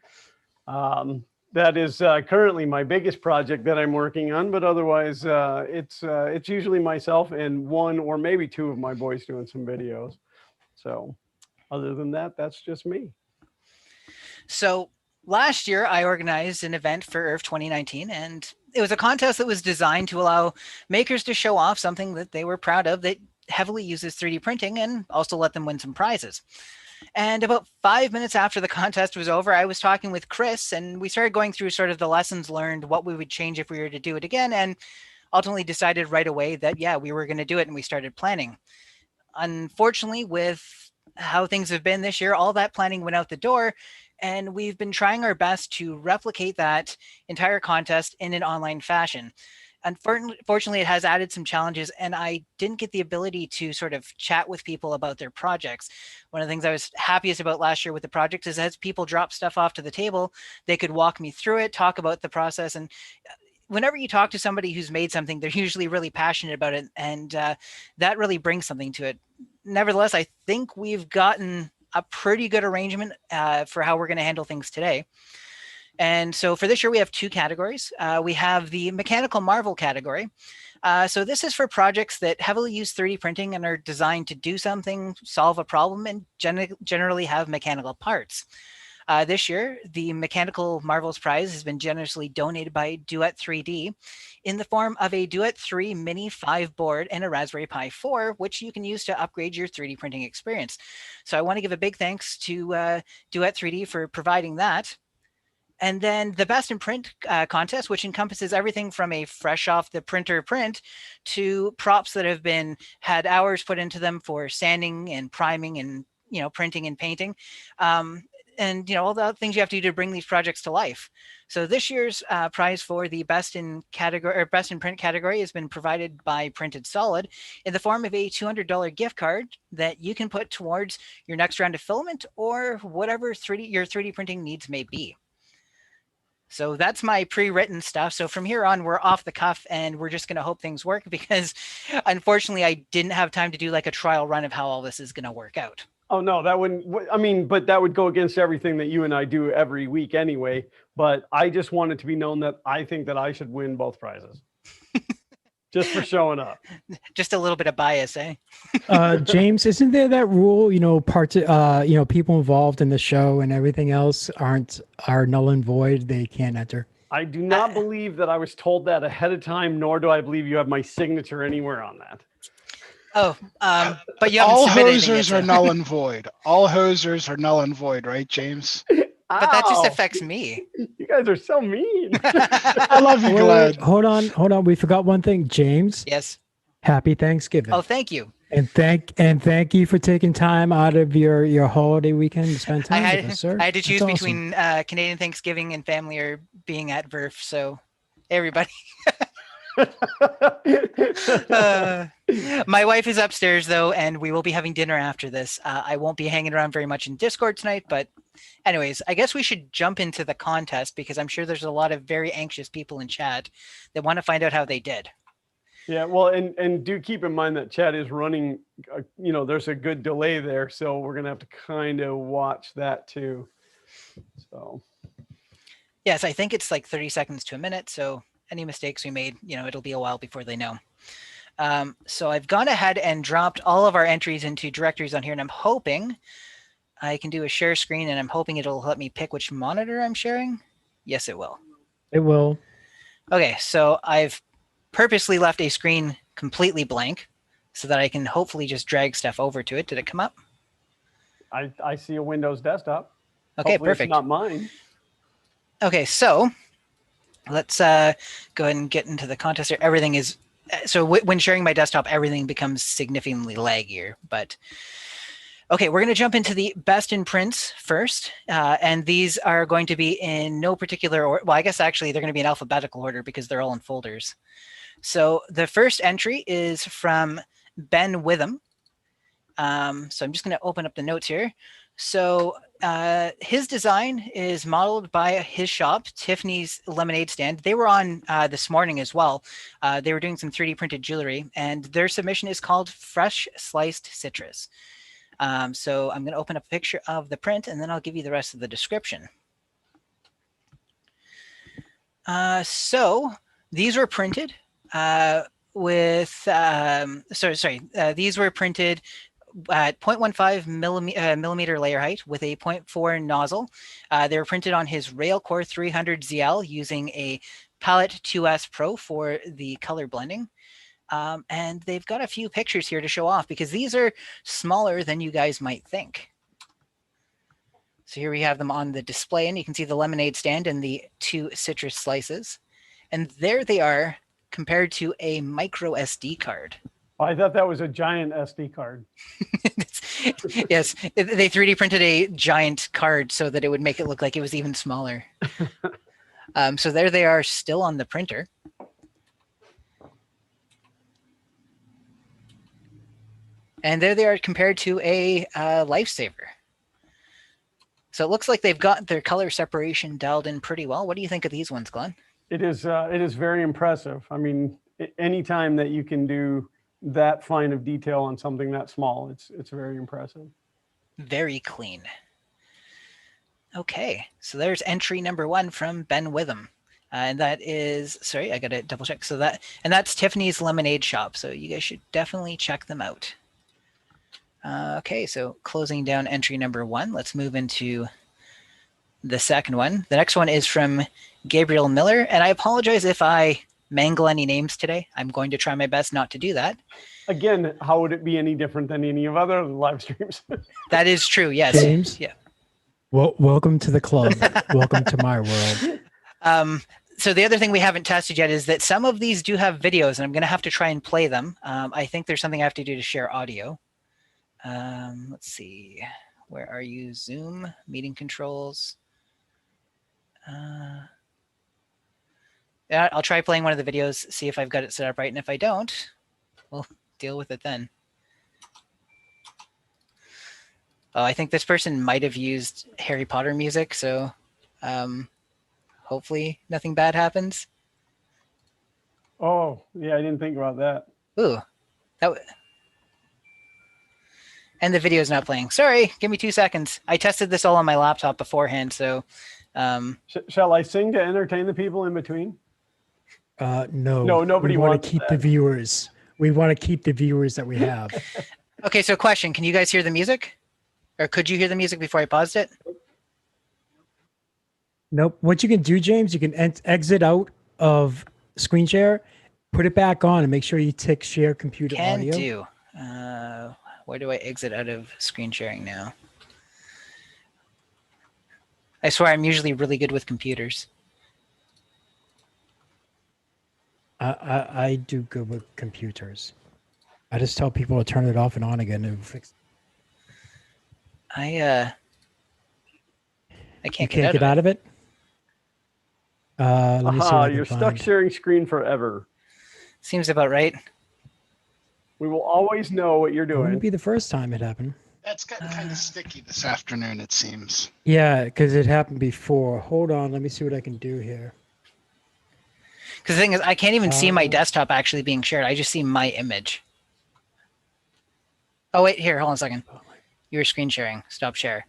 That is currently my biggest project that I'm working on, but otherwise it's usually myself and one or maybe two of my boys doing some videos. So other than that, that's just me. So last year I organized an event for IRF 2019, and it was a contest that was designed to allow makers to show off something that they were proud of that heavily uses 3D printing and also let them win some prizes. And about 5 minutes after the contest was over, I was talking with Chris, and we started going through sort of the lessons learned, what we would change if we were to do it again, and ultimately decided right away that, yeah, we were going to do it, and we started planning. Unfortunately, with how things have been this year, all that planning went out the door, and we've been trying our best to replicate that entire contest in an online fashion. Unfortunately, it has added some challenges, and I didn't get the ability to sort of chat with people about their projects. One of the things I was happiest about last year with the project is as people drop stuff off to the table, they could walk me through it, talk about the process. And whenever you talk to somebody who's made something, they're usually really passionate about it, and that really brings something to it. Nevertheless, I think we've gotten a pretty good arrangement for how we're going to handle things today. And so for this year, we have two categories. We have the mechanical marvel category. So this is for projects that heavily use 3D printing and are designed to do something, solve a problem, and generally have mechanical parts. This year, the Mechanical Marvels Prize has been generously donated by Duet 3D in the form of a Duet 3 Mini 5 board and a Raspberry Pi 4, which you can use to upgrade your 3D printing experience. So I want to give a big thanks to Duet 3D for providing that. And then the Best in Print contest, which encompasses everything from a fresh off the printer print to props that have had hours put into them for sanding and priming and, printing and painting. And, all the things you have to do to bring these projects to life. So this year's prize for the Best in Print category has been provided by Printed Solid in the form of a $200 gift card that you can put towards your next round of filament or whatever your 3D printing needs may be. So that's my pre-written stuff. So from here on, we're off the cuff and we're just going to hope things work because unfortunately, I didn't have time to do like a trial run of how all this is going to work out. Oh, no, that wouldn't, but that would go against everything that you and I do every week anyway. But I just want it to be known that I think that I should win both prizes. Just for showing up. Just a little bit of bias, eh? James, isn't there that rule, people involved in the show and everything else are null and void, they can't enter? I do not believe that I was told that ahead of time, nor do I believe you have my signature anywhere on that. Oh, but you all hosers are null and void. All hosers are null and void, right, James? But that just affects me. You guys are so mean. I love you, Glenn. Hold on. We forgot one thing, James. Yes. Happy Thanksgiving. Oh, thank you. And thank you for taking time out of your holiday weekend to spend time with us, sir. I had to choose That's awesome. between Canadian Thanksgiving and family or being at VERF. So, everybody. My wife is upstairs though, and we will be having dinner after this. I won't be hanging around very much in Discord tonight, but anyways, I guess we should jump into the contest because I'm sure there's a lot of very anxious people in chat that want to find out how they did. Yeah, well, and do keep in mind that chat is running, there's a good delay there, so we're going to have to kind of watch that too. So, yes, I think it's like 30 seconds to a minute, so any mistakes we made, it'll be a while before they know. So I've gone ahead and dropped all of our entries into directories on here, and I'm hoping I can do a share screen, and I'm hoping it'll let me pick which monitor I'm sharing. Yes, it will. It will. Okay, so I've purposely left a screen completely blank so that I can hopefully just drag stuff over to it. Did it come up? I see a Windows desktop. Okay, Hopefully perfect. It's not mine. Okay, so let's go ahead and get into the contest here. Everything is, so when sharing my desktop, everything becomes significantly laggier, but okay, we're going to jump into the best in prints first, and these are going to be in no particular order. Well, I guess actually they're going to be in alphabetical order because they're all in folders. So the first entry is from Ben Witham. So I'm just going to open up the notes here. So his design is modeled by his shop, Tiffany's Lemonade Stand. They were on this morning as well. They were doing some 3D printed jewelry, and their submission is called Fresh Sliced Citrus. So I'm going to open up a picture of the print, and then I'll give you the rest of the description. So these were printed with, these were printed at 0.15 millimeter layer height with a 0.4 nozzle. They were printed on his Railcore 300ZL using a Palette 2S Pro for the color blending. And they've got a few pictures here to show off because these are smaller than you guys might think. So here we have them on the display, and you can see the lemonade stand and the 2 citrus slices. And there they are compared to a micro SD card. Oh, I thought that was a giant SD card. Yes, they 3D printed a giant card so that it would make it look like it was even smaller. So there they are still on the printer. And there they are compared to a Lifesaver. So it looks like they've got their color separation dialed in pretty well. What do you think of these ones, Glenn? It is very impressive. I mean, anytime that you can do that fine of detail on something that small, it's very impressive. Very clean. Okay, so there's entry number 1 from Ben Witham. And that is, sorry, I got to double check. So that's Tiffany's Lemonade Shop. So you guys should definitely check them out. Okay, so closing down entry number 1, let's move into the second one. The next one is from Gabriel Miller, and I apologize if I mangle any names today. I'm going to try my best not to do that. Again, how would it be any different than any of other live streams? That is true, yes. James? Yeah. Well, welcome to the club. Welcome to my world. So the other thing we haven't tested yet is that some of these do have videos, and I'm going to have to try and play them. I think there's something I have to do to share audio. Let's see. Where are you? Zoom, meeting controls. Yeah, I'll try playing one of the videos, see if I've got it set up right. And if I don't, we'll deal with it then. Oh, I think this person might have used Harry Potter music, so hopefully nothing bad happens. Oh, yeah, I didn't think about that. Ooh, and the video is not playing. Sorry, give me 2 seconds. I tested this all on my laptop beforehand, so. Shall I sing to entertain the people in between? No. No, nobody we want wants to keep that. the viewers. We want to keep the viewers that we have. Okay, so question, can you guys hear the music? Or could you hear the music before I paused it? Nope. What you can do, James, you can exit out of screen share, put it back on, and make sure you tick share computer Can audio. do. Where do I exit out of screen sharing now? I swear I'm usually really good with computers. I do good with computers. I just tell people to turn it off and on again and fix. I can't get out of it. Let me see. What I can You're find. stuck sharing screen forever. Seems about right. We will always know what you're It wouldn't doing. be the first time it happened. That's gotten kind of sticky this afternoon, it seems. Yeah, because it happened before. Hold on, let me see what I can do here. Because the thing is, I can't even see my desktop actually being shared. I just see my image. Oh, wait, here, hold on a second. You were screen sharing. Stop share.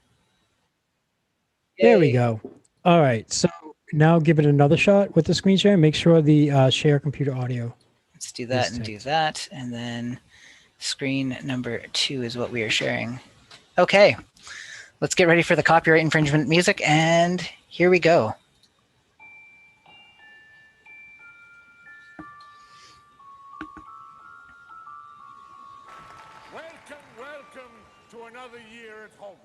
There we go. All right, so now give it another shot with the screen share. Make sure the share computer audio. Let's do that and do that. And then screen number 2 is what we are sharing. Okay, let's get ready for the copyright infringement music. And here we go. Welcome to another year at Hogwarts.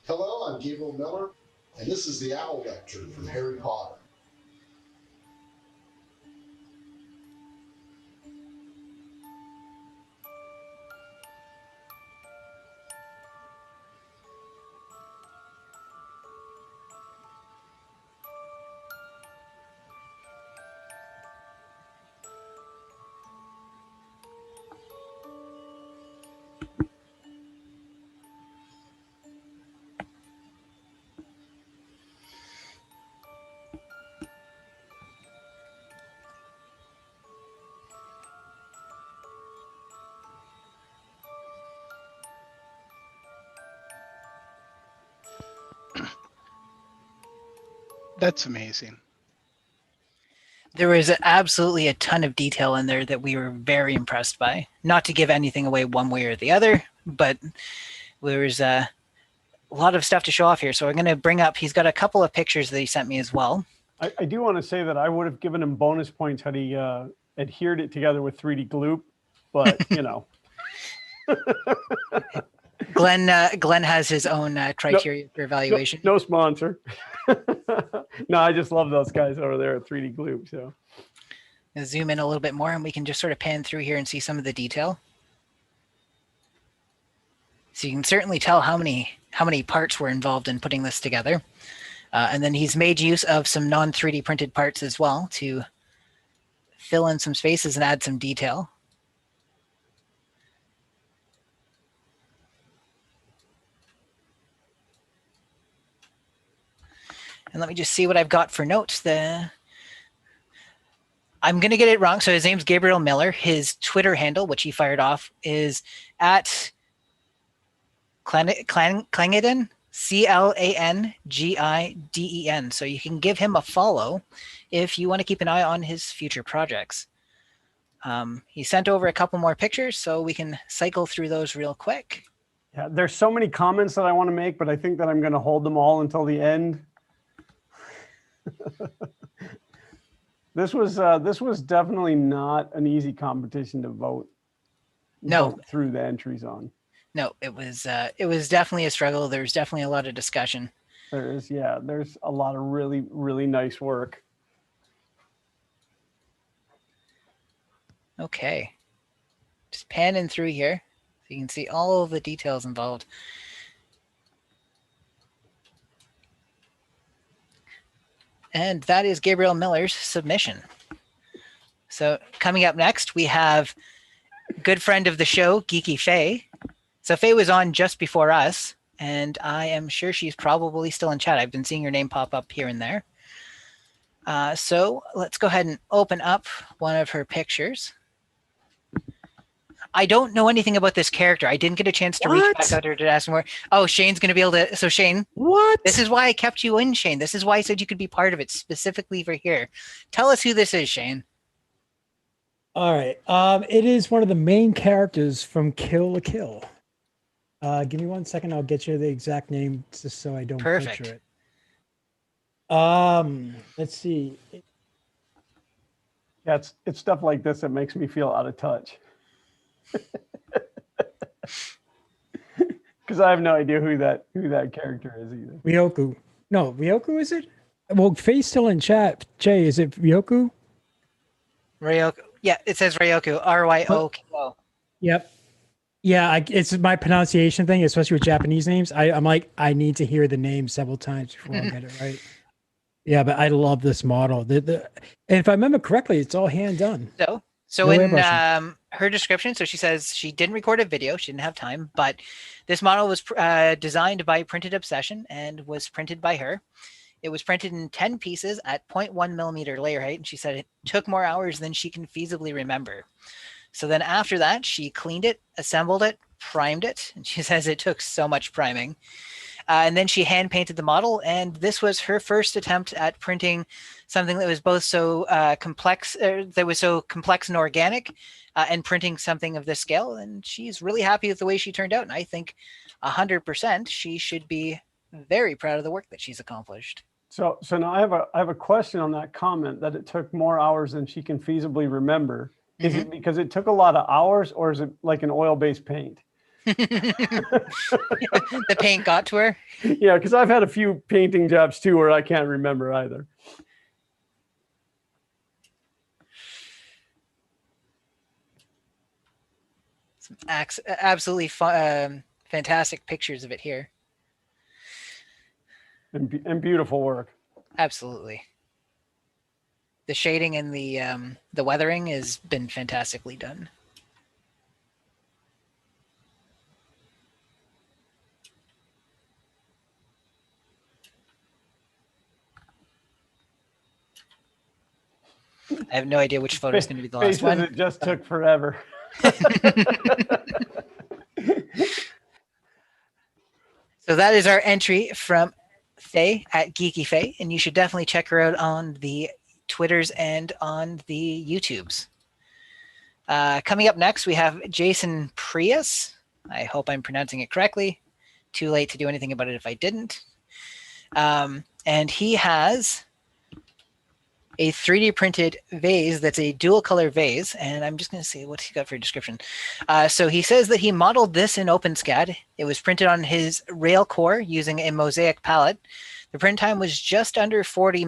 Hello, I'm Gabriel Miller, and this is the Owl Lecture from Harry Potter. That's amazing. There was absolutely a ton of detail in there that we were very impressed by. Not to give anything away one way or the other, but there was a lot of stuff to show off here. So I'm going to bring up, he's got a couple of pictures that he sent me as well. I do want to say that I would have given him bonus points had he adhered it together with 3D Gloop, but you know. Glenn has his own criteria for evaluation. No sponsor. No, I just love those guys over there at 3D Gloop. So I'll zoom in a little bit more and we can just sort of pan through here and see some of the detail. So you can certainly tell how many parts were involved in putting this together. And then he's made use of some non-3D printed parts as well to fill in some spaces and add some detail. And let me just see what I've got for notes. I'm going to get it wrong. So his name's Gabriel Miller. His Twitter handle, which he fired off, is at Klangiden, CLANGIDEN. So you can give him a follow if you want to keep an eye on his future projects. He sent over a couple more pictures, so we can cycle through those real quick. yeah, there's so many comments that I want to make, but I think that I'm going to hold them all until the end. This was definitely not an easy competition to vote through the entries on. No, it was definitely a struggle. There's definitely a lot of discussion. There's a lot of really, really nice work. Okay. Just panning through here so you can see all of the details involved. And that is Gabriel Miller's submission. So coming up next, we have good friend of the show, Geeky Faye. So Faye was on just before us, and I am sure she's probably still in chat. I've been seeing her name pop up here and there. So let's go ahead and open up one of her pictures. I don't know anything about this character. I didn't get a chance to reach back out to her to ask more. Oh, Shane's going to be able to. So Shane, what? This is why I kept you in, Shane. This is why I said you could be part of it specifically for here. Tell us who this is, Shane. All right. It is one of the main characters from Kill la Kill. Give me 1 second. I'll get you the exact name just so I don't butcher it. Let's see. Yeah, it's stuff like this that makes me feel out of touch. Because I have no idea who that character is either. Ryoku. No, Ryoku is it? Well, Faye's still in chat. Jay, is it Ryoku? Ryoku. Yeah, it says Ryoku. Ryoko. Yep. Yeah, it's my pronunciation thing, especially with Japanese names. I'm like, I need to hear the name several times before I get it right. Yeah, but I love this model. And if I remember correctly, it's all hand done. So No in airbrushing. her description, so she says she didn't record a video. She didn't have time, but this model was designed by Printed Obsession and was printed by her. It was printed in 10 pieces at 0.1 millimeter layer height, and she said it took more hours than she can feasibly remember. So then after that, she cleaned it, assembled it, primed it, and she says it took so much priming. And then she hand painted the model, and this was her first attempt at printing something that was both so complex, and organic, and printing something of this scale. And she's really happy with the way she turned out. And I think 100% she should be very proud of the work that she's accomplished. So now I have a question on that comment that it took more hours than she can feasibly remember. Is it because it took a lot of hours, or is it like an oil-based paint? The paint got to her? Yeah, because I've had a few painting jobs too where I can't remember either. Some absolutely fantastic pictures of it here. And beautiful work. Absolutely. The shading and the weathering has been fantastically done. I have no idea which photo is going to be the last one. It just took forever. So that is our entry from Faye at Geeky Faye, and you should definitely check her out on the Twitters and on the YouTubes. Coming up next, we have Jason Prius. I hope I'm pronouncing it correctly. Too late to do anything about it if I didn't. And he has a 3D printed vase that's a dual color vase. And I'm just going to see what he got for a description. So he says that he modeled this in OpenSCAD. It was printed on his rail core using a mosaic palette. The print time was just under 40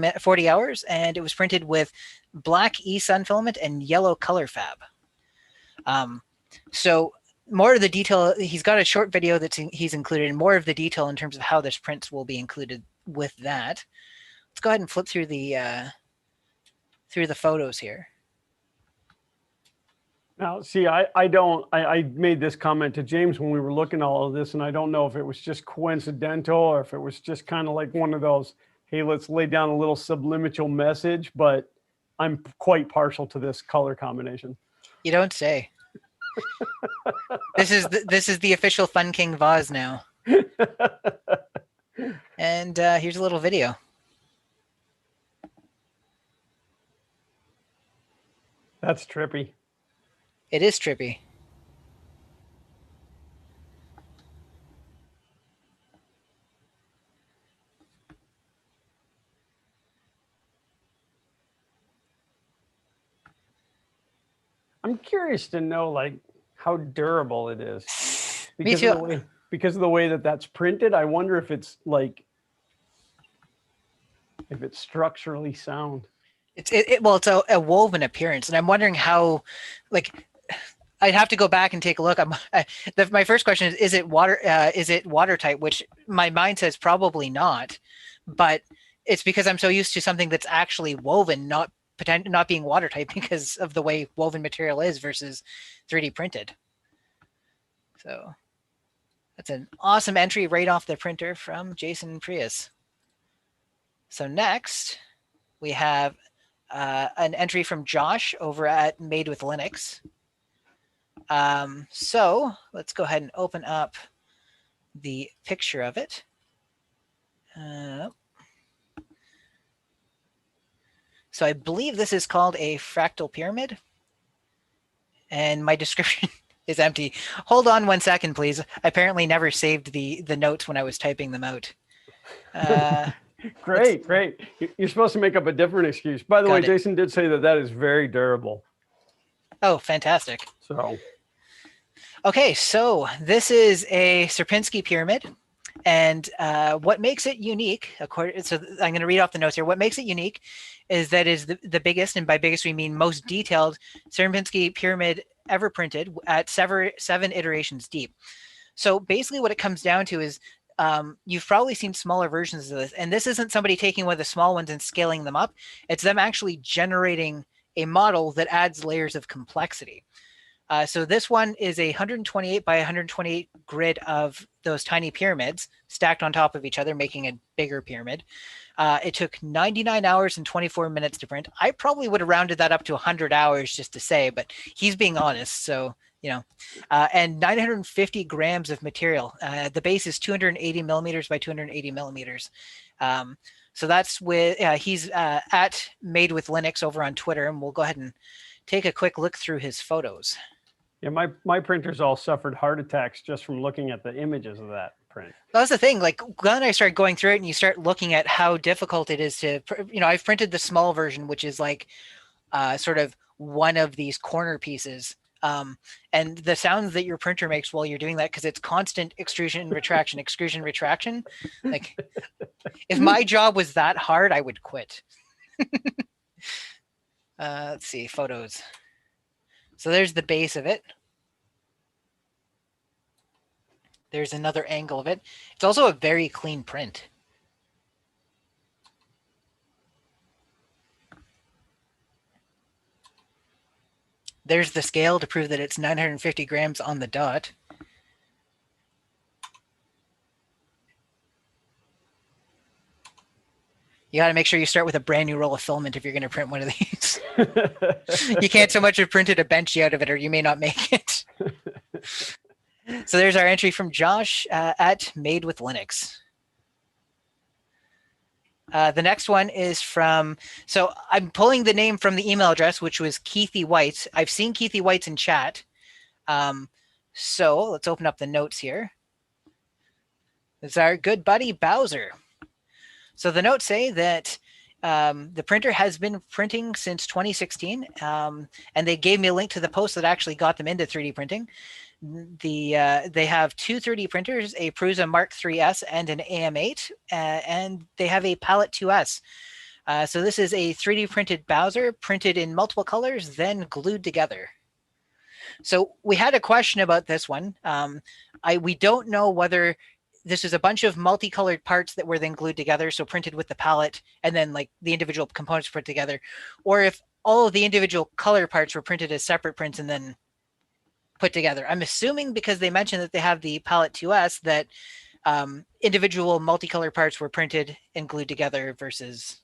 hours, and it was printed with black eSun filament and yellow color fab. So more of the detail, he's got a short video that he's included, and more of the detail in terms of how this print will be included with that. Let's go ahead and flip through the photos here. Now, see, I made this comment to James when we were looking at all of this, and I don't know if it was just coincidental or if it was just kind of like one of those, hey, let's lay down a little subliminal message, but I'm quite partial to this color combination. You don't say. This is the official Fun King vase now. And here's a little video. That's trippy. It is trippy. I'm curious to know, like, how durable it is. Me too. Because of the way that that's printed, I wonder if it's like, if it's structurally sound. It's a woven appearance, and I'm wondering how, like, I'd have to go back and take a look. My first question is it watertight? Which my mind says probably not, but it's because I'm so used to something that's actually woven, not being watertight because of the way woven material is versus 3D printed. So that's an awesome entry right off the printer from Jason Prius. So next we have an entry from Josh over at Made with Linux. So let's go ahead and open up the picture of it. So I believe this is called a fractal pyramid. And my description is empty. Hold on 1 second, please. I apparently never saved the notes when I was typing them out. Great. You're supposed to make up a different excuse. By the way, Jason did say that is very durable. Oh, fantastic. So, okay, so this is a Sierpinski pyramid. And what makes it unique, so I'm going to read off the notes here. What makes it unique is that is the biggest, and by biggest we mean most detailed, Sierpinski pyramid ever printed at 7 iterations deep. So basically what it comes down to is you've probably seen smaller versions of this, and this isn't somebody taking one of the small ones and scaling them up. It's them actually generating a model that adds layers of complexity. So this one is a 128 by 128 grid of those tiny pyramids stacked on top of each other, making a bigger pyramid. It took 99 hours and 24 minutes to print. I probably would have rounded that up to 100 hours just to say, but he's being honest. So, and 950 grams of material. The base is 280 millimeters by 280 millimeters. So that's with, he's at Made with Linux over on Twitter, and we'll go ahead and take a quick look through his photos. Yeah, my printers all suffered heart attacks just from looking at the images of that print. That's the thing. Like Glenn and I started going through it, and you start looking at how difficult it is to, I've printed the small version, which is like sort of one of these corner pieces. And the sounds that your printer makes while you're doing that, because it's constant extrusion, retraction, extrusion, retraction. Like if my job was that hard, I would quit. Let's see, photos. So there's the base of it. There's another angle of it. It's also a very clean print. There's the scale to prove that it's 950 grams on the dot. You got to make sure you start with a brand new roll of filament if you're going to print one of these. You can't so much have printed a benchy out of it, or you may not make it. So there's our entry from Josh at Made with Linux. The next one is from, so I'm pulling the name from the email address, which was Keithy White. I've seen Keithy White's in chat. So let's open up the notes here. It's our good buddy Bowser. So the notes say that the printer has been printing since 2016, and they gave me a link to the post that actually got them into 3D printing. They have two 3D printers, a Prusa Mark IIIS and an AM8, and they have a Palette 2S. So this is a 3D printed Bowser printed in multiple colors, then glued together. So we had a question about this one. We don't know whether this is a bunch of multicolored parts that were then glued together, so printed with the palette, and then like the individual components put together, or if all of the individual color parts were printed as separate prints and then put together. I'm assuming because they mentioned that they have the Palette 2S that individual multicolor parts were printed and glued together versus...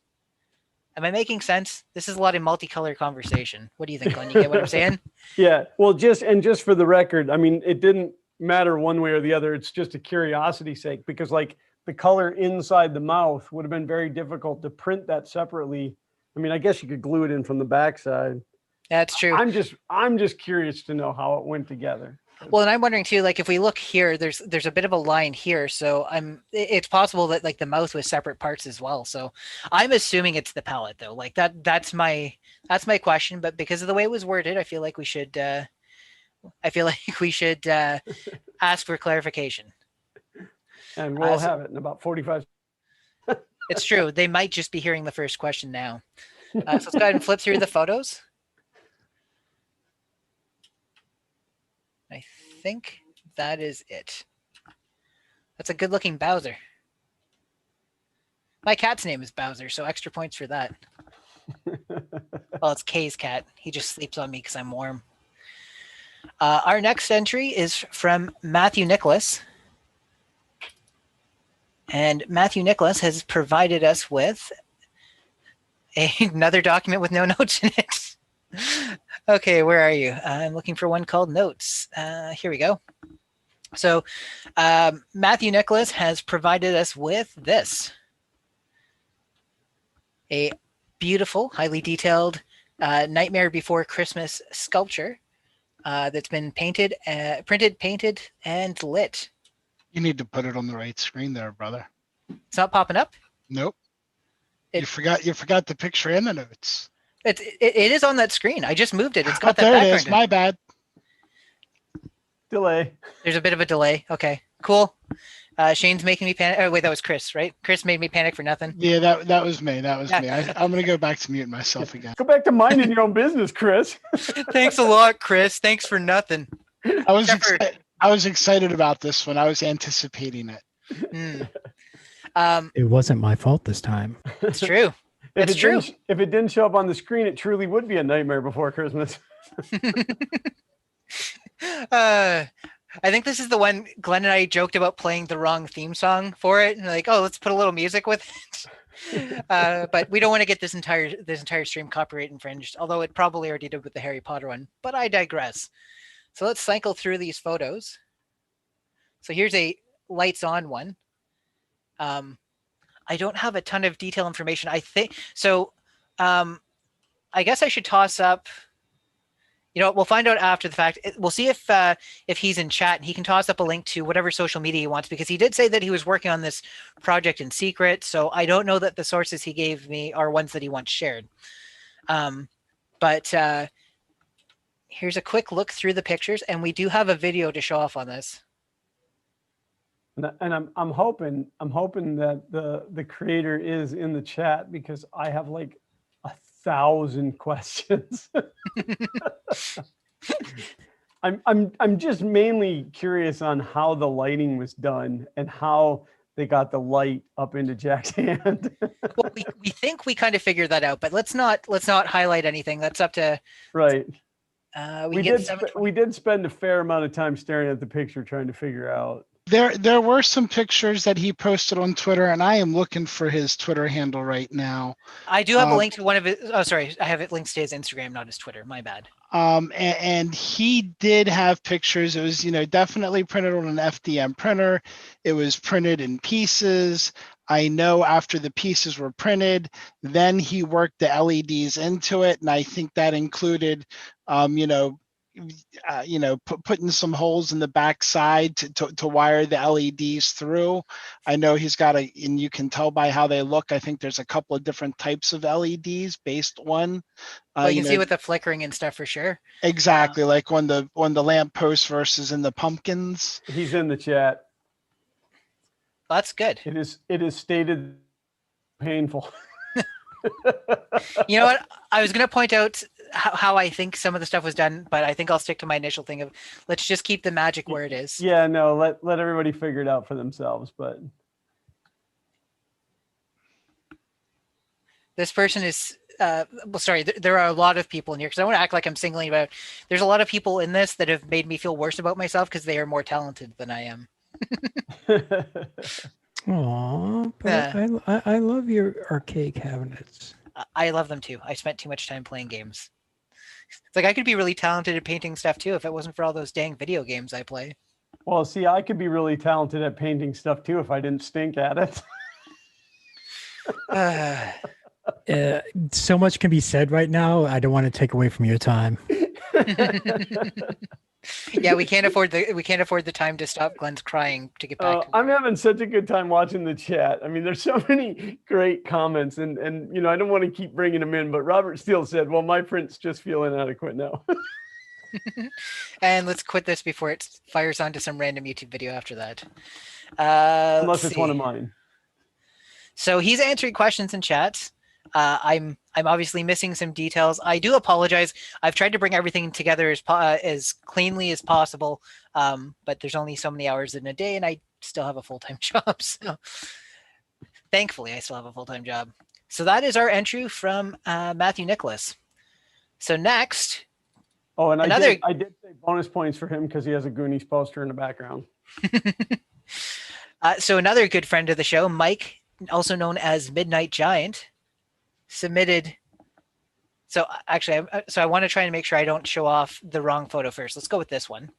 Am I making sense? This is a lot of multicolor conversation. What do you think, Glenn? You get what I'm saying? Yeah. Well, just for the record, I mean, it didn't matter one way or the other. It's just a curiosity sake, because like the color inside the mouth would have been very difficult to print that separately. I mean, I guess you could glue it in from the backside. That's true. I'm just curious to know how it went together. Well, and I'm wondering too, like if we look here, there's a bit of a line here. So it's possible that like the mouth was separate parts as well. So I'm assuming it's the palette though. Like that's my question, but because of the way it was worded, I feel like we should ask for clarification. And we'll have it in about 45. It's true. They might just be hearing the first question now. So let's go ahead and flip through the photos. I think that is it. That's a good looking Bowser. My cat's name is Bowser, so extra points for that. Well, it's Kay's cat. He just sleeps on me because I'm warm. Our next entry is from Matthew Nicholas. And Matthew Nicholas has provided us with another document with no notes in it. Okay, where are you? I'm looking for one called Notes. Here we go. So Matthew Nicholas has provided us with this. A beautiful, highly detailed Nightmare Before Christmas sculpture that's been painted, printed, painted, and lit. You need to put it on the right screen there, brother. It's not popping up? Nope. You forgot the picture in the notes. It is on that screen. I just moved it. It's got that there background. It is. My bad. Delay. There's a bit of a delay. Okay, cool. Shane's making me panic. Oh wait, that was Chris, right? Chris made me panic for nothing. Yeah, that was me. That was me. I'm gonna go back to mute myself again. Go back to minding your own business, Chris. Thanks a lot, Chris. Thanks for nothing. I was excited about this one. I was anticipating it. It wasn't my fault this time. It's true. If it didn't show up on the screen, it truly would be a Nightmare Before Christmas. I think this is the one Glenn and I joked about playing the wrong theme song for it, and like, oh, let's put a little music with it. But we don't want to get this entire stream copyright infringed, although it probably already did with the Harry Potter one. But I digress. So let's cycle through these photos. So here's a lights on one. I don't have a ton of detail information. I think so. I guess I should toss up. You know, we'll find out after the fact. We'll see if he's in chat and he can toss up a link to whatever social media he wants, because he did say that he was working on this project in secret. So I don't know that the sources he gave me are ones that he wants shared. But here's a quick look through the pictures, and we do have a video to show off on this. And I'm hoping that the creator is in the chat, because I have like 1,000 questions. I'm just mainly curious on how the lighting was done and how they got the light up into Jack's hand. Well, we think we kind of figured that out, but let's not highlight anything. That's up to right. We did spend a fair amount of time staring at the picture trying to figure out. There were some pictures that he posted on Twitter, and I am looking for his Twitter handle right now. I do have a link to one of his. Oh, sorry, I have it linked to his Instagram, not his Twitter. My bad. And he did have pictures. It was, definitely printed on an FDM printer. It was printed in pieces. I know after the pieces were printed, then he worked the LEDs into it, and I think that included, putting some holes in the back side to wire the LEDs through. I know he's got and you can tell by how they look. I think there's a couple of different types of LEDs based on. Well, you can see with the flickering and stuff for sure. Exactly, like on the lamp post versus in the pumpkins. He's in the chat. That's good. It is stated painful. You know what? I was going to point out how I think some of the stuff was done, but I think I'll stick to my initial thing of let's just keep the magic where it is. Yeah, no, let everybody figure it out for themselves. But this person is, sorry, there are a lot of people in here because I want to act like I'm singling about. There's a lot of people in this that have made me feel worse about myself because they are more talented than I am. Aw, but I love your arcade cabinets. I love them too. I spent too much time playing games. It's like I could be really talented at painting stuff too if it wasn't for all those dang video games I play. Well, see, I could be really talented at painting stuff too if I didn't stink at it. So much can be said right now. I don't want to take away from your time. Yeah, we can't afford the time to stop Glenn's crying to get back. I'm having such a good time watching the chat. I mean, there's so many great comments, and I don't want to keep bringing them in, but Robert Steele said, "Well, my print's just feeling adequate now." And let's quit this before it fires onto some random YouTube video after that. Unless it's one of mine. So he's answering questions in chat. I'm obviously missing some details. I do apologize. I've tried to bring everything together as cleanly as possible, but there's only so many hours in a day, and I still have a full-time job. So thankfully, I still have a full-time job. So that is our entry from Matthew Nicholas. So next, and I did say bonus points for him because he has a Goonies poster in the background. So another good friend of the show, Mike, also known as Midnight Giant, submitted So actually, I want to try and make sure I don't show off the wrong photo first. Let's go with this one.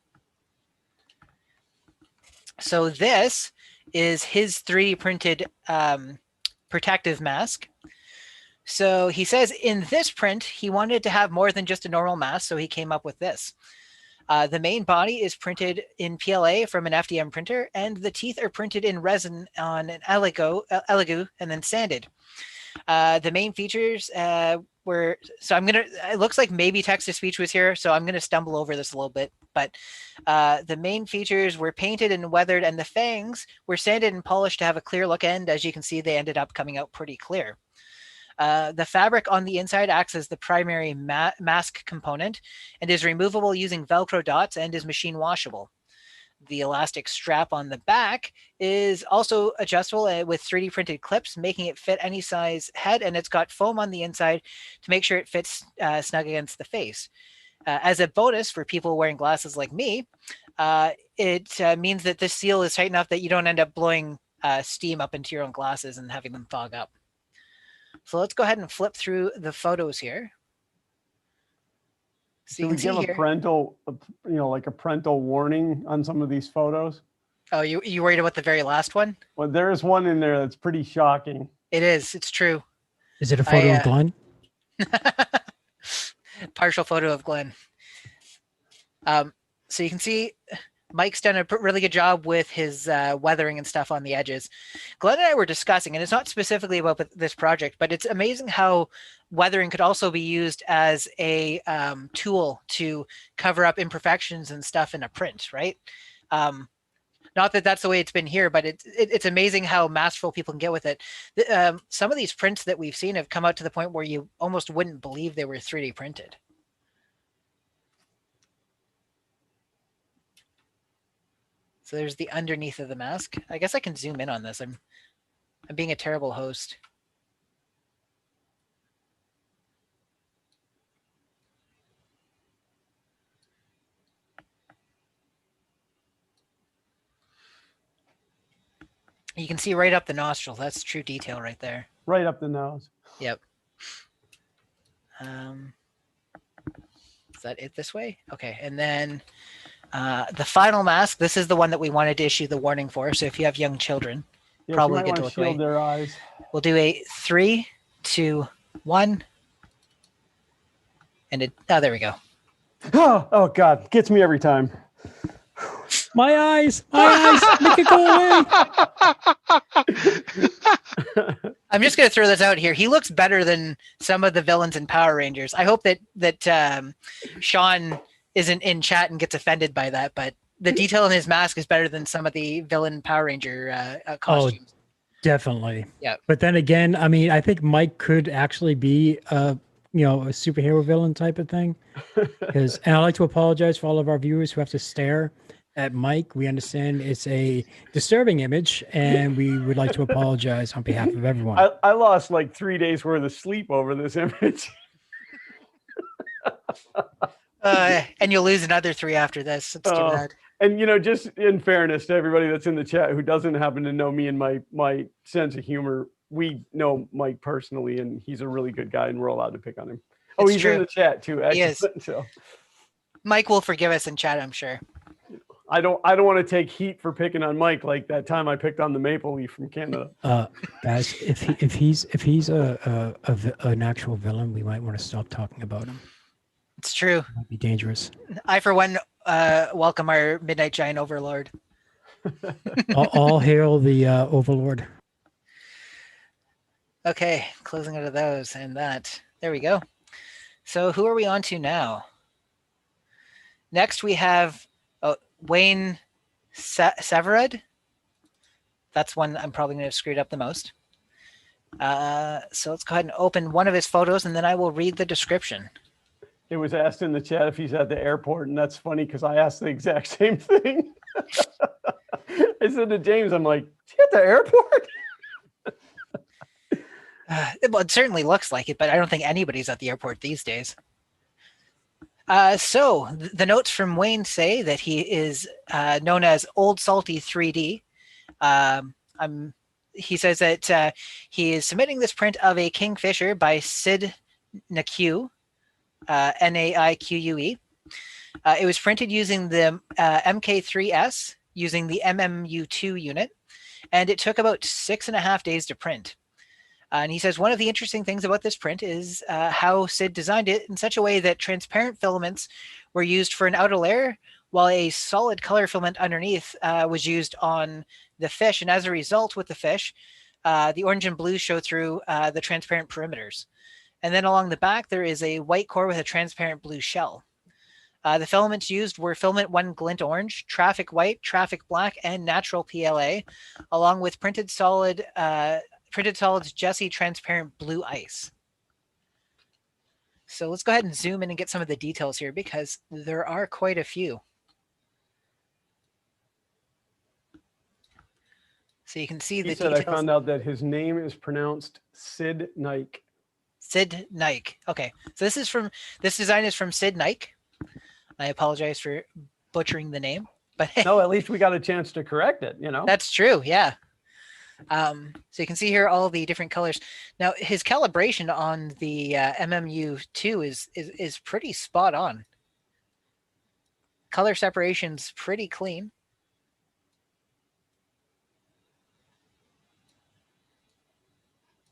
So this is his 3D printed protective mask. So he says in this print, he wanted to have more than just a normal mask, so he came up with this. The main body is printed in PLA from an FDM printer, and the teeth are printed in resin on an Elegoo and then sanded. The main features were, so it looks like maybe text-to-speech was here, so I'm going to stumble over this a little bit, but the main features were painted and weathered, and the fangs were sanded and polished to have a clear look, and as you can see, they ended up coming out pretty clear. The fabric on the inside acts as the primary mask component and is removable using Velcro dots and is machine washable. The elastic strap on the back is also adjustable with 3D printed clips, making it fit any size head, and it's got foam on the inside to make sure it fits snug against the face. As a bonus for people wearing glasses like me, it means that this seal is tight enough that you don't end up blowing steam up into your own glasses and having them fog up. So let's go ahead and flip through the photos here. So we give a parental, like a parental warning on some of these photos? Oh, you worried about the very last one? Well, there is one in there that's pretty shocking. It is. It's true. Is it a photo of Glenn? Partial photo of Glenn. So you can see Mike's done a really good job with his weathering and stuff on the edges. Glenn and I were discussing, and it's not specifically about this project, but it's amazing how weathering could also be used as a tool to cover up imperfections and stuff in a print, right? Not that that's the way it's been here, but it's amazing how masterful people can get with it. Some of these prints that we've seen have come out to the point where you almost wouldn't believe they were 3D printed. So there's the underneath of the mask. I guess I can zoom in on this. I'm being a terrible host. You can see right up the nostril. That's true detail right there. Right up the nose. Yep. Is that it this way? Okay. And then the final mask, this is the one that we wanted to issue the warning for. So if you have young children, probably good to look away. Their eyes. We'll do a 3, 2, 1. And there we go. Oh God, gets me every time. My eyes, make it go away. I'm just going to throw this out here. He looks better than some of the villains in Power Rangers. I hope that Sean isn't in chat and gets offended by that, but the detail in his mask is better than some of the villain Power Ranger costumes. Oh, definitely. Yeah. But then again, I mean, I think Mike could actually be a superhero villain type of thing. And I'd like to apologize for all of our viewers who have to stare at Mike. We understand it's a disturbing image, and we would like to apologize on behalf of everyone. I lost like 3 days worth of sleep over this image. And you'll lose another 3 after this. It's too bad. And just in fairness to everybody that's in the chat who doesn't happen to know me and my sense of humor, we know Mike personally, and he's a really good guy, and we're allowed to pick on him. Oh, he's in the chat too. He is. So Mike will forgive us in chat, I'm sure. I don't want to take heat for picking on Mike like that time I picked on the Maple Leaf from Canada. Guys, if he's an actual villain, we might want to stop talking about him. It's true. It might be dangerous. I, for one, welcome our Midnight Giant Overlord. all hail the Overlord. Okay, closing out of those and that. There we go. So who are we on to now? Next we have Wayne Severed. That's one I'm probably going to have screwed up the most. So let's go ahead and open one of his photos, and then I will read the description. It was asked in the chat if he's at the airport, and that's funny because I asked the exact same thing. I said to James, I'm like, is he at the airport? Well, it certainly looks like it, but I don't think anybody's at the airport these days. So the notes from Wayne say that he is known as Old Salty 3D. He says that he is submitting this print of a Kingfisher by Sid Naku, NAIQUE. It was printed using the MK3S, using the MMU2 unit, and it took about 6.5 days to print. And he says one of the interesting things about this print is how Sid designed it in such a way that transparent filaments were used for an outer layer, while a solid color filament underneath was used on the fish. And as a result, with the fish, the orange and blue show through the transparent perimeters. And then along the back, there is a white core with a transparent blue shell. The filaments used were filament 1 glint orange, traffic white, traffic black, and natural PLA, along with printed solids Jesse transparent blue ice. So let's go ahead and zoom in and get some of the details here, because there are quite a few. So you can see the details. I found out that his name is pronounced Sid Nike. Sid Nike. Okay, so this design is from Sid Nike. I apologize for butchering the name, but no, at least we got a chance to correct it. You know, that's true. Yeah. So you can see here all the different colors. Now his calibration on the MMU2 is pretty spot on. Color separation's pretty clean.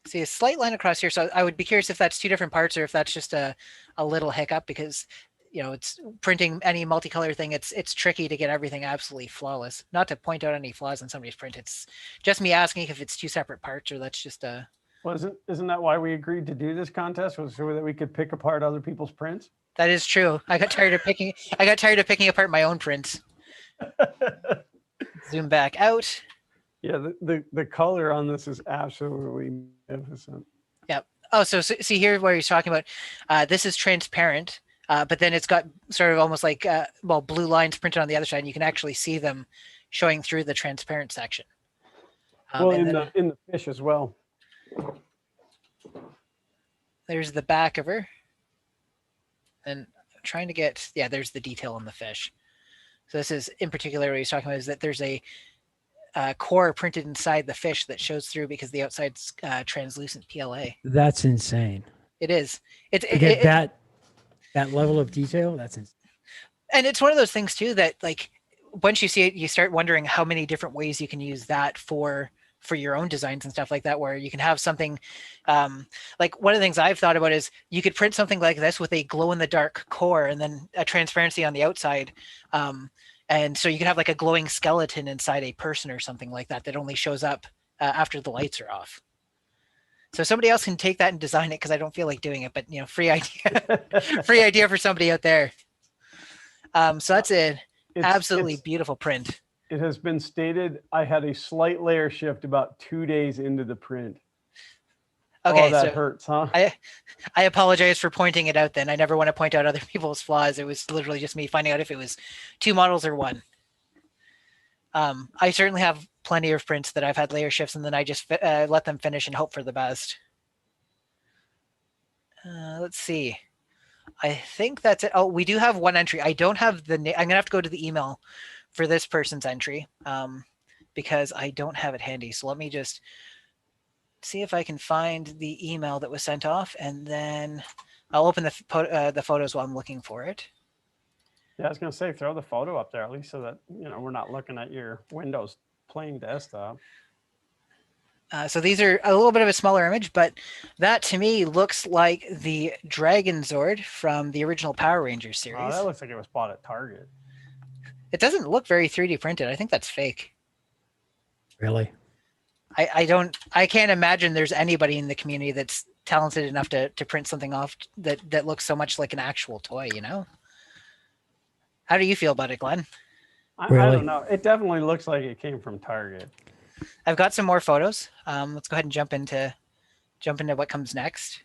See a slight line across here, so I would be curious if that's two different parts or if that's just a little hiccup, because you know, it's printing any multicolor thing. It's tricky to get everything absolutely flawless. Not to point out any flaws in somebody's print. It's just me asking if it's two separate parts or that's just a. Well, isn't that why we agreed to do this contest, was so that we could pick apart other people's prints? That is true. I got tired of picking apart my own prints. Zoom back out. Yeah, the color on this is absolutely magnificent. Yep. Oh, so see here where he's talking about. This is transparent. But then it's got sort of almost like, blue lines printed on the other side, and you can actually see them showing through the transparent section. Well, in the fish as well. There's the back of her. And I'm trying to get, there's the detail on the fish. So this is, in particular, what he's talking about is that there's a core printed inside the fish that shows through because the outside's translucent PLA. That's insane. It is. That level of detail, that's insane. And it's one of those things too that, like, once you see it, you start wondering how many different ways you can use that for your own designs and stuff like that, where you can have something like one of the things I've thought about is you could print something like this with a glow in the dark core and then a transparency on the outside. And so you can have like a glowing skeleton inside a person or something like that only shows up after the lights are off. So somebody else can take that and design it, because I don't feel like doing it, but you know, free idea for somebody out there. So that's an absolutely beautiful print. It has been stated I had a slight layer shift about 2 days into the print. Okay, that hurts, huh? I apologize for pointing it out then. I never want to point out other people's flaws. It was literally just me finding out if it was 2 models or 1. I certainly have plenty of prints that I've had layer shifts and then I just let them finish and hope for the best. Let's see. I think that's it. Oh, we do have 1 entry. I don't have the name. I'm going to have to go to the email for this person's entry because I don't have it handy. So let me just see if I can find the email that was sent off, and then I'll open the photos while I'm looking for it. Yeah, I was going to say, throw the photo up there, at least so that, you know, we're not looking at your Windows plain desktop. So these are a little bit of a smaller image, but that to me looks like the Dragon Zord from the original Power Rangers series. Oh, that looks like it was bought at Target. It doesn't look very 3D printed. I think that's fake. Really? I can't imagine there's anybody in the community that's talented enough to print something off that looks so much like an actual toy, you know? How do you feel about it, Glenn? I don't know. It definitely looks like it came from Target. I've got some more photos. Let's go ahead and jump into what comes next.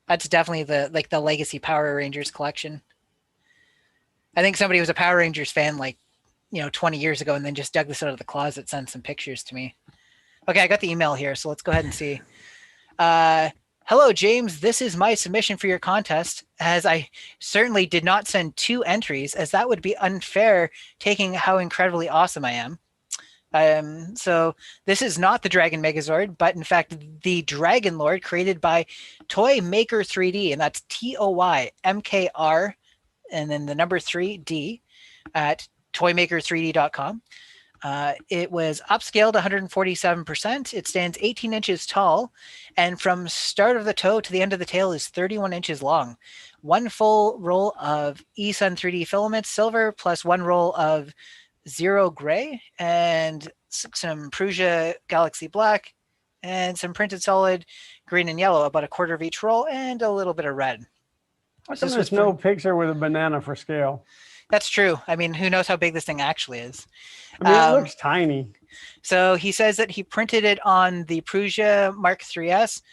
That's definitely the Legacy Power Rangers collection. I think somebody was a Power Rangers fan 20 years ago and then just dug this out of the closet, sent some pictures to me. Okay, I got the email here, so let's go ahead and see. Hello, James. This is my submission for your contest, as I certainly did not send 2 entries, as that would be unfair, taking how incredibly awesome I am. So this is not the Dragon Megazord, but in fact the Dragon Lord created by Toy Maker 3D, and that's TOYMKR and then the number 3D at toymaker3d.com. It was upscaled 147%. It stands 18 inches tall, and from start of the toe to the end of the tail is 31 inches long. One full roll of eSun 3D filament silver plus one roll of Zero Gray and some Prusa Galaxy Black and some printed solid green and yellow, about a quarter of each roll, and a little bit of red. So there's no picture with a banana for scale. That's true. I mean, who knows how big this thing actually is? I mean, it looks tiny. So he says that he printed it on the Prusa Mark 3S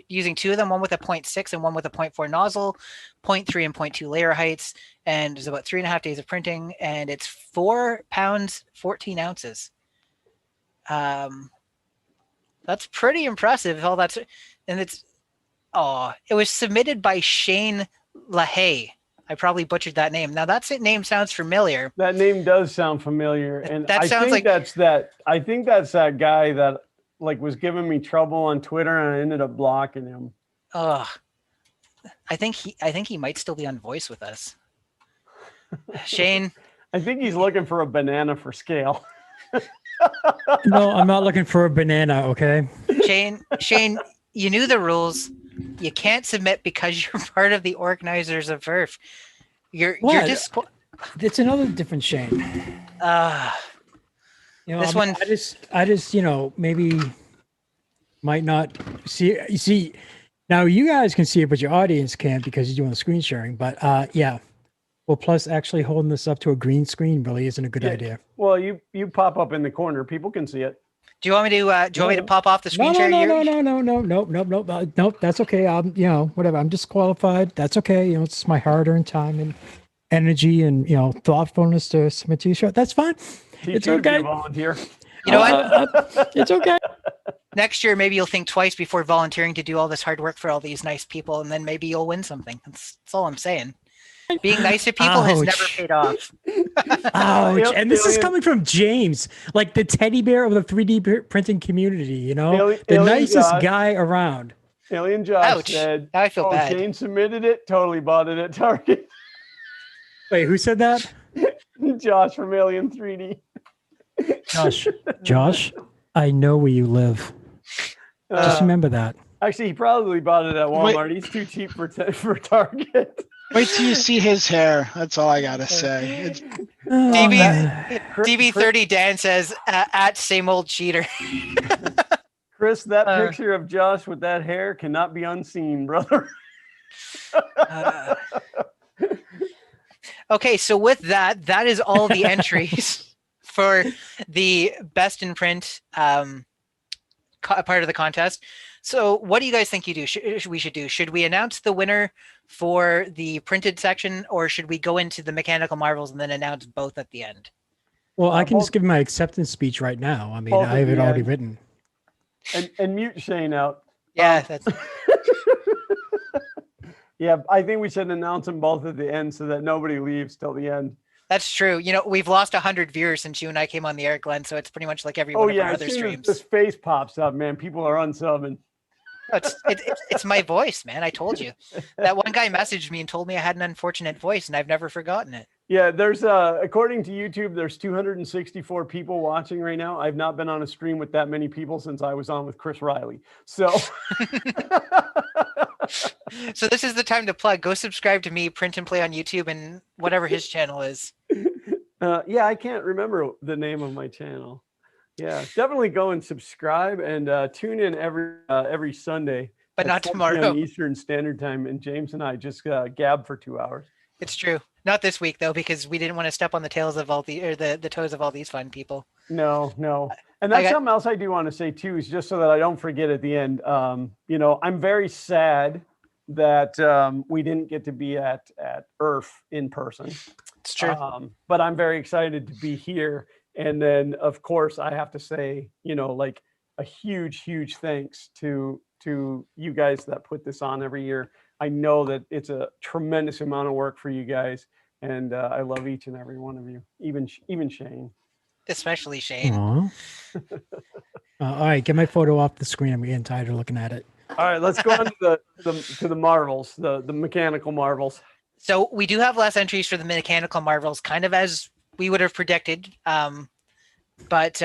using two of them, one with a 0.6 and one with a 0.4 nozzle, 0.3 and 0.2 layer heights, and there's about 3.5 days of printing, and it's 4 pounds 14 ounces. That's pretty impressive. All that's, and it's it was submitted by Shane LaHaye. I probably butchered that name. Now that name sounds familiar. That name does sound familiar, and that sounds think like that's that. I think that's that guy that like was giving me trouble on Twitter, and I ended up blocking him. I think he might still be on Voice with us. Shane, I think he's looking for a banana for scale. No, I'm not looking for a banana. Okay. Shane, you knew the rules. You can't submit because you're part of the organizers of VRF. You're just. It's another different Shane. This one. I just maybe might not see. You see, now you guys can see it, but your audience can't because you're doing the screen sharing. But yeah. Well, plus actually holding this up to a green screen really isn't a good idea. Well, you pop up in the corner. People can see it. Do you want me to pop off the screen share? No. That's okay. Whatever. I'm disqualified. That's okay. It's my hard-earned time and energy and thoughtfulness to submit to your show. That's fine. It's okay. Volunteer. You know what? It's okay. Next year, maybe you'll think twice before volunteering to do all this hard work for all these nice people, and then maybe you'll win something. That's all I'm saying. Being nice to people has never paid off. Ouch. And this is coming from James, like the teddy bear of the 3D printing community, the nicest guy around. Alien Josh said, now I feel bad. Shane submitted it, totally bought it at Target. Wait, who said that? Josh from Alien 3D. Josh, I know where you live. Just remember that. Actually, he probably bought it at Walmart. He's too cheap for Target. Wait till you see his hair. That's all I gotta say. DB30 Dan says at same old cheater. Chris, that picture of Josh with that hair cannot be unseen, brother. Okay, so with that is all the entries for the best in print part of the contest. So what do you guys think we should do? Should we announce the winner for the printed section, or should we go into the mechanical marvels and then announce both at the end? Well, I can just give my acceptance speech right now. I mean, I have it already written. And mute Shane out. Yeah, that's. Yeah, I think we should announce them both at the end so that nobody leaves till the end. That's true. We've lost 100 viewers since you and I came on the air, Glenn. So it's pretty much like every one of our other streams. This face pops up, man. People are unsubbing. It's my voice, man. I told you. That one guy messaged me and told me I had an unfortunate voice, and I've never forgotten it. Yeah, there's according to YouTube, there's 264 people watching right now. I've not been on a stream with that many people since I was on with Chris Riley. So So this is the time to plug. Go subscribe to me, Print and Play on YouTube, and whatever his channel is. Yeah, I can't remember the name of my channel. Yeah, definitely go and subscribe and tune in every Sunday. But not tomorrow. Eastern Standard Time, and James and I just gab for 2 hours. It's true. Not this week though, because we didn't want to step on the tails of all the toes of all these fun people. No. And that's something else I do want to say too, is just so that I don't forget at the end. I'm very sad that we didn't get to be at IRF in person. It's true. But I'm very excited to be here. And then of course I have to say, like a huge thanks to you guys that put this on every year. I know that it's a tremendous amount of work for you guys. And I love each and every one of you, even Shane. Especially Shane. Aw. All right, get my photo off the screen. I'm getting tired of looking at it. All right, let's go on to the marvels, the mechanical marvels. So we do have less entries for the mechanical marvels, kind of as we would have predicted. But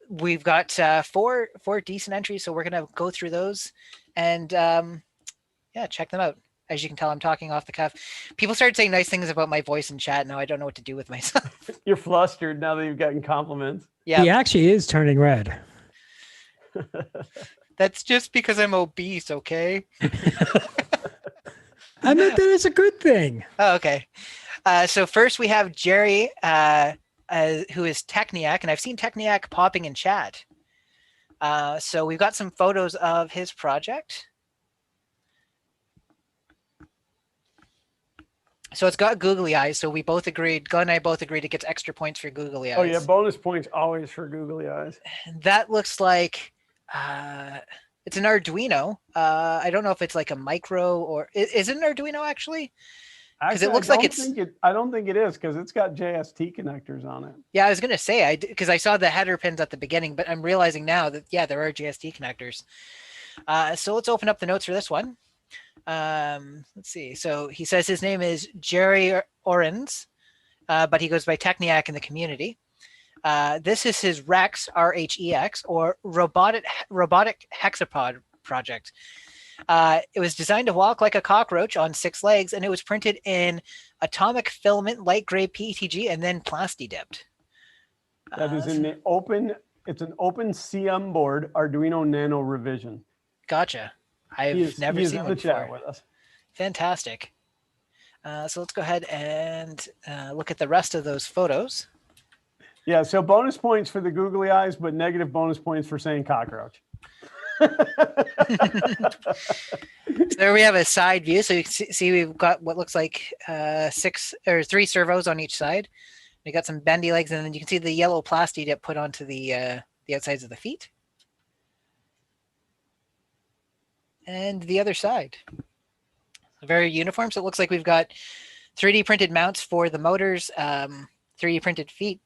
we've got four decent entries, so we're gonna go through those and yeah, check them out. As you can tell, I'm talking off the cuff. People started saying nice things about my voice in chat. Now I don't know what to do with myself. You're flustered now that you've gotten compliments. Yeah, He actually is turning red. that's just because I'm obese. Okay. I meant that as a good thing. Oh, okay. So first we have Jerry, who is Techniac, and I've seen Techniac popping in chat. So we've got some photos of his project. So it's got googly eyes. So we both agreed, Glenn and I both agreed it gets extra points for googly eyes. Oh yeah, bonus points always for googly eyes. That looks like it's an Arduino. I don't know if it's like a micro or is it an Arduino actually? Because it looks like it's. I don't think it is because it's got JST connectors on it. Yeah, I was gonna say because I saw the header pins at the beginning, but I'm realizing now that yeah, there are JST connectors. So let's open up the notes for this one. Let's see. So he says his name is Jerry Orens, but he goes by Techniac in the community. This is his Rex, RHEX, or robotic hexapod project. It was designed to walk like a cockroach on 6 legs, and it was printed in atomic filament light gray PETG and then plasti dipped. That is in the open. It's an open CM board Arduino Nano revision. Gotcha. I've never seen one before. With us. Fantastic. So let's go ahead and look at the rest of those photos. Yeah, so bonus points for the googly eyes, but negative bonus points for saying cockroach. So there we have a side view. So you can see we've got what looks like 3 servos on each side. We got some bendy legs, and then you can see the yellow plasti dip put onto the outsides of the feet. And the other side. Very uniform. So it looks like we've got 3D printed mounts for the motors, 3D printed feet,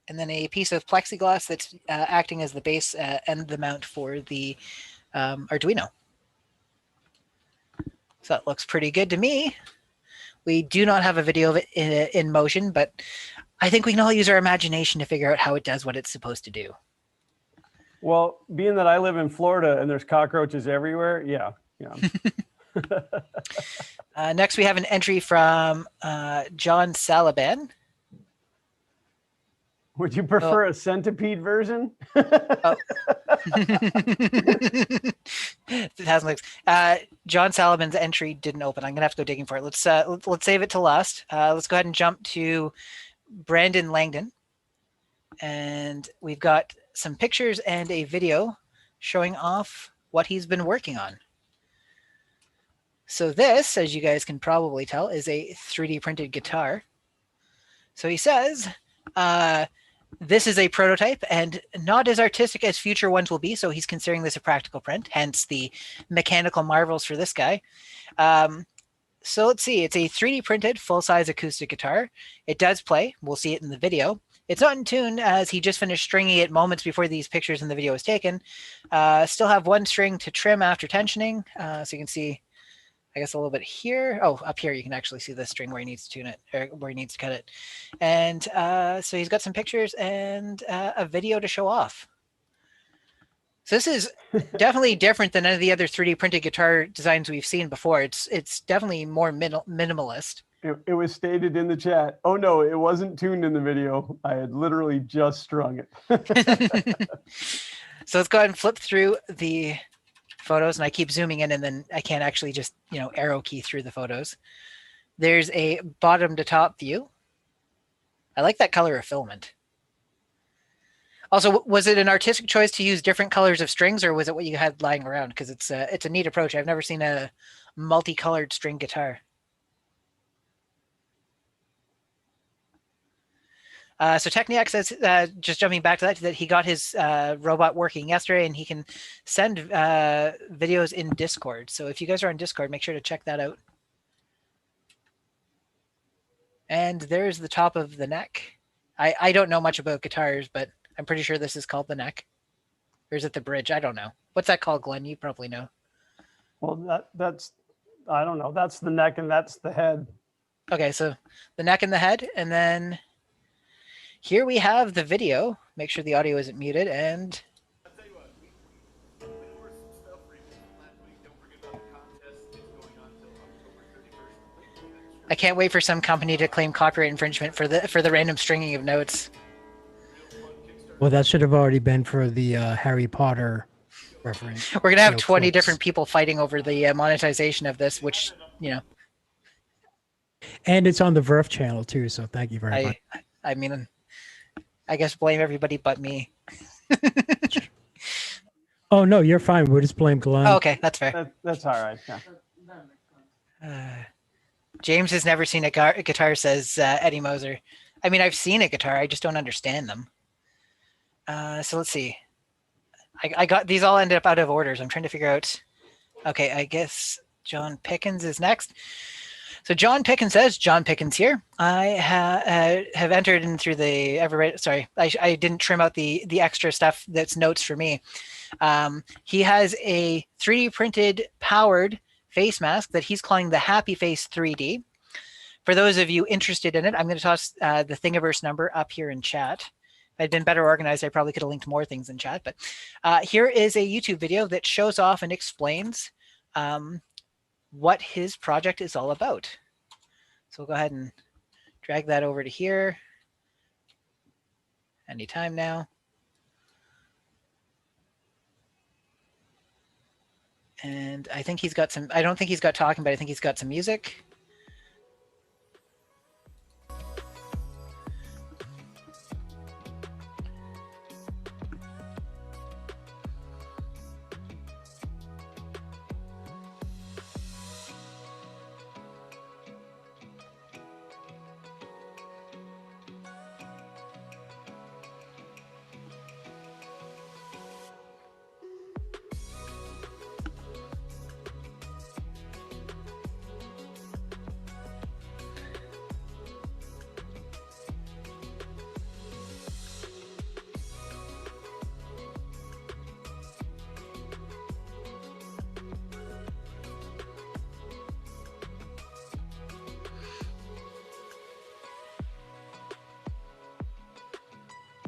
and then a piece of plexiglass that's acting as the base and the mount for the Arduino. So that looks pretty good to me. We do not have a video of it in motion, but I think we can all use our imagination to figure out how it does what it's supposed to do. Well, being that I live in Florida and there's cockroaches everywhere, yeah. Next, we have an entry from John Salaban. Would you prefer a centipede version? It has legs. John Salaban's entry didn't open. I'm gonna have to go digging for it. Let's save it to last. Let's go ahead and jump to Brandon Langdon, and we've got some pictures and a video showing off what he's been working on. So this, as you guys can probably tell, is a 3D printed guitar. So he says, this is a prototype and not as artistic as future ones will be. So he's considering this a practical print, hence the mechanical marvels for this guy. So let's see, it's a 3D printed full-size acoustic guitar. It does play. We'll see it in the video. It's not in tune as he just finished stringing it moments before these pictures in the video was taken. Still have 1 string to trim after tensioning. So you can see, I guess, a little bit here. Oh, up here you can actually see the string where he needs to tune it, or where he needs to cut it. And so he's got some pictures and a video to show off. So this is definitely different than any of the other 3D printed guitar designs we've seen before. It's definitely more minimalist. It was stated in the chat. Oh no, it wasn't tuned in the video. I had literally just strung it. So let's go ahead and flip through the photos, and I keep zooming in, and then I can't actually just arrow key through the photos. There's a bottom to top view. I like that color of filament. Also, was it an artistic choice to use different colors of strings, or was it what you had lying around? Because it's a neat approach. I've never seen a multicolored string guitar. So Techniac says, just jumping back to that he got his robot working yesterday, and he can send videos in Discord. So if you guys are on Discord, make sure to check that out. And there's the top of the neck. I don't know much about guitars, but I'm pretty sure this is called the neck. Or is it the bridge? I don't know. What's that called, Glenn? You probably know. Well, that's, I don't know. That's the neck and that's the head. Okay, so the neck and the head. And then here we have the video. Make sure the audio isn't muted. And I can't wait for some company to claim copyright infringement for the random stringing of notes. Well, that should have already been for the Harry Potter reference. We're gonna have No 20 clips. different people fighting over the monetization of this, which, you know, And it's on the Verve channel too, so thank you very much. I mean, I guess blame everybody but me. Oh no, you're fine. We'll just blame Glenn. Oh, okay, that's fair. That's all right. Yeah. James has never seen a guitar, says Eddie Moser. I mean, I've seen a guitar, I just don't understand them. So let's see. I got these all ended up out of orders. I'm trying to figure out. Okay, I guess John Pickens is next. So John Pickens says, John Pickens here. I have entered in through the sorry, I didn't trim out the extra stuff that's notes for me. He has a 3D printed powered face mask that he's calling the Happy Face 3D. For those of you interested in it, I'm going to toss the Thingiverse number up here in chat. If I'd been better organized, I probably could have linked more things in chat. But here is a YouTube video that shows off and explains what his project is all about. So we'll go ahead and drag that over to here. Anytime now. And I think he's got some, I don't think he's got talking, but I think he's got some music.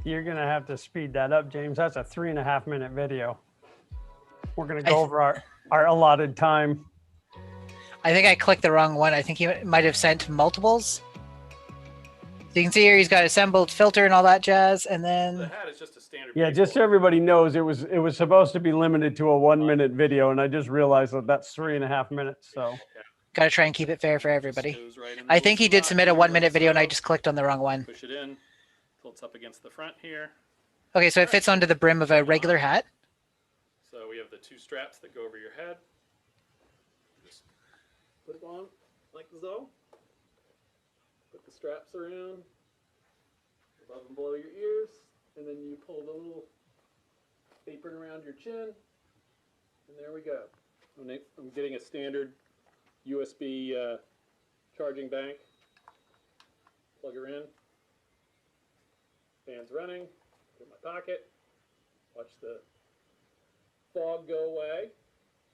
You're going to have to speed that up, James. That's a 3.5 minute video. We're going to go over our allotted time. I think I clicked the wrong one. I think he might have sent multiples. So you can see here he's got assembled filter and all that jazz, and then The hat is just a standard. Yeah, just so everybody knows, it was supposed to be limited to a 1 minute video, and I just realized that that's 3.5 minutes. So got to try and keep it fair for everybody. I think he did submit a 1 minute video, and I just clicked on the wrong one. Push it in, tilts up against the front here. Okay, so it fits onto the brim of a regular hat. So we have the two straps that go over your head. Just put it on like so. Put the straps around above and below your ears, and then you pull the little apron around your chin, and there we go. I'm getting a standard USB charging bank. Plug her in. Fan's running. Put it in my pocket. Watch the fog go away,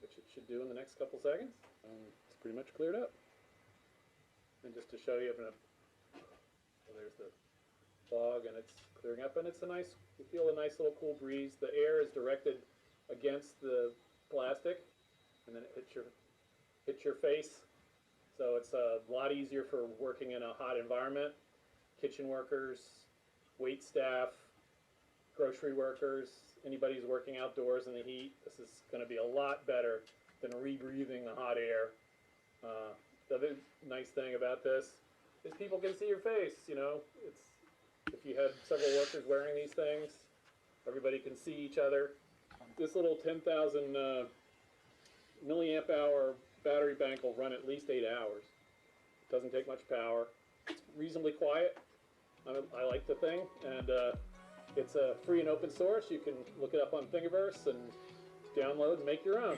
which it should do in the next couple seconds. It's pretty much cleared up. And just to show you, so there's the fog, and it's clearing up, and it's a nice, you feel a nice little cool breeze. The air is directed against the plastic, and then it hits your face. So it's a lot easier for working in a hot environment. Kitchen workers, wait staff, grocery workers, anybody who's working outdoors in the heat. This is going to be a lot better than rebreathing the hot air. The other nice thing about this is people can see your face. You know, if you had several workers wearing these things, everybody can see each other. This little 10,000 milliamp hour battery bank will run at least 8 hours. It doesn't take much power. It's reasonably quiet. I like the thing, and it's a free and open source. You can look it up on Thingiverse and download and make your own.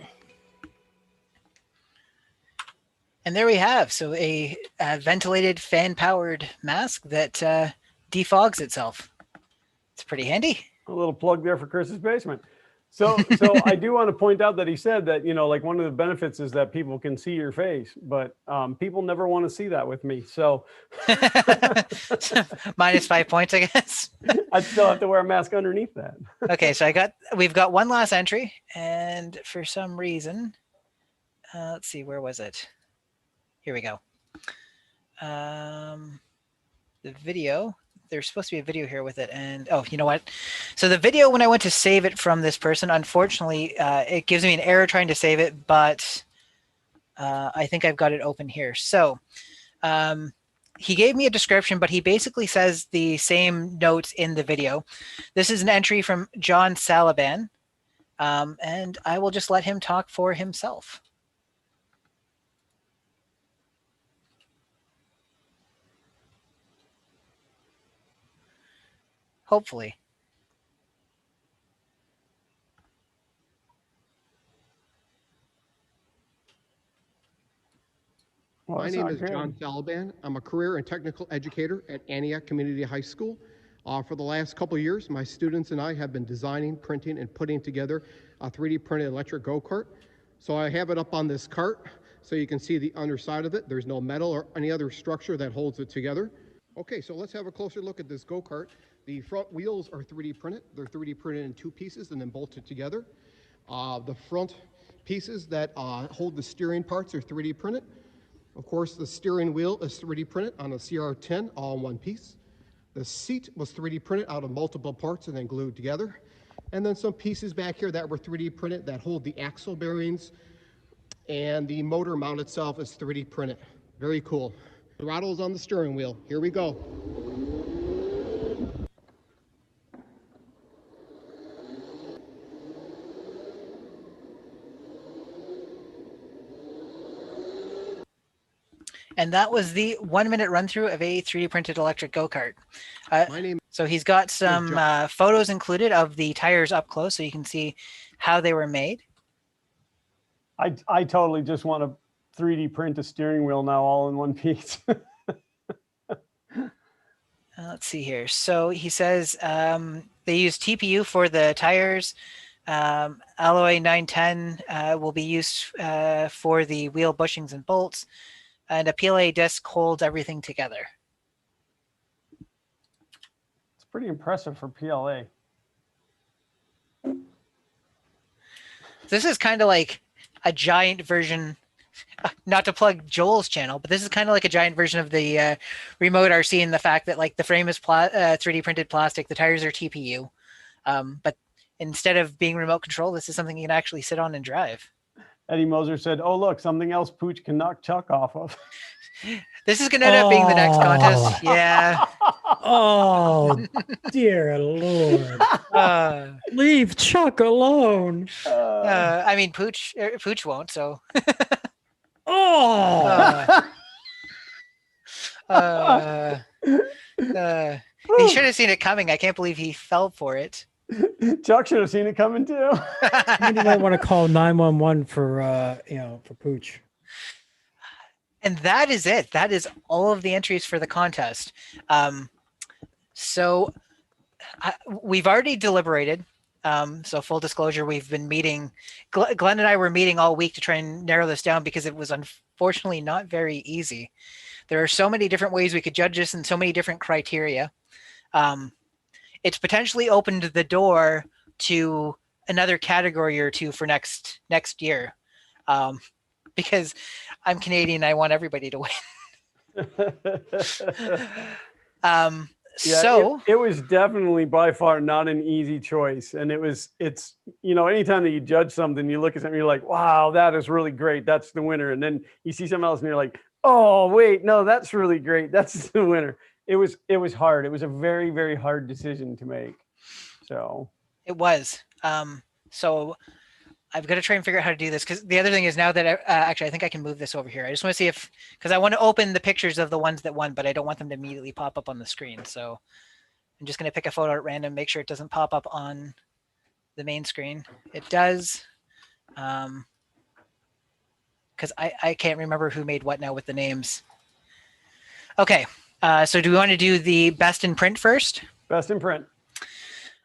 And there we have a ventilated fan-powered mask that defogs itself. It's pretty handy. A little plug there for Chris's basement. So I do want to point out that he said that, like one of the benefits is that people can see your face, but people never want to see that with me. So minus 5 points, I guess. I'd still have to wear a mask underneath that. Okay, so we've got one last entry, and for some reason, let's see, where was it? Here we go. The video. There's supposed to be a video here with it, and oh, you know what? So the video, when I went to save it from this person, unfortunately, it gives me an error trying to save it, but I think I've got it open here. So he gave me a description, but he basically says the same notes in the video. This is an entry from John Salaban, and I will just let him talk for himself. Hopefully. My name is John Salaban. I'm a career and technical educator at Antioch Community High School. For the last couple of years, my students and I have been designing, printing, and putting together a 3D printed electric go-kart. So I have it up on this cart so you can see the underside of it. There's no metal or any other structure that holds it together. Okay, so let's have a closer look at this go-kart. The front wheels are 3D printed. They're 3D printed in two pieces and then bolted together. The front pieces that hold the steering parts are 3D printed. Of course, the steering wheel is 3D printed on a CR10, all in one piece. The seat was 3D printed out of multiple parts and then glued together. And then some pieces back here that were 3D printed that hold the axle bearings, and the motor mount itself is 3D printed. Very cool. The throttle is on the steering wheel. Here we go. And that was the 1 minute run through of a 3D printed electric go-kart. So he's got some photos included of the tires up close so you can see how they were made. I totally just want to 3D print a steering wheel now all in one piece. Let's see here. So he says they use TPU for the tires. Alloy 910 will be used for the wheel bushings and bolts. And a PLA disc holds everything together. It's pretty impressive for PLA. This is kind of like a giant version, not to plug Joel's channel, but this is kind of like a giant version of the remote RC in the fact that like the frame is 3D printed plastic, the tires are TPU. But instead of being remote control, this is something you can actually sit on and drive. Eddie Moser said, "Oh, look, something else Pooch can knock Chuck off of." This is going to end up being the next contest. Yeah. Oh, dear Lord. Leave Chuck alone. I mean, Pooch won't, so. He should have seen it coming. I can't believe he fell for it. Chuck should have seen it coming too. You might want to call 911 for for Pooch. And that is it. That is all of the entries for the contest. So we've already deliberated. So full disclosure, we've been meeting. Glenn and I were meeting all week to try and narrow this down because it was unfortunately not very easy. There are so many different ways we could judge this and so many different criteria. It's potentially opened the door to another category or two for next year. Because I'm Canadian, I want everybody to win. It was definitely by far not an easy choice. And it's anytime that you judge something, you look at something, you're like, wow, that is really great. That's the winner. And then you see something else and you're like, oh, wait, no, that's really great. That's the winner. It was hard. It was a very, very hard decision to make. So it was. So I've got to try and figure out how to do this, because the other thing is now that actually I think I can move this over here. I just want to see because I want to open the pictures of the ones that won, but I don't want them to immediately pop up on the screen. So I'm just going to pick a photo at random, make sure it doesn't pop up on the main screen. It does. because I can't remember who made what now with the names. Okay, so do we want to do the best in print first? Best in print.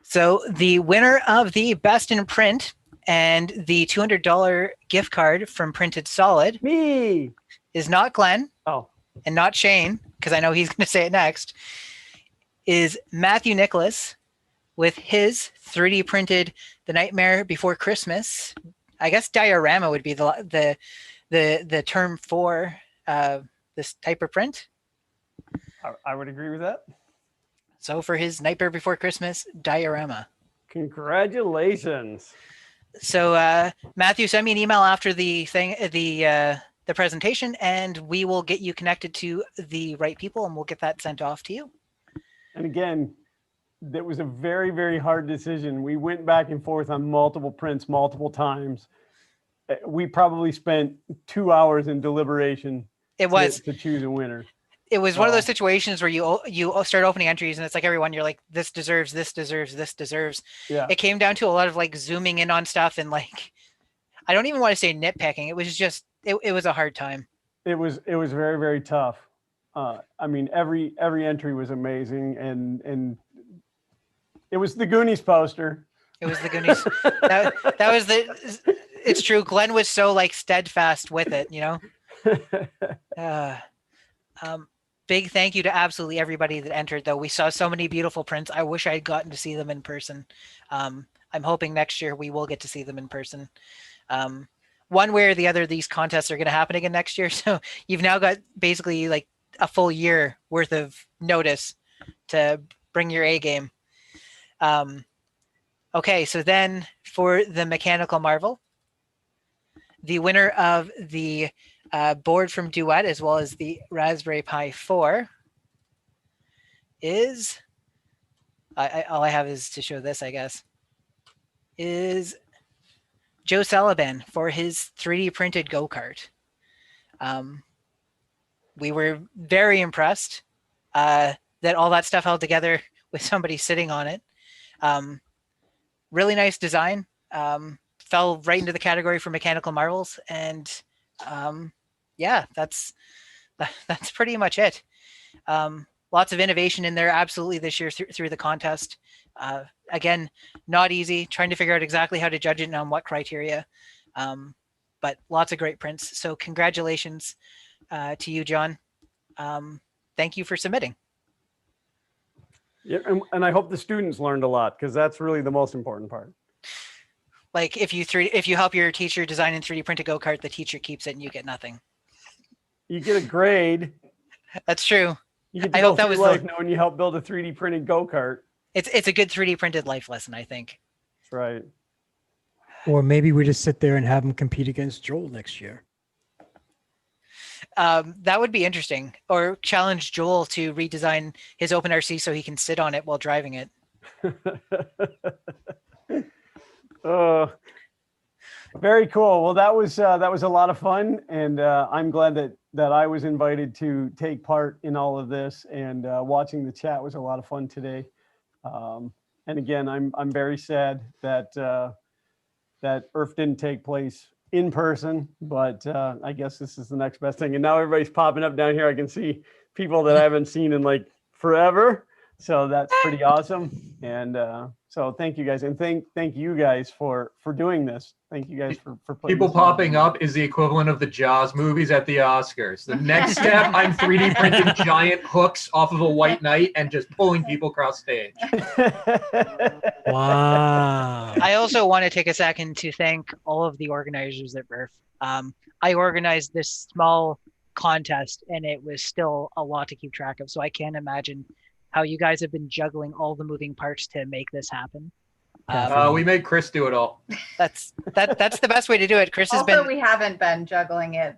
So the winner of the best in print and the $200 gift card from Printed Solid is not Glenn. Oh. And not Shane, because I know he's going to say it next, is Matthew Nicholas with his 3D printed The Nightmare Before Christmas. I guess diorama would be the term for this type of print. I would agree with that. So for his Nightmare Before Christmas diorama. Congratulations. So Matthew, send me an email after the thing, the presentation, and we will get you connected to the right people, and we'll get that sent off to you. And again, that was a very, very hard decision. We went back and forth on multiple prints multiple times. We probably spent 2 hours in deliberation. It was to choose a winner. It was one of those situations where you start opening entries, and it's like everyone, you're like, this deserves, this deserves, this deserves. Yeah. It came down to a lot of like zooming in on stuff, and like, I don't even want to say nitpicking. It was just, it was a hard time. It was very, very tough. I mean, every entry was amazing, and it was the Goonies poster. It was the Goonies. that was the. It's true. Glenn was so like steadfast with it, you know. Big thank you to absolutely everybody that entered, though. We saw so many beautiful prints. I wish I had gotten to see them in person. I'm hoping next year we will get to see them in person. One way or the other, these contests are going to happen again next year. So you've now got basically like a full year worth of notice to bring your A game. Okay, so then for the Mechanical Marvel, the winner of the board from Duet, as well as the Raspberry Pi 4, is, all I have is to show this, I guess, is Joe Sullivan for his 3D printed go-kart. We were very impressed that all that stuff held together with somebody sitting on it. Really nice design. Fell right into the category for Mechanical Marvels, and yeah, that's pretty much it. Lots of innovation in there, absolutely, this year through the contest. Again, not easy, trying to figure out exactly how to judge it and on what criteria, but lots of great prints. So congratulations to you, John. Thank you for submitting. Yeah, and I hope the students learned a lot, because that's really the most important part. Like if you help your teacher design and 3D print a go-kart, the teacher keeps it and you get nothing. You get a grade. That's true. You get to I go hope that through was life knowing you helped build a 3D printed go-kart. It's a good 3D printed life lesson, I think. That's right. Or maybe we just sit there and have him compete against Joel next year. That would be interesting. Or challenge Joel to redesign his OpenRC so he can sit on it while driving it. Very cool. Well, that was a lot of fun, and I'm glad that I was invited to take part in all of this, and watching the chat was a lot of fun today. And again, I'm very sad that that ERF didn't take place in person, but I guess this is the next best thing. And now everybody's popping up down here. I can see people that I haven't seen in like forever. So that's pretty awesome. And so thank you guys, and thank you guys for doing this. Thank you guys for putting people this popping up is the equivalent of the Jaws movies at the Oscars. The next step, I'm 3D printing giant hooks off of a white knight and just pulling people across stage. Wow. I also want to take a second to thank all of the organizers at RERF. I organized this small contest, and it was still a lot to keep track of. So I can't imagine how you guys have been juggling all the moving parts to make this happen. We made Chris do it all. That's the best way to do it. Chris has Also, been. we haven't been juggling it.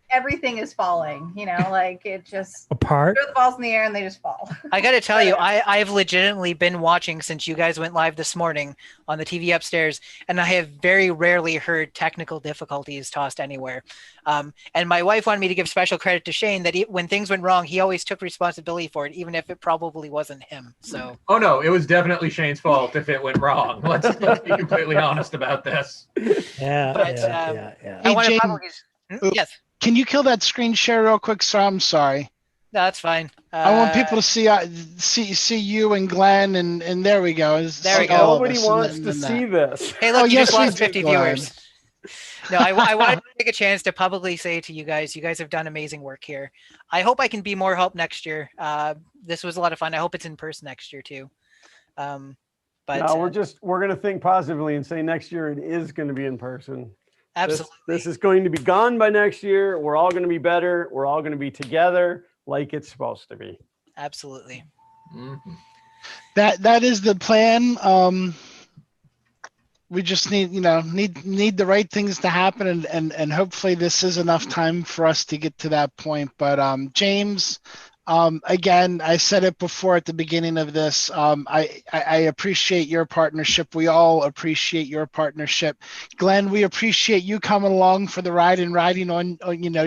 everything is falling. You know, like it just Apart? throw the balls in the air and they just fall. I got to tell you, I've legitimately been watching since you guys went live this morning on the TV upstairs, and I have very rarely heard technical difficulties tossed anywhere. And my wife wanted me to give special credit to Shane that when things went wrong, he always took responsibility for it, even if it probably wasn't him. So. Oh no, it was definitely Shane's fault if it went wrong. Let's be completely honest about this. Yeah. But, yeah. I Hey, want to Jane, probably. Yes. Can you kill that screen share real quick? So I'm sorry. No, that's fine. I want people to see you and Glenn, and there we go. There we go. Nobody wants to see this. Hey, look, you yes, just we lost do, 50 Glenn. viewers. No, I wanted to take a chance to publicly say to you guys have done amazing work here. I hope I can be more help next year. This was a lot of fun. I hope it's in person next year too. But no, we're going to think positively and say next year it is going to be in person. Absolutely. This is going to be gone by next year. We're all going to be better. We're all going to be together like it's supposed to be. Absolutely. Mm-hmm. That is the plan. We just need the right things to happen, and hopefully this is enough time for us to get to that point. But James, again, I said it before at the beginning of this. I appreciate your partnership. We all appreciate your partnership. Glenn, we appreciate you coming along for the ride and riding on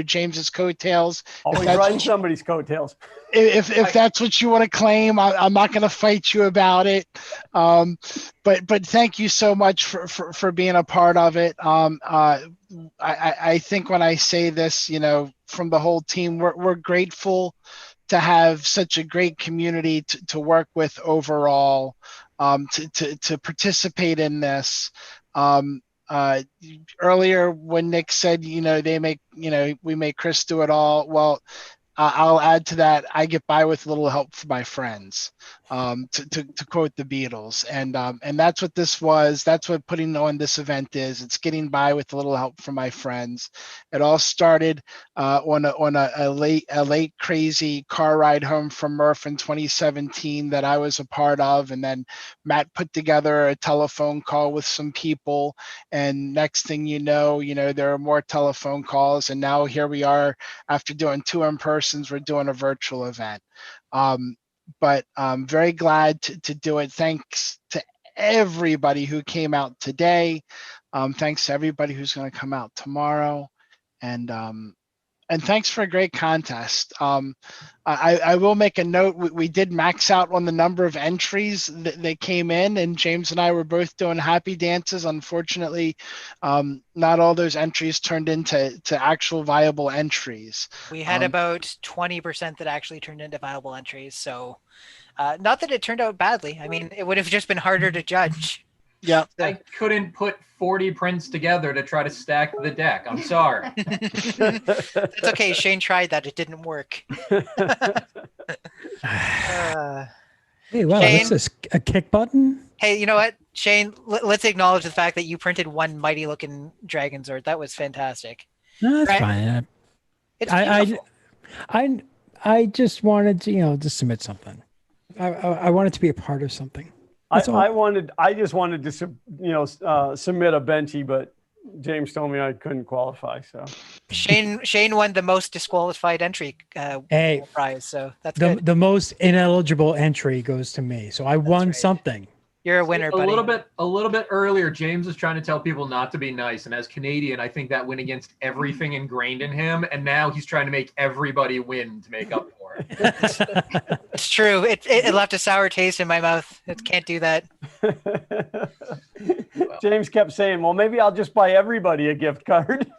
James's coattails. Always riding somebody's coattails. If that's what you want to claim, I'm not going to fight you about it. But thank you so much for being a part of it. I think when I say this, from the whole team, we're grateful to have such a great community to work with overall, to participate in this. Earlier when Nick said, we make Chris do it all. Well, I'll add to that. I get by with a little help from my friends, to quote the Beatles, and that's what this was. That's what putting on this event is. It's getting by with a little help from my friends. It all started on a late crazy car ride home from Murph in 2017 that I was a part of, and then Matt put together a telephone call with some people, and next thing you know, there are more telephone calls, and now here we are after doing 2 in-persons. We're doing a virtual event. But I'm very glad to do it. Thanks to everybody who came out today. Thanks to everybody who's going to come out tomorrow. And thanks for a great contest. I will make a note. We did max out on the number of entries that came in, and James and I were both doing happy dances. Unfortunately, not all those entries turned into actual viable entries. we had about 20% that actually turned into viable entries. So not that it turned out badly. I mean, it would have just been harder to judge. Yeah. I couldn't put 40 prints together to try to stack the deck. I'm sorry. It's okay. Shane tried that. It didn't work. Hey, wow, Shane? that's a kick button? Hey, you know what, Shane? Let's acknowledge the fact that you printed one mighty looking Dragon Zord. That was fantastic. No, that's Right? fine. It's I just wanted to, to submit something. I wanted to be a part of something. I just wanted to submit a Benchy, but James told me I couldn't qualify. So Shane won the most disqualified entry prize, so that's good. The most ineligible entry goes to me, so I won something. You're a winner, buddy. A little bit earlier, James was trying to tell people not to be nice, and as Canadian, I think that went against everything ingrained in him, and now he's trying to make everybody win to make up for it. It's true. It left a sour taste in my mouth. It can't do that. James kept saying, well, maybe I'll just buy everybody a gift card.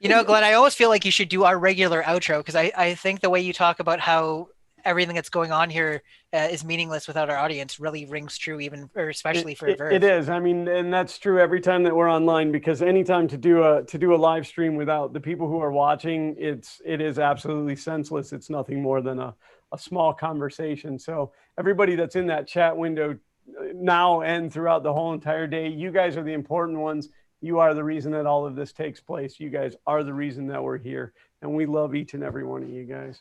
Glenn, I always feel like you should do our regular outro, because I think the way you talk about how everything that's going on here is meaningless without our audience really rings true, especially for Verve. It is. I mean, and that's true every time that we're online, because anytime to do a live stream without the people who are watching, it is absolutely senseless. It's nothing more than a small conversation. So everybody that's in that chat window now and throughout the whole entire day, you guys are the important ones. You are the reason that all of this takes place. You guys are the reason that we're here, and we love each and every one of you guys.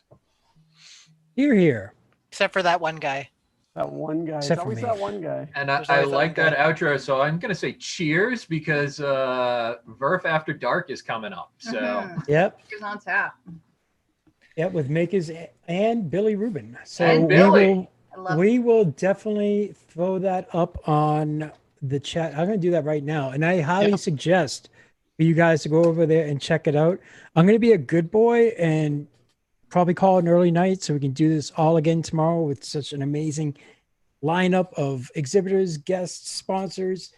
You're here. Except for that one guy. That one guy. It's Except for always me. that one guy. And There's I always that like one that outro, so I'm gonna say cheers because Verf After Dark is coming up. So Yep. Who's on tap? Yep, with Makers and Billy Rubin. So And Billy. we will definitely throw that up on the chat. I'm going to do that right now. And I highly suggest for you guys to go over there and check it out. I'm going to be a good boy and probably call an early night so we can do this all again tomorrow with such an amazing lineup of exhibitors, guests, sponsors,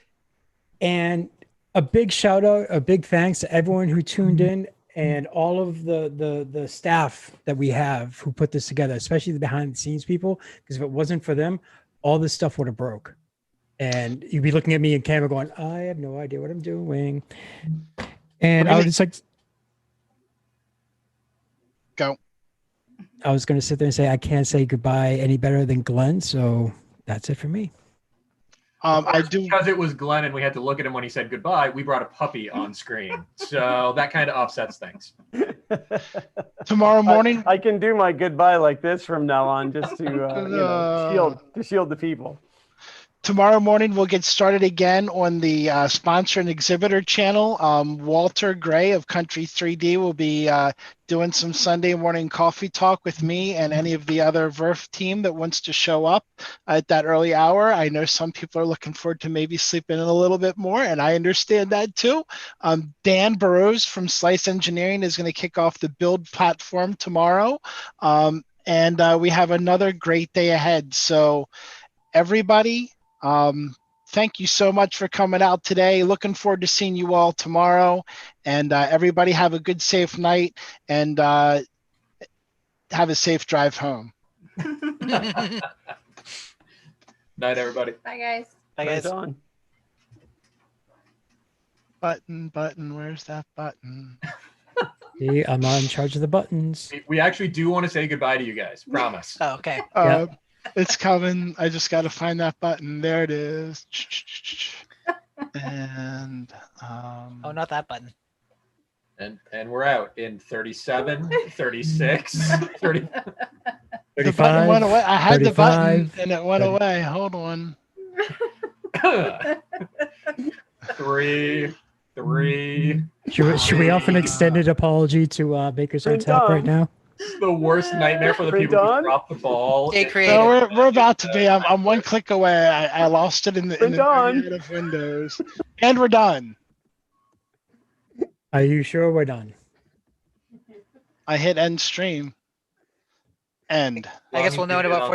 and a big shout out, a big thanks to everyone who tuned in and all of the staff that we have who put this together, especially the behind the scenes people, because if it wasn't for them, all this stuff would have broke. And you'd be looking at me in camera going, I have no idea what I'm doing. And I was just like, go. I was going to sit there and say, I can't say goodbye any better than Glenn. So that's it for me. I do, because it was Glenn and we had to look at him when he said goodbye. We brought a puppy on screen, so that kind of offsets things. tomorrow morning. I can do my goodbye like this from now on, just to shield the people. Tomorrow morning, we'll get started again on the sponsor and exhibitor channel. Walter Gray of Country 3D will be doing some Sunday morning coffee talk with me and any of the other VERF team that wants to show up at that early hour. I know some people are looking forward to maybe sleeping in a little bit more, and I understand that too. Dan Burrows from Slice Engineering is going to kick off the build platform tomorrow. And we have another great day ahead. So everybody, thank you so much for coming out today. Looking forward to seeing you all tomorrow. And everybody have a good, safe night and have a safe drive home. Night, everybody. Bye, guys. Bye, guys. On. Button, where's that button? See, I'm not in charge of the buttons. We actually do want to say goodbye to you guys. Promise. Oh, okay. It's coming. I just got to find that button. There it is. And oh, not that button. And we're out in 37, 36, 30. The button went away. I had 35. the button and it went away. Hold on. 3. Should we offer an extended apology to Bakers on Tap right now? The worst nightmare for the people who drop the ball. No, we're about to be. I'm one click away. I lost it in the myriad of windows, and we're done. Are you sure we're done? I hit end stream. End. I guess we'll know in about 40